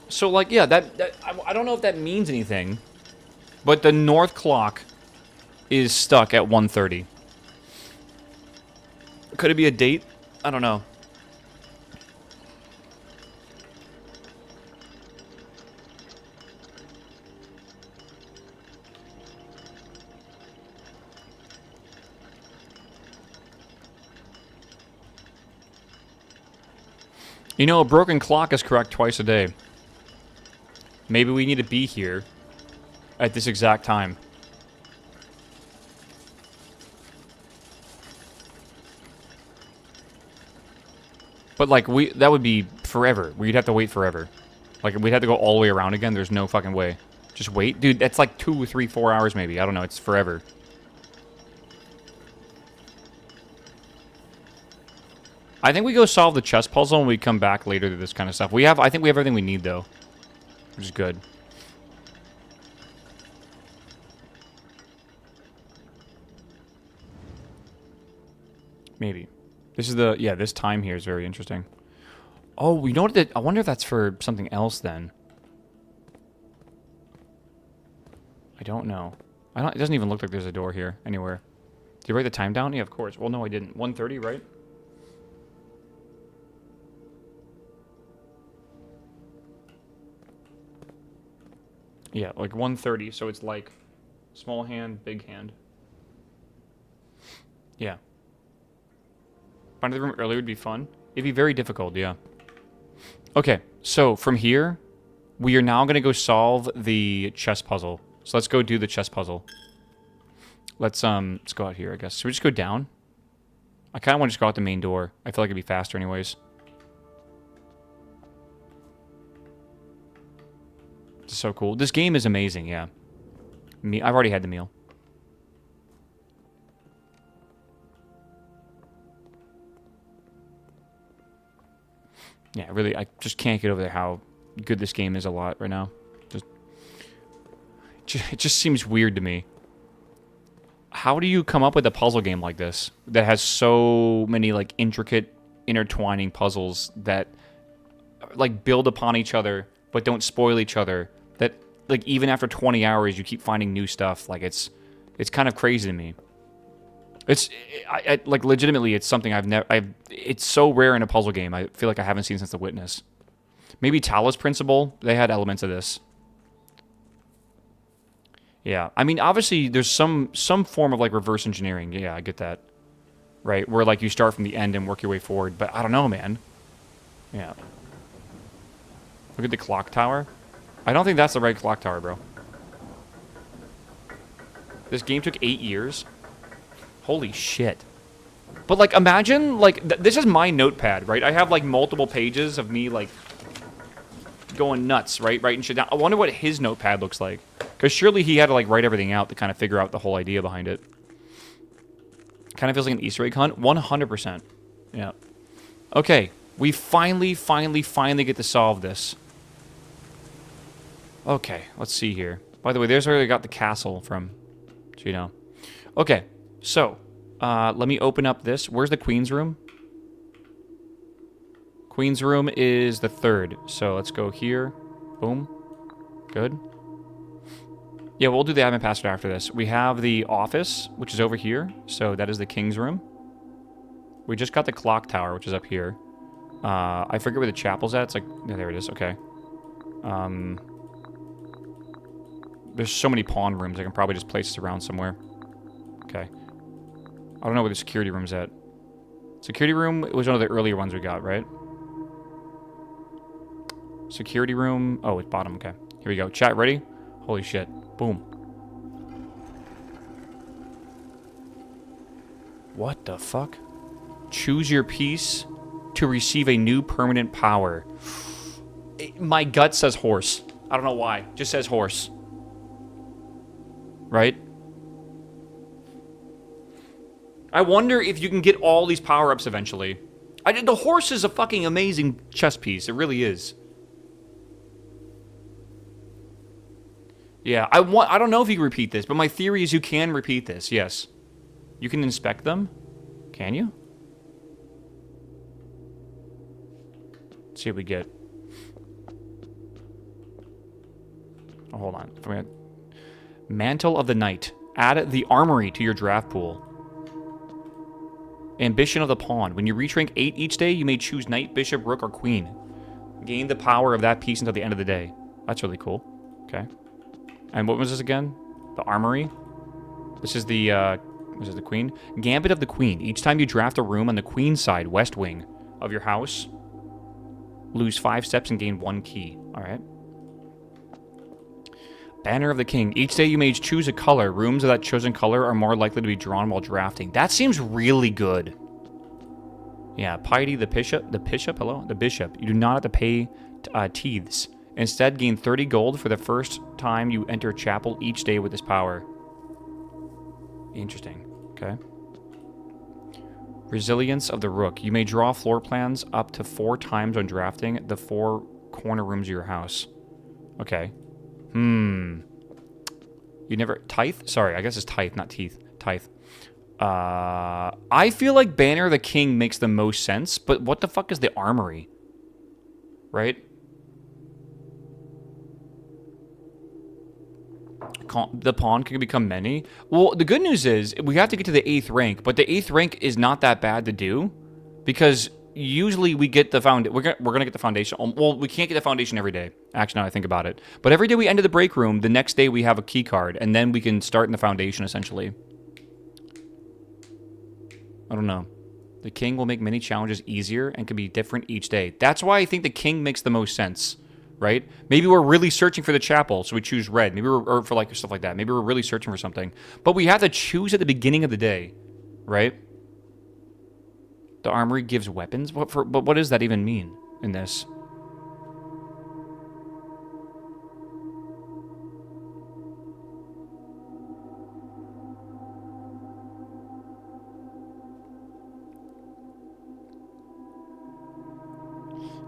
So, like, yeah, I don't know if that means anything, but the north clock is stuck at 1:30. Could it be a date? I don't know. You know, a broken clock is correct twice a day. Maybe we need to be here at this exact time. But, like, that would be forever. We'd have to wait forever. Like, we'd have to go all the way around again. There's no fucking way. Just wait. Dude, that's like 2, 3, 4 hours maybe. I don't know. It's forever. I think we go solve the chess puzzle and we come back later to this kind of stuff. I think we have everything we need, though. Which is good. Maybe. This is this time here is very interesting. Oh, you know what? I wonder if that's for something else then. I don't know. It doesn't even look like there's a door here anywhere. Did you write the time down? Yeah, of course. Well, no, I didn't. 1:30, right? Yeah, like 1:30, so it's like small hand, big hand. Yeah. Finding the room earlier would be fun. It'd be very difficult, yeah. Okay, so from here, we are now going to go solve the chess puzzle. So let's go do the chess puzzle. Let's go out here, I guess. Should we just go down? I kind of want to just go out the main door. I feel like it'd be faster anyways. This is so cool. This game is amazing, yeah. I've already had the meal. Yeah, really, I just can't get over there how good this game is a lot right now. It just seems weird to me. How do you come up with a puzzle game like this that has so many, like, intricate, intertwining puzzles that, like, build upon each other but don't spoil each other? That, like, even after 20 hours, you keep finding new stuff. Like, it's kind of crazy to me. Like, legitimately, it's something it's so rare in a puzzle game. I feel like I haven't seen since The Witness. Maybe Talos Principle, they had elements of this. Yeah, I mean, obviously, there's some form of, like, reverse engineering. Yeah, I get that. Right, where, like, you start from the end and work your way forward. But I don't know, man. Yeah. Look at the clock tower. I don't think that's the right clock tower, bro. This game took 8 years. Holy shit. But, like, imagine, like, this is my notepad, right? I have, like, multiple pages of me, like, going nuts, right? Writing shit down. I wonder what his notepad looks like. Because surely he had to, like, write everything out to kind of figure out the whole idea behind it. Kind of feels like an Easter egg hunt. 100%. Yeah. Okay. We finally get to solve this. Okay. Let's see here. By the way, there's where I got the castle from. So you know. Okay. So, let me open up this. Where's the Queen's room? Queen's room is the 3rd. So let's go here. Boom. Good. Yeah, we'll do the admin password after this. We have the office, which is over here. So that is the King's room. We just got the clock tower, which is up here. I forget where the chapel's at. It's like, yeah, there it is. Okay. There's so many pawn rooms. I can probably just place this around somewhere. Okay. I don't know where the security room's at. Security room was one of the earlier ones we got, right? Security room. Oh, it's bottom. Okay. Here we go. Chat ready? Holy shit. Boom. What the fuck? Choose your piece to receive a new permanent power. My gut says horse. I don't know why. It just says horse. Right? I wonder if you can get all these power-ups eventually. The horse is a fucking amazing chess piece. It really is. Yeah, I don't know if you can repeat this, but my theory is you can repeat this, yes. You can inspect them? Can you? Let's see what we get. Oh, hold on. Mantle of the Knight. Add the armory to your draft pool. Ambition of the Pawn. When you reach rank 8 each day, you may choose Knight, Bishop, Rook, or Queen. Gain the power of that piece until the end of the day. That's really cool. Okay. And what was this again? The armory? This is the, was it the Queen? Gambit of the Queen. Each time you draft a room on the Queen's side, west wing, of your house, lose 5 steps and gain 1 key. Alright. Banner of the King. Each day you may choose a color. Rooms of that chosen color are more likely to be drawn while drafting. That seems really good. Yeah, piety, the bishop, hello? The bishop. You do not have to pay tithes. Instead, gain 30 gold for the first time you enter a chapel each day with this power. Interesting. Okay. Resilience of the Rook. You may draw floor plans up to 4 times when drafting the 4 corner rooms of your house. Okay. You never... Tithe? Sorry, I guess it's tithe, not teeth. Tithe. I feel like Banner of the King makes the most sense, but what the fuck is the armory? Right? The pawn can become many. Well, the good news is we have to get to the 8th rank, but the 8th rank is not that bad to do because usually we get the we're gonna get the foundation. Well, we can't get the foundation every day. Actually, now I think about it. But every day we enter the break room, the next day we have a key card, and then we can start in the foundation essentially. I don't know. The king will make many challenges easier and can be different each day. That's why I think the king makes the most sense. Right? Maybe we're really searching for the chapel, so we choose red. Maybe or for like stuff like that. Maybe we're really searching for something. But we have to choose at the beginning of the day. Right? The armory gives weapons? But what does that even mean in this?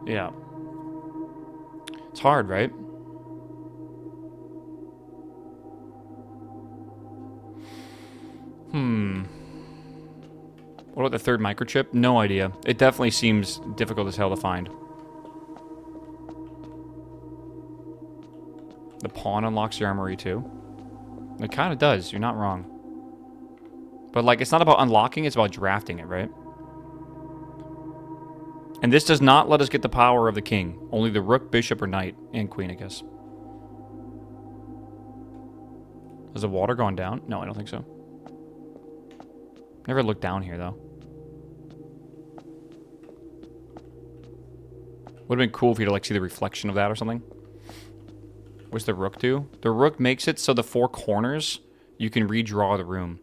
Yeah. It's hard, right? What about the 3rd microchip? No idea. It definitely seems difficult as hell to find. The pawn unlocks the armory too. It kind of does. You're not wrong. But like, it's not about unlocking, it's about drafting it, right? And this does not let us get the power of the king. Only the rook, bishop, or knight. And queen, I guess. Has the water gone down? No, I don't think so. Never looked down here, though. Would have been cool for you to, like, see the reflection of that or something. What's the rook do? The rook makes it so the 4 corners, you can redraw the room.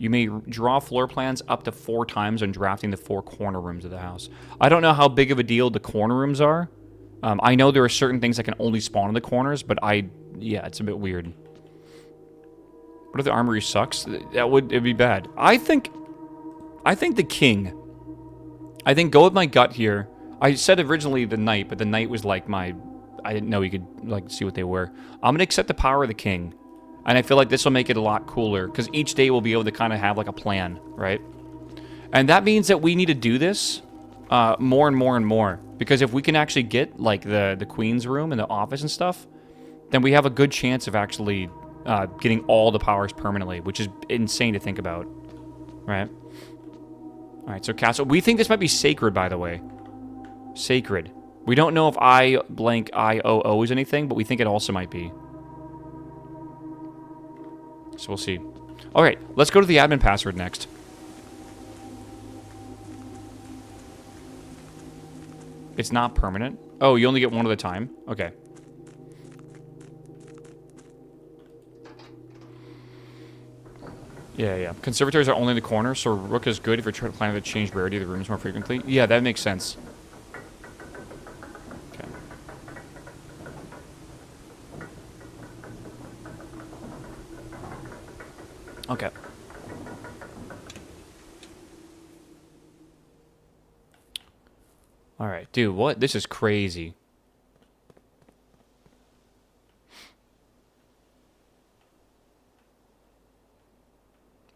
You may draw floor plans up to 4 times when drafting the 4 corner rooms of the house. I don't know how big of a deal the corner rooms are. I know there are certain things that can only spawn in the corners, but yeah, it's a bit weird. What if the armory sucks? It'd be bad. I think the king. I think go with my gut here. I said originally the knight, but the knight was like I didn't know you could like see what they were. I'm gonna accept the power of the king. And I feel like this will make it a lot cooler, because each day we'll be able to kind of have like a plan, right? And that means that we need to do this more and more and more. Because if we can actually get like the queen's room and the office and stuff, then we have a good chance of actually getting all the powers permanently, which is insane to think about, right? All right, so castle. We think this might be sacred, by the way. Sacred. We don't know if I_IOO is anything, but we think it also might be. So we'll see. All right, let's go to the admin password next. It's not permanent. Oh, you only get one at a time? Okay. Yeah. Conservatories are only in the corner, so rook is good if you're trying to plan to change rarity of the rooms more frequently. Yeah, that makes sense. Okay. Okay. Alright, dude, what? This is crazy.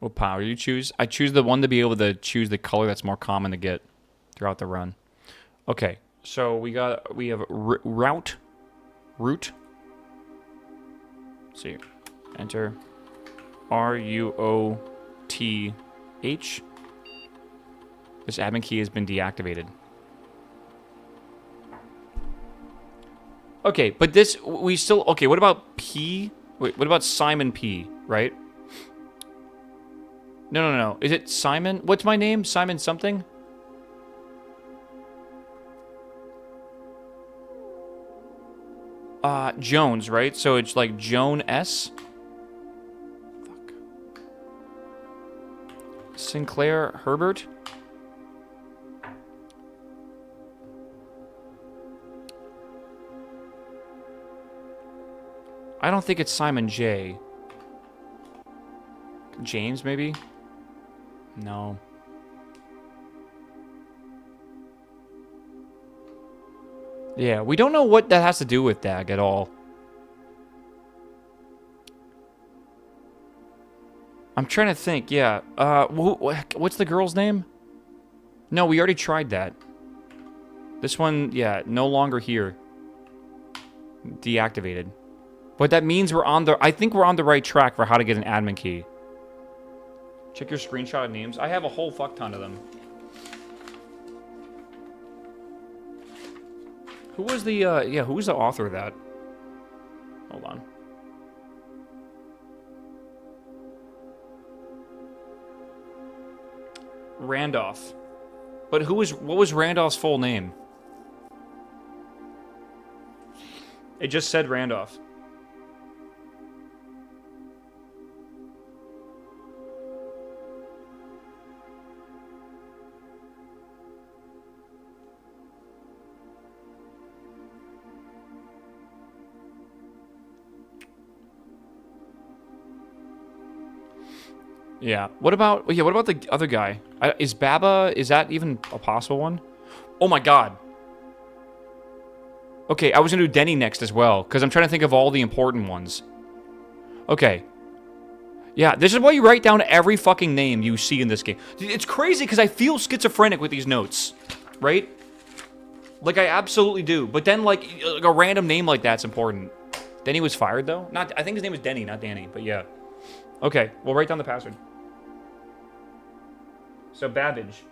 What power do you choose? I choose the one to be able to choose the color that's more common to get throughout the run. Okay, so we have route. Let's see. Enter. RUOTH. This admin key has been deactivated. Okay, but this, we still, okay, what about P? Wait, what about Simon P, right? No. Is it Simon? What's my name? Simon something? Jones, right? So it's like Joan S? Fuck. Sinclair Herbert? I don't think it's Simon J. James, maybe? No. Yeah, we don't know what that has to do with Dag at all. I'm trying to think, yeah. What's the girl's name? No, we already tried that. This one, yeah, no longer here. Deactivated. But that means I think we're on the right track for how to get an admin key. Check your screenshot of names. I have a whole fuck ton of them. Who was the, who was the author of that? Hold on. Randolph. But what was Randolph's full name? It just said Randolph. Yeah. What about the other guy? Is Baba, is that even a possible one? Oh my god. Okay, I was gonna do Denny next as well, because I'm trying to think of all the important ones. Okay. Yeah, this is why you write down every fucking name you see in this game. It's crazy because I feel schizophrenic with these notes, right? Like, I absolutely do. But then, like a random name like that's important. Denny was fired, though? I think his name was Denny, not Danny, but yeah. Okay, we'll write down the password. So, Babbage.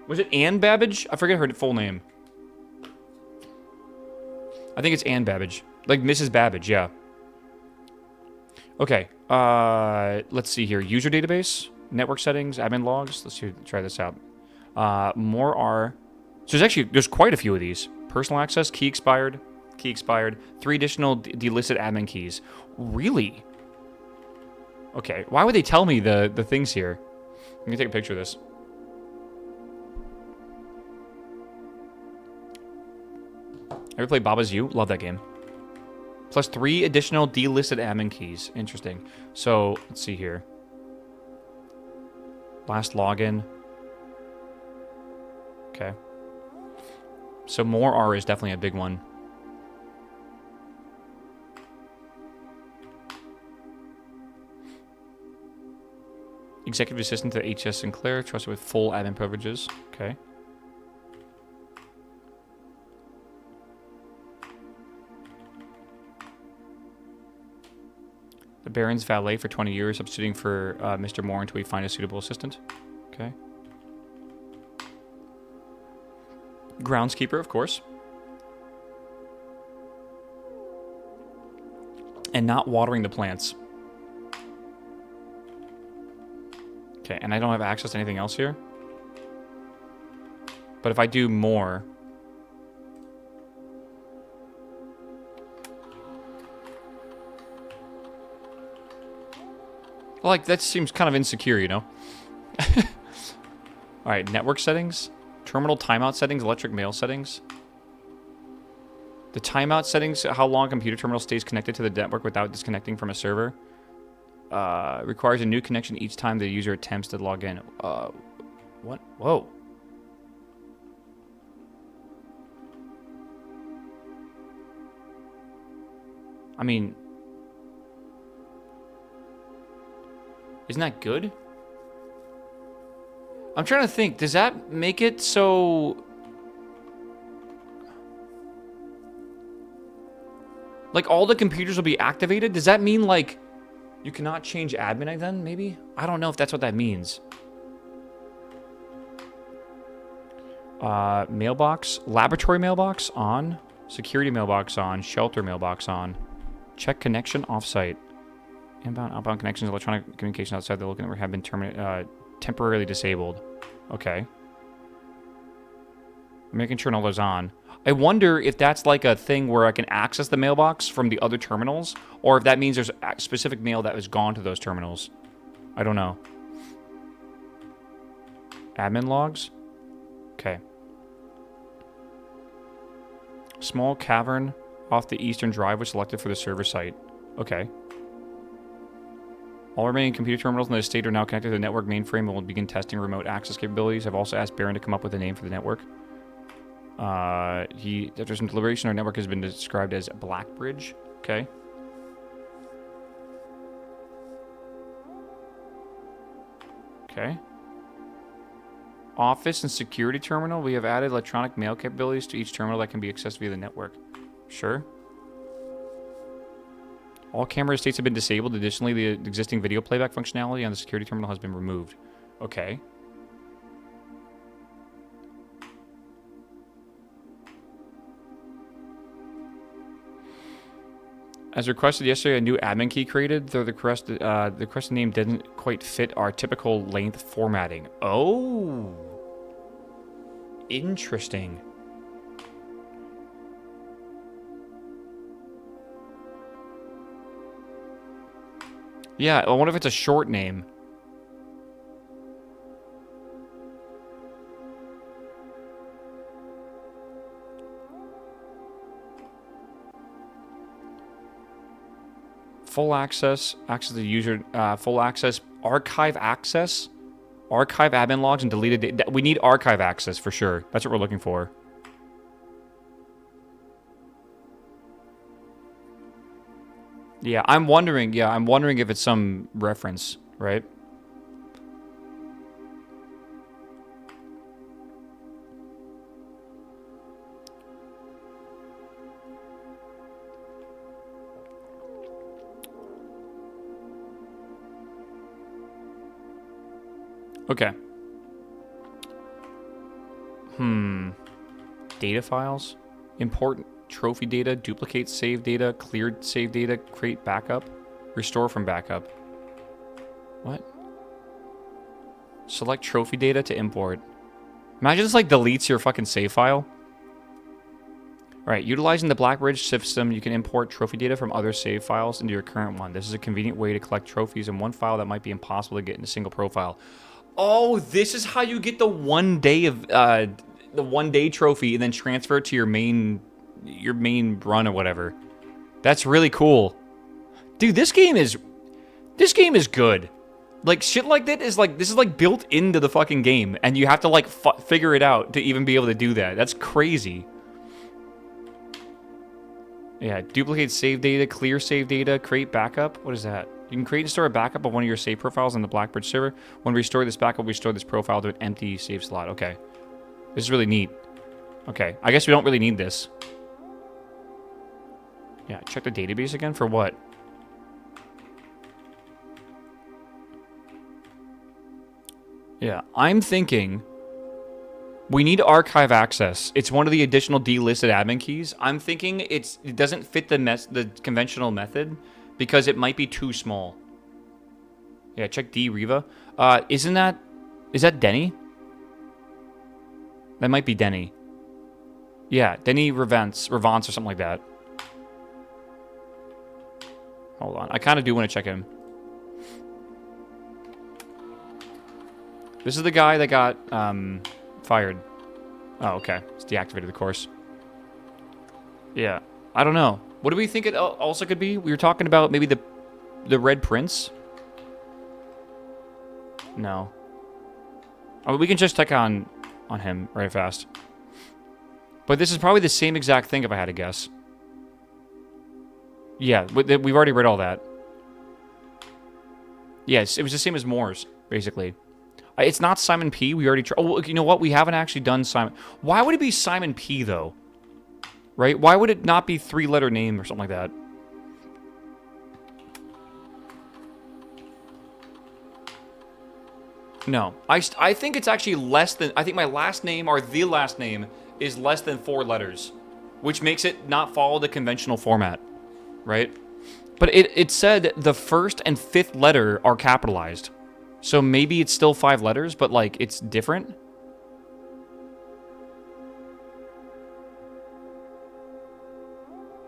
Was it Ann Babbage? I forget her full name. I think it's Ann Babbage. Like Mrs. Babbage, yeah. Okay, let's see here. User database, network settings, admin logs. Let's try this out. So there's quite a few of these. Personal access, key expired. 3 additional delisted admin keys. Really? Okay, why would they tell me the things here? Let me take a picture of this. Ever played Baba's You? Love that game. Plus 3 additional delisted admin keys. Interesting. So, let's see here. Last login. Okay. So more R is definitely a big one. Executive assistant to H.S. Sinclair, trusted with full admin privileges. Okay. The Baron's valet for 20 years, substituting for Mr. Moore until we find a suitable assistant. Okay. Groundskeeper, of course. And not watering the plants. Okay, and I don't have access to anything else here. But if I do more... Like, that seems kind of insecure, you know? Alright, network settings. Terminal timeout settings, electric mail settings. The timeout settings, how long a computer terminal stays connected to the network without disconnecting from a server. Requires a new connection each time the user attempts to log in. What? Whoa. I mean... Isn't that good? I'm trying to think. Does that make it so... Like, all the computers will be activated? Does that mean, like, you cannot change admin then, maybe? I don't know if that's what that means. Mailbox. Laboratory mailbox on. Security mailbox on. Shelter mailbox on. Check connection offsite. Inbound, outbound connections, electronic communication outside the local network have been temporarily disabled. Okay. I'm making sure all those on. I wonder if that's like a thing where I can access the mailbox from the other terminals, or if that means there's a specific mail that has gone to those terminals. I don't know. Admin logs? Okay. Small cavern off the eastern drive was selected for the server site. Okay. All remaining computer terminals in the estate are now connected to the network mainframe and will begin testing remote access capabilities. I've also asked Baron to come up with a name for the network. After some deliberation, our network has been described as Blackbridge. Okay. Okay. Office and security terminal. We have added electronic mail capabilities to each terminal that can be accessed via the network. Sure. All camera estates have been disabled. Additionally, the existing video playback functionality on the security terminal has been removed. Okay. As requested yesterday, a new admin key created, though the requested name didn't quite fit our typical length formatting. Oh. Interesting. Yeah, I wonder if it's a short name. Full access, access to the user, full access, archive access, archive admin logs and deleted data. We need archive access for sure. That's what we're looking for. Yeah, I'm wondering if it's some reference, right? Okay. Data files. Important trophy data. Duplicate save data. Cleared save data. Create backup. Restore from backup. What? Select trophy data to import. Imagine this like deletes your fucking save file. Right, utilizing the Blackbridge system, you can import trophy data from other save files into your current one. This is a convenient way to collect trophies in one file that might be impossible to get in a single profile. Oh, this is how you get the 1 day of the 1 day trophy and then transfer it to your main run or whatever. That's really cool. Dude, this game is good. Like shit like that is like, this is like built into the fucking game and you have to like figure it out to even be able to do that. That's crazy. Yeah, duplicate save data, clear save data, create backup. What is that? You can create and store a backup of one of your save profiles on the Blackbridge server. When we restore this backup, we restore this profile to an empty save slot. Okay. This is really neat. Okay, I guess we don't really need this. Yeah, check the database again for what? Yeah, I'm thinking we need archive access. It's one of the additional delisted admin keys. I'm thinking it doesn't fit the conventional method because it might be too small. Yeah, check D Riva. Is that Denny? That might be Denny. Yeah, Denny Revance or something like that. Hold on. I kind of do want to check him. This is the guy that got fired. Oh, okay. It's deactivated the course. Yeah. I don't know. What do we think it also could be? We were talking about maybe the Red Prince? No. Oh, we can just check on him right fast. But this is probably the same exact thing if I had to guess. Yeah, we've already read all that. Yes, it was the same as Moore's, basically. It's not Simon P. We already tried. Oh, you know what? We haven't actually done Simon. Why would it be Simon P, though? Right? Why would it not be 3-letter name or something like that? No. I think it's actually less than... I think my last name, or the last name, is less than 4 letters. Which makes it not follow the conventional format. Right? But it said the first and 5th letter are capitalized. So maybe it's still 5 letters, but, like, it's different?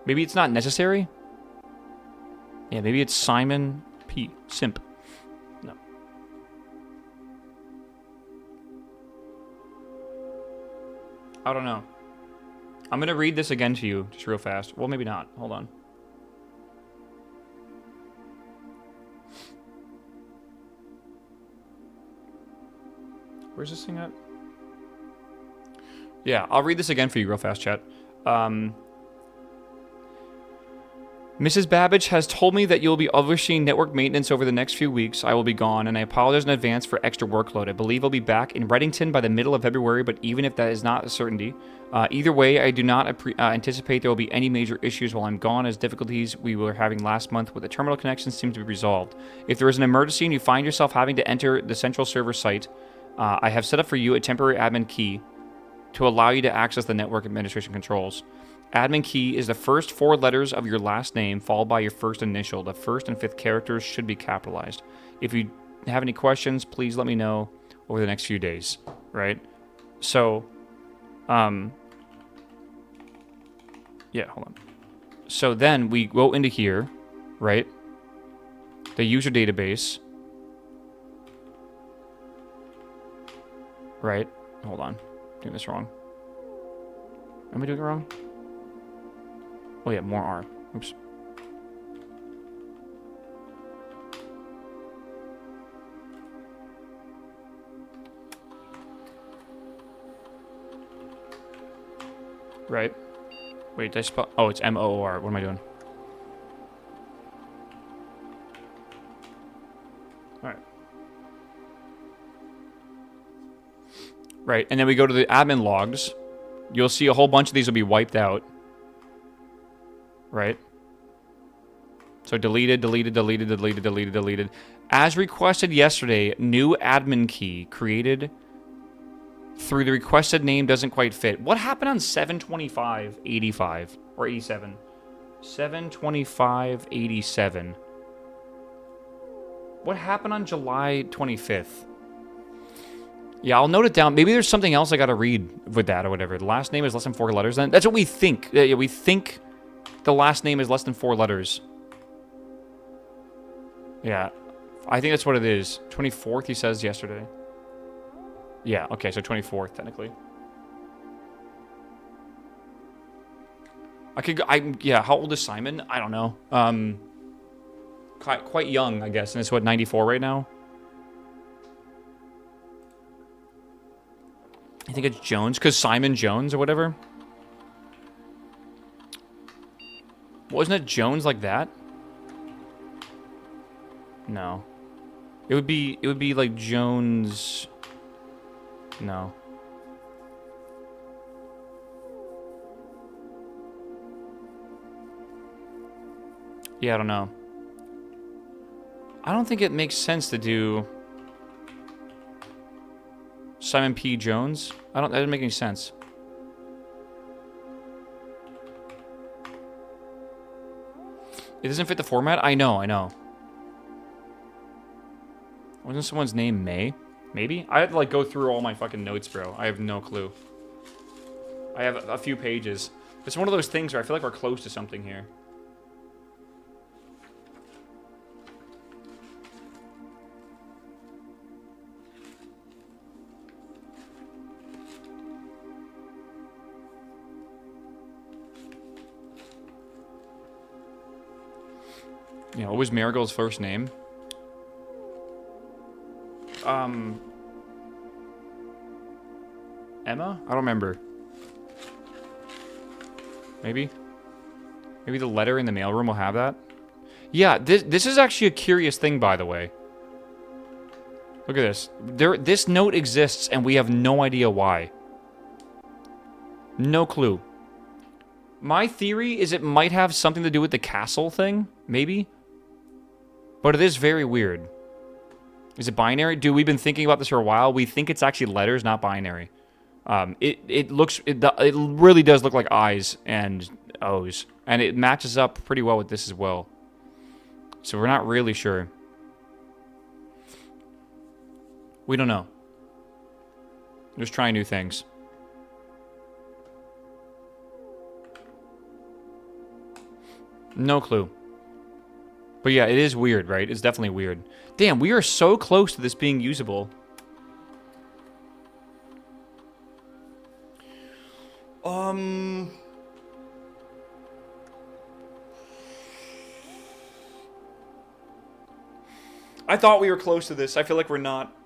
Maybe it's not necessary? Yeah, maybe it's Simon P. Simp. No. I don't know. I'm going to read this again to you, just real fast. Well, maybe not. Hold on. Where's this thing at? Yeah, I'll read this again for you real fast, chat. Mrs. Babbage has told me that you'll be overseeing network maintenance over the next few weeks. I will be gone, and I apologize in advance for extra workload. I believe I'll be back in Reddington by the middle of February, but even if that is not a certainty, either way, I do not anticipate there will be any major issues while I'm gone, as difficulties we were having last month with the terminal connections seem to be resolved. If there is an emergency and you find yourself having to enter the central server site, I have set up for you a temporary admin key to allow you to access the network administration controls. Admin key is the first 4 letters of your last name, followed by your first initial. The first and 5th characters should be capitalized. If you have any questions, please let me know over the next few days. Right? So, yeah, hold on. So then we go into here, right? The user database. Right? Hold on. I'm doing this wrong. Am I doing it wrong? Oh yeah, more R. Oops. Right. Wait, did I spell? Oh, it's M-O-O-R. What am I doing? Alright. Right, and then we go to the admin logs. You'll see a whole bunch of these will be wiped out. Right? So deleted, deleted, deleted, deleted, deleted, deleted. As requested yesterday, new admin key created through the requested name doesn't quite fit. What happened on 7/25/85 or 87? 7/25/87. What happened on July 25th? Yeah, I'll note it down. Maybe there's something else I gotta read with that or whatever. The last name is less than 4 letters then? That's what we think. Yeah, we think the last name is less than 4 letters. Yeah. I think that's what it is. 24th, he says yesterday. Yeah, okay, so 24th, technically. I could go, yeah, how old is Simon? I don't know. Quite young, I guess, and it's what, 94 right now? I think it's Jones, because Simon Jones or whatever. Wasn't it Jones like that? No. It would be like Jones. No. Yeah, I don't know. I don't think it makes sense to do Simon P. Jones. That doesn't make any sense. It doesn't fit the format? I know. Wasn't someone's name May? Maybe? I had to, like, go through all my fucking notes, bro. I have no clue. I have a few pages. It's one of those things where I feel like we're close to something here. Yeah, what was Marigold's first name? Emma? I don't remember. Maybe? Maybe the letter in the mailroom will have that? Yeah, this is actually a curious thing, by the way. Look at this. This note exists, and we have no idea why. No clue. My theory is it might have something to do with the castle thing, maybe? But it is very weird. Is it binary? Dude, we've been thinking about this for a while. We think it's actually letters, not binary. It really does look like I's and O's. And it matches up pretty well with this as well. So we're not really sure. We don't know. Just trying new things. No clue. But yeah, it is weird, right? It's definitely weird. Damn, we are so close to this being usable. I thought we were close to this. I feel like we're not.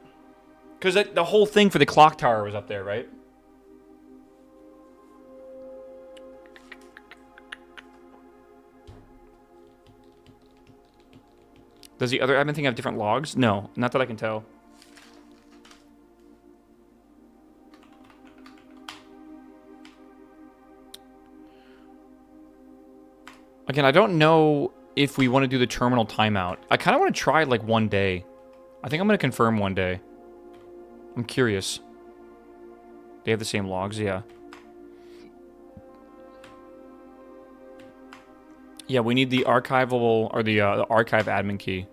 Because the whole thing for the clock tower was up there, right? Does the other admin thing have different logs? No, not that I can tell. Again, I don't know if we want to do the terminal timeout. I kind of want to try like one day. I think I'm going to confirm one day. I'm curious. They have the same logs, yeah. Yeah, we need the archival, or the archive admin key.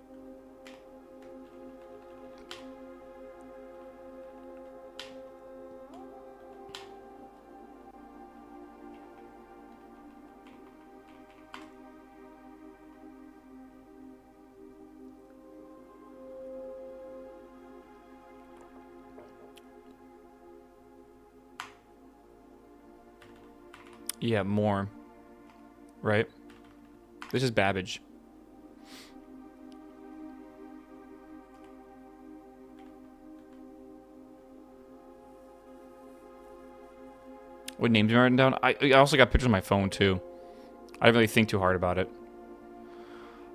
Yeah, more. Right? This is Babbage. What names am I writing down? I also got pictures on my phone, too. I didn't really think too hard about it.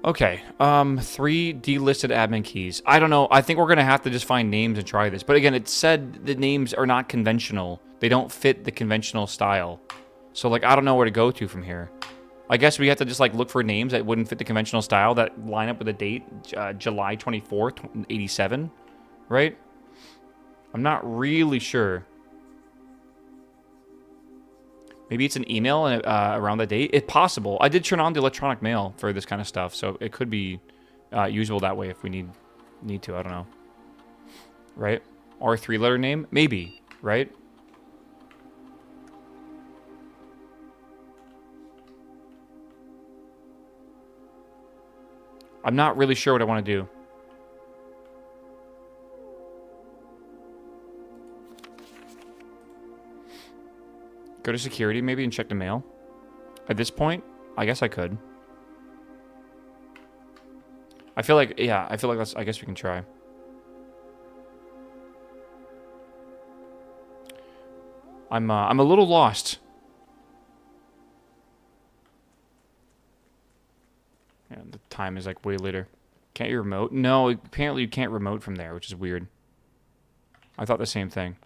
Okay. 3 delisted admin keys. I don't know. I think we're going to have to just find names and try this. But again, it said the names are not conventional. They don't fit the conventional style. So, like, I don't know where to go to from here. I guess we have to just, like, look for names that wouldn't fit the conventional style that line up with the date, July 24th, 87, right? I'm not really sure. Maybe it's an email around that date. It's possible. I did turn on the electronic mail for this kind of stuff, so it could be usable that way if we need to. I don't know. Right? Our 3-letter name? Maybe, right? I'm not really sure what I want to do. Go to security maybe and check the mail. At this point, I guess I could. I feel like, yeah, I guess we can try. I'm a little lost. Yeah, the time is like way later. Can't you remote? No, apparently you can't remote from there, which is weird. I thought the same thing.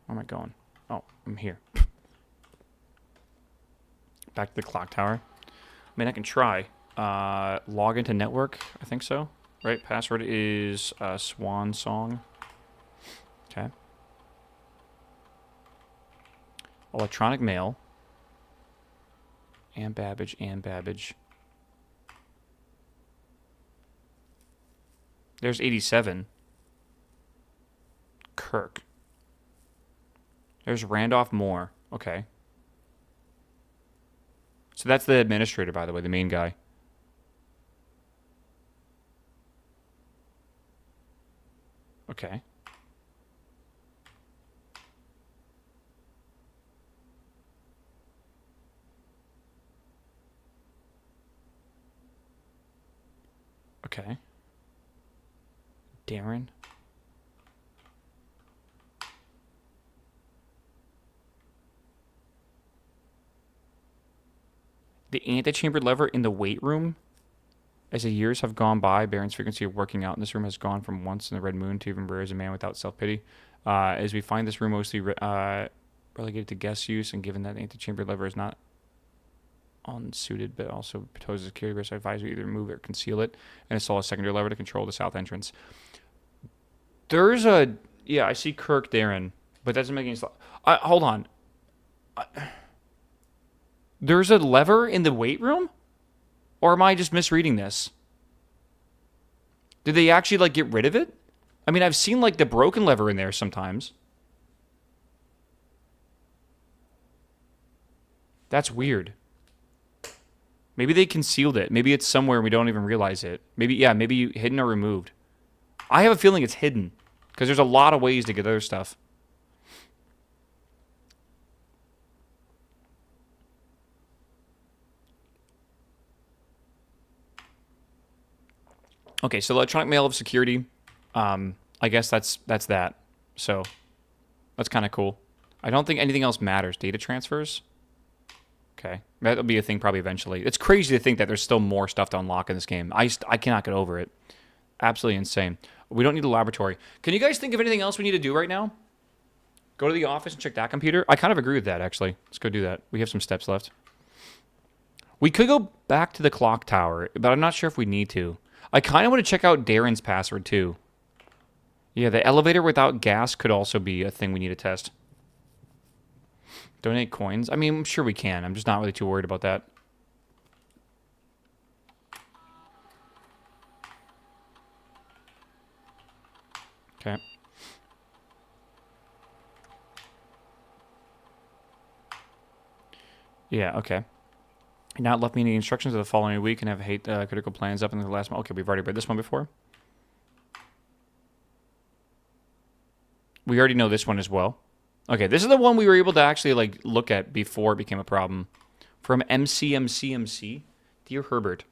Where am I going? Oh, I'm here. Back to the clock tower. I mean, I can try. Log into network. I think so. Right? Password is Swan Song. Okay. Electronic mail. And Babbage, and Babbage. There's 87. Kirk. There's Randolph Moore. Okay. So that's the administrator, by the way, the main guy. Okay. Okay. Darren. The antechamber lever in the weight room. As the years have gone by, Baron's frequency of working out in this room has gone from once in the Red Moon to even rare as a man without self-pity. As we find this room mostly relegated to guest use, and given that the antechamber lever is not unsuited, but also poses a security risk, I advise you either move it or conceal it, and install a secondary lever to control the south entrance. There's a... Yeah, I see Kirk Darren, but that doesn't make any sense. Hold on. There's a lever in the weight room? Or am I just misreading this? Did they actually, like, get rid of it? I mean, I've seen, like, the broken lever in there sometimes. That's weird. Maybe they concealed it. Maybe it's somewhere and we don't even realize it. Maybe, yeah, maybe hidden or removed. I have a feeling it's hidden. Because there's a lot of ways to get other stuff. Okay, so electronic mail of security. I guess that's that. So that's kind of cool. I don't think anything else matters. Data transfers. Okay, that'll be a thing probably eventually. It's crazy to think that there's still more stuff to unlock in this game. I cannot get over it. Absolutely insane. We don't need a laboratory. Can you guys think of anything else we need to do right now? Go to the office and check that computer? I kind of agree with that, actually. Let's go do that. We have some steps left. We could go back to the clock tower, but I'm not sure if we need to. I kind of want to check out Darren's password, too. Yeah, the elevator without gas could also be a thing we need to test. Donate coins? I mean, I'm sure we can. I'm just not really too worried about that. Okay. Yeah, okay. Not left me any instructions of the following week and have critical plans up in the last month. Okay, we've already read this one before. We already know this one as well. Okay, this is the one we were able to actually like look at before it became a problem. From MCMCMC. Dear Herbert.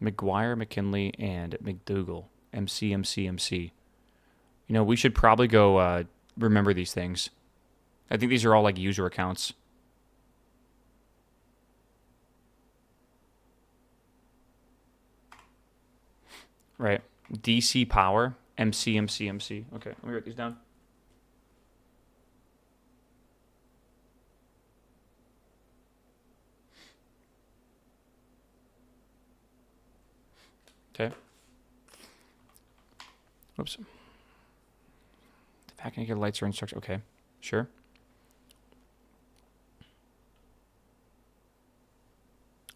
McGuire, McKinley, and McDougal. MCMCMC. You know, we should probably go remember these things. I think these are all like user accounts. Right. DC Power, MCMCMC. Okay, let me write these down. Okay. Whoops. The vacuum lights are instruction. Okay, sure.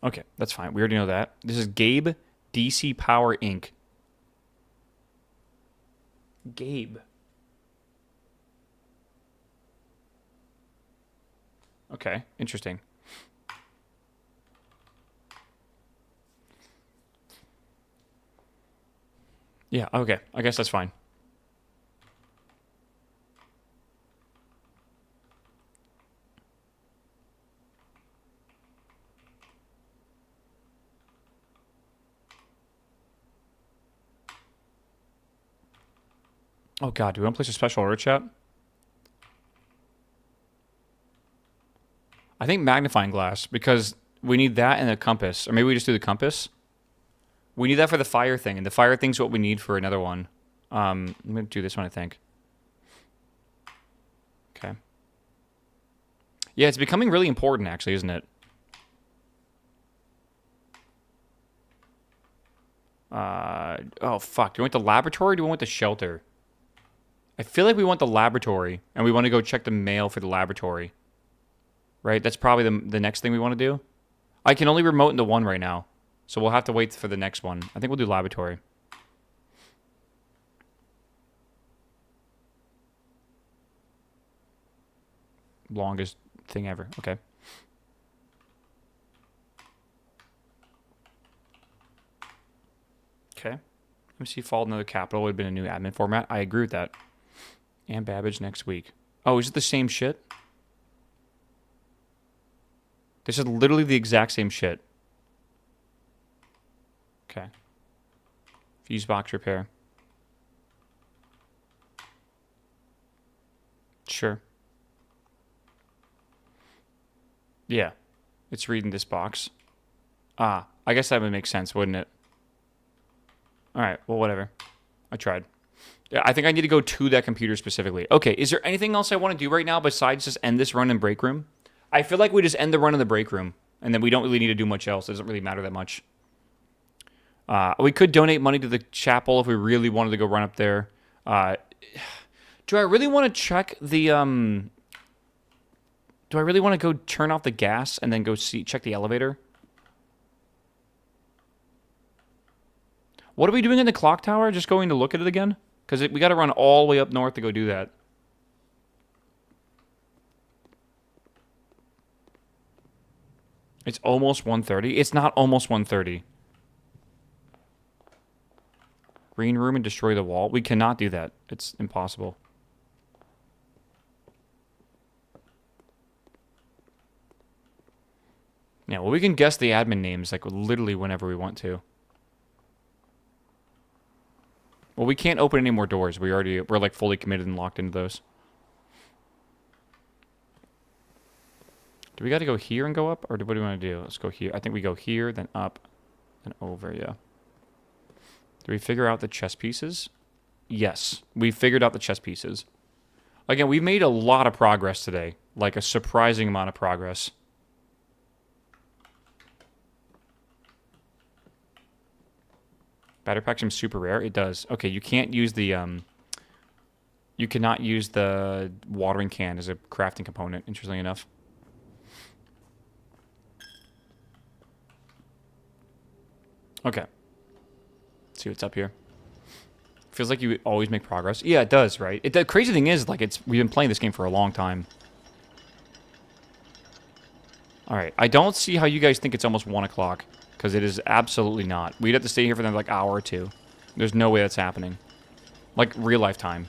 Okay, that's fine. We already know that. This is Gabe DC Power Inc. Gabe. Okay, interesting. Yeah, okay. I guess that's fine. Oh god, do we want to place a special order, chat? I think magnifying glass, because we need that and a compass. Or maybe we just do the compass. We need that for the fire thing, and the fire thing's what we need for another one. I'm going to do this one, I think. Okay. Yeah, it's becoming really important, actually, isn't it? Oh, fuck. Do we want the laboratory or do we want the shelter? I feel like we want the laboratory, and we want to go check the mail for the laboratory. Right? That's probably the next thing we want to do. I can only remote into one right now, so we'll have to wait for the next one. I think we'll do laboratory. Longest thing ever. Okay. Okay. MC Fault, another capital would have been a new admin format. I agree with that. And Babbage next week. Oh, is it the same shit? This is literally the exact same shit. Okay. Fuse box repair. Sure. Yeah. It's reading this box. Ah, I guess that would make sense, wouldn't it? Alright, well, whatever. I tried. Yeah, I think I need to go to that computer specifically. Okay, is there anything else I want to do right now besides just end this run in break room? I feel like we just end the run in the break room, and then we don't really need to do much else. It doesn't really matter that much. We could donate money to the chapel if we really wanted to go run up there. Do I really want to check the... Do I really want to go turn off the gas and then go check the elevator? What are we doing in the clock tower? Just going to look at it again? Because we got to run all the way up north to go do that. It's almost 1:30. It's not almost 1:30. Green room and destroy the wall. We cannot do that. It's impossible. Yeah, well, we can guess the admin names like literally whenever we want to. Well, we can't open any more doors. We're like fully committed and locked into those. Do we got to go here and go up, or what do we want to do? Let's go here. I think we go here, then up, then over. Yeah. Do we figure out the chess pieces? Yes, we figured out the chess pieces. Again, we've made a lot of progress today, like a surprising amount of progress. Battery pack seems super rare. It does. Okay, you can't use the you cannot use the watering can as a crafting component, interestingly enough. Okay. Let's see what's up here. Feels like you always make progress. Yeah, it does, right? The crazy thing is, like, we've been playing this game for a long time. Alright, I don't see how you guys think it's almost 1 o'clock. Because it is absolutely not. We'd have to stay here for another, like, hour or two. There's no way that's happening. Like, real life time.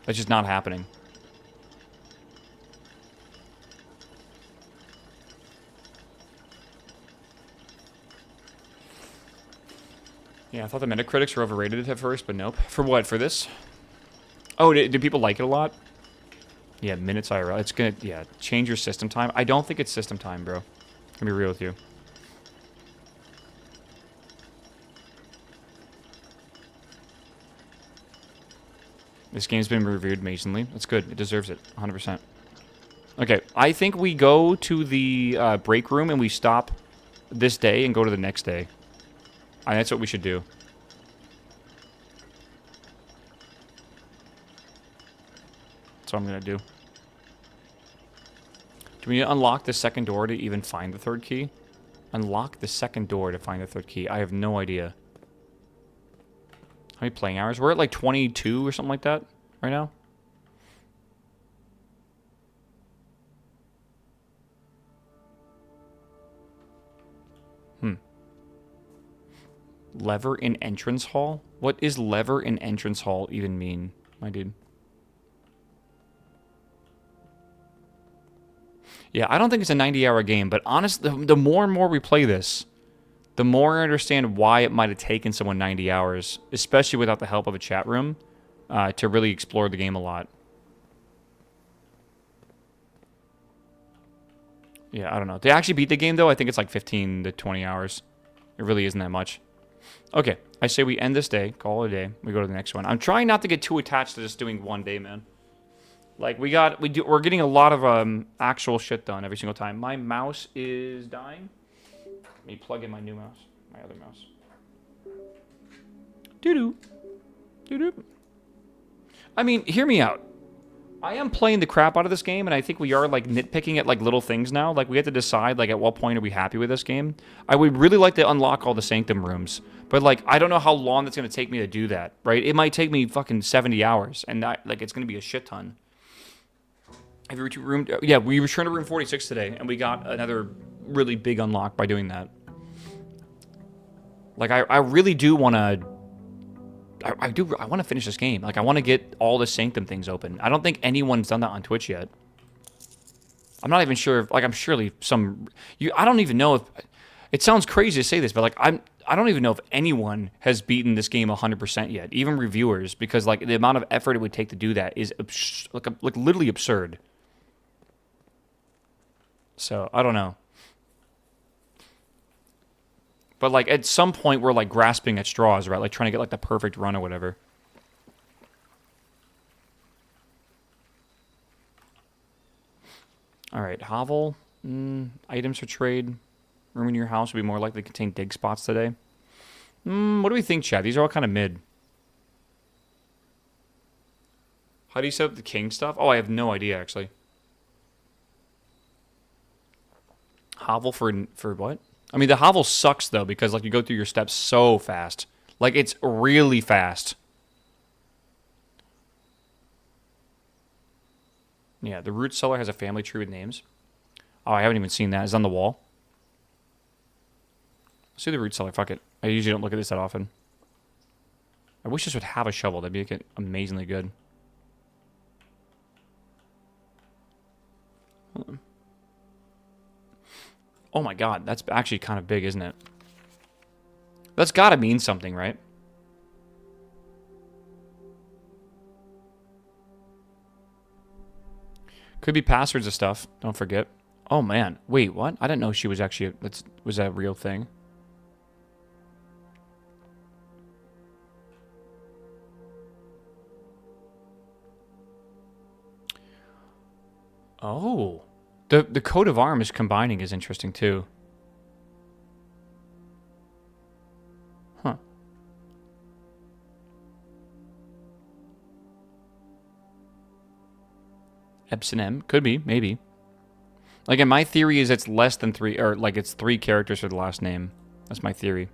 That's just not happening. Yeah, I thought the Metacritics were overrated at first, but nope. For what? For this? Oh, do people like it a lot? Yeah, minutes IRL. It's gonna, yeah, change your system time. I don't think it's system time, bro. I'm gonna be real with you. This game's been reviewed amazingly. That's good. It deserves it. 100%. Okay, I think we go to the break room and we stop this day and go to the next day. And that's what we should do. That's what I'm going to do. Do we need to unlock the second door to even find the third key? Unlock the second door to find the third key. I have no idea. How many playing hours? We're at like 22 or something like that right now. Lever in entrance hall? What is lever in entrance hall even mean, my dude? Yeah, I don't think it's a 90-hour game, but honestly, the more and more we play this, the more I understand why it might have taken someone 90 hours, especially without the help of a chat room, to really explore the game a lot. Yeah, I don't know. To actually beat the game, though, I think it's like 15 to 20 hours. It really isn't that much. Okay, I say we end this day, call it a day. We go to the next one. I'm trying not to get too attached to just doing one day, man. Like we're getting a lot of actual shit done every single time. My mouse is dying. Let me plug in my new mouse, my other mouse. Doo-doo. Doo-doo. I mean, hear me out. I am playing the crap out of this game, and I think we are, like, nitpicking at, like, little things now. Like, we have to decide, like, at what point are we happy with this game. I would really like to unlock all the Sanctum rooms. But, like, I don't know how long it's going to take me to do that, right? It might take me fucking 70 hours, and, it's going to be a shit ton. Have you returned room? Yeah, we returned to room 46 today, and we got another really big unlock by doing that. Like, I really do want to... I want to finish this game. Like, I want to get all the Sanctum things open. I don't think anyone's done that on Twitch yet. I'm not even sure if, like, I'm surely some... I don't even know if... It sounds crazy to say this, but, like, I don't even know if anyone has beaten this game 100% yet. Even reviewers, because, like, the amount of effort it would take to do that is, like literally absurd. So, I don't know. But, like, at some point, we're, like, grasping at straws, right? Like, trying to get, like, the perfect run or whatever. All right, hovel. Items for trade. Room in your house would be more likely to contain dig spots today. What do we think, Chad? These are all kind of mid. How do you set up the king stuff? Oh, I have no idea, actually. Hovel for what? I mean, the hovel sucks, though, because, like, you go through your steps so fast. Like, it's really fast. Yeah, the root cellar has a family tree with names. Oh, I haven't even seen that. It's on the wall. Let's see the root cellar. Fuck it. I usually don't look at this that often. I wish this would have a shovel. That'd make it amazingly good. Hold on. Oh my god, that's actually kind of big, isn't it? That's gotta mean something, right? Could be passwords and stuff, don't forget. Oh man, wait, what? I didn't know she was actually, was that a real thing? Oh. The coat of arms combining is interesting, too. Huh. Epson M. Could be, maybe. Like, and my theory is it's less than 3, or, like, it's 3 characters for the last name. That's my theory.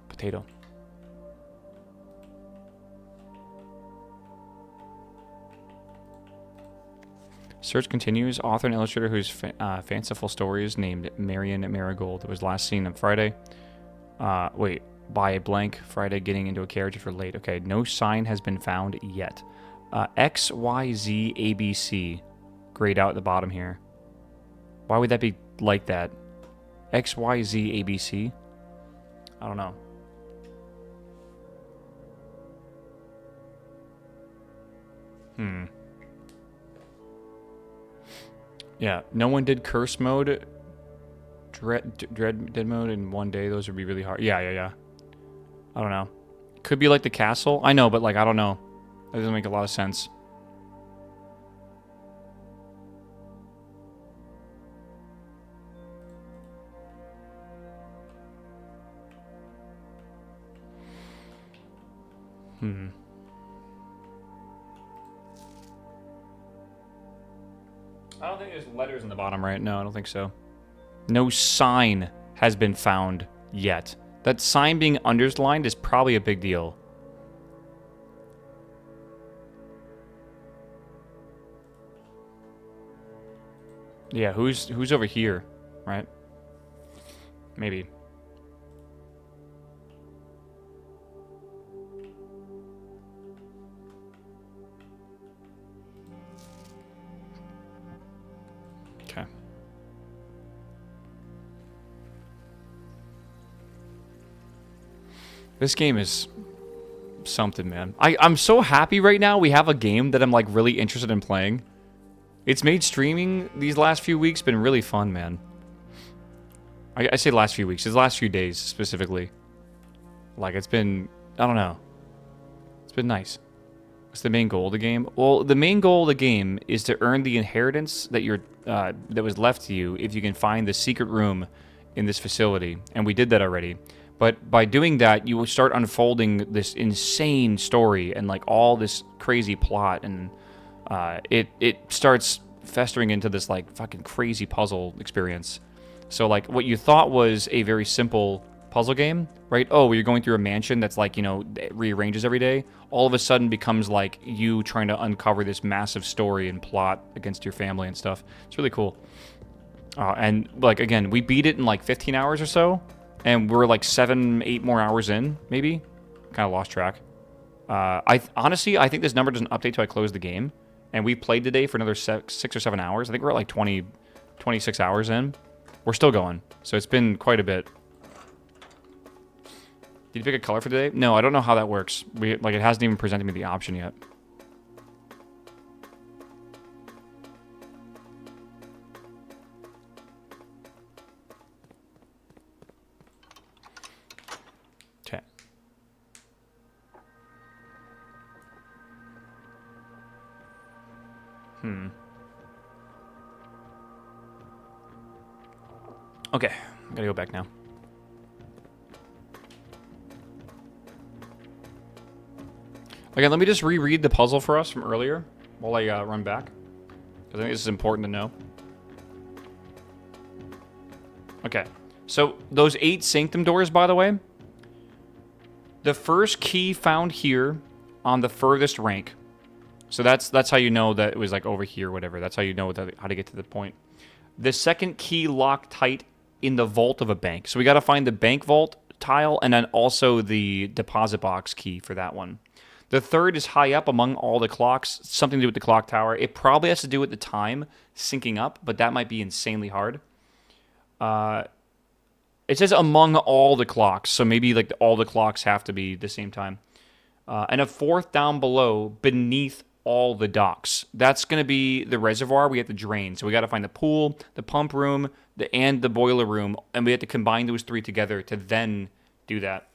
Potato. Search continues. Author and illustrator whose fanciful stories named Marion Marigold was last seen on Friday. Wait, by a blank Friday getting into a carriage for late. Okay, no sign has been found yet. XYZ grayed out at the bottom here. Why would that be like that? XYZ. I don't know. Yeah, no one did curse mode, dead mode in one day. Those would be really hard. Yeah. I don't know. Could be like the castle. I know, but like I don't know. That doesn't make a lot of sense. I don't think there's letters in the bottom right. No, I don't think so. No sign has been found yet. That sign being underlined is probably a big deal. Yeah, who's over here, right? Maybe. Okay. This game is something, man. I'm so happy right now we have a game that I'm like really interested in playing. It's made streaming these last few weeks been really fun, man. I say last few weeks. It's the last few days, specifically. Like, it's been... I don't know. It's been nice. What's the main goal of the game? Well, the main goal of the game is to earn the inheritance that that was left to you if you can find the secret room in this facility. And we did that already. But by doing that, you will start unfolding this insane story and, like, all this crazy plot. And it starts festering into this, like, fucking crazy puzzle experience. So, like, what you thought was a very simple puzzle game, right? Oh, you're going through a mansion that's, like, you know, it rearranges every day. All of a sudden becomes, like, you trying to uncover this massive story and plot against your family and stuff. It's really cool. And, like, again, we beat it in, like, 15 hours or so. And we're, like, 7, 8 more hours in, maybe. Kind of lost track. Honestly, I think this number doesn't update till I close the game. And we played today for another 6 or 7 hours. I think we're at, like, 26 hours in. We're still going, so it's been quite a bit. Did you pick a color for today? No, I don't know how that works. It hasn't even presented me the option yet. Okay. Okay, I gotta go back now. Again, let me just reread the puzzle for us from earlier while I run back. Because I think this is important to know. Okay, so those 8 sanctum doors, by the way. The first key found here on the furthest rank. So that's how you know that it was like over here, whatever. That's how you know how to get to the point. The second key locked tight in the vault of a bank. So we got to find the bank vault tile and then also the deposit box key for that one. The third is high up among all the clocks, something to do with the clock tower. It probably has to do with the time syncing up, but that might be insanely hard. It says among all the clocks, so maybe like all the clocks have to be the same time. And a fourth down below, beneath all the docks. That's going to be the reservoir we have to drain. So we got to find the pool, the pump room, and the boiler room, and we have to combine those 3 together to then do that.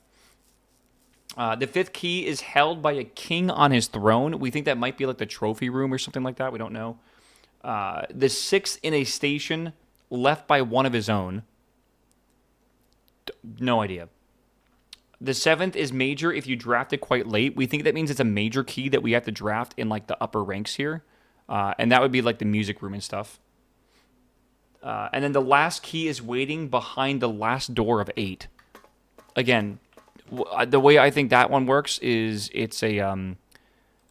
The 5th key is held by a king on his throne. We think that might be like the trophy room or something like that. We don't know. The 6th in a station left by one of his own. No idea. The 7th is major if you draft it quite late. We think that means it's a major key that we have to draft in like the upper ranks here. And that would be like the music room and stuff. And then the last key is waiting behind the last door of 8. Again, the way I think that one works is it's a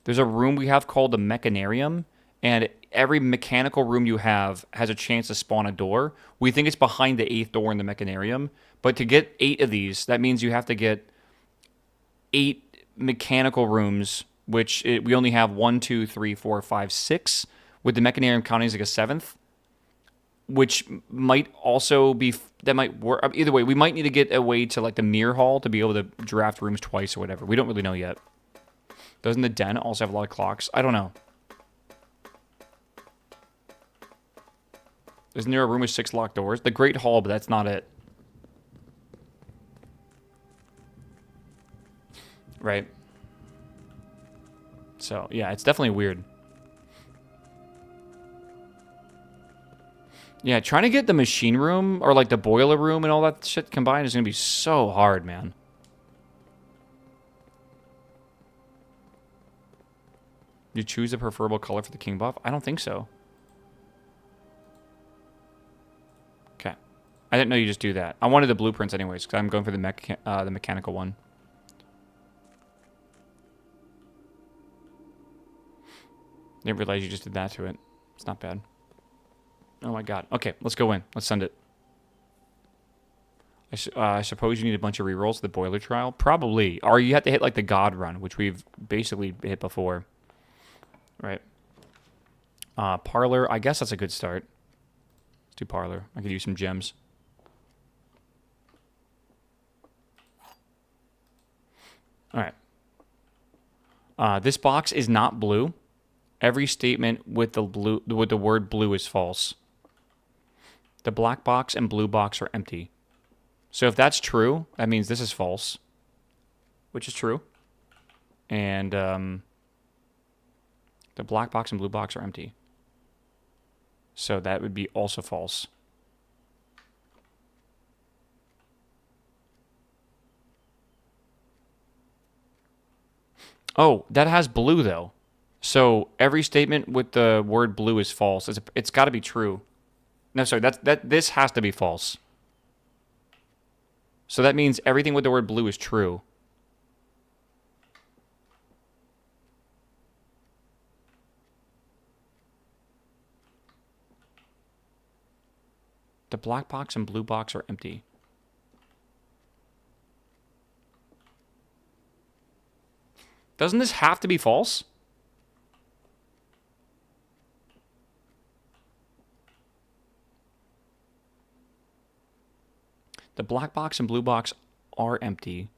there's a room we have called the mechanarium, and every mechanical room you have has a chance to spawn a door. We think it's behind the 8th door in the mechanarium, but to get 8 of these, that means you have to get 8 mechanical rooms, which we only have 1, 2, 3, 4, 5, 6, with the mechanarium counting as like a 7th. Which might also be, that might work. Either way, we might need to get a way to like the mirror hall to be able to draft rooms twice or whatever. We don't really know yet. Doesn't the den also have a lot of clocks? I don't know. Isn't there a room with 6 locked doors? The Great Hall, but that's not it. Right. So, yeah, it's definitely weird. Yeah, trying to get the machine room or like the boiler room and all that shit combined is going to be so hard, man. You choose a preferable color for the king buff? I don't think so. didn't know you just do that. I wanted the blueprints anyways, because I'm going for the mechanical one. Didn't realize you just did that to it. It's not bad. Oh my god. Okay, let's go in. Let's send it. I suppose you need a bunch of rerolls to the boiler trial? Probably. Or you have to hit like the god run, which we've basically hit before. Right. Parlor, I guess that's a good start. Let's do Parlor. I could use some gems. Alright. This box is not blue. Every statement with the word blue is false. The black box and blue box are empty. So if that's true, that means this is false, which is true. And the black box and blue box are empty. So that would be also false. Oh, that has blue though. So every statement with the word blue is false. It's got to be true. No, sorry, this has to be false. So that means everything with the word blue is true. The black box and blue box are empty. Doesn't this have to be false? The black box and blue box are empty.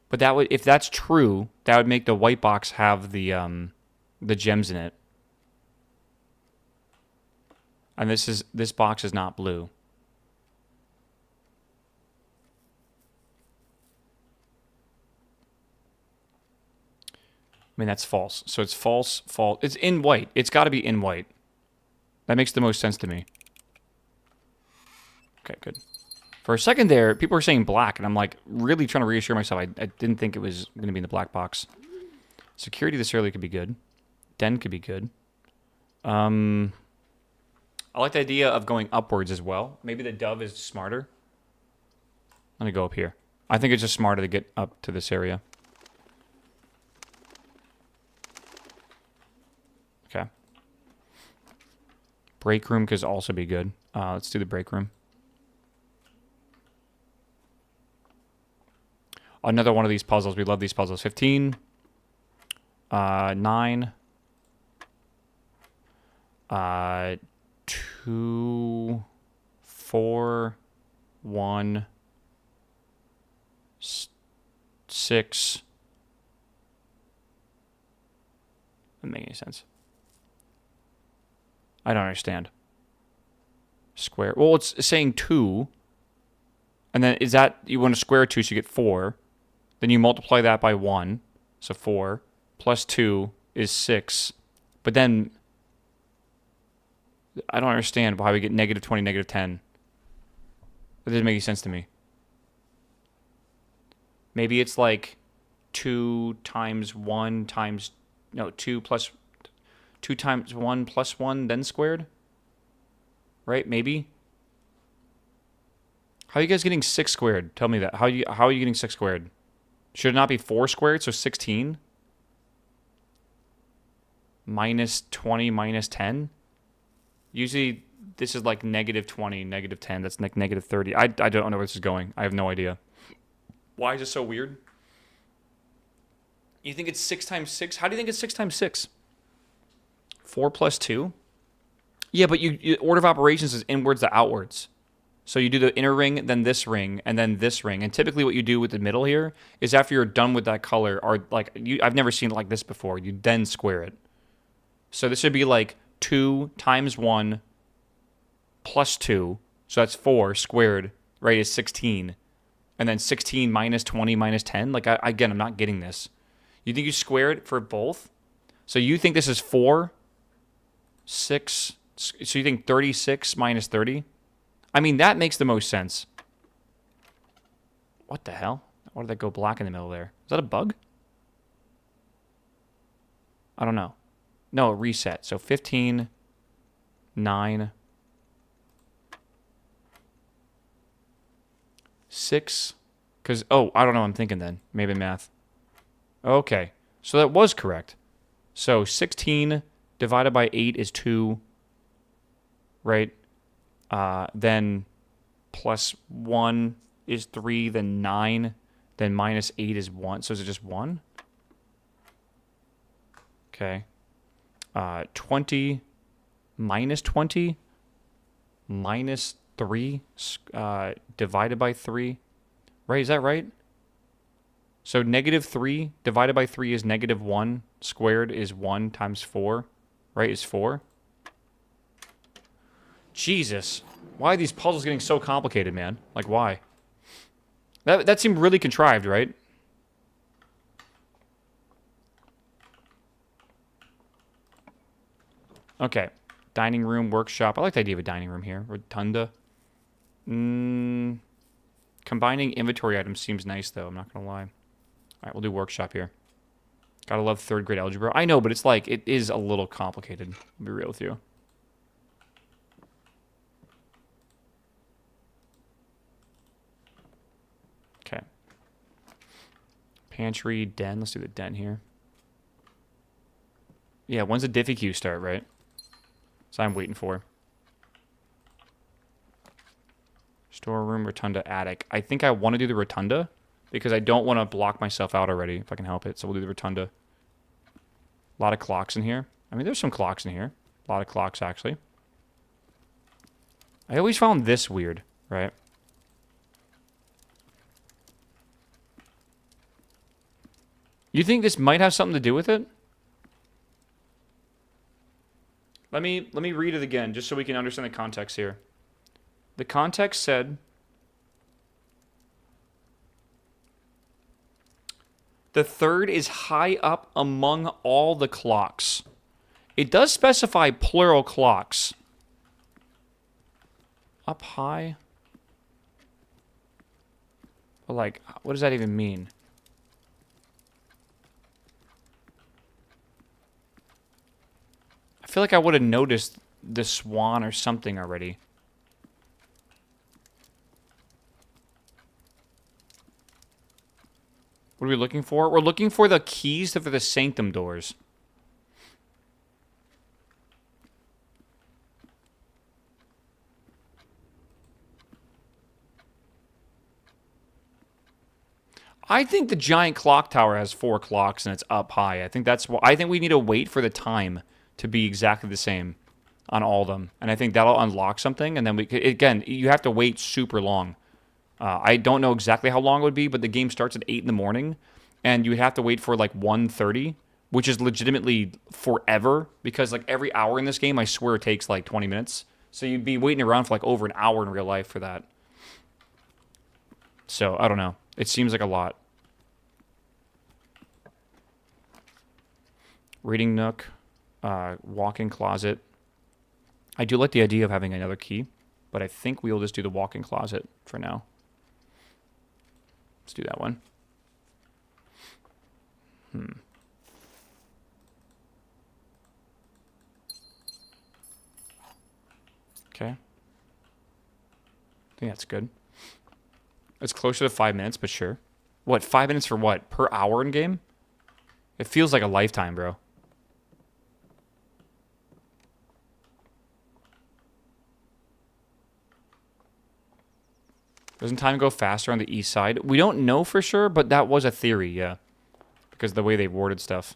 But that would, if that's true, that would make the white box have the gems in it. And this box is not blue. I mean, that's false. So it's false, false. It's in white. It's got to be in white. That makes the most sense to me. Okay, good. For a second there, people were saying black, and I'm like really trying to reassure myself. I didn't think it was going to be in the black box. Security this early could be good. Den could be good. I like the idea of going upwards as well. Maybe the dove is smarter. I'm going to go up here. I think it's just smarter to get up to this area. Okay. Break room could also be good. Let's do the break room. Another one of these puzzles. We love these puzzles. 15. 9. 2. 4. 1. 6. Doesn't make any sense. I don't understand. Square. Well, it's saying 2. And then is that, you want to square 2 so you get 4. Then you multiply that by 1. So 4. Plus 2 is 6. But then, I don't understand why we get negative 20, negative 10. That doesn't make any sense to me. Maybe it's like 2 times 1 times, no, 2 times 1 plus 1, then squared? Right? Maybe? How are you guys getting 6 squared? Tell me that. How are you getting 6 squared? Should it not be 4 squared, so 16? Minus 20, minus 10? Usually, this is like negative 20, negative 10. That's like negative 30. I don't know where this is going. I have no idea. Why is it so weird? You think it's 6 times 6? How do you think it's 6 times 6? 4 plus 2? Yeah, but you order of operations is inwards to outwards. So you do the inner ring, then this ring, and then this ring. And typically what you do with the middle here is after you're done with that color, or like, I've never seen it like this before, you then square it. So this would be like 2 times 1 plus 2. So that's 4 squared, right, is 16. And then 16 minus 20 minus 10. Like, again, I'm not getting this. You think you square it for both? So you think this is 4, 6, so you think 36 minus 30? I mean, that makes the most sense. What the hell? Why did that go black in the middle there? Is that a bug? I don't know. No, reset. So 15, 9, 6. Because, oh, I don't know what I'm thinking then. Maybe math. Okay. So that was correct. So 16 divided by 8 is 2. Right? Then plus 1 is 3. Then 9. Then minus 8 is 1. So is it just 1? Okay. 20 minus 20 minus 3 divided by 3. Right? Is that right? So negative 3 divided by 3 is negative 1. Squared is 1 times 4. Right? Is 4. Jesus. Why are these puzzles getting so complicated, man? Like, why? That seemed really contrived, right? Okay. Dining room, workshop. I like the idea of a dining room here. Rotunda. Combining inventory items seems nice, though. I'm not going to lie. All right, we'll do workshop here. Gotta love third grade algebra. I know, but it's like, it is a little complicated. I'll be real with you. Okay. Pantry, den. Let's do the den here. Yeah, when's the Diffie queue start, right? So I'm waiting for. Storeroom, rotunda, attic. I think I want to do the rotunda because I don't want to block myself out already if I can help it. So we'll do the rotunda. A lot of clocks in here. I mean, there's some clocks in here. A lot of clocks, actually. I always found this weird, right? You think this might have something to do with it? Let me read it again, just so we can understand the context here. The context said, the third is high up among all the clocks. It does specify plural clocks. Up high? But like, what does that even mean? I feel like I would have noticed the swan or something already. What are we looking for? We're looking for the keys for the sanctum doors. I think the giant clock tower has 4 clocks and it's up high. I think that's what I think we need to wait for the time to be exactly the same on all of them. And I think that'll unlock something. And then we again, you have to wait super long. I don't know exactly how long it would be, but the game starts at 8 in the morning, and you would have to wait for like 1:30, which is legitimately forever, because like every hour in this game, I swear it takes like 20 minutes. So you'd be waiting around for like over an hour in real life for that. So, I don't know. It seems like a lot. Reading nook, walk-in closet. I do like the idea of having another key, but I think we'll just do the walk-in closet for now. Let's do that one. Okay. I think that's good. It's closer to 5 minutes, but sure. What, 5 minutes for what? Per hour in game? It feels like a lifetime, bro. Doesn't time go faster on the east side? We don't know for sure, but that was a theory, yeah. Because of the way they worded stuff.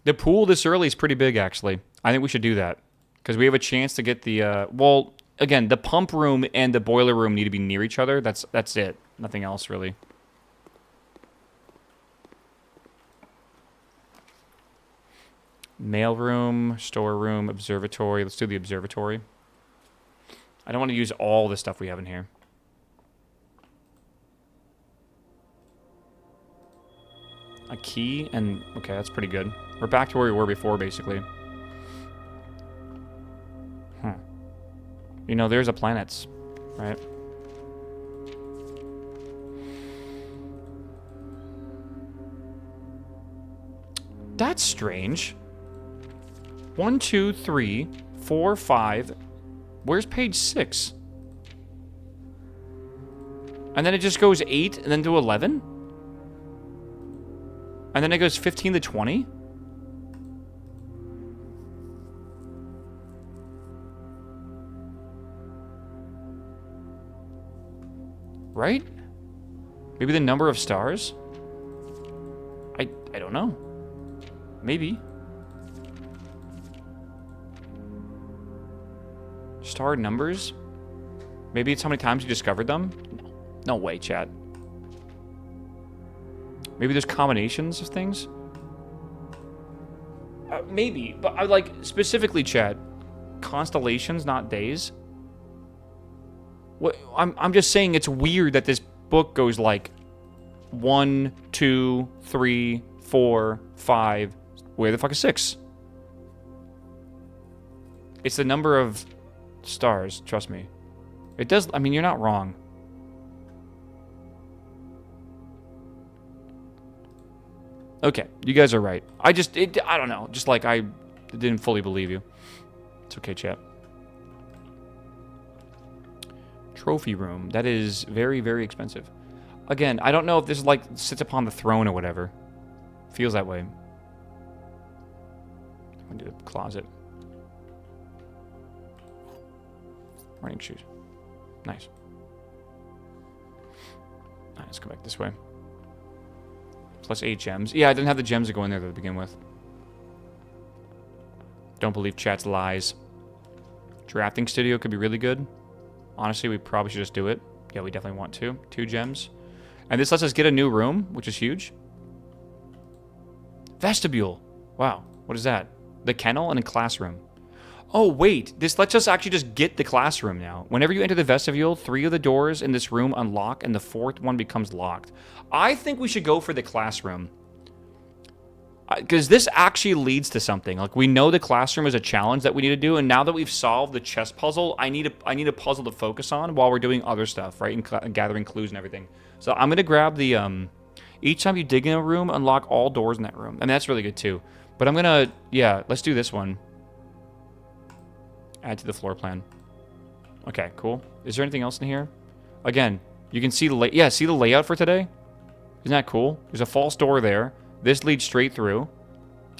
The pool this early is pretty big, actually. I think we should do that. Because we have a chance to get the, well, again, the pump room and the boiler room need to be near each other. That's it. Nothing else, really. Mailroom, storeroom, observatory. Let's do the observatory. I don't want to use all the stuff we have in here. A key and... Okay, that's pretty good. We're back to where we were before, basically. You know, there's a planets, right? That's strange. 1, 2, 3, 4, 5... Where's page 6? And then it just goes 8 and then to 11? And then it goes 15 to 20? Right? Maybe the number of stars? I don't know. Maybe. Star numbers? Maybe it's how many times you discovered them? No way, chat. Maybe there's combinations of things? Maybe, but I like, specifically, chat, constellations, not days. What I'm just saying it's weird that this book goes like 1, 2, 3, 4, 5. Where the fuck is 6? It's the number of stars, trust me. It does, I mean, you're not wrong. Okay, you guys are right. I don't know. Just like I didn't fully believe you. It's okay, chat. Trophy room. That is very, very expensive. Again, I don't know if this is like sits upon the throne or whatever. Feels that way. I'm gonna do the closet. Running shoes. Nice. Alright, let's go back this way. Plus 8 gems. Yeah, I didn't have the gems to go in there to begin with. Don't believe chat's lies. Drafting studio could be really good. Honestly, we probably should just do it. Yeah, we definitely want to. 2 gems. And this lets us get a new room, which is huge. Vestibule. Wow. What is that? The kennel and a classroom. Oh, wait. This lets us actually just get the classroom now. Whenever you enter the vestibule, 3 of the doors in this room unlock, and the 4th one becomes locked. I think we should go for the classroom. Because this actually leads to something. Like, we know the classroom is a challenge that we need to do, and now that we've solved the chess puzzle, I need a puzzle to focus on while we're doing other stuff, right? And gathering clues and everything. So I'm going to grab the, each time you dig in a room, unlock all doors in that room. And that's really good, too. But I'm going to, yeah, let's do this one. Add to the floor plan. Okay, cool. Is there anything else in here? Again, you can see the see the layout for today? Isn't that cool? There's a false door there. This leads straight through.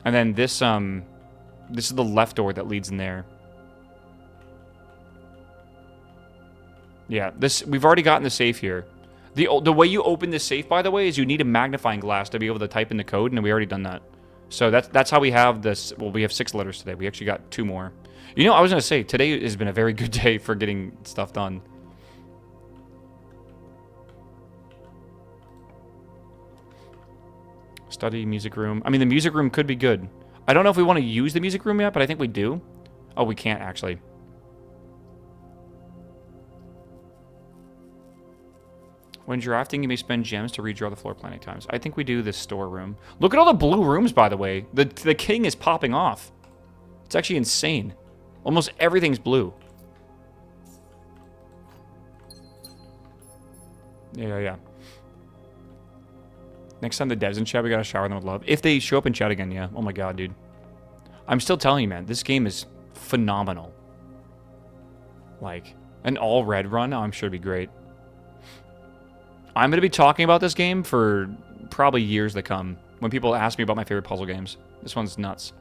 And then this is the left door that leads in there. Yeah, we've already gotten the safe here. The way you open this safe, by the way, is you need a magnifying glass to be able to type in the code, and we already done that. So that's how we have this. Well, we have 6 letters today. We actually got 2 more. You know, I was going to say, today has been a very good day for getting stuff done. Study, music room. I mean, the music room could be good. I don't know if we want to use the music room yet, but I think we do. Oh, we can't, actually. When drafting, you may spend gems to redraw the floor plan 8 times. I think we do this storeroom. Look at all the blue rooms, by the way. The king is popping off. It's actually insane. Almost everything's blue. Yeah. Next time the devs in chat, we gotta shower them with love. If they show up in chat again, yeah. Oh my god, dude. I'm still telling you, man. This game is phenomenal. Like, an all-red run, I'm sure it'd be great. I'm gonna be talking about this game for probably years to come. When people ask me about my favorite puzzle games. This one's nuts.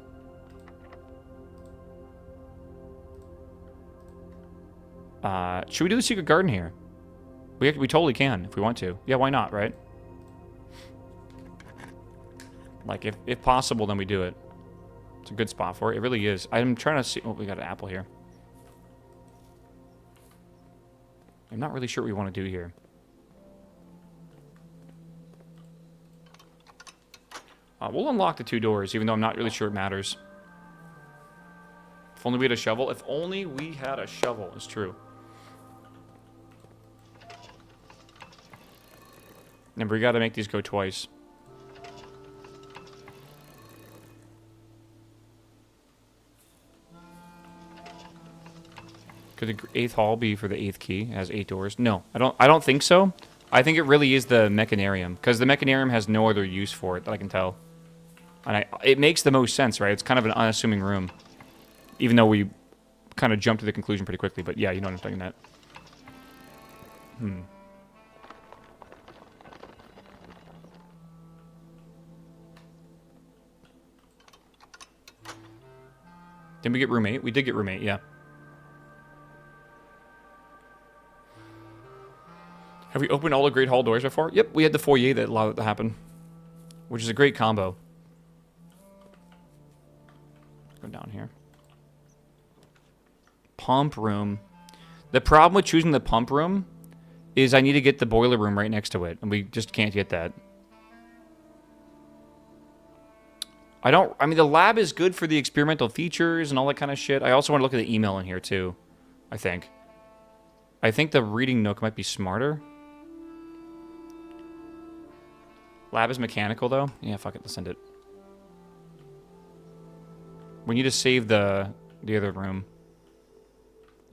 Should we do the secret garden here? We totally can, if we want to. Yeah, why not, right? Like, if possible, then we do it. It's a good spot for it. It really is. I'm trying to see... Oh, we got an apple here. I'm not really sure what we want to do here. We'll unlock the 2 doors, even though I'm not really sure it matters. If only we had a shovel. If only we had a shovel. It's true. Remember, we gotta make these go twice. Could the 8th hall be for the 8th key? It has 8 doors. No, I don't think so. I think it really is the mechanarium, because the mechanarium has no other use for it that I can tell. And it makes the most sense, right? It's kind of an unassuming room. Even though we kind of jumped to the conclusion pretty quickly, but yeah, you know what I'm talking about. Did we get room 8? We did get room 8, yeah. Have we opened all the Great Hall doors before? Yep, we had the foyer that allowed it to happen. Which is a great combo. Go down here. Pump room. The problem with choosing the pump room is I need to get the boiler room right next to it. And we just can't get that. I mean, the lab is good for the experimental features and all that kind of shit. I also want to look at the email in here, too. I think the reading nook might be smarter. Lab is mechanical, though. Yeah, fuck it. Let's send it. We need to save the other room.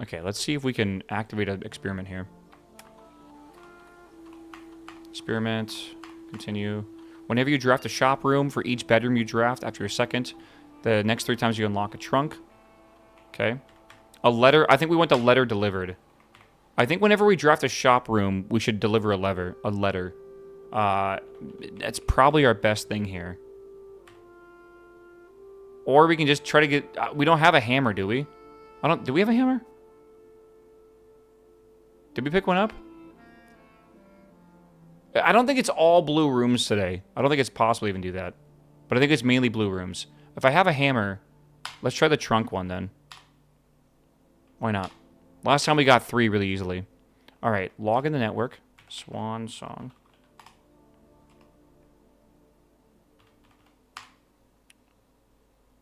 Okay, let's see if we can activate an experiment here. Experiment. Continue. Whenever you draft a shop room, for each bedroom you draft after your second, the next 3 times you unlock a trunk. Okay. A letter. I think we want the letter delivered. I think whenever we draft a shop room, we should deliver a letter. That's probably our best thing here. Or we can just try to get... we don't have a hammer, do we? Do we have a hammer? Did we pick one up? I don't think it's all blue rooms today. I don't think it's possible to even do that. But I think it's mainly blue rooms. If I have a hammer, let's try the trunk one then. Why not? Last time we got 3 really easily. Alright, log in the network. Swan song.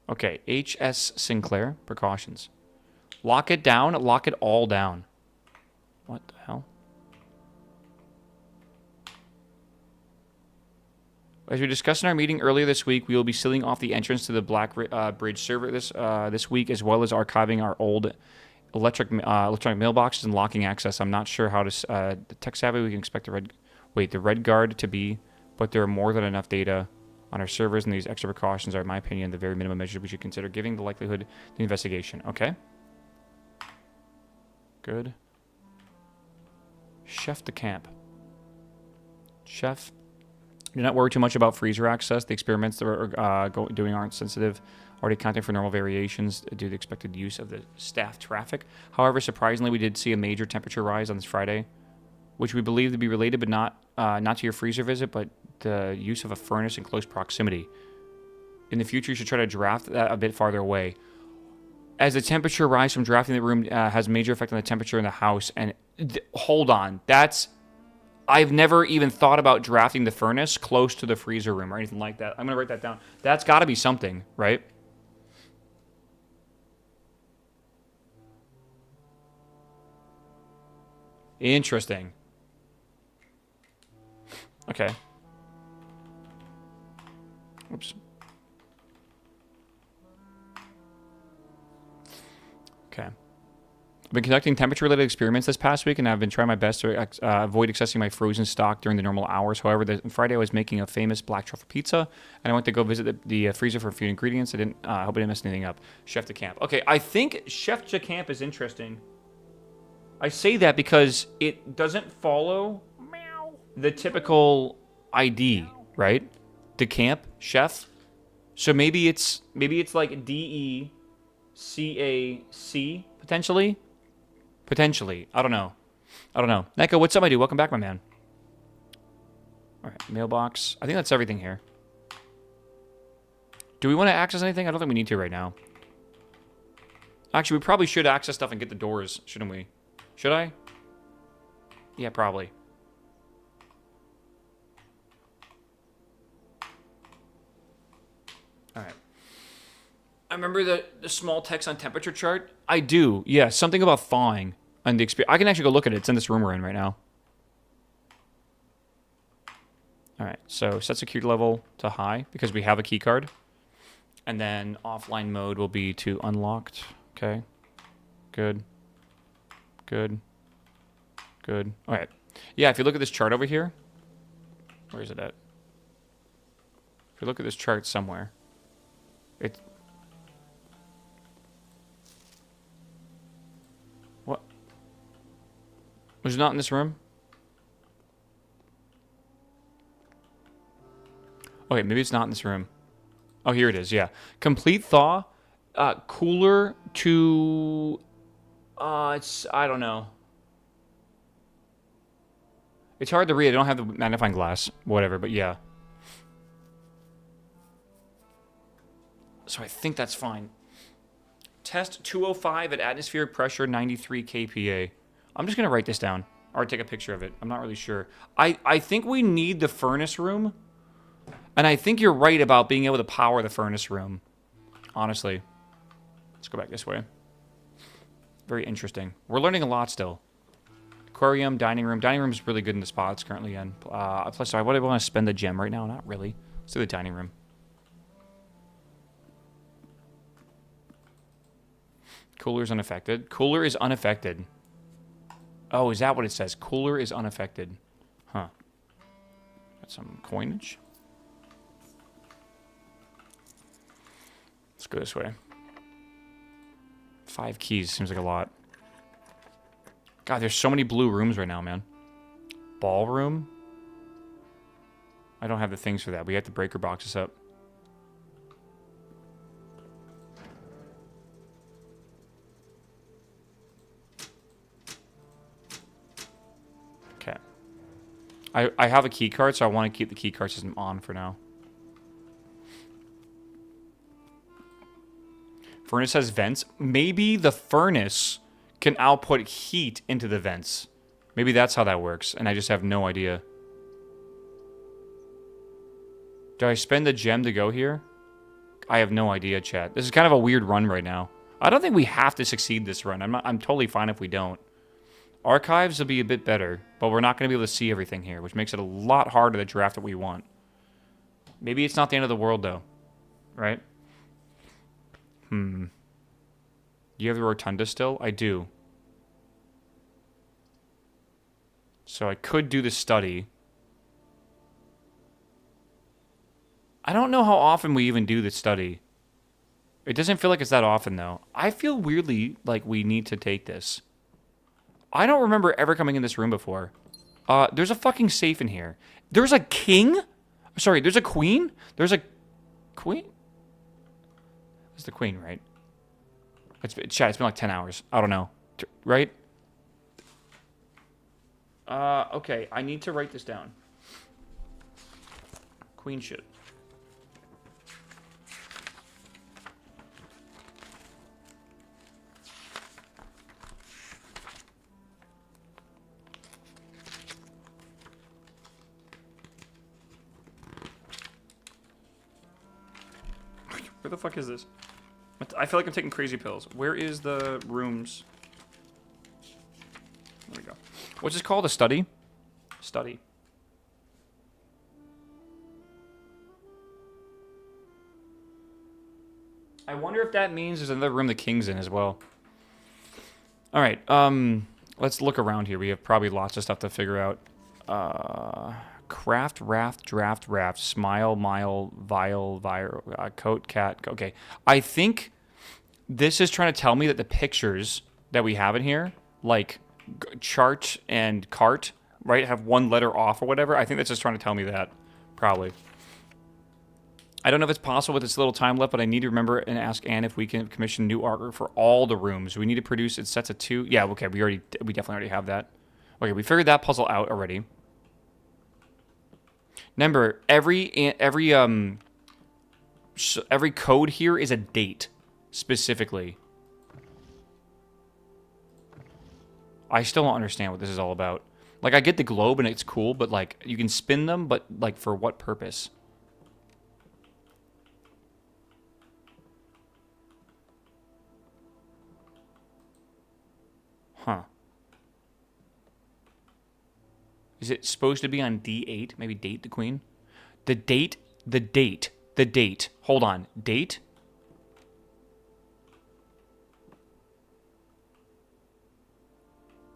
Okay, H.S. Sinclair. Precautions. Lock it down. Lock it all down. What the hell? As we discussed in our meeting earlier this week, we will be sealing off the entrance to the Black Bridge server this week, as well as archiving our old electronic mailboxes and locking access. I'm not sure how to tech savvy we can expect the red guard to be, but there are more than enough data on our servers, and these extra precautions are, in my opinion, the very minimum measures we should consider, giving the likelihood of the investigation. Okay. Good. Chef de camp. Chef. Do not worry too much about freezer access. The experiments that we're doing aren't sensitive, already accounting for normal variations due to the expected use of the staff traffic. However, surprisingly, we did see a major temperature rise on this Friday, which we believe to be related, but not to your freezer visit, but the use of a furnace in close proximity. In the future, you should try to draft that a bit farther away. As the temperature rise from drafting the room has major effect on the temperature in the house. And hold on, I've never even thought about drafting the furnace close to the freezer room or anything like that. I'm going to write that down. That's got to be something, right? Interesting. Okay. Oops. Okay. I've been conducting temperature-related experiments this past week, and I've been trying my best to avoid accessing my frozen stock during the normal hours. However, Friday I was making a famous black truffle pizza, and I went to go visit the freezer for a few ingredients. I hope I didn't mess anything up. Chef de camp. Okay, I think Chef de camp is interesting. I say that because it doesn't follow the typical ID, right? De camp, chef. So maybe it's like DECAC potentially. Potentially. I don't know. Neko, what's up, my dude? Welcome back, my man. All right, mailbox. I think that's everything here. Do we want to access anything? I don't think we need to right now. Actually, we probably should access stuff and get the doors, shouldn't we? Should I? Yeah, probably. All right. I remember the small text on temperature chart. I do. Yeah, something about thawing on the experience. I can actually go look at it. It's in this room we're in right now. All right. So set security level to high because we have a key card. And then offline mode will be to unlocked. Okay. Good. Good. Good. All right. Yeah, if you look at this chart over here. Where is it at? If you look at this chart somewhere. What? Was it not in this room? Okay, maybe it's not in this room. Oh, here it is, yeah. Complete thaw Cooler to... it's... I don't know. It's hard to read. I don't have the magnifying glass. Whatever, but yeah. So I think that's fine. Test 205 at atmospheric pressure, 93 kPa. I'm just going to write this down. Or take a picture of it. I'm not really sure. I think we need the furnace room. And I think you're right about being able to power the furnace room. Honestly. Let's go back this way. Very interesting. We're learning a lot still. Aquarium, dining room. Dining room is really good in the spot it's currently in. Plus, I would want to spend the gem right now. Not really. Let's do the dining room. Cooler's unaffected. Cooler is unaffected. Oh, is that what it says? Cooler is unaffected. Huh. Got some coinage. Let's go this way. 5 keys. Seems like a lot. God, there's so many blue rooms right now, man. Ballroom? I don't have the things for that. We have to breaker box this up. Okay. I have a key card, so I want to keep the key card system on for now. Furnace has vents. Maybe the furnace can output heat into the vents. Maybe that's how that works, and I just have no idea. Do I spend the gem to go here? I have no idea, chat. This is kind of a weird run right now. I don't think we have to succeed this run. I'm totally fine if we don't. Archives will be a bit better, but we're not going to be able to see everything here, which makes it a lot harder to draft what we want. Maybe it's not the end of the world, though. Right? You have the rotunda still? I do. So I could do the study. I don't know how often we even do the study. It doesn't feel like it's that often, though. I feel weirdly like we need to take this. I don't remember ever coming in this room before. There's a fucking safe in here. There's a king? Sorry, there's a queen? There's a queen? It's the queen, right? Chat, it's been like 10 hours. I don't know. Right? Okay, I need to write this down. Queen shit. Where the fuck is this? I feel like I'm taking crazy pills. Where is the rooms? There we go. What's this called? A study? Study. I wonder if that means there's another room the king's in as well. All right. Let's look around here. We have probably lots of stuff to figure out. Craft, raft, draft, raft, smile, mile, vial, coat, cat. Okay. I think this is trying to tell me that the pictures that we have in here, like chart and cart, right, have one letter off or whatever. I think that's just trying to tell me that, probably. I don't know if it's possible with this little time left, but I need to remember and ask Anne if we can commission new artwork for all the rooms. We need to produce in sets of 2. Yeah, okay, we definitely already have that. Okay, we figured that puzzle out already. Remember, every code here is a date, specifically. I still don't understand what this is all about. Like, I get the globe and it's cool, but, like, you can spin them, but, like, for what purpose? Huh. Is it supposed to be on D8? Maybe date the queen? The date. Hold on. Date?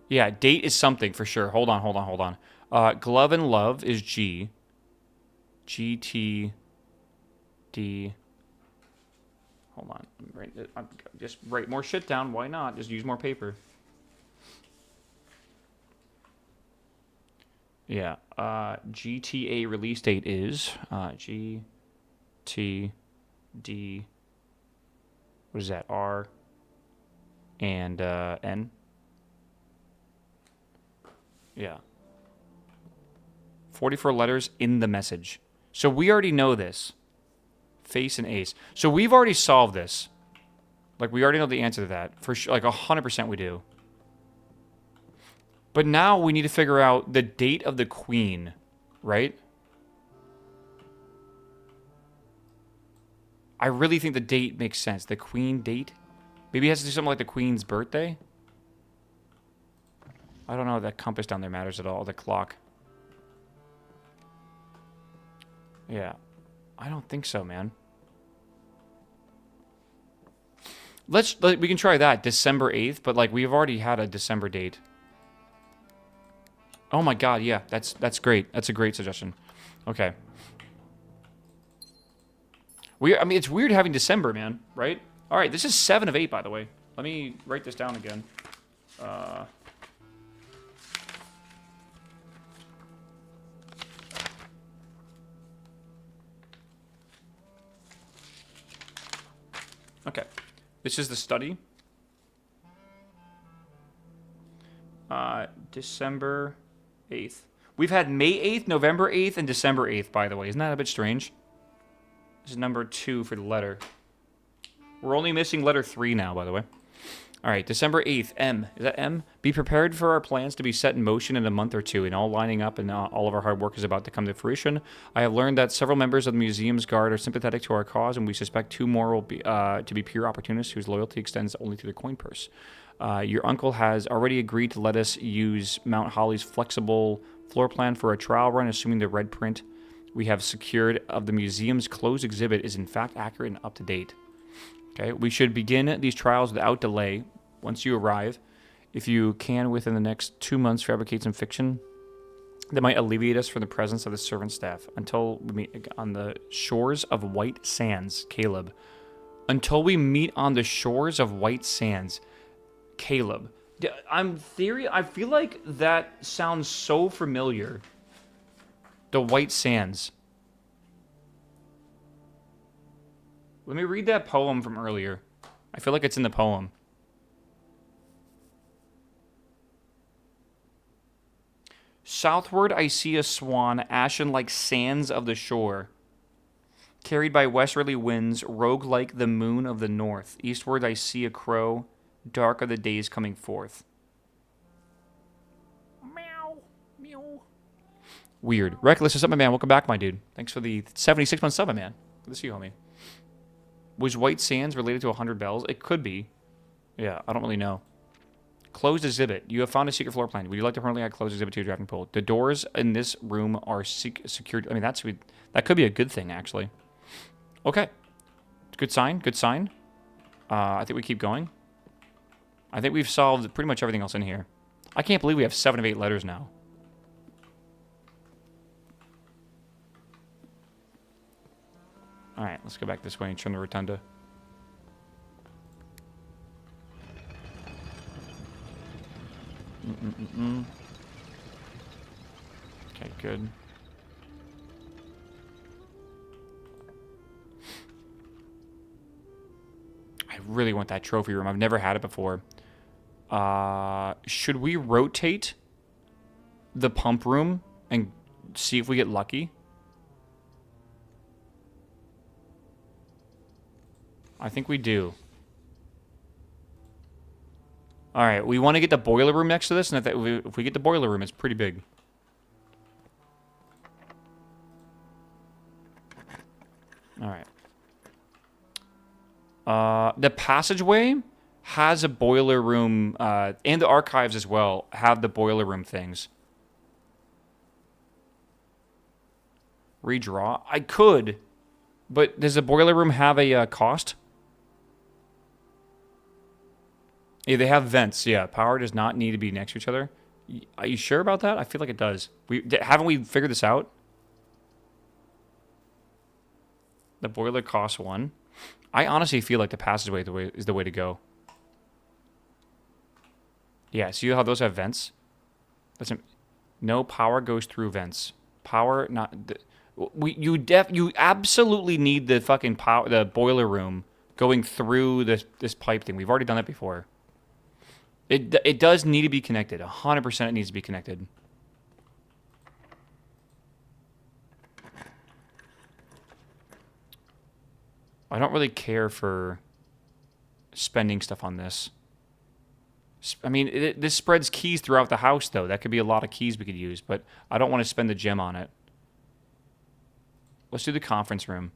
Yeah, date is something for sure. Hold on. Glove and love is G. G, T, D. Hold on. Just write more shit down. Why not? Just use more paper. Yeah. GTA release date is G, T, D, What is that? R and N. Yeah. 44 letters in the message. So we already know this. Face and ace. So we've already solved this. Like, we already know the answer to that. For sure, like 100% we do. But now we need to figure out the date of the queen, right? I really think the date makes sense. The queen date? Maybe it has to do something like the queen's birthday? I don't know if that compass down there matters at all. The clock. Yeah. I don't think so, man. We can try that. December 8th, but like we've already had a December date. Oh my god, yeah. That's great. That's a great suggestion. Okay. I mean, it's weird having December, man, right? All right, this is 7 of 8, by the way. Let me write this down again. Okay. This is the study. December 8th. We've had May 8th, November 8th, and December 8th, by the way. Isn't that a bit strange? This is number 2 for the letter. We're only missing letter 3 now, by the way. All right, December 8th, M. Is that M? Be prepared for our plans to be set in motion in a month or two, and all lining up, and all of our hard work is about to come to fruition. I have learned that several members of the museum's guard are sympathetic to our cause, and we suspect 2 more will be to be pure opportunists whose loyalty extends only to the coin purse. Your uncle has already agreed to let us use Mount Holly's flexible floor plan for a trial run, assuming the red print we have secured of the museum's closed exhibit is in fact accurate and up to date. Okay, we should begin these trials without delay. Once you arrive, if you can within the next 2 months fabricate some fiction that might alleviate us from the presence of the servant staff until we meet on the shores of White Sands, Caleb. Until we meet on the shores of White Sands, Caleb. I feel like that sounds so familiar. The White Sands. Let me read that poem from earlier. I feel like it's in the poem. Southward I see a swan, ashen like sands of the shore, carried by westerly winds, rogue like the moon of the north. Eastward I see a crow, dark are the days coming forth. Meow, meow. Weird. Reckless, what's up, my man? Welcome back, my dude. Thanks for the 76-month sub, my man. Good to see you, homie. Was White Sands related to 100 Bells? It could be. Yeah, I don't really know. Closed exhibit. You have found a secret floor plan. Would you like to permanently add closed exhibit to your drafting pool? The doors in this room are secured. I mean, that could be a good thing, actually. Okay. Good sign. Good sign. I think we keep going. I think we've solved pretty much everything else in here. I can't believe we have 7 of 8 letters now. All right, let's go back this way and turn the rotunda. Okay, good. I really want that trophy room. I've never had it before. Should we rotate the pump room and see if we get lucky? I think we do. All right, we want to get the boiler room next to this, and if we get the boiler room, it's pretty big. All right. The passageway has a boiler room, and the archives as well have the boiler room things. Redraw? I could, but does the boiler room have a cost? Yeah, they have vents. Yeah, power does not need to be next to each other. Are you sure about that? I feel like it does. Haven't we figured this out? The boiler costs 1. I honestly feel like the passageway is the way to go. Yeah, see how those have vents? No power goes through vents. Power not. You absolutely need the fucking power, the boiler room going through this pipe thing. We've already done that before. It does need to be connected. 100% it needs to be connected. I don't really care for spending stuff on this. I mean, this spreads keys throughout the house, though. That could be a lot of keys we could use, but I don't want to spend the gem on it. Let's do the conference room.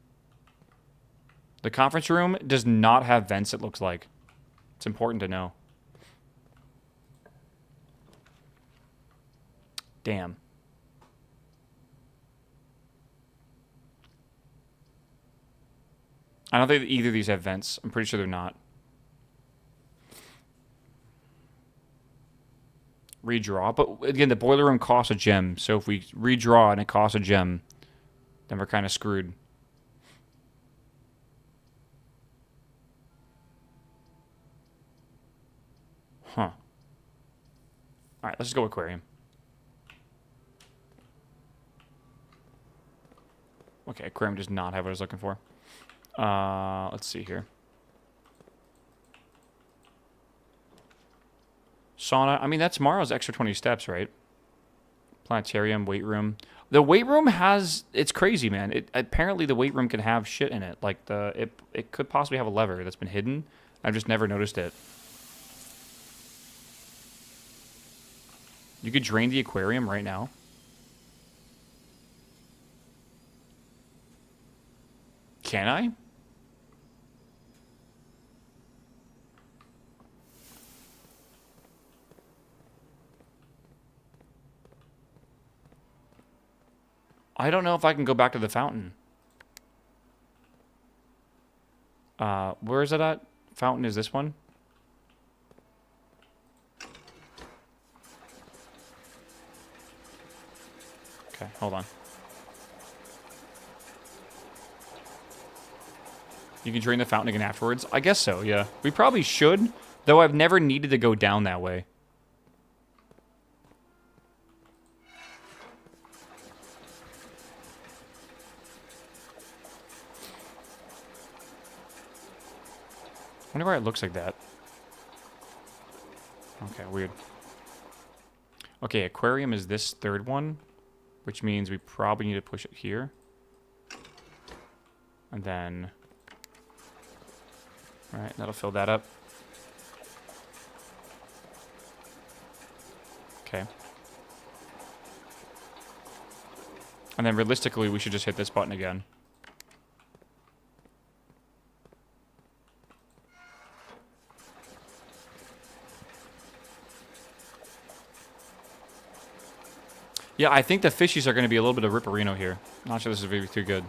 The conference room does not have vents, it looks like. It's important to know. Damn. I don't think either of these have vents. I'm pretty sure they're not. Redraw. But again, the boiler room costs a gem. So if we redraw and it costs a gem, then we're kind of screwed. Huh. Alright, let's just go aquarium. Okay, aquarium does not have what I was looking for. Let's see here. Sauna. I mean, that's tomorrow's extra 20 steps, right? Planetarium, weight room. The weight room has... It's crazy, man. Apparently, the weight room can have shit in it. Like, it could possibly have a lever that's been hidden. I've just never noticed it. You could drain the aquarium right now. Can I? I don't know if I can go back to the fountain. Where is it at? Fountain is this one? Okay, hold on. You can drain the fountain again afterwards? I guess so, yeah. We probably should, though I've never needed to go down that way. I wonder why it looks like that. Okay, weird. Okay, aquarium is this third one, which means we probably need to push it here. And then... Alright, that'll fill that up. Okay. And then realistically, we should just hit this button again. Yeah, I think the fishies are going to be a little bit of Ripperino here. Not sure this is going to be too good.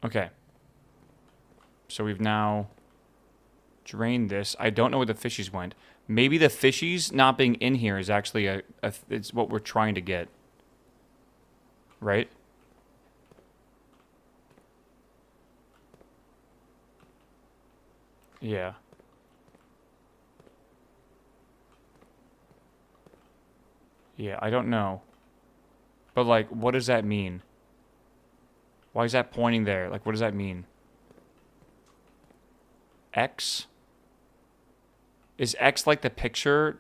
Okay. So we've now drained this. I don't know where the fishies went. Maybe the fishies not being in here is actually it's what we're trying to get. Right? Yeah. Yeah, I don't know. But, like, what does that mean? Why is that pointing there? Like, what does that mean? X? Is X like the picture?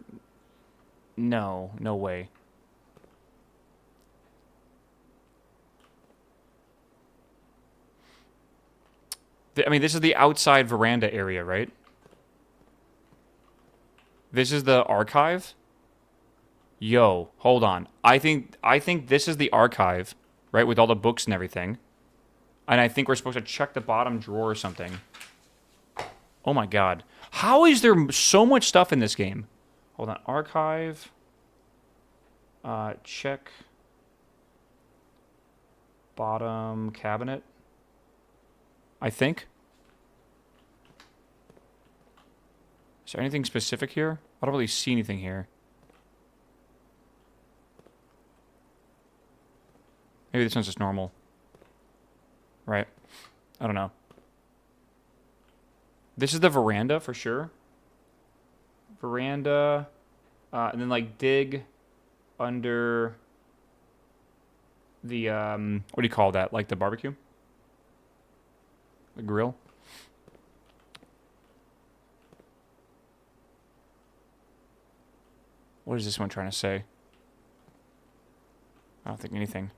No, no way. I mean, this is the outside veranda area, right? This is the archive? Yo, hold on. I think this is the archive, right, with all the books and everything. And I think we're supposed to check the bottom drawer or something. Oh my god. How is there so much stuff in this game? Hold on. Archive. Check. Bottom cabinet. I think. Is there anything specific here? I don't really see anything here. Maybe this one's just normal. Right? I don't know. This is the veranda for sure. Veranda. And then like dig. under the, what do you call that? Like the barbecue? The grill? What is this one trying to say? I don't think anything.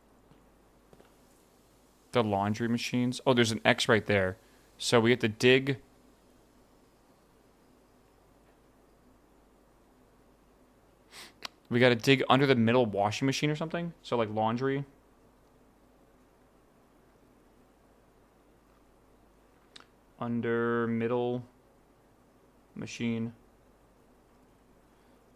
The laundry machines. Oh, there's an X right there. So we have to dig. We got to dig under the middle washing machine or something? So like laundry. Under middle machine.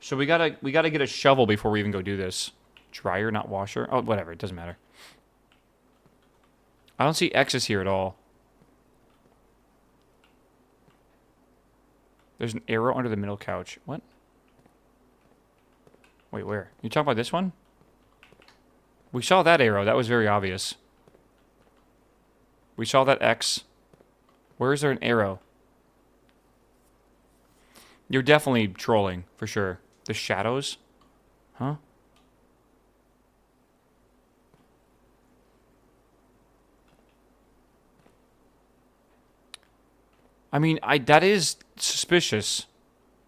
So we gotta get a shovel before we even go do this. Dryer, not washer. Oh, whatever. It doesn't matter. I don't see X's here at all. There's an arrow under the middle couch. What? Wait, where? You talking about this one? We saw that arrow. That was very obvious. We saw that X. Where is there an arrow? You're definitely trolling, for sure. The shadows? Huh? I mean, that is suspicious,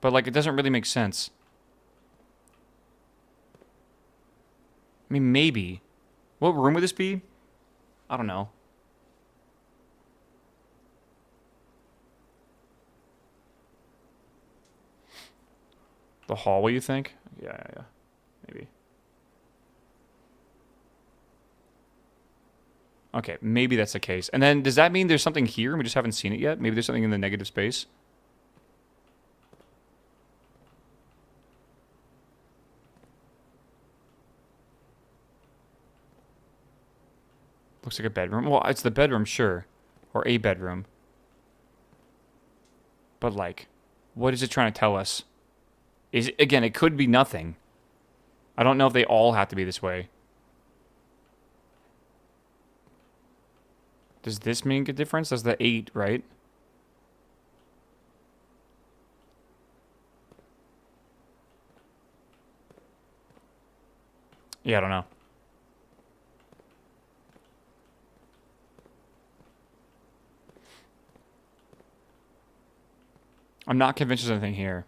but like it doesn't really make sense. I mean, maybe. What room would this be? I don't know. The hallway, you think? Yeah, maybe. Okay, maybe that's the case. And then, does that mean there's something here and we just haven't seen it yet? Maybe there's something in the negative space? Looks like a bedroom. Well, it's the bedroom, sure. Or a bedroom. But, like, what is it trying to tell us? Again, it could be nothing. I don't know if they all have to be this way. Does this make a difference? That's the 8, right? Yeah, I don't know. I'm not convinced there's anything here.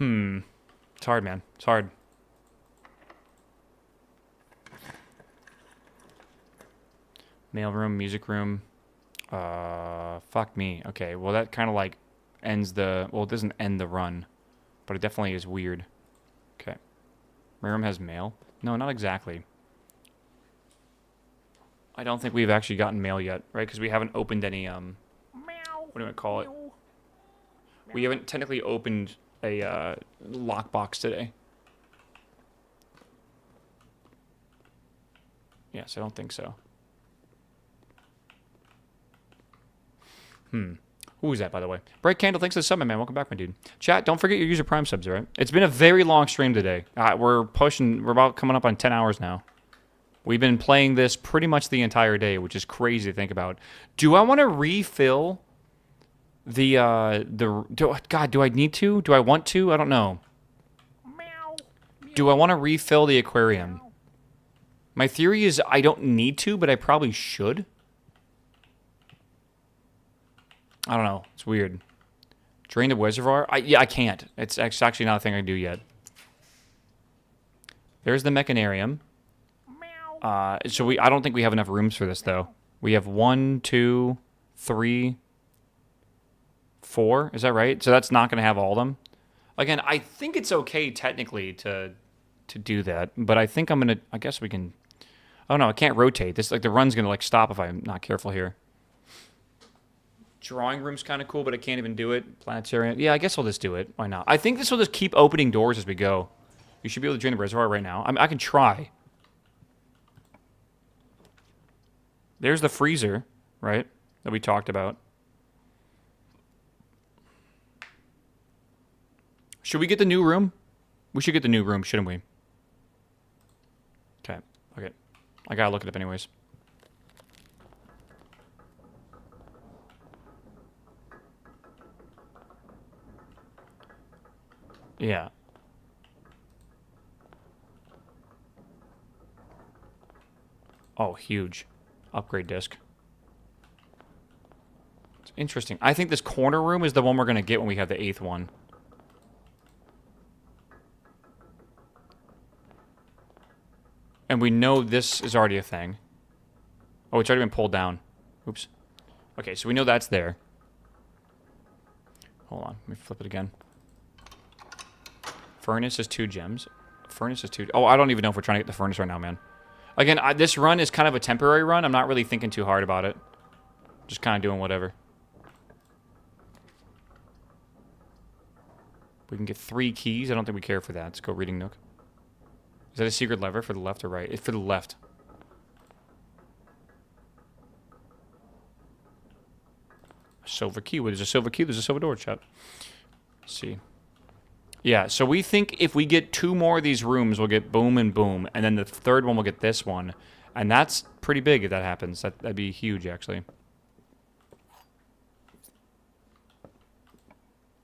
It's hard, man. It's hard. Mailroom, music room. Fuck me. Okay, well that kind of like ends the... Well, it doesn't end the run. But it definitely is weird. Okay. My room has mail? No, not exactly. I don't think we've actually gotten mail yet, right? Because we haven't opened any, what do I call it? We haven't technically opened a lockbox today. Yes, I don't think so. Who was that, by the way? Bright Candle, thanks for the sub, man. Welcome back, my dude. Chat, don't forget your user Prime subs, all right? It's been a very long stream today. We're about coming up on 10 hours now. We've been playing this pretty much the entire day, which is crazy to think about. Do I want to refill God, do I need to? Do I want to? I don't know. Do I want to refill the aquarium? My theory is I don't need to, but I probably should. I don't know. It's weird. Drain the reservoir? I can't. It's actually not a thing I do yet. There's the mechanarium. So I don't think we have enough rooms for this, though. We have 1, 2, 3, 4. Is that right? So that's not going to have all of them. Again, I think it's okay technically to do that, but I think I'm going to... I guess we can... Oh, no, I can't rotate. This, like, the run's going to, like, stop if I'm not careful here. Drawing room's kind of cool, but I can't even do it. Planetarium. Yeah, I guess I'll just do it. Why not? I think this will just keep opening doors as we go. You should be able to drain the reservoir right now. I can try. There's the freezer, right? That we talked about. Should we get the new room? We should get the new room, shouldn't we? Okay. Okay. I gotta look it up anyways. Yeah. Oh, huge. Upgrade disc. It's interesting. I think this corner room is the one we're going to get when we have the 8th one. And we know this is already a thing. Oh, it's already been pulled down. Oops. Okay, so we know that's there. Hold on. Let me flip it again. Furnace is 2 gems. Furnace is 2... Oh, I don't even know if we're trying to get the furnace right now, man. Again, this run is kind of a temporary run. I'm not really thinking too hard about it. Just kind of doing whatever. We can get 3 keys. I don't think we care for that. Let's go reading nook. Is that a secret lever for the left or right? It's for the left. Silver key. What is a silver key? There's a silver door, chat. Let's see. Yeah, so we think if we get 2 more of these rooms, we'll get boom and boom. And then the 3rd one, we'll get this one. And that's pretty big if that happens. That'd be huge, actually.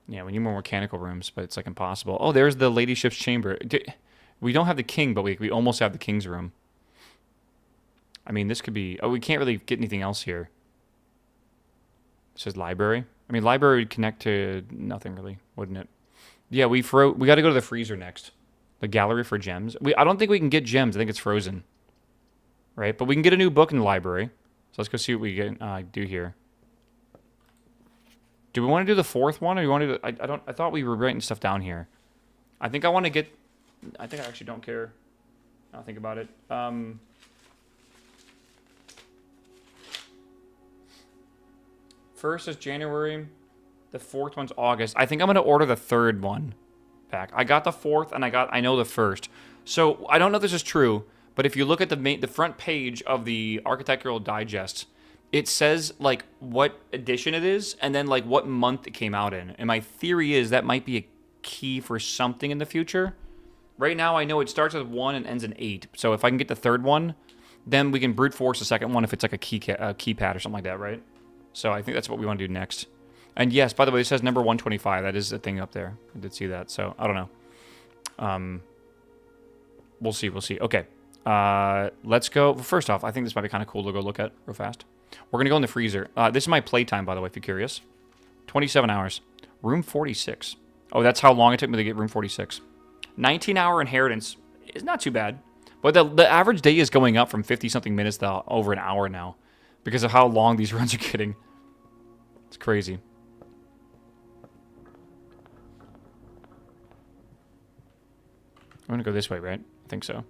Yeah, we need more mechanical rooms, but it's like impossible. Oh, there's the ladyship's chamber. We don't have the king, but we almost have the king's room. I mean, this could be... Oh, we can't really get anything else here. It says library. I mean, library would connect to nothing, really, wouldn't it? Yeah, we got to go to the freezer next. The gallery for gems. I don't think we can get gems. I think it's frozen. Right? But we can get a new book in the library. So let's go see what we get, do here. Do we want to do the 4th one, or you want to? I thought we were writing stuff down here. I think I want to get. I think I actually don't care. I'll think about it. First is January. The 4th one's August. I think I'm gonna order the 3rd one back. I got the 4th, and I know the 1st. So I don't know if this is true, but if you look at the front page of the Architectural Digest, it says like what edition it is, and then like what month it came out in. And my theory is that might be a key for something in the future. Right now, I know it starts with 1 and ends in 8. So if I can get the 3rd one, then we can brute force the 2nd one if it's like a keypad or something like that, right? So I think that's what we want to do next. And yes, by the way, it says number 125. That is the thing up there. I did see that. So I don't know. We'll see. We'll see. Okay. Let's go. First off, I think this might be kind of cool to go look at real fast. We're going to go in the freezer. This is my playtime, by the way, if you're curious. 27 hours. Room 46. Oh, that's how long it took me to get room 46. 19-hour inheritance is not too bad. But the average day is going up from 50-something minutes to over an hour now because of how long these runs are getting. It's crazy. I'm going to go this way, right? I think so.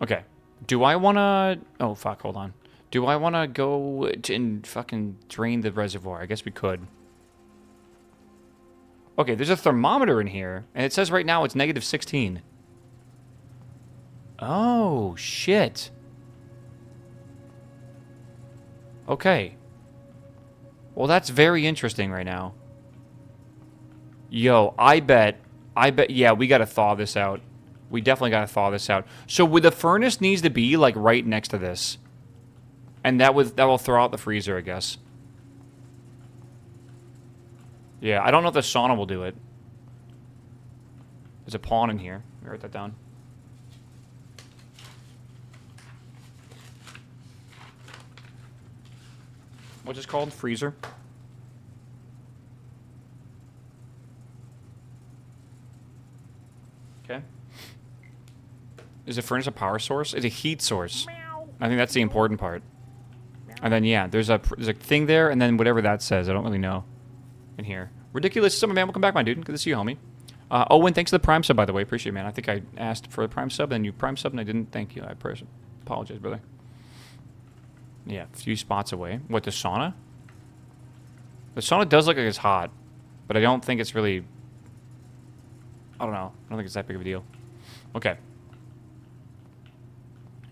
Okay. Do I want to... Oh, fuck. Hold on. Do I want to go and fucking drain the reservoir? I guess we could. Okay, there's a thermometer in here, and it says right now it's negative 16. Oh, shit. Okay. Well, that's very interesting right now. Yo, I bet, yeah, we got to thaw this out. We definitely got to thaw this out. So the furnace needs to be, like, right next to this. And that will throw out the freezer, I guess. Yeah, I don't know if the sauna will do it. There's a pawn in here. Let me write that down. What's this called? Freezer? Okay. Is the furnace a power source? It's a heat source. I think that's the important part. And then, yeah, there's a thing there, and then whatever that says. I don't really know. In here. Ridiculous Summer Man, welcome back, my dude. Good to see you, homie. Owen, thanks for the Prime sub, by the way. Appreciate it, man. I think I asked for the Prime sub, and you Prime sub, and I didn't thank you. I apologize, brother. Yeah, a few spots away. What, the sauna? The sauna does look like it's hot, but I don't think it's really... I don't know. I don't think it's that big of a deal. Okay.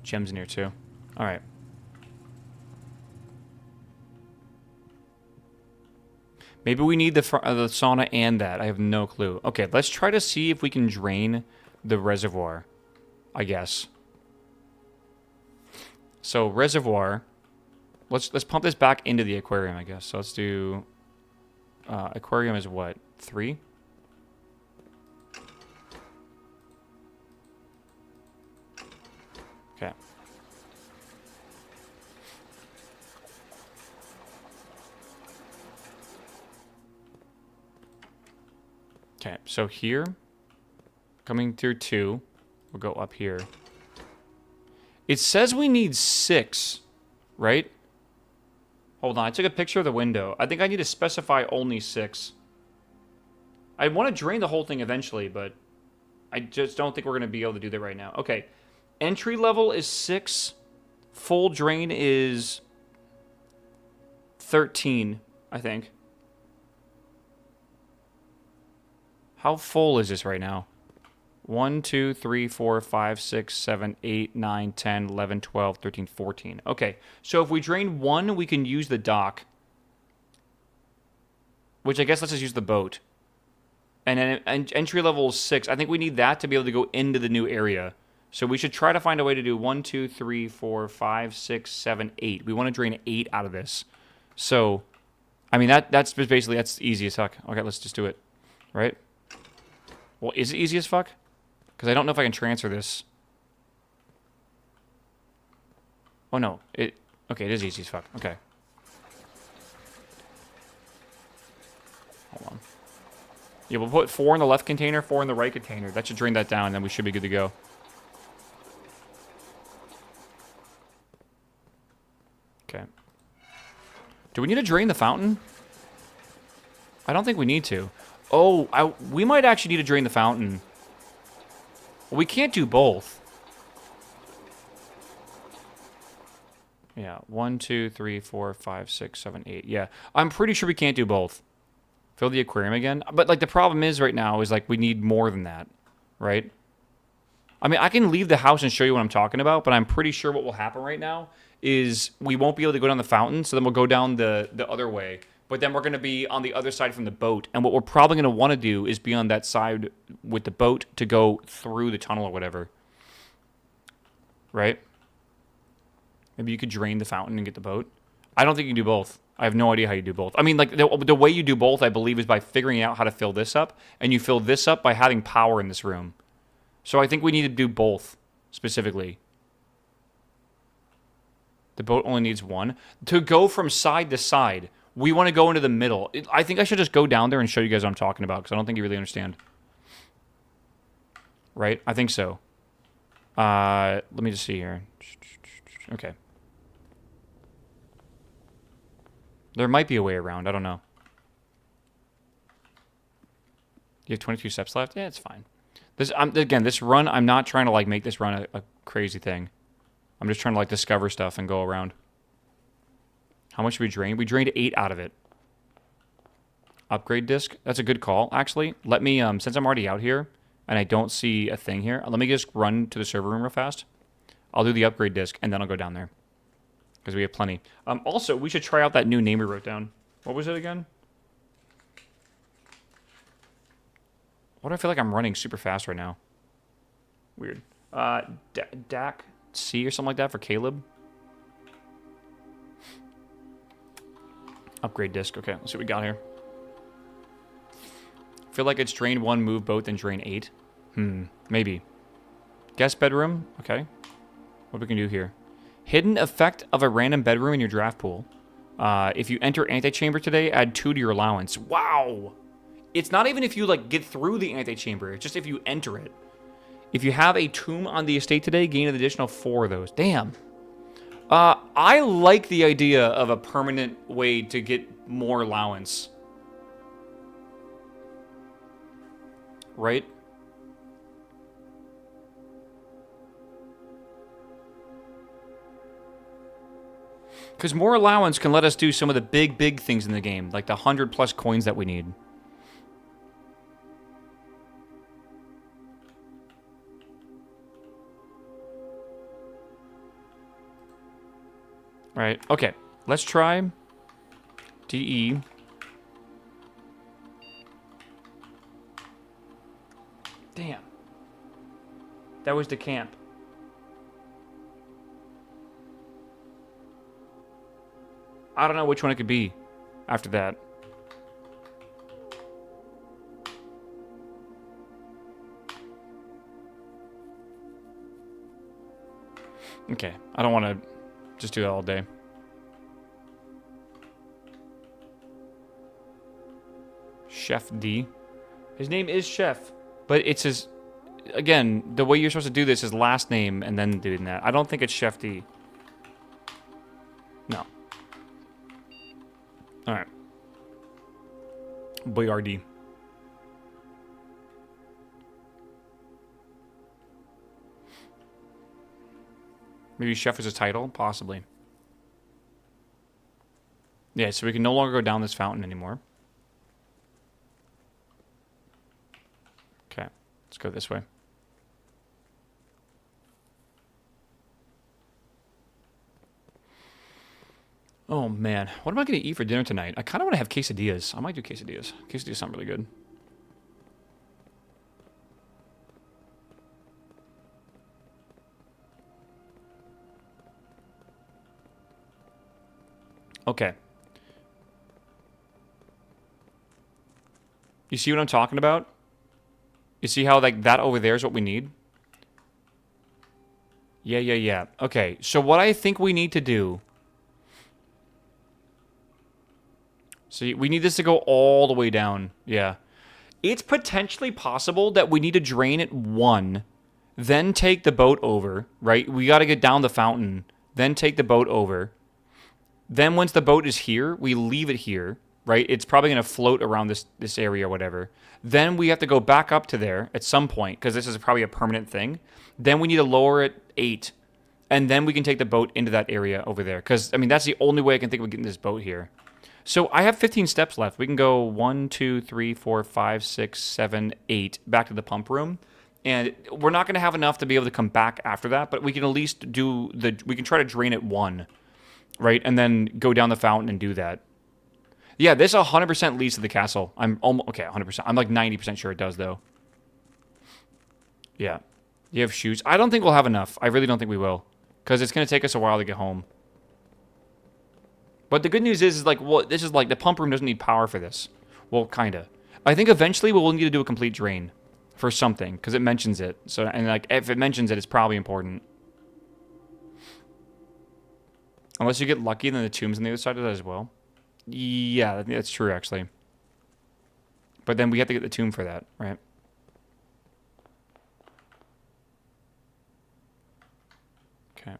Gems in here, too. All right. Maybe we need the sauna and that. I have no clue. Okay, let's try to see if we can drain the reservoir, I guess. So, reservoir. Let's pump this back into the aquarium, I guess. So, let's do... aquarium is what? 3? Okay, so here, coming through 2, we'll go up here. It says we need 6, right? Hold on, I took a picture of the window. I think I need to specify only 6. I want to drain the whole thing eventually, but I just don't think we're going to be able to do that right now. Okay, entry level is 6. Full drain is 13, I think. How full is this right now? 1, 2, 3, 4, 5, 6, 7, 8, 9, 10, 11, 12, 13, 14. Okay, so if we drain 1, we can use the dock. Which I guess let's just use the boat. And then entry level is 6. I think we need that to be able to go into the new area. So we should try to find a way to do 1, 2, 3, 4, 5, 6, 7, 8. We want to drain 8 out of this. So, I mean, that's basically, that's easy as fuck. Okay, let's just do it. Right? Well, is it easy as fuck? Because I don't know if I can transfer this. Oh, no. Okay, it is easy as fuck. Okay. Hold on. Yeah, we'll put 4 in the left container, 4 in the right container. That should drain that down, and then we should be good to go. Okay. Do we need to drain the fountain? I don't think we need to. Oh, we might actually need to drain the fountain. Well, we can't do both. Yeah, 1, 2, 3, 4, 5, 6, 7, 8. Yeah, I'm pretty sure we can't do both. Fill the aquarium again. But, like, the problem is right now is, like, we need more than that, right? I mean, I can leave the house and show you what I'm talking about, but I'm pretty sure what will happen right now is we won't be able to go down the fountain, so then we'll go down the other way. But then we're going to be on the other side from the boat. And what we're probably going to want to do is be on that side with the boat to go through the tunnel or whatever. Right? Maybe you could drain the fountain and get the boat. I don't think you can do both. I have no idea how you do both. I mean, like, the way you do both, I believe, is by figuring out how to fill this up. And you fill this up by having power in this room. So I think we need to do both, specifically. The boat only needs 1. To go from side to side, we want to go into the middle. I think I should just go down there and show you guys what I'm talking about, because I don't think you really understand. Right? I think so. Let me just see here. Okay. There might be a way around. I don't know. You have 22 steps left? Yeah, it's fine. Again, this run, I'm not trying to, like, make this run a crazy thing. I'm just trying to, like, discover stuff and go around. How much did we drain? We drained 8 out of it. Upgrade disc. That's a good call, actually. Let me, since I'm already out here, and I don't see a thing here, let me just run to the server room real fast. I'll do the upgrade disc, and then I'll go down there. Because we have plenty. Also, we should try out that new name we wrote down. What was it again? Why do I feel like I'm running super fast right now? Weird. DAC C or something like that for Caleb. Upgrade disc. Okay, let's see what we got here. Feel like it's drain 1, move both, and drain 8. Maybe. Guest bedroom. Okay. What we can do here. Hidden effect of a random bedroom in your draft pool. If you enter antechamber today, add 2 to your allowance. Wow! It's not even if you, like, get through the antechamber. It's just if you enter it. If you have a tomb on the estate today, gain an additional 4 of those. Damn. I like the idea of a permanent way to get more allowance. Right? Because more allowance can let us do some of the big things in the game, like the 100+ coins that we need. Right, okay. Let's try DE. Damn. That was the camp. I don't know which one it could be after that. Okay, I don't want to just do that all day. Chef D. His name is Chef, but it's his... Again, the way you're supposed to do this is last name and then doing that. I don't think it's Chef D. No. Alright. Boyardee. Maybe Chef is his title? Possibly. Yeah, so we can no longer go down this fountain anymore. Okay, let's go this way. Oh, man. What am I going to eat for dinner tonight? I kind of want to have quesadillas. I might do quesadillas. Quesadillas sound really good. Okay. You see what I'm talking about? You see how, like, that over there is what we need? Yeah. Okay, so what I think we need to do... See, we need this to go all the way down. Yeah. It's potentially possible that we need to drain it 1, then take the boat over, right? We got to get down the fountain, then take the boat over. Then once the boat is here, we leave it here, right? It's probably going to float around this area or whatever. Then we have to go back up to there at some point, because this is probably a permanent thing. Then we need to lower it 8, and then we can take the boat into that area over there. Because, I mean, that's the only way I can think of getting this boat here. So I have 15 steps left. We can go 1, 2, 3, 4, 5, 6, 7, 8 back to the pump room. And we're not going to have enough to be able to come back after that, but we can at least we can try to drain it 1, right? And then go down the fountain and do that. Yeah, this 100% leads to the castle. I'm almost, okay, 100%. I'm like 90% sure it does, though. Yeah. You have shoes. I don't think we'll have enough. I really don't think we will. Because it's going to take us a while to get home. But the good news is like, well, this is like, the pump room doesn't need power for this. Well, kind of. I think eventually we'll need to do a complete drain for something, because it mentions it. So, and like, if it mentions it, it's probably important. Unless you get lucky, then the tomb's on the other side of that as well. Yeah, that's true, actually. But then we have to get the tomb for that, right? Okay.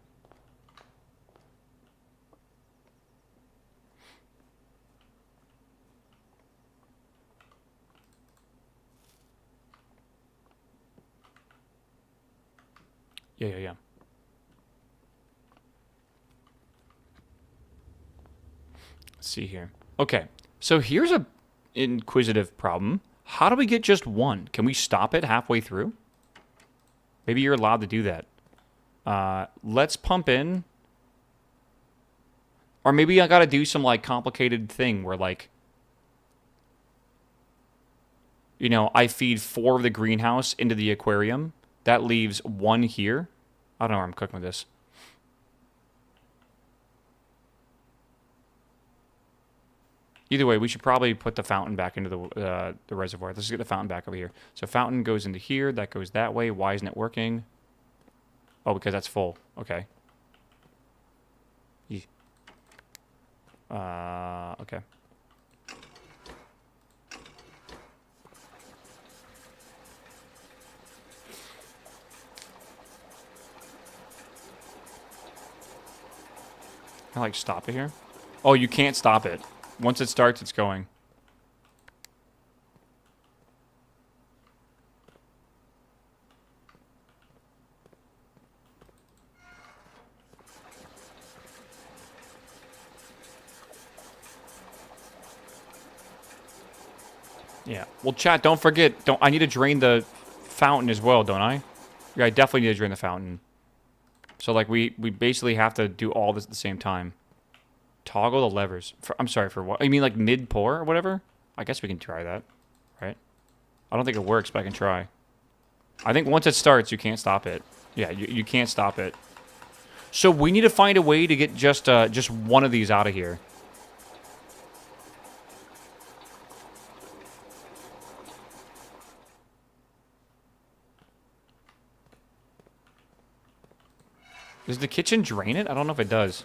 Yeah. Let's see here. Okay, so here's a inquisitive problem. How do we get just 1? Can we stop it halfway through? Maybe you're allowed to do that. Let's pump in. Or maybe I gotta do some, like, complicated thing where, like, you know, I feed 4 of the greenhouse into the aquarium. That leaves 1 here. I don't know where I'm cooking with this. Either way, we should probably put the fountain back into the reservoir. Let's just get the fountain back over here. So fountain goes into here. That goes that way. Why isn't it working? Oh, because that's full. Okay. Okay. Can I, like, stop it here? Oh, you can't stop it. Once it starts, it's going. Yeah. Well, chat, don't forget. I need to drain the fountain as well, don't I? Yeah, I definitely need to drain the fountain. So, like, we basically have to do all this at the same time. Toggle the levers. I'm sorry, for what? You mean, like, mid-pour or whatever? I guess we can try that, right? I don't think it works, but I can try. I think once it starts, you can't stop it. Yeah, you can't stop it. So we need to find a way to get just 1 of these out of here. Does the kitchen drain it? I don't know if it does.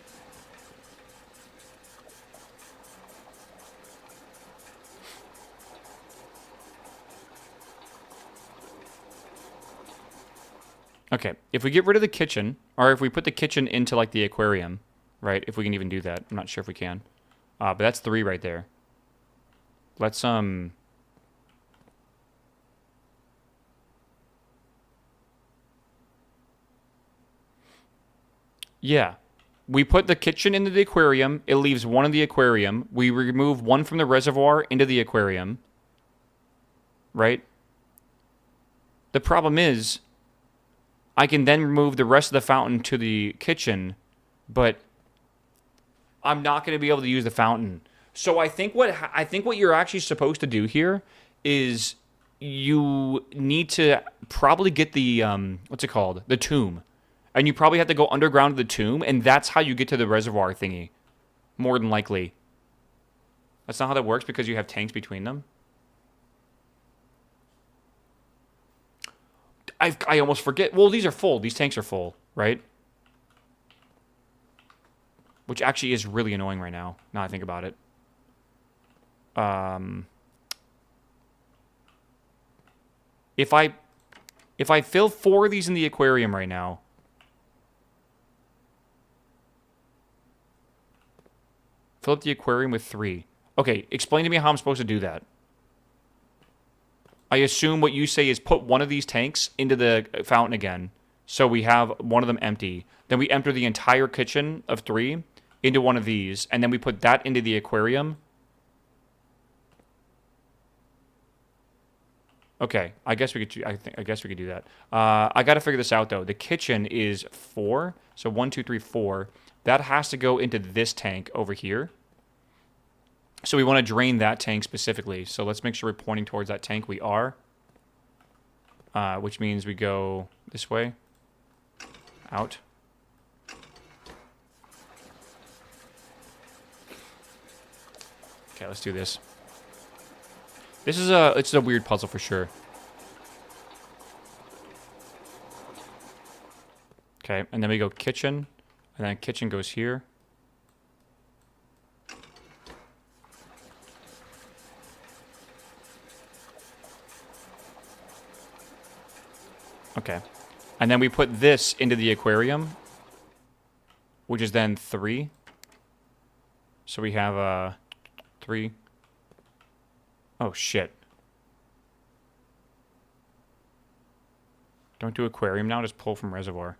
Okay, if we get rid of the kitchen, or if we put the kitchen into, like, the aquarium, right? If we can even do that. I'm not sure if we can. But that's 3 right there. Let's, yeah. We put the kitchen into the aquarium. It leaves 1 in the aquarium. We remove 1 from the reservoir into the aquarium. Right? The problem is, I can then remove the rest of the fountain to the kitchen, but I'm not going to be able to use the fountain. So I think what you're actually supposed to do here is you need to probably get the what's it called? The tomb. And you probably have to go underground to the tomb, and that's how you get to the reservoir thingy. More than likely. That's not how that works because you have tanks between them. I almost forget. Well, these are full. These tanks are full, right? Which actually is really annoying right now I think about it. If I fill 4 of these in the aquarium right now, fill up the aquarium with 3. Okay, explain to me how I'm supposed to do that. I assume what you say is put 1 of these tanks into the fountain again, so we have 1 of them empty. Then we enter the entire kitchen of 3 into 1 of these, and then we put that into the aquarium. Okay, I guess we could. I guess we could do that. I got to figure this out though. The kitchen is 4, so 1, 2, 3, 4. That has to go into this tank over here. So we want to drain that tank specifically. So let's make sure we're pointing towards that tank. We are. Which means we go this way. Out. Okay, let's do this. It's a weird puzzle for sure. Okay, and then we go kitchen, and then kitchen goes here. Okay. And then we put this into the aquarium, which is then 3. So we have 3. Oh, shit. Don't do aquarium now, just pull from reservoir.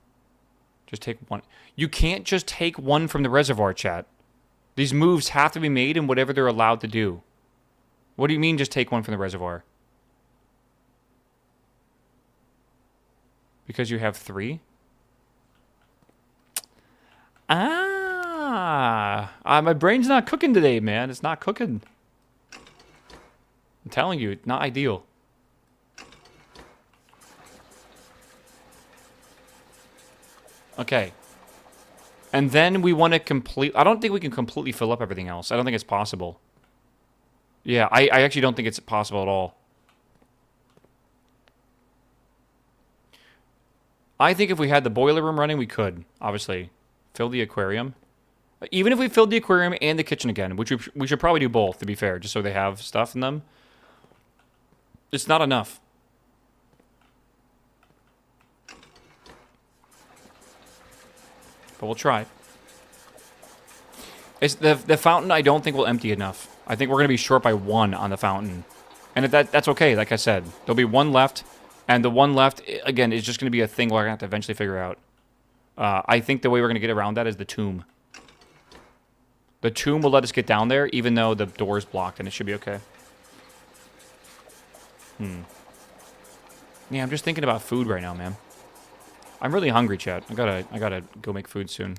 Just take 1. You can't just take 1 from the reservoir, chat. These moves have to be made in whatever they're allowed to do. What do you mean just take 1 from the reservoir? Because you have 3? My brain's not cooking today, man. It's not cooking. I'm telling you, not ideal. Okay. And then we want to complete... I don't think we can completely fill up everything else. I don't think it's possible. Yeah, I actually don't think it's possible at all. I think if we had the boiler room running, we could, obviously. Fill the aquarium. Even if we filled the aquarium and the kitchen again, which we should probably do both, to be fair, just so they have stuff in them. It's not enough. But we'll try. It's the fountain I don't think will empty enough. I think we're going to be short by 1 on the fountain. And that's okay, like I said. There'll be 1 left. And the 1 left, again, is just going to be a thing we're going to have to eventually figure out. I think the way we're going to get around that is the tomb. The tomb will let us get down there, even though the door is blocked, and it should be okay. Yeah, I'm just thinking about food right now, man. I'm really hungry, chat. I gotta go make food soon.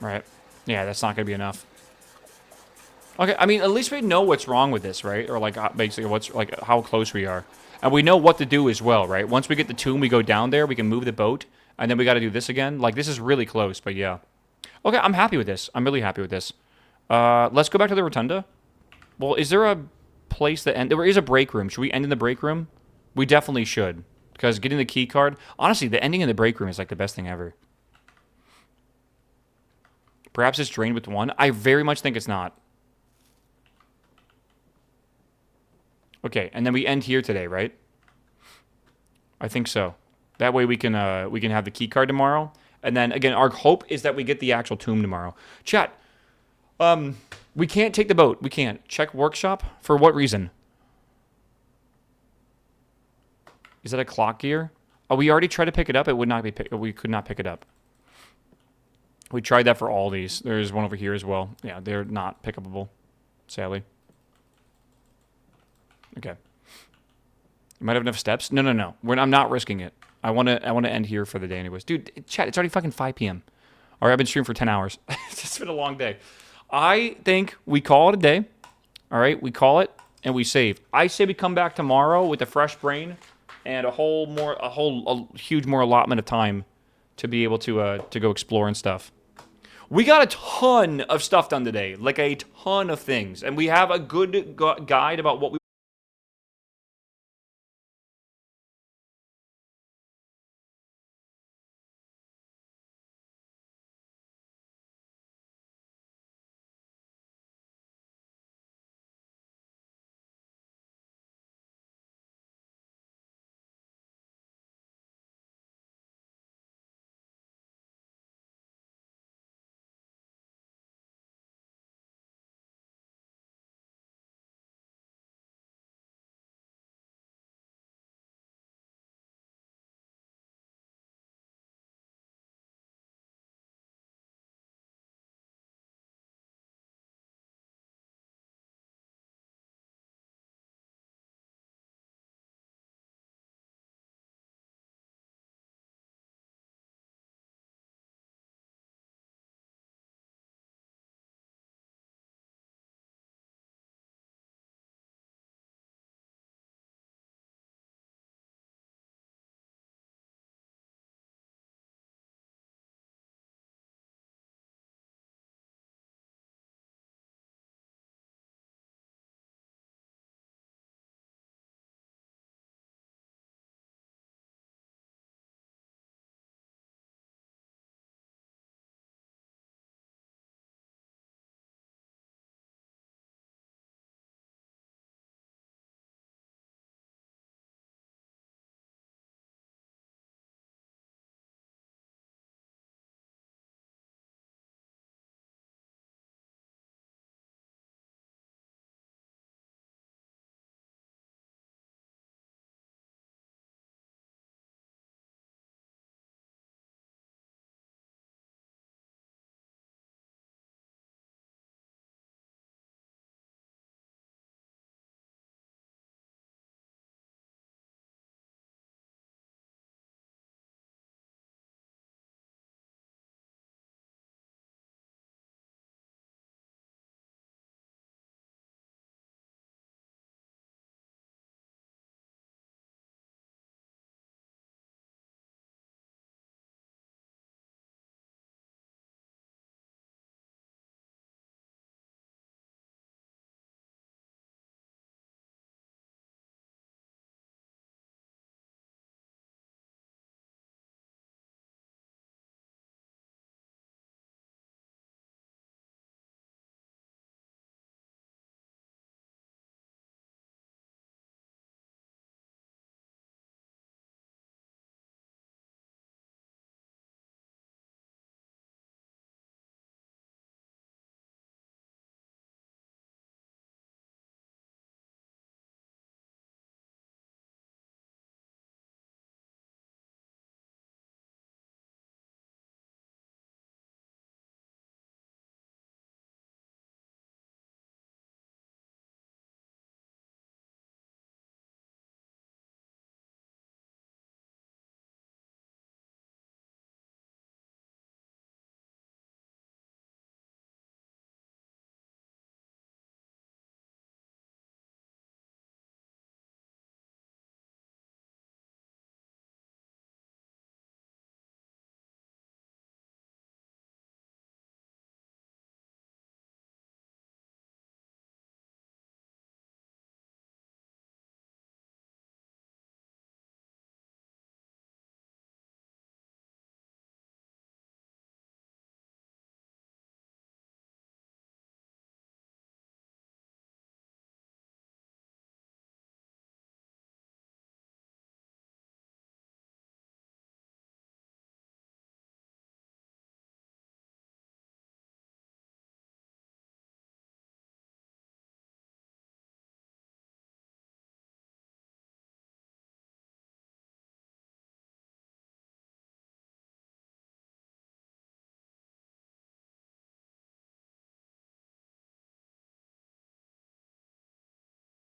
Right. Yeah, that's not gonna be enough. Okay, I mean, at least we know what's wrong with this, right? Or like basically what's like how close we are. And we know what to do as well, right? Once we get the tomb, we go down there, we can move the boat, and then we got to do this again. Like, this is really close, but yeah. Okay, I'm happy with this. I'm really happy with this. Let's go back to the rotunda. Well, is there a place that there is a break room? Should we end in the break room? We definitely should, because getting the key card. Honestly, the ending in the break room is like the best thing ever. Perhaps it's drained with one. I very much think it's not. Okay, and then we end here today, right? I think so. That way we can have the key card tomorrow. And then again, our hope is that we get the actual tomb tomorrow. Chat. We can't take the boat. We can't. Check workshop. For what reason? Is that a clock gear? Oh, we already tried to pick it up. It would not be we could not pick it up. We tried that for all these. There's one over here as well. Yeah, they're not pickupable, sadly. Okay. You might have enough steps. No. I'm not risking it. I want to end here for the day anyways. Dude, chat, it's already fucking 5 p.m. All right, I've been streaming for 10 hours. It's just been a long day. I think we call it a day. All right, we call it and we save. I say we come back tomorrow with a fresh brain and a huge more allotment of time to be able to go explore and stuff. We got a ton of stuff done today, like a ton of things, and we have a good guide about what we